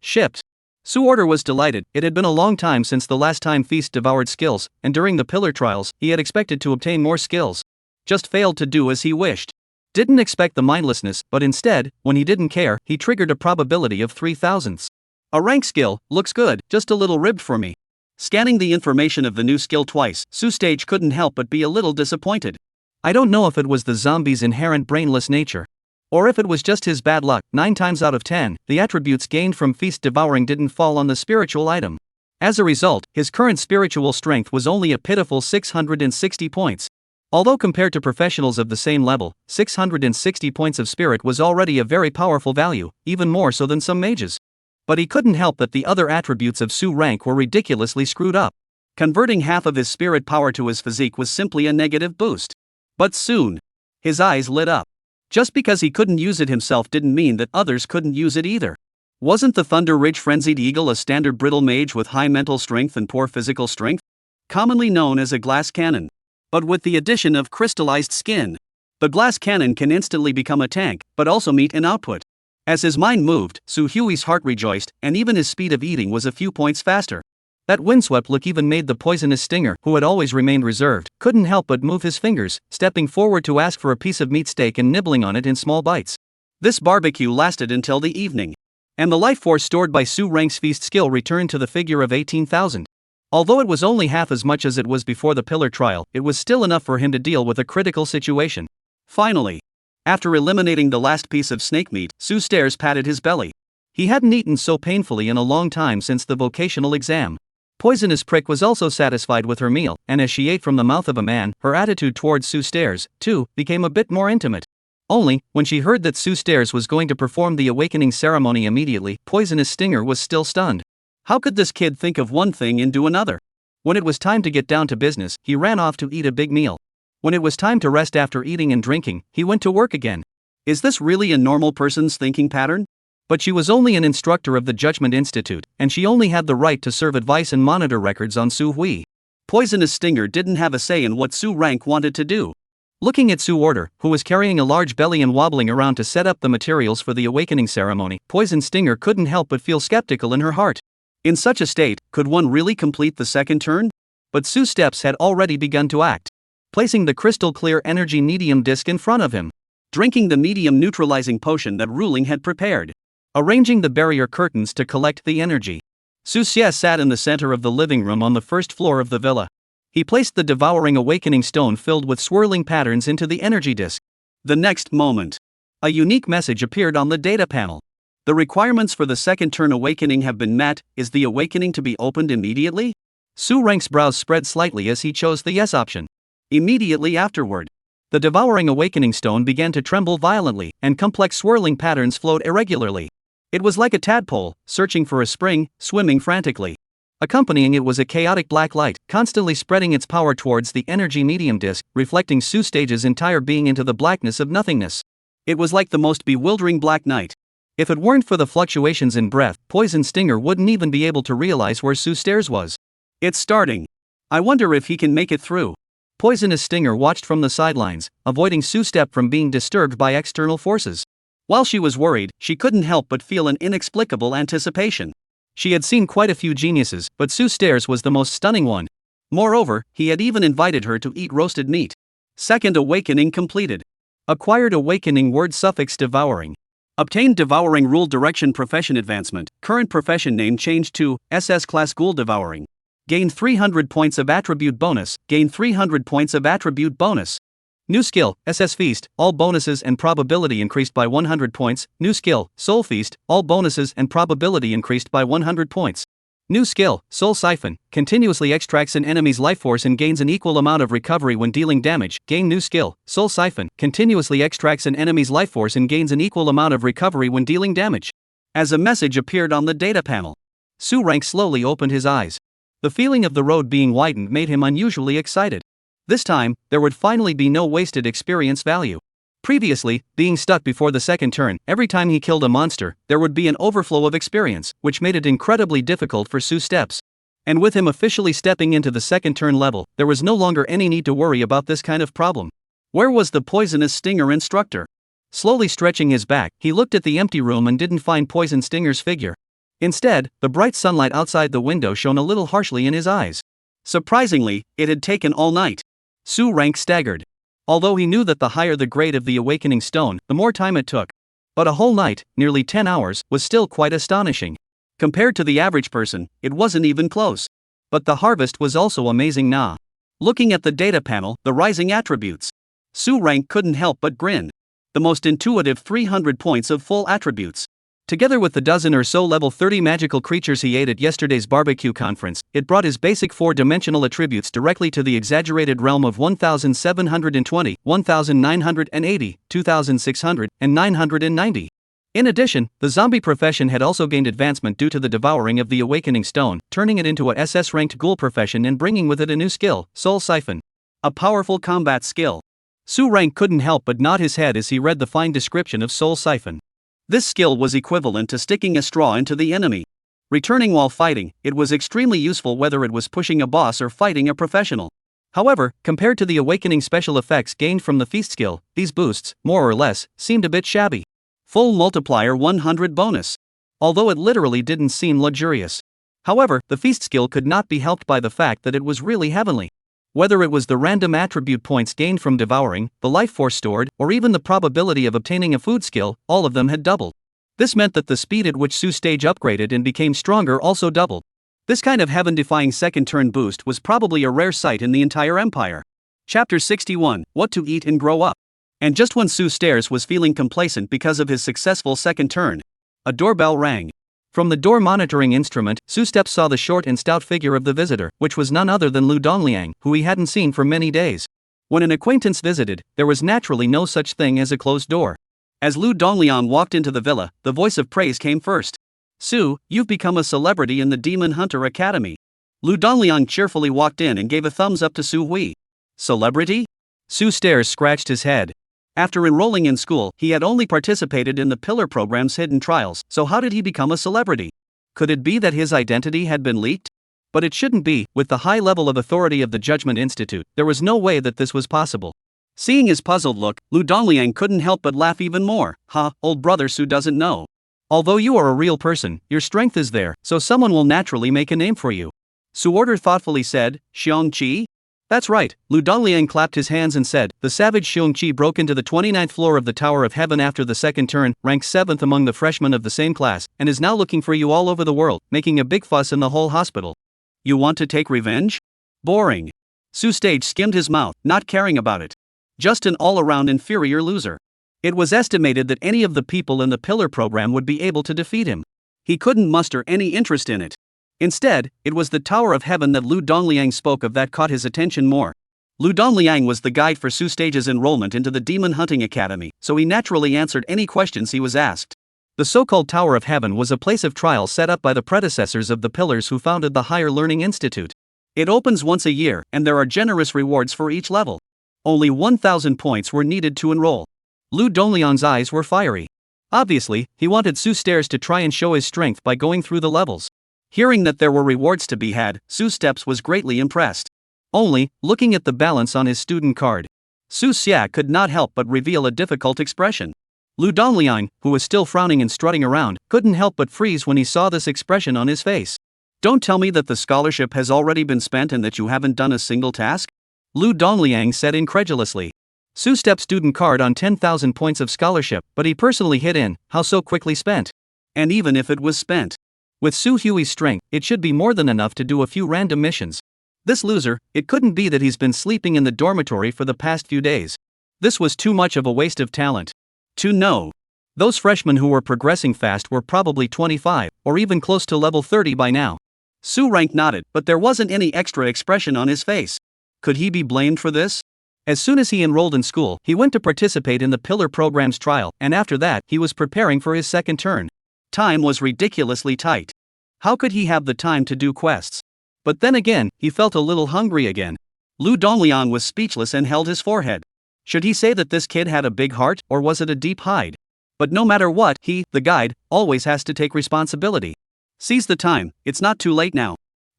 Shipped. Su Order was delighted. It had been a long time since the last time Feast devoured skills, and during the pillar trials, he had expected to obtain more skills. Just failed to do as he wished. Didn't expect the mindlessness, but instead, when he didn't care, he triggered a probability of 3/1000. A rank skill, looks good, just a little ribbed for me. Scanning the information of the new skill twice, Su Stage couldn't help but be a little disappointed. I don't know if it was the zombie's inherent brainless nature, or if it was just his bad luck. 9 times out of 10, the attributes gained from feast devouring didn't fall on the spiritual item. As a result, his current spiritual strength was only a pitiful 660 points. Although compared to professionals of the same level, 660 points of spirit was already a very powerful value, even more so than some mages. But he couldn't help that the other attributes of Su Rank were ridiculously screwed up. Converting half of his spirit power to his physique was simply a negative boost. But soon, his eyes lit up. Just because he couldn't use it himself didn't mean that others couldn't use it either. Wasn't the Thunder Ridge Frenzied Eagle a standard brittle mage with high mental strength and poor physical strength? Commonly known as a glass cannon. But with the addition of crystallized skin, the glass cannon can instantly become a tank, but also meet an output. As his mind moved, Su Hui's heart rejoiced, and even his speed of eating was a few points faster. That windswept look even made the Poisonous Stinger, who had always remained reserved, couldn't help but move his fingers, stepping forward to ask for a piece of meat steak and nibbling on it in small bites. This barbecue lasted until the evening, and the life force stored by Su Rank's feast skill returned to the figure of 18,000. Although it was only half as much as it was before the pillar trial, it was still enough for him to deal with a critical situation. Finally, after eliminating the last piece of snake meat, Su Stairs patted his belly. He hadn't eaten so painfully in a long time since the vocational exam. Poisonous Prick was also satisfied with her meal, and as she ate from the mouth of a man, her attitude towards Sue Stairs, too, became a bit more intimate. Only, when she heard that Sue Stairs was going to perform the awakening ceremony immediately, Poisonous Stinger was still stunned. How could this kid think of one thing and do another? When it was time to get down to business, he ran off to eat a big meal. When it was time to rest after eating and drinking, he went to work again. Is this really a normal person's thinking pattern? But she was only an instructor of the Judgment Institute, and she only had the right to serve advice and monitor records on Sue Hui. Poisonous Stinger didn't have a say in what Sue Rank wanted to do. Looking at Sue Order, who was carrying a large belly and wobbling around to set up the materials for the awakening ceremony, Poison Stinger couldn't help but feel skeptical in her heart. In such a state, could one really complete the second turn? But Sue Steps had already begun to act. Placing the crystal clear energy medium disc in front of him. Drinking the medium neutralizing potion that Ruling had prepared. Arranging the barrier curtains to collect the energy. Sue Xie sat in the center of the living room on the first floor of the villa. He placed the devouring awakening stone filled with swirling patterns into the energy disc. The next moment, a unique message appeared on the data panel. The requirements for the second turn awakening have been met. Is the awakening to be opened immediately? Sue Rank's brows spread slightly as he chose the yes option. Immediately afterward, the devouring awakening stone began to tremble violently, and complex swirling patterns flowed irregularly. It was like a tadpole, searching for a spring, swimming frantically. Accompanying it was a chaotic black light, constantly spreading its power towards the energy medium disc, reflecting Sue Stage's entire being into the blackness of nothingness. It was like the most bewildering black night. If it weren't for the fluctuations in breath, Poison Stinger wouldn't even be able to realize where Sue Stairs was. It's starting. I wonder if he can make it through. Poisonous Stinger watched from the sidelines, avoiding Sue Step from being disturbed by external forces. While she was worried, she couldn't help but feel an inexplicable anticipation. She had seen quite a few geniuses, but Sue Stairs was the most stunning one. Moreover, he had even invited her to eat roasted meat. Second awakening completed. Acquired awakening word suffix devouring. Obtained devouring rule direction profession advancement. Current profession name changed to SS class ghoul devouring. Gain 300 points of attribute bonus. Gain 300 points of attribute bonus. New skill, SS Feast, all bonuses and probability increased by 100 points. New skill, Soul Feast, all bonuses and probability increased by 100 points. New skill, Soul Siphon, continuously extracts an enemy's life force and gains an equal amount of recovery when dealing damage. Gain new skill, Soul Siphon, continuously extracts an enemy's life force and gains an equal amount of recovery when dealing damage. As a message appeared on the data panel, Sue Rank slowly opened his eyes. The feeling of the road being widened made him unusually excited. This time, there would finally be no wasted experience value. Previously, being stuck before the second turn, every time he killed a monster, there would be an overflow of experience, which made it incredibly difficult for Sue Steps. And with him officially stepping into the second turn level, there was no longer any need to worry about this kind of problem. Where was the Poisonous Stinger instructor? Slowly stretching his back, he looked at the empty room and didn't find Poison Stinger's figure. Instead, the bright sunlight outside the window shone a little harshly in his eyes. Surprisingly, it had taken all night. Sue Rank staggered. Although he knew that the higher the grade of the awakening stone, the more time it took. But a whole night, nearly 10 hours, was still quite astonishing. Compared to the average person, it wasn't even close. But the harvest was also amazing nah. Looking at the data panel, the rising attributes. Sue Rank couldn't help but grin. The most intuitive 300 points of full attributes. Together with the dozen or so level 30 magical creatures he ate at yesterday's barbecue conference, it brought his basic 4-dimensional attributes directly to the exaggerated realm of 1,720, 1,980, 2,600, and 990. In addition, the zombie profession had also gained advancement due to the devouring of the awakening stone, turning it into a SS-ranked ghoul profession and bringing with it a new skill, Soul Siphon. A powerful combat skill. Sue Rank couldn't help but nod his head as he read the fine description of Soul Siphon. This skill was equivalent to sticking a straw into the enemy. Returning while fighting, it was extremely useful whether it was pushing a boss or fighting a professional. However, compared to the awakening special effects gained from the feast skill, these boosts, more or less, seemed a bit shabby. Full multiplier 100 bonus. Although it literally didn't seem luxurious. However, the feast skill could not be helped by the fact that it was really heavenly. Whether it was the random attribute points gained from devouring, the life force stored, or even the probability of obtaining a food skill, all of them had doubled. This meant that the speed at which Sue Stage upgraded and became stronger also doubled. This kind of heaven-defying second turn boost was probably a rare sight in the entire empire. Chapter 61, What to Eat and Grow Up. And just when Sue Stairs was feeling complacent because of his successful second turn, a doorbell rang. From the door monitoring instrument, Su Steps saw the short and stout figure of the visitor, which was none other than Lu Dongliang, who he hadn't seen for many days. When an acquaintance visited, there was naturally no such thing as a closed door. As Lu Dongliang walked into the villa, the voice of praise came first. "Su, you've become a celebrity in the Demon Hunter Academy." Lu Dongliang cheerfully walked in and gave a thumbs up to Su Hui. "Celebrity?" Su Stairs scratched his head. After enrolling in school, he had only participated in the Pillar program's hidden trials, so how did he become a celebrity? Could it be that his identity had been leaked? But it shouldn't be. With the high level of authority of the Judgment Institute, there was no way that this was possible. Seeing his puzzled look, Lu Dongliang couldn't help but laugh even more. "Ha, old brother Su doesn't know. Although you are a real person, your strength is there, so someone will naturally make a name for you." Su Order thoughtfully said, "Xiong Qi?" "That's right." Lu Dongliang clapped his hands and said, "The savage Xiong Qi broke into the 29th floor of the Tower of Heaven after the second turn, ranked 7th among the freshmen of the same class, and is now looking for you all over the world, making a big fuss in the whole hospital." "You want to take revenge? Boring." Su Stage skimmed his mouth, not caring about it. Just an all-around inferior loser. It was estimated that any of the people in the Pillar program would be able to defeat him. He couldn't muster any interest in it. Instead, it was the Tower of Heaven that Lu Dongliang spoke of that caught his attention more. Lu Dongliang was the guide for Su Stage's enrollment into the Demon Hunting Academy, so he naturally answered any questions he was asked. The so-called Tower of Heaven was a place of trial set up by the predecessors of the Pillars who founded the Higher Learning Institute. It opens once a year, and there are generous rewards for each level. Only 1,000 points were needed to enroll. Lu Dongliang's eyes were fiery. Obviously, he wanted Su Stairs to try and show his strength by going through the levels. Hearing that there were rewards to be had, Su Steps was greatly impressed. Only, looking at the balance on his student card, Su Xia could not help but reveal a difficult expression. Lu Dongliang, who was still frowning and strutting around, couldn't help but freeze when he saw this expression on his face. "Don't tell me that the scholarship has already been spent and that you haven't done a single task?" Lu Dongliang said incredulously. Su Steps' student card on 10,000 points of scholarship, but he personally hit in, "How so quickly spent?" And even if it was spent, with Su Hui's strength, it should be more than enough to do a few random missions. This loser, it couldn't be that he's been sleeping in the dormitory for the past few days. This was too much of a waste of talent. To know. Those freshmen who were progressing fast were probably 25, or even close to level 30 by now. Su Rank nodded, but there wasn't any extra expression on his face. Could he be blamed for this? As soon as he enrolled in school, he went to participate in the Pillar program's trial, and after that, he was preparing for his second turn. Time was ridiculously tight. How could he have the time to do quests? But then again, he felt a little hungry again. Lu Dongliang was speechless and held his forehead. Should he say that this kid had a big heart, or was it a deep hide? But no matter what, he, the guide, always has to take responsibility. Seize the time, it's not too late now.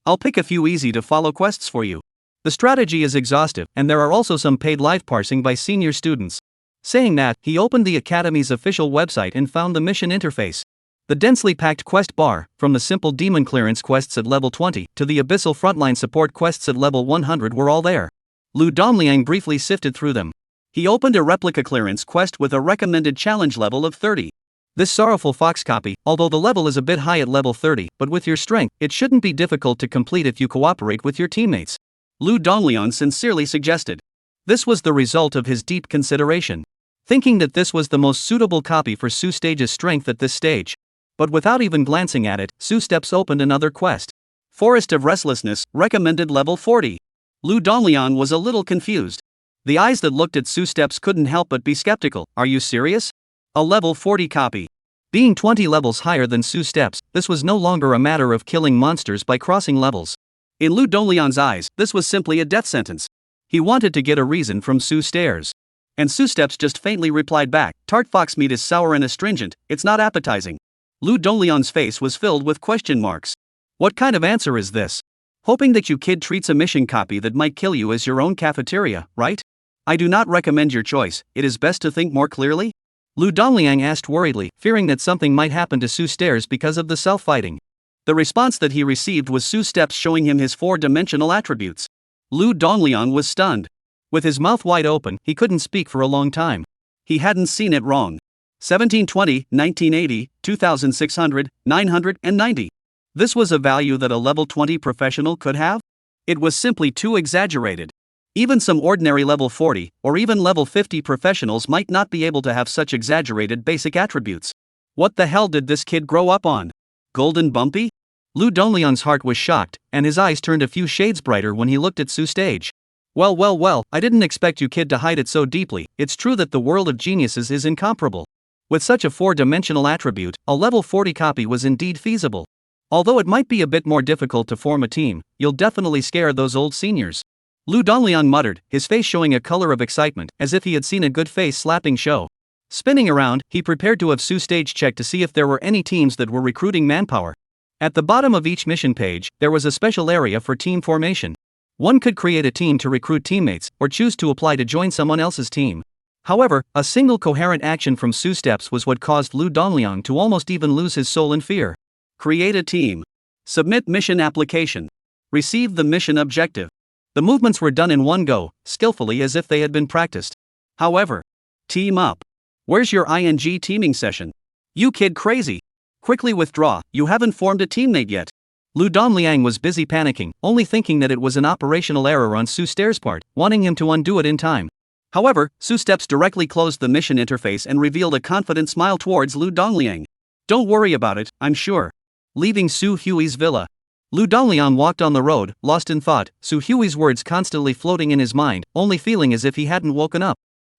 I'll pick a few easy-to-follow quests for you. The strategy is exhaustive, and there are also some paid live parsing by senior students. Saying that, he opened the Academy's official website and found the mission interface. The densely packed quest bar, from the simple demon clearance quests at level 20 to the Abyssal frontline support quests at level 100 were all there. Lu Dongliang briefly sifted through them. He opened a replica clearance quest with a recommended challenge level of 30. This sorrowful fox copy, although the level is a bit high at level 30, but with your strength, it shouldn't be difficult to complete if you cooperate with your teammates. Lu Dongliang sincerely suggested. This was the result of his deep consideration. Thinking that this was the most suitable copy for Su Stage's strength at this stage. But without even glancing at it, Su Steps opened another quest. Forest of Restlessness, recommended level 40. Lu Dongliang was a little confused. The eyes that looked at Su Steps couldn't help but be skeptical. Are you serious? A level 40 copy. Being 20 levels higher than Su Steps, this was no longer a matter of killing monsters by crossing levels. In Lu Dongliang's eyes, this was simply a death sentence. He wanted to get a reason from Su Stairs. And Su Steps just faintly replied back, "Tart fox meat is sour and astringent, it's not appetizing." Lu Dongliang's face was filled with question marks. What kind of answer is this? Hoping that you kid treats a mission copy that might kill you as your own cafeteria, right? I do not recommend your choice, it is best to think more clearly? Lu Dongliang asked worriedly, fearing that something might happen to Su Stairs because of the self-fighting. The response that he received was Su Steps showing him his 4-dimensional attributes. Lu Dongliang was stunned. With his mouth wide open, he couldn't speak for a long time. He hadn't seen it wrong. 1720, 1980, 2600, 990. This was a value that a level 20 professional could have? It was simply too exaggerated. Even some ordinary level 40, or even level 50 professionals might not be able to have such exaggerated basic attributes. What the hell did this kid grow up on? Golden Bumpy? Lu Dongliang's heart was shocked, and his eyes turned a few shades brighter when he looked at Su Stage. Well, I didn't expect you kid to hide it so deeply. It's true that the world of geniuses is incomparable. With such a 4-dimensional attribute, a level 40 copy was indeed feasible. Although it might be a bit more difficult to form a team, you'll definitely scare those old seniors. Lu Dongliang muttered, his face showing a color of excitement, as if he had seen a good face-slapping show. Spinning around, he prepared to have Su Stage check to see if there were any teams that were recruiting manpower. At the bottom of each mission page, there was a special area for team formation. One could create a team to recruit teammates, or choose to apply to join someone else's team. However, a single coherent action from Su Steps was what caused Lu Dongliang to almost even lose his soul in fear. Create a team. Submit mission application. Receive the mission objective. The movements were done in one go, skillfully as if they had been practiced. However, team up. Where's your ING teaming session? You kid crazy. Quickly withdraw, you haven't formed a teammate yet. Lu Dongliang was busy panicking, only thinking that it was an operational error on Su Steps' part, wanting him to undo it in time. However, Su Steps directly closed the mission interface and revealed a confident smile towards Lu Dongliang. Don't worry about it, I'm sure. Leaving Su Hui's villa, Lu Dongliang walked on the road, lost in thought, Su Hui's words constantly floating in his mind, only feeling as if he hadn't woken up.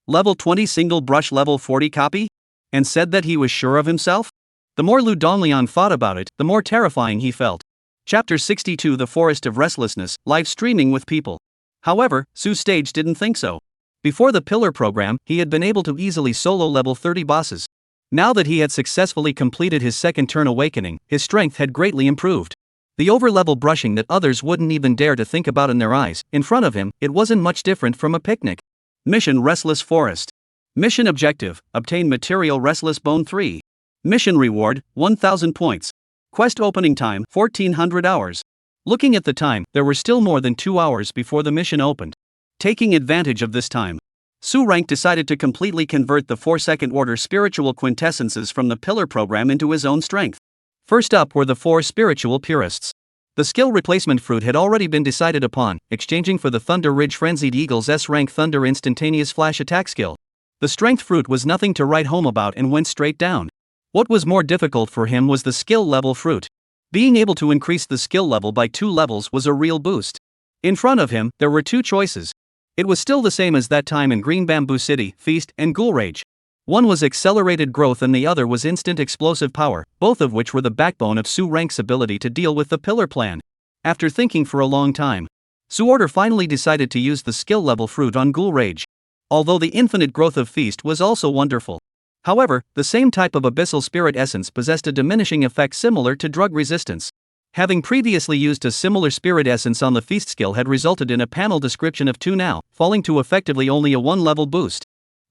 Level 20 single brush level 40 copy? And said that he was sure of himself? The more Lu Dongliang thought about it, the more terrifying he felt. Chapter 62 The Forest of Restlessness, live streaming with people. However, Su Stage didn't think so. Before the Pillar program, he had been able to easily solo level 30 bosses. Now that he had successfully completed his second turn awakening, his strength had greatly improved. The over-level brushing that others wouldn't even dare to think about in their eyes, in front of him, it wasn't much different from a picnic. Mission Restless Forest. Mission Objective, obtain Material Restless Bone 3. Mission Reward, 1000 points. Quest opening time, 1400 hours. Looking at the time, there were still more than 2 hours before the mission opened. Taking advantage of this time, Su Rank decided to completely convert the 4 second-order spiritual quintessences from the Pillar program into his own strength. First up were the 4 spiritual purists. The skill replacement fruit had already been decided upon, exchanging for the Thunder Ridge Frenzied Eagle's S-rank Thunder Instantaneous Flash Attack skill. The strength fruit was nothing to write home about and went straight down. What was more difficult for him was the skill level fruit. Being able to increase the skill level by 2 levels was a real boost. In front of him, there were 2 choices. It was still the same as that time in Green Bamboo City, Feast, and Ghoul Rage. One was accelerated growth and the other was instant explosive power, both of which were the backbone of Su Rank's ability to deal with the Pillar plan. After thinking for a long time, Su Order finally decided to use the skill level fruit on Ghoul Rage. Although the infinite growth of Feast was also wonderful. However, the same type of Abyssal Spirit Essence possessed a diminishing effect similar to drug resistance. Having previously used a similar Spirit Essence on the Feast skill had resulted in a panel description of 2 now, falling to effectively only a 1-level boost.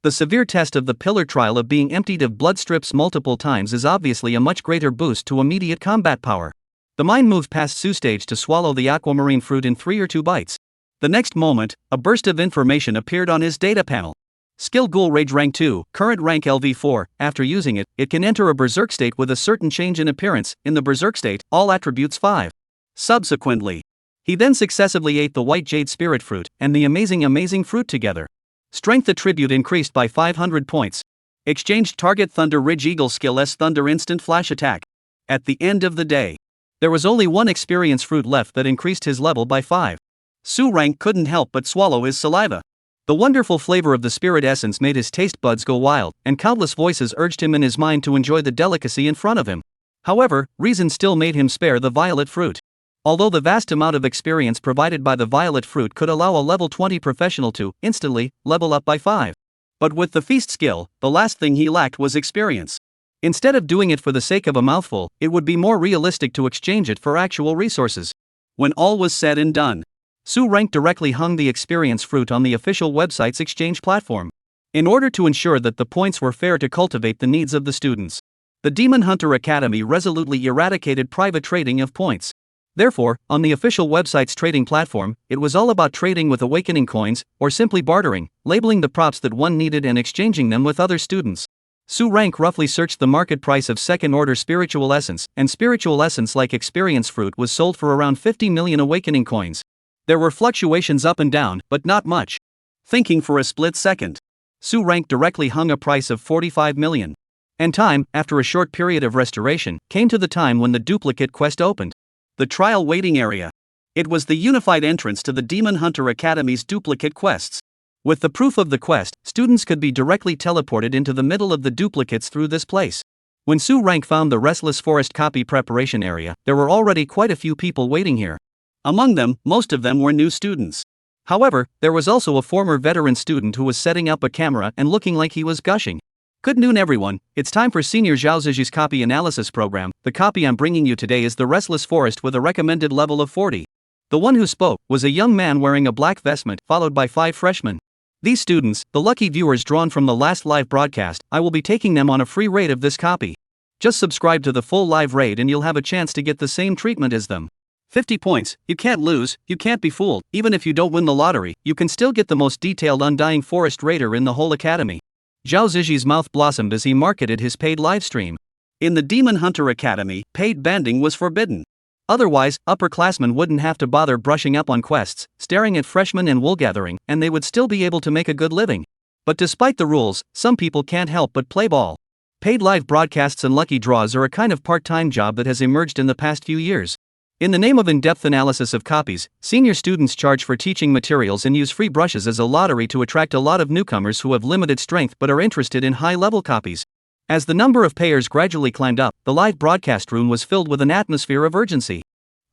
The severe test of the Pillar trial of being emptied of blood strips multiple times is obviously a much greater boost to immediate combat power. The mind moved past Su Stage to swallow the aquamarine fruit in 3 or 2 bites. The next moment, a burst of information appeared on his data panel. Skill Ghoul Rage Rank 2, current rank LV4, after using it, it can enter a Berserk state with a certain change in appearance, in the Berserk state, all attributes 5. Subsequently, he then successively ate the White Jade Spirit Fruit, and the Amazing Fruit together. Strength attribute increased by 500 points. Exchanged target Thunder Ridge Eagle skill S Thunder Instant Flash Attack. At the end of the day, there was only 1 experience fruit left that increased his level by 5. Su Rank couldn't help but swallow his saliva. The wonderful flavor of the spirit essence made his taste buds go wild, and countless voices urged him in his mind to enjoy the delicacy in front of him. However, reason still made him spare the violet fruit. Although the vast amount of experience provided by the violet fruit could allow a level 20 professional to, instantly, level up by 5. But with the feast skill, the last thing he lacked was experience. Instead of doing it for the sake of a mouthful, it would be more realistic to exchange it for actual resources. When all was said and done, Su Rank directly hung the experience fruit on the official website's exchange platform. In order to ensure that the points were fair to cultivate the needs of the students, the Demon Hunter Academy resolutely eradicated private trading of points. Therefore, on the official website's trading platform, it was all about trading with awakening coins, or simply bartering, labeling the props that one needed and exchanging them with other students. Su Rank roughly searched the market price of second-order spiritual essence, and spiritual essence like experience fruit was sold for around 50 million awakening coins. There were fluctuations up and down, but not much. Thinking for a split second, Su Rank directly hung a price of 45 million. And time, after a short period of restoration, came to the time when the duplicate quest opened. The trial waiting area. It was the unified entrance to the Demon Hunter Academy's duplicate quests. With the proof of the quest, students could be directly teleported into the middle of the duplicates through this place. When Su Rank found the Restless Forest copy preparation area, there were already quite a few people waiting here. Among them, most of them were new students. However, there was also a former veteran student who was setting up a camera and looking like he was gushing. Good noon everyone, it's time for Senior Zhao Ziji's copy analysis program. The copy I'm bringing you today is The Restless Forest with a recommended level of 40. The one who spoke was a young man wearing a black vestment, followed by 5 freshmen. These students, the lucky viewers drawn from the last live broadcast, I will be taking them on a free raid of this copy. Just subscribe to the full live raid and you'll have a chance to get the same treatment as them. 50 points, you can't lose, you can't be fooled. Even if you don't win the lottery, you can still get the most detailed Undying Forest raider in the whole academy. Zhao Ziji's mouth blossomed as he marketed his paid livestream. In the Demon Hunter Academy, paid banding was forbidden. Otherwise, upperclassmen wouldn't have to bother brushing up on quests, staring at freshmen and wool gathering, and they would still be able to make a good living. But despite the rules, some people can't help but play ball. Paid live broadcasts and lucky draws are a kind of part-time job that has emerged in the past few years. In the name of in-depth analysis of copies, senior students charge for teaching materials and use free brushes as a lottery to attract a lot of newcomers who have limited strength but are interested in high-level copies. As the number of payers gradually climbed up, the live broadcast room was filled with an atmosphere of urgency.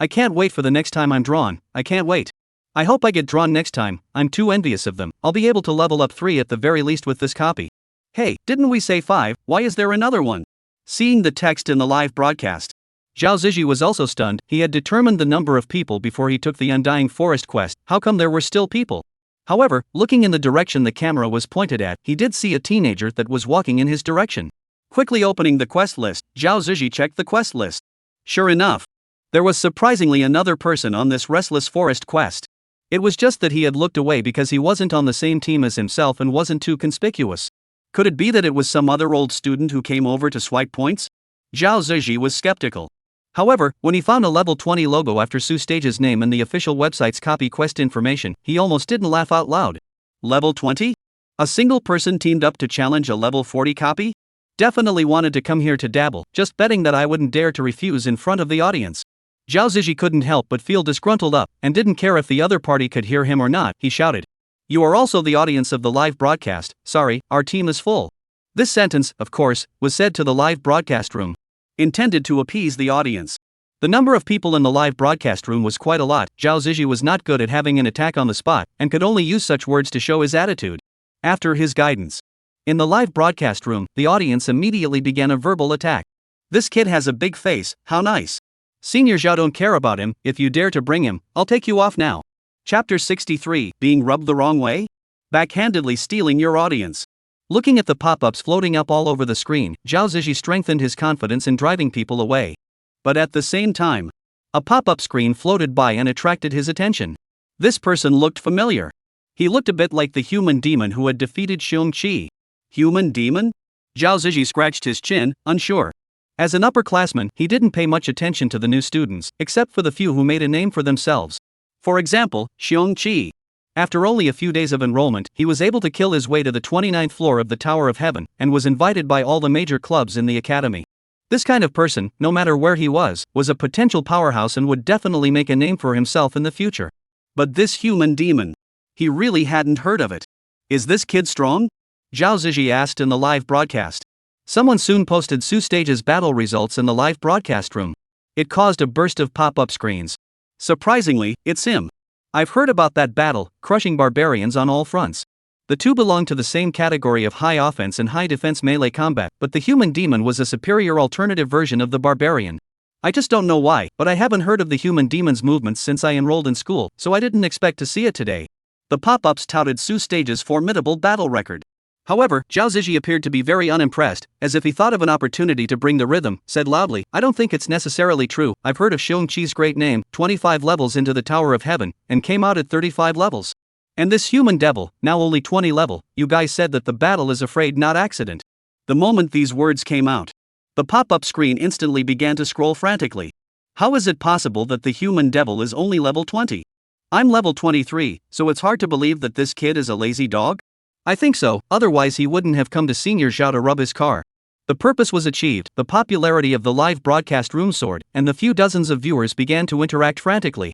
I can't wait for the next time I'm drawn, I can't wait. I hope I get drawn next time, I'm too envious of them. I'll be able to level up 3 at the very least with this copy. Hey, didn't we say 5, why is there another one? Seeing the text in the live broadcast, Zhao Ziji was also stunned. He had determined the number of people before he took the Undying Forest quest. How come there were still people? However, looking in the direction the camera was pointed at, he did see a teenager that was walking in his direction. Quickly opening the quest list, Zhao Ziji checked the quest list. Sure enough, there was surprisingly another person on this Restless Forest quest. It was just that he had looked away because he wasn't on the same team as himself and wasn't too conspicuous. Could it be that it was some other old student who came over to swipe points? Zhao Ziji was skeptical. However, when he found a level 20 logo after Su Stage's name and the official website's copy quest information, he almost didn't laugh out loud. Level 20? A single person teamed up to challenge a level 40 copy? Definitely wanted to come here to dabble, just betting that I wouldn't dare to refuse in front of the audience. Zhao Ziji couldn't help but feel disgruntled up, and didn't care if the other party could hear him or not. He shouted, "You are also the audience of the live broadcast, sorry, our team is full." This sentence, of course, was said to the live broadcast room, intended to appease the audience. The number of people in the live broadcast room was quite a lot. Zhao Ziji was not good at having an attack on the spot, and could only use such words to show his attitude. After his guidance, in the live broadcast room, the audience immediately began a verbal attack. "This kid has a big face, how nice. Senior Zhao don't care about him, if you dare to bring him, I'll take you off now." Chapter 63, Being Rubbed the Wrong Way? Backhandedly stealing your audience. Looking at the pop-ups floating up all over the screen, Zhao Ziji strengthened his confidence in driving people away. But at the same time, a pop-up screen floated by and attracted his attention. This person looked familiar. He looked a bit like the human demon who had defeated Xiong-Chi. Human demon? Zhao Ziji scratched his chin, unsure. As an upperclassman, he didn't pay much attention to the new students, except for the few who made a name for themselves. For example, Xiong-Chi. After only a few days of enrollment, he was able to kill his way to the 29th floor of the Tower of Heaven, and was invited by all the major clubs in the academy. This kind of person, no matter where he was a potential powerhouse and would definitely make a name for himself in the future. But this human demon, he really hadn't heard of it. Is this kid strong? Zhao Ziji asked in the live broadcast. Someone soon posted Su Stage's battle results in the live broadcast room. It caused a burst of pop-up screens. Surprisingly, it's him. I've heard about that battle, crushing barbarians on all fronts. The two belong to the same category of high offense and high defense melee combat, but the human demon was a superior alternative version of the barbarian. I just don't know why, but I haven't heard of the human demon's movements since I enrolled in school, so I didn't expect to see it today. The pop-ups touted Su Stage's formidable battle record. However, Zhao Ziji appeared to be very unimpressed, as if he thought of an opportunity to bring the rhythm, said loudly, "I don't think it's necessarily true. I've heard of Xiong-Chi's great name, 25 levels into the Tower of Heaven, and came out at 35 levels. And this human devil, now only 20 level, you guys said that the battle is afraid not accident." The moment these words came out, the pop-up screen instantly began to scroll frantically. How is it possible that the human devil is only level 20? I'm level 23, so it's hard to believe that this kid is a lazy dog? I think so, otherwise he wouldn't have come to Senior Zhao to rub his car. The purpose was achieved, the popularity of the live broadcast room soared, and the few dozens of viewers began to interact frantically.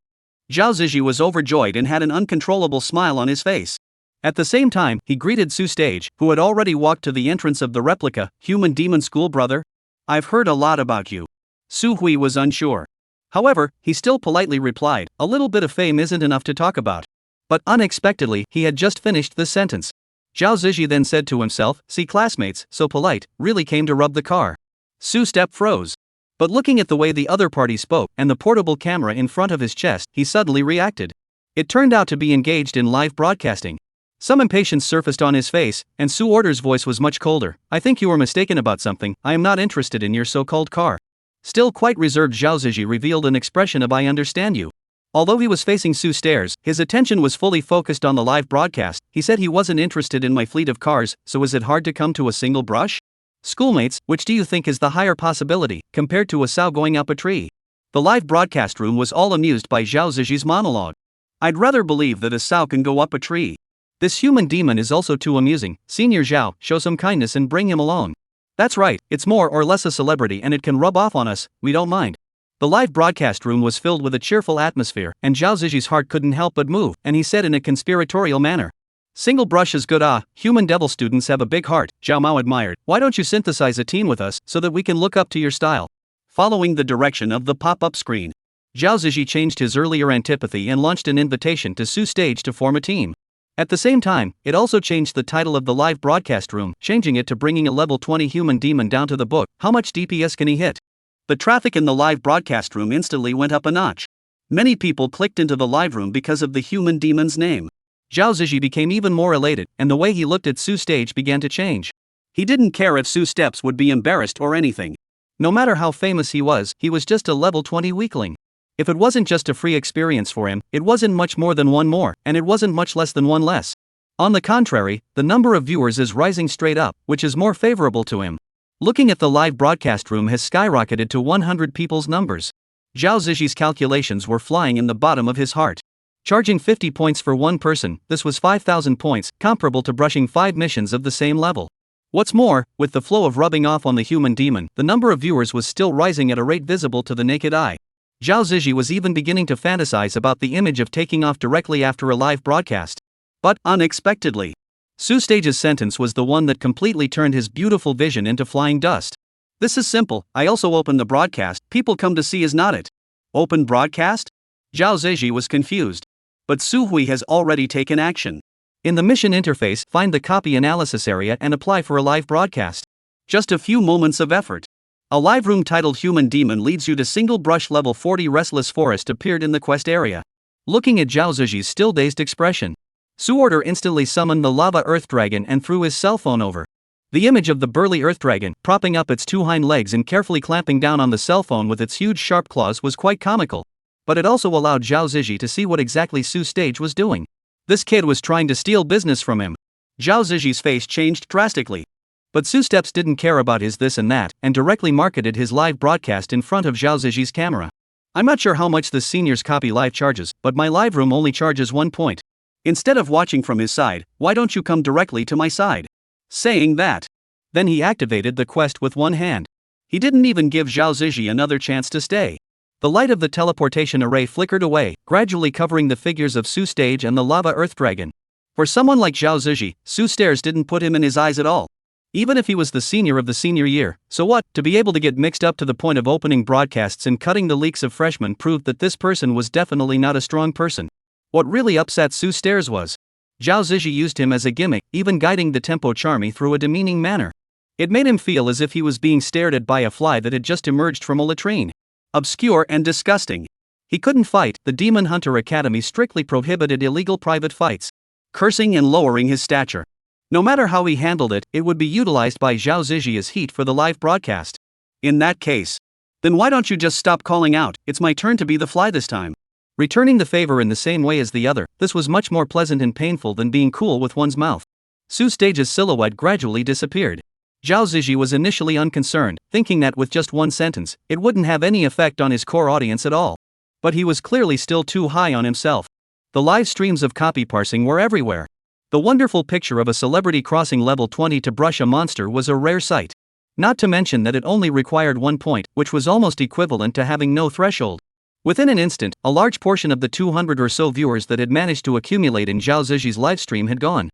Zhao Ziji was overjoyed and had an uncontrollable smile on his face. At the same time, he greeted Su Stage, who had already walked to the entrance of the replica. Human demon school brother? I've heard a lot about you. Su Hui was unsure. However, he still politely replied, a little bit of fame isn't enough to talk about. But unexpectedly, he had just finished the sentence. Zhao Ziji then said to himself, see, classmates, so polite, really came to rub the car. Su Step froze. But looking at the way the other party spoke and the portable camera in front of his chest, he suddenly reacted. It turned out to be engaged in live broadcasting. Some impatience surfaced on his face, and Su Order's voice was much colder. I think you were mistaken about something. I am not interested in your so-called car. Still quite reserved, Zhao Ziji revealed an expression of I understand you. Although he was facing Su Stairs, his attention was fully focused on the live broadcast. He said he wasn't interested in my fleet of cars, so is it hard to come to a single brush? Schoolmates, which do you think is the higher possibility, compared to a sow going up a tree? The live broadcast room was all amused by Zhao Ziji's monologue. I'd rather believe that a sow can go up a tree. This human demon is also too amusing. Senior Zhao, show some kindness and bring him along. That's right, it's more or less a celebrity and it can rub off on us, we don't mind. The live broadcast room was filled with a cheerful atmosphere, and Zhao Ziji's heart couldn't help but move, and he said in a conspiratorial manner. Single brush is good. Human devil students have a big heart, Zhao Mao admired. Why don't you synthesize a team with us, so that we can look up to your style? Following the direction of the pop-up screen, Zhao Ziji changed his earlier antipathy and launched an invitation to Su Stage to form a team. At the same time, it also changed the title of the live broadcast room, changing it to bringing a level 20 human demon down to the book. How much DPS can he hit? The traffic in the live broadcast room instantly went up a notch. Many people clicked into the live room because of the human demon's name. Zhao Ziji became even more elated, and the way he looked at Su Stage began to change. He didn't care if Su Steps would be embarrassed or anything. No matter how famous he was just a level 20 weakling. If it wasn't just a free experience for him, it wasn't much more than one more, and it wasn't much less than one less. On the contrary, the number of viewers is rising straight up, which is more favorable to him. Looking at the live broadcast room has skyrocketed to 100 people's numbers. Zhao Ziji's calculations were flying in the bottom of his heart. Charging 50 points for one person, this was 5,000 points, comparable to brushing 5 missions of the same level. What's more, with the flow of rubbing off on the human demon, the number of viewers was still rising at a rate visible to the naked eye. Zhao Ziji was even beginning to fantasize about the image of taking off directly after a live broadcast. But, unexpectedly, Su Stage's sentence was the one that completely turned his beautiful vision into flying dust. This is simple, I also opened the broadcast, people come to see is not it. Open broadcast? Zhao Ziji was confused. But Su Hui has already taken action. In the mission interface, find the copy analysis area and apply for a live broadcast. Just a few moments of effort. A live room titled Human Demon leads you to single brush level 40 Restless Forest appeared in the quest area. Looking at Zhao Ziji's still dazed expression, Su Order instantly summoned the lava earth dragon and threw his cell phone over. The image of the burly earth dragon, propping up its 2 hind legs and carefully clamping down on the cell phone with its huge sharp claws was quite comical. But it also allowed Zhao Ziji to see what exactly Su Stage was doing. This kid was trying to steal business from him. Zhao Ziji's face changed drastically. But Su Steps didn't care about his this and that, and directly marketed his live broadcast in front of Zhao Ziji's camera. I'm not sure how much this senior's copy live charges, but my live room only charges 1 point. Instead of watching from his side, why don't you come directly to my side? Saying that, then he activated the quest with one hand. He didn't even give Zhao Ziji another chance to stay. The light of the teleportation array flickered away, gradually covering the figures of Su Stage and the lava earth dragon. For someone like Zhao Ziji, Su Stairs didn't put him in his eyes at all. Even if he was the senior of the senior year, so what? To be able to get mixed up to the point of opening broadcasts and cutting the leaks of freshmen proved that this person was definitely not a strong person. What really upset Su Stairs was Zhao Ziji used him as a gimmick, even guiding the tempo charmy through a demeaning manner. It made him feel as if he was being stared at by a fly that had just emerged from a latrine. Obscure and disgusting. He couldn't fight, the Demon Hunter Academy strictly prohibited illegal private fights. Cursing and lowering his stature. No matter how he handled it, it would be utilized by Zhao Ziji as heat for the live broadcast. In that case, then why don't you just stop calling out, it's my turn to be the fly this time? Returning the favor in the same way as the other, this was much more pleasant and painful than being cool with one's mouth. Su Stage's silhouette gradually disappeared. Zhao Ziji was initially unconcerned, thinking that with just one sentence, it wouldn't have any effect on his core audience at all. But he was clearly still too high on himself. The live streams of copy parsing were everywhere. The wonderful picture of a celebrity crossing level 20 to brush a monster was a rare sight. Not to mention that it only required 1 point, which was almost equivalent to having no threshold. Within an instant, a large portion of the 200 or so viewers that had managed to accumulate in Zhao Ziji's livestream had gone.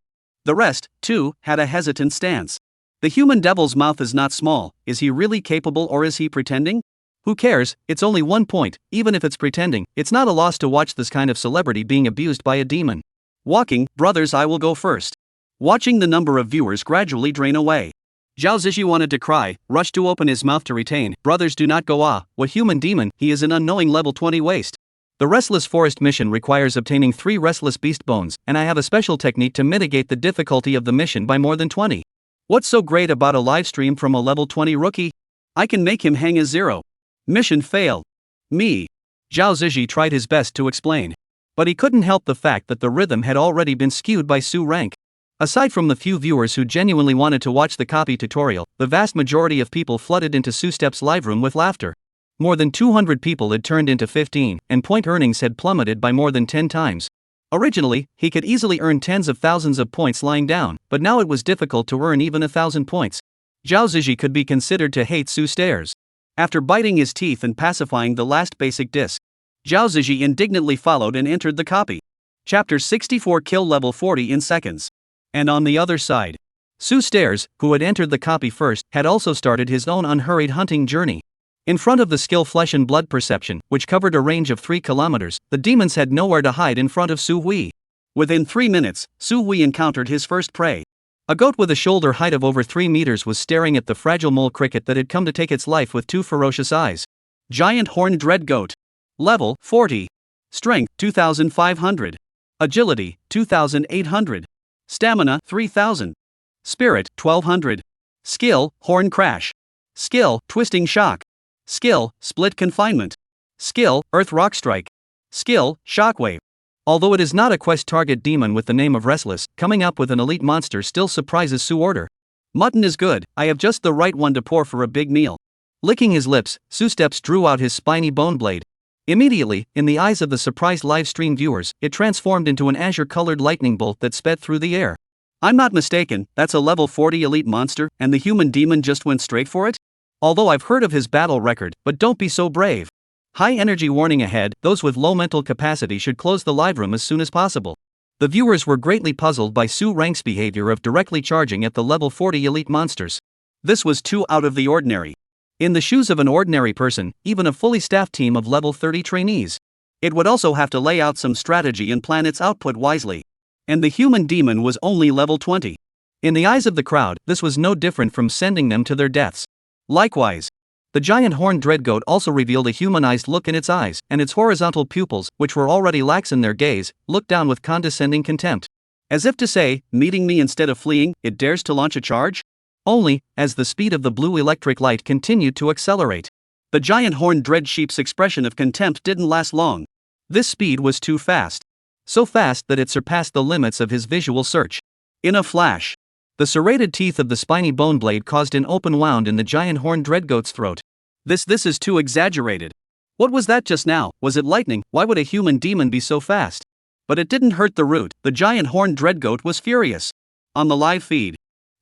The rest, too, had a hesitant stance. The human devil's mouth is not small. Is he really capable or is he pretending? Who cares, it's only 1 point, even if it's pretending. It's not a loss to watch this kind of celebrity being abused by a demon. Walking, brothers, I will go first. Watching the number of viewers gradually drain away. Zhao Ziji wanted to cry, rushed to open his mouth to retain. Brothers, do not go. What human demon? He is an unknowing level 20 waste. The Restless Forest mission requires obtaining 3 restless beast bones, and I have a special technique to mitigate the difficulty of the mission by more than 20. What's so great about a livestream from a level 20 rookie? I can make him hang a 0. Mission fail. Me. Zhao Ziji tried his best to explain. But he couldn't help the fact that the rhythm had already been skewed by Su rank. Aside from the few viewers who genuinely wanted to watch the copy tutorial, the vast majority of people flooded into Su-Step's live room with laughter. More than 200 people had turned into 15, and point earnings had plummeted by more than 10 times. Originally, he could easily earn tens of thousands of points lying down, but now it was difficult to earn even 1,000 points. Zhao Ziji could be considered to hate Su stares. After biting his teeth and pacifying the last basic disc, Zhao Ziji indignantly followed and entered the copy. Chapter 64 Kill level 40 in seconds. And on the other side, Su Stairs, who had entered the copy first, had also started his own unhurried hunting journey. In front of the skill Flesh and Blood Perception, which covered a range of 3 kilometers, the demons had nowhere to hide in front of Su Hui. Within 3 minutes, Su Hui encountered his first prey. A goat with a shoulder height of over 3 meters was staring at the fragile mole cricket that had come to take its life with 2 ferocious eyes. Giant Horned Dread Goat. Level 40. Strength 2500. Agility 2800. Stamina 3000. Spirit 1200. Skill Horn Crash. Skill Twisting Shock. Skill Split Confinement. Skill Earth Rock Strike. Skill Shockwave. Although it is not a quest target demon with the name of Restless, coming up with an elite monster still surprises Su Order. Mutton is good, I have just the right one to pour for a big meal. Licking his lips, Su Steps drew out his spiny bone blade. Immediately, in the eyes of the surprised live stream viewers, it transformed into an azure-colored lightning bolt that sped through the air. I'm not mistaken, that's a level 40 elite monster, and the human demon just went straight for it? Although I've heard of his battle record, but don't be so brave. High energy warning ahead, those with low mental capacity should close the live room as soon as possible. The viewers were greatly puzzled by Su Rank's behavior of directly charging at the level 40 elite monsters. This was too out of the ordinary. In the shoes of an ordinary person, even a fully staffed team of level 30 trainees, it would also have to lay out some strategy and plan its output wisely. And the human demon was only level 20. In the eyes of the crowd, this was no different from sending them to their deaths. Likewise, the giant horned dreadgoat also revealed a humanized look in its eyes, and its horizontal pupils, which were already lax in their gaze, looked down with condescending contempt. As if to say, meeting me instead of fleeing, it dares to launch a charge? Only, as the speed of the blue electric light continued to accelerate, the giant horned dread sheep's expression of contempt didn't last long. This speed was too fast. So fast that it surpassed the limits of his visual search. In a flash, the serrated teeth of the spiny bone blade caused an open wound in the giant horned dreadgoat's throat. This is too exaggerated. What was that just now? Was it lightning? Why would a human demon be so fast? But it didn't hurt the root. The giant horned dreadgoat was furious. On the live feed,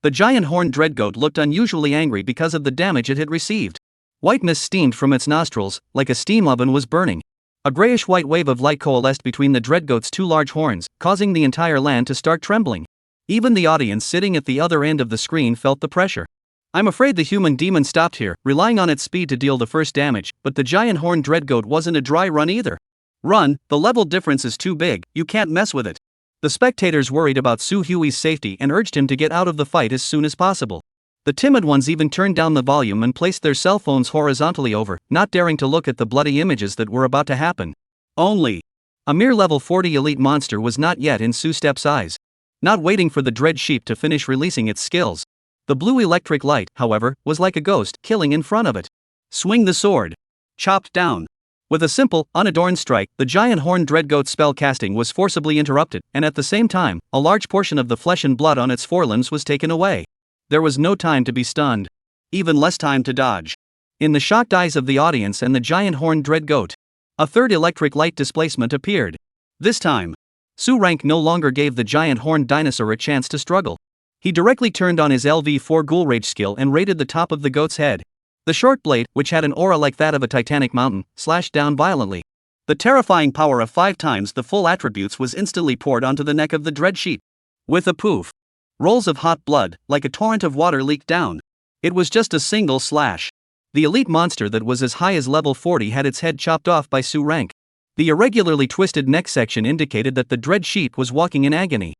the giant horned dreadgoat looked unusually angry because of the damage it had received. White mist steamed from its nostrils, like a steam oven was burning. A grayish-white wave of light coalesced between the dreadgoat's two large horns, causing the entire land to start trembling. Even the audience sitting at the other end of the screen felt the pressure. I'm afraid the human demon stopped here, relying on its speed to deal the first damage, but the giant horned dreadgoat wasn't a dry run either. Run, the level difference is too big, you can't mess with it. The spectators worried about Su Hui's safety and urged him to get out of the fight as soon as possible. The timid ones even turned down the volume and placed their cell phones horizontally over, not daring to look at the bloody images that were about to happen. Only a mere level 40 elite monster was not yet in Su Step's eyes. Not waiting for the dread sheep to finish releasing its skills. The blue electric light, however, was like a ghost, killing in front of it. Swing the sword. Chopped down. With a simple, unadorned strike, the giant horned dreadgoat's spell casting was forcibly interrupted, and at the same time, a large portion of the flesh and blood on its forelimbs was taken away. There was no time to be stunned. Even less time to dodge. In the shocked eyes of the audience and the giant horned dreadgoat, a third electric light displacement appeared. This time, Su Rank no longer gave the giant horned dinosaur a chance to struggle. He directly turned on his LV4 Ghoul Rage skill and raided the top of the goat's head. The short blade, which had an aura like that of a titanic mountain, slashed down violently. The terrifying power of 5 times the full attributes was instantly poured onto the neck of the dread sheep. With a poof, rolls of hot blood, like a torrent of water, leaked down. It was just a single slash. The elite monster that was as high as level 40 had its head chopped off by Su Rank. The irregularly twisted neck section indicated that the dread sheep was walking in agony.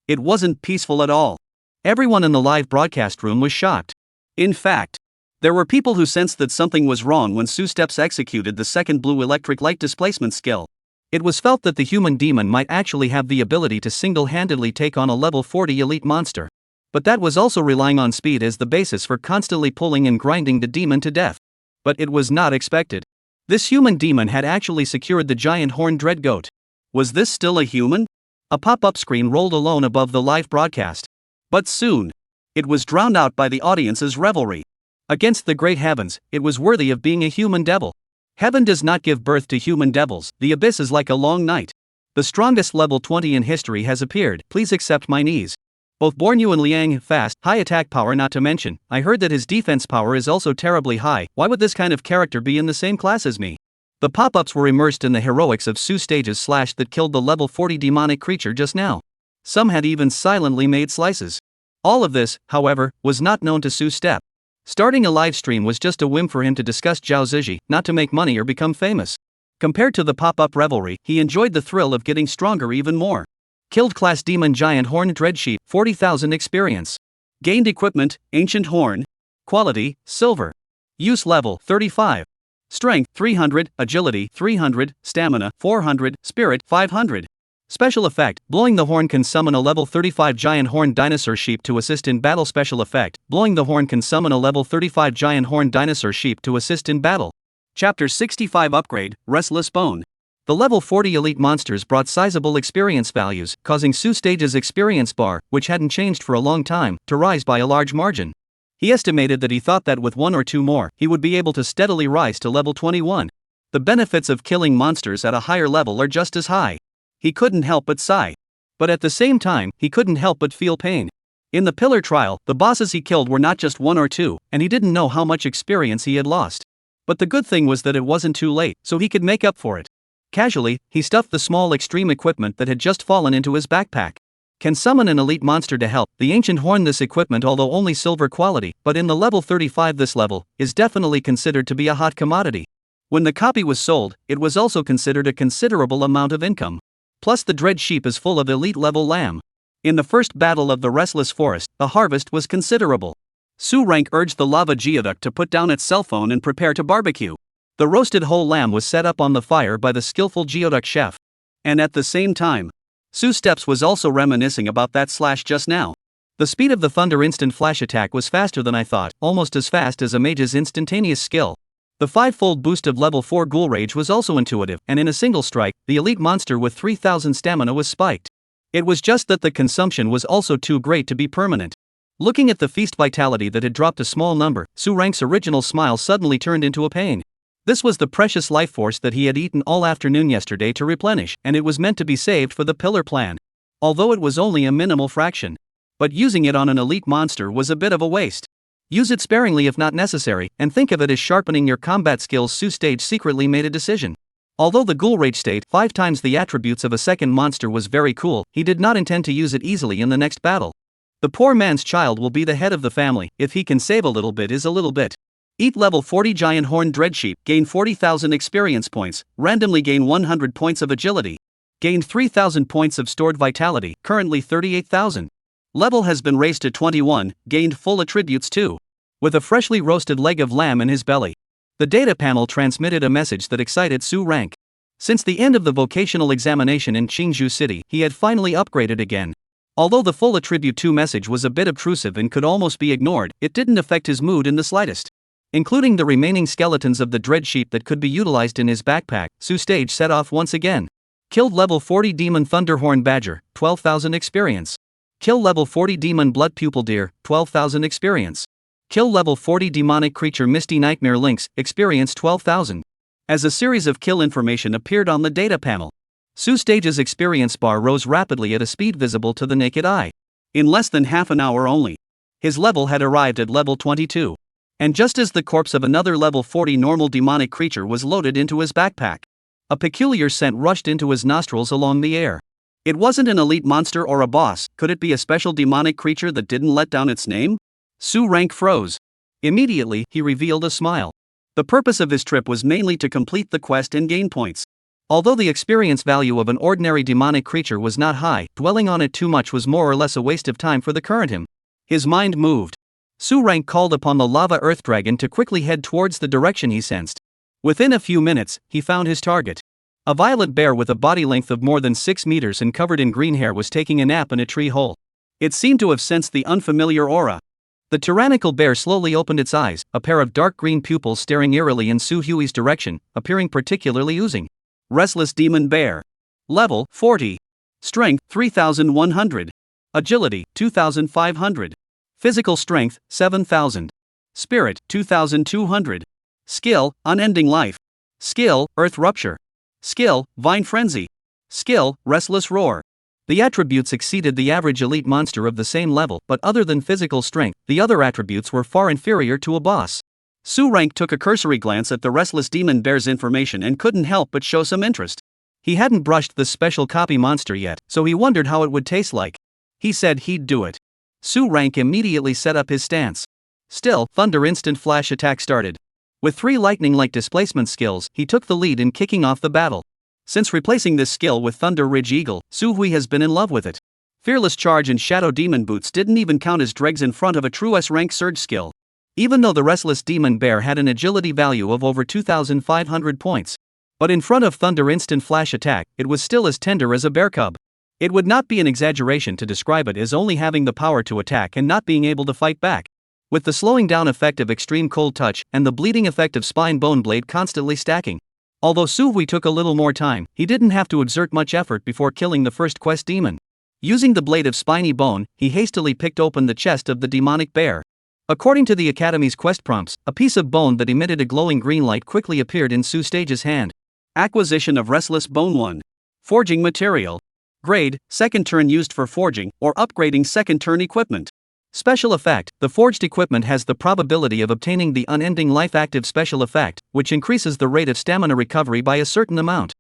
It wasn't peaceful at all. Everyone in the live broadcast room was shocked. In fact, there were people who sensed that something was wrong when Su Steps executed the second blue electric light displacement skill. It was felt that the human demon might actually have the ability to single-handedly take on a level 40 elite monster. But that was also relying on speed as the basis for constantly pulling and grinding the demon to death. But it was not expected. This human demon had actually secured the giant horned dread goat. Was this still a human? A pop-up screen rolled alone above the live broadcast. But soon, it was drowned out by the audience's revelry. Against the great heavens, it was worthy of being a human devil. Heaven does not give birth to human devils. The abyss is like a long night. The strongest level 20 in history has appeared. Please accept my knees. Both Born Yu and Liang have fast, high attack power, not to mention, I heard that his defense power is also terribly high. Why would this kind of character be in the same class as me? The pop-ups were immersed in the heroics of Su Stage's slash that killed the level 40 demonic creature just now. Some had even silently made slices. All of this, however, was not known to Su Step. Starting a live stream was just a whim for him to discuss Zhao Ziji, not to make money or become famous. Compared to the pop-up revelry, he enjoyed the thrill of getting stronger even more. Killed class demon giant horned dread sheep, 40,000 experience. Gained equipment, ancient horn. Quality, silver. Use level, 35. Strength, 300, agility, 300, stamina, 400, spirit, 500. Special effect, blowing the horn can summon a level 35 giant horned dinosaur sheep to assist in battle. Special effect, blowing the horn can summon a level 35 giant horned dinosaur sheep to assist in battle. Chapter 65 Upgrade, Restless Bone. The level 40 elite monsters brought sizable experience values, causing Su Stage's experience bar, which hadn't changed for a long time, to rise by a large margin. He estimated that he thought that with 1 or 2 more, he would be able to steadily rise to level 21. The benefits of killing monsters at a higher level are just as high. He couldn't help but sigh. But at the same time, he couldn't help but feel pain. In the pillar trial, the bosses he killed were not just 1 or 2, and he didn't know how much experience he had lost. But the good thing was that it wasn't too late, so he could make up for it. Casually, he stuffed the small extreme equipment that had just fallen into his backpack. Can summon an elite monster to help. The ancient horn. This equipment, although only silver quality, but in the level 35 this level, is definitely considered to be a hot commodity. When the copy was sold, it was also considered a considerable amount of income. Plus the dread sheep is full of elite level lamb. In the first battle of the Restless Forest, the harvest was considerable. Su Rank urged the lava geoduck to put down its cell phone and prepare to barbecue. The roasted whole lamb was set up on the fire by the skillful geoduck chef. And at the same time, Su Steps was also reminiscing about that slash just now. The speed of the thunder instant flash attack was faster than I thought, almost as fast as a mage's instantaneous skill. The 5-fold boost of level 4 Ghoul Rage was also intuitive, and in a single strike, the elite monster with 3000 stamina was spiked. It was just that the consumption was also too great to be permanent. Looking at the feast vitality that had dropped a small number, Su Rank's original smile suddenly turned into a pain. This was the precious life force that he had eaten all afternoon yesterday to replenish, and it was meant to be saved for the pillar plan. Although it was only a minimal fraction. But using it on an elite monster was a bit of a waste. Use it sparingly if not necessary, and think of it as sharpening your combat skills. Su Stage secretly made a decision. Although the Ghoul Rage state, 5 times the attributes of a second monster, was very cool, he did not intend to use it easily in the next battle. The poor man's child will be the head of the family. If he can save a little bit is a little bit. Eat level 40 giant horned dread sheep, gain 40,000 experience points, randomly gain 100 points of agility. Gained 3,000 points of stored vitality, currently 38,000. Level has been raised to 21, gained full attributes too. With a freshly roasted leg of lamb in his belly. The data panel transmitted a message that excited Su Rank. Since the end of the vocational examination in Qingzhou City, he had finally upgraded again. Although the full attribute 2 message was a bit obtrusive and could almost be ignored, it didn't affect his mood in the slightest. Including the remaining skeletons of the dread sheep that could be utilized in his backpack, Su Stage set off once again. Killed level 40 demon thunderhorn badger, 12,000 experience. Kill level 40 demon blood pupil deer, 12,000 experience. Kill level 40 demonic creature misty nightmare lynx, experience 12,000. As a series of kill information appeared on the data panel, Su Stage's experience bar rose rapidly at a speed visible to the naked eye. In less than half an hour only. His level had arrived at level 22. And just as the corpse of another level 40 normal demonic creature was loaded into his backpack, a peculiar scent rushed into his nostrils along the air. It wasn't an elite monster or a boss. Could it be a special demonic creature that didn't let down its name? Su Rank froze. Immediately, he revealed a smile. The purpose of his trip was mainly to complete the quest and gain points. Although the experience value of an ordinary demonic creature was not high, dwelling on it too much was more or less a waste of time for the current him. His mind moved. Su Rank called upon the lava earth dragon to quickly head towards the direction he sensed. Within a few minutes, he found his target. A violet bear with a body length of more than 6 meters and covered in green hair was taking a nap in a tree hole. It seemed to have sensed the unfamiliar aura. The tyrannical bear slowly opened its eyes, a pair of dark green pupils staring eerily in Su Hui's direction, appearing particularly oozing. Restless Demon Bear. Level 40. Strength 3100. Agility 2500. Physical strength 7000. Spirit 2200. Skill Unending Life. Skill Earth Rupture. Skill Vine Frenzy. Skill Restless Roar. The attributes exceeded the average elite monster of the same level, but other than physical strength, the other attributes were far inferior to a boss. Su Rank took a cursory glance at the Restless Demon Bear's information and couldn't help but show some interest. He hadn't brushed the special copy monster yet, so he wondered how it would taste like. He said he'd do it. Su Rank immediately set up his stance. Still, Thunder Instant Flash attack started. With 3 lightning-like displacement skills, he took the lead in kicking off the battle. Since replacing this skill with Thunder Ridge Eagle, Su Hui has been in love with it. Fearless Charge and Shadow Demon Boots didn't even count as dregs in front of a true S-rank surge skill. Even though the Restless Demon Bear had an agility value of over 2,500 points. But in front of Thunder Instant Flash attack, it was still as tender as a bear cub. It would not be an exaggeration to describe it as only having the power to attack and not being able to fight back. With the slowing down effect of Extreme Cold Touch and the bleeding effect of Spine Bone Blade constantly stacking. Although Su Hui took a little more time, he didn't have to exert much effort before killing the first quest demon. Using the blade of spiny bone, he hastily picked open the chest of the demonic bear. According to the Academy's quest prompts, a piece of bone that emitted a glowing green light quickly appeared in Su Stage's hand. Acquisition of Restless Bone 1. Forging material. Grade, second turn used for forging or upgrading second turn equipment. Special effect, the forged equipment has the probability of obtaining the Unending Life active special effect, which increases the rate of stamina recovery by a certain amount.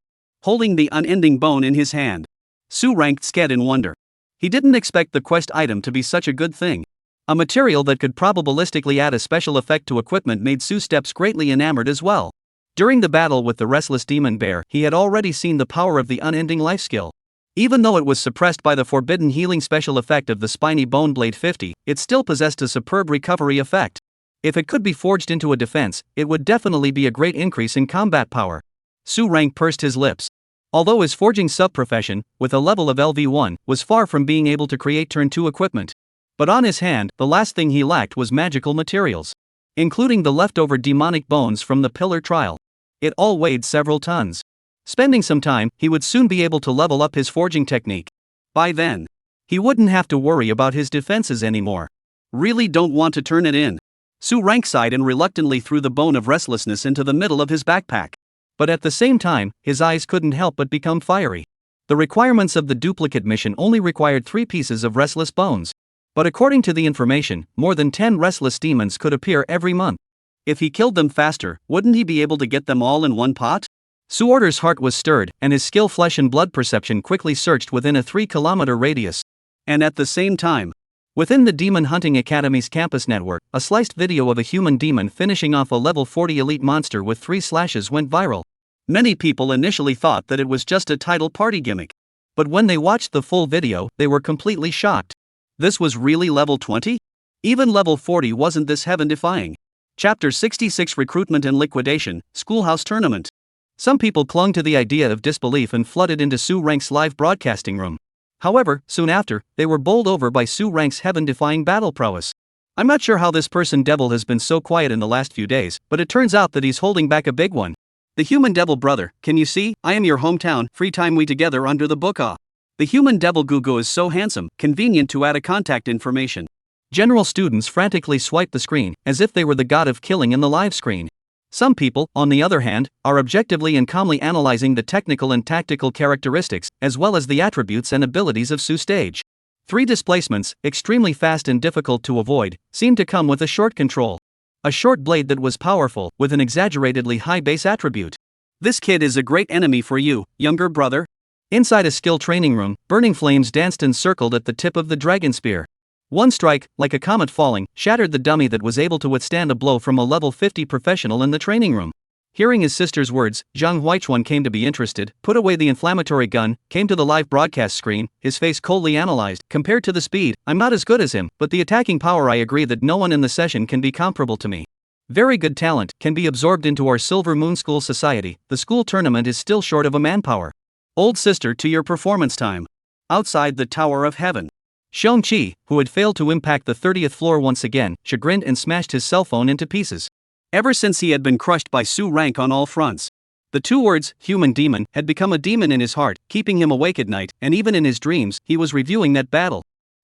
Holding the unending bone in his hand, Su Rank sked in wonder. He didn't expect the quest item to be such a good thing. A material that could probabilistically add a special effect to equipment made Su Steps greatly enamored as well. During the battle with the Restless Demon Bear, he had already seen the power of the Unending Life skill. Even though it was suppressed by the forbidden healing special effect of the Spiny Bone Blade 50, it still possessed a superb recovery effect. If it could be forged into a defense, it would definitely be a great increase in combat power. Su Rank pursed his lips. Although his forging sub-profession, with a level of LV1, was far from being able to create turn 2 equipment. But on his hand, the last thing he lacked was magical materials. Including the leftover demonic bones from the pillar trial. It all weighed several tons. Spending some time, he would soon be able to level up his forging technique. By then, he wouldn't have to worry about his defenses anymore. Really don't want to turn it in. Su Rank sighed and reluctantly threw the bone of restlessness into the middle of his backpack. But at the same time, his eyes couldn't help but become fiery. The requirements of the duplicate mission only required 3 pieces of restless bones. But according to the information, more than 10 restless demons could appear every month. If he killed them faster, wouldn't he be able to get them all in one pot? Su Order's heart was stirred, and his skill flesh and blood perception quickly searched within a 3-kilometer radius. And at the same time, within the Demon Hunting Academy's campus network, a sliced video of a human demon finishing off a level 40 elite monster with 3 slashes went viral. Many people initially thought that it was just a title party gimmick. But when they watched the full video, they were completely shocked. This was really level 20? Even level 40 wasn't this heaven-defying. Chapter 66 Recruitment and Liquidation, Schoolhouse Tournament. Some people clung to the idea of disbelief and flooded into Su Rank's live broadcasting room. However, soon after, they were bowled over by Su Rank's heaven-defying battle prowess. I'm not sure how this person devil has been so quiet in the last few days, but it turns out that he's holding back a big one. The human devil brother, can you see? I am your hometown, free time we together under the book. The human devil Gugu is so handsome, convenient to add a contact information. General students frantically swipe the screen, as if they were the god of killing in the live screen. Some people, on the other hand, are objectively and calmly analyzing the technical and tactical characteristics, as well as the attributes and abilities of Su Stage. 3 displacements, extremely fast and difficult to avoid, seemed to come with a short control. A short blade that was powerful, with an exaggeratedly high base attribute. This kid is a great enemy for you, younger brother. Inside a skill training room, burning flames danced and circled at the tip of the dragon spear. One strike, like a comet falling, shattered the dummy that was able to withstand a blow from a level 50 professional in the training room. Hearing his sister's words, Zhang Huichuan came to be interested, put away the inflammatory gun, came to the live broadcast screen, his face coldly analyzed. Compared to the speed, I'm not as good as him, but the attacking power I agree that no one in the session can be comparable to me. Very good talent, can be absorbed into our Silver Moon School society, the school tournament is still short of a manpower. Old sister to your performance time. Outside the Tower of Heaven. Xiongqi, who had failed to impact the 30th floor once again, chagrined and smashed his cell phone into pieces. Ever since he had been crushed by Su Rank on all fronts. The 2 words, human demon, had become a demon in his heart, keeping him awake at night, and even in his dreams, he was reviewing that battle.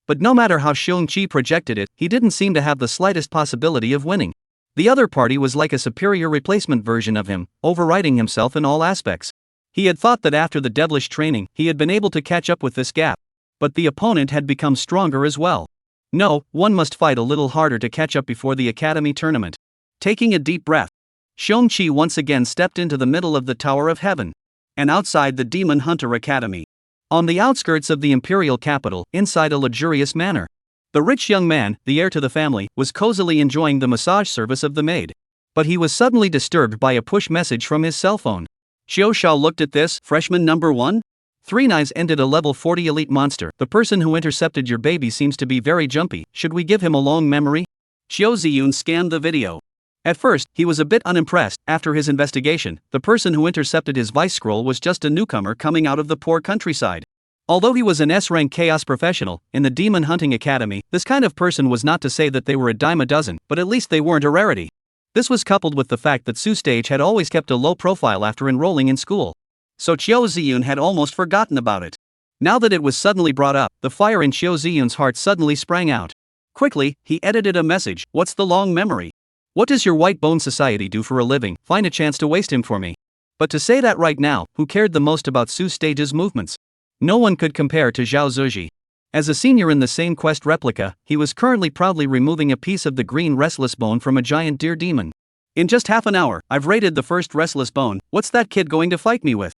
But no matter how Xiongqi projected it, he didn't seem to have the slightest possibility of winning. The other party was like a superior replacement version of him, overriding himself in all aspects. He had thought that after the devilish training, he had been able to catch up with this gap. But the opponent had become stronger as well. No, one must fight a little harder to catch up before the academy tournament. Taking a deep breath, Xiongqi once again stepped into the middle of the Tower of Heaven. And outside the Demon Hunter Academy. On the outskirts of the imperial capital, inside a luxurious manor. The rich young man, the heir to the family, was cozily enjoying the massage service of the maid. But he was suddenly disturbed by a push message from his cell phone. Xiao Shao looked at this, freshman number 1? 3 knives ended a level 40 elite monster. The person who intercepted your baby seems to be very jumpy. Should we give him a long memory? Xiao Ziyun scanned the video. At first, he was a bit unimpressed. After his investigation, the person who intercepted his vice scroll was just a newcomer coming out of the poor countryside. Although he was an S-rank chaos professional, in the Demon Hunting Academy, this kind of person was not to say that they were a dime a dozen, but at least they weren't a rarity. This was coupled with the fact that Su Stage had always kept a low profile after enrolling in school. So Xiao Ziyun had almost forgotten about it. Now that it was suddenly brought up, the fire in Xiao Ziyun's heart suddenly sprang out. Quickly, he edited a message. What's the long memory? What does your White Bone Society do for a living? Find a chance to waste him for me. But to say that right now, who cared the most about Su Stage's movements? No one could compare to Zhao Zuji. As a senior in the same quest replica, he was currently proudly removing a piece of the green restless bone from a giant deer demon. In just half an hour, I've raided the first restless bone. What's that kid going to fight me with?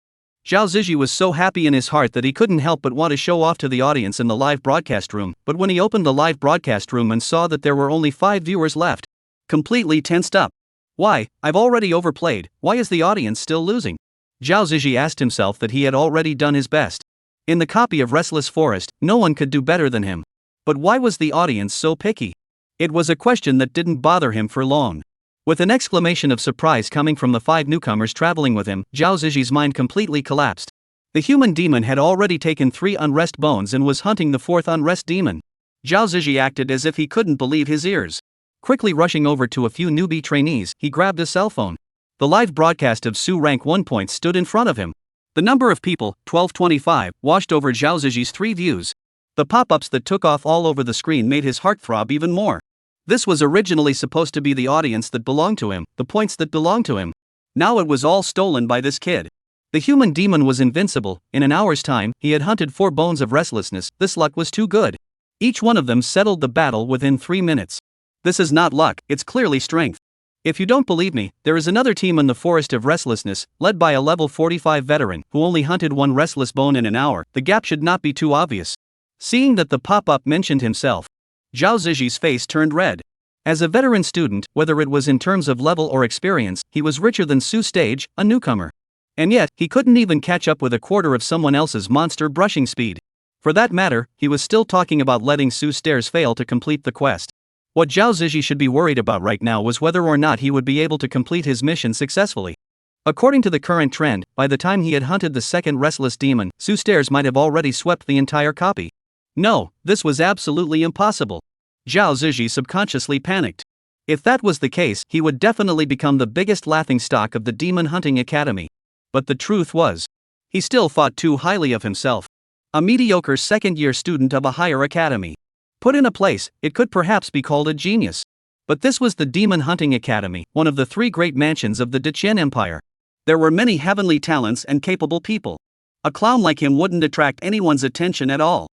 Zhao Zuji was so happy in his heart that he couldn't help but want to show off to the audience in the live broadcast room, but when he opened the live broadcast room and saw that there were only 5 viewers left, completely tensed up. Why, I've already overplayed, why is the audience still losing? Zhao Zuji asked himself that he had already done his best. In the copy of Restless Forest, no one could do better than him. But why was the audience so picky? It was a question that didn't bother him for long. With an exclamation of surprise coming from the 5 newcomers traveling with him, Zhao Zuji's mind completely collapsed. The human demon had already taken 3 unrest bones and was hunting the 4th unrest demon. Zhao Zuji acted as if he couldn't believe his ears. Quickly rushing over to a few newbie trainees, he grabbed a cell phone. The live broadcast of Su Rank 1 point stood in front of him. The number of people, 1225, washed over Zhao Zuji's 3 views. The pop-ups that took off all over the screen made his heart throb even more. This was originally supposed to be the audience that belonged to him, the points that belonged to him. Now it was all stolen by this kid. The human demon was invincible. In an hour's time, he had hunted 4 bones of restlessness. This luck was too good. Each one of them settled the battle within 3 minutes. This is not luck, it's clearly strength. If you don't believe me, there is another team in the Forest of Restlessness, led by a level 45 veteran, who only hunted 1 restless bone in an hour. The gap should not be too obvious. Seeing that the pop-up mentioned himself, Zhao Ziji's face turned red. As a veteran student, whether it was in terms of level or experience, he was richer than Su Stage, a newcomer. And yet, he couldn't even catch up with a quarter of someone else's monster brushing speed. For that matter, he was still talking about letting Su Stairs fail to complete the quest. What Zhao Ziji should be worried about right now was whether or not he would be able to complete his mission successfully. According to the current trend, by the time he had hunted the 2nd restless demon, Su Stairs might have already swept the entire copy. No, this was absolutely impossible. Zhao Ziji subconsciously panicked. If that was the case, he would definitely become the biggest laughingstock of the Demon Hunting Academy. But the truth was, he still thought too highly of himself. A mediocre second-year student of a higher academy. Put in a place, it could perhaps be called a genius. But this was the Demon Hunting Academy, one of the 3 great mansions of the Deqian Empire. There were many heavenly talents and capable people. A clown like him wouldn't attract anyone's attention at all.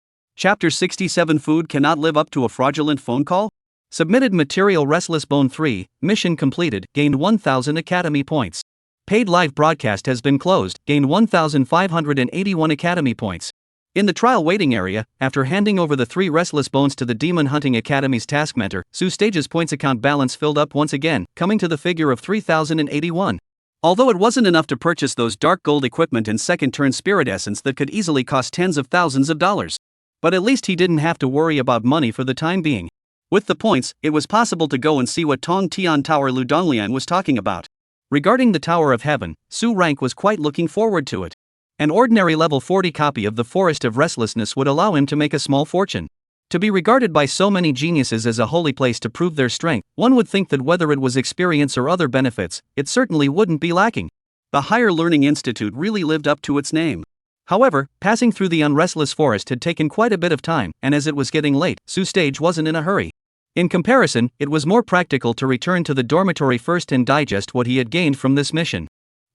Chapter 67 Food cannot live up to a fraudulent phone call? Submitted material Restless Bone 3, mission completed, gained 1000 Academy points. Paid live broadcast has been closed, gained 1581 Academy points. In the trial waiting area, after handing over the 3 Restless Bones to the Demon Hunting Academy's task mentor, Sue Stage's points account balance filled up once again, coming to the figure of 3081. Although it wasn't enough to purchase those dark gold equipment and second turn spirit essence that could easily cost tens of thousands of dollars. But at least he didn't have to worry about money for the time being. With the points, it was possible to go and see what Tong Tian Tower Lu Donglian was talking about. Regarding the Tower of Heaven, Su Rank was quite looking forward to it. An ordinary level 40 copy of the Forest of Restlessness would allow him to make a small fortune. To be regarded by so many geniuses as a holy place to prove their strength, one would think that whether it was experience or other benefits, it certainly wouldn't be lacking. The Higher Learning Institute really lived up to its name. However, passing through the unrestless forest had taken quite a bit of time, and as it was getting late, Sue Stage wasn't in a hurry. In comparison, it was more practical to return to the dormitory first and digest what he had gained from this mission.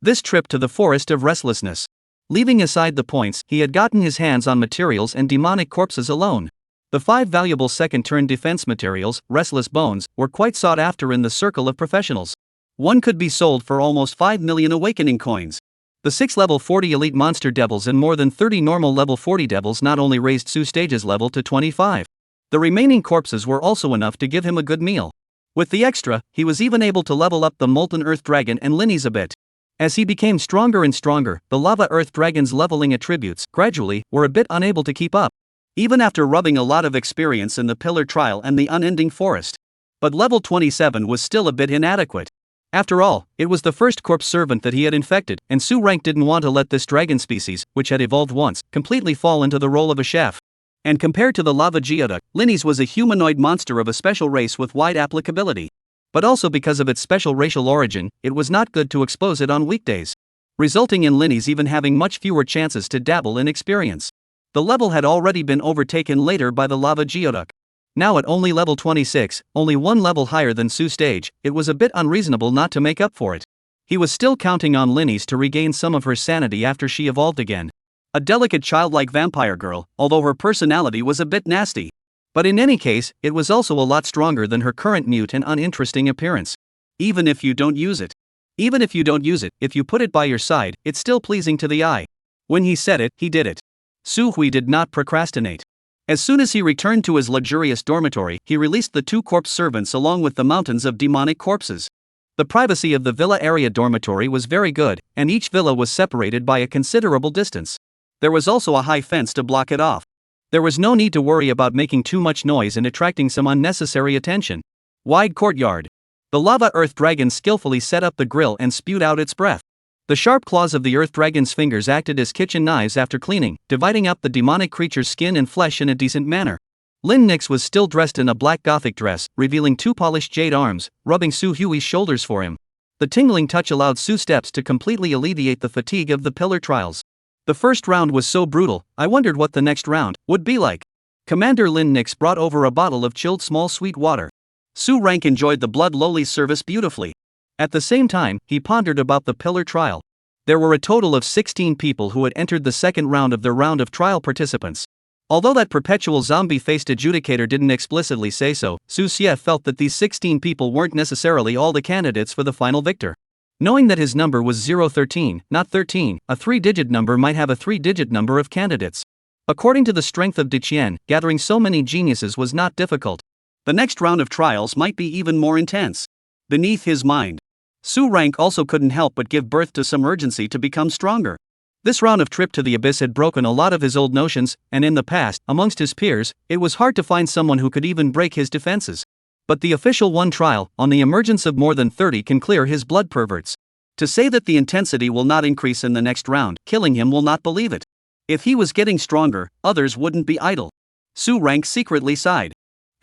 This trip to the Forest of Restlessness. Leaving aside the points, he had gotten his hands on materials and demonic corpses alone. The 5 valuable second-turn defense materials, Restless Bones, were quite sought after in the circle of professionals. One could be sold for almost 5 million awakening coins. The 6 level 40 elite monster devils and more than 30 normal level 40 devils not only raised Sue Stage's level to 25. The remaining corpses were also enough to give him a good meal. With the extra, he was even able to level up the Molten Earth Dragon and Linnies a bit. As he became stronger and stronger, the Lava Earth Dragon's leveling attributes, gradually, were a bit unable to keep up. Even after rubbing a lot of experience in the Pillar Trial and the Unending Forest. But level 27 was still a bit inadequate. After all, it was the first corpse servant that he had infected, and Su Rank didn't want to let this dragon species, which had evolved once, completely fall into the role of a chef. And compared to the Lava Geoduck, Linnies was a humanoid monster of a special race with wide applicability. But also because of its special racial origin, it was not good to expose it on weekdays. Resulting in Linnies even having much fewer chances to dabble in experience. The level had already been overtaken later by the Lava Geoduck. Now at only level 26, only 1 level higher than Sue Stage, it was a bit unreasonable not to make up for it. He was still counting on Linnies to regain some of her sanity after she evolved again. A delicate childlike vampire girl, although her personality was a bit nasty. But in any case, it was also a lot stronger than her current mute and uninteresting appearance. Even if you don't use it. Even if you don't use it, if you put it by your side, it's still pleasing to the eye. When he said it, he did it. Su Hui did not procrastinate. As soon as he returned to his luxurious dormitory, he released the 2 corpse servants along with the mountains of demonic corpses. The privacy of the villa area dormitory was very good, and each villa was separated by a considerable distance. There was also a high fence to block it off. There was no need to worry about making too much noise and attracting some unnecessary attention. Wide courtyard. The Lava Earth Dragon skillfully set up the grill and spewed out its breath. The sharp claws of the Earth Dragon's fingers acted as kitchen knives after cleaning, dividing up the demonic creature's skin and flesh in a decent manner. Lin Nix was still dressed in a black gothic dress, revealing 2 polished jade arms, rubbing Su Hui's shoulders for him. The tingling touch allowed Su Steps to completely alleviate the fatigue of the pillar trials. The first round was so brutal, I wondered what the next round would be like. Commander Lin Nix brought over a bottle of chilled small sweet water. Su Rank enjoyed the blood lowly service beautifully. At the same time, he pondered about the pillar trial. There were a total of 16 people who had entered the second round of their round of trial participants. Although that perpetual zombie-faced adjudicator didn't explicitly say so, Su Xie felt that these 16 people weren't necessarily all the candidates for the final victor. Knowing that his number was 013, not 13, a 3-digit number might have a 3-digit number of candidates. According to the strength of Diqian, gathering so many geniuses was not difficult. The next round of trials might be even more intense. Beneath his mind, Su Rank also couldn't help but give birth to some urgency to become stronger. This round of trip to the abyss had broken a lot of his old notions, and in the past, amongst his peers, it was hard to find someone who could even break his defenses. But the official 1 trial, on the emergence of more than 30, can clear his blood perverts. To say that the intensity will not increase in the next round, killing him will not believe it. If he was getting stronger, others wouldn't be idle. Su Rank secretly sighed.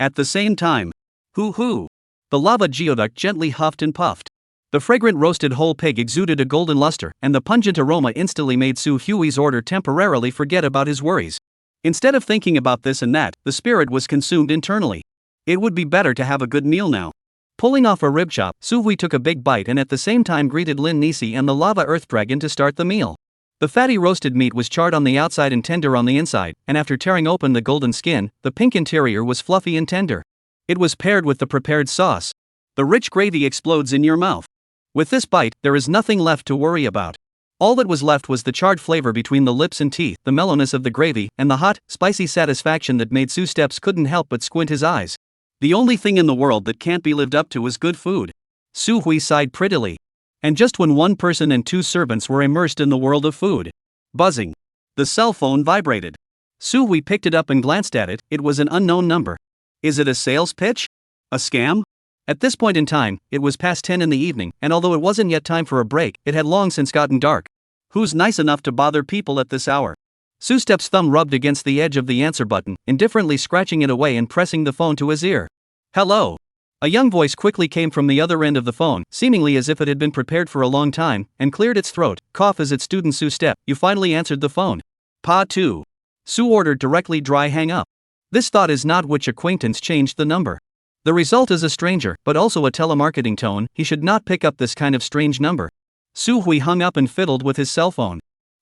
At the same time, hoo-hoo. The Lava Geoduck gently huffed and puffed. The fragrant roasted whole pig exuded a golden luster, and the pungent aroma instantly made Su Hui's order temporarily forget about his worries. Instead of thinking about this and that, the spirit was consumed internally. It would be better to have a good meal now. Pulling off a rib chop, Su Hui took a big bite and at the same time greeted Lin Nisi and the Lava Earth Dragon to start the meal. The fatty roasted meat was charred on the outside and tender on the inside, and after tearing open the golden skin, the pink interior was fluffy and tender. It was paired with the prepared sauce. The rich gravy explodes in your mouth. With this bite, there is nothing left to worry about. All that was left was the charred flavor between the lips and teeth, the mellowness of the gravy, and the hot, spicy satisfaction that made Sue Steps couldn't help but squint his eyes. The only thing in the world that can't be lived up to is good food. Su Hui sighed prettily. And just when one person and two servants were immersed in the world of food. Buzzing. The cell phone vibrated. Su Hui picked it up and glanced at it. It was an unknown number. Is it a sales pitch? A scam? At this point in time, it was past 10 in the evening, and although it wasn't yet time for a break, it had long since gotten dark. Who's nice enough to bother people at this hour? Sue Step's thumb rubbed against the edge of the answer button, indifferently scratching it away and pressing the phone to his ear. Hello. A young voice quickly came from the other end of the phone, seemingly as if it had been prepared for a long time, and cleared its throat. Cough as its student Sue Step, you finally answered the phone. Pa 2. Sue ordered directly dry hang up. This thought is not which acquaintance changed the number. The result is a stranger, but also a telemarketing tone. He should not pick up this kind of strange number. Su Hui hung up and fiddled with his cell phone.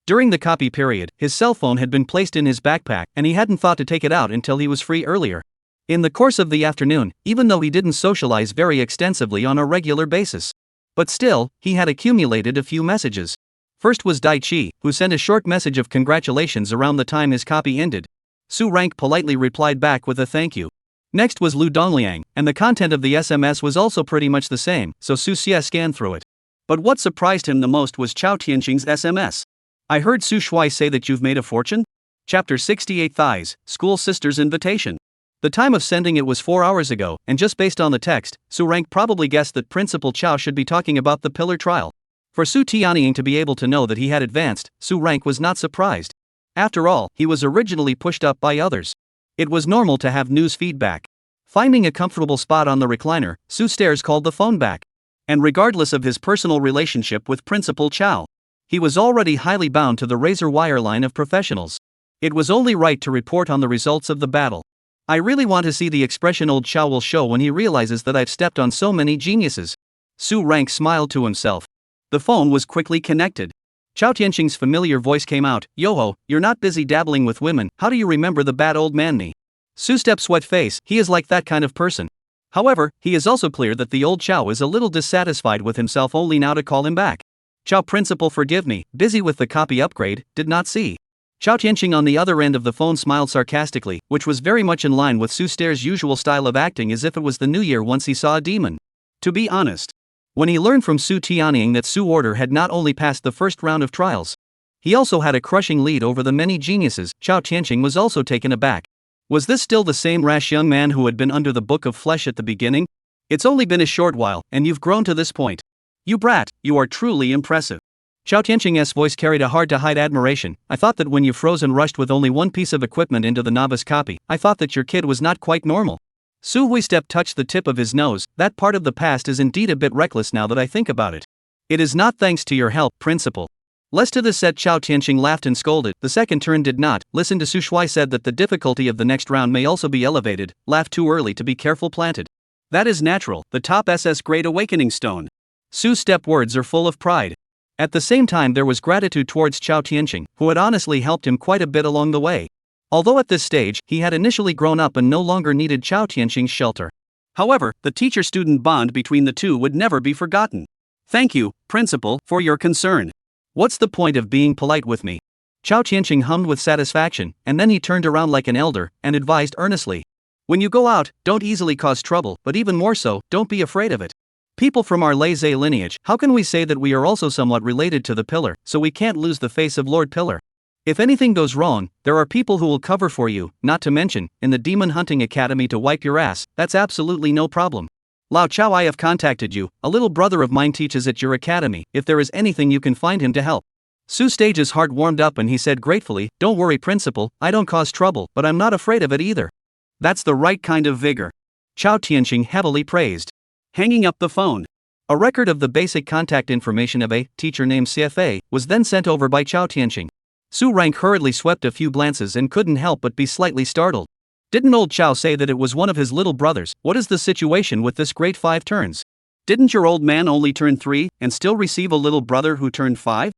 During the copy period, his cell phone had been placed in his backpack, and he hadn't thought to take it out until he was free earlier. In the course of the afternoon, even though he didn't socialize very extensively on a regular basis. But still, he had accumulated a few messages. First was Dai Chi, who sent a short message of congratulations around the time his copy ended. Su Rank politely replied back with a thank you. Next was Lu Dongliang, and the content of the SMS was also pretty much the same, so Su Xie scanned through it. But what surprised him the most was Chao Tianqing's SMS. I heard Su Shuai say that you've made a fortune? Chapter 68 Thighs, School Sister's Invitation. The time of sending it was 4 hours ago, and just based on the text, Su Rank probably guessed that Principal Chao should be talking about the pillar trial. For Su Tianying to be able to know that he had advanced, Su Rank was not surprised. After all, he was originally pushed up by others. It was normal to have news feedback. Finding a comfortable spot on the recliner, Su Stairs called the phone back. And regardless of his personal relationship with Principal Chao, he was already highly bound to the razor wire line of professionals. It was only right to report on the results of the battle. I really want to see the expression old Chao will show when he realizes that I've stepped on so many geniuses. Su Rank smiled to himself. The phone was quickly connected. Chao Tianqing's familiar voice came out, Yo-ho, you're not busy dabbling with women, how do you remember the bad old man me? Su Step's wet face, he is like that kind of person. However, he is also clear that the old Chao is a little dissatisfied with himself only now to call him back. Chao Principal forgive me, busy with the copy upgrade, did not see. Chao Tianqing on the other end of the phone smiled sarcastically, which was very much in line with Su Stairs' usual style of acting as if it was the new year once he saw a demon. To be honest. When he learned from Su Tianying that Su Order had not only passed the first round of trials, he also had a crushing lead over the many geniuses, Chao Tianqing was also taken aback. Was this still the same rash young man who had been under the book of flesh at the beginning? It's only been a short while, and you've grown to this point. You brat, you are truly impressive. Chao Tianqing's voice carried a hard-to-hide admiration. I thought that when you froze and rushed with only one piece of equipment into the novice copy, I thought that your kid was not quite normal. Su Hui Step touched the tip of his nose. That part of the past is indeed a bit reckless now that I think about it. It is not thanks to your help, Principal. Less to the set, Chao Tianqing laughed and scolded. The second turn did not. Listen to Su Shuai said that the difficulty of the next round may also be elevated. Laughed too early to be careful planted. That is natural, the top SS Great Awakening Stone. Su Step words are full of pride. At the same time there was gratitude towards Chao Tianqing, who had honestly helped him quite a bit along the way. Although at this stage, he had initially grown up and no longer needed Chao Tianqing's shelter. However, the teacher-student bond between the two would never be forgotten. Thank you, Principal, for your concern. What's the point of being polite with me? Chao Tianqing hummed with satisfaction, and then he turned around like an elder, and advised earnestly. When you go out, don't easily cause trouble, but even more so, don't be afraid of it. People from our Lei lineage, how can we say that we are also somewhat related to the Pillar, so we can't lose the face of Lord Pillar? If anything goes wrong, there are people who will cover for you, not to mention, in the Demon Hunting Academy to wipe your ass, that's absolutely no problem. Lao Chao, I have contacted you, a little brother of mine teaches at your academy, if there is anything you can find him to help. Su Stage's heart warmed up and he said gratefully, don't worry Principal, I don't cause trouble, but I'm not afraid of it either. That's the right kind of vigor. Chao Tianqing heavily praised. Hanging up the phone. A record of the basic contact information of a teacher named CFA was then sent over by Chao Tianqing. Su Rank hurriedly swept a few glances and couldn't help but be slightly startled. Didn't old Chao say that it was one of his little brothers? What is the situation with this great 5 turns? Didn't your old man only turn 3 and still receive a little brother who turned 5?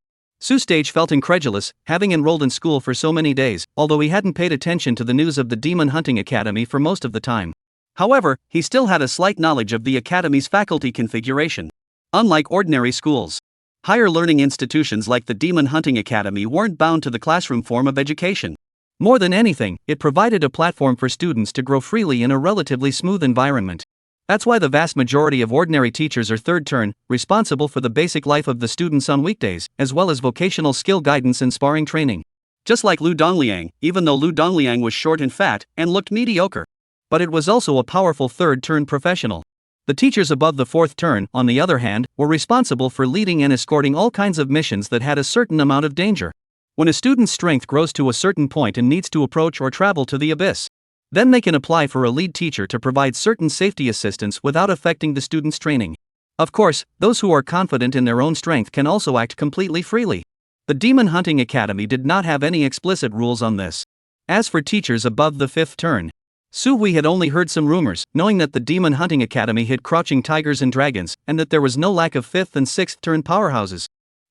Su Stage felt incredulous, having enrolled in school for so many days, although he hadn't paid attention to the news of the Demon Hunting Academy for most of the time. However, he still had a slight knowledge of the academy's faculty configuration. Unlike ordinary schools, higher learning institutions like the Demon Hunting Academy weren't bound to the classroom form of education. More than anything, it provided a platform for students to grow freely in a relatively smooth environment. That's why the vast majority of ordinary teachers are third turn, responsible for the basic life of the students on weekdays, as well as vocational skill guidance and sparring training. Just like Lu Dongliang, even though Lu Dongliang was short and fat and looked mediocre. But it was also a powerful third turn professional. The teachers above the fourth turn, on the other hand, were responsible for leading and escorting all kinds of missions that had a certain amount of danger. When a student's strength grows to a certain point and needs to approach or travel to the abyss, then they can apply for a lead teacher to provide certain safety assistance without affecting the student's training. Of course, those who are confident in their own strength can also act completely freely. The Demon Hunting Academy did not have any explicit rules on this. As for teachers above the fifth turn, Su Hui had only heard some rumors, knowing that the Demon Hunting Academy hid crouching tigers and dragons, and that there was no lack of fifth and sixth turn powerhouses.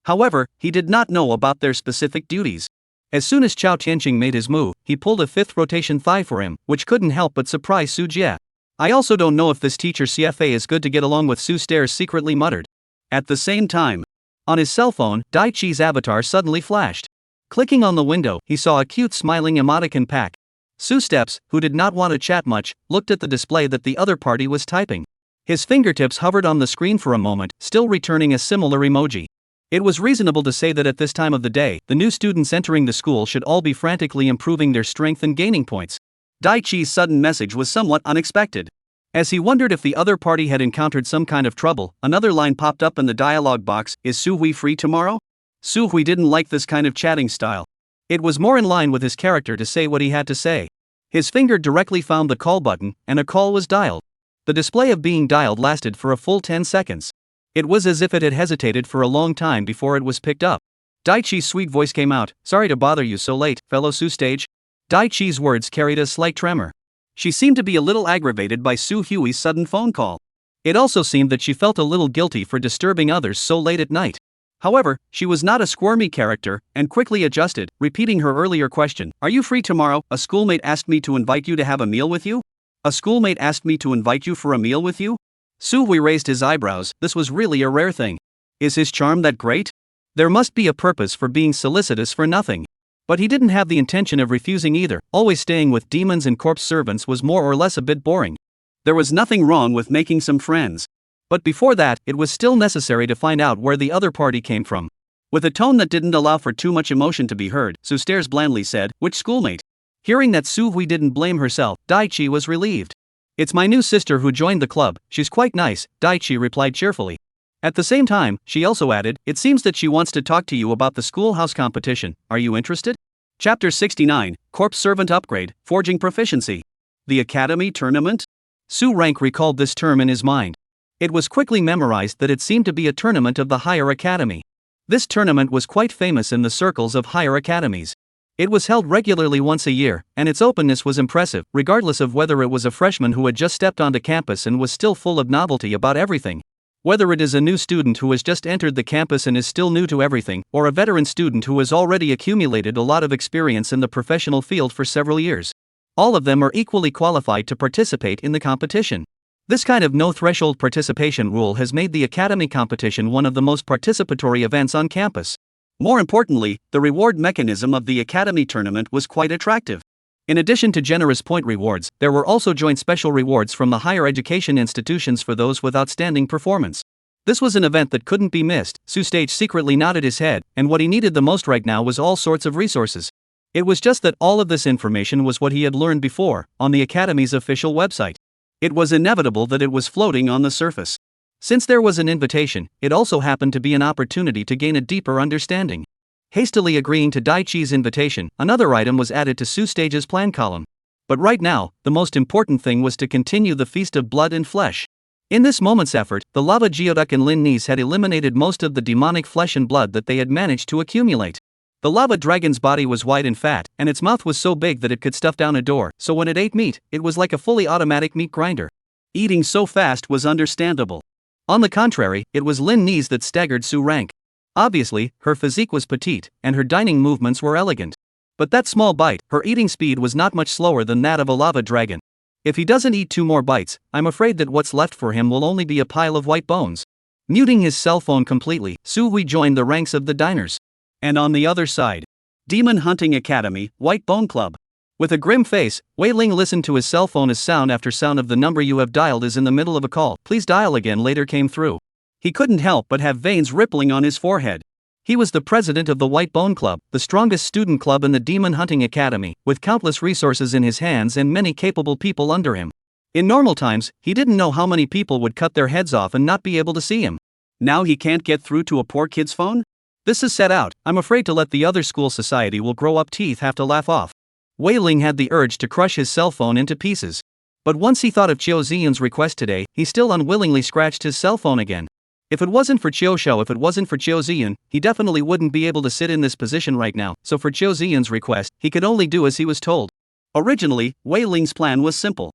However, he did not know about their specific duties. As soon as Chao Tianqing made his move, he pulled a fifth rotation thigh for him, which couldn't help but surprise Su Jie. I also don't know if this teacher CFA is good to get along with, Su Stairs secretly muttered. At the same time, on his cell phone, Dai Chi's avatar suddenly flashed. Clicking on the window, he saw a cute smiling emoticon pack. Su Steps, who did not want to chat much, looked at the display that the other party was typing. His fingertips hovered on the screen for a moment, still returning a similar emoji. It was reasonable to say that at this time of the day, the new students entering the school should all be frantically improving their strength and gaining points. Dai Chi's sudden message was somewhat unexpected. As he wondered if the other party had encountered some kind of trouble, another line popped up in the dialogue box: "Is Su Hui free tomorrow?" Su Hui didn't like this kind of chatting style. It was more in line with his character to say what he had to say. His finger directly found the call button, and a call was dialed. The display of being dialed lasted for a full 10 seconds. It was as if it had hesitated for a long time before it was picked up. Dai Chi's sweet voice came out: "Sorry to bother you so late, fellow Su Stage." Dai Chi's words carried a slight tremor. She seemed to be a little aggravated by Su Hui's sudden phone call. It also seemed that she felt a little guilty for disturbing others so late at night. However, she was not a squirmy character, and quickly adjusted, repeating her earlier question: "Are you free tomorrow? A schoolmate asked me to invite you to have a meal with you?" "A schoolmate asked me to invite you for a meal with you?" Su Hui raised his eyebrows. This was really a rare thing. Is his charm that great? There must be a purpose for being solicitous for nothing. But he didn't have the intention of refusing either. Always staying with demons and corpse servants was more or less a bit boring. There was nothing wrong with making some friends. But before that, it was still necessary to find out where the other party came from. With a tone that didn't allow for too much emotion to be heard, Su Stairs blandly said, "Which schoolmate?" Hearing that Su Hui didn't blame herself, Dai Chi was relieved. "It's my new sister who joined the club. She's quite nice," Dai Chi replied cheerfully. At the same time, she also added, "It seems that she wants to talk to you about the schoolhouse competition. Are you interested?" Chapter 69, Corpse Servant Upgrade, Forging Proficiency. The Academy Tournament? Su Rank recalled this term in his mind. It was quickly memorized that it seemed to be a tournament of the higher academy. This tournament was quite famous in the circles of higher academies. It was held regularly once a year, and its openness was impressive, regardless of whether it was a freshman who had just stepped onto campus and was still full of novelty about everything. Whether it is a new student who has just entered the campus and is still new to everything, or a veteran student who has already accumulated a lot of experience in the professional field for several years. All of them are equally qualified to participate in the competition. This kind of no-threshold participation rule has made the academy competition one of the most participatory events on campus. More importantly, the reward mechanism of the academy tournament was quite attractive. In addition to generous point rewards, there were also joint special rewards from the higher education institutions for those with outstanding performance. This was an event that couldn't be missed. Su Stage secretly nodded his head, and what he needed the most right now was all sorts of resources. It was just that all of this information was what he had learned before, on the academy's official website. It was inevitable that it was floating on the surface. Since there was an invitation, it also happened to be an opportunity to gain a deeper understanding. Hastily agreeing to Dai Chi's invitation, another item was added to Su Stage's plan column. But right now, the most important thing was to continue the feast of blood and flesh. In this moment's effort, the lava geoduck and Lin Nis had eliminated most of the demonic flesh and blood that they had managed to accumulate. The lava dragon's body was wide and fat, and its mouth was so big that it could stuff down a door, so when it ate meat, it was like a fully automatic meat grinder. Eating so fast was understandable. On the contrary, it was Lin Nis that staggered Su Rank. Obviously, her physique was petite, and her dining movements were elegant. But that small bite, her eating speed was not much slower than that of a lava dragon. If he doesn't eat 2 more bites, I'm afraid that what's left for him will only be a pile of white bones. Muting his cell phone completely, Su Hui joined the ranks of the diners. And on the other side, Demon Hunting Academy, White Bone Club. With a grim face, Wei Ling listened to his cell phone as sound after sound of the number you have dialed is in the middle of a call. Please dial again later came through. He couldn't help but have veins rippling on his forehead. He was the president of the White Bone Club, the strongest student club in the Demon Hunting Academy, with countless resources in his hands and many capable people under him. In normal times, he didn't know how many people would cut their heads off and not be able to see him. Now he can't get through to a poor kid's phone? This is set out. I'm afraid to let the other school society will grow up teeth have to laugh off. Wei Ling had the urge to crush his cell phone into pieces. But once he thought of Chiu Xian's request today, he still unwillingly scratched his cell phone again. If it wasn't for Chiu Xian, he definitely wouldn't be able to sit in this position right now, so for Chiu Xian's request, he could only do as he was told. Originally, Wei Ling's plan was simple.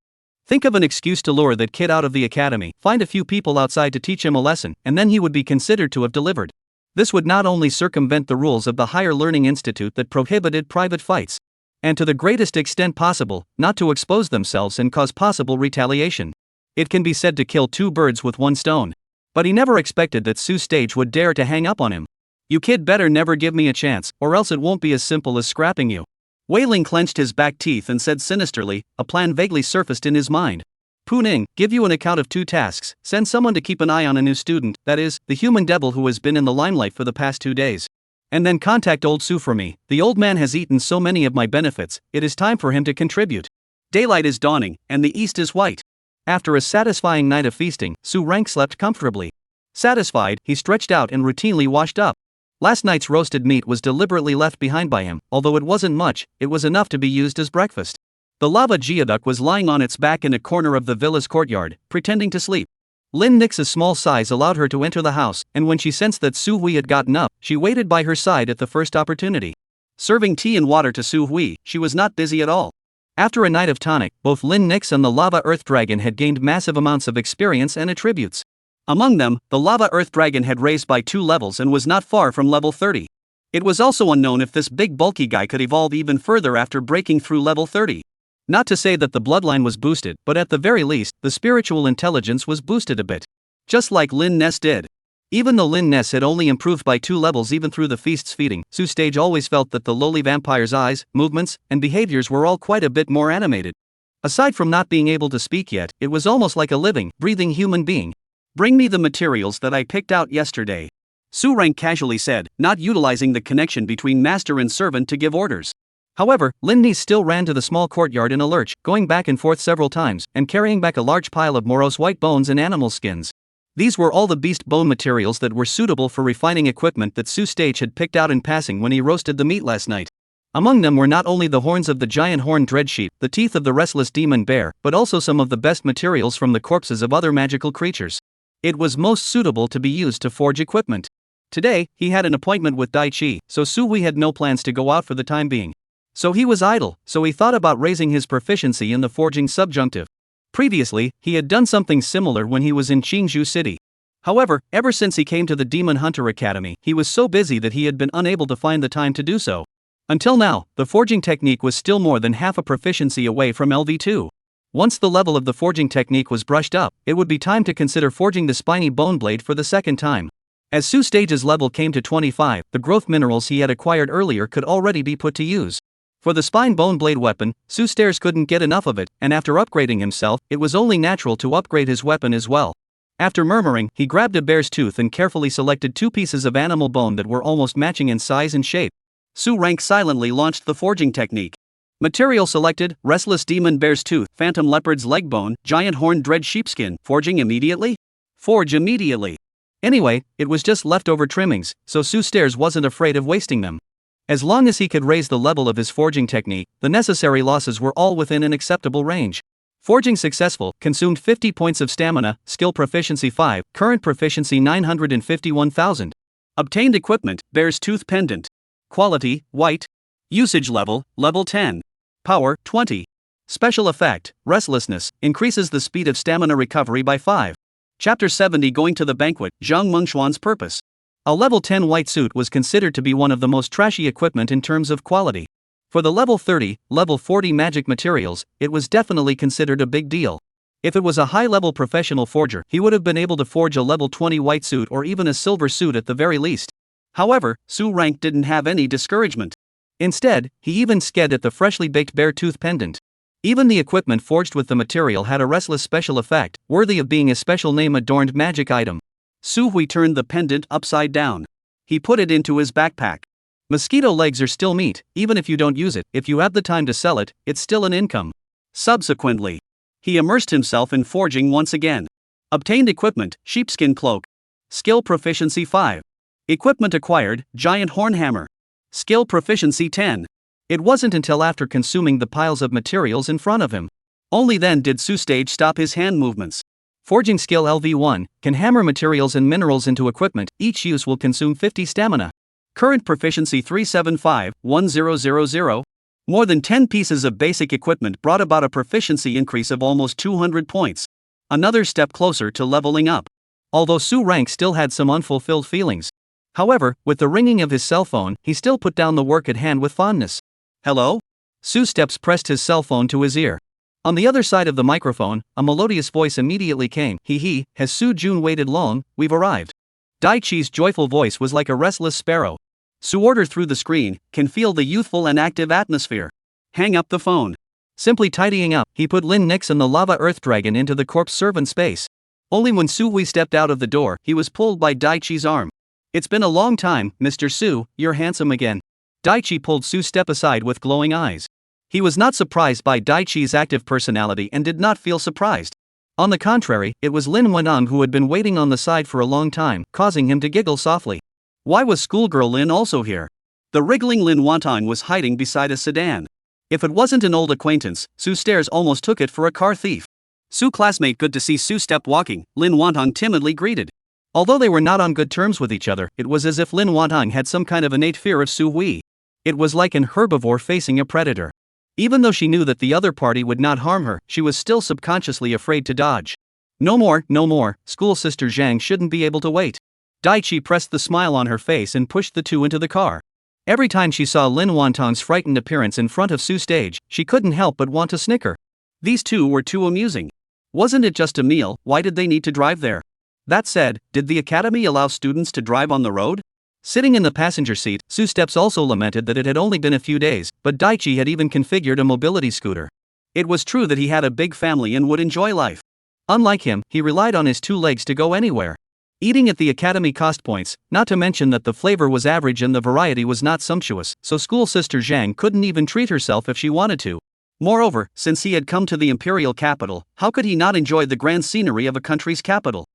Think of an excuse to lure that kid out of the academy, find a few people outside to teach him a lesson, and then he would be considered to have delivered. This would not only circumvent the rules of the Higher Learning Institute that prohibited private fights, and to the greatest extent possible, not to expose themselves and cause possible retaliation. It can be said to kill 2 birds with 1 stone. But he never expected that Su Stage would dare to hang up on him. You kid better never give me a chance, or else it won't be as simple as scrapping you. Wei Ling clenched his back teeth and said sinisterly, a plan vaguely surfaced in his mind. Pu Ning, give you an account of 2 tasks, send someone to keep an eye on a new student, that is, the human devil who has been in the limelight for the past 2 days. And then contact old Su for me. The old man has eaten so many of my benefits, it is time for him to contribute. Daylight is dawning, and the east is white. After a satisfying night of feasting, Su Rank slept comfortably. Satisfied, he stretched out and routinely washed up. Last night's roasted meat was deliberately left behind by him, although it wasn't much, it was enough to be used as breakfast. The lava geoduck was lying on its back in a corner of the villa's courtyard, pretending to sleep. Lin Nix's small size allowed her to enter the house, and when she sensed that Su Hui had gotten up, she waited by her side at the first opportunity. Serving tea and water to Su Hui, she was not busy at all. After a night of tonic, both Lin Nix and the Lava Earth Dragon had gained massive amounts of experience and attributes. Among them, the Lava Earth Dragon had raised by 2 levels and was not far from level 30. It was also unknown if this big bulky guy could evolve even further after breaking through level 30. Not to say that the bloodline was boosted, but at the very least, the spiritual intelligence was boosted a bit. Just like Lin Ness did. Even though Lin Ness had only improved by 2 levels even through the feast's feeding, Su Stage always felt that the lowly vampire's eyes, movements, and behaviors were all quite a bit more animated. Aside from not being able to speak yet, it was almost like a living, breathing human being. Bring me the materials that I picked out yesterday. Su Rank casually said, not utilizing the connection between master and servant to give orders. However, Lin Ni still ran to the small courtyard in a lurch, going back and forth several times, and carrying back a large pile of morose white bones and animal skins. These were all the beast bone materials that were suitable for refining equipment that Su Stage had picked out in passing when he roasted the meat last night. Among them were not only the horns of the giant horned dreadsheep, the teeth of the restless demon bear, but also some of the best materials from the corpses of other magical creatures. It was most suitable to be used to forge equipment. Today, he had an appointment with Dai Chi, so Su Hui had no plans to go out for the time being. So he was idle, so he thought about raising his proficiency in the forging subjunctive. Previously, he had done something similar when he was in Qingzhou City. However, ever since he came to the Demon Hunter Academy, he was so busy that he had been unable to find the time to do so. Until now, the forging technique was still more than half a proficiency away from LV2. Once the level of the forging technique was brushed up, it would be time to consider forging the spiny bone blade for the second time. As Su Stage's level came to 25, the growth minerals he had acquired earlier could already be put to use. For the spine bone blade weapon, Su Stage couldn't get enough of it, and after upgrading himself, it was only natural to upgrade his weapon as well. After murmuring, he grabbed a bear's tooth and carefully selected 2 pieces of animal bone that were almost matching in size and shape. Su Rank silently launched the forging technique. Material selected, restless demon bear's tooth, phantom leopard's leg bone, giant horned dread sheepskin. Forging immediately? Forge immediately. Anyway, it was just leftover trimmings, so Su Stage wasn't afraid of wasting them. As long as he could raise the level of his forging technique, the necessary losses were all within an acceptable range. Forging successful, consumed 50 points of stamina, skill proficiency 5, current proficiency 951,000. Obtained equipment, bear's tooth pendant. Quality, white. Usage level, level 10. Power, 20. Special effect, restlessness, increases the speed of stamina recovery by 5. Chapter 70 Going to the Banquet, Zhang Mengxuan's Purpose. A level 10 white suit was considered to be one of the most trashy equipment in terms of quality. For the level 30, level 40 magic materials, it was definitely considered a big deal. If it was a high-level professional forger, he would have been able to forge a level 20 white suit or even a silver suit at the very least. However, Su Rank didn't have any discouragement. Instead, he even sked at the freshly baked bear tooth pendant. Even the equipment forged with the material had a restless special effect, worthy of being a special name-adorned magic item. Su Hui turned the pendant upside down. He put it into his backpack. Mosquito legs are still meat, even if you don't use it. If you have the time to sell it, it's still an income. Subsequently, he immersed himself in forging once again. Obtained equipment, sheepskin cloak. Skill proficiency 5. Equipment acquired, giant horn hammer. Skill proficiency 10. It wasn't until after consuming the piles of materials in front of him. Only then did Su Stage stop his hand movements. Forging skill LV1, can hammer materials and minerals into equipment, each use will consume 50 stamina. Current proficiency 375-1000. More than 10 pieces of basic equipment brought about a proficiency increase of almost 200 points. Another step closer to leveling up. Although Su Rank still had some unfulfilled feelings. However, with the ringing of his cell phone, he still put down the work at hand with fondness. Hello? Su Steps pressed his cell phone to his ear. On the other side of the microphone, a melodious voice immediately came. Has Su Jun waited long? We've arrived. Daichi's joyful voice was like a restless sparrow. Su ordered through the screen, can feel the youthful and active atmosphere. Hang up the phone. Simply tidying up, he put Lin Nix and the lava earth dragon into the corpse servant space. Only when Su Hui stepped out of the door, he was pulled by Daichi's arm. It's been a long time, Mr. Su, you're handsome again. Daichi pulled Su Step aside with glowing eyes. He was not surprised by Daichi's active personality and did not feel surprised. On the contrary, it was Lin Wenang who had been waiting on the side for a long time, causing him to giggle softly. Why was schoolgirl Lin also here? The wriggling Lin Wantong was hiding beside a sedan. If it wasn't an old acquaintance, Su Stairs almost took it for a car thief. Su classmate, good to see Su Step walking, Lin Wantong timidly greeted. Although they were not on good terms with each other, it was as if Lin Wantong had some kind of innate fear of Su Hui. It was like an herbivore facing a predator. Even though she knew that the other party would not harm her, she was still subconsciously afraid to dodge. No more, school sister Zhang shouldn't be able to wait. Daichi pressed the smile on her face and pushed the two into the car. Every time she saw Lin Wantong's frightened appearance in front of Su Stage, she couldn't help but want to snicker. These two were too amusing. Wasn't it just a meal? Why did they need to drive there? That said, did the academy allow students to drive on the road? Sitting in the passenger seat, Su Steps also lamented that it had only been a few days, but Daichi had even configured a mobility scooter. It was true that he had a big family and would enjoy life. Unlike him, he relied on his two legs to go anywhere. Eating at the academy cost points, not to mention that the flavor was average and the variety was not sumptuous, so school sister Zhang couldn't even treat herself if she wanted to. Moreover, since he had come to the imperial capital, how could he not enjoy the grand scenery of a country's capital?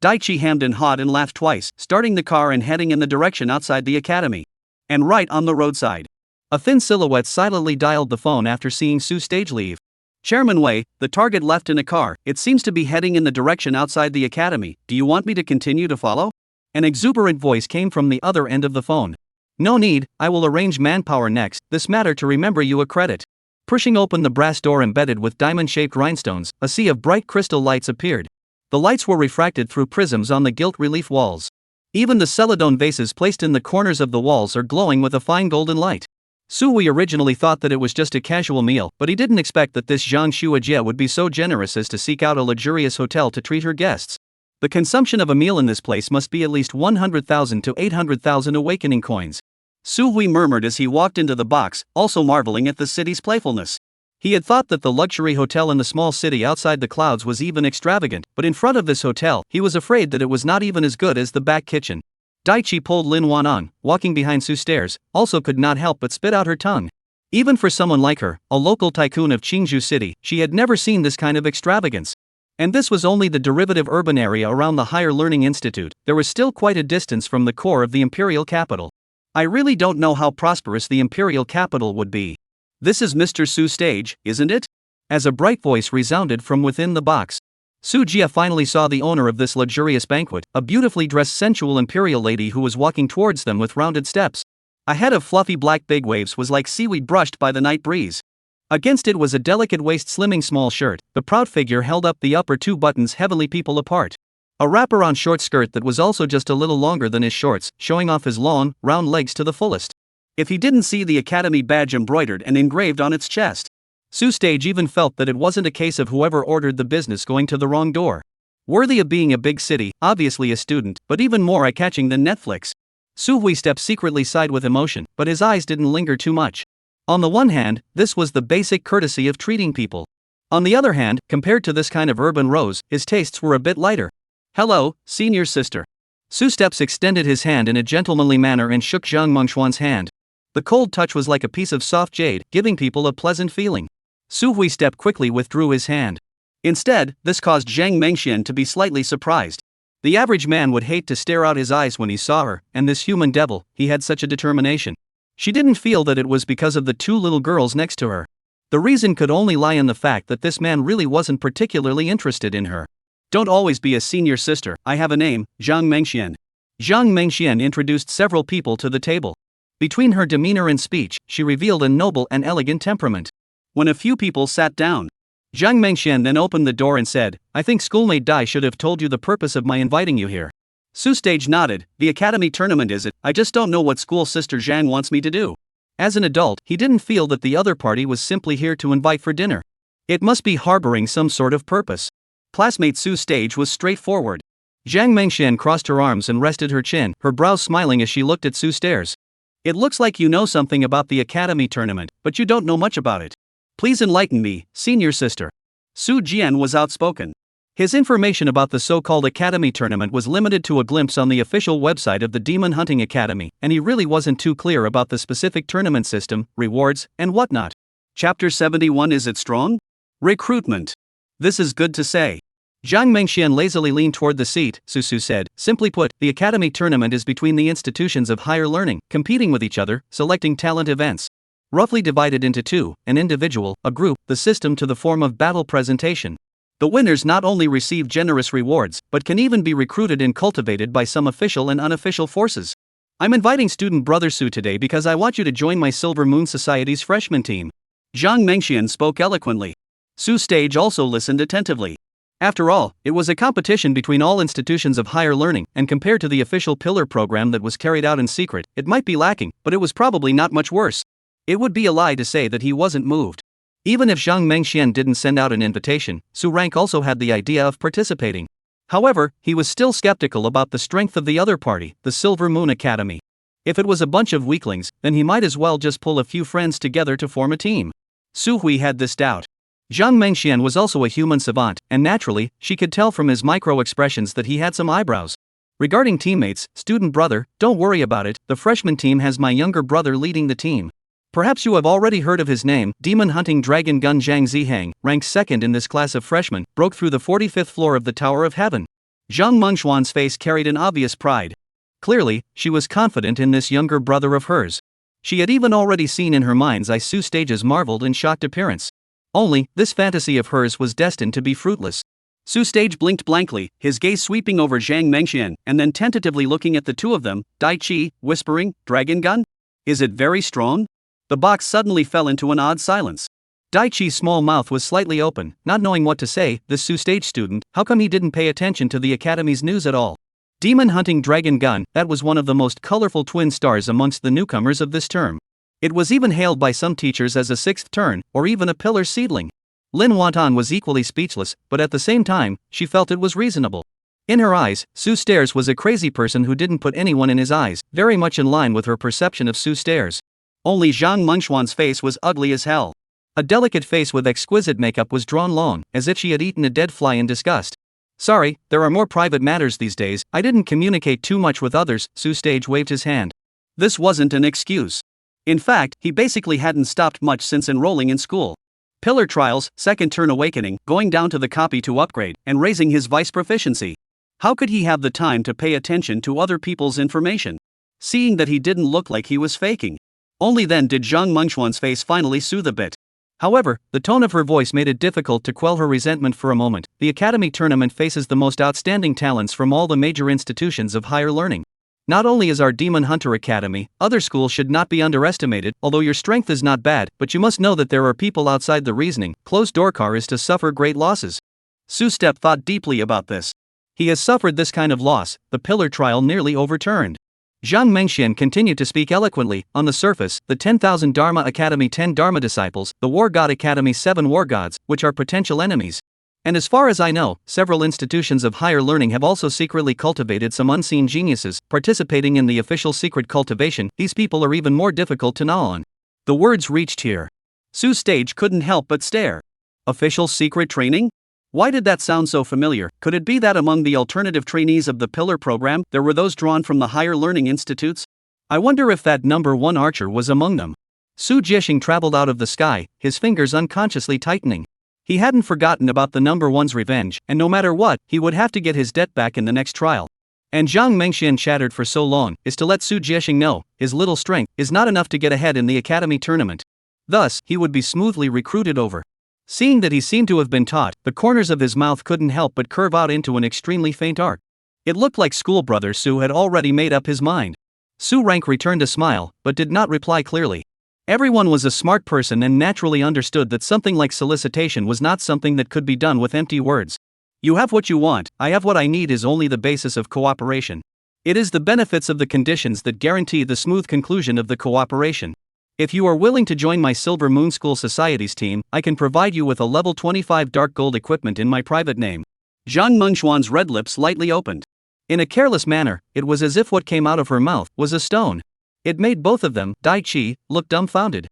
Daichi hammed and hawed and laughed twice, starting the car and heading in the direction outside the academy. And right on the roadside, a thin silhouette silently dialed the phone after seeing Su Stage leave. Chairman Wei, the target left in a car. It seems to be heading in the direction outside the academy. Do you want me to continue to follow? An exuberant voice came from the other end of the phone. No need, I will arrange manpower next, this matter to remember you a credit. Pushing open the brass door embedded with diamond-shaped rhinestones, a sea of bright crystal lights appeared. The lights were refracted through prisms on the gilt relief walls. Even the celadone vases placed in the corners of the walls are glowing with a fine golden light. Su Hui originally thought that it was just a casual meal, but he didn't expect that this Zhang Shuajie would be so generous as to seek out a luxurious hotel to treat her guests. The consumption of a meal in this place must be at least 100,000 to 800,000 awakening coins. Su Hui murmured as he walked into the box, also marveling at the city's playfulness. He had thought that the luxury hotel in the small city outside the clouds was even extravagant, but in front of this hotel, he was afraid that it was not even as good as the back kitchen. Daichi pulled Lin Wanang, walking behind Su Stairs, also could not help but spit out her tongue. Even for someone like her, a local tycoon of Qingzhou City, she had never seen this kind of extravagance. And this was only the derivative urban area around the Higher Learning Institute. There was still quite a distance from the core of the imperial capital. I really don't know how prosperous the imperial capital would be. This is Mr. Su Stage, isn't it? As a bright voice resounded from within the box. Su Jia finally saw the owner of this luxurious banquet, a beautifully dressed sensual imperial lady who was walking towards them with rounded steps. A head of fluffy black big waves was like seaweed brushed by the night breeze. Against it was a delicate waist slimming small shirt. The proud figure held up the upper two buttons heavily people apart. A wraparound short skirt that was also just a little longer than his shorts, showing off his long, round legs to the fullest. If he didn't see the academy badge embroidered and engraved on its chest, Sue Stage even felt that it wasn't a case of whoever ordered the business going to the wrong door. Worthy of being a big city, obviously a student, but even more eye-catching than Netflix. Sue Step secretly sighed with emotion, but his eyes didn't linger too much. On the one hand, this was the basic courtesy of treating people. On the other hand, compared to this kind of urban rose, his tastes were a bit lighter. "Hello, senior sister." Sue Steps extended his hand in a gentlemanly manner and shook Zhang Mengxuan's hand. The cold touch was like a piece of soft jade, giving people a pleasant feeling. Sue Step quickly withdrew his hand. Instead, this caused Zhang Mengxian to be slightly surprised. The average man would hate to stare out his eyes when he saw her, and this human devil, he had such a determination. She didn't feel that it was because of the two little girls next to her. The reason could only lie in the fact that this man really wasn't particularly interested in her. "Don't always be a senior sister, I have a name, Zhang Mengxian." Zhang Mengxian introduced several people to the table. Between her demeanor and speech, she revealed a noble and elegant temperament. When a few people sat down, Zhang Mengxian then opened the door and said, "I think schoolmate Dai should have told you the purpose of my inviting you here." Sue Stage nodded. "The academy tournament is it? I just don't know what school sister Zhang wants me to do." As an adult, he didn't feel that the other party was simply here to invite for dinner. It must be harboring some sort of purpose. Classmate Sue Stage was straightforward. Zhang Mengxian crossed her arms and rested her chin, her brows smiling as she looked at Sue Stairs. "It looks like you know something about the academy tournament, but you don't know much about it. Please enlighten me, senior sister." Su Jian was outspoken. His information about the so-called academy tournament was limited to a glimpse on the official website of the Demon Hunting Academy, and he really wasn't too clear about the specific tournament system, rewards, and whatnot. Chapter 71. Is it strong? Recruitment. This is good to say. Zhang Mengxian lazily leaned toward the seat. Su said, "Simply put, the academy tournament is between the institutions of higher learning, competing with each other, selecting talent events. Roughly divided into two, an individual, a group, the system to the form of battle presentation. The winners not only receive generous rewards, but can even be recruited and cultivated by some official and unofficial forces. I'm inviting student brother Su today because I want you to join my Silver Moon Society's freshman team." Zhang Mengxian spoke eloquently. Su Stage also listened attentively. After all, it was a competition between all institutions of higher learning, and compared to the official pillar program that was carried out in secret, it might be lacking, but it was probably not much worse. It would be a lie to say that he wasn't moved. Even if Zhang Mengxian didn't send out an invitation, Su Rank also had the idea of participating. However, he was still skeptical about the strength of the other party, the Silver Moon Academy. If it was a bunch of weaklings, then he might as well just pull a few friends together to form a team. Su Hui had this doubt. Zhang Mengxian was also a human savant, and naturally, she could tell from his micro-expressions that he had some eyebrows. Regarding teammates, student brother, don't worry about it, the freshman team has my younger brother leading the team. Perhaps you have already heard of his name, Demon Hunting Dragon Gun Zhang Zihang, ranked second in this class of freshmen, broke through the 45th floor of the Tower of Heaven. Zhang Mengxuan's face carried an obvious pride. Clearly, she was confident in this younger brother of hers. She had even already seen in her mind's eye Su Stage's marveled and shocked appearance. Only, this fantasy of hers was destined to be fruitless. Su Stage blinked blankly, his gaze sweeping over Zhang Mengxian, and then tentatively looking at the two of them. "Dai Chi, whispering, dragon gun? Is it very strong?" The box suddenly fell into an odd silence. Dai Chi's small mouth was slightly open, not knowing what to say. This Su Stage student, how come he didn't pay attention to the academy's news at all? Demon Hunting Dragon Gun, that was one of the most colorful twin stars amongst the newcomers of this term. It was even hailed by some teachers as a sixth turn, or even a pillar seedling. Lin Wantan was equally speechless, but at the same time, she felt it was reasonable. In her eyes, Su Stairs was a crazy person who didn't put anyone in his eyes, very much in line with her perception of Su Stairs. Only Zhang Mengxuan's face was ugly as hell. A delicate face with exquisite makeup was drawn long, as if she had eaten a dead fly in disgust. "Sorry, there are more private matters these days, I didn't communicate too much with others." Su Stage waved his hand. This wasn't an excuse. In fact, he basically hadn't stopped much since enrolling in school. Pillar trials, second turn awakening, going down to the copy to upgrade, and raising his vice proficiency. How could he have the time to pay attention to other people's information? Seeing that he didn't look like he was faking. Only then did Zhang Mengxuan's face finally soothe a bit. However, the tone of her voice made it difficult to quell her resentment for a moment. The academy tournament faces the most outstanding talents from all the major institutions of higher learning. Not only is our Demon Hunter Academy, other schools should not be underestimated. Although your strength is not bad, but you must know that there are people outside the reasoning. Closed door car is to suffer great losses. Su Step thought deeply about this. He has suffered this kind of loss, the pillar trial nearly overturned. Zhang Mengxian continued to speak eloquently. On the surface, the 10,000 Dharma Academy 10 Dharma disciples, the War God Academy 7 war gods, which are potential enemies. And as far as I know, several institutions of higher learning have also secretly cultivated some unseen geniuses, participating in the official secret cultivation. These people are even more difficult to gnaw on. The words reached here. Su's stage couldn't help but stare. Official secret training? Why did that sound so familiar? Could it be that among the alternative trainees of the Pillar program, there were those drawn from the higher learning institutes? I wonder if that number 1 archer was among them. Su Jiexing traveled out of the sky, his fingers unconsciously tightening. He hadn't forgotten about the number 1's revenge, and no matter what, he would have to get his debt back in the next trial. And Zhang Mengxian chattered for so long, is to let Su Jiexing know, his little strength is not enough to get ahead in the academy tournament. Thus, he would be smoothly recruited over. Seeing that he seemed to have been taught, the corners of his mouth couldn't help but curve out into an extremely faint arc. It looked like schoolbrother Su had already made up his mind. Su Rank returned a smile, but did not reply clearly. Everyone was a smart person and naturally understood that something like solicitation was not something that could be done with empty words. You have what you want, I have what I need is only the basis of cooperation. It is the benefits of the conditions that guarantee the smooth conclusion of the cooperation. If you are willing to join my Silver Moon School Society's team, I can provide you with a level 25 dark gold equipment in my private name. Zhang Mengxuan's red lips lightly opened. In a careless manner, it was as if what came out of her mouth was a stone. It made both of them, Dai Qi, look dumbfounded.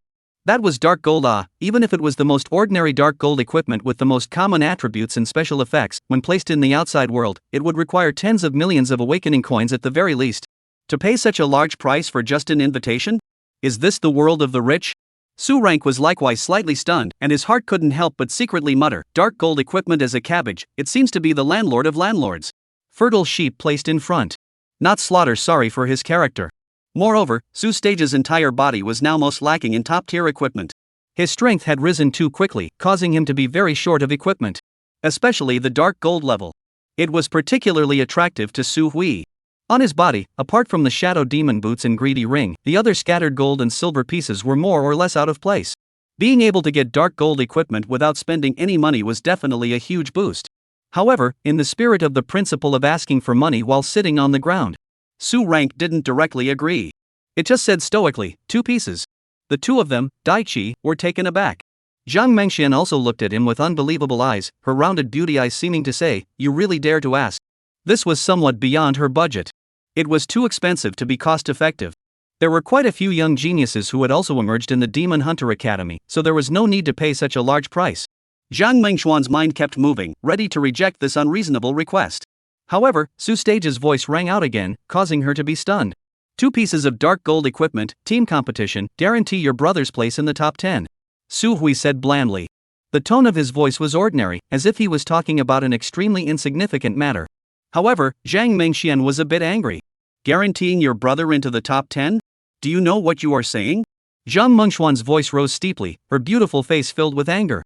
That was dark gold, even if it was the most ordinary dark gold equipment with the most common attributes and special effects, when placed in the outside world, it would require tens of millions of awakening coins at the very least. To pay such a large price for just an invitation? Is this the world of the rich? Su Rank was likewise slightly stunned, and his heart couldn't help but secretly mutter, dark gold equipment as a cabbage, it seems to be the landlord of landlords. Fertile sheep placed in front. Not slaughter, sorry for his character. Moreover, Su Stage's entire body was now most lacking in top-tier equipment. His strength had risen too quickly, causing him to be very short of equipment. Especially the dark gold level. It was particularly attractive to Su Hui. On his body, apart from the shadow demon boots and greedy ring, the other scattered gold and silver pieces were more or less out of place. Being able to get dark gold equipment without spending any money was definitely a huge boost. However, in the spirit of the principle of asking for money while sitting on the ground, Su Rank didn't directly agree. It just said stoically, 2 pieces. The two of them, Dai Qi, were taken aback. Zhang Mengxian also looked at him with unbelievable eyes, her rounded beauty eyes seeming to say, you really dare to ask? This was somewhat beyond her budget. It was too expensive to be cost-effective. There were quite a few young geniuses who had also emerged in the Demon Hunter Academy, so there was no need to pay such a large price. Zhang Mengxuan's mind kept moving, ready to reject this unreasonable request. However, Su Stage's voice rang out again, causing her to be stunned. 2 pieces of dark gold equipment, team competition, guarantee your brother's place in the top 10. Su Hui said blandly. The tone of his voice was ordinary, as if he was talking about an extremely insignificant matter. However, Zhang Mengxian was a bit angry. Guaranteeing your brother into the top 10? Do you know what you are saying? Zhang Mengxuan's voice rose steeply, her beautiful face filled with anger.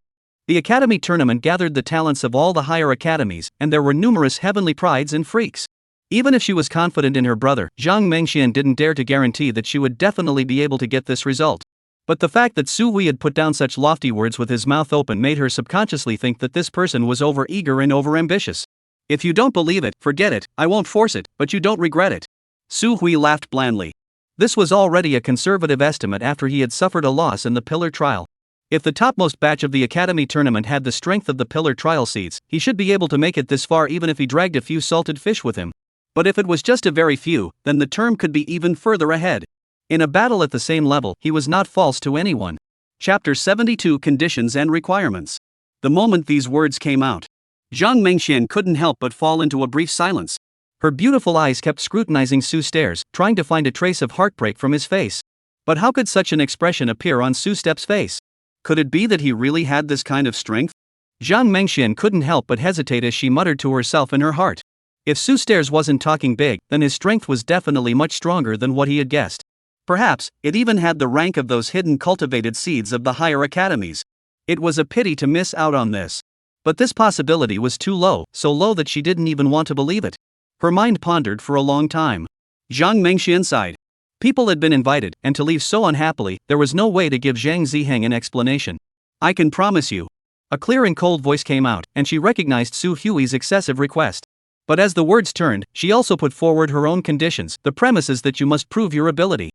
The academy tournament gathered the talents of all the higher academies, and there were numerous heavenly prides and freaks. Even if she was confident in her brother, Zhang Mengxian didn't dare to guarantee that she would definitely be able to get this result. But the fact that Su Hui had put down such lofty words with his mouth open made her subconsciously think that this person was over-eager and over-ambitious. If you don't believe it, forget it, I won't force it, but you don't regret it. Su Hui laughed blandly. This was already a conservative estimate after he had suffered a loss in the Pillar trial. If the topmost batch of the Academy tournament had the strength of the Pillar trial seeds, he should be able to make it this far even if he dragged a few salted fish with him. But if it was just a very few, then the term could be even further ahead. In a battle at the same level, he was not false to anyone. Chapter 72 Conditions and Requirements. The moment these words came out, Zhang Mengxian couldn't help but fall into a brief silence. Her beautiful eyes kept scrutinizing Su's stares, trying to find a trace of heartbreak from his face. But how could such an expression appear on Su Step's face? Could it be that he really had this kind of strength? Zhang Mengxian couldn't help but hesitate as she muttered to herself in her heart. If Su Stairs wasn't talking big, then his strength was definitely much stronger than what he had guessed. Perhaps, it even had the rank of those hidden cultivated seeds of the higher academies. It was a pity to miss out on this. But this possibility was too low, so low that she didn't even want to believe it. Her mind pondered for a long time. Zhang Mengxian sighed. People had been invited, and to leave so unhappily, there was no way to give Zhang Ziheng an explanation. I can promise you. A clear and cold voice came out, and she recognized Su Hui's excessive request. But as the words turned, she also put forward her own conditions. The premise is that you must prove your ability.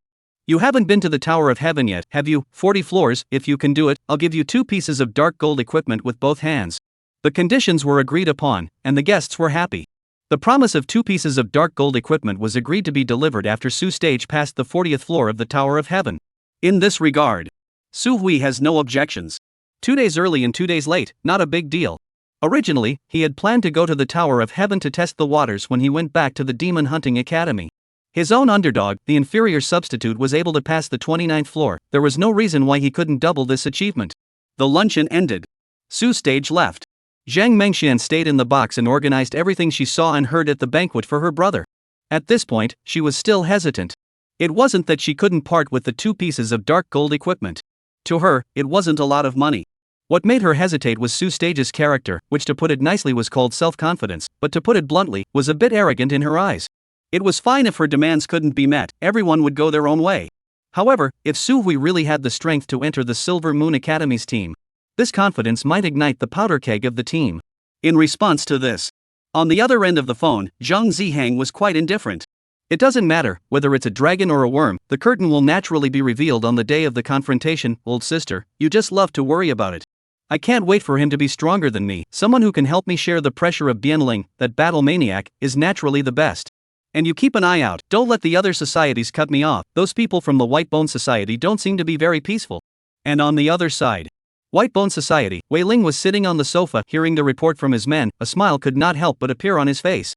You haven't been to the Tower of Heaven yet, have you? 40 floors, if you can do it, I'll give you 2 pieces of dark gold equipment with both hands. The conditions were agreed upon, and the guests were happy. The promise of 2 pieces of dark gold equipment was agreed to be delivered after Su stage past the 40th floor of the Tower of Heaven. In this regard, Su Hui has no objections. 2 days early and 2 days late, not a big deal. Originally, he had planned to go to the Tower of Heaven to test the waters when he went back to the Demon Hunting Academy. His own underdog, the inferior substitute, was able to pass the 29th floor. There was no reason why he couldn't double this achievement. The luncheon ended. Su stage left. Zhang Mengxian stayed in the box and organized everything she saw and heard at the banquet for her brother. At this point, she was still hesitant. It wasn't that she couldn't part with the 2 pieces of dark gold equipment. To her, it wasn't a lot of money. What made her hesitate was Su stage's character, which to put it nicely was called self-confidence, but to put it bluntly, was a bit arrogant in her eyes. It was fine if her demands couldn't be met, everyone would go their own way. However, if Su Hui really had the strength to enter the Silver Moon Academy's team, this confidence might ignite the powder keg of the team. In response to this, on the other end of the phone, Zhang Zihang was quite indifferent. It doesn't matter whether it's a dragon or a worm, the curtain will naturally be revealed on the day of the confrontation, old sister, you just love to worry about it. I can't wait for him to be stronger than me, someone who can help me share the pressure of Bianling, that battle maniac, is naturally the best. And you keep an eye out, don't let the other societies cut me off, those people from the White Bone Society don't seem to be very peaceful. And on the other side, White Bone Society, Wei Ling was sitting on the sofa hearing the report from his men, a smile could not help but appear on his face.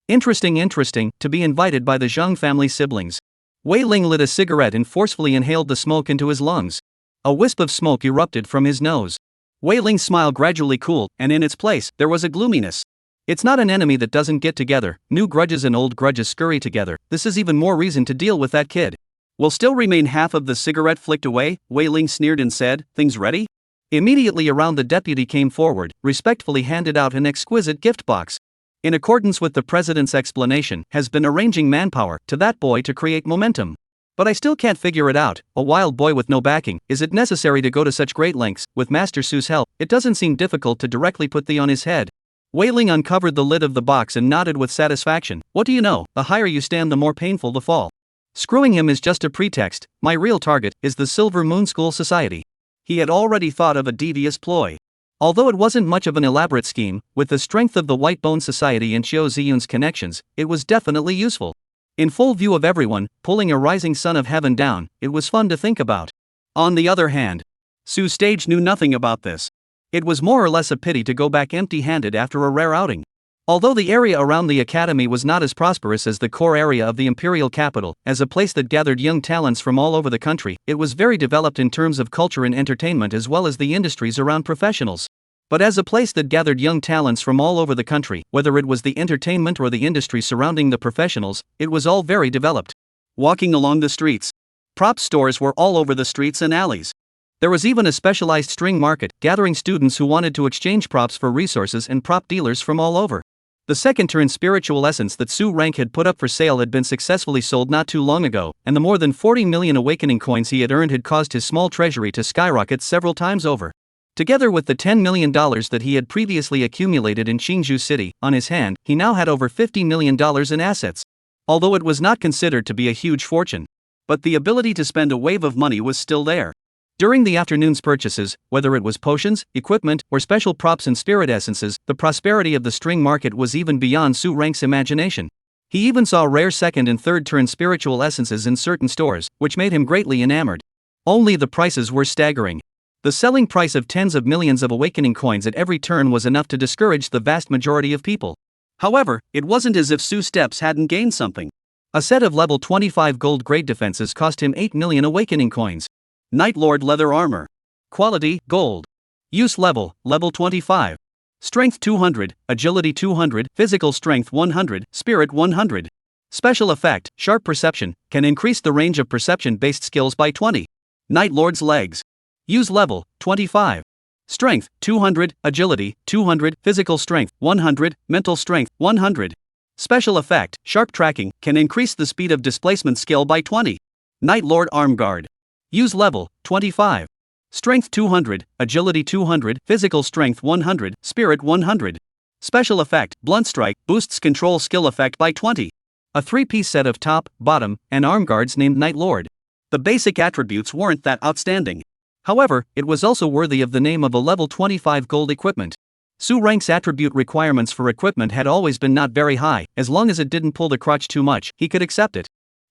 Interesting, to be invited by the Zhang family siblings. Wei Ling lit a cigarette and forcefully inhaled the smoke into his lungs. A wisp of smoke erupted from his nose. Wei Ling's smile gradually cooled, and in its place, there was a gloominess. It's not an enemy that doesn't get together, new grudges and old grudges scurry together, this is even more reason to deal with that kid. Will still remain half of the cigarette flicked away, Wei Ling sneered and said, things ready? Immediately around the deputy came forward, respectfully handed out an exquisite gift box. In accordance with the president's explanation, has been arranging manpower to that boy to create momentum. But I still can't figure it out, a wild boy with no backing, is it necessary to go to such great lengths? With Master Su's help, it doesn't seem difficult to directly put thee on his head. Wei Ling uncovered the lid of the box and nodded with satisfaction. What do you know, the higher you stand the more painful the fall. Screwing him is just a pretext, my real target is the Silver Moon School Society. He had already thought of a devious ploy. Although it wasn't much of an elaborate scheme, with the strength of the White Bone Society and Xiao Ziyun's connections, it was definitely useful. In full view of everyone, pulling a rising son of heaven down, it was fun to think about. On the other hand, Su stage knew nothing about this. It was more or less a pity to go back empty-handed after a rare outing. Although the area around the academy was not as prosperous as the core area of the imperial capital, as a place that gathered young talents from all over the country, it was very developed in terms of culture and entertainment as well as the industries around professionals. But as a place that gathered young talents from all over the country, whether it was the entertainment or the industry surrounding the professionals, it was all very developed. Walking along the streets, prop stores were all over the streets and alleys. There was even a specialized string market, gathering students who wanted to exchange props for resources and prop dealers from all over. The second turn spiritual essence that Su Rank had put up for sale had been successfully sold not too long ago, and the more than 40 million awakening coins he had earned had caused his small treasury to skyrocket several times over. Together with the $10 million that he had previously accumulated in Qingzhou City, on his hand, he now had over $50 million in assets. Although it was not considered to be a huge fortune. But the ability to spend a wave of money was still there. During the afternoon's purchases, whether it was potions, equipment, or special props and spirit essences, the prosperity of the string market was even beyond Su Rank's imagination. He even saw rare second and third turn spiritual essences in certain stores, which made him greatly enamored. Only the prices were staggering. The selling price of tens of millions of awakening coins at every turn was enough to discourage the vast majority of people. However, it wasn't as if Su Steps hadn't gained something. A set of level 25 gold grade defenses cost him 8 million awakening coins. Night Lord leather armor. Quality, gold. Use level, level 25. Strength 200, agility 200, physical strength 100, spirit 100. Special effect, sharp perception, can increase the range of perception-based skills by 20. Night Lord's legs. Use level, 25. Strength, 200, agility, 200, physical strength, 100, mental strength, 100. Special effect, sharp tracking, can increase the speed of displacement skill by 20. Night Lord arm guard. Use level, 25. Strength 200, agility 200, physical strength 100, spirit 100. Special effect, Blunt Strike, boosts control skill effect by 20. A 3-piece set of top, bottom, and arm guards named Night Lord. The basic attributes weren't that outstanding. However, it was also worthy of the name of a level 25 gold equipment. Su Rank's attribute requirements for equipment had always been not very high. As long as it didn't pull the crotch too much, he could accept it.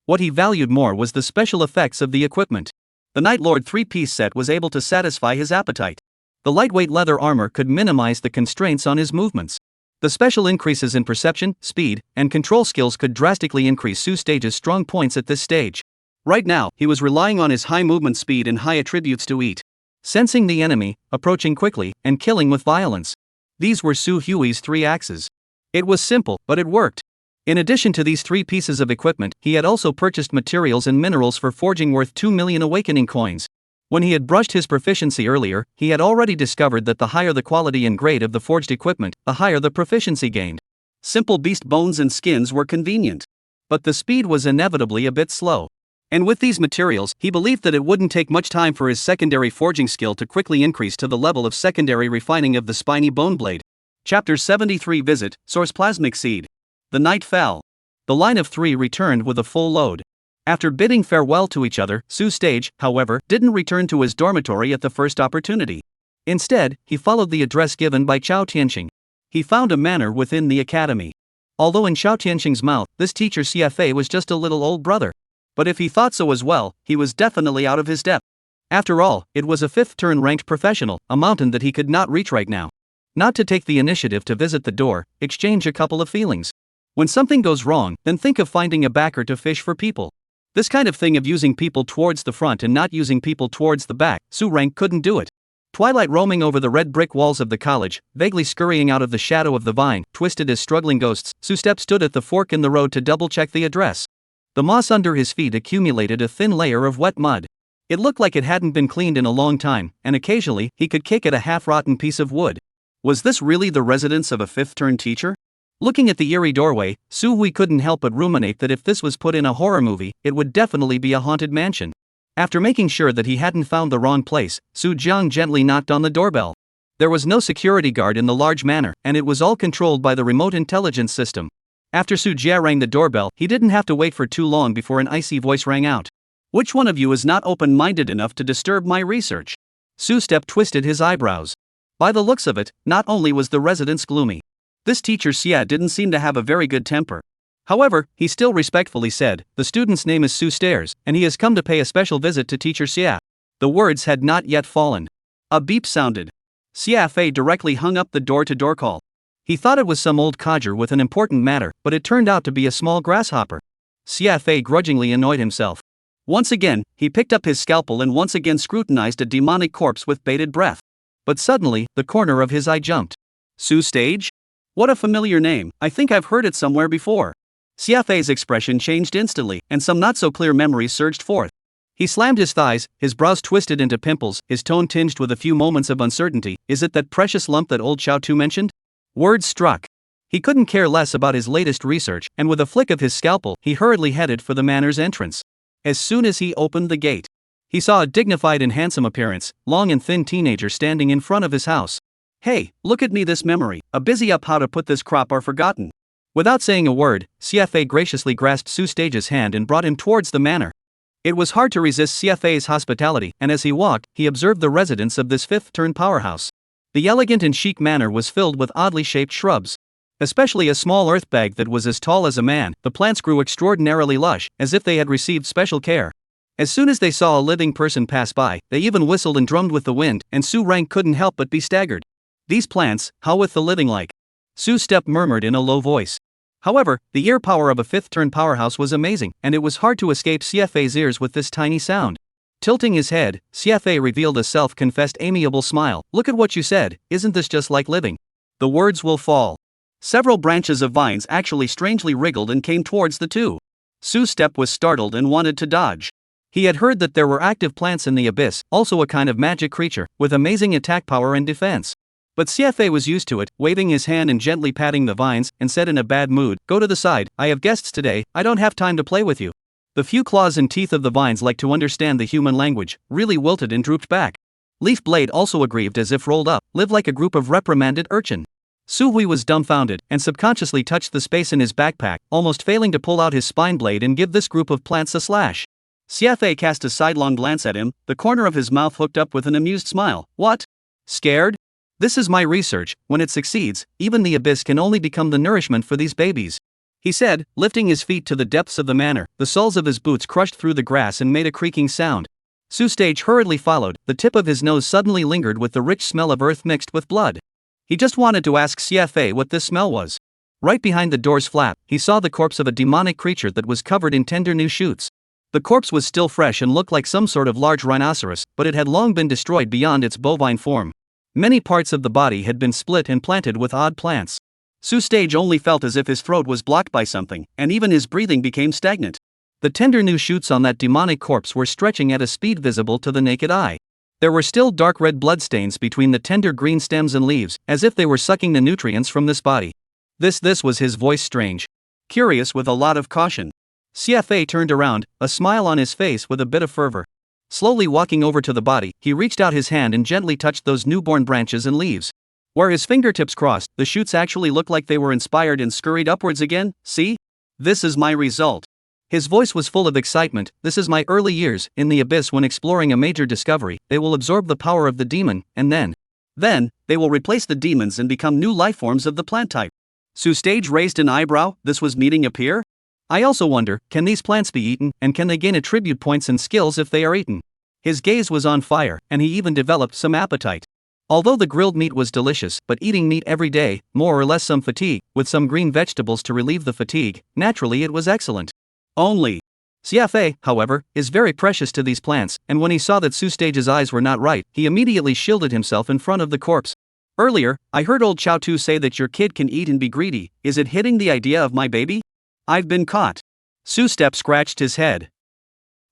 What he valued more was the special effects of the equipment. The Night Lord 3-piece set was able to satisfy his appetite. The lightweight leather armor could minimize the constraints on his movements. The special increases in perception, speed, and control skills could drastically increase Su Stage's strong points at this stage. Right now, he was relying on his high movement speed and high attributes to eat. Sensing the enemy, approaching quickly, and killing with violence. These were Su Hui's 3 axes. It was simple, but it worked. In addition to these 3 pieces of equipment, he had also purchased materials and minerals for forging worth 2 million awakening coins. When he had brushed his proficiency earlier, he had already discovered that the higher the quality and grade of the forged equipment, the higher the proficiency gained. Simple beast bones and skins were convenient. But the speed was inevitably a bit slow. And with these materials, he believed that it wouldn't take much time for his secondary forging skill to quickly increase to the level of secondary refining of the spiny bone blade. Chapter 73 Visit, Source Plasmic Seed. The night fell. The line of 3 returned with a full load. After bidding farewell to each other, Su Stage, however, didn't return to his dormitory at the first opportunity. Instead, he followed the address given by Chao Tianxing. He found a manor within the academy. Although in Chao Tianxing's mouth, this teacher CFA was just a little old brother. But if he thought so as well, he was definitely out of his depth. After all, it was a 5th turn ranked professional, a mountain that he could not reach right now. Not to take the initiative to visit the door, exchange a couple of feelings. When something goes wrong, then think of finding a backer to fish for people. This kind of thing of using people towards the front and not using people towards the back, Su Rank couldn't do it. Twilight roaming over the red brick walls of the college, vaguely scurrying out of the shadow of the vine, twisted as struggling ghosts, Su Step stood at the fork in the road to double-check the address. The moss under his feet accumulated a thin layer of wet mud. It looked like it hadn't been cleaned in a long time, and occasionally, he could kick at a half-rotten piece of wood. Was this really the residence of a 5th turn teacher? Looking at the eerie doorway, Su Hui couldn't help but ruminate that if this was put in a horror movie, it would definitely be a haunted mansion. After making sure that he hadn't found the wrong place, Su Jiang gently knocked on the doorbell. There was no security guard in the large manor, and it was all controlled by the remote intelligence system. After Su Jia rang the doorbell, he didn't have to wait for too long before an icy voice rang out. "Which one of you is not open-minded enough to disturb my research?" Su Step twisted his eyebrows. By the looks of it, not only was the residence gloomy. This teacher Xia didn't seem to have a very good temper. However, he still respectfully said, "The student's name is Su Stairs, and he has come to pay a special visit to teacher Xia." The words had not yet fallen. A beep sounded. Xia Fei directly hung up the door-to-door call. He thought it was some old codger with an important matter, but it turned out to be a small grasshopper. Xia Fei grudgingly annoyed himself. Once again, he picked up his scalpel and once again scrutinized a demonic corpse with bated breath. But suddenly, the corner of his eye jumped. Su Stage? What a familiar name, I think I've heard it somewhere before. Xia Fei's expression changed instantly, and some not-so-clear memories surged forth. He slammed his thighs, his brows twisted into pimples, his tone tinged with a few moments of uncertainty. Is it that precious lump that old Xiao Tu mentioned? Words struck. He couldn't care less about his latest research, and with a flick of his scalpel, he hurriedly headed for the manor's entrance. As soon as he opened the gate, he saw a dignified and handsome appearance, long and thin teenager standing in front of his house. "Hey, look at me this memory, a busy up how to put this crop are forgotten." Without saying a word, CFA graciously grasped Su Stage's hand and brought him towards the manor. It was hard to resist CFA's hospitality, and as he walked, he observed the residence of this 5th turn powerhouse. The elegant and chic manor was filled with oddly shaped shrubs. Especially a small earth bag that was as tall as a man, the plants grew extraordinarily lush, as if they had received special care. As soon as they saw a living person pass by, they even whistled and drummed with the wind, and Su Rank couldn't help but be staggered. These plants, how with the living like? Su Step murmured in a low voice. However, the ear power of a 5th turn powerhouse was amazing, and it was hard to escape CFA's ears with this tiny sound. Tilting his head, CFA revealed a self-confessed amiable smile. "Look at what you said, isn't this just like living? The words will fall." Several branches of vines actually strangely wriggled and came towards the two. Su Step was startled and wanted to dodge. He had heard that there were active plants in the abyss, also a kind of magic creature, with amazing attack power and defense. But CFA was used to it, waving his hand and gently patting the vines, and said in a bad mood, "Go to the side, I have guests today, I don't have time to play with you." The few claws and teeth of the vines liked to understand the human language, really wilted and drooped back. Leaf Blade also aggrieved as if rolled up, lived like a group of reprimanded urchin. Su Hui was dumbfounded and subconsciously touched the space in his backpack, almost failing to pull out his spine blade and give this group of plants a slash. Xiafei cast a sidelong glance at him, the corner of his mouth hooked up with an amused smile. What? Scared? This is my research. When it succeeds, even the abyss can only become the nourishment for these babies, he said, lifting his feet to the depths of the manor. The soles of his boots crushed through the grass and made a creaking sound. Su Stage hurriedly followed, the tip of his nose suddenly lingered with the rich smell of earth mixed with blood. He just wanted to ask Xiafei what this smell was. Right behind the door's flap, he saw the corpse of a demonic creature that was covered in tender new shoots. The corpse was still fresh and looked like some sort of large rhinoceros, but it had long been destroyed beyond its bovine form. Many parts of the body had been split and planted with odd plants. Su Stage only felt as if his throat was blocked by something, and even his breathing became stagnant. The tender new shoots on that demonic corpse were stretching at a speed visible to the naked eye. There were still dark red bloodstains between the tender green stems and leaves, as if they were sucking the nutrients from this body. This was his voice, strange, curious with a lot of caution. Xiafei turned around, a smile on his face with a bit of fervor. Slowly walking over to the body, he reached out his hand and gently touched those newborn branches and leaves. Where his fingertips crossed, the shoots actually looked like they were inspired and scurried upwards again. See? This is my result. His voice was full of excitement. This is my early years in the abyss. When exploring a major discovery, they will absorb the power of the demon, and then they will replace the demons and become new lifeforms of the plant type. Su Stage raised an eyebrow. This was meeting appear? I also wonder, can these plants be eaten, and can they gain attribute points and skills if they are eaten? His gaze was on fire, and he even developed some appetite. Although the grilled meat was delicious, but eating meat every day, more or less some fatigue, with some green vegetables to relieve the fatigue, naturally it was excellent. Only Xiafei, however, is very precious to these plants, and when he saw that Su Stage's eyes were not right, he immediately shielded himself in front of the corpse. Earlier, I heard old Chao Tu say that your kid can eat and be greedy. Is it hitting the idea of my baby? I've been caught. Su Step scratched his head.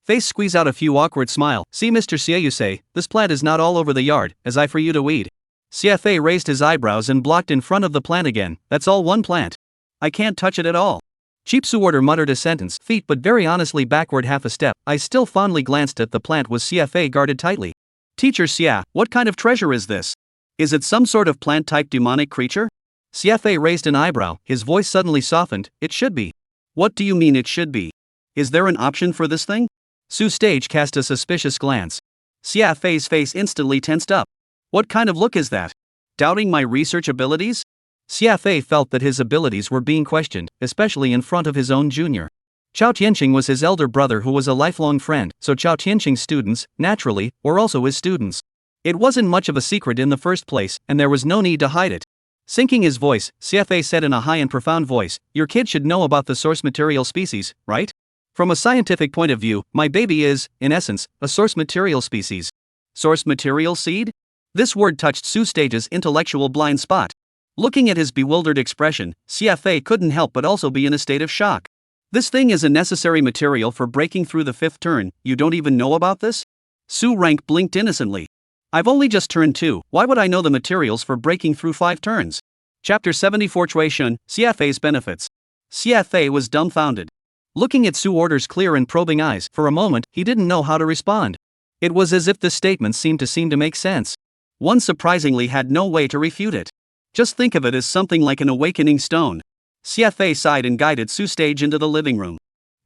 Face squeeze out a few awkward smile. See Mr. Xie, you say, this plant is not all over the yard, as I for you to weed. Xiafei raised his eyebrows and blocked in front of the plant again. That's all one plant. I can't touch it at all. Cheap Su Order muttered a sentence, feet but very honestly backward half a step. I still fondly glanced at the plant with Xiafei guarded tightly. Teacher Xia, what kind of treasure is this? Is it some sort of plant-type demonic creature? Xiafei raised an eyebrow, his voice suddenly softened. It should be. What do you mean it should be? Is there an option for this thing? Su Stage cast a suspicious glance. Xiafei's face instantly tensed up. What kind of look is that? Doubting my research abilities? Xiafei felt that his abilities were being questioned, especially in front of his own junior. Chao Tianqing was his elder brother who was a lifelong friend, so Chao Tianqing's students, naturally, were also his students. It wasn't much of a secret in the first place, and there was no need to hide it. Sinking his voice, Xiafei said in a high and profound voice, your kid should know about the source material species, right? From a scientific point of view, my baby is, in essence, a source material species. Source material seed? This word touched Su Stage's intellectual blind spot. Looking at his bewildered expression, Xiafei couldn't help but also be in a state of shock. This thing is a necessary material for breaking through the 5th turn. You don't even know about this? Su Rank blinked innocently. I've only just turned 2, why would I know the materials for breaking through 5 turns? Chapter 74 Chui Shun, Xiafei's benefits. Xiafei was dumbfounded. Looking at Su Order's clear and probing eyes, for a moment, he didn't know how to respond. It was as if this statement seemed to make sense. One surprisingly had no way to refute it. Just think of it as something like an awakening stone. Xiafei sighed and guided Su Stage into the living room.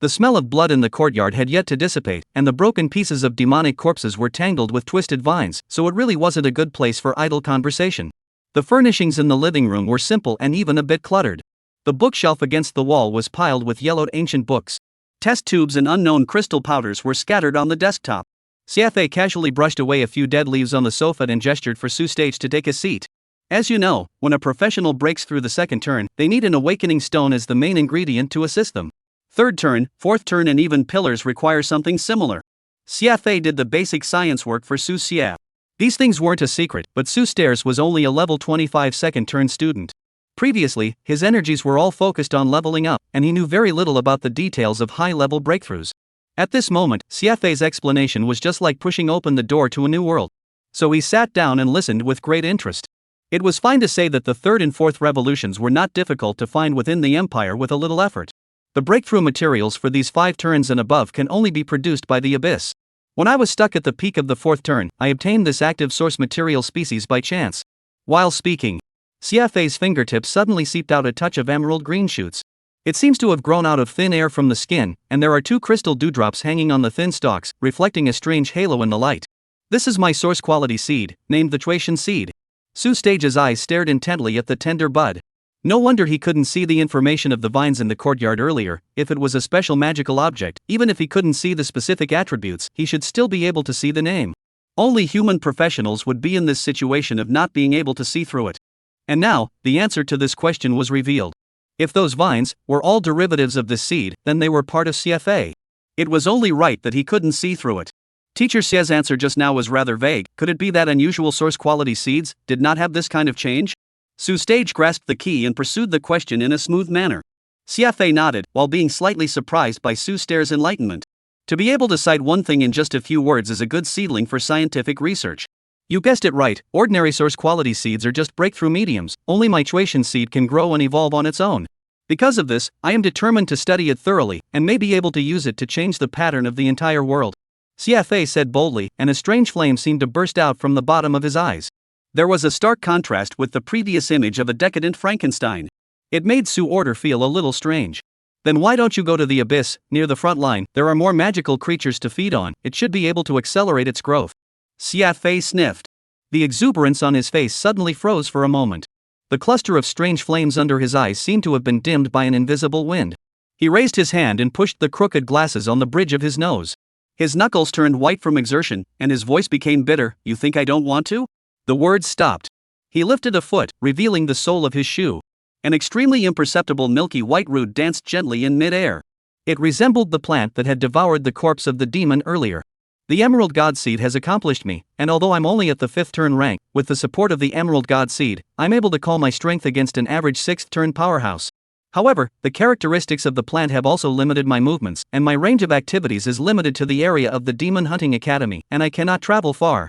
The smell of blood in the courtyard had yet to dissipate, and the broken pieces of demonic corpses were tangled with twisted vines, so it really wasn't a good place for idle conversation. The furnishings in the living room were simple and even a bit cluttered. The bookshelf against the wall was piled with yellowed ancient books. Test tubes and unknown crystal powders were scattered on the desktop. Xiafei casually brushed away a few dead leaves on the sofa and gestured for Su Stage to take a seat. As you know, when a professional breaks through the 2nd turn, they need an awakening stone as the main ingredient to assist them. 3rd turn, 4th turn and even pillars require something similar. Xiafei did the basic science work for Su Xia. These things weren't a secret, but Su Stairs was only a level 25 2nd turn student. Previously, his energies were all focused on leveling up, and he knew very little about the details of high-level breakthroughs. At this moment, Xiafei's explanation was just like pushing open the door to a new world. So he sat down and listened with great interest. It was fine to say that the 3rd and 4th revolutions were not difficult to find within the Empire with a little effort. The breakthrough materials for these 5 turns and above can only be produced by the Abyss. When I was stuck at the peak of the 4th turn, I obtained this active source material species by chance. While speaking, CFA's fingertips suddenly seeped out a touch of emerald green shoots. It seems to have grown out of thin air from the skin, and there are 2 crystal dewdrops hanging on the thin stalks, reflecting a strange halo in the light. This is my source quality seed, named the Tuation seed. Su Stage's eyes stared intently at the tender bud. No wonder he couldn't see the information of the vines in the courtyard earlier. If it was a special magical object, even if he couldn't see the specific attributes, he should still be able to see the name. Only human professionals would be in this situation of not being able to see through it. And now, the answer to this question was revealed. If those vines were all derivatives of this seed, then they were part of CFA. It was only right that he couldn't see through it. Teacher Xia's answer just now was rather vague. Could it be that unusual source quality seeds did not have this kind of change? Su Stage grasped the key and pursued the question in a smooth manner. CFA nodded, while being slightly surprised by Su Stage's enlightenment. To be able to cite one thing in just a few words is a good seedling for scientific research. You guessed it right, ordinary source quality seeds are just breakthrough mediums. Only my Tuation seed can grow and evolve on its own. Because of this, I am determined to study it thoroughly, and may be able to use it to change the pattern of the entire world. CFA said boldly, and a strange flame seemed to burst out from the bottom of his eyes. There was a stark contrast with the previous image of a decadent Frankenstein. It made Su Order feel a little strange. Then why don't you go to the abyss, near the front line? There are more magical creatures to feed on. It should be able to accelerate its growth. CFA sniffed. The exuberance on his face suddenly froze for a moment. The cluster of strange flames under his eyes seemed to have been dimmed by an invisible wind. He raised his hand and pushed the crooked glasses on the bridge of his nose. His knuckles turned white from exertion, and his voice became bitter. You think I don't want to? The words stopped. He lifted a foot, revealing the sole of his shoe. An extremely imperceptible milky white root danced gently in mid-air. It resembled the plant that had devoured the corpse of the demon earlier. The Emerald God Seed has accomplished me, and although I'm only at the 5th turn rank, with the support of the Emerald God Seed, I'm able to call my strength against an average 6th turn powerhouse. However, the characteristics of the plant have also limited my movements, and my range of activities is limited to the area of the Demon Hunting Academy, and I cannot travel far.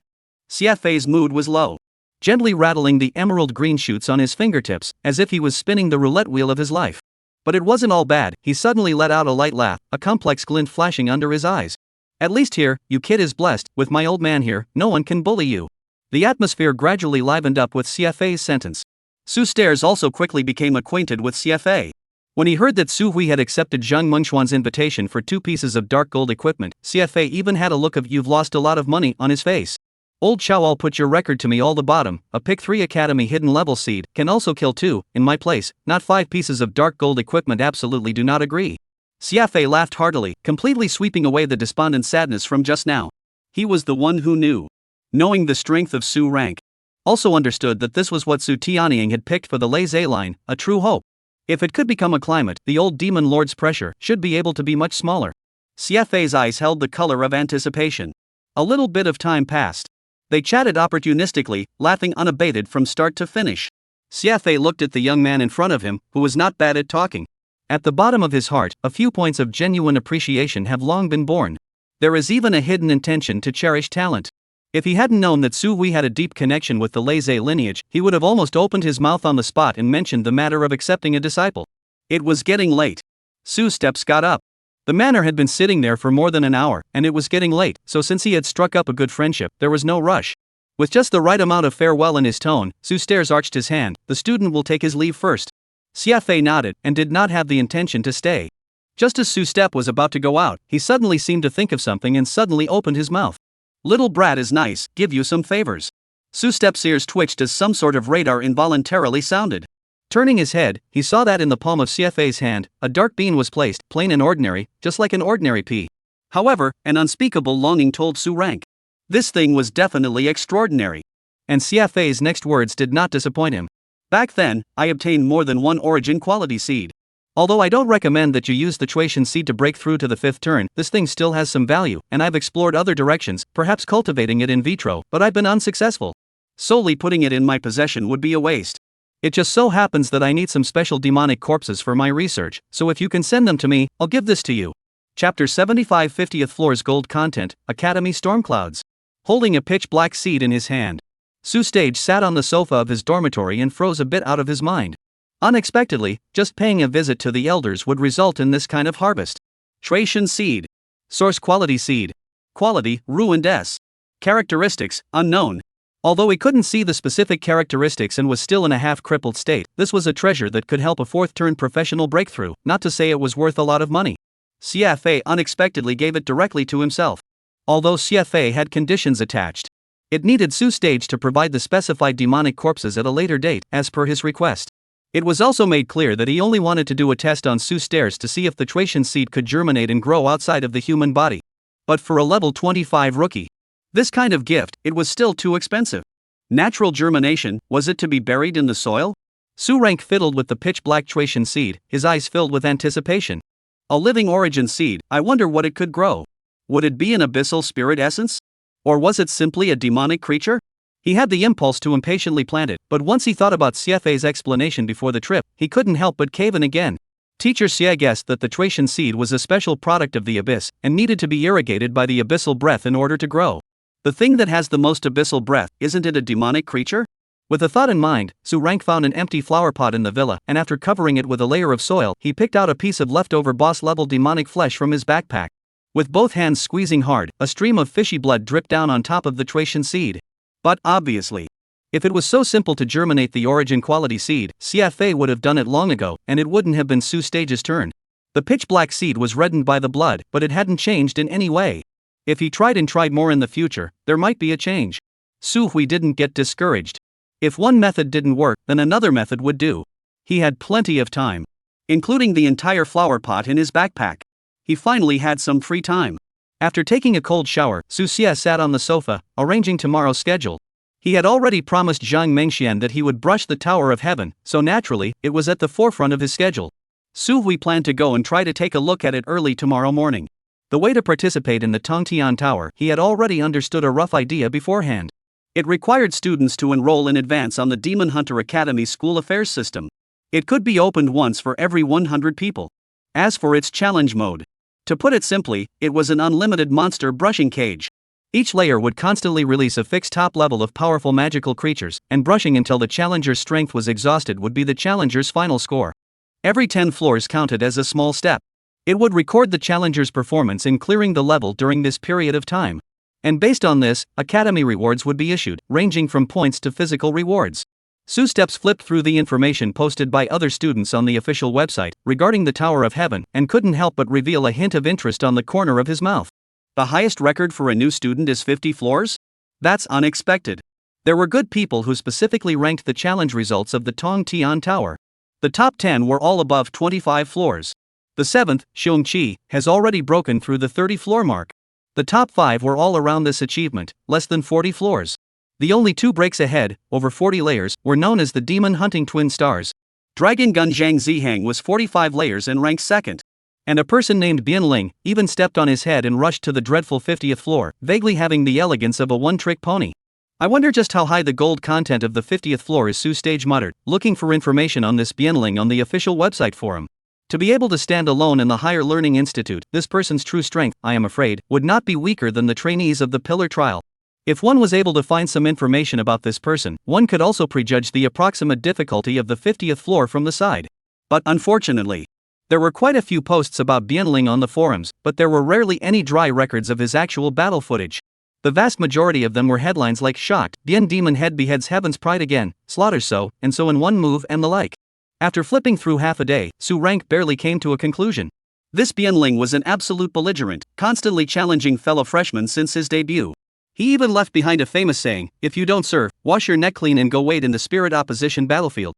CFA's mood was low. Gently rattling the emerald green shoots on his fingertips, as if he was spinning the roulette wheel of his life. But it wasn't all bad. He suddenly let out a light laugh, a complex glint flashing under his eyes. At least here, you kid is blessed. With my old man here, no one can bully you. The atmosphere gradually livened up with CFA's sentence. Su Stares also quickly became acquainted with CFA. When he heard that Su Hui had accepted Zhang Mengxuan's invitation for 2 pieces of dark gold equipment, CFA even had a look of "you've lost a lot of money" on his face. Old Chow, I'll put your record to me all the bottom. A pick 3 Academy hidden level seed can also kill 2, in my place, not 5 pieces of dark gold equipment. Absolutely do not agree. CFA laughed heartily, completely sweeping away the despondent sadness from just now. He was the one who knew. Knowing the strength of Su rank. Also understood that this was what Su Tianying had picked for the Laissez line, a true hope. If it could become a climate, the old demon lord's pressure should be able to be much smaller. CFA's eyes held the color of anticipation. A little bit of time passed. They chatted opportunistically, laughing unabated from start to finish. CFA looked at the young man in front of him, who was not bad at talking. At the bottom of his heart, a few points of genuine appreciation have long been born. There is even a hidden intention to cherish talent. If he hadn't known that Su Hui had a deep connection with the Laissez lineage, he would have almost opened his mouth on the spot and mentioned the matter of accepting a disciple. It was getting late. Su's steps got up. The manor had been sitting there for more than an hour, and it was getting late, so since he had struck up a good friendship, there was no rush. With just the right amount of farewell in his tone, Su Stares arched his hand. The student will take his leave first. CFA nodded, and did not have the intention to stay. Just as Su Step was about to go out, he suddenly seemed to think of something and suddenly opened his mouth. Little brat is nice, give you some favors. Su Step's ears twitched as some sort of radar involuntarily sounded. Turning his head, he saw that in the palm of CFA's hand, a dark bean was placed, plain and ordinary, just like an ordinary pea. However, an unspeakable longing told Su rank. This thing was definitely extraordinary. And CFA's next words did not disappoint him. Back then, I obtained more than one origin quality seed. Although I don't recommend that you use the Tuation seed to break through to the 5th turn, this thing still has some value, and I've explored other directions, perhaps cultivating it in vitro, but I've been unsuccessful. Solely putting it in my possession would be a waste. It just so happens that I need some special demonic corpses for my research, so if you can send them to me, I'll give this to you. Chapter 75 50th Floor's Gold Content, Academy Stormclouds. Holding a pitch-black seed in his hand, Su Stage sat on the sofa of his dormitory and froze a bit out of his mind. Unexpectedly, just paying a visit to the elders would result in this kind of harvest. Tuation seed. Source quality seed. Quality, ruined S. Characteristics, unknown. Although he couldn't see the specific characteristics and was still in a half-crippled state, this was a treasure that could help a fourth-turn professional breakthrough, not to say it was worth a lot of money. CFA unexpectedly gave it directly to himself. Although CFA had conditions attached, it needed Su Stage to provide the specified demonic corpses at a later date, as per his request. It was also made clear that he only wanted to do a test on Su Stairs to see if the Tracian seed could germinate and grow outside of the human body. But for a level 25 rookie, this kind of gift, it was still too expensive. Natural germination, was it to be buried in the soil? Su Rank fiddled with the pitch-black Tracian seed, his eyes filled with anticipation. A living origin seed, I wonder what it could grow. Would it be an abyssal spirit essence? Or was it simply a demonic creature? He had the impulse to impatiently plant it, but once he thought about CFA's explanation before the trip, he couldn't help but cave in again. Teacher Xie guessed that the Tracian seed was a special product of the abyss, and needed to be irrigated by the abyssal breath in order to grow. The thing that has the most abyssal breath, isn't it a demonic creature? With a thought in mind, Su Rank found an empty flower pot in the villa, and after covering it with a layer of soil, he picked out a piece of leftover boss-level demonic flesh from his backpack. With both hands squeezing hard, a stream of fishy blood dripped down on top of the Tracian seed. But obviously, if it was so simple to germinate the origin quality seed, CFA would have done it long ago, and it wouldn't have been Su Stage's turn. The pitch-black seed was reddened by the blood, but it hadn't changed in any way. If he tried and tried more in the future, there might be a change. Su Hui didn't get discouraged. If one method didn't work, then another method would do. He had plenty of time, including the entire flower pot in his backpack. He finally had some free time. After taking a cold shower, Su Xie sat on the sofa, arranging tomorrow's schedule. He had already promised Zhang Mengxian that he would brush the Tower of Heaven, so naturally, it was at the forefront of his schedule. Su Hui planned to go and try to take a look at it early tomorrow morning. The way to participate in the Tongtian Tower, he had already understood a rough idea beforehand. It required students to enroll in advance on the Demon Hunter Academy's school affairs system. It could be opened once for every 100 people. As for its challenge mode, to put it simply, it was an unlimited monster brushing cage. Each layer would constantly release a fixed top level of powerful magical creatures, and brushing until the challenger's strength was exhausted would be the challenger's final score. Every 10 floors counted as a small step. It would record the challenger's performance in clearing the level during this period of time. And based on this, academy rewards would be issued, ranging from points to physical rewards. Su Steps flipped through the information posted by other students on the official website regarding the Tower of Heaven, and couldn't help but reveal a hint of interest on the corner of his mouth. The highest record for a new student is 50 floors? That's unexpected. There were good people who specifically ranked the challenge results of the Tongtian Tower. The top 10 were all above 25 floors. The 7th, Xiongqi, has already broken through the 30-floor mark. The top 5 were all around this achievement, less than 40 floors. The only 2 breaks ahead, over 40 layers, were known as the Demon Hunting Twin Stars. Dragon Gun Zhang Zihang was 45 layers and ranked 2nd. And a person named Bianling even stepped on his head and rushed to the dreadful 50th floor, vaguely having the elegance of a one-trick pony. I wonder just how high the gold content of the 50th floor is, Su Stage muttered, looking for information on this Bianling on the official website forum. To be able to stand alone in the Higher Learning Institute, this person's true strength, I am afraid, would not be weaker than the trainees of the Pillar Trial. If one was able to find some information about this person, one could also prejudge the approximate difficulty of the 50th floor from the side. But unfortunately, there were quite a few posts about Bianling on the forums, but there were rarely any dry records of his actual battle footage. The vast majority of them were headlines like "Shocked, Bien Demon Head beheads Heaven's Pride again, slaughters so, and so in one move" and the like. After flipping through half a day, Su Rank barely came to a conclusion. This Bianling was an absolute belligerent, constantly challenging fellow freshman since his debut. He even left behind a famous saying, "If you don't serve, wash your neck clean and go wait in the spirit opposition battlefield."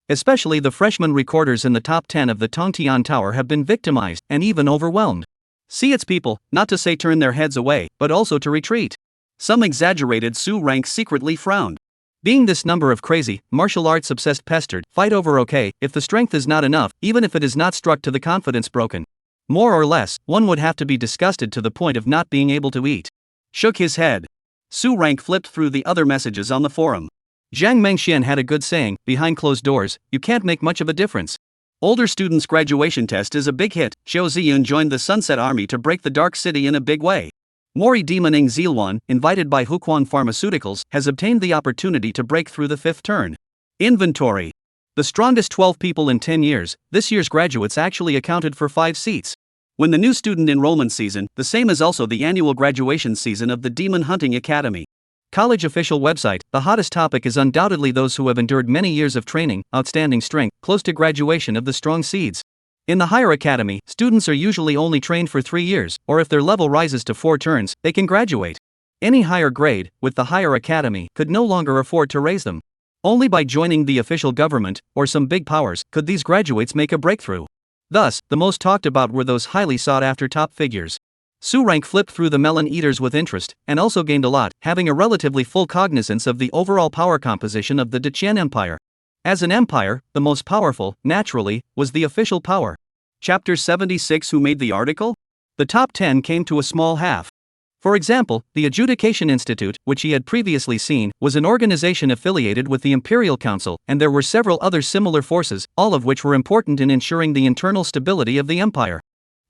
Especially the freshman recorders in the top 10 of the Tongtian Tower have been victimized, and even overwhelmed. See its people, not to say turn their heads away, but also to retreat. Some exaggerated Su Rank secretly frowned. Being this number of crazy, martial arts obsessed pestered, fight over okay, if the strength is not enough, even if it is not struck to the confidence broken. More or less, one would have to be disgusted to the point of not being able to eat. Shook his head. Su Rank flipped through the other messages on the forum. Zhang Mengxian had a good saying, behind closed doors, you can't make much of a difference. Older students' graduation test is a big hit. Xiao Ziyun joined the Sunset Army to break the Dark City in a big way. Mori Demoning Zilwan, invited by Huquan Pharmaceuticals, has obtained the opportunity to break through the 5th turn. Inventory. The strongest 12 people in 10 years, this year's graduates actually accounted for 5 seats. When the new student enrollment season, the same as also the annual graduation season of the Demon Hunting Academy. College official website. The hottest topic is undoubtedly those who have endured many years of training, outstanding strength, close to graduation of the strong seeds. In the higher academy, students are usually only trained for 3 years, or if their level rises to 4 turns, they can graduate. Any higher grade, with the higher academy, could no longer afford to raise them. Only by joining the official government, or some big powers, could these graduates make a breakthrough. Thus, the most talked about were those highly sought-after top figures. Su Rank flipped through the melon eaters with interest, and also gained a lot, having a relatively full cognizance of the overall power composition of the Deqian Empire. As an empire, the most powerful, naturally, was the official power. Chapter 76. Who made the article? The top 10 came to a small half. For example, the Adjudication Institute, which he had previously seen, was an organization affiliated with the Imperial Council, and there were several other similar forces, all of which were important in ensuring the internal stability of the empire.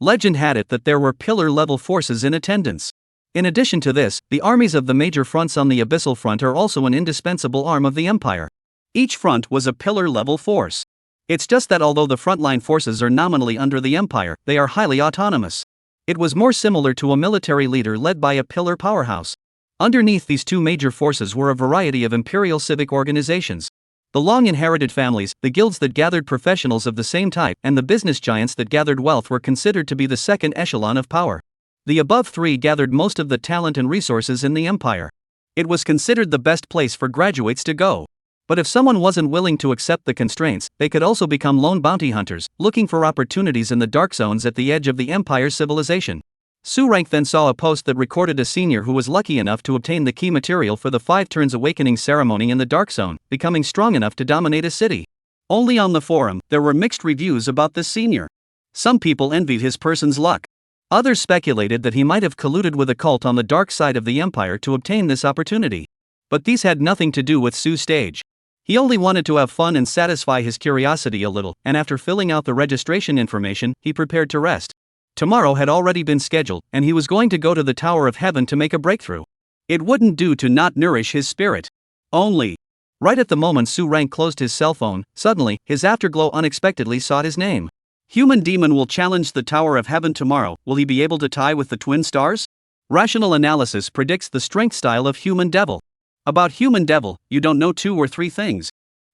Legend had it that there were pillar-level forces in attendance. In addition to this, the armies of the major fronts on the Abyssal front are also an indispensable arm of the empire. Each front was a pillar-level force. It's just that although the frontline forces are nominally under the empire, they are highly autonomous. It was more similar to a military leader led by a pillar powerhouse. Underneath these two major forces were a variety of imperial civic organizations. The long-inherited families, the guilds that gathered professionals of the same type, and the business giants that gathered wealth were considered to be the second echelon of power. The above three gathered most of the talent and resources in the empire. It was considered the best place for graduates to go. But if someone wasn't willing to accept the constraints, they could also become lone bounty hunters, looking for opportunities in the dark zones at the edge of the empire's civilization. Su Rank then saw a post that recorded a senior who was lucky enough to obtain the key material for the 5 turns awakening ceremony in the dark zone, becoming strong enough to dominate a city. Only on the forum, there were mixed reviews about this senior. Some people envied his person's luck. Others speculated that he might have colluded with a cult on the dark side of the empire to obtain this opportunity. But these had nothing to do with Su's stage. He only wanted to have fun and satisfy his curiosity a little, and after filling out the registration information, he prepared to rest. Tomorrow had already been scheduled, and he was going to go to the Tower of Heaven to make a breakthrough. It wouldn't do to not nourish his spirit. Only. Right at the moment Su Rank closed his cell phone, suddenly, his afterglow unexpectedly sought his name. Human Demon will challenge the Tower of Heaven tomorrow. Will he be able to tie with the Twin Stars? Rational analysis predicts the strength style of Human Devil. About Human Devil, you don't know 2 or 3 things.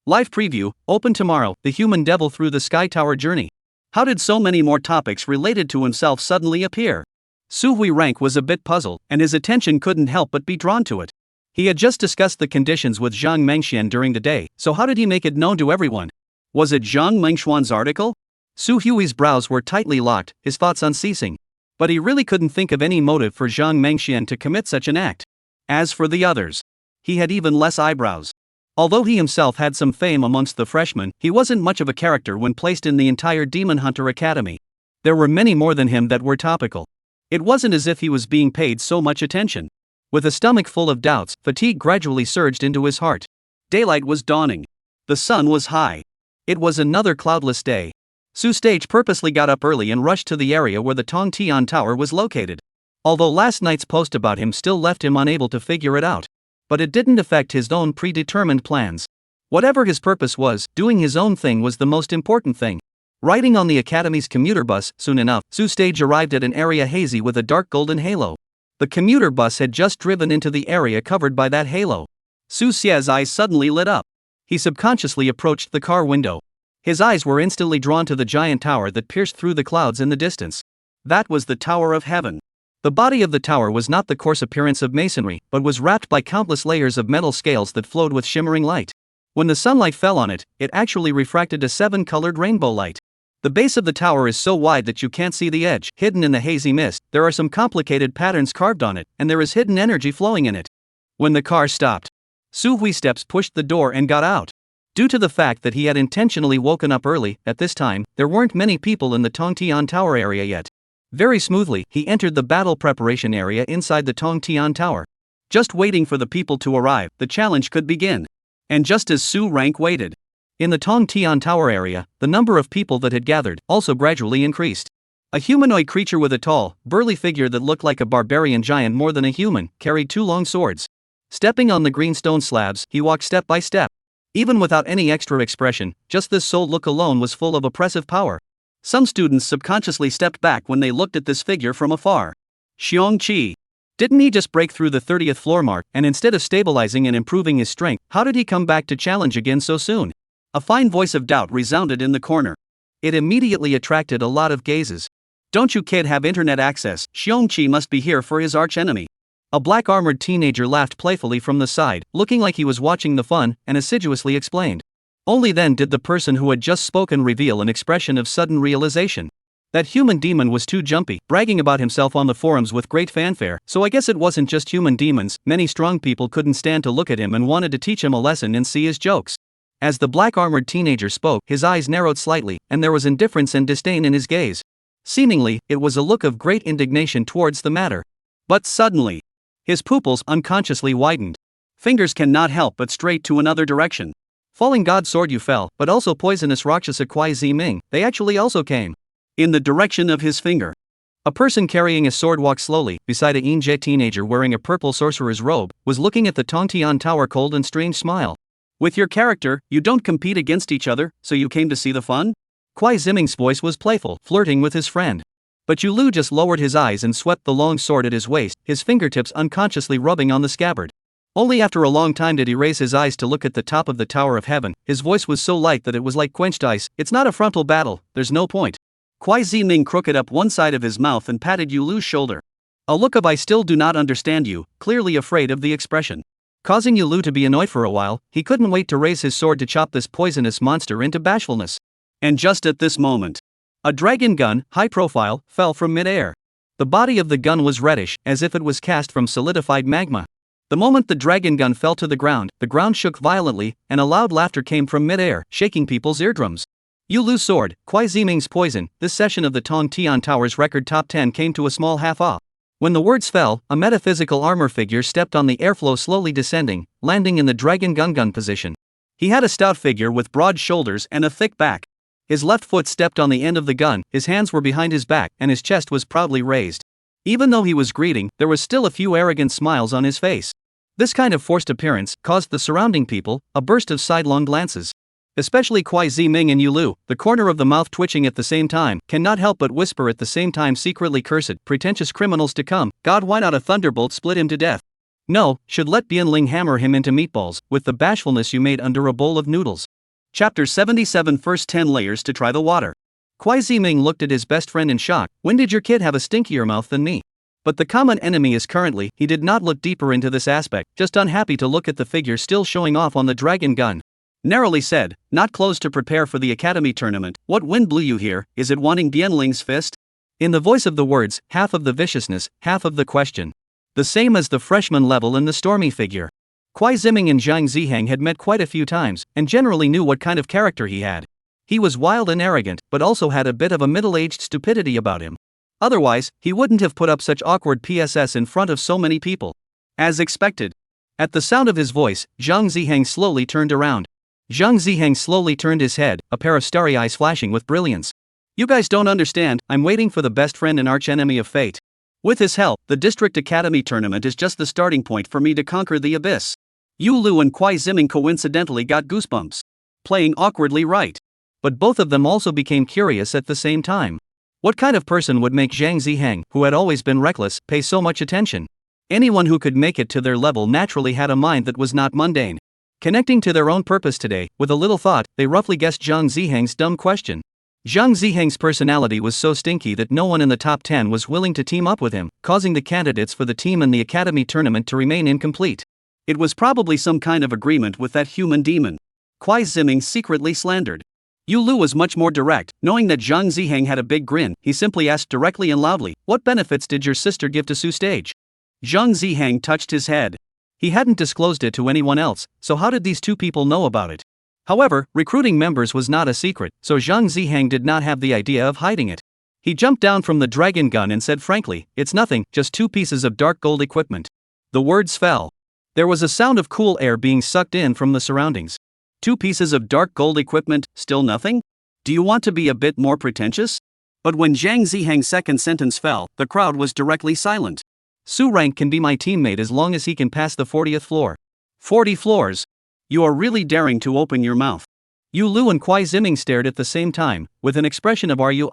Live preview, open tomorrow, the Human Devil through the Sky Tower journey. How did so many more topics related to himself suddenly appear? Su Rank was a bit puzzled, and his attention couldn't help but be drawn to it. He had just discussed the conditions with Zhang Mengxian during the day, so how did he make it known to everyone? Was it Zhang Mengxian's article? Su Hui's brows were tightly locked, his thoughts unceasing. But he really couldn't think of any motive for Zhang Mengxian to commit such an act. As for the others, he had even less eyebrows. Although he himself had some fame amongst the freshmen, he wasn't much of a character when placed in the entire Demon Hunter Academy. There were many more than him that were topical. It wasn't as if he was being paid so much attention. With a stomach full of doubts, fatigue gradually surged into his heart. Daylight was dawning. The sun was high. It was another cloudless day. Su Stage purposely got up early and rushed to the area where the Tong Tian Tower was located. Although last night's post about him still left him unable to figure it out. But it didn't affect his own predetermined plans. Whatever his purpose was, doing his own thing was the most important thing. Riding on the Academy's commuter bus, soon enough, Su Stage arrived at an area hazy with a dark golden halo. The commuter bus had just driven into the area covered by that halo. Su Xie's eyes suddenly lit up. He subconsciously approached the car window. His eyes were instantly drawn to the giant tower that pierced through the clouds in the distance. That was the Tower of Heaven. The body of the tower was not the coarse appearance of masonry, but was wrapped by countless layers of metal scales that flowed with shimmering light. When the sunlight fell on it, it actually refracted a 7-colored rainbow light. The base of the tower is so wide that you can't see the edge. Hidden in the hazy mist, there are some complicated patterns carved on it, and there is hidden energy flowing in it. When the car stopped, Su Hui steps pushed the door and got out. Due to the fact that he had intentionally woken up early, at this time, there weren't many people in the Tongtian Tower area yet. Very smoothly, he entered the battle preparation area inside the Tongtian Tower. Just waiting for the people to arrive, the challenge could begin. And just as Su Rank waited, in the Tongtian Tower area, the number of people that had gathered also gradually increased. A humanoid creature with a tall, burly figure that looked like a barbarian giant more than a human, carried 2 long swords. Stepping on the green stone slabs, he walked step by step. Even without any extra expression, just this sole look alone was full of oppressive power. Some students subconsciously stepped back when they looked at this figure from afar. Xiong Qi. Didn't he just break through the 30th floor mark, and instead of stabilizing and improving his strength, how did he come back to challenge again so soon? A fine voice of doubt resounded in the corner. It immediately attracted a lot of gazes. Don't you kid have internet access? Xiongqi must be here for his archenemy. A black-armored teenager laughed playfully from the side, looking like he was watching the fun, and assiduously explained. Only then did the person who had just spoken reveal an expression of sudden realization. That human demon was too jumpy, bragging about himself on the forums with great fanfare, so I guess it wasn't just human demons, many strong people couldn't stand to look at him and wanted to teach him a lesson and see his jokes. As the black-armored teenager spoke, his eyes narrowed slightly, and there was indifference and disdain in his gaze. Seemingly, it was a look of great indignation towards the matter. But suddenly, his pupils unconsciously widened. Fingers cannot help but stray to another direction. Falling god sword you fell, but also poisonous Rakshasa Kwai Ziming, they actually also came. In the direction of his finger. A person carrying a sword walked slowly, beside a Inje teenager wearing a purple sorcerer's robe, was looking at the Tongtian Tower cold and strange smile. With your character, you don't compete against each other, so you came to see the fun? Kwai Ziming's voice was playful, flirting with his friend. But Yulu just lowered his eyes and swept the long sword at his waist, his fingertips unconsciously rubbing on the scabbard. Only after a long time did he raise his eyes to look at the top of the Tower of Heaven. His voice was so light that it was like quenched ice. It's not a frontal battle, there's no point. Kwai Ziming crooked up one side of his mouth and patted Yulu's shoulder. A look of I still do not understand you, clearly afraid of the expression. Causing Yulu to be annoyed for a while, he couldn't wait to raise his sword to chop this poisonous monster into bashfulness. And just at this moment, a dragon gun, high profile, fell from mid-air. The body of the gun was reddish, as if it was cast from solidified magma. The moment the dragon gun fell to the ground shook violently, and a loud laughter came from mid-air, shaking people's eardrums. Yulu's sword, Kwai Ziming's poison, this session of the Tongtian Tower's record top 10 came to a small half-off. When the words fell, a metaphysical armor figure stepped on the airflow slowly descending, landing in the dragon gun position. He had a stout figure with broad shoulders and a thick back. His left foot stepped on the end of the gun, his hands were behind his back, and his chest was proudly raised. Even though he was greeting, there was still a few arrogant smiles on his face. This kind of forced appearance caused the surrounding people a burst of sidelong glances. Especially Kwai Ziming and Yulu, the corner of the mouth twitching at the same time, cannot help but whisper at the same time secretly cursed, pretentious criminals to come. God, why not a thunderbolt split him to death? No, should let Bianling hammer him into meatballs, with the bashfulness you made under a bowl of noodles. Chapter 77 First 10 Layers to Try the Water. Kwai Ziming looked at his best friend in shock. When did your kid have a stinkier mouth than me? But the common enemy is currently, he did not look deeper into this aspect, just unhappy to look at the figure still showing off on the dragon gun. Narrowly said, not closed to prepare for the academy tournament. What wind blew you here? Is it wanting Bianling's fist? In the voice of the words, half of the viciousness, half of the question. The same as the freshman level in the stormy figure. Kwai Ziming and Zhang Ziheng had met quite a few times, and generally knew what kind of character he had. He was wild and arrogant, but also had a bit of a middle-aged stupidity about him. Otherwise, he wouldn't have put up such awkward PSS in front of so many people. As expected. At the sound of his voice, Zhang Ziheng slowly turned around. Zhang Ziheng slowly turned his head, a pair of starry eyes flashing with brilliance. You guys don't understand, I'm waiting for the best friend and archenemy of fate. With his help, the District Academy Tournament is just the starting point for me to conquer the abyss. Yulu and Kwai Ziming coincidentally got goosebumps. Playing awkwardly right. But both of them also became curious at the same time. What kind of person would make Zhang Ziheng, who had always been reckless, pay so much attention? Anyone who could make it to their level naturally had a mind that was not mundane. Connecting to their own purpose today, with a little thought, they roughly guessed Zhang Ziheng's dumb question. Zhang Ziheng's personality was so stinky that no one in the top 10 was willing to team up with him, causing the candidates for the team in the academy tournament to remain incomplete. It was probably some kind of agreement with that human demon. Kwai Ziming secretly slandered. Yulu was much more direct, knowing that Zhang Ziheng had a big grin, he simply asked directly and loudly, what benefits did your sister give to Su Stage? Zhang Ziheng touched his head. He hadn't disclosed it to anyone else, so how did these two people know about it? However, recruiting members was not a secret, so Zhang Ziheng did not have the idea of hiding it. He jumped down from the dragon gun and said frankly, it's nothing, just 2 pieces of dark gold equipment. The words fell. There was a sound of cool air being sucked in from the surroundings. 2 pieces of dark gold equipment, still nothing? Do you want to be a bit more pretentious? But when Zhang Ziheng's second sentence fell, the crowd was directly silent. Su Rank can be my teammate as long as he can pass the 40th floor. 40 floors? You are really daring to open your mouth. Yulu and Kwai Ziming stared at the same time, with an expression of are you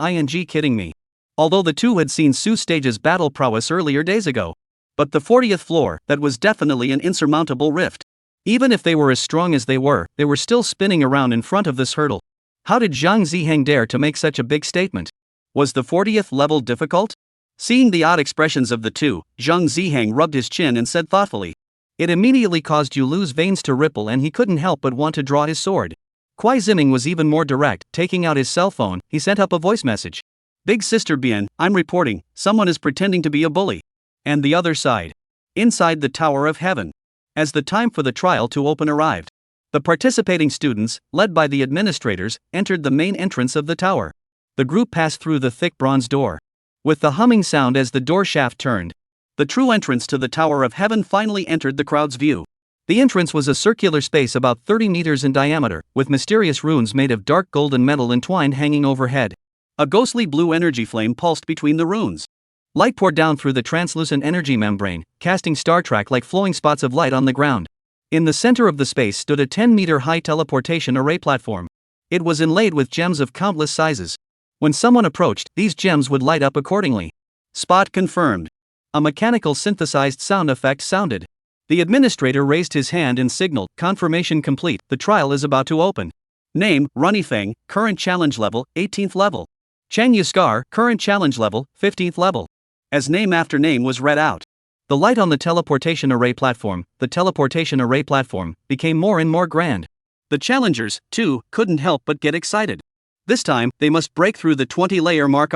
kidding me? Although the two had seen Su Stage's battle prowess earlier days ago. But the 40th floor, that was definitely an insurmountable rift. Even if they were as strong as they were still spinning around in front of this hurdle. How did Zhang Ziheng dare to make such a big statement? Was the 40th level difficult? Seeing the odd expressions of the two, Zhang Ziheng rubbed his chin and said thoughtfully. It immediately caused Yu Lu's veins to ripple and he couldn't help but want to draw his sword. Kuai Ziming was even more direct. Taking out his cell phone, he sent up a voice message. Big Sister Bian, I'm reporting, someone is pretending to be a bully. And the other side. Inside the Tower of Heaven. As the time for the trial to open arrived, the participating students, led by the administrators, entered the main entrance of the tower. The group passed through the thick bronze door. With the humming sound as the door shaft turned, the true entrance to the Tower of Heaven finally entered the crowd's view. The entrance was a circular space about 30 meters in diameter, with mysterious runes made of dark golden metal entwined hanging overhead. A ghostly blue energy flame pulsed between the runes. Light poured down through the translucent energy membrane, casting Star Trek-like flowing spots of light on the ground. In the center of the space stood a 10-meter-high teleportation array platform. It was inlaid with gems of countless sizes. When someone approached, these gems would light up accordingly. Spot confirmed. A mechanical synthesized sound effect sounded. The administrator raised his hand and signaled, confirmation complete, the trial is about to open. Name, Runifeng, current challenge level, 18th level. Cheng Yuskar, current challenge level, 15th level. As name after name was read out, the light on the teleportation array platform, became more and more grand. The challengers, too, couldn't help but get excited. This time, they must break through the 20-layer mark.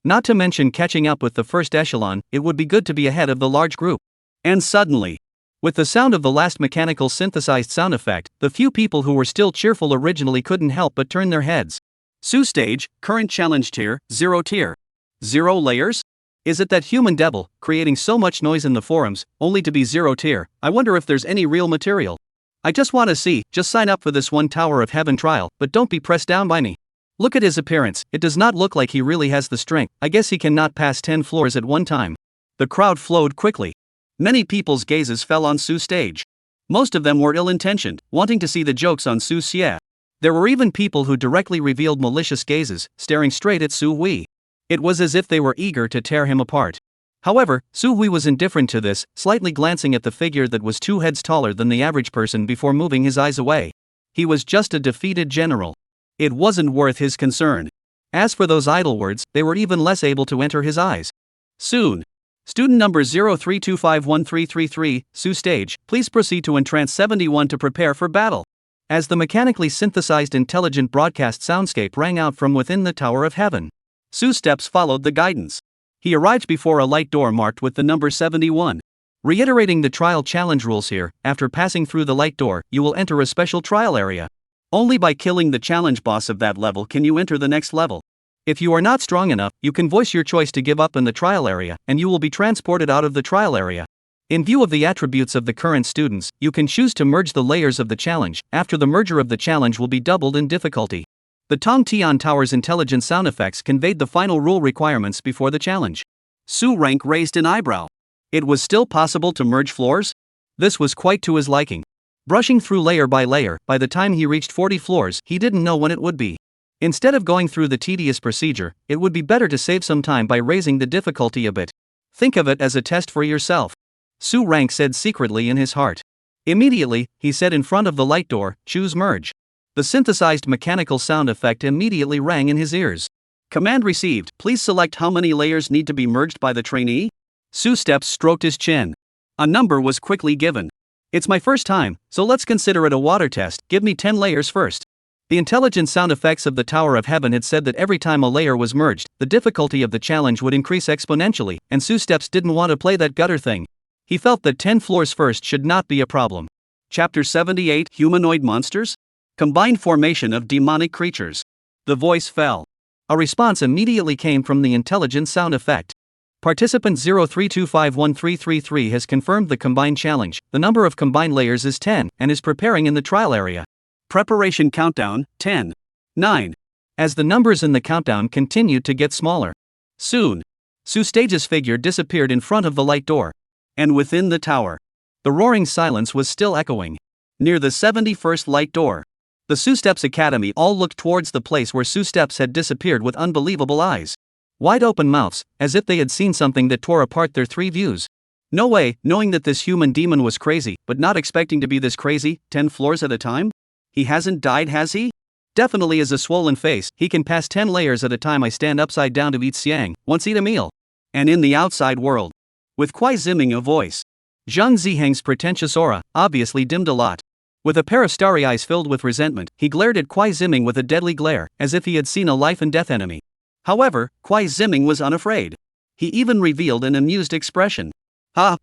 Not to mention catching up with the first echelon, it would be good to be ahead of the large group. And suddenly, with the sound of the last mechanical synthesized sound effect, the few people who were still cheerful originally couldn't help but turn their heads. Su stage, current challenge tier, 0 tier. 0 layers? Is it that human devil, creating so much noise in the forums, only to be 0 tier? I wonder if there's any real material. I just want to see, just sign up for this one Tower of Heaven trial, but don't be pressed down by me. Look at his appearance, it does not look like he really has the strength. I guess he cannot pass 10 floors at one time. The crowd flowed quickly. Many people's gazes fell on Su's stage. Most of them were ill-intentioned, wanting to see the jokes on Su Xie. There were even people who directly revealed malicious gazes, staring straight at Su Hui. It was as if they were eager to tear him apart. However, Su Hui was indifferent to this, slightly glancing at the figure that was 2 heads taller than the average person before moving his eyes away. He was just a defeated general. It wasn't worth his concern. As for those idle words, they were even less able to enter his eyes. Soon. Student number 03251333, Su stage, please proceed to entrance 71 to prepare for battle. As the mechanically synthesized intelligent broadcast soundscape rang out from within the Tower of Heaven, Su's steps followed the guidance. He arrived before a light door marked with the number 71. Reiterating the trial challenge rules here, after passing through the light door, you will enter a special trial area. Only by killing the challenge boss of that level can you enter the next level. If you are not strong enough, you can voice your choice to give up in the trial area, and you will be transported out of the trial area. In view of the attributes of the current students, you can choose to merge the layers of the challenge. After the merger of the challenge will be doubled in difficulty. The Tong Tian Tower's intelligent sound effects conveyed the final rule requirements before the challenge. Su Rank raised an eyebrow. It was still possible to merge floors? This was quite to his liking. Brushing through layer by layer, by the time he reached 40 floors, he didn't know when it would be. Instead of going through the tedious procedure, it would be better to save some time by raising the difficulty a bit. Think of it as a test for yourself. Su Rank said secretly in his heart. Immediately, he said in front of the light door, choose merge. The synthesized mechanical sound effect immediately rang in his ears. Command received, please select how many layers need to be merged by the trainee. Su Steps stroked his chin. A number was quickly given. It's my first time, so let's consider it a water test, give me 10 layers first. The intelligent sound effects of the Tower of Heaven had said that every time a layer was merged, the difficulty of the challenge would increase exponentially, and Su Steps didn't want to play that gutter thing. He felt that 10 floors first should not be a problem. Chapter 78, Humanoid Monsters? Combined formation of demonic creatures. The voice fell. A response immediately came from the intelligent sound effect. Participant 03251333 has confirmed the combined challenge. The number of combined layers is 10 and is preparing in the trial area. Preparation countdown, 10. 9. As the numbers in the countdown continued to get smaller. Soon, Su Stage's figure disappeared in front of the light door. And within the tower, the roaring silence was still echoing. Near the 71st light door, the Su Steps Academy all looked towards the place where Su Steps had disappeared with unbelievable eyes. Wide open mouths, as if they had seen something that tore apart their 3 views. No way, knowing that this human demon was crazy, but not expecting to be this crazy, 10 floors at a time? He hasn't died, has he? Definitely is a swollen face, he can pass 10 layers at a time. I stand upside down to eat siang, once eat a meal. And in the outside world. With Kwai Zimming a voice. Zhang Ziheng's pretentious aura, obviously dimmed a lot. With a pair of starry eyes filled with resentment, he glared at Kwai Zimming with a deadly glare, as if he had seen a life and death enemy. However, Kwai Zimming was unafraid. He even revealed an amused expression.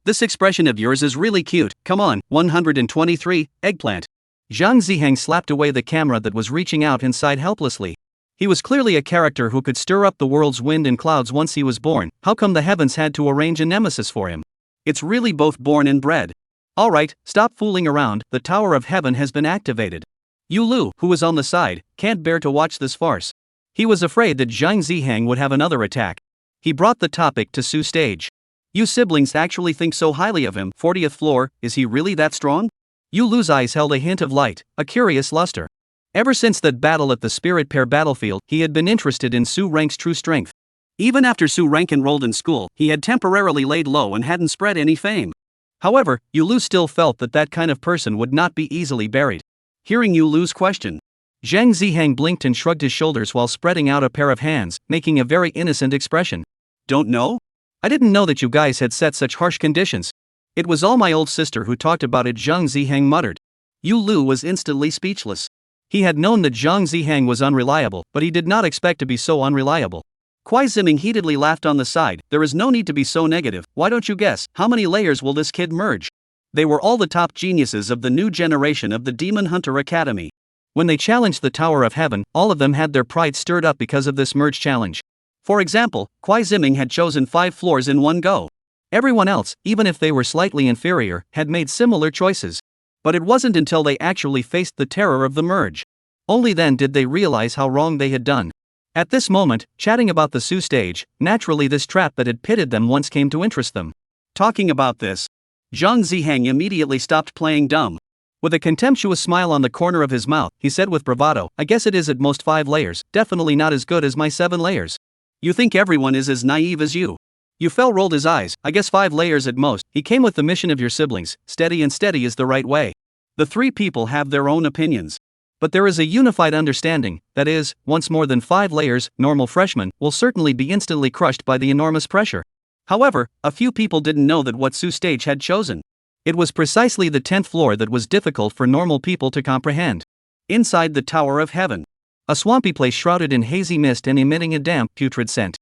This expression of yours is really cute, come on, 123, eggplant. Zhang Ziheng slapped away the camera that was reaching out inside helplessly. He was clearly a character who could stir up the world's wind and clouds once he was born. How come the heavens had to arrange a nemesis for him? It's really both born and bred. Alright, stop fooling around, the Tower of Heaven has been activated. Yu Lu, who was on the side, can't bear to watch this farce. He was afraid that Zhang Ziheng would have another attack. He brought the topic to Su stage. You siblings actually think so highly of him, 40th floor, is he really that strong? Yu Lu's eyes held a hint of light, a curious luster. Ever since that battle at the Spirit Pair battlefield, he had been interested in Su Rank's true strength. Even after Su Rank enrolled in school, he had temporarily laid low and hadn't spread any fame. However, Yu Lu still felt that that kind of person would not be easily buried. Hearing Yu Lu's question, Zhang Ziheng blinked and shrugged his shoulders while spreading out a pair of hands, making a very innocent expression. Don't know? I didn't know that you guys had set such harsh conditions. It was all my old sister who talked about it, Zhang Ziheng muttered. Yu Lu was instantly speechless. He had known that Zhang Ziheng was unreliable, but he did not expect to be so unreliable. Kwai Zimming heatedly laughed on the side. There is no need to be so negative, why don't you guess, how many layers will this kid merge? They were all the top geniuses of the new generation of the Demon Hunter Academy. When they challenged the Tower of Heaven, all of them had their pride stirred up because of this merge challenge. For example, Kwai Zimming had chosen 5 floors in one go. Everyone else, even if they were slightly inferior, had made similar choices. But it wasn't until they actually faced the terror of the merge. Only then did they realize how wrong they had done. At this moment, chatting about the Su stage, naturally this trap that had pitted them once came to interest them. Talking about this, Zhang Ziheng immediately stopped playing dumb. With a contemptuous smile on the corner of his mouth, he said with bravado, I guess it is at most 5 layers, definitely not as good as my 7 layers. You think everyone is as naive as you. Yu Fell rolled his eyes, I guess 5 layers at most. He came with the mission of your siblings, steady and steady is the right way. The 3 people have their own opinions. But there is a unified understanding, that is, once more than 5 layers, normal freshmen will certainly be instantly crushed by the enormous pressure. However, a few people didn't know that what Su stage had chosen. It was precisely the 10th floor that was difficult for normal people to comprehend. Inside the Tower of Heaven. A swampy place shrouded in hazy mist and emitting a damp, putrid scent.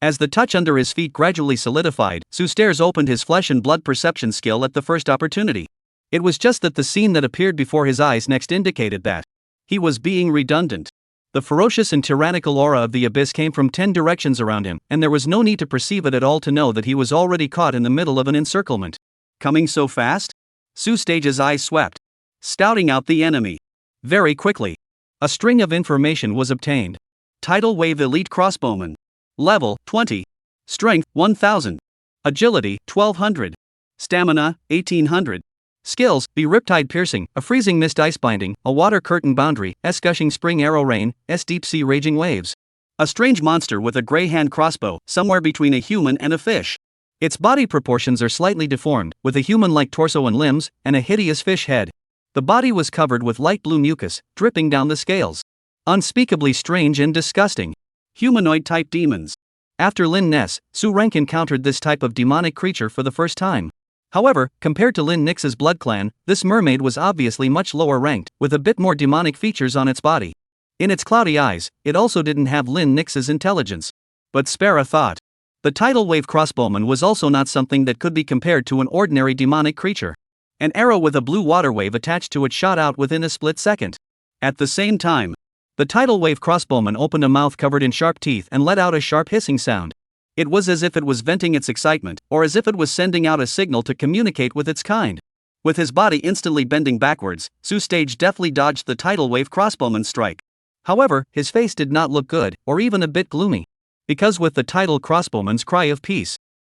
As the touch under his feet gradually solidified, Su Stairs opened his flesh and blood perception skill at the first opportunity. It was just that the scene that appeared before his eyes next indicated that he was being redundant. The ferocious and tyrannical aura of the abyss came from 10 directions around him, and there was no need to perceive it at all to know that he was already caught in the middle of an encirclement. Coming so fast? Su Stage's eyes swept, scouting out the enemy. Very quickly. A string of information was obtained. Tidal Wave Elite Crossbowman. Level 20. Strength 1000. Agility 1200. Stamina 1800. Skills: B Riptide Piercing, a Freezing Mist Icebinding, a Water Curtain Boundary, S Gushing Spring Arrow Rain, S Deep Sea Raging Waves. A strange monster with a grey hand crossbow, somewhere between a human and a fish. Its body proportions are slightly deformed, with a human-like torso and limbs, and a hideous fish head. The body was covered with light blue mucus, dripping down the scales. Unspeakably strange and disgusting. Humanoid-type demons. After Lin Ness, Su Rank encountered this type of demonic creature for the first time. However, compared to Lin Nix's blood clan, this mermaid was obviously much lower ranked, with a bit more demonic features on its body. In its cloudy eyes, it also didn't have Lin Nix's intelligence. But spare a thought. The Tidal Wave Crossbowman was also not something that could be compared to an ordinary demonic creature. An arrow with a blue water wave attached to it shot out within a split second. At the same time, the Tidal Wave Crossbowman opened a mouth covered in sharp teeth and let out a sharp hissing sound. It was as if it was venting its excitement, or as if it was sending out a signal to communicate with its kind. With his body instantly bending backwards, Su Stage deftly dodged the Tidal Wave Crossbowman's strike. However, his face did not look good, or even a bit gloomy. Because with the Tidal Crossbowman's cry of peace,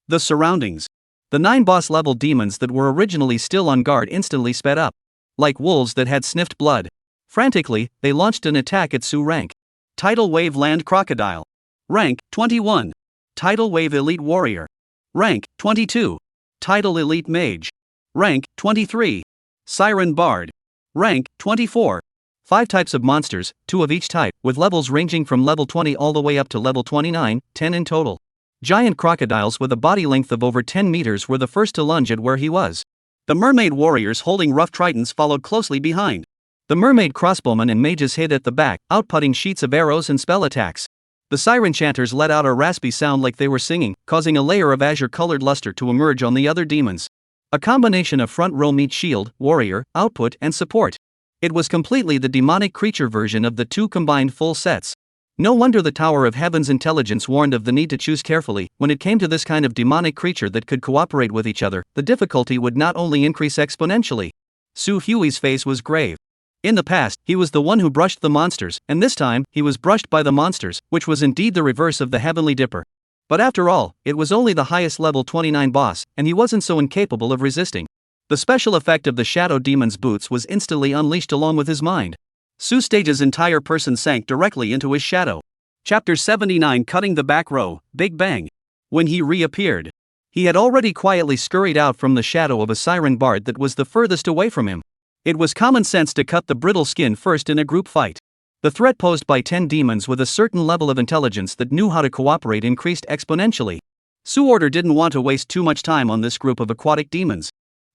the surroundings, the 9 boss-level demons that were originally still on guard instantly sped up. Like wolves that had sniffed blood. Frantically, they launched an attack at Su Rank. Tidal Wave Land Crocodile. Rank 21. Tidal Wave Elite Warrior. Rank 22. Title Elite Mage. Rank 23. Siren Bard. Rank 24. 5 types of monsters, 2 of each type, with levels ranging from level 20 all the way up to level 29, 10 in total. Giant crocodiles with a body length of over 10 meters were the first to lunge at where he was. The mermaid warriors holding rough tridents followed closely behind. The mermaid crossbowmen and mages hid at the back, outputting sheets of arrows and spell attacks. The siren chanters let out a raspy sound like they were singing, causing a layer of azure-colored luster to emerge on the other demons. A combination of front row meat shield, warrior, output, and support. It was completely the demonic creature version of the 2 combined full sets. No wonder the Tower of Heaven's intelligence warned of the need to choose carefully. When it came to this kind of demonic creature that could cooperate with each other, the difficulty would not only increase exponentially. Su Hui's face was grave. In the past, he was the one who brushed the monsters, and this time, he was brushed by the monsters, which was indeed the reverse of the Heavenly Dipper. But after all, it was only the highest level 29 boss, and he wasn't so incapable of resisting. The special effect of the Shadow Demon's boots was instantly unleashed along with his mind. Su Stage's entire person sank directly into his shadow. Chapter 79 Cutting the Back Row, Big Bang. When he reappeared, he had already quietly scurried out from the shadow of a siren bard that was the furthest away from him. It was common sense to cut the brittle skin first in a group fight. The threat posed by 10 demons with a certain level of intelligence that knew how to cooperate increased exponentially. Su Order didn't want to waste too much time on this group of aquatic demons.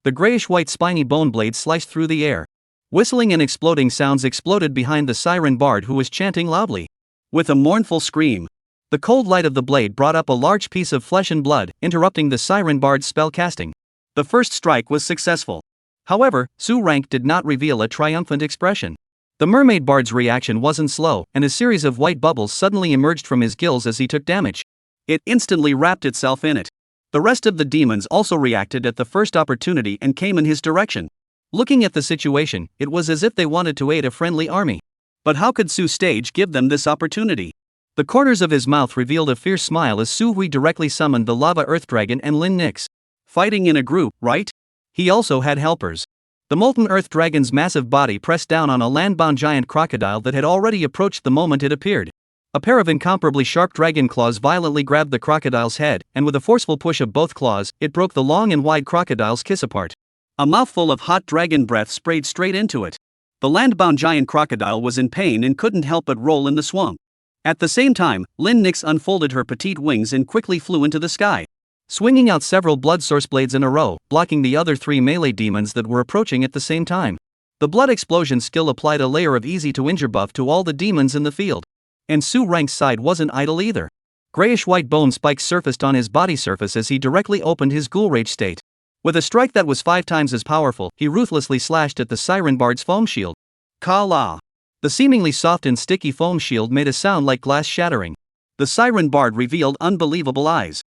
The grayish-white spiny bone blade sliced through the air. Whistling and exploding sounds exploded behind the siren bard who was chanting loudly. With a mournful scream, the cold light of the blade brought up a large piece of flesh and blood, interrupting the siren bard's spell casting. The first strike was successful. However, Su Rank did not reveal a triumphant expression. The mermaid bard's reaction wasn't slow, and a series of white bubbles suddenly emerged from his gills as he took damage. It instantly wrapped itself in it. The rest of the demons also reacted at the first opportunity and came in his direction. Looking at the situation, it was as if they wanted to aid a friendly army. But how could Su Stage give them this opportunity? The corners of his mouth revealed a fierce smile as Su Hui directly summoned the Lava Earth Dragon and Lin Nix. Fighting in a group, right? He also had helpers. The Molten Earth Dragon's massive body pressed down on a land-bound giant crocodile that had already approached the moment it appeared. A pair of incomparably sharp dragon claws violently grabbed the crocodile's head, and with a forceful push of both claws, it broke the long and wide crocodile's kiss apart. A mouthful of hot dragon breath sprayed straight into it. The land-bound giant crocodile was in pain and couldn't help but roll in the swamp. At the same time, Lin Nix unfolded her petite wings and quickly flew into the sky, swinging out several blood source blades in a row, blocking the other 3 melee demons that were approaching at the same time. The blood explosion skill applied a layer of easy-to-injure buff to all the demons in the field. And Su Rank's side wasn't idle either. Grayish-white bone spikes surfaced on his body surface as he directly opened his ghoul rage state. With a strike that was 5 times as powerful, he ruthlessly slashed at the siren bard's foam shield. Ka-la! The seemingly soft and sticky foam shield made a sound like glass shattering. The siren bard revealed unbelievable eyes.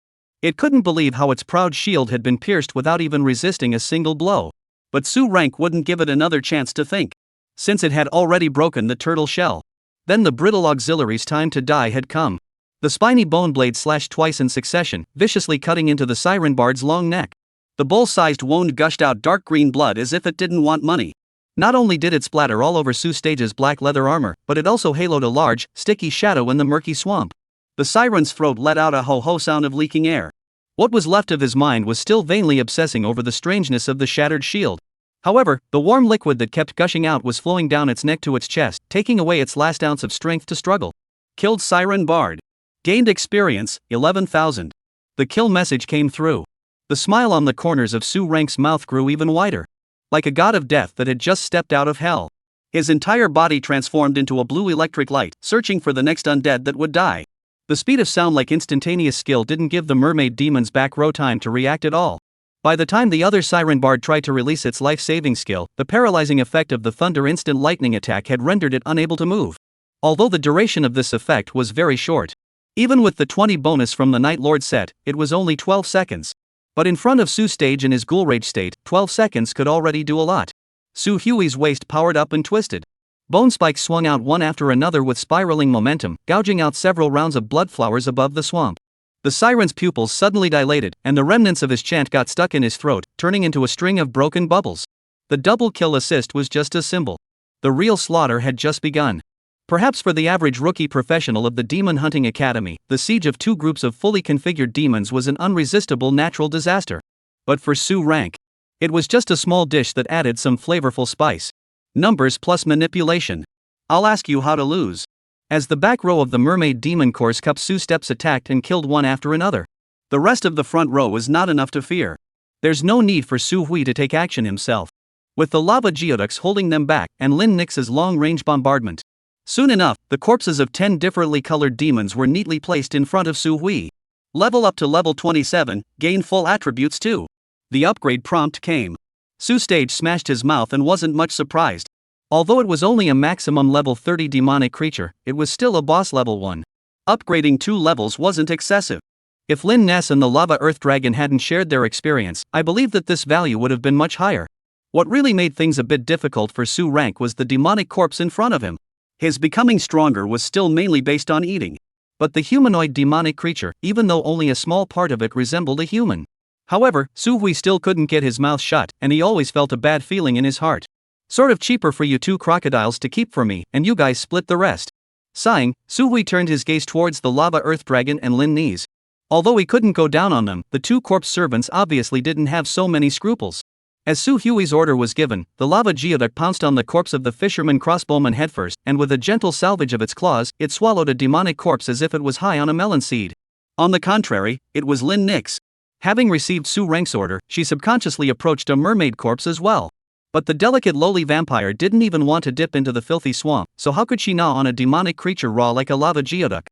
It couldn't believe how its proud shield had been pierced without even resisting a single blow. But Su Rank wouldn't give it another chance to think, since it had already broken the turtle shell. Then the brittle auxiliary's time to die had come. The spiny bone blade slashed twice in succession, viciously cutting into the siren bard's long neck. The bull-sized wound gushed out dark green blood as if it didn't want money. Not only did it splatter all over Su Stage's black leather armor, but it also haloed a large, sticky shadow in the murky swamp. The siren's throat let out a ho-ho sound of leaking air. What was left of his mind was still vainly obsessing over the strangeness of the shattered shield. However, the warm liquid that kept gushing out was flowing down its neck to its chest, taking away its last ounce of strength to struggle. Killed Siren Bard. Gained experience, 11,000. The kill message came through. The smile on the corners of Su Rank's mouth grew even wider. Like a god of death that had just stepped out of hell. His entire body transformed into a blue electric light, searching for the next undead that would die. The speed of sound like instantaneous skill didn't give the mermaid demon's back row time to react at all. By the time the other Siren Bard tried to release its life-saving skill, the paralyzing effect of the thunder instant lightning attack had rendered it unable to move. Although the duration of this effect was very short. Even with the 20 bonus from the Night Lord set, it was only 12 seconds. But in front of Su Stage in his ghoul rage state, 12 seconds could already do a lot. Su Hui's waist powered up and twisted. Bone spikes swung out one after another with spiraling momentum, gouging out several rounds of blood flowers above the swamp. The siren's pupils suddenly dilated, and the remnants of his chant got stuck in his throat, turning into a string of broken bubbles. The double kill assist was just a symbol. The real slaughter had just begun. Perhaps for the average rookie professional of the Demon Hunting Academy, the siege of 2 groups of fully configured demons was an unresistible natural disaster. But for Su rank, it was just a small dish that added some flavorful spice. Numbers plus manipulation. I'll ask you how to lose. As the back row of the Mermaid Demon Course Cup Su steps attacked and killed one after another. The rest of the front row was not enough to fear. There's no need for Su Hui to take action himself, with the lava geoducts holding them back and Lin Nix's long-range bombardment. Soon enough, the corpses of 10 differently colored demons were neatly placed in front of Su Hui. Level up to level 27, gain full attributes too. The upgrade prompt came. Su Stage smashed his mouth and wasn't much surprised. Although it was only a maximum level 30 demonic creature, it was still a boss level 1. Upgrading 2 levels wasn't excessive. If Lin Ness and the Lava Earth Dragon hadn't shared their experience, I believe that this value would have been much higher. What really made things a bit difficult for Su rank was the demonic corpse in front of him. His becoming stronger was still mainly based on eating. But the humanoid demonic creature, even though only a small part of it resembled a human. However, Su Hui still couldn't get his mouth shut, and he always felt a bad feeling in his heart. Sort of cheaper for you 2 crocodiles to keep for me, and you guys split the rest. Sighing, Su Hui turned his gaze towards the Lava Earth Dragon and Lin Nese. Although he couldn't go down on them, the 2 corpse servants obviously didn't have so many scruples. As Su Hui's order was given, the lava geoduct pounced on the corpse of the fisherman crossbowman headfirst, and with a gentle salvage of its claws, it swallowed a demonic corpse as if it was high on a melon seed. On the contrary, it was Lin Nix. Having received Su rank's order, she subconsciously approached a mermaid corpse as well. But the delicate lowly vampire didn't even want to dip into the filthy swamp, so how could she gnaw on a demonic creature raw like a lava geoduct?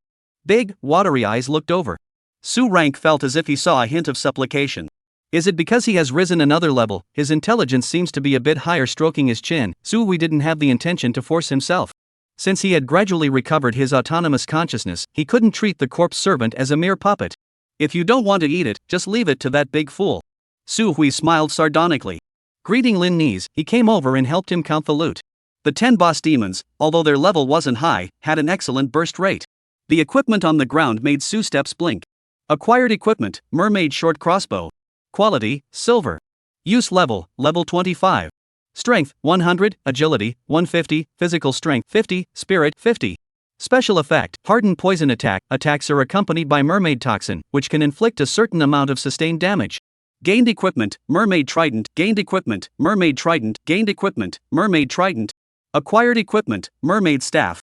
Big, watery eyes looked over. Su rank felt as if he saw a hint of supplication. Is it because he has risen another level? His intelligence seems to be a bit higher. Stroking his chin, Su Hui didn't have the intention to force himself. Since he had gradually recovered his autonomous consciousness, he couldn't treat the corpse servant as a mere puppet. If you don't want to eat it, just leave it to that big fool. Su Hui smiled sardonically. Greeting Lin Nese, he came over and helped him count the loot. The 10 boss demons, although their level wasn't high, had an excellent burst rate. The equipment on the ground made Su steps blink. Acquired equipment, Mermaid Short Crossbow. Quality, Silver. Use level, level 25. Strength, 100, Agility, 150, Physical Strength, 50, Spirit, 50. Special effect, Hardened Poison Attack. Attacks are accompanied by Mermaid Toxin, which can inflict a certain amount of sustained damage. Gained equipment, Mermaid Trident. Gained equipment, Mermaid Trident. Gained equipment, Mermaid Trident. Acquired equipment, Mermaid Staff.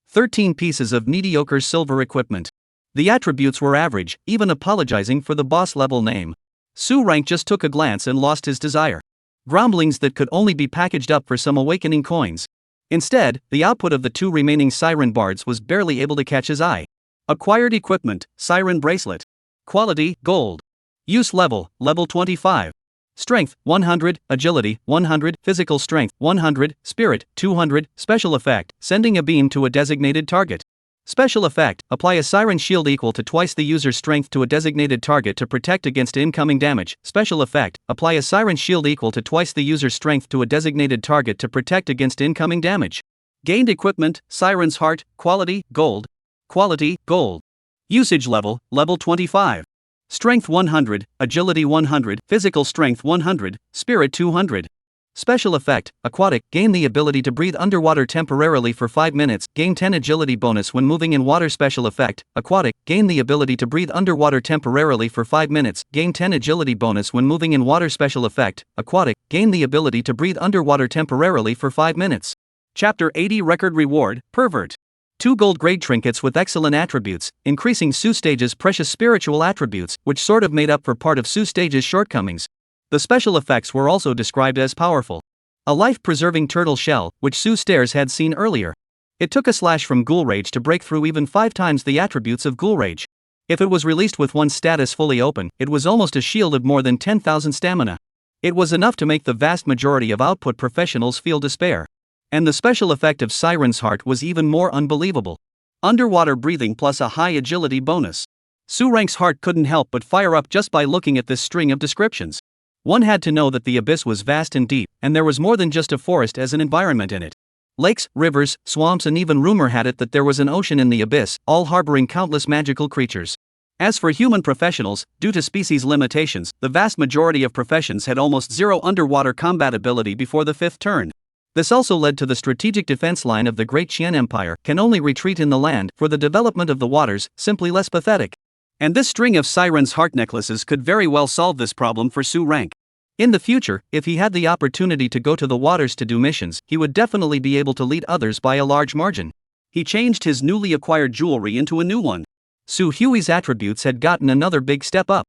13 pieces of mediocre silver equipment. The attributes were average, even apologizing for the boss level name. Su rank just took a glance and lost his desire. Grumblings that could only be packaged up for some awakening coins. Instead, the output of the 2 remaining Siren Bards was barely able to catch his eye. Acquired equipment, Siren Bracelet. Quality, Gold. Use level, level 25. Strength, 100, Agility, 100, Physical Strength, 100, Spirit, 200, Special effect, sending a beam to a designated target. Special effect, apply a Siren Shield equal to twice the user's strength to a designated target to protect against incoming damage. Special effect, apply a Siren Shield equal to twice the user's strength to a designated target to protect against incoming damage. Gained equipment, Siren's Heart. Quality, Gold. Quality, Gold. Usage level, level 25. Strength 100, Agility 100, Physical Strength 100, Spirit 200. Special effect, Aquatic, gain the ability to breathe underwater temporarily for 5 minutes, gain 10 agility bonus when moving in water. Special effect, Aquatic, gain the ability to breathe underwater temporarily for 5 minutes, gain 10 agility bonus when moving in water. Special effect, Aquatic, gain the ability to breathe underwater temporarily for 5 minutes. Chapter 80 Record Reward, Pervert. 2 gold grade trinkets with excellent attributes, increasing Su Stage's precious spiritual attributes, which sort of made up for part of Su Stage's shortcomings. The special effects were also described as powerful. A life-preserving turtle shell, which Su Stairs had seen earlier. It took a slash from Ghoul Rage to break through even 5 times the attributes of Ghoul Rage. If it was released with one status fully open, it was almost a shield of more than 10,000 stamina. It was enough to make the vast majority of output professionals feel despair. And the special effect of Siren's Heart was even more unbelievable. Underwater breathing plus a high agility bonus. Su rank's heart couldn't help but fire up just by looking at this string of descriptions. One had to know that the abyss was vast and deep, and there was more than just a forest as an environment in it. Lakes, rivers, swamps, and even rumor had it that there was an ocean in the abyss, all harboring countless magical creatures. As for human professionals, due to species limitations, the vast majority of professions had almost zero underwater combat ability before the 5th turn. This also led to the strategic defense line of the Great Qian Empire can only retreat in the land, for the development of the waters, simply less pathetic. And this string of Siren's heart necklaces could very well solve this problem for Su Rank. In the future, if he had the opportunity to go to the waters to do missions, he would definitely be able to lead others by a large margin. He changed his newly acquired jewelry into a new one. Su Hui's attributes had gotten another big step up.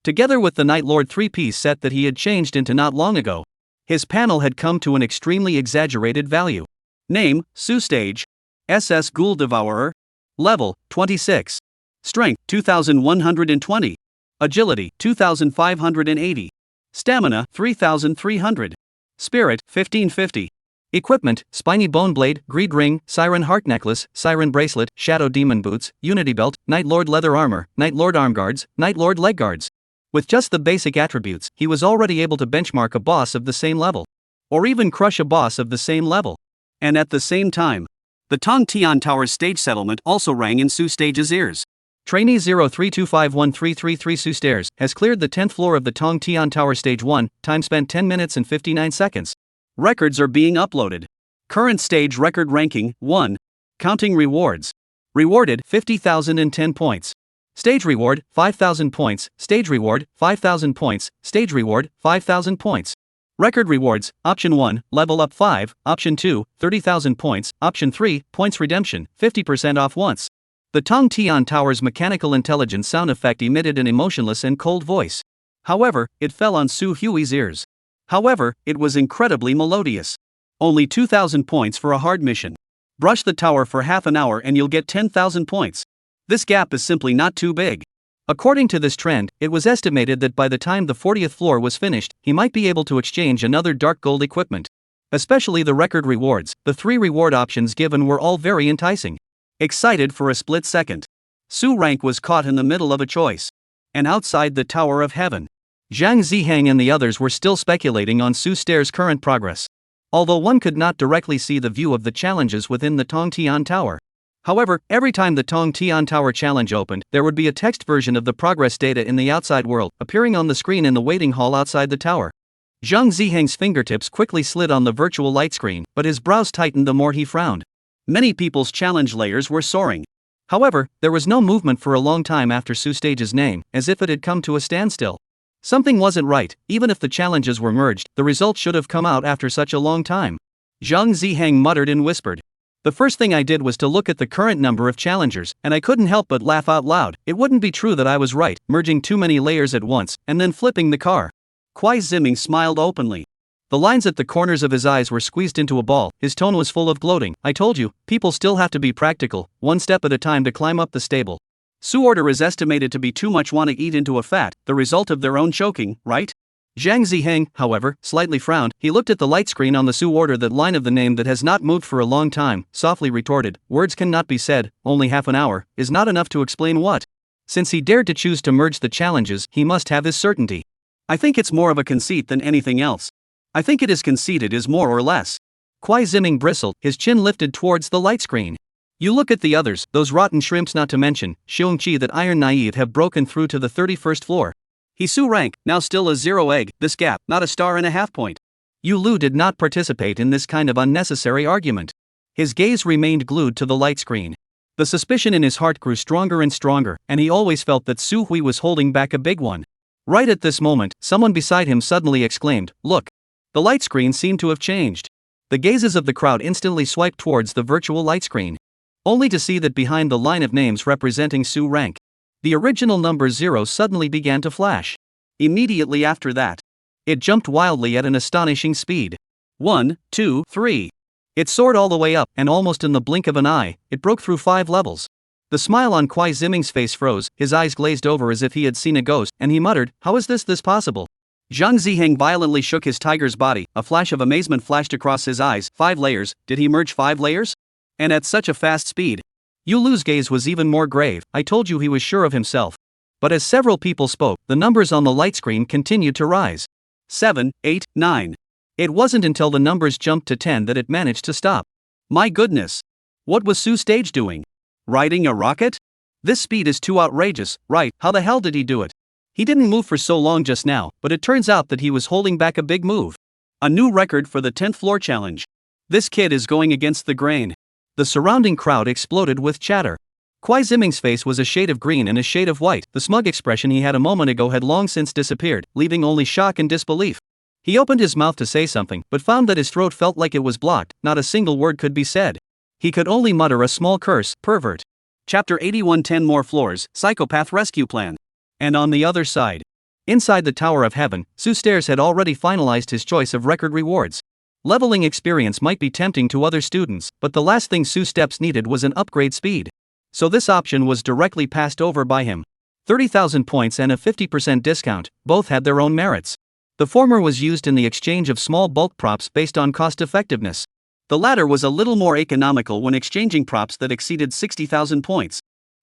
Together with the Night Lord 3-piece set that he had changed into not long ago, his panel had come to an extremely exaggerated value. Name, Su Stage. SS Ghoul Devourer. Level, 26. Strength, 2120. Agility, 2580. Stamina, 3300. Spirit, 1550. Equipment, Spiny Bone Blade, Greed Ring, Siren Heart Necklace, Siren Bracelet, Shadow Demon Boots, Unity Belt, Night Lord Leather Armor, Night Lord Arm Guards, Night Lord Leg Guards. With just the basic attributes, he was already able to benchmark a boss of the same level. Or even crush a boss of the same level. And at the same time, the Tong Tian Tower's stage settlement also rang in Su Stage's ears. Trainee 03251333 Su Stairs has cleared the 10th floor of the Tong Tian Tower Stage 1, time spent 10 minutes and 59 seconds. Records are being uploaded. Current stage record ranking, 1. Counting rewards. Rewarded, 50,010 points. Stage reward, 5,000 points. Stage reward, 5,000 points. Stage reward, 5,000 points. Record rewards, Option 1, Level Up 5, Option 2, 30,000 points, Option 3, Points Redemption, 50% off once. The Tong Tian Tower's mechanical intelligence sound effect emitted an emotionless and cold voice. However, it fell on Su Hui's ears. However, it was incredibly melodious. Only 2,000 points for a hard mission. Brush the tower for half an hour and you'll get 10,000 points. This gap is simply not too big. According to this trend, it was estimated that by the time the 40th floor was finished, he might be able to exchange another dark gold equipment. Especially the record rewards, the 3 reward options given were all very enticing. Excited for a split second, Su Rank was caught in the middle of a choice. And outside the Tower of Heaven, Zhang Zihang and the others were still speculating on Su Stair's current progress. Although one could not directly see the view of the challenges within the Tong Tian Tower. However, every time the Tong Tian Tower challenge opened, there would be a text version of the progress data in the outside world, appearing on the screen in the waiting hall outside the tower. Zhang Zihang's fingertips quickly slid on the virtual light screen, but his brows tightened the more he frowned. Many people's challenge layers were soaring. However, there was no movement for a long time after Su Stage's name, as if it had come to a standstill. Something wasn't right. Even if the challenges were merged, the results should have come out after such a long time. Zhang Zihang muttered and whispered. The first thing I did was to look at the current number of challengers, and I couldn't help but laugh out loud. It wouldn't be true that I was right, merging too many layers at once, and then flipping the car. Kuai Ziming smiled openly. The lines at the corners of his eyes were squeezed into a ball. His tone was full of gloating. I told you, people still have to be practical, one step at a time to climb up the stable. Su Order is estimated to be too much want to eat into a fat, the result of their own choking, right? Zhang Zihang, however, slightly frowned. He looked at the light screen on the Su Order, that line of the name that has not moved for a long time, softly retorted, words cannot be said, only half an hour, is not enough to explain what. Since he dared to choose to merge the challenges, he must have his certainty. I think it's more of a conceit than anything else. I think it is conceited is more or less. Kuai Ziming bristled, his chin lifted towards the light screen. You look at the others, those rotten shrimps not to mention, Xiongqi that Iron Naive have broken through to the 31st floor. He Su Rank, now still a 0 egg, this gap, not a star and a half point. Yu Lu did not participate in this kind of unnecessary argument. His gaze remained glued to the light screen. The suspicion in his heart grew stronger and stronger, and he always felt that Su Hui was holding back a big one. Right at this moment, someone beside him suddenly exclaimed, look. The light screen seemed to have changed. The gazes of the crowd instantly swiped towards the virtual light screen. Only to see that behind the line of names representing Su Rank, the original number 0 suddenly began to flash. Immediately after that, it jumped wildly at an astonishing speed. 1, 2, 3. It soared all the way up, and almost in the blink of an eye, it broke through 5 levels. The smile on Kuai Ziming's face froze, his eyes glazed over as if he had seen a ghost, and he muttered, how is this possible? Zhang Zihang violently shook his tiger's body, a flash of amazement flashed across his eyes. 5 layers, did he merge 5 layers? And at such a fast speed. Yu Lu's gaze was even more grave. I told you he was sure of himself. But as several people spoke, the numbers on the light screen continued to rise. 7, 8, 9. It wasn't until the numbers jumped to 10 that it managed to stop. My goodness. What was Su Stage doing? Riding a rocket? This speed is too outrageous, right? How the hell did he do it? He didn't move for so long just now, but it turns out that he was holding back a big move. A new record for the 10th floor challenge. This kid is going against the grain. The surrounding crowd exploded with chatter. Kwai Ziming's face was a shade of green and a shade of white. The smug expression he had a moment ago had long since disappeared, leaving only shock and disbelief. He opened his mouth to say something, but found that his throat felt like it was blocked. Not a single word could be said. He could only mutter a small curse. Pervert. Chapter 81. 10 More Floors, Psychopath Rescue Plan. And on the other side. Inside the Tower of Heaven, Su Stairs had already finalized his choice of record rewards. Leveling experience might be tempting to other students, but the last thing Su Steps needed was an upgrade speed. So this option was directly passed over by him. 30,000 points and a 50% discount, both had their own merits. The former was used in the exchange of small bulk props based on cost effectiveness. The latter was a little more economical when exchanging props that exceeded 60,000 points.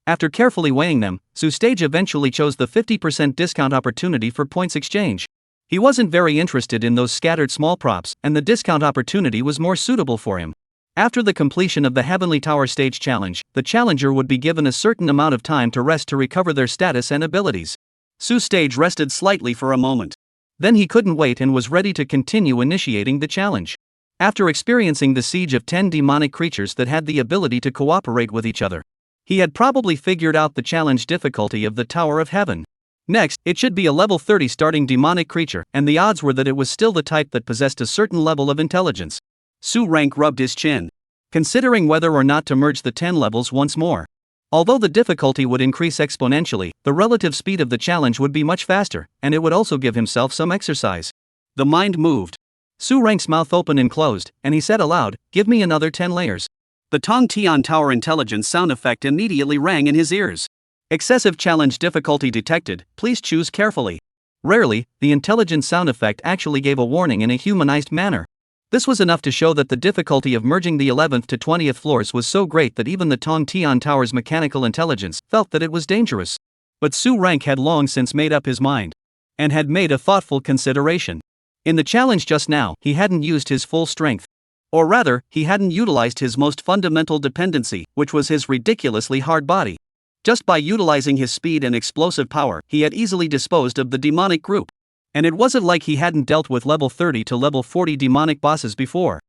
After carefully weighing them, Su Stage eventually chose the 50% discount opportunity for points exchange. He wasn't very interested in those scattered small props, and the discount opportunity was more suitable for him. After the completion of the Heavenly Tower Stage Challenge, the challenger would be given a certain amount of time to rest to recover their status and abilities. Su Stage rested slightly for a moment. Then he couldn't wait and was ready to continue initiating the challenge. After experiencing the siege of 10 demonic creatures that had the ability to cooperate with each other, he had probably figured out the challenge difficulty of the Tower of Heaven. Next, it should be a level 30 starting demonic creature, and the odds were that it was still the type that possessed a certain level of intelligence. Su Rank rubbed his chin, considering whether or not to merge the 10 levels once more. Although the difficulty would increase exponentially, the relative speed of the challenge would be much faster, and it would also give himself some exercise. The mind moved. Su Rank's mouth opened and closed, and he said aloud, "Give me another 10 layers." The Tong Tian Tower intelligence sound effect immediately rang in his ears. Excessive challenge difficulty detected, please choose carefully. Rarely, the intelligence sound effect actually gave a warning in a humanized manner. This was enough to show that the difficulty of merging the 11th to 20th floors was so great that even the Tong Tian Tower's mechanical intelligence felt that it was dangerous. But Su Rank had long since made up his mind, and had made a thoughtful consideration. In the challenge just now, he hadn't used his full strength. Or rather, he hadn't utilized his most fundamental dependency, which was his ridiculously hard body. Just by utilizing his speed and explosive power, he had easily disposed of the demonic group. And it wasn't like he hadn't dealt with level 30 to level 40 demonic bosses before.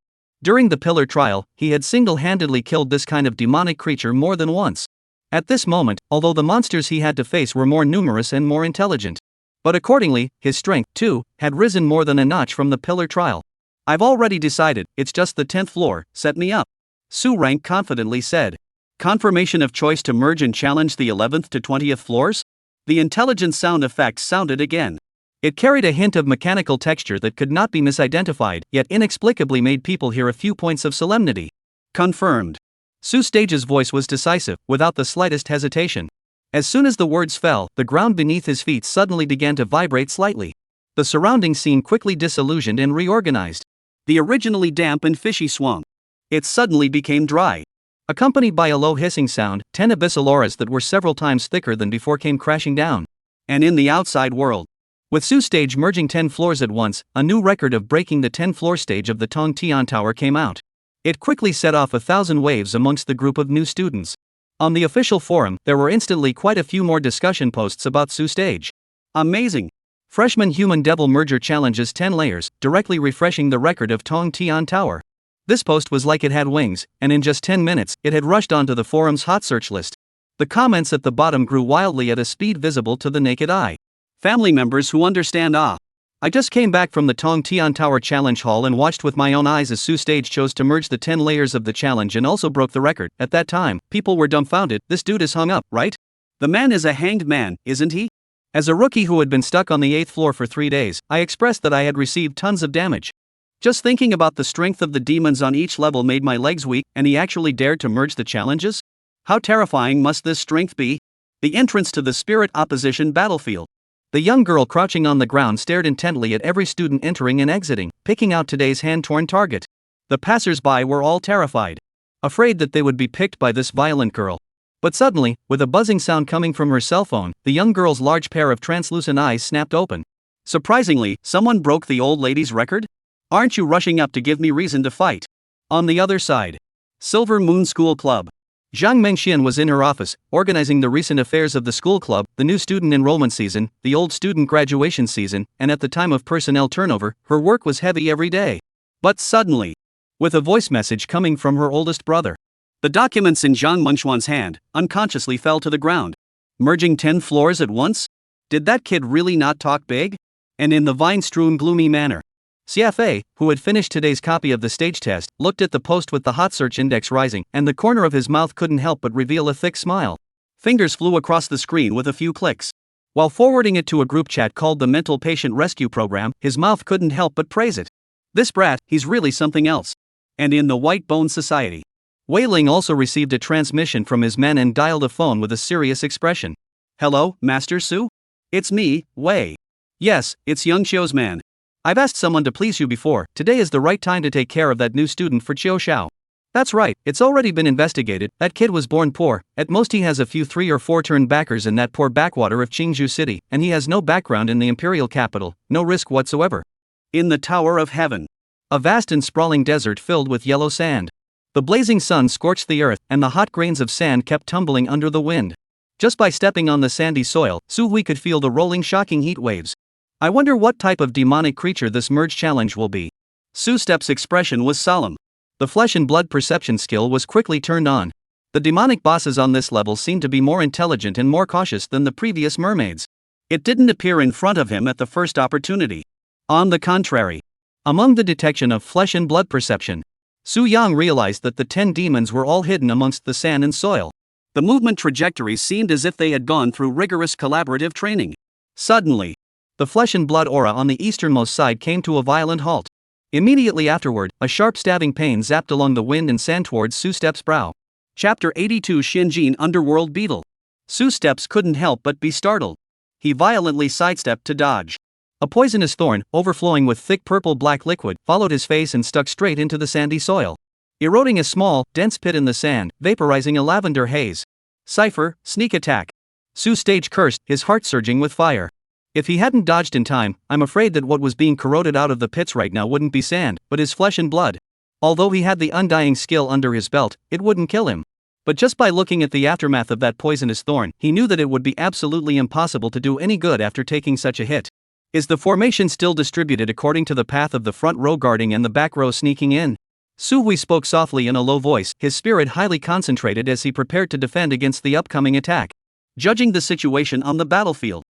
During the Pillar trial, he had single-handedly killed this kind of demonic creature more than once. At this moment, although the monsters he had to face were more numerous and more intelligent, but accordingly, his strength, too, had risen more than a notch from the Pillar trial. "I've already decided, it's just the 10th floor, set me up," Su Rank confidently said. Confirmation of choice to merge and challenge the 11th to 20th floors? The intelligence sound effect sounded again. It carried a hint of mechanical texture that could not be misidentified, yet inexplicably made people hear a few points of solemnity. Confirmed. Su Stage's voice was decisive, without the slightest hesitation. As soon as the words fell, the ground beneath his feet suddenly began to vibrate slightly. The surrounding scene quickly disillusioned and reorganized. The originally damp and fishy swamp. It suddenly became dry. Accompanied by a low hissing sound, 10 abyssal auras that were several times thicker than before came crashing down. And in the outside world, with Su Stage merging 10 floors at once, a new record of breaking the 10-floor stage of the Tong Tian Tower came out. It quickly set off 1,000 waves amongst the group of new students. On the official forum, there were instantly quite a few more discussion posts about Su Stage. Amazing! Freshman Human Devil Merger challenges 10 layers, directly refreshing the record of Tong Tian Tower. This post was like it had wings, and in just 10 minutes, it had rushed onto the forum's hot search list. The comments at the bottom grew wildly at a speed visible to the naked eye. Family members who understand. I just came back from the Tong Tian Tower Challenge Hall and watched with my own eyes as Su Stage chose to merge the 10 layers of the challenge and also broke the record. At that time, people were dumbfounded. This dude is hung up, right? The man is a hanged man, isn't he? As a rookie who had been stuck on the 8th floor for 3 days, I expressed that I had received tons of damage. Just thinking about the strength of the demons on each level made my legs weak, and he actually dared to merge the challenges? How terrifying must this strength be? The entrance to the spirit opposition battlefield. The young girl crouching on the ground stared intently at every student entering and exiting, picking out today's hand-torn target. The passers-by were all terrified, afraid that they would be picked by this violent girl. But suddenly, with a buzzing sound coming from her cell phone, the young girl's large pair of translucent eyes snapped open. Surprisingly, someone broke the old lady's record? Aren't you rushing up to give me reason to fight? On the other side, Silver Moon School Club. Zhang Mengxian was in her office, organizing the recent affairs of the school club, the new student enrollment season, the old student graduation season, and at the time of personnel turnover, her work was heavy every day. But suddenly, with a voice message coming from her oldest brother, The documents in Zhang Munchuan's hand unconsciously fell to the ground. Merging 10 floors at once? Did that kid really not talk big? And in the vine-strewn gloomy manner. Xiafei, who had finished today's copy of the stage test, looked at the post with the hot search index rising, and the corner of his mouth couldn't help but reveal a thick smile. Fingers flew across the screen with a few clicks. While forwarding it to a group chat called the Mental Patient Rescue Program, his mouth couldn't help but praise it. This brat, he's really something else. And in the White Bone Society. Wei Ling also received a transmission from his men and dialed a phone with a serious expression. Hello, Master Su? It's me, Wei. Yes, it's Young Qiu's man. I've asked someone to please you before. Today is the right time to take care of that new student for Qiu Xiao. That's right, it's already been investigated. That kid was born poor. At most he has a few 3 or 4 turn backers in that poor backwater of Qingzhou City, and he has no background in the imperial capital, no risk whatsoever. In the Tower of Heaven. A vast and sprawling desert filled with yellow sand. The blazing sun scorched the earth, and the hot grains of sand kept tumbling under the wind. Just by stepping on the sandy soil, Su Hui could feel the rolling shocking heat waves. I wonder what type of demonic creature this merge challenge will be. Su Step's expression was solemn. The flesh and blood perception skill was quickly turned on. The demonic bosses on this level seemed to be more intelligent and more cautious than the previous mermaids. It didn't appear in front of him at the first opportunity. On the contrary. Among the detection of flesh and blood perception, Su Yang realized that the 10 demons were all hidden amongst the sand and soil. The movement trajectories seemed as if they had gone through rigorous collaborative training. Suddenly, the flesh and blood aura on the easternmost side came to a violent halt. Immediately afterward, a sharp stabbing pain zapped along the wind and sand towards Su Step's brow. Chapter 82 Shinjin Underworld Beetle. Su Steps couldn't help but be startled. He violently sidestepped to dodge. A poisonous thorn, overflowing with thick purple-black liquid, followed his face and stuck straight into the sandy soil, eroding a small, dense pit in the sand, vaporizing a lavender haze. Cipher, sneak attack. Su stage cursed, his heart surging with fire. If he hadn't dodged in time, I'm afraid that what was being corroded out of the pits right now wouldn't be sand, but his flesh and blood. Although he had the undying skill under his belt, it wouldn't kill him. But just by looking at the aftermath of that poisonous thorn, he knew that it would be absolutely impossible to do any good after taking such a hit. Is the formation still distributed according to the path of the front row guarding and the back row sneaking in? Su Hui spoke softly in a low voice, his spirit highly concentrated as he prepared to defend against the upcoming attack. Judging the situation on the battlefield.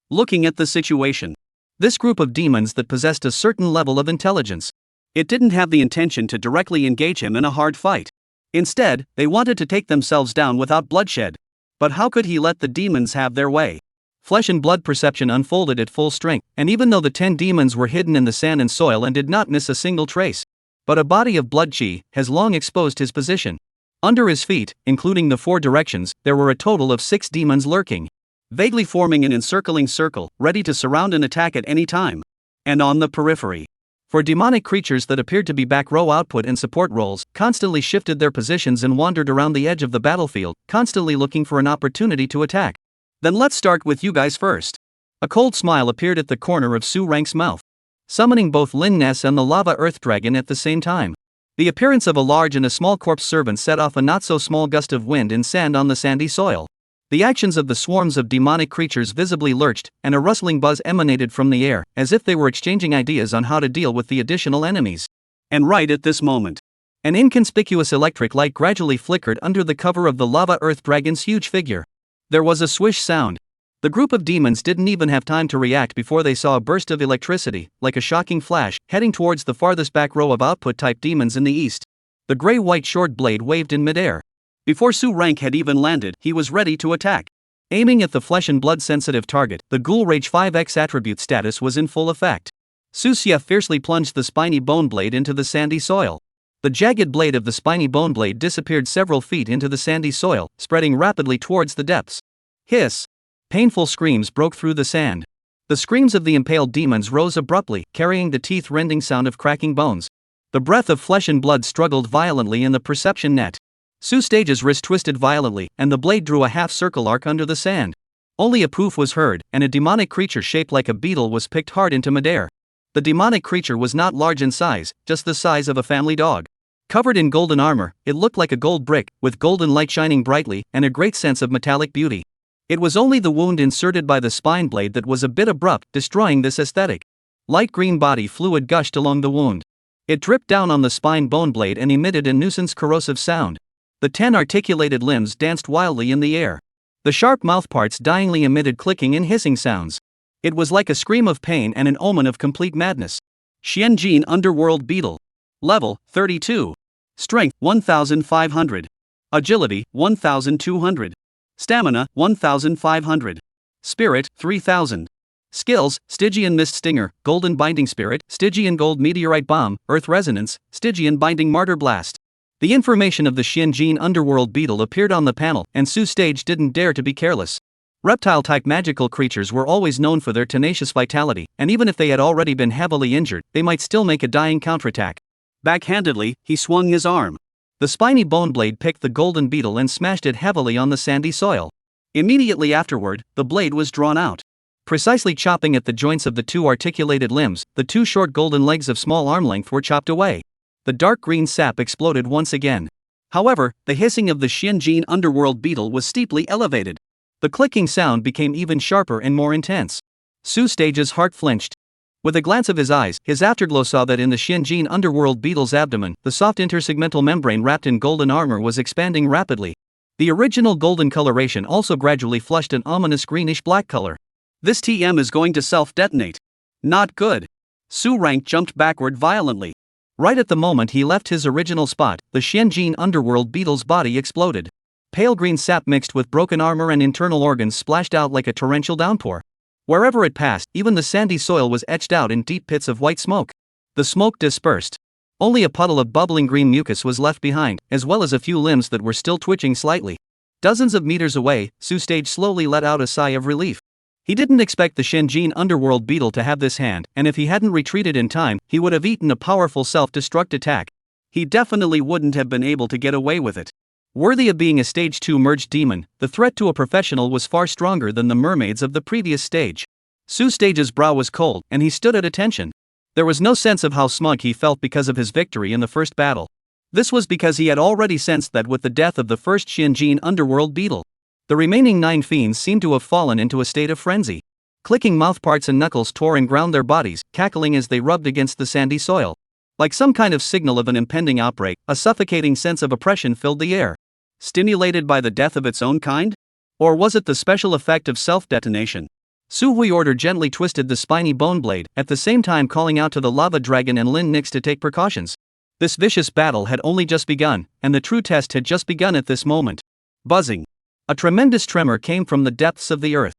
Looking at the situation. This group of demons that possessed a certain level of intelligence. It didn't have the intention to directly engage him in a hard fight. Instead, they wanted to take themselves down without bloodshed. But how could he let the demons have their way? Flesh and blood perception unfolded at full strength, and even though the 10 demons were hidden in the sand and soil and did not miss a single trace, but a body of blood chi has long exposed his position. Under his feet, including the 4 directions, there were a total of 6 demons lurking, vaguely forming an encircling circle, ready to surround and attack at any time. And on the periphery, 4 demonic creatures that appeared to be back row output and support roles, constantly shifted their positions and wandered around the edge of the battlefield, constantly looking for an opportunity to attack. Then let's start with you guys first. A cold smile appeared at the corner of Su Rank's mouth, summoning both Lin Ness and the lava earth dragon at the same time. The appearance of a large and a small corpse servant set off a not-so-small gust of wind and sand on the sandy soil. The actions of the swarms of demonic creatures visibly lurched, and a rustling buzz emanated from the air, as if they were exchanging ideas on how to deal with the additional enemies. And right at this moment, an inconspicuous electric light gradually flickered under the cover of the lava earth dragon's huge figure. There was a swish sound. The group of demons didn't even have time to react before they saw a burst of electricity, like a shocking flash, heading towards the farthest back row of output-type demons in the east. The gray-white short blade waved in midair. Before Su Rank had even landed, he was ready to attack. Aiming at the flesh and blood-sensitive target, the Ghoul Rage 5X attribute status was in full effect. Su Xia fiercely plunged the spiny bone blade into the sandy soil. The jagged blade of the spiny bone blade disappeared several feet into the sandy soil, spreading rapidly towards the depths. Hiss! Painful screams broke through the sand. The screams of the impaled demons rose abruptly, carrying the teeth-rending sound of cracking bones. The breath of flesh and blood struggled violently in the perception net. Su Stage's wrist twisted violently, and the blade drew a half-circle arc under the sand. Only a poof was heard, and a demonic creature shaped like a beetle was picked hard into midair. The demonic creature was not large in size, just the size of a family dog. Covered in golden armor, it looked like a gold brick, with golden light shining brightly, and a great sense of metallic beauty. It was only the wound inserted by the spine blade that was a bit abrupt, destroying this aesthetic. Light green body fluid gushed along the wound. It dripped down on the spine bone blade and emitted a nuisance corrosive sound. The 10 articulated limbs danced wildly in the air. The sharp mouthparts dyingly emitted clicking and hissing sounds. It was like a scream of pain and an omen of complete madness. Xianjin Underworld Beetle. Level 32. Strength 1500. Agility 1200. Stamina 1500. Spirit 3000. Skills: Stygian Mist Stinger, Golden Binding Spirit, Stygian Gold Meteorite Bomb, Earth Resonance, Stygian Binding Martyr Blast. The information of the Xianjin Underworld Beetle appeared on the panel, and Su Stage didn't dare to be careless. Reptile-type magical creatures were always known for their tenacious vitality, and even if they had already been heavily injured, they might still make a dying counterattack. Backhandedly, he swung his arm. The spiny bone blade picked the golden beetle and smashed it heavily on the sandy soil. Immediately afterward, the blade was drawn out. Precisely chopping at the joints of the 2 articulated limbs, the 2 short golden legs of small arm length were chopped away. The dark green sap exploded once again. However, the hissing of the Xianjin Underworld Beetle was steeply elevated. The clicking sound became even sharper and more intense. Su Stage's heart flinched. With a glance of his eyes, his afterglow saw that in the Xianjin Underworld Beetle's abdomen, the soft intersegmental membrane wrapped in golden armor was expanding rapidly. The original golden coloration also gradually flushed an ominous greenish-black color. This TM is going to self-detonate. Not good. Su Rank jumped backward violently. Right at the moment he left his original spot, the Xianjin Underworld Beetle's body exploded. Pale green sap mixed with broken armor and internal organs splashed out like a torrential downpour. Wherever it passed, even the sandy soil was etched out in deep pits of white smoke. The smoke dispersed. Only a puddle of bubbling green mucus was left behind, as well as a few limbs that were still twitching slightly. Dozens of meters away, Su Stage slowly let out a sigh of relief. He didn't expect the Xianjin Underworld Beetle to have this hand, and if he hadn't retreated in time, he would have eaten a powerful self-destruct attack. He definitely wouldn't have been able to get away with it. Worthy of being a Stage 2 merged demon, the threat to a professional was far stronger than the mermaids of the previous stage. Su Stage's brow was cold, and he stood at attention. There was no sense of how smug he felt because of his victory in the first battle. This was because he had already sensed that with the death of the first Xianjin Underworld Beetle, the remaining 9 fiends seemed to have fallen into a state of frenzy. Clicking mouthparts and knuckles tore and ground their bodies, cackling as they rubbed against the sandy soil. Like some kind of signal of an impending outbreak, a suffocating sense of oppression filled the air. Stimulated by the death of its own kind? Or was it the special effect of self-detonation? Su Huiorder gently twisted the spiny bone blade, at the same time calling out to the lava dragon and Lin Nix to take precautions. This vicious battle had only just begun, and the true test had just begun at this moment. Buzzing. A tremendous tremor came from the depths of the earth.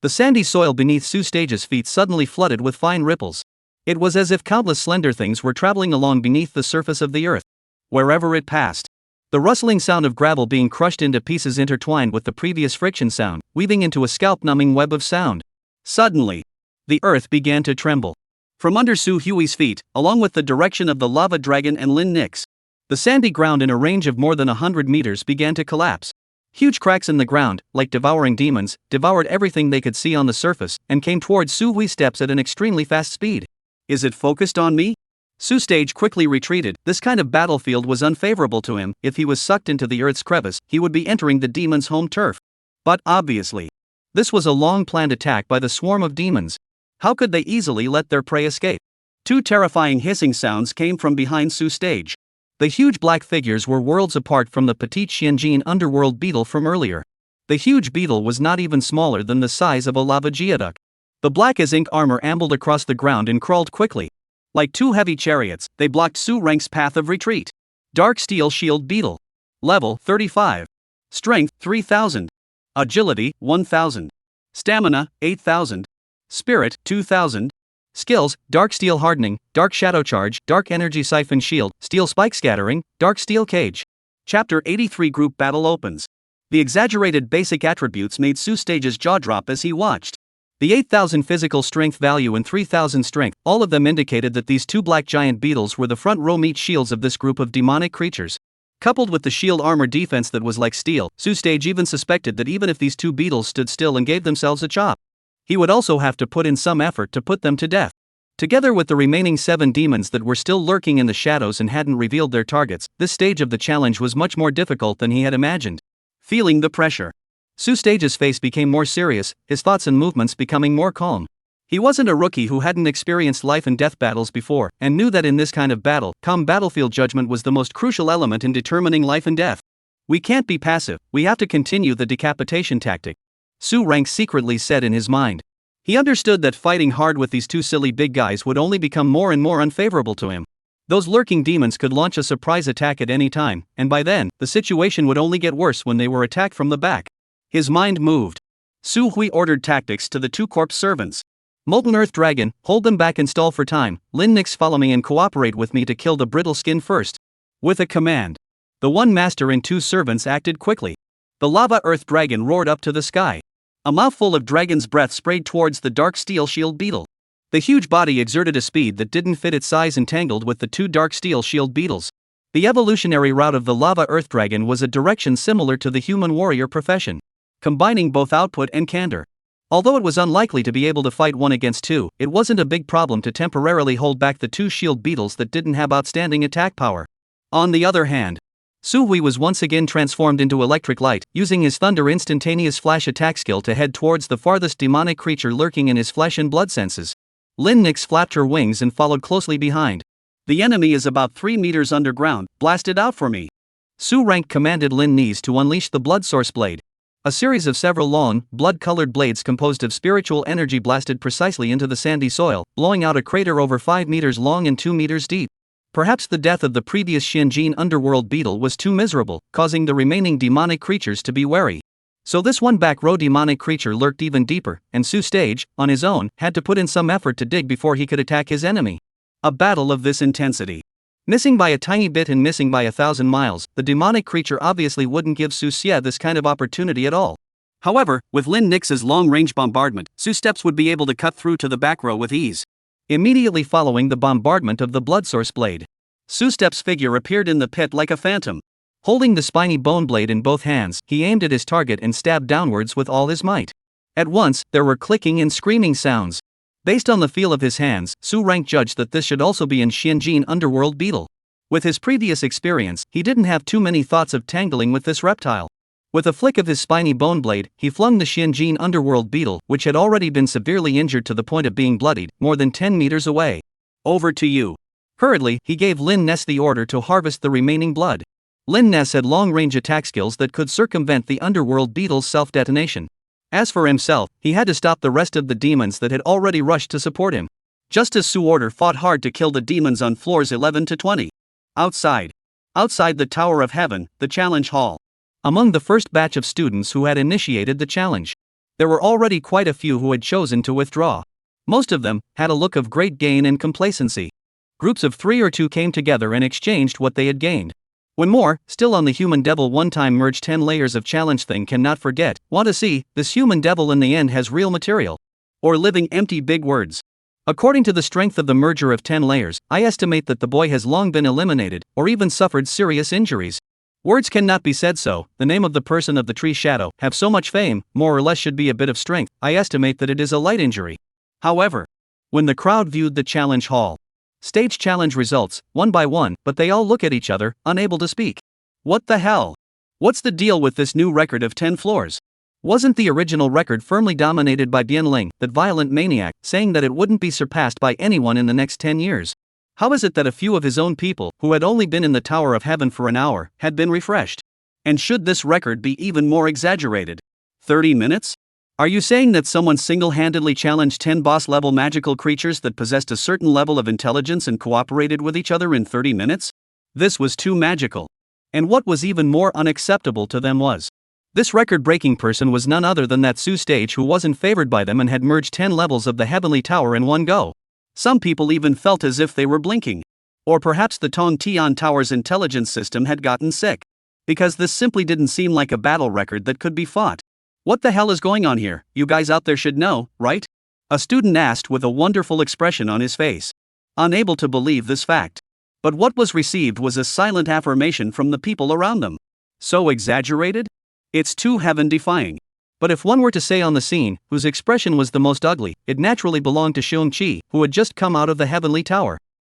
The sandy soil beneath Su Stage's feet suddenly flooded with fine ripples. It was as if countless slender things were traveling along beneath the surface of the earth. Wherever it passed, the rustling sound of gravel being crushed into pieces intertwined with the previous friction sound, weaving into a scalp-numbing web of sound. Suddenly, the earth began to tremble. From under Su Hui's feet, along with the direction of the lava dragon and Lin Nix, the sandy ground in a range of more than 100 meters began to collapse. Huge cracks in the ground, like devouring demons, devoured everything they could see on the surface, and came towards Su Hui's steps at an extremely fast speed. Is it focused on me? Su Stage quickly retreated. This kind of battlefield was unfavorable to him. If he was sucked into the earth's crevice, he would be entering the demon's home turf. But obviously, this was a long-planned attack by the swarm of demons. How could they easily let their prey escape? 2 terrifying hissing sounds came from behind Su Stage. The huge black figures were worlds apart from the petite Xianjin Underworld Beetle from earlier. The huge beetle was not even smaller than the size of a lava geoduck. The black as ink armor ambled across the ground and crawled quickly. Like 2 heavy chariots, they blocked Su Rank's path of retreat. Dark Steel Shield Beetle. Level 35. Strength 3000. Agility 1000. Stamina 8000. Spirit 2000. Skills: Dark Steel Hardening, Dark Shadow Charge, Dark Energy Siphon Shield, Steel Spike Scattering, Dark Steel Cage. Chapter 83 Group Battle opens. The exaggerated basic attributes made Su Stage's jaw drop as he watched. The 8,000 physical strength value and 3,000 strength, all of them indicated that these 2 black giant beetles were the front row meat shields of this group of demonic creatures. Coupled with the shield armor defense that was like steel, Su Stage even suspected that even if these 2 beetles stood still and gave themselves a chop, he would also have to put in some effort to put them to death. Together with the remaining 7 demons that were still lurking in the shadows and hadn't revealed their targets, this stage of the challenge was much more difficult than he had imagined. Feeling the pressure, Su Stage's face became more serious, his thoughts and movements becoming more calm. He wasn't a rookie who hadn't experienced life and death battles before, and knew that in this kind of battle, calm battlefield judgment was the most crucial element in determining life and death. We can't be passive, we have to continue the decapitation tactic. Su Rank secretly said in his mind. He understood that fighting hard with these two silly big guys would only become more and more unfavorable to him. Those lurking demons could launch a surprise attack at any time, and by then, the situation would only get worse when they were attacked from the back. His mind moved. Su Hui ordered tactics to the two corpse servants. Molten Earth Dragon, hold them back and stall for time. Lin Nix, follow me and cooperate with me to kill the brittle skin first. With a command. The one master and two servants acted quickly. The Lava Earth Dragon roared up to the sky. A mouthful of dragon's breath sprayed towards the dark steel shield beetle. The huge body exerted a speed that didn't fit its size and tangled with the two dark steel shield beetles. The evolutionary route of the Lava Earth Dragon was a direction similar to the human warrior profession, combining both output and candor. Although it was unlikely to be able to fight one against two, it wasn't a big problem to temporarily hold back the two shield beetles that didn't have outstanding attack power. On the other hand, Su Hui was once again transformed into electric light, using his thunder instantaneous flash attack skill to head towards the farthest demonic creature lurking in his flesh and blood senses. Lin Nix flapped her wings and followed closely behind. The enemy is about 3 meters underground, blast it out for me. Su Rank commanded Lin Nis to unleash the blood source blade. A series of several long, blood-colored blades composed of spiritual energy blasted precisely into the sandy soil, blowing out a crater over 5 meters long and 2 meters deep. Perhaps the death of the previous Xianjin underworld beetle was too miserable, causing the remaining demonic creatures to be wary. So this one back row demonic creature lurked even deeper, and Su Stage, on his own, had to put in some effort to dig before he could attack his enemy. A battle of this intensity. Missing by a tiny bit and missing by 1,000 miles, the demonic creature obviously wouldn't give Su Xie this kind of opportunity at all. However, with Lin Nix's long-range bombardment, Su Steps would be able to cut through to the back row with ease. Immediately following the bombardment of the blood source blade, Su Steps' figure appeared in the pit like a phantom. Holding the spiny bone blade in both hands, he aimed at his target and stabbed downwards with all his might. At once, there were clicking and screaming sounds. Based on the feel of his hands, Su Rank judged that this should also be an Xianjin underworld beetle. With his previous experience, he didn't have too many thoughts of tangling with this reptile. With a flick of his spiny bone blade, he flung the Xianjin underworld beetle, which had already been severely injured to the point of being bloodied, more than 10 meters away. Over to you. Hurriedly, he gave Lin Ness the order to harvest the remaining blood. Lin Ness had long-range attack skills that could circumvent the underworld beetle's self-detonation. As for himself, he had to stop the rest of the demons that had already rushed to support him. Just as Su Order fought hard to kill the demons on floors 11 to 20. Outside the Tower of Heaven, the challenge hall. Among the first batch of students who had initiated the challenge, there were already quite a few who had chosen to withdraw. Most of them had a look of great gain and complacency. Groups of 3 or 2 came together and exchanged what they had gained. When more, still on the human devil one-time merge 10 layers of challenge thing cannot forget, want to see, this human devil in the end has real material. Or living empty big words. According to the strength of the merger of 10 layers, I estimate that the boy has long been eliminated, or even suffered serious injuries. Words cannot be said so, the name of the person of the tree shadow, have so much fame, more or less should be a bit of strength, I estimate that it is a light injury. However, when the crowd viewed the challenge hall, stage challenge results, one by one, but they all look at each other, unable to speak. What the hell? What's the deal with this new record of 10 floors? Wasn't the original record firmly dominated by Bianling, that violent maniac, saying that it wouldn't be surpassed by anyone in the next 10 years? How is it that a few of his own people, who had only been in the Tower of Heaven for an hour, had been refreshed? And should this record be even more exaggerated? 30 minutes? Are you saying that someone single-handedly challenged 10 boss-level magical creatures that possessed a certain level of intelligence and cooperated with each other in 30 minutes? This was too magical. And what was even more unacceptable to them was, this record-breaking person was none other than that Su Stage who wasn't favored by them and had merged 10 levels of the Heavenly Tower in one go. Some people even felt as if they were blinking. Or perhaps the Tong Tian Tower's intelligence system had gotten sick. Because this simply didn't seem like a battle record that could be fought. What the hell is going on here? You guys out there should know, right? A student asked with a wonderful expression on his face. Unable to believe this fact. But what was received was a silent affirmation from the people around them. So exaggerated? It's too heaven-defying. But if one were to say on the scene, whose expression was the most ugly, it naturally belonged to Xiong Qi, who had just come out of the Heavenly Tower.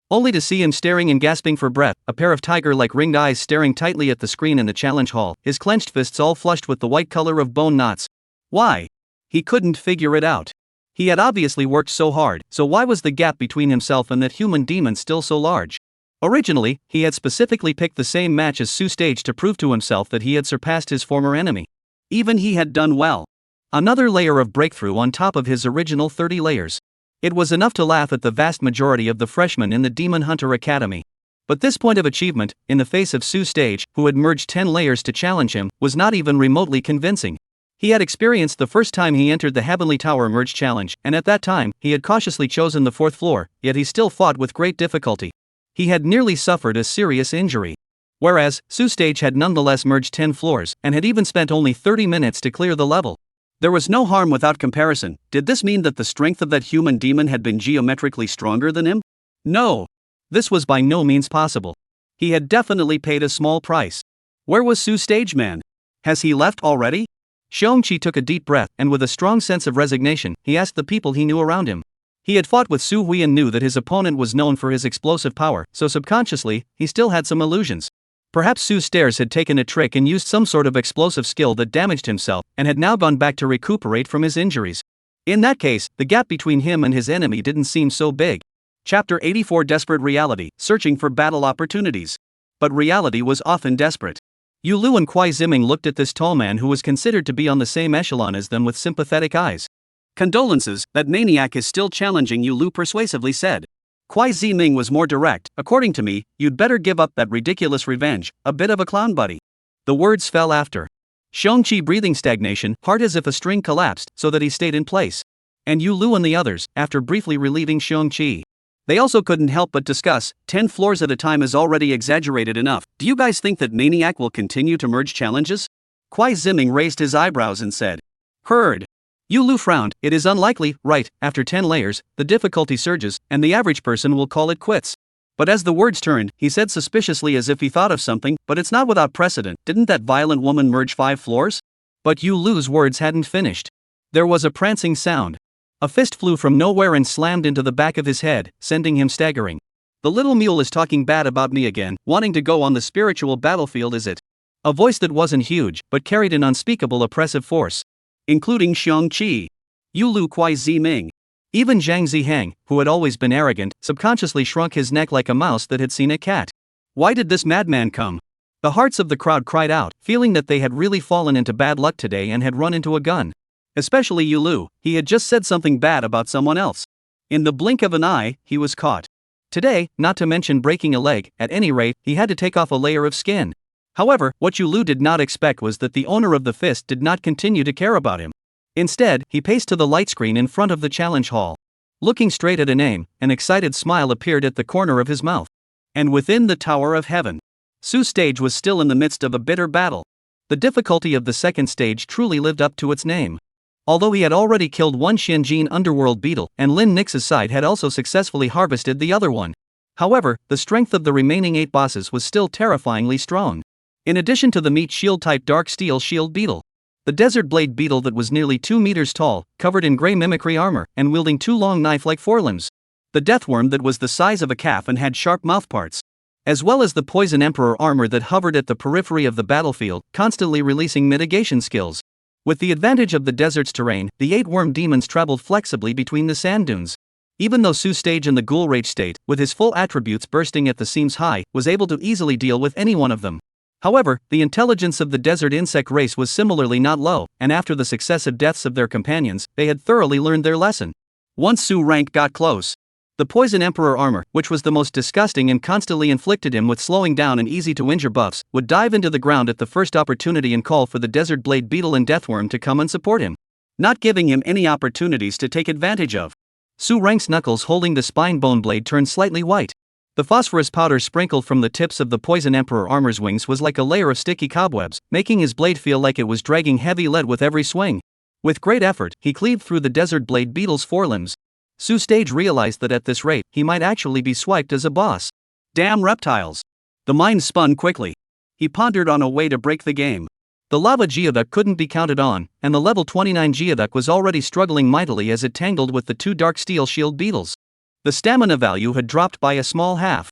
Only to see him staring and gasping for breath, a pair of tiger-like ringed eyes staring tightly at the screen in the challenge hall, his clenched fists all flushed with the white color of bone knots. Why? He couldn't figure it out. He had obviously worked so hard, so why was the gap between himself and that human demon still so large? Originally, he had specifically picked the same match as Su Stage to prove to himself that he had surpassed his former enemy. Even he had done well. Another layer of breakthrough on top of his original 30 layers. It was enough to laugh at the vast majority of the freshmen in the Demon Hunter Academy. But this point of achievement, in the face of Su Stage, who had merged 10 layers to challenge him, was not even remotely convincing. He had experienced the first time he entered the Heavenly Tower Merge Challenge, and at that time, he had cautiously chosen the 4th floor, yet he still fought with great difficulty. He had nearly suffered a serious injury. Whereas, Su Stage had nonetheless merged 10 floors, and had even spent only 30 minutes to clear the level. There was no harm without comparison. Did this mean that the strength of that human demon had been geometrically stronger than him? No. This was by no means possible. He had definitely paid a small price. Where was Su Stage Man? Has he left already? Xiongqi took a deep breath, and with a strong sense of resignation, he asked the people he knew around him. He had fought with Su Hui and knew that his opponent was known for his explosive power, so subconsciously, he still had some illusions. Perhaps Su Stairs had taken a trick and used some sort of explosive skill that damaged himself, and had now gone back to recuperate from his injuries. In that case, the gap between him and his enemy didn't seem so big. Chapter 84 Desperate Reality, Searching for Battle Opportunities. But reality was often desperate. Yu Lu and Kuai Ziming looked at this tall man who was considered to be on the same echelon as them with sympathetic eyes. Condolences, that maniac is still challenging, Yu Lu persuasively said. Kuai Ziming was more direct. According to me, you'd better give up that ridiculous revenge, a bit of a clown buddy. The words fell after Xiongqi breathing stagnation, hard as if a string collapsed, so that he stayed in place. And Yu Lu and the others, after briefly relieving Xiongqi. They also couldn't help but discuss, 10 floors at a time is already exaggerated enough. Do you guys think that Maniac will continue to merge challenges? Kuai Ziming raised his eyebrows and said. Heard. Yu Lu frowned. It is unlikely, right, after 10 layers, the difficulty surges, and the average person will call it quits. But as the words turned, he said suspiciously as if he thought of something, but it's not without precedent. Didn't that violent woman merge 5 floors? But Yu Lu's words hadn't finished. There was a prancing sound. A fist flew from nowhere and slammed into the back of his head, sending him staggering. The little mule is talking bad about me again, wanting to go on the spiritual battlefield, is it? A voice that wasn't huge, but carried an unspeakable oppressive force. Including Xiongqi, Yu Lu, Kuai Ziming. Even Zhang Zihang, who had always been arrogant, subconsciously shrunk his neck like a mouse that had seen a cat. Why did this madman come? The hearts of the crowd cried out, feeling that they had really fallen into bad luck today and had run into a gun. Especially Yu Lu, he had just said something bad about someone else. In the blink of an eye, he was caught. Today, not to mention breaking a leg, at any rate, he had to take off a layer of skin. However, what Yu Lu did not expect was that the owner of the fist did not continue to care about him. Instead, he paced to the light screen in front of the challenge hall. Looking straight at a name, an excited smile appeared at the corner of his mouth. And within the Tower of Heaven, Su Stage was still in the midst of a bitter battle. The difficulty of the second stage truly lived up to its name. Although he had already killed one Xianjin underworld beetle, and Lin Nix's side had also successfully harvested the other one. However, the strength of the remaining 8 bosses was still terrifyingly strong. In addition to the meat shield type dark steel shield beetle, the desert blade beetle that was nearly 2 meters tall, covered in grey mimicry armor, and wielding 2 long knife-like forelimbs. The deathworm that was the size of a calf and had sharp mouthparts. As well as the poison emperor armor that hovered at the periphery of the battlefield, constantly releasing mitigation skills. With the advantage of the desert's terrain, the 8 worm demons traveled flexibly between the sand dunes. Even though Su Stage in the ghoul rage state, with his full attributes bursting at the seams high, was able to easily deal with any one of them. However, the intelligence of the desert insect race was similarly not low, and after the successive deaths of their companions, they had thoroughly learned their lesson. Once Su rank got close, the poison emperor armor, which was the most disgusting and constantly inflicted him with slowing down and easy to injure buffs, would dive into the ground at the first opportunity and call for the desert blade beetle and deathworm to come and support him, not giving him any opportunities to take advantage of. Su Rank's knuckles holding the spine bone blade turned slightly white. The phosphorus powder sprinkled from the tips of the poison emperor armor's wings was like a layer of sticky cobwebs, making his blade feel like it was dragging heavy lead with every swing. With great effort, he cleaved through the desert blade beetle's forelimbs. Su Stage realized that at this rate, he might actually be swiped as a boss. Damn reptiles. The mind spun quickly. He pondered on a way to break the game. The lava geoduck couldn't be counted on, and the level 29 geoduck was already struggling mightily as it tangled with the 2 dark steel shield beetles. The stamina value had dropped by a small half.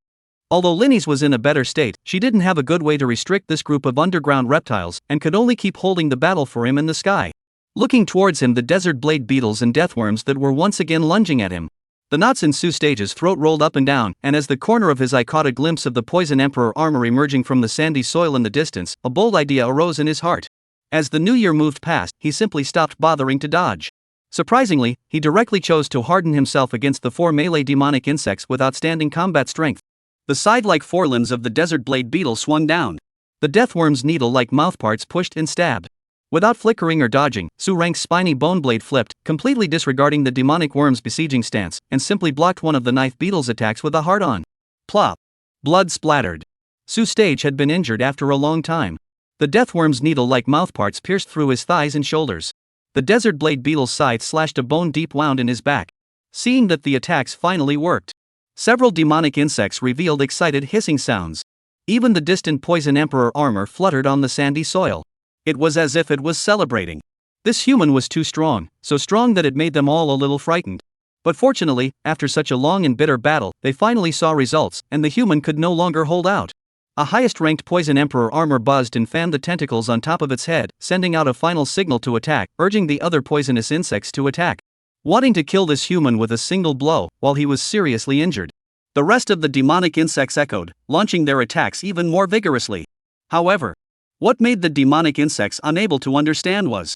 Although Linny's was in a better state, she didn't have a good way to restrict this group of underground reptiles, and could only keep holding the battle for him in the sky. Looking towards him, the desert blade beetles and deathworms that were once again lunging at him. The knots in Su Stage's throat rolled up and down, and as the corner of his eye caught a glimpse of the Poison Emperor armor emerging from the sandy soil in the distance, a bold idea arose in his heart. As the new year moved past, he simply stopped bothering to dodge. Surprisingly, he directly chose to harden himself against the 4 melee demonic insects with outstanding combat strength. The scythe-like forelimbs of the desert blade beetle swung down. The deathworm's needle-like mouthparts pushed and stabbed. Without flickering or dodging, Su Rank's spiny bone blade flipped, completely disregarding the demonic worm's besieging stance, and simply blocked one of the knife beetle's attacks with a hard-on. Plop. Blood splattered. Su Stage had been injured after a long time. The deathworm's needle-like mouthparts pierced through his thighs and shoulders. The desert blade beetle's scythe slashed a bone-deep wound in his back. Seeing that the attacks finally worked, several demonic insects revealed excited hissing sounds. Even the distant Poison Emperor armor fluttered on the sandy soil. It was as if it was celebrating. This human was too strong, so strong that it made them all a little frightened. But fortunately, after such a long and bitter battle, they finally saw results, and the human could no longer hold out. A highest-ranked Poison Emperor armor buzzed and fanned the tentacles on top of its head, sending out a final signal to attack, urging the other poisonous insects to attack. Wanting to kill this human with a single blow, while he was seriously injured. The rest of the demonic insects echoed, launching their attacks even more vigorously. However, what made the demonic insects unable to understand was,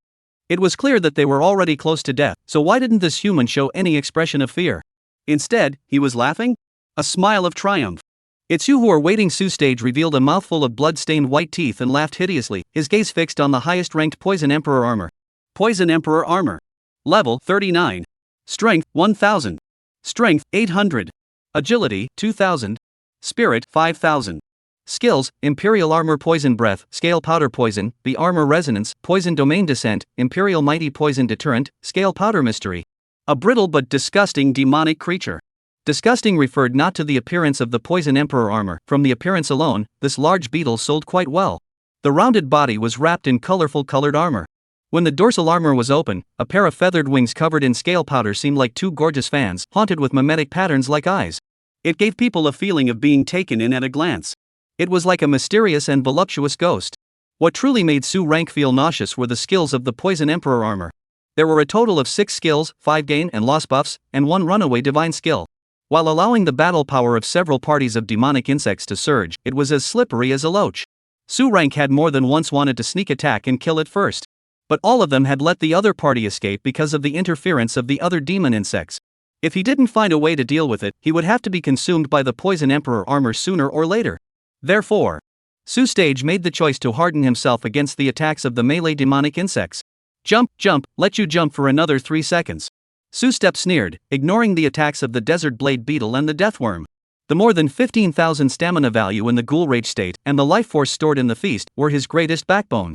it was clear that they were already close to death, so why didn't this human show any expression of fear? Instead, he was laughing? A smile of triumph. It's you who are waiting. Su Stage revealed a mouthful of blood-stained white teeth and laughed hideously, his gaze fixed on the highest-ranked Poison Emperor armor. Poison Emperor armor. Level 39. Strength 1000. Strength 800. Agility 2000. Spirit 5000. Skills: Imperial Armor Poison Breath, Scale Powder Poison, Be Armor Resonance, Poison Domain Descent, Imperial Mighty Poison Deterrent, Scale Powder Mystery. A brittle but disgusting demonic creature. Disgusting referred not to the appearance of the Poison Emperor armor. From the appearance alone, this large beetle sold quite well. The rounded body was wrapped in colorful colored armor. When the dorsal armor was open, a pair of feathered wings covered in scale powder seemed like 2 gorgeous fans, haunted with mimetic patterns like eyes. It gave people a feeling of being taken in at a glance. It was like a mysterious and voluptuous ghost. What truly made Su Rank feel nauseous were the skills of the Poison Emperor armor. There were a total of 6 skills, 5 gain and loss buffs, and 1 runaway divine skill. While allowing the battle power of several parties of demonic insects to surge, it was as slippery as a loach. Su Rank had more than once wanted to sneak attack and kill it first. But all of them had let the other party escape because of the interference of the other demon insects. If he didn't find a way to deal with it, he would have to be consumed by the Poison Emperor armor sooner or later. Therefore, Su Stage made the choice to harden himself against the attacks of the melee demonic insects. Jump, jump, let you jump for another 3 seconds. Su Step sneered, ignoring the attacks of the desert blade beetle and the deathworm. The more than 15,000 stamina value in the ghoul rage state and the life force stored in the feast were his greatest backbone.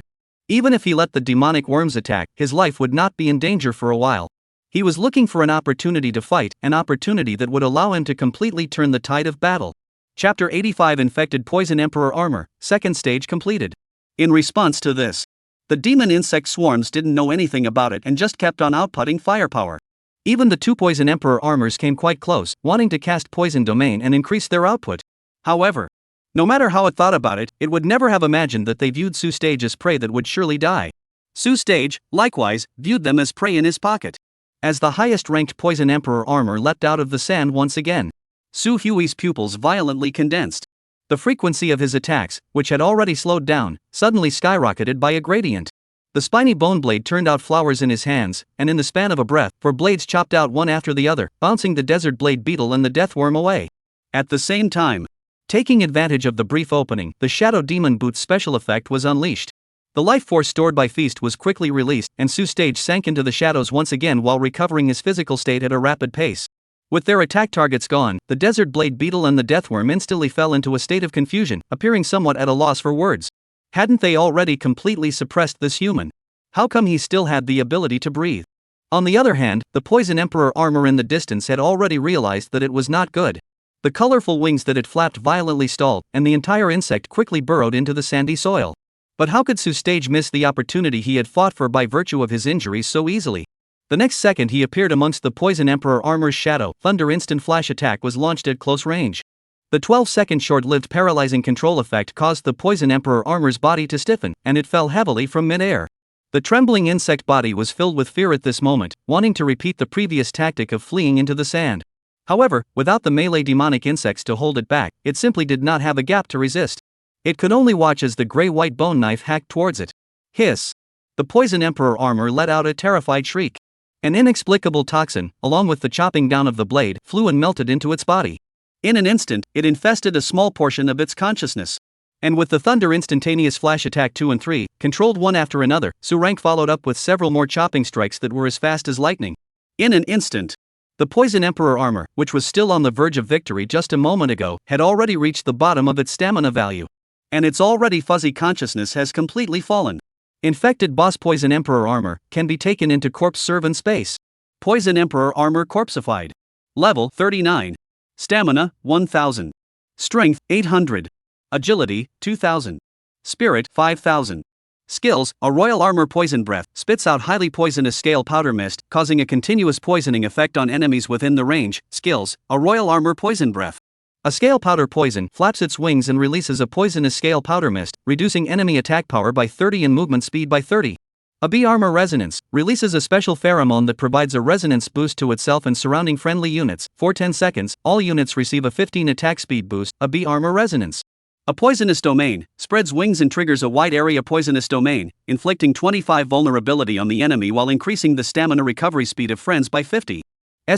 Even if he let the demonic worms attack, his life would not be in danger for a while. He was looking for an opportunity to fight, an opportunity that would allow him to completely turn the tide of battle. Chapter 85 Infected Poison Emperor Armor, second stage completed. In response to this, the demon insect swarms didn't know anything about it and just kept on outputting firepower. Even the 2 Poison Emperor armors came quite close, wanting to cast Poison Domain and increase their output. However, no matter how it thought about it, it would never have imagined that they viewed Su Stage as prey that would surely die. Su Stage, likewise, viewed them as prey in his pocket. As the highest-ranked Poison Emperor armor leapt out of the sand once again, Su Hui's pupils violently condensed. The frequency of his attacks, which had already slowed down, suddenly skyrocketed by a gradient. The spiny bone blade turned out flowers in his hands, and in the span of a breath, 4 blades chopped out one after the other, bouncing the desert blade beetle and the deathworm away. At the same time, taking advantage of the brief opening, the Shadow Demon Boot's special effect was unleashed. The life force stored by Feast was quickly released, and Su Stage sank into the shadows once again while recovering his physical state at a rapid pace. With their attack targets gone, the desert blade beetle and the deathworm instantly fell into a state of confusion, appearing somewhat at a loss for words. Hadn't they already completely suppressed this human? How come he still had the ability to breathe? On the other hand, the Poison Emperor armor in the distance had already realized that it was not good. The colorful wings that had flapped violently stalled, and the entire insect quickly burrowed into the sandy soil. But how could Su Stage miss the opportunity he had fought for by virtue of his injuries so easily? The next second he appeared amongst the Poison Emperor armor's shadow. Thunder instant flash attack was launched at close range. The 12-second short-lived paralyzing control effect caused the Poison Emperor armor's body to stiffen, and it fell heavily from mid-air. The trembling insect body was filled with fear at this moment, wanting to repeat the previous tactic of fleeing into the sand. However, without the melee demonic insects to hold it back, it simply did not have a gap to resist. It could only watch as the gray-white bone knife hacked towards it. Hiss! The Poison Emperor armor let out a terrified shriek. An inexplicable toxin, along with the chopping down of the blade, flew and melted into its body. In an instant, it infested a small portion of its consciousness. And with the Thunder instantaneous flash attack 2 and 3, controlled one after another, Rank followed up with several more chopping strikes that were as fast as lightning. In an instant, the Poison Emperor armor, which was still on the verge of victory just a moment ago, had already reached the bottom of its stamina value. And its already fuzzy consciousness has completely fallen. Infected boss Poison Emperor armor can be taken into corpse servant space. Poison Emperor armor corpsified. Level 39. Stamina 1000. Strength 800. Agility 2000. Spirit 5000. Skills: a royal armor poison breath spits out highly poisonous scale powder mist, causing a continuous poisoning effect on enemies within the range. Skills: a royal armor poison breath. A scale powder poison flaps its wings and releases a poisonous scale powder mist, reducing enemy attack power by 30 and movement speed by 30. A bee armor resonance releases a special pheromone that provides a resonance boost to itself and surrounding friendly units. For 10 seconds, all units receive a 15 attack speed boost. A bee armor resonance. A poisonous domain spreads wings and triggers a wide area poisonous domain, inflicting 25 vulnerability on the enemy while increasing the stamina recovery speed of friends by 50.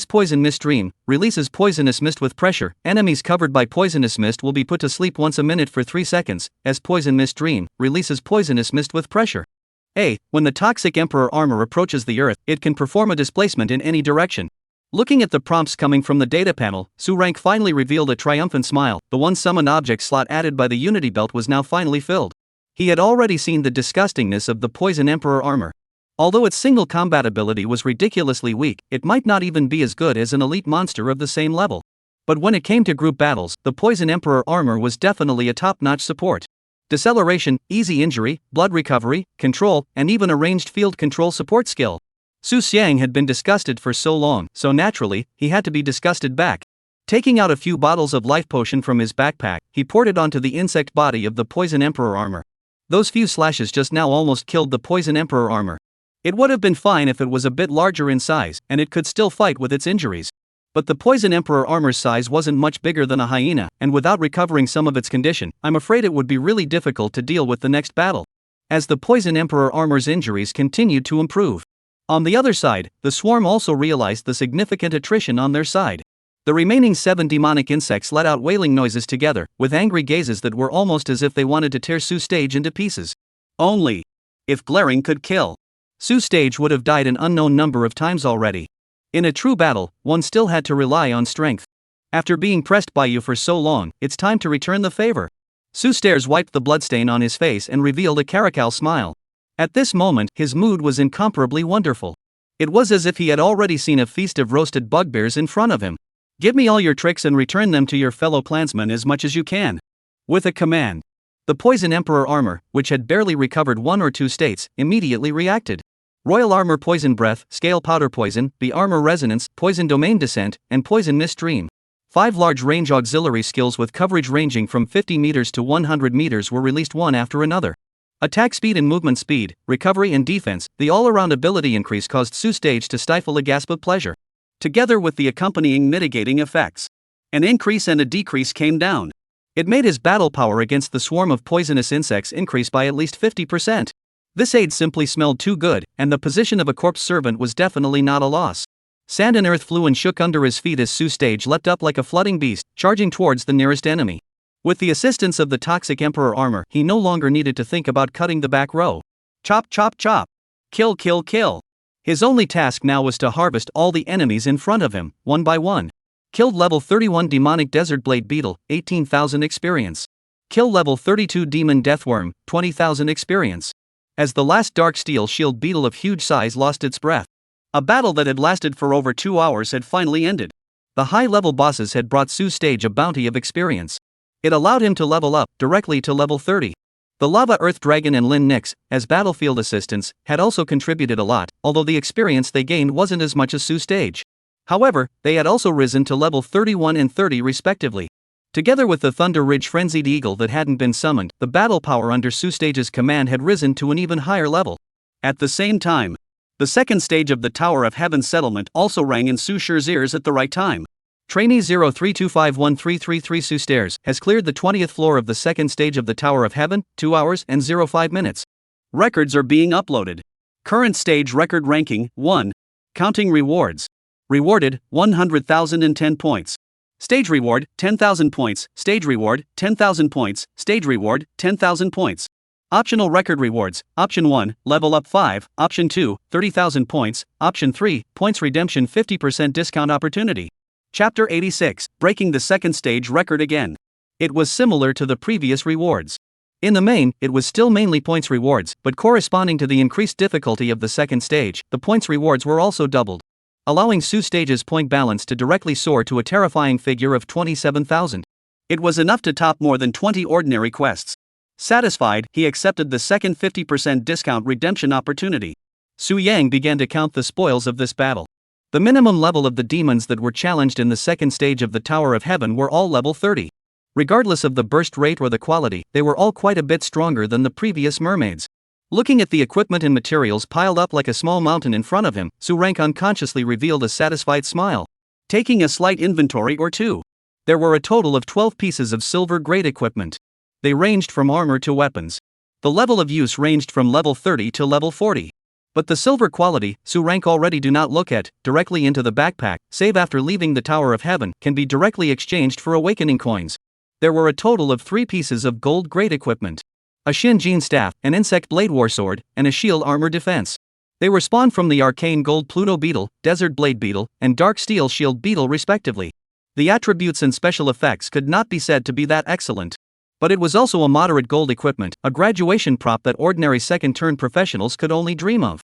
Poison Mist Dream releases poisonous mist with pressure. Enemies covered by poisonous mist will be put to sleep once a minute for 3 seconds. Poison Mist Dream releases poisonous mist with pressure. When the Toxic Emperor armor approaches the Earth, it can perform a displacement in any direction. Looking at the prompts coming from the data panel, Rank finally revealed a triumphant smile. The one summoned object slot added by the Unity Belt was now finally filled. He had already seen the disgustingness of the Poison Emperor armor. Although its single combat ability was ridiculously weak, it might not even be as good as an elite monster of the same level. But when it came to group battles, the Poison Emperor armor was definitely a top-notch support. Deceleration, easy injury, blood recovery, control, and even a ranged field control support skill. Su Xiang had been disgusted for so long, so naturally, he had to be disgusted back. Taking out a few bottles of life potion from his backpack, he poured it onto the insect body of the Poison Emperor armor. Those few slashes just now almost killed the Poison Emperor armor. It would have been fine if it was a bit larger in size, and it could still fight with its injuries. But the Poison Emperor armor's size wasn't much bigger than a hyena, and without recovering some of its condition, I'm afraid it would be really difficult to deal with the next battle. As the Poison Emperor armor's injuries continued to improve. On the other side, the swarm also realized the significant attrition on their side. The remaining 7 demonic insects let out wailing noises together, with angry gazes that were almost as if they wanted to tear Su Stage into pieces. Only if glaring could kill. Su Stage would have died an unknown number of times already. In a true battle, one still had to rely on strength. After being pressed by you for so long, it's time to return the favor. Su Stairs wiped the bloodstain on his face and revealed a caracal smile. At this moment, his mood was incomparably wonderful. It was as if he had already seen a feast of roasted bugbears in front of him. Give me all your tricks and return them to your fellow clansmen as much as you can. With a command. The Poison Emperor armor, which had barely recovered 1 or 2 states, immediately reacted. Royal Armor Poison Breath, Scale Powder Poison, Bee Armor Resonance, Poison Domain Descent, and Poison Mist Dream. 5 large range auxiliary skills with coverage ranging from 50 meters to 100 meters were released one after another. Attack speed and movement speed, recovery and defense, the all-around ability increase caused Su Stage to stifle a gasp of pleasure. Together with the accompanying mitigating effects. An increase and a decrease came down. It made his battle power against the swarm of poisonous insects increase by at least 50%. This aid simply smelled too good, and the position of a corpse servant was definitely not a loss. Sand and earth flew and shook under his feet as Su Stage leapt up like a flooding beast, charging towards the nearest enemy. With the assistance of the Toxic Emperor armor, he no longer needed to think about cutting the back row. Chop chop chop. Kill kill kill. His only task now was to harvest all the enemies in front of him, one by one. Killed level 31 Demonic Desert Blade Beetle, 18,000 experience. Kill level 32 Demon Deathworm, 20,000 experience. As the last Dark Steel Shield Beetle of huge size lost its breath. A battle that had lasted for over 2 hours had finally ended. The high-level bosses had brought Su Stage a bounty of experience. It allowed him to level up directly to level 30. The Lava Earth Dragon and Lin Nix, as battlefield assistants, had also contributed a lot, although the experience they gained wasn't as much as Su Stage. However, they had also risen to level 31 and 30 respectively. Together with the Thunder Ridge Frenzied Eagle that hadn't been summoned, the battle power under Su Stage's command had risen to an even higher level. At the same time, the second stage of the Tower of Heaven settlement also rang in Su Shi's ears at the right time. Trainee 03251333 Sue Stairs has cleared the 20th floor of the second stage of the Tower of Heaven, 2 hours and 05 minutes. Records are being uploaded. Current stage record ranking 1. Counting rewards. Rewarded 100,010 points. Stage reward 10,000 points. Stage reward 10,000 points. Stage reward 10,000 points. Optional record rewards. Option 1, level up 5. Option 2, 30,000 points. Option 3, points redemption 50% discount opportunity. Chapter 86, breaking the second stage record again. It was similar to the previous rewards. In the main, it was still mainly points rewards, but corresponding to the increased difficulty of the second stage, the points rewards were also doubled, allowing Sue Stage's point balance to directly soar to a terrifying figure of 27,000. It was enough to top more than 20 ordinary quests. Satisfied, he accepted the second 50% discount redemption opportunity. Su Yang began to count the spoils of this battle. The minimum level of the demons that were challenged in the second stage of the Tower of Heaven were all level 30. Regardless of the burst rate or the quality, they were all quite a bit stronger than the previous mermaids. Looking at the equipment and materials piled up like a small mountain in front of him, Su Rank unconsciously revealed a satisfied smile. Taking a slight inventory or two, there were a total of 12 pieces of silver-grade equipment. They ranged from armor to weapons. The level of use ranged from level 30 to level 40. But the silver quality, Su Rank already do not look at, directly into the backpack, save after leaving the Tower of Heaven, can be directly exchanged for awakening coins. There were a total of 3 pieces of gold-grade equipment. A Shinjin staff, an insect blade war sword, and a shield armor defense. They were spawned from the arcane gold Pluto beetle, desert blade beetle, and dark steel shield beetle respectively. The attributes and special effects could not be said to be that excellent. But it was also a moderate gold equipment, a graduation prop that ordinary second-turn professionals could only dream of.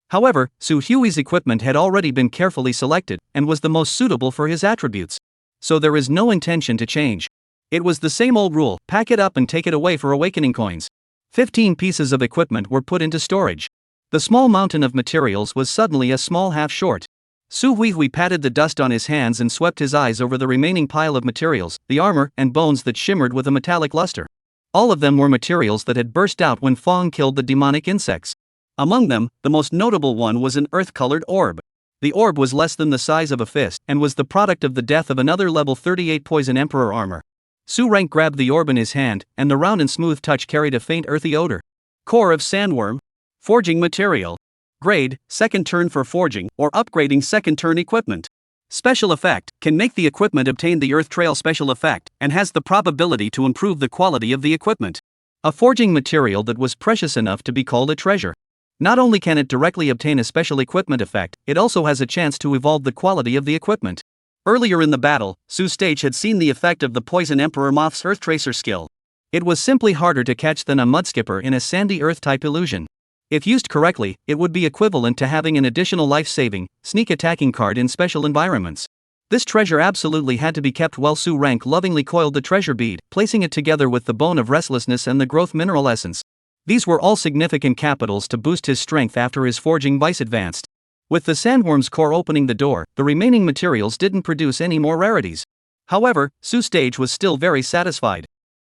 However, Su Hui's equipment had already been carefully selected, and was the most suitable for his attributes. So there is no intention to change. It was the same old rule, pack it up and take it away for awakening coins. 15 pieces of equipment were put into storage. The small mountain of materials was suddenly a small half short. Su Hui patted the dust on his hands and swept his eyes over the remaining pile of materials, the armor and bones that shimmered with a metallic luster. All of them were materials that had burst out when Fong killed the demonic insects. Among them, the most notable one was an earth-colored orb. The orb was less than the size of a fist, and was the product of the death of another level 38 Poison Emperor armor. Su Rank grabbed the orb in his hand, and the round and smooth touch carried a faint earthy odor. Core of sandworm. Forging material. Grade, second turn for forging, or upgrading second turn equipment. Special effect, can make the equipment obtain the Earth Trail special effect, and has the probability to improve the quality of the equipment. A forging material that was precious enough to be called a treasure. Not only can it directly obtain a special equipment effect, it also has a chance to evolve the quality of the equipment. Earlier in the battle, Su Stage had seen the effect of the Poison Emperor Moth's Earth Tracer skill. It was simply harder to catch than a Mudskipper in a sandy Earth-type illusion. If used correctly, it would be equivalent to having an additional life-saving, sneak-attacking card in special environments. This treasure absolutely had to be kept well. Su Rank lovingly coiled the treasure bead, placing it together with the Bone of Restlessness and the Growth Mineral Essence. These were all significant capitals to boost his strength after his forging vice advanced. With the sandworm's core opening the door, the remaining materials didn't produce any more rarities. However, Su Stage was still very satisfied.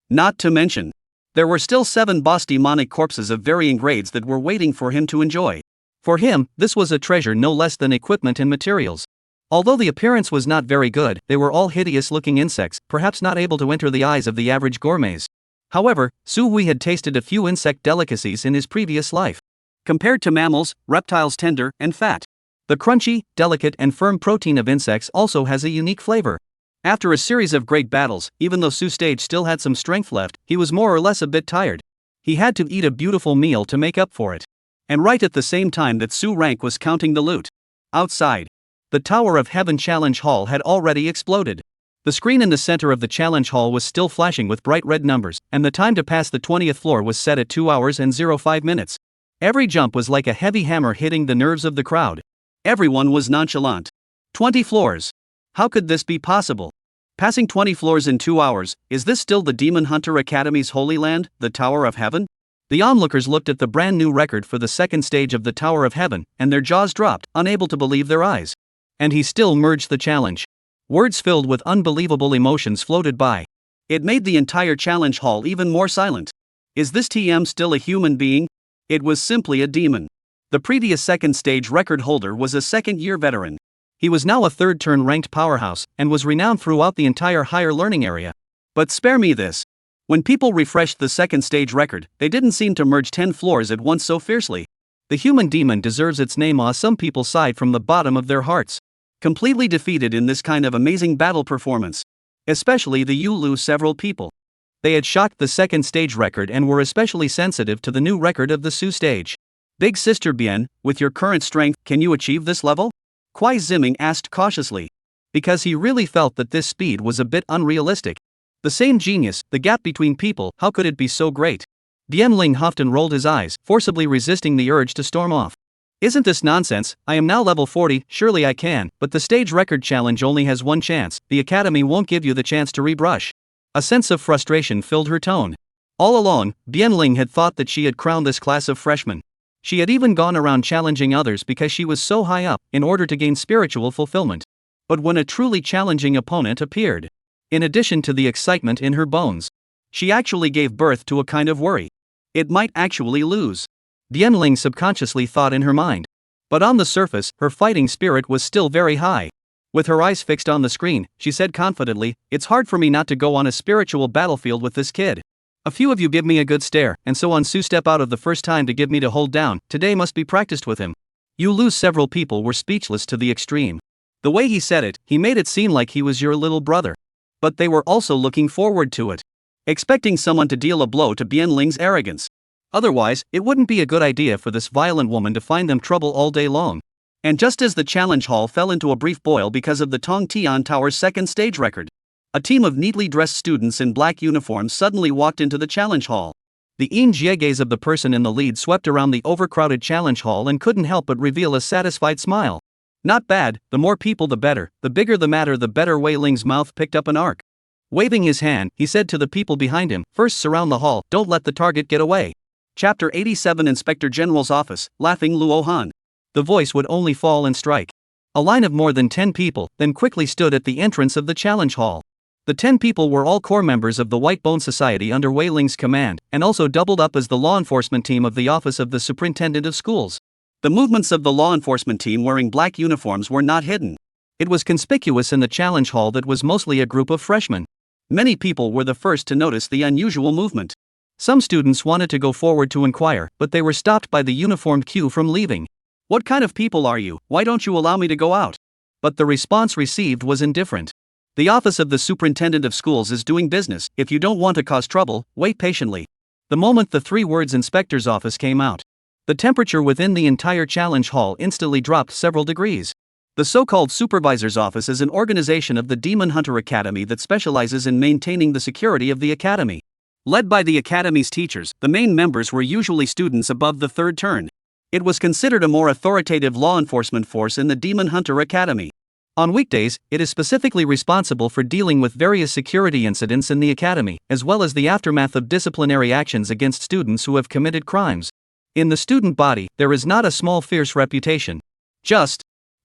Not to mention, there were still 7 boss demonic corpses of varying grades that were waiting for him to enjoy. For him, this was a treasure no less than equipment and materials. Although the appearance was not very good, they were all hideous-looking insects, perhaps not able to enter the eyes of the average gourmets. However, Su Hui had tasted a few insect delicacies in his previous life. Compared to mammals, reptiles tender and fat. The crunchy, delicate and firm protein of insects also has a unique flavor. After a series of great battles, even though Su Stage still had some strength left, he was more or less a bit tired. He had to eat a beautiful meal to make up for it. And right at the same time that Su Rank was counting the loot. Outside, the Tower of Heaven Challenge Hall had already exploded. The screen in the center of the challenge hall was still flashing with bright red numbers, and the time to pass the 20th floor was set at 2 hours and 05 minutes. Every jump was like a heavy hammer hitting the nerves of the crowd. Everyone was nonchalant. 20 floors. How could this be possible? Passing 20 floors in 2 hours, is this still the Demon Hunter Academy's Holy Land, the Tower of Heaven? The onlookers looked at the brand new record for the second stage of the Tower of Heaven, and their jaws dropped, unable to believe their eyes. And he still merged the challenge. Words filled with unbelievable emotions floated by. It made the entire challenge hall even more silent. Is this TM still a human being? It was simply a demon. The previous second stage record holder was a second-year veteran. He was now a third-turn ranked powerhouse, and was renowned throughout the entire higher learning area. But spare me this. When people refreshed the second stage record, they didn't seem to merge 10 floors at once so fiercely. The human demon deserves its name. Some people sighed from the bottom of their hearts. Completely defeated in this kind of amazing battle performance. Especially the Yulu several people. They had shocked the second stage record and were especially sensitive to the new record of the Su stage. Big Sister Bien, with your current strength, can you achieve this level? Kwai Ziming asked cautiously. Because he really felt that this speed was a bit unrealistic. The same genius, the gap between people, how could it be so great? Dianling huffed and rolled his eyes, forcibly resisting the urge to storm off. Isn't this nonsense? I am now level 40, surely I can, but the stage record challenge only has one chance, the academy won't give you the chance to rebrush. A sense of frustration filled her tone. All along, Bianling had thought that she had crowned this class of freshmen. She had even gone around challenging others because she was so high up, in order to gain spiritual fulfillment. But when a truly challenging opponent appeared, in addition to the excitement in her bones, she actually gave birth to a kind of worry. It might actually lose. Dianling subconsciously thought in her mind. But on the surface, her fighting spirit was still very high. With her eyes fixed on the screen, she said confidently, "It's hard for me not to go on a spiritual battlefield with this kid. A few of you give me a good stare, and so on Su step out of the first time to give me to hold down, today must be practiced with him." You lose. Several people were speechless to the extreme. The way he said it, he made it seem like he was your little brother. But they were also looking forward to it. Expecting someone to deal a blow to Bianling's arrogance. Otherwise, it wouldn't be a good idea for this violent woman to find them trouble all day long. And just as the challenge hall fell into a brief boil because of the Tong Tian Tower's second stage record, a team of neatly dressed students in black uniforms suddenly walked into the challenge hall. The Jie gaze of the person in the lead swept around the overcrowded challenge hall and couldn't help but reveal a satisfied smile. Not bad, the more people the better, the bigger the matter, the better. Wei Ling's mouth picked up an arc. Waving his hand, he said to the people behind him, "First surround the hall, don't let the target get away." Chapter 87 Inspector General's Office, laughing Luo Han. The voice would only fall and strike. A line of more than 10 people then quickly stood at the entrance of the challenge hall. The 10 people were all core members of the White Bone Society under Wei Ling's command, and also doubled up as the law enforcement team of the Office of the Superintendent of Schools. The movements of the law enforcement team wearing black uniforms were not hidden. It was conspicuous in the challenge hall that was mostly a group of freshmen. Many people were the first to notice the unusual movement. Some students wanted to go forward to inquire, but they were stopped by the uniformed queue from leaving. "What kind of people are you? Why don't you allow me to go out?" But the response received was indifferent. "The Office of the Superintendent of Schools is doing business. If you don't want to cause trouble, wait patiently." The moment the 3 words "inspector's office" came out, the temperature within the entire challenge hall instantly dropped several degrees. The so-called supervisor's office is an organization of the Demon Hunter Academy that specializes in maintaining the security of the academy. Led by the academy's teachers, the main members were usually students above the 3rd turn. It was considered a more authoritative law enforcement force in the Demon Hunter Academy. On weekdays, it is specifically responsible for dealing with various security incidents in the academy, as well as the aftermath of disciplinary actions against students who have committed crimes. In the student body, there is not a small fierce reputation.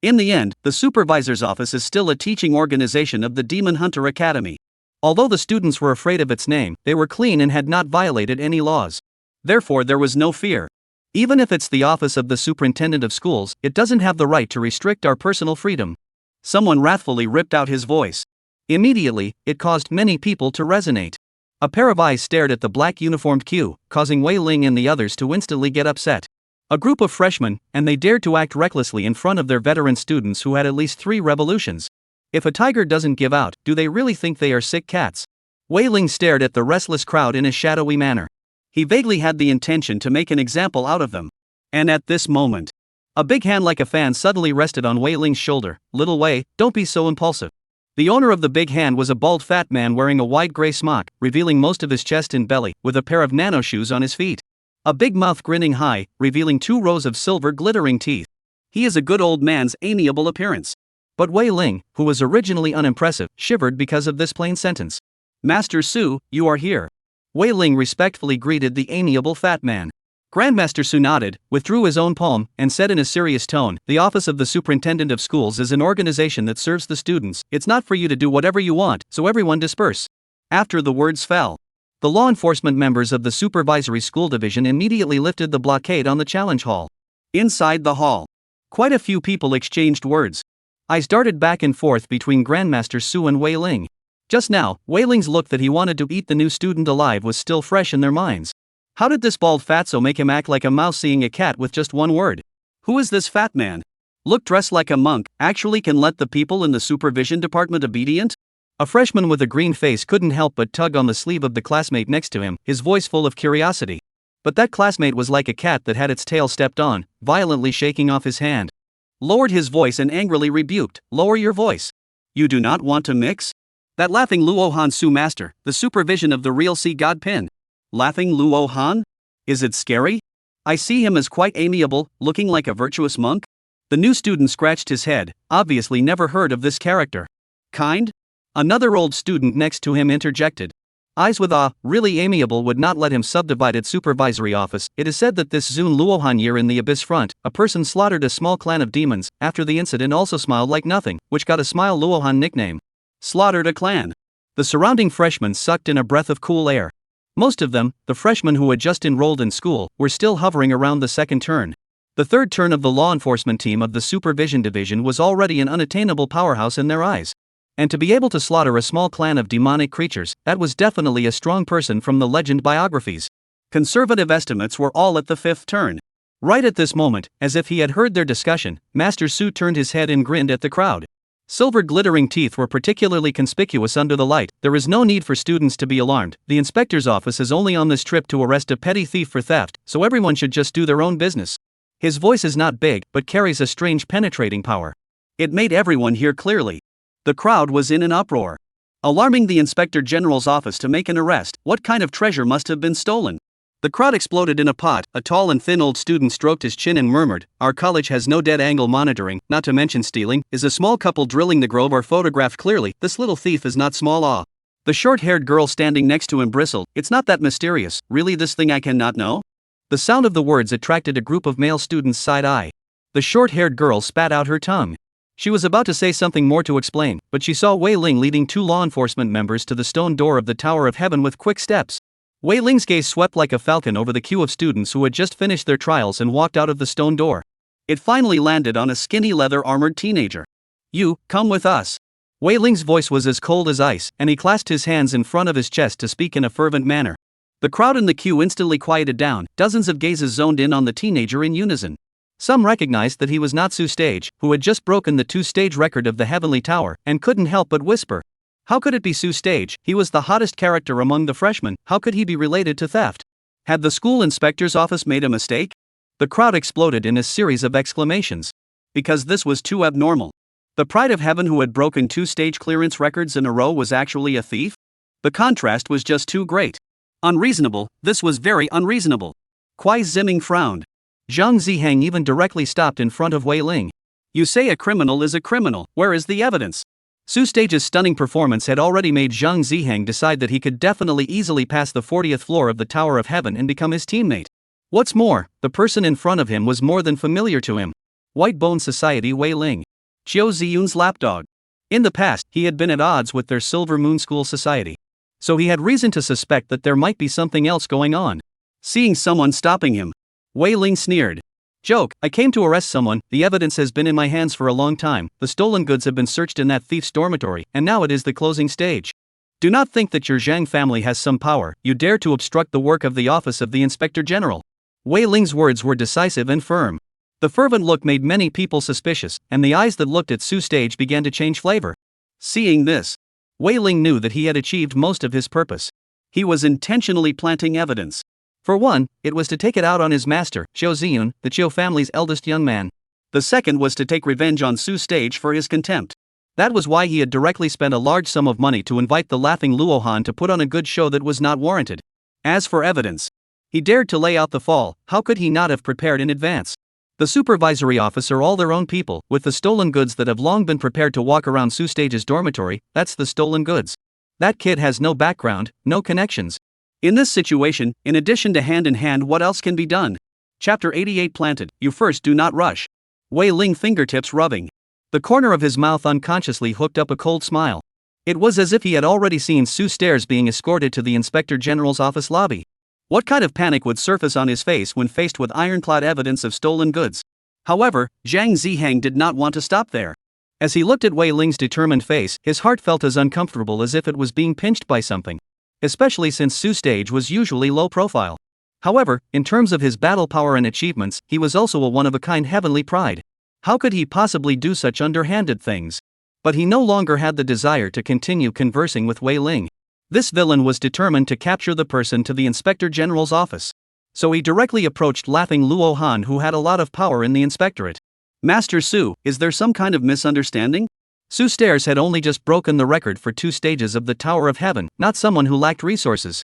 In the end, the supervisor's office is still a teaching organization of the Demon Hunter Academy. Although the students were afraid of its name, they were clean and had not violated any laws. Therefore, there was no fear. Even if it's the Office of the Superintendent of Schools, it doesn't have the right to restrict our personal freedom. Someone wrathfully ripped out his voice. Immediately, it caused many people to resonate. A pair of eyes stared at the black uniformed queue, causing Wei Ling and the others to instantly get upset. A group of freshmen, and they dared to act recklessly in front of their veteran students who had at least 3 revolutions. If a tiger doesn't give out, do they really think they are sick cats? Wei Ling stared at the restless crowd in a shadowy manner. He vaguely had the intention to make an example out of them. And at this moment, a big hand like a fan suddenly rested on Wei Ling's shoulder. "Little Wei, don't be so impulsive." The owner of the big hand was a bald fat man wearing a wide gray smock, revealing most of his chest and belly, with a pair of nano shoes on his feet. A big mouth grinning high, revealing 2 rows of silver glittering teeth. He is a good old man's amiable appearance. But Wei Ling, who was originally unimpressive, shivered because of this plain sentence. "Master Su, you are here." Wei Ling respectfully greeted the amiable fat man. Grandmaster Su nodded, withdrew his own palm, and said in a serious tone, "The Office of the Superintendent of Schools is an organization that serves the students. It's not for you to do whatever you want, so everyone disperse." After the words fell, the law enforcement members of the Supervisory School Division immediately lifted the blockade on the challenge hall. Inside the hall, quite a few people exchanged words. Eyes darted back and forth between Grandmaster Su and Wei Ling. Just now, Wei Ling's look that he wanted to eat the new student alive was still fresh in their minds. How did this bald fatso make him act like a mouse seeing a cat with just one word? Who is this fat man? Look dressed like a monk, actually can let the people in the supervision department obedient? A freshman with a green face couldn't help but tug on the sleeve of the classmate next to him, his voice full of curiosity. But that classmate was like a cat that had its tail stepped on, violently shaking off his hand. Lowered his voice and angrily rebuked, "Lower your voice. You do not want to mix?" That laughing Luo Han Su master, the supervision of the real sea god Pin. Laughing Luo Han? Is it scary? I see him as quite amiable, looking like a virtuous monk. The new student scratched his head, obviously never heard of this character. Kind? Another old student next to him interjected. Eyes with awe, really amiable would not let him subdivide its supervisory office. It is said that this Zun Luohan year in the Abyss front, a person slaughtered a small clan of demons, after the incident also smiled like nothing, which got a Smile Luohan nickname. Slaughtered a clan. The surrounding freshmen sucked in a breath of cool air. Most of them, the freshmen who had just enrolled in school, were still hovering around the second turn. The third turn of the law enforcement team of the Supervision Division was already an unattainable powerhouse in their eyes. And to be able to slaughter a small clan of demonic creatures, that was definitely a strong person from the legend biographies. Conservative estimates were all at the fifth turn. Right at this moment, as if he had heard their discussion, Master Su turned his head and grinned at the crowd. Silver glittering teeth were particularly conspicuous under the light. There is no need for students to be alarmed. The inspector's office is only on this trip to arrest a petty thief for theft, so everyone should just do their own business. His voice is not big, but carries a strange penetrating power. It made everyone hear clearly. The crowd was in an uproar. Alarming the Inspector General's office to make an arrest, what kind of treasure must have been stolen? The crowd exploded in a pot. A tall and thin old student stroked his chin and murmured, "Our college has no dead angle monitoring, not to mention stealing. Is a small couple drilling the grove are photographed clearly. This little thief is not small." The short-haired girl standing next to him bristled. "It's not that mysterious. Really, this thing I cannot know?" The sound of the words attracted a group of male students' side-eye. The short-haired girl spat out her tongue. She was about to say something more to explain, but she saw Wei Ling leading two law enforcement members to the stone door of the Tower of Heaven with quick steps. Wei Ling's gaze swept like a falcon over the queue of students who had just finished their trials and walked out of the stone door. It finally landed on a skinny leather-armored teenager. "You, come with us." Wei Ling's voice was as cold as ice, and he clasped his hands in front of his chest to speak in a fervent manner. The crowd in the queue instantly quieted down. Dozens of gazes zoned in on the teenager in unison. Some recognized that he was not Su Stage, who had just broken the two-stage record of the Heavenly Tower, and couldn't help but whisper. How could it be Su Stage? He was the hottest character among the freshmen. How could he be related to theft? Had the school inspector's office made a mistake? The crowd exploded in a series of exclamations. Because this was too abnormal. The Pride of Heaven who had broken two-stage clearance records in a row was actually a thief? The contrast was just too great. Unreasonable, this was very unreasonable. Kuai Ziming frowned. Zhang Zihang even directly stopped in front of Wei Ling. You say a criminal is a criminal, where is the evidence? Su Stage's stunning performance had already made Zhang Zihang decide that he could definitely easily pass the 40th floor of the Tower of Heaven and become his teammate. What's more, the person in front of him was more than familiar to him. White Bone Society Wei Ling. Qiu Ziyun's lapdog. In the past, he had been at odds with their Silver Moon School society. So he had reason to suspect that there might be something else going on. Seeing someone stopping him, Wei Ling sneered. Joke, I came to arrest someone. The evidence has been in my hands for a long time. The stolen goods have been searched in that thief's dormitory, and now it is the closing stage. Do not think that your Zhang family has some power. You dare to obstruct the work of the office of the Inspector General. Wei Ling's words were decisive and firm. The fervent look made many people suspicious, and the eyes that looked at Su Stage began to change flavor. Seeing this, Wei Ling knew that he had achieved most of his purpose. He was intentionally planting evidence. For one, it was to take it out on his master, Qiu Ziyun, the Qiu family's eldest young man. The second was to take revenge on Su Stage for his contempt. That was why he had directly spent a large sum of money to invite the laughing Luohan to put on a good show that was not warranted. As for evidence, he dared to lay out the fall. How could he not have prepared in advance? The supervisory office are all their own people, with the stolen goods that have long been prepared to walk around Su Stage's dormitory. That's the stolen goods. That kid has no background, no connections. In this situation, in addition to hand-in-hand, what else can be done? Chapter 88 Planted. You first do not rush. Wei Ling fingertips rubbing. The corner of his mouth unconsciously hooked up a cold smile. It was as if he had already seen Su Stairs being escorted to the Inspector General's office lobby. What kind of panic would surface on his face when faced with ironclad evidence of stolen goods? However, Zhang Zihang did not want to stop there. As he looked at Wei Ling's determined face, his heart felt as uncomfortable as if it was being pinched by something. Especially since Su Stage was usually low profile. However, in terms of his battle power and achievements, he was also a one-of-a-kind heavenly pride. How could he possibly do such underhanded things? But he no longer had the desire to continue conversing with Wei Ling. This villain was determined to capture the person to the Inspector General's office. So he directly approached laughing Luo Han, who had a lot of power in the inspectorate. Master Su, is there some kind of misunderstanding? Su Stairs had only just broken the record for 2 stages of the Tower of Heaven, not someone who lacked resources.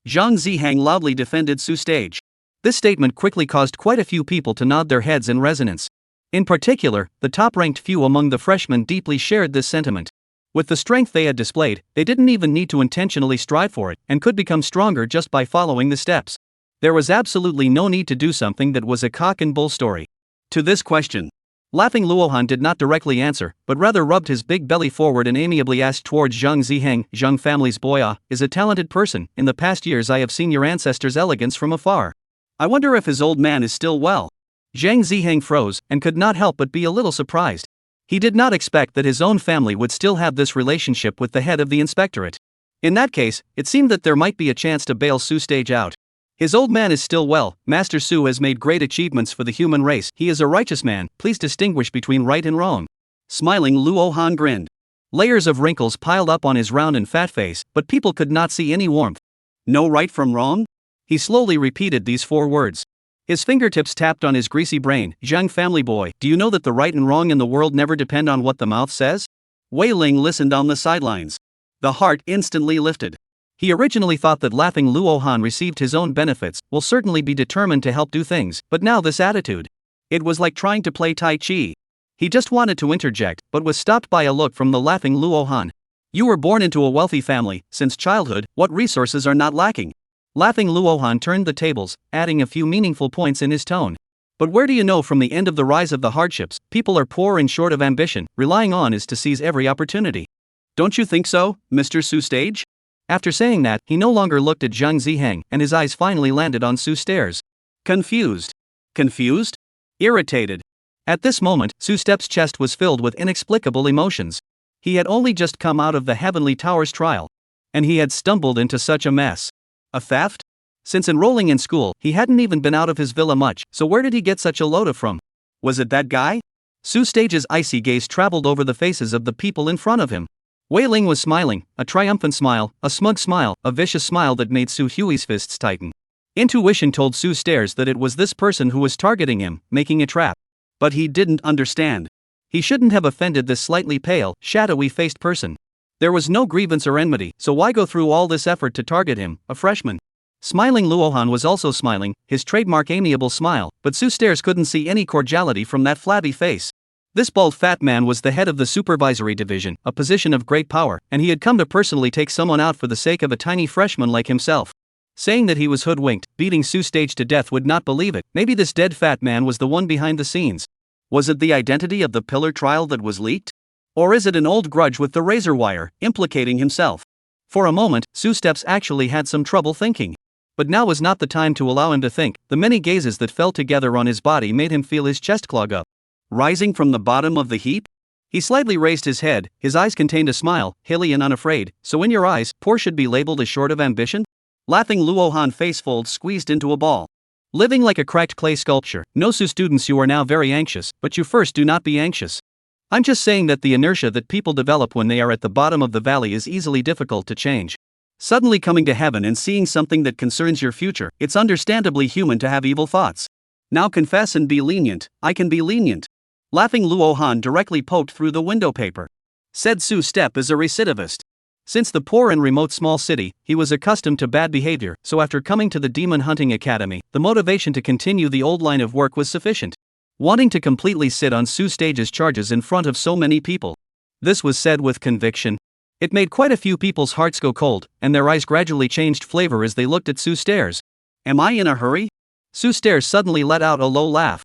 Zhang Zihang loudly defended Su Stage. This statement quickly caused quite a few people to nod their heads in resonance. In particular, the top-ranked few among the freshmen deeply shared this sentiment. With the strength they had displayed, they didn't even need to intentionally strive for it, and could become stronger just by following the steps. There was absolutely no need to do something that was a cock and bull story. To this question, laughing Luohan did not directly answer, but rather rubbed his big belly forward and amiably asked towards Zhang Ziheng, Zhang family's boy is a talented person. In the past years I have seen your ancestors' elegance from afar. I wonder if his old man is still well. Zhang Ziheng froze, and could not help but be a little surprised. He did not expect that his own family would still have this relationship with the head of the inspectorate. In that case, it seemed that there might be a chance to bail Su Stage out. His old man is still well. Master Su has made great achievements for the human race. He is a righteous man. Please distinguish between right and wrong. Smiling, Luo Han grinned. Layers of wrinkles piled up on his round and fat face, but people could not see any warmth. No right from wrong? He slowly repeated these 4 words. His fingertips tapped on his greasy brain. Zhang family boy, do you know that the right and wrong in the world never depend on what the mouth says? Wei Ling listened on the sidelines. The heart instantly lifted. He originally thought that laughing Luo Han received his own benefits, will certainly be determined to help do things, but now this attitude. It was like trying to play Tai Chi. He just wanted to interject, but was stopped by a look from the laughing Luo Han. You were born into a wealthy family. Since childhood, what resources are not lacking? Laughing Luo Han turned the tables, adding a few meaningful points in his tone. But where do you know from the end of the rise of the hardships, people are poor and short of ambition, relying on is to seize every opportunity. Don't you think so, Mr. Su Stage? After saying that, he no longer looked at Zhang Ziheng, and his eyes finally landed on Su Stairs. Confused. Confused? Irritated. At this moment, Su Step's chest was filled with inexplicable emotions. He had only just come out of the Heavenly Towers trial. And he had stumbled into such a mess. A theft? Since enrolling in school, he hadn't even been out of his villa much, so where did he get such a load from? Was it that guy? Su Stage's icy gaze traveled over the faces of the people in front of him. Wei Ling was smiling, a triumphant smile, a smug smile, a vicious smile that made Su Hui's fists tighten. Intuition told Su Stairs that it was this person who was targeting him, making a trap. But he didn't understand. He shouldn't have offended this slightly pale, shadowy-faced person. There was no grievance or enmity, so why go through all this effort to target him, a freshman? Smiling Luohan was also smiling, his trademark amiable smile, but Su Stairs couldn't see any cordiality from that flabby face. This bald fat man was the head of the supervisory division, a position of great power, and he had come to personally take someone out for the sake of a tiny freshman like himself. Saying that he was hoodwinked, beating Su Stage to death would not believe it. Maybe this dead fat man was the one behind the scenes. Was it the identity of the pillar trial that was leaked? Or is it an old grudge with the razor wire, implicating himself? For a moment, Su Steps actually had some trouble thinking. But now was not the time to allow him to think. The many gazes that fell together on his body made him feel his chest clog up. Rising from the bottom of the heap? He slightly raised his head, his eyes contained a smile, hilly and unafraid. So in your eyes, poor should be labeled as short of ambition? Laughing Luohan face fold squeezed into a ball. Living like a cracked clay sculpture. No, Su students, you are now very anxious, but you first do not be anxious. I'm just saying that the inertia that people develop when they are at the bottom of the valley is easily difficult to change. Suddenly coming to heaven and seeing something that concerns your future, it's understandably human to have evil thoughts. Now confess and be lenient. I can be lenient. Laughing Luohan directly poked through the window paper. Said Su Step is a recidivist. Since the poor and remote small city, he was accustomed to bad behavior, so after coming to the Demon Hunting Academy, the motivation to continue the old line of work was sufficient. Wanting to completely sit on Su Stage's charges in front of so many people. This was said with conviction. It made quite a few people's hearts go cold, and their eyes gradually changed flavor as they looked at Su Stairs. Am I in a hurry? Su Stairs suddenly let out a low laugh.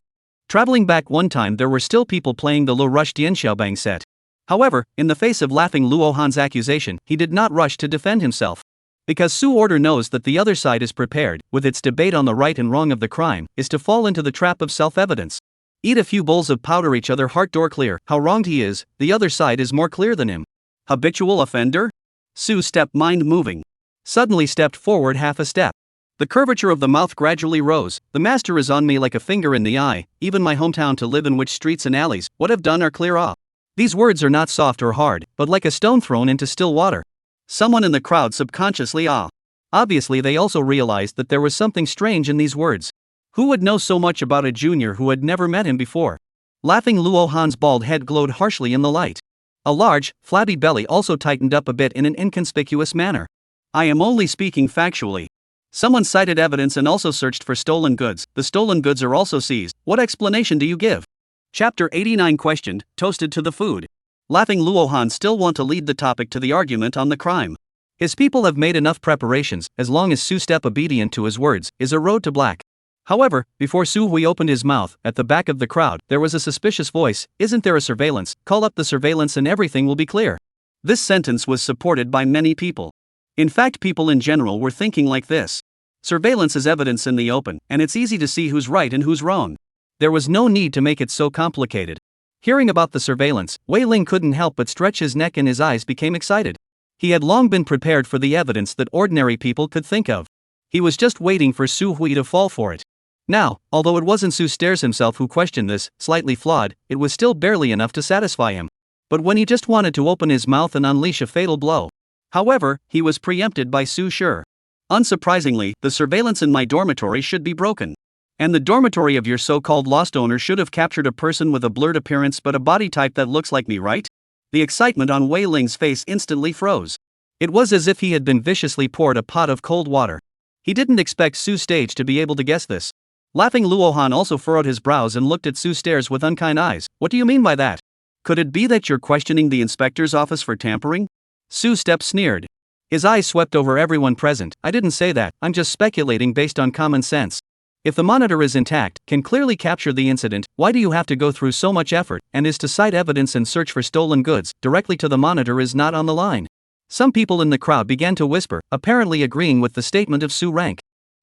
Traveling back one time, there were still people playing the low rush Dian Xiaobang set. However, in the face of laughing Luohan's accusation, he did not rush to defend himself. Because Su Order knows that the other side is prepared, with its debate on the right and wrong of the crime, is to fall into the trap of self-evidence. Eat a few bowls of powder, each other heart door clear. How wronged he is, the other side is more clear than him. Habitual offender? Sue stepped mind moving. Suddenly stepped forward half a step. The curvature of the mouth gradually rose. The master is on me like a finger in the eye. Even my hometown to live in, which streets and alleys, what I've done are clear off. These words are not soft or hard, but like a stone thrown into still water. Someone in the crowd subconsciously Obviously they also realized that there was something strange in these words. Who would know so much about a junior who had never met him before? Laughing Luo Han's bald head glowed harshly in the light. A large, flabby belly also tightened up a bit in an inconspicuous manner. I am only speaking factually. Someone cited evidence and also searched for stolen goods. The stolen goods are also seized. What explanation do you give? Chapter 89 questioned, toasted to the food. Laughing Luo Han still want to lead the topic to the argument on the crime. His people have made enough preparations, as long as Su step obedient to his words, is a road to black. However, before Su Hui opened his mouth, at the back of the crowd, there was a suspicious voice. Isn't there a surveillance? Call up the surveillance and everything will be clear. This sentence was supported by many people. In fact, people in general were thinking like this. Surveillance is evidence in the open, and it's easy to see who's right and who's wrong. There was no need to make it so complicated. Hearing about the surveillance, Wei Ling couldn't help but stretch his neck and his eyes became excited. He had long been prepared for the evidence that ordinary people could think of. He was just waiting for Su Hui to fall for it. Now, although it wasn't Su Stairs himself who questioned this, slightly flawed, it was still barely enough to satisfy him. But when he just wanted to open his mouth and unleash a fatal blow. However, he was preempted by Su Sure. Unsurprisingly, the surveillance in my dormitory should be broken. And the dormitory of your so-called lost owner should have captured a person with a blurred appearance but a body type that looks like me, right? The excitement on Wei Ling's face instantly froze. It was as if he had been viciously poured a pot of cold water. He didn't expect Su Stage to be able to guess this. Laughing Luo Han also furrowed his brows and looked at Su Stairs with unkind eyes. What do you mean by that? Could it be that you're questioning the inspector's office for tampering? Su Step sneered. His eyes swept over everyone present. I didn't say that, I'm just speculating based on common sense. If the monitor is intact, can clearly capture the incident, why do you have to go through so much effort, and is to cite evidence and search for stolen goods, directly to the monitor is not on the line? Some people in the crowd began to whisper, apparently agreeing with the statement of Su Rank.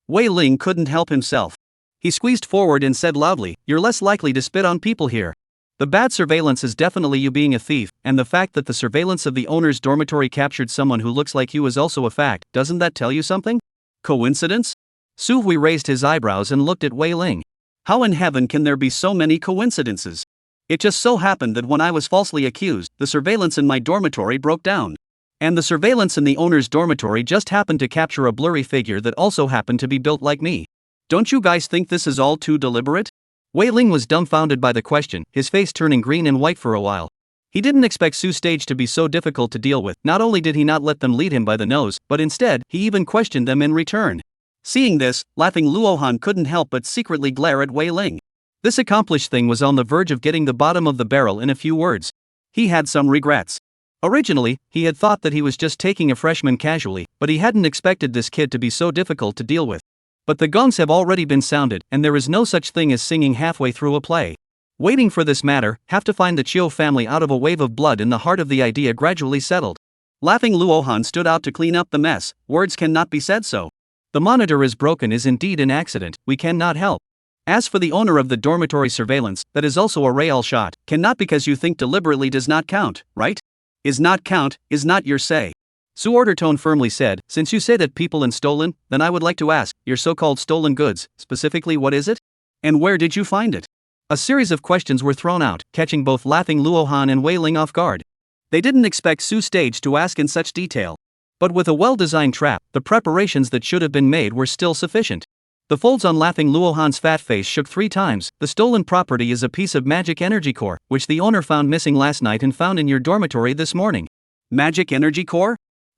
Wei Ling couldn't help himself. He squeezed forward and said loudly, you're less likely to spit on people here. The bad surveillance is definitely you being a thief, and the fact that the surveillance of the owner's dormitory captured someone who looks like you is also a fact. Doesn't that tell you something? Coincidence? Su Hui raised his eyebrows and looked at Wei Ling. How in heaven can there be so many coincidences? It just so happened that when I was falsely accused, the surveillance in my dormitory broke down. And the surveillance in the owner's dormitory just happened to capture a blurry figure that also happened to be built like me. Don't you guys think this is all too deliberate? Wei Ling was dumbfounded by the question, his face turning green and white for a while. He didn't expect Su Stage to be so difficult to deal with. Not only did he not let them lead him by the nose, but instead, he even questioned them in return. Seeing this, laughing Luo Han couldn't help but secretly glare at Wei Ling. This accomplished thing was on the verge of getting the bottom of the barrel in a few words. He had some regrets. Originally, he had thought that he was just taking a freshman casually, but he hadn't expected this kid to be so difficult to deal with. But the gongs have already been sounded, and there is no such thing as singing halfway through a play. Waiting for this matter, have to find the Chiu family out of a wave of blood in the heart of the idea gradually settled. Laughing Luo Han stood out to clean up the mess. Words cannot be said so. The monitor is broken is indeed an accident, we cannot help. As for the owner of the dormitory surveillance, that is also a real shot, cannot because you think deliberately does not count, right? Is not count, is not your say. Su Ordertone firmly said, since you say that people and stolen, then I would like to ask, your so-called stolen goods, specifically what is it? And where did you find it? A series of questions were thrown out, catching both laughing Luo Han and Wei Ling off guard. They didn't expect Su Stage to ask in such detail. But with a well-designed trap, the preparations that should have been made were still sufficient. The folds on laughing Luo Han's fat face shook 3 times. The stolen property is a piece of magic energy core, which the owner found missing last night and found in your dormitory this morning. Magic energy core?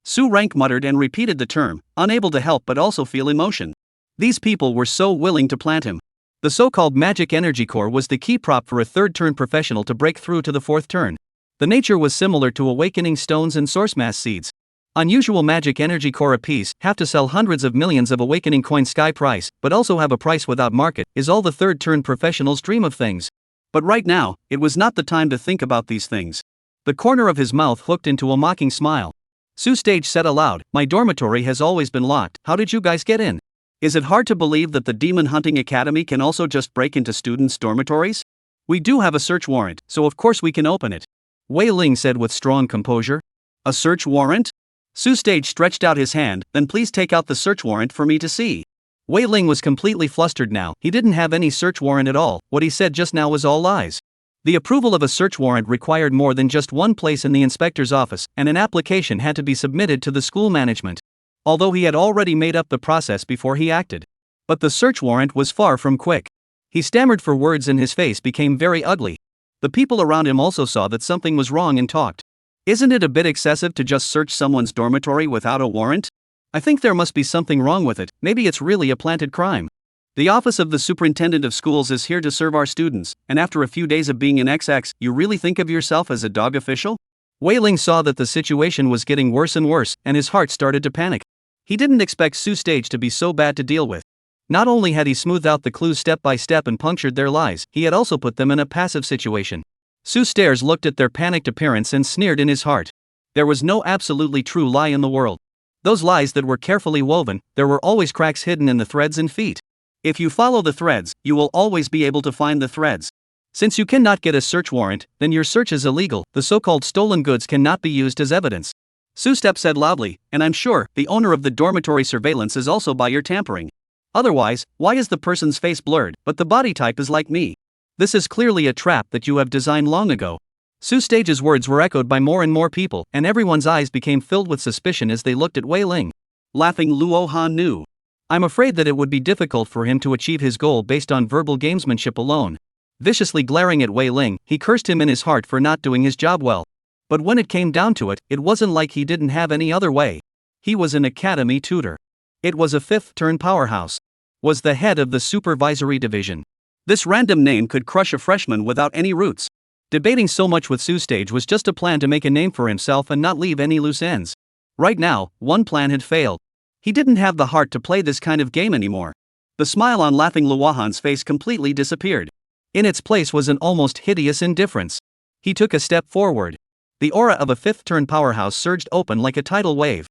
Su Rank muttered and repeated the term, unable to help but also feel emotion. These people were so willing to plant him. The so-called magic energy core was the key prop for a third-turn professional to break through to the 4th turn. The nature was similar to awakening stones and source mass seeds. Unusual magic energy core apiece, have to sell hundreds of millions of awakening coin sky price, but also have a price without market, is all the third-turn professionals dream of things. But right now, it was not the time to think about these things. The corner of his mouth hooked into a mocking smile. Su Stage said aloud, my dormitory has always been locked, how did you guys get in? Is it hard to believe that the Demon Hunting Academy can also just break into students' dormitories? We do have a search warrant, so of course we can open it. Wei Ling said with strong composure. A search warrant? Su Stage stretched out his hand, then please take out the search warrant for me to see. Wei Ling was completely flustered now, he didn't have any search warrant at all, what he said just now was all lies. The approval of a search warrant required more than just one place in the inspector's office, and an application had to be submitted to the school management. Although he had already made up the process before he acted. But the search warrant was far from quick. He stammered for words and his face became very ugly. The people around him also saw that something was wrong and talked. Isn't it a bit excessive to just search someone's dormitory without a warrant? I think there must be something wrong with it, maybe it's really a planted crime. The office of the superintendent of schools is here to serve our students, and after a few days of being in XX, you really think of yourself as a dog official? Wei Ling saw that the situation was getting worse and worse, and his heart started to panic. He didn't expect Su Stage to be so bad to deal with. Not only had he smoothed out the clues step by step and punctured their lies, he had also put them in a passive situation. Su Stage looked at their panicked appearance and sneered in his heart. There was no absolutely true lie in the world. Those lies that were carefully woven, there were always cracks hidden in the threads and feet. If you follow the threads, you will always be able to find the threads. Since you cannot get a search warrant, then your search is illegal, the so-called stolen goods cannot be used as evidence. Su Step said loudly, and I'm sure, the owner of the dormitory surveillance is also by your tampering. Otherwise, why is the person's face blurred, but the body type is like me? This is clearly a trap that you have designed long ago. Su Stage's words were echoed by more and more people, and everyone's eyes became filled with suspicion as they looked at Wei Ling. Laughing Luo Han knew. I'm afraid that it would be difficult for him to achieve his goal based on verbal gamesmanship alone. Viciously glaring at Wei Ling, he cursed him in his heart for not doing his job well. But when it came down to it, it wasn't like he didn't have any other way. He was an academy tutor. It was a fifth-turn powerhouse. Was the head of the supervisory division. This random name could crush a freshman without any roots. Debating so much with Su Stage was just a plan to make a name for himself and not leave any loose ends. Right now, one plan had failed. He didn't have the heart to play this kind of game anymore. The smile on laughing Luohan's face completely disappeared. In its place was an almost hideous indifference. He took a step forward. The aura of a fifth-turn powerhouse surged open like a tidal wave.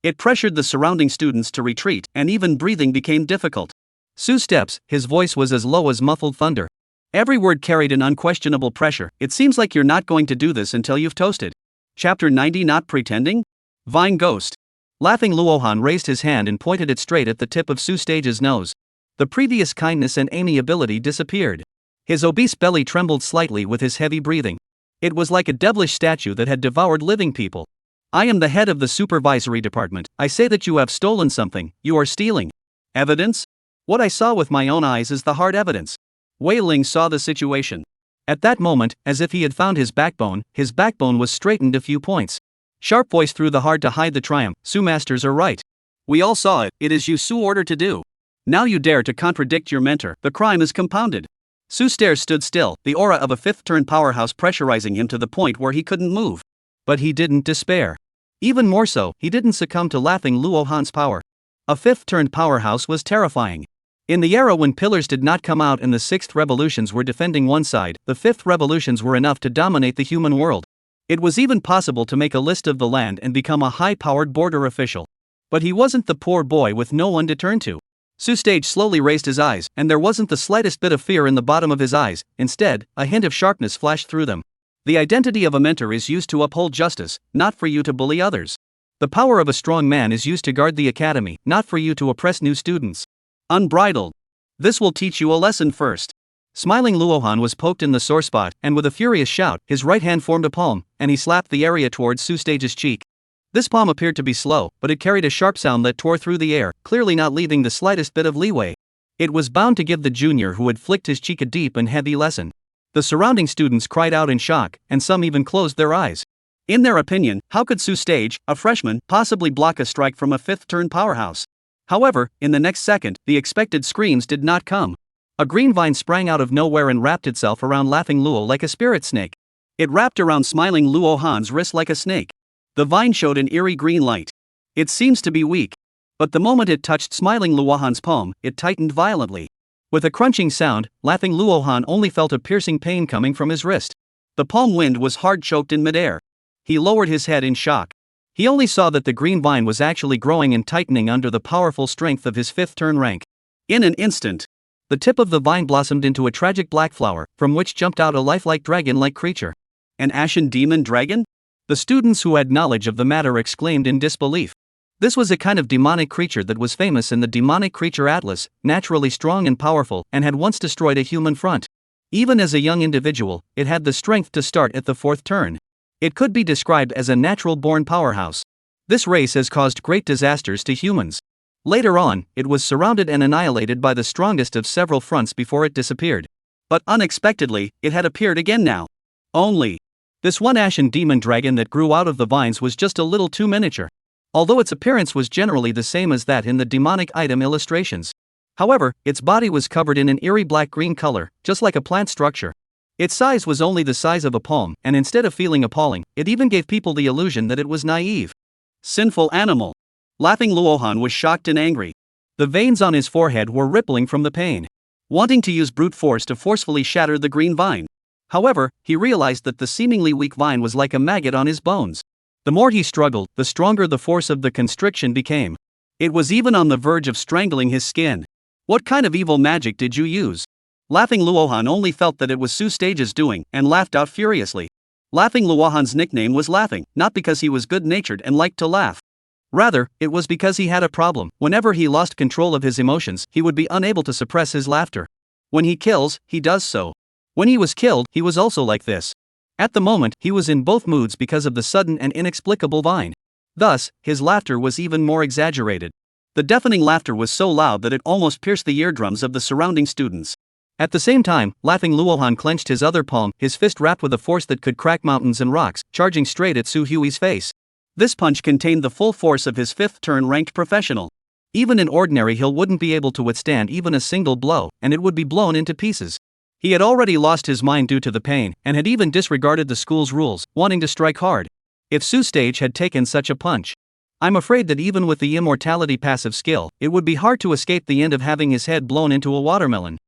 It pressured the surrounding students to retreat, and even breathing became difficult. Su Steps, his voice was as low as muffled thunder. Every word carried an unquestionable pressure. It seems like you're not going to do this until you've toasted. Chapter 90 Not Pretending? Vine Ghost. Laughing Luohan raised his hand and pointed it straight at the tip of Su Stage's nose. The previous kindness and amiability disappeared. His obese belly trembled slightly with his heavy breathing. It was like a devilish statue that had devoured living people. I am the head of the supervisory department. I say that you have stolen something, you are stealing. Evidence? What I saw with my own eyes is the hard evidence. Wei Ling saw the situation. At that moment, as if he had found his backbone was straightened a few points. Sharp voice through the hard to hide the triumph, Su Masters are right. We all saw it is you Su order to do. Now you dare to contradict your mentor, the crime is compounded. Su Stairs stood still, the aura of a fifth-turn powerhouse pressurizing him to the point where he couldn't move. But he didn't despair. Even more so, he didn't succumb to laughing Luohan's power. A fifth-turn powerhouse was terrifying. In the era when pillars did not come out and the sixth revolutions were defending one side, the fifth revolutions were enough to dominate the human world. It was even possible to make a list of the land and become a high-powered border official. But he wasn't the poor boy with no one to turn to. Su Stage slowly raised his eyes, and there wasn't the slightest bit of fear in the bottom of his eyes. Instead, a hint of sharpness flashed through them. The identity of a mentor is used to uphold justice, not for you to bully others. The power of a strong man is used to guard the academy, not for you to oppress new students. Unbridled. This will teach you a lesson first. Smiling Luohan was poked in the sore spot, and with a furious shout, his right hand formed a palm, and he slapped the area towards Su Stage's cheek. This palm appeared to be slow, but it carried a sharp sound that tore through the air, clearly not leaving the slightest bit of leeway. It was bound to give the junior who had flicked his cheek a deep and heavy lesson. The surrounding students cried out in shock, and some even closed their eyes. In their opinion, how could Su Stage, a freshman, possibly block a strike from a fifth-turn powerhouse? However, in the next second, the expected screams did not come. A green vine sprang out of nowhere and wrapped itself around laughing Luo like a spirit snake. It wrapped around smiling Luohan's wrist like a snake. The vine showed an eerie green light. It seems to be weak. But the moment it touched smiling Luohan's palm, it tightened violently. With a crunching sound, laughing Luohan only felt a piercing pain coming from his wrist. The palm wind was hard choked in midair. He lowered his head in shock. He only saw that the green vine was actually growing and tightening under the powerful strength of his fifth-turn rank. In an instant, The tip of the vine blossomed into a tragic black flower, from which jumped out a lifelike dragon-like creature. An ashen demon dragon? The students who had knowledge of the matter exclaimed in disbelief. This was a kind of demonic creature that was famous in the demonic creature atlas, naturally strong and powerful, and had once destroyed a human front. Even as a young individual, it had the strength to start at the fourth turn. It could be described as a natural-born powerhouse. This race has caused great disasters to humans. Later on, it was surrounded and annihilated by the strongest of several fronts before it disappeared. But unexpectedly, it had appeared again now. Only, this one ashen demon dragon that grew out of the vines was just a little too miniature. Although its appearance was generally the same as that in the demonic item illustrations. However, its body was covered in an eerie black-green color, just like a plant structure. Its size was only the size of a palm, and instead of feeling appalling, it even gave people the illusion that it was naive. Sinful animal. Laughing Luohan was shocked and angry. The veins on his forehead were rippling from the pain. Wanting to use brute force to forcefully shatter the green vine. However, he realized that the seemingly weak vine was like a maggot on his bones. The more he struggled, the stronger the force of the constriction became. It was even on the verge of strangling his skin. What kind of evil magic did you use? Laughing Luohan only felt that it was Su Stage's doing, and laughed out furiously. Laughing Luohan's nickname was Laughing, not because he was good-natured and liked to laugh. Rather, it was because he had a problem. Whenever he lost control of his emotions, he would be unable to suppress his laughter. When he kills, he does so. When he was killed, he was also like this. At the moment, he was in both moods because of the sudden and inexplicable vine. Thus, his laughter was even more exaggerated. The deafening laughter was so loud that it almost pierced the eardrums of the surrounding students. At the same time, Laughing Luohan clenched his other palm, his fist wrapped with a force that could crack mountains and rocks, charging straight at Su Hui's face. This punch contained the full force of his fifth-turn ranked professional. Even in ordinary he'll wouldn't be able to withstand even a single blow, and it would be blown into pieces. He had already lost his mind due to the pain, and had even disregarded the school's rules, wanting to strike hard. If Su Stage had taken such a punch, I'm afraid that even with the immortality passive skill, it would be hard to escape the end of having his head blown into a watermelon.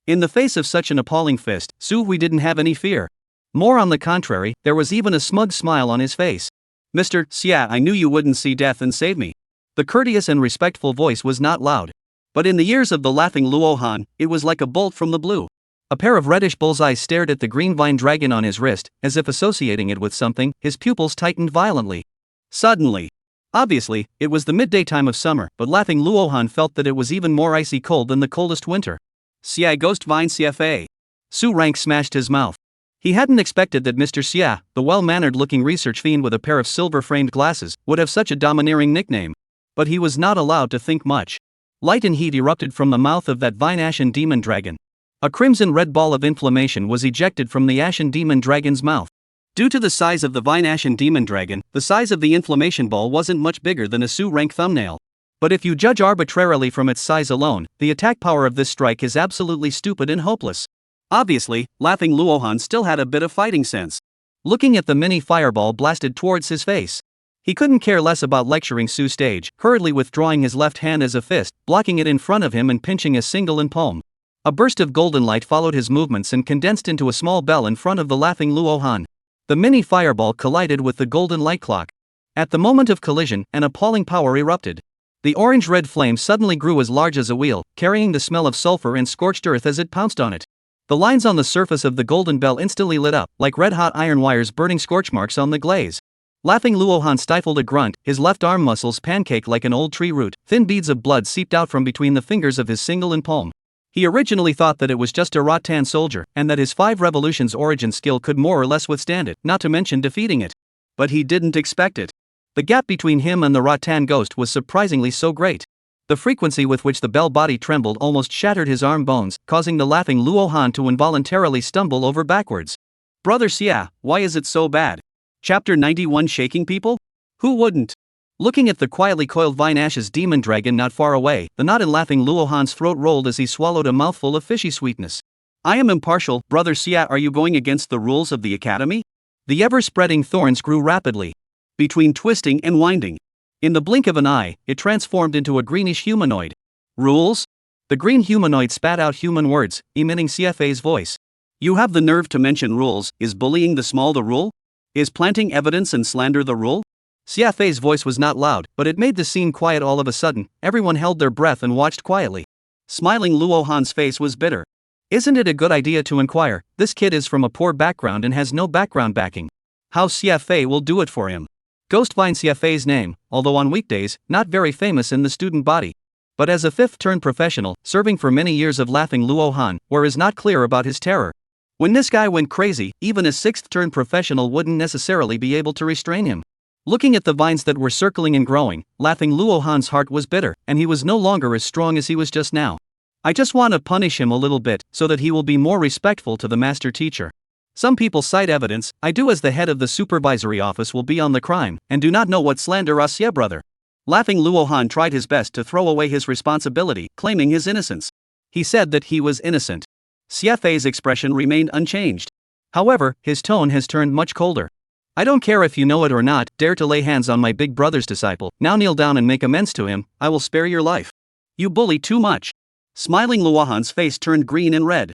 In the face of such an appalling fist, Su Hui didn't have any fear. More on the contrary, there was even a smug smile on his face. Mr. Xia, I knew you wouldn't see death and save me. The courteous and respectful voice was not loud. But in the ears of the Laughing Luohan, it was like a bolt from the blue. A pair of reddish bullseyes stared at the green vine dragon on his wrist, as if associating it with something. His pupils tightened violently. Suddenly. Obviously, it was the midday time of summer, but Laughing Luohan felt that it was even more icy cold than the coldest winter. Xia Ghost Vine CFA. Su Rank smashed his mouth. He hadn't expected that Mr. Xia, the well-mannered-looking research fiend with a pair of silver-framed glasses, would have such a domineering nickname. But he was not allowed to think much. Light and heat erupted from the mouth of that vine ashen demon dragon. A crimson-red ball of inflammation was ejected from the ashen demon dragon's mouth. Due to the size of the vine ashen demon dragon, the size of the inflammation ball wasn't much bigger than a Su Rank thumbnail. But if you judge arbitrarily from its size alone, the attack power of this strike is absolutely stupid and hopeless. Obviously, Laughing Luohan still had a bit of fighting sense. Looking at the mini fireball blasted towards his face, he couldn't care less about lecturing Su Stage, hurriedly withdrawing his left hand as a fist, blocking it in front of him and pinching a single in palm. A burst of golden light followed his movements and condensed into a small bell in front of the Laughing Luohan. The mini fireball collided with the golden light clock. At the moment of collision, an appalling power erupted. The orange-red flame suddenly grew as large as a wheel, carrying the smell of sulfur and scorched earth as it pounced on it. The lines on the surface of the golden bell instantly lit up, like red-hot iron wires burning scorch marks on the glaze. Laughing Luohan stifled a grunt, his left arm muscles pancaked like an old tree root, thin beads of blood seeped out from between the fingers of his single and palm. He originally thought that it was just a rattan soldier, and that his 5 revolutions origin skill could more or less withstand it, not to mention defeating it. But he didn't expect it. The gap between him and the rattan ghost was surprisingly so great. The frequency with which the bell body trembled almost shattered his arm bones, causing the Laughing Luohan to involuntarily stumble over backwards. Brother Xia, why is it so bad? Chapter 91 Shaking People? Who wouldn't? Looking at the quietly coiled Vine Ash's demon dragon not far away, the knot in Laughing Luohan's throat rolled as he swallowed a mouthful of fishy sweetness. I am impartial, Brother Xia. Are you going against the rules of the academy? The ever-spreading thorns grew rapidly. Between twisting and winding. In the blink of an eye, it transformed into a greenish humanoid. Rules? The green humanoid spat out human words, emitting CFA's voice. You have the nerve to mention rules. Is bullying the small the rule? Is planting evidence and slander the rule? CFA's voice was not loud, but it made the scene quiet all of a sudden. Everyone held their breath and watched quietly. Smiling Luo Han's face was bitter. Isn't it a good idea to inquire? This kid is from a poor background and has no background backing. How CFA will do it for him. Ghostvine CFA's name, although on weekdays, not very famous in the student body. But as a fifth-turn professional, serving for many years of laughing Luo Han, where is not clear about his terror. When this guy went crazy, even a sixth-turn professional wouldn't necessarily be able to restrain him. Looking at the vines that were circling and growing, laughing Luo Han's heart was bitter, and he was no longer as strong as he was just now. I just want to punish him a little bit, so that he will be more respectful to the master teacher. Some people cite evidence. I do as the head of the supervisory office will be on the crime, and do not know what slander us, yeah brother. Laughing Luo Han tried his best to throw away his responsibility, claiming his innocence. He said that he was innocent. CFA's expression remained unchanged. However, his tone has turned much colder. I don't care if you know it or not, dare to lay hands on my big brother's disciple, now kneel down and make amends to him, I will spare your life. You bully too much. Smiling Luo Han's face turned green and red.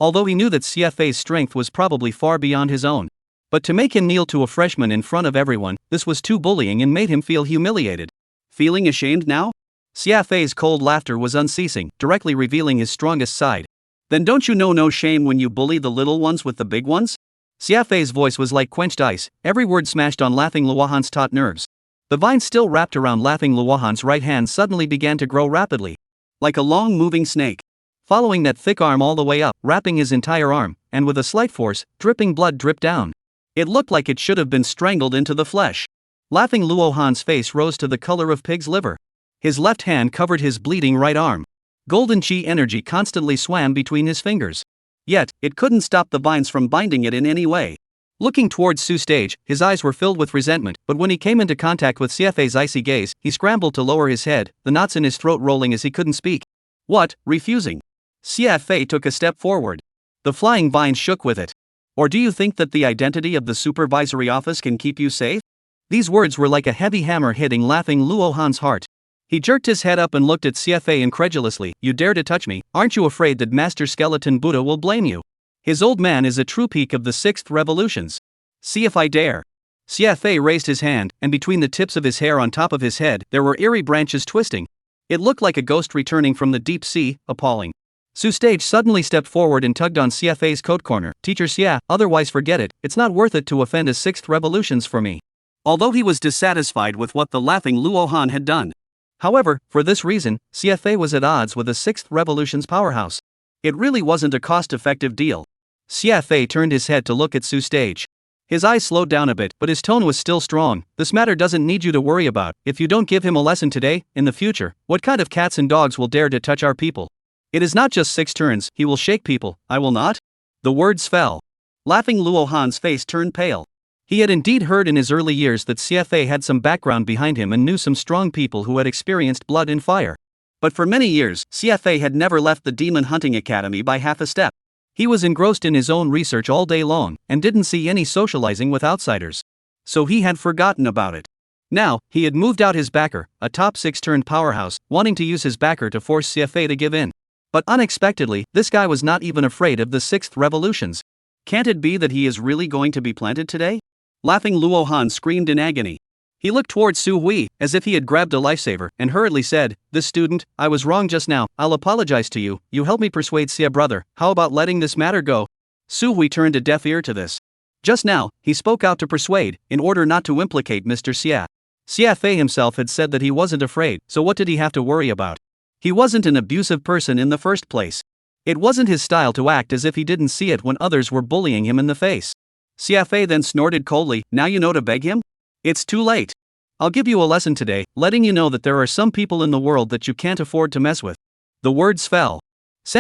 Although he knew that CFA's strength was probably far beyond his own. But to make him kneel to a freshman in front of everyone, this was too bullying and made him feel humiliated. Feeling ashamed now? CFA's cold laughter was unceasing, directly revealing his strongest side. Then don't you know no shame when you bully the little ones with the big ones? CFA's voice was like quenched ice, every word smashed on laughing Luo Han's taut nerves. The vines still wrapped around laughing Luo Han's right hand suddenly began to grow rapidly. Like a long moving snake. Following that thick arm all the way up, wrapping his entire arm, and with a slight force, dripping blood dripped down. It looked like it should have been strangled into the flesh. Laughing Luo Han's face rose to the color of pig's liver. His left hand covered his bleeding right arm. Golden chi energy constantly swam between his fingers. Yet, it couldn't stop the vines from binding it in any way. Looking towards Su's stage, his eyes were filled with resentment, but when he came into contact with CFA's icy gaze, he scrambled to lower his head, the knots in his throat rolling as he couldn't speak. What, refusing? CFA took a step forward. The flying vines shook with it. Or do you think that the identity of the supervisory office can keep you safe? These words were like a heavy hammer hitting laughing Luo Han's heart. He jerked his head up and looked at CFA incredulously. You dare to touch me, aren't you afraid that Master Skeleton Buddha will blame you? His old man is a true peak of the sixth revolutions. See if I dare. CFA raised his hand, and between the tips of his hair on top of his head, there were eerie branches twisting. It looked like a ghost returning from the deep sea, appalling. Su Stage suddenly stepped forward and tugged on CFA's coat corner. Teacher Xia, otherwise forget it, it's not worth it to offend a sixth revolutions for me. Although he was dissatisfied with what the laughing Luo Han had done. However, for this reason, CFA was at odds with a sixth revolution's powerhouse. It really wasn't a cost-effective deal. CFA turned his head to look at Su Stage. His eyes slowed down a bit, but his tone was still strong. This matter doesn't need you to worry about. If you don't give him a lesson today, in the future, what kind of cats and dogs will dare to touch our people? It is not just 6 turns, he will shake people, I will not? The words fell. Laughing Luo Han's face turned pale. He had indeed heard in his early years that CFA had some background behind him and knew some strong people who had experienced blood and fire. But for many years, CFA had never left the Demon Hunting Academy by half a step. He was engrossed in his own research all day long, and didn't see any socializing with outsiders. So he had forgotten about it. Now, he had moved out his backer, a top 6-turn powerhouse, wanting to use his backer to force CFA to give in. But unexpectedly, this guy was not even afraid of the 6th revolutions. Can't it be that he is really going to be planted today? Laughing Luo Han screamed in agony. He looked towards Su Hui, as if he had grabbed a lifesaver, and hurriedly said, "This student, I was wrong just now, I'll apologize to you, you helped me persuade Xia brother, how about letting this matter go?" Su Hui turned a deaf ear to this. Just now, he spoke out to persuade, in order not to implicate Mr. Xia. Xia Fei himself had said that he wasn't afraid, so what did he have to worry about? He wasn't an abusive person in the first place. It wasn't his style to act as if he didn't see it when others were bullying him in the face. Xia Fei then snorted coldly, "Now you know to beg him? It's too late. I'll give you a lesson today, letting you know that there are some people in the world that you can't afford to mess with." The words fell.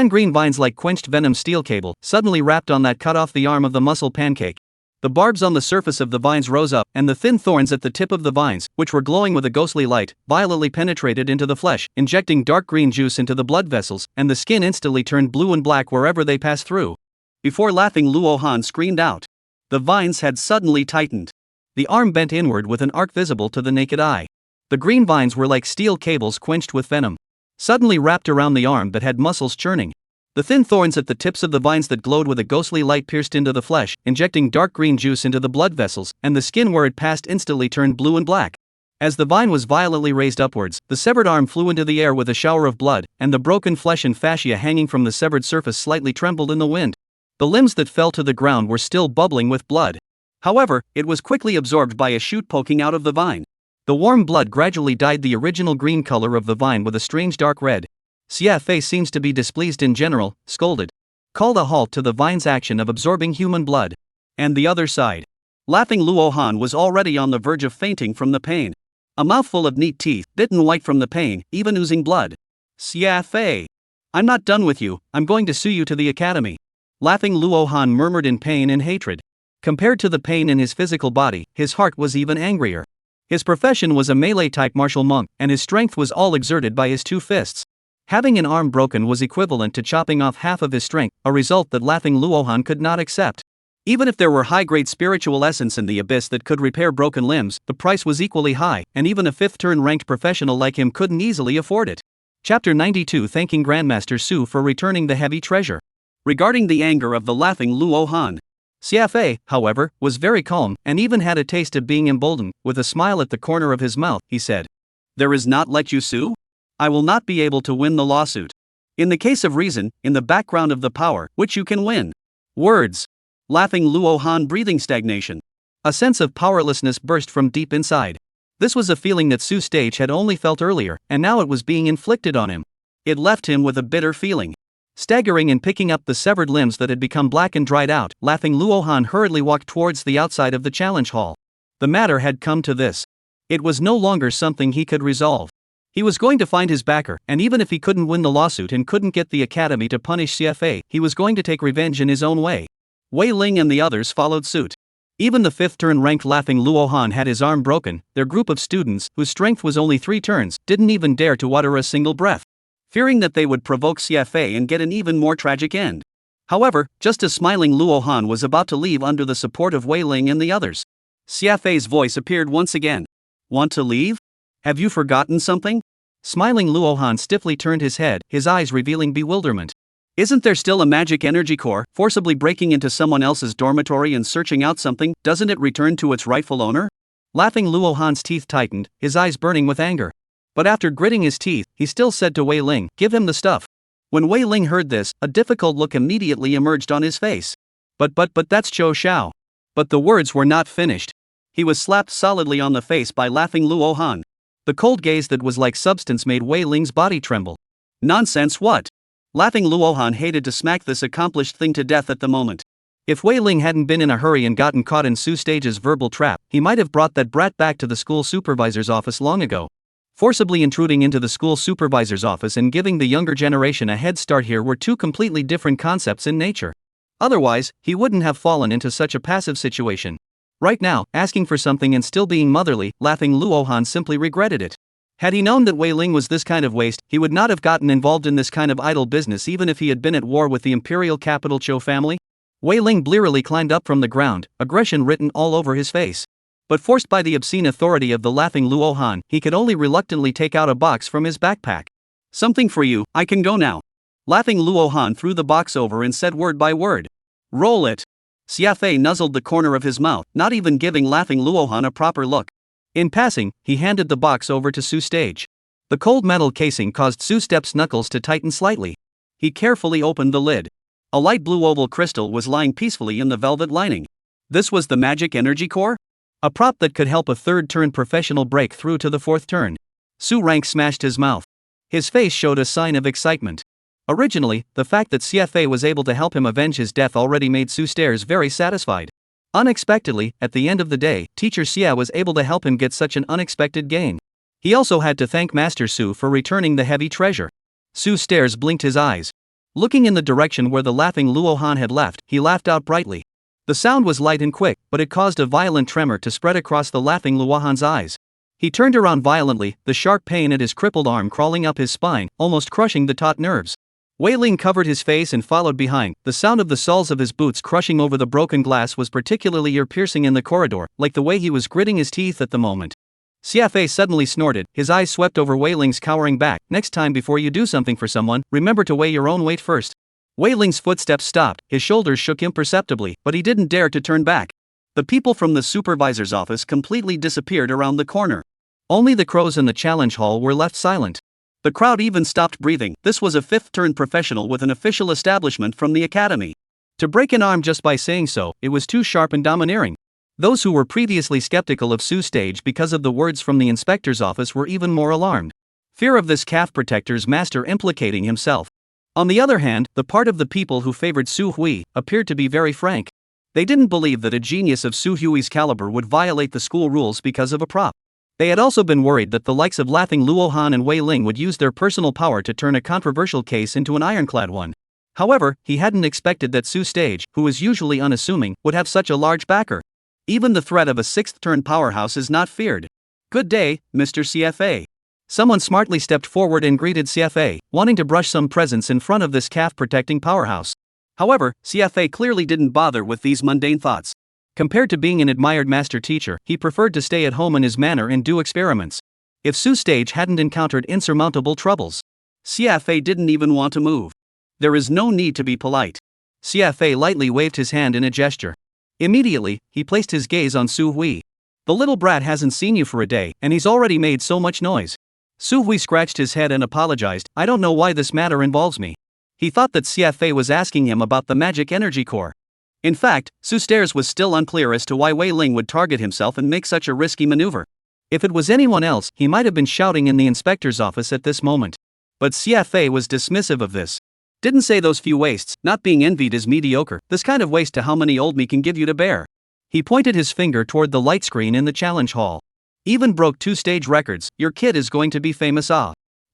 Green vines like quenched venom steel cable suddenly wrapped on that cut off the arm of the muscle pancake. The barbs on the surface of the vines rose up, and the thin thorns at the tip of the vines, which were glowing with a ghostly light, violently penetrated into the flesh, injecting dark green juice into the blood vessels, and the skin instantly turned blue and black wherever they passed through. Before laughing Luo Han screamed out. The vines had suddenly tightened. The arm bent inward with an arc visible to the naked eye. The green vines were like steel cables quenched with venom. Suddenly wrapped around the arm that had muscles churning. The thin thorns at the tips of the vines that glowed with a ghostly light pierced into the flesh, injecting dark green juice into the blood vessels, and the skin where it passed instantly turned blue and black. As the vine was violently raised upwards, the severed arm flew into the air with a shower of blood, and the broken flesh and fascia hanging from the severed surface slightly trembled in the wind. The limbs that fell to the ground were still bubbling with blood. However, it was quickly absorbed by a shoot poking out of the vine. The warm blood gradually dyed the original green color of the vine with a strange dark red. Xia seems to be displeased in general, scolded. Called a halt to the vine's action of absorbing human blood. And the other side. Laughing Luo Han was already on the verge of fainting from the pain. A mouthful of neat teeth, bitten white from the pain, even oozing blood. Xia, I'm not done with you, I'm going to sue you to the academy. Laughing Luo Han murmured in pain and hatred. Compared to the pain in his physical body, his heart was even angrier. His profession was a melee-type martial monk, and his strength was all exerted by his 2 fists. Having an arm broken was equivalent to chopping off half of his strength, a result that Laughing Luo Han could not accept. Even if there were high-grade spiritual essence in the abyss that could repair broken limbs, the price was equally high, and even a 5th-turn ranked professional like him couldn't easily afford it. Chapter 92 Thanking Grandmaster Su for returning the heavy treasure. Regarding the anger of the Laughing Luo Han, Xia, however, was very calm, and even had a taste of being emboldened. With a smile at the corner of his mouth, he said, "There is not let you sue? I will not be able to win the lawsuit. In the case of reason, in the background of the power, which you can win." Words. Laughing Luo Han breathing stagnation. A sense of powerlessness burst from deep inside. This was a feeling that Su Stage had only felt earlier, and now it was being inflicted on him. It left him with a bitter feeling. Staggering and picking up the severed limbs that had become black and dried out, Laughing Luo Han hurriedly walked towards the outside of the challenge hall. The matter had come to this. It was no longer something he could resolve. He was going to find his backer, and even if he couldn't win the lawsuit and couldn't get the academy to punish Xia, he was going to take revenge in his own way. Wei Ling and the others followed suit. Even the 5th-turn ranked Laughing Luo Han had his arm broken. Their group of students, whose strength was only 3 turns, didn't even dare to utter a single breath, fearing that they would provoke Xia and get an even more tragic end. However, just as smiling Luo Han was about to leave under the support of Wei Ling and the others, Xia's voice appeared once again. "Want to leave? Have you forgotten something?" Smiling Luo Han stiffly turned his head, his eyes revealing bewilderment. "Isn't there still a magic energy core? Forcibly breaking into someone else's dormitory and searching out something, doesn't it return to its rightful owner?" Laughing Luo Han's teeth tightened, his eyes burning with anger. But after gritting his teeth, he still said to Wei Ling, "Give him the stuff." When Wei Ling heard this, a difficult look immediately emerged on his face. But that's Zhou Xiao." But the words were not finished. He was slapped solidly on the face by Laughing Luo Han. The cold gaze that was like substance made Wei Ling's body tremble. "Nonsense, what?" Laughing Luo Han hated to smack this accomplished thing to death at the moment. If Wei Ling hadn't been in a hurry and gotten caught in Su Stage's verbal trap, he might have brought that brat back to the school supervisor's office long ago. Forcibly intruding into the school supervisor's office and giving the younger generation a head start here were 2 completely different concepts in nature. Otherwise, he wouldn't have fallen into such a passive situation. Right now, asking for something and still being motherly, Laughing Luo Han simply regretted it. Had he known that Wei Ling was this kind of waste, he would not have gotten involved in this kind of idle business even if he had been at war with the imperial capital Zhou family. Wei Ling blearily climbed up from the ground, aggression written all over his face. But forced by the obscene authority of the Laughing Luo Han, he could only reluctantly take out a box from his backpack. "Something for you, I can go now." Laughing Luo Han threw the box over and said word by word, "Roll it." Xia nuzzled the corner of his mouth, not even giving Laughing Luo Han a proper look. In passing, he handed the box over to Su Stage. The cold metal casing caused Su Step's knuckles to tighten slightly. He carefully opened the lid. A light blue oval crystal was lying peacefully in the velvet lining. This was the magic energy core? A prop that could help a 3rd-turn professional break through to the 4th turn. Su Rank smashed his mouth. His face showed a sign of excitement. Originally, the fact that Xia was able to help him avenge his death already made Su Stairs very satisfied. Unexpectedly, at the end of the day, Teacher Xia was able to help him get such an unexpected gain. He also had to thank Master Su for returning the heavy treasure. Su Stairs blinked his eyes. Looking in the direction where the Laughing Luo Han had left, he laughed out brightly. The sound was light and quick, but it caused a violent tremor to spread across the Laughing Luo Han's eyes. He turned around violently, the sharp pain at his crippled arm crawling up his spine, almost crushing the taut nerves. Wei Ling covered his face and followed behind. The sound of the soles of his boots crushing over the broken glass was particularly ear-piercing in the corridor, like the way he was gritting his teeth at the moment. Xia suddenly snorted, his eyes swept over Wei Ling's cowering back. "Next time before you do something for someone, remember to weigh your own weight first." Wei Ling's footsteps stopped, his shoulders shook imperceptibly, but he didn't dare to turn back. The people from the supervisor's office completely disappeared around the corner. Only the crows in the challenge hall were left silent. The crowd even stopped breathing. This was a fifth-turn professional with an official establishment from the academy. To break an arm just by saying so, it was too sharp and domineering. Those who were previously skeptical of Sue Stage because of the words from the inspector's office were even more alarmed. Fear of this calf protector's master implicating himself. On the other hand, the part of the people who favored Su Hui appeared to be very frank. They didn't believe that a genius of Su Hui's caliber would violate the school rules because of a prop. They had also been worried that the likes of laughing Luo Han and Wei Ling would use their personal power to turn a controversial case into an ironclad one. However, he hadn't expected that Su Stage, who is usually unassuming, would have such a large backer. Even the threat of a sixth-turn powerhouse is not feared. Good day, Mr. CFA. Someone smartly stepped forward and greeted CFA, wanting to brush some presents in front of this calf-protecting powerhouse. However, CFA clearly didn't bother with these mundane thoughts. Compared to being an admired master teacher, he preferred to stay at home in his manor and do experiments. If Su Stage hadn't encountered insurmountable troubles, CFA didn't even want to move. There is no need to be polite. CFA lightly waved his hand in a gesture. Immediately, he placed his gaze on Su Hui. The little brat hasn't seen you for a day, and he's already made so much noise. Su Hui scratched his head and apologized. I don't know why this matter involves me. He thought that CFA was asking him about the magic energy core. In fact, Su Stairs was still unclear as to why Wei Ling would target himself and make such a risky maneuver. If it was anyone else, he might have been shouting in the inspector's office at this moment. But CFA was dismissive of this. Didn't say those few wastes, not being envied is mediocre, this kind of waste to how many old me can give you to bear. He pointed his finger toward the light screen in the challenge hall. Even broke 2 stage records, your kid is going to be famous.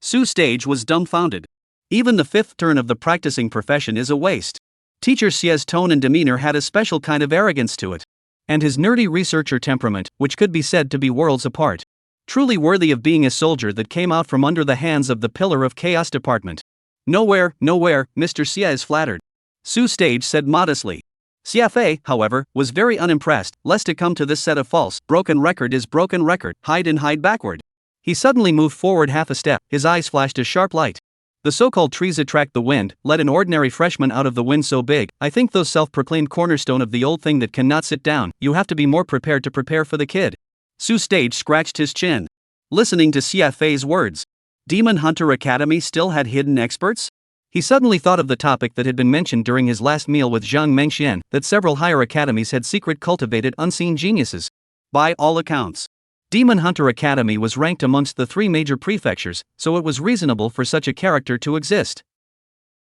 Su Stage was dumbfounded. Even the fifth turn of the practicing profession is a waste. Teacher Xia's tone and demeanor had a special kind of arrogance to it. And his nerdy researcher temperament, which could be said to be worlds apart. Truly worthy of being a soldier that came out from under the hands of the Pillar of Chaos department. Nowhere, Mr. Xia is flattered. Su Stage said modestly. CFA, however, was very unimpressed, lest it come to this set of false, broken record is broken record, hide and hide backward. He suddenly moved forward half a step, his eyes flashed a sharp light. The so-called trees attract the wind, let an ordinary freshman out of the wind so big, I think those self-proclaimed cornerstone of the old thing that cannot sit down, you have to be more prepared to prepare for the kid. Su Stage scratched his chin. Listening to CFA's words. Demon Hunter Academy still had hidden experts? He suddenly thought of the topic that had been mentioned during his last meal with Zhang Mengxian, that several higher academies had secret cultivated unseen geniuses. By all accounts, Demon Hunter Academy was ranked amongst the 3 major prefectures, so it was reasonable for such a character to exist.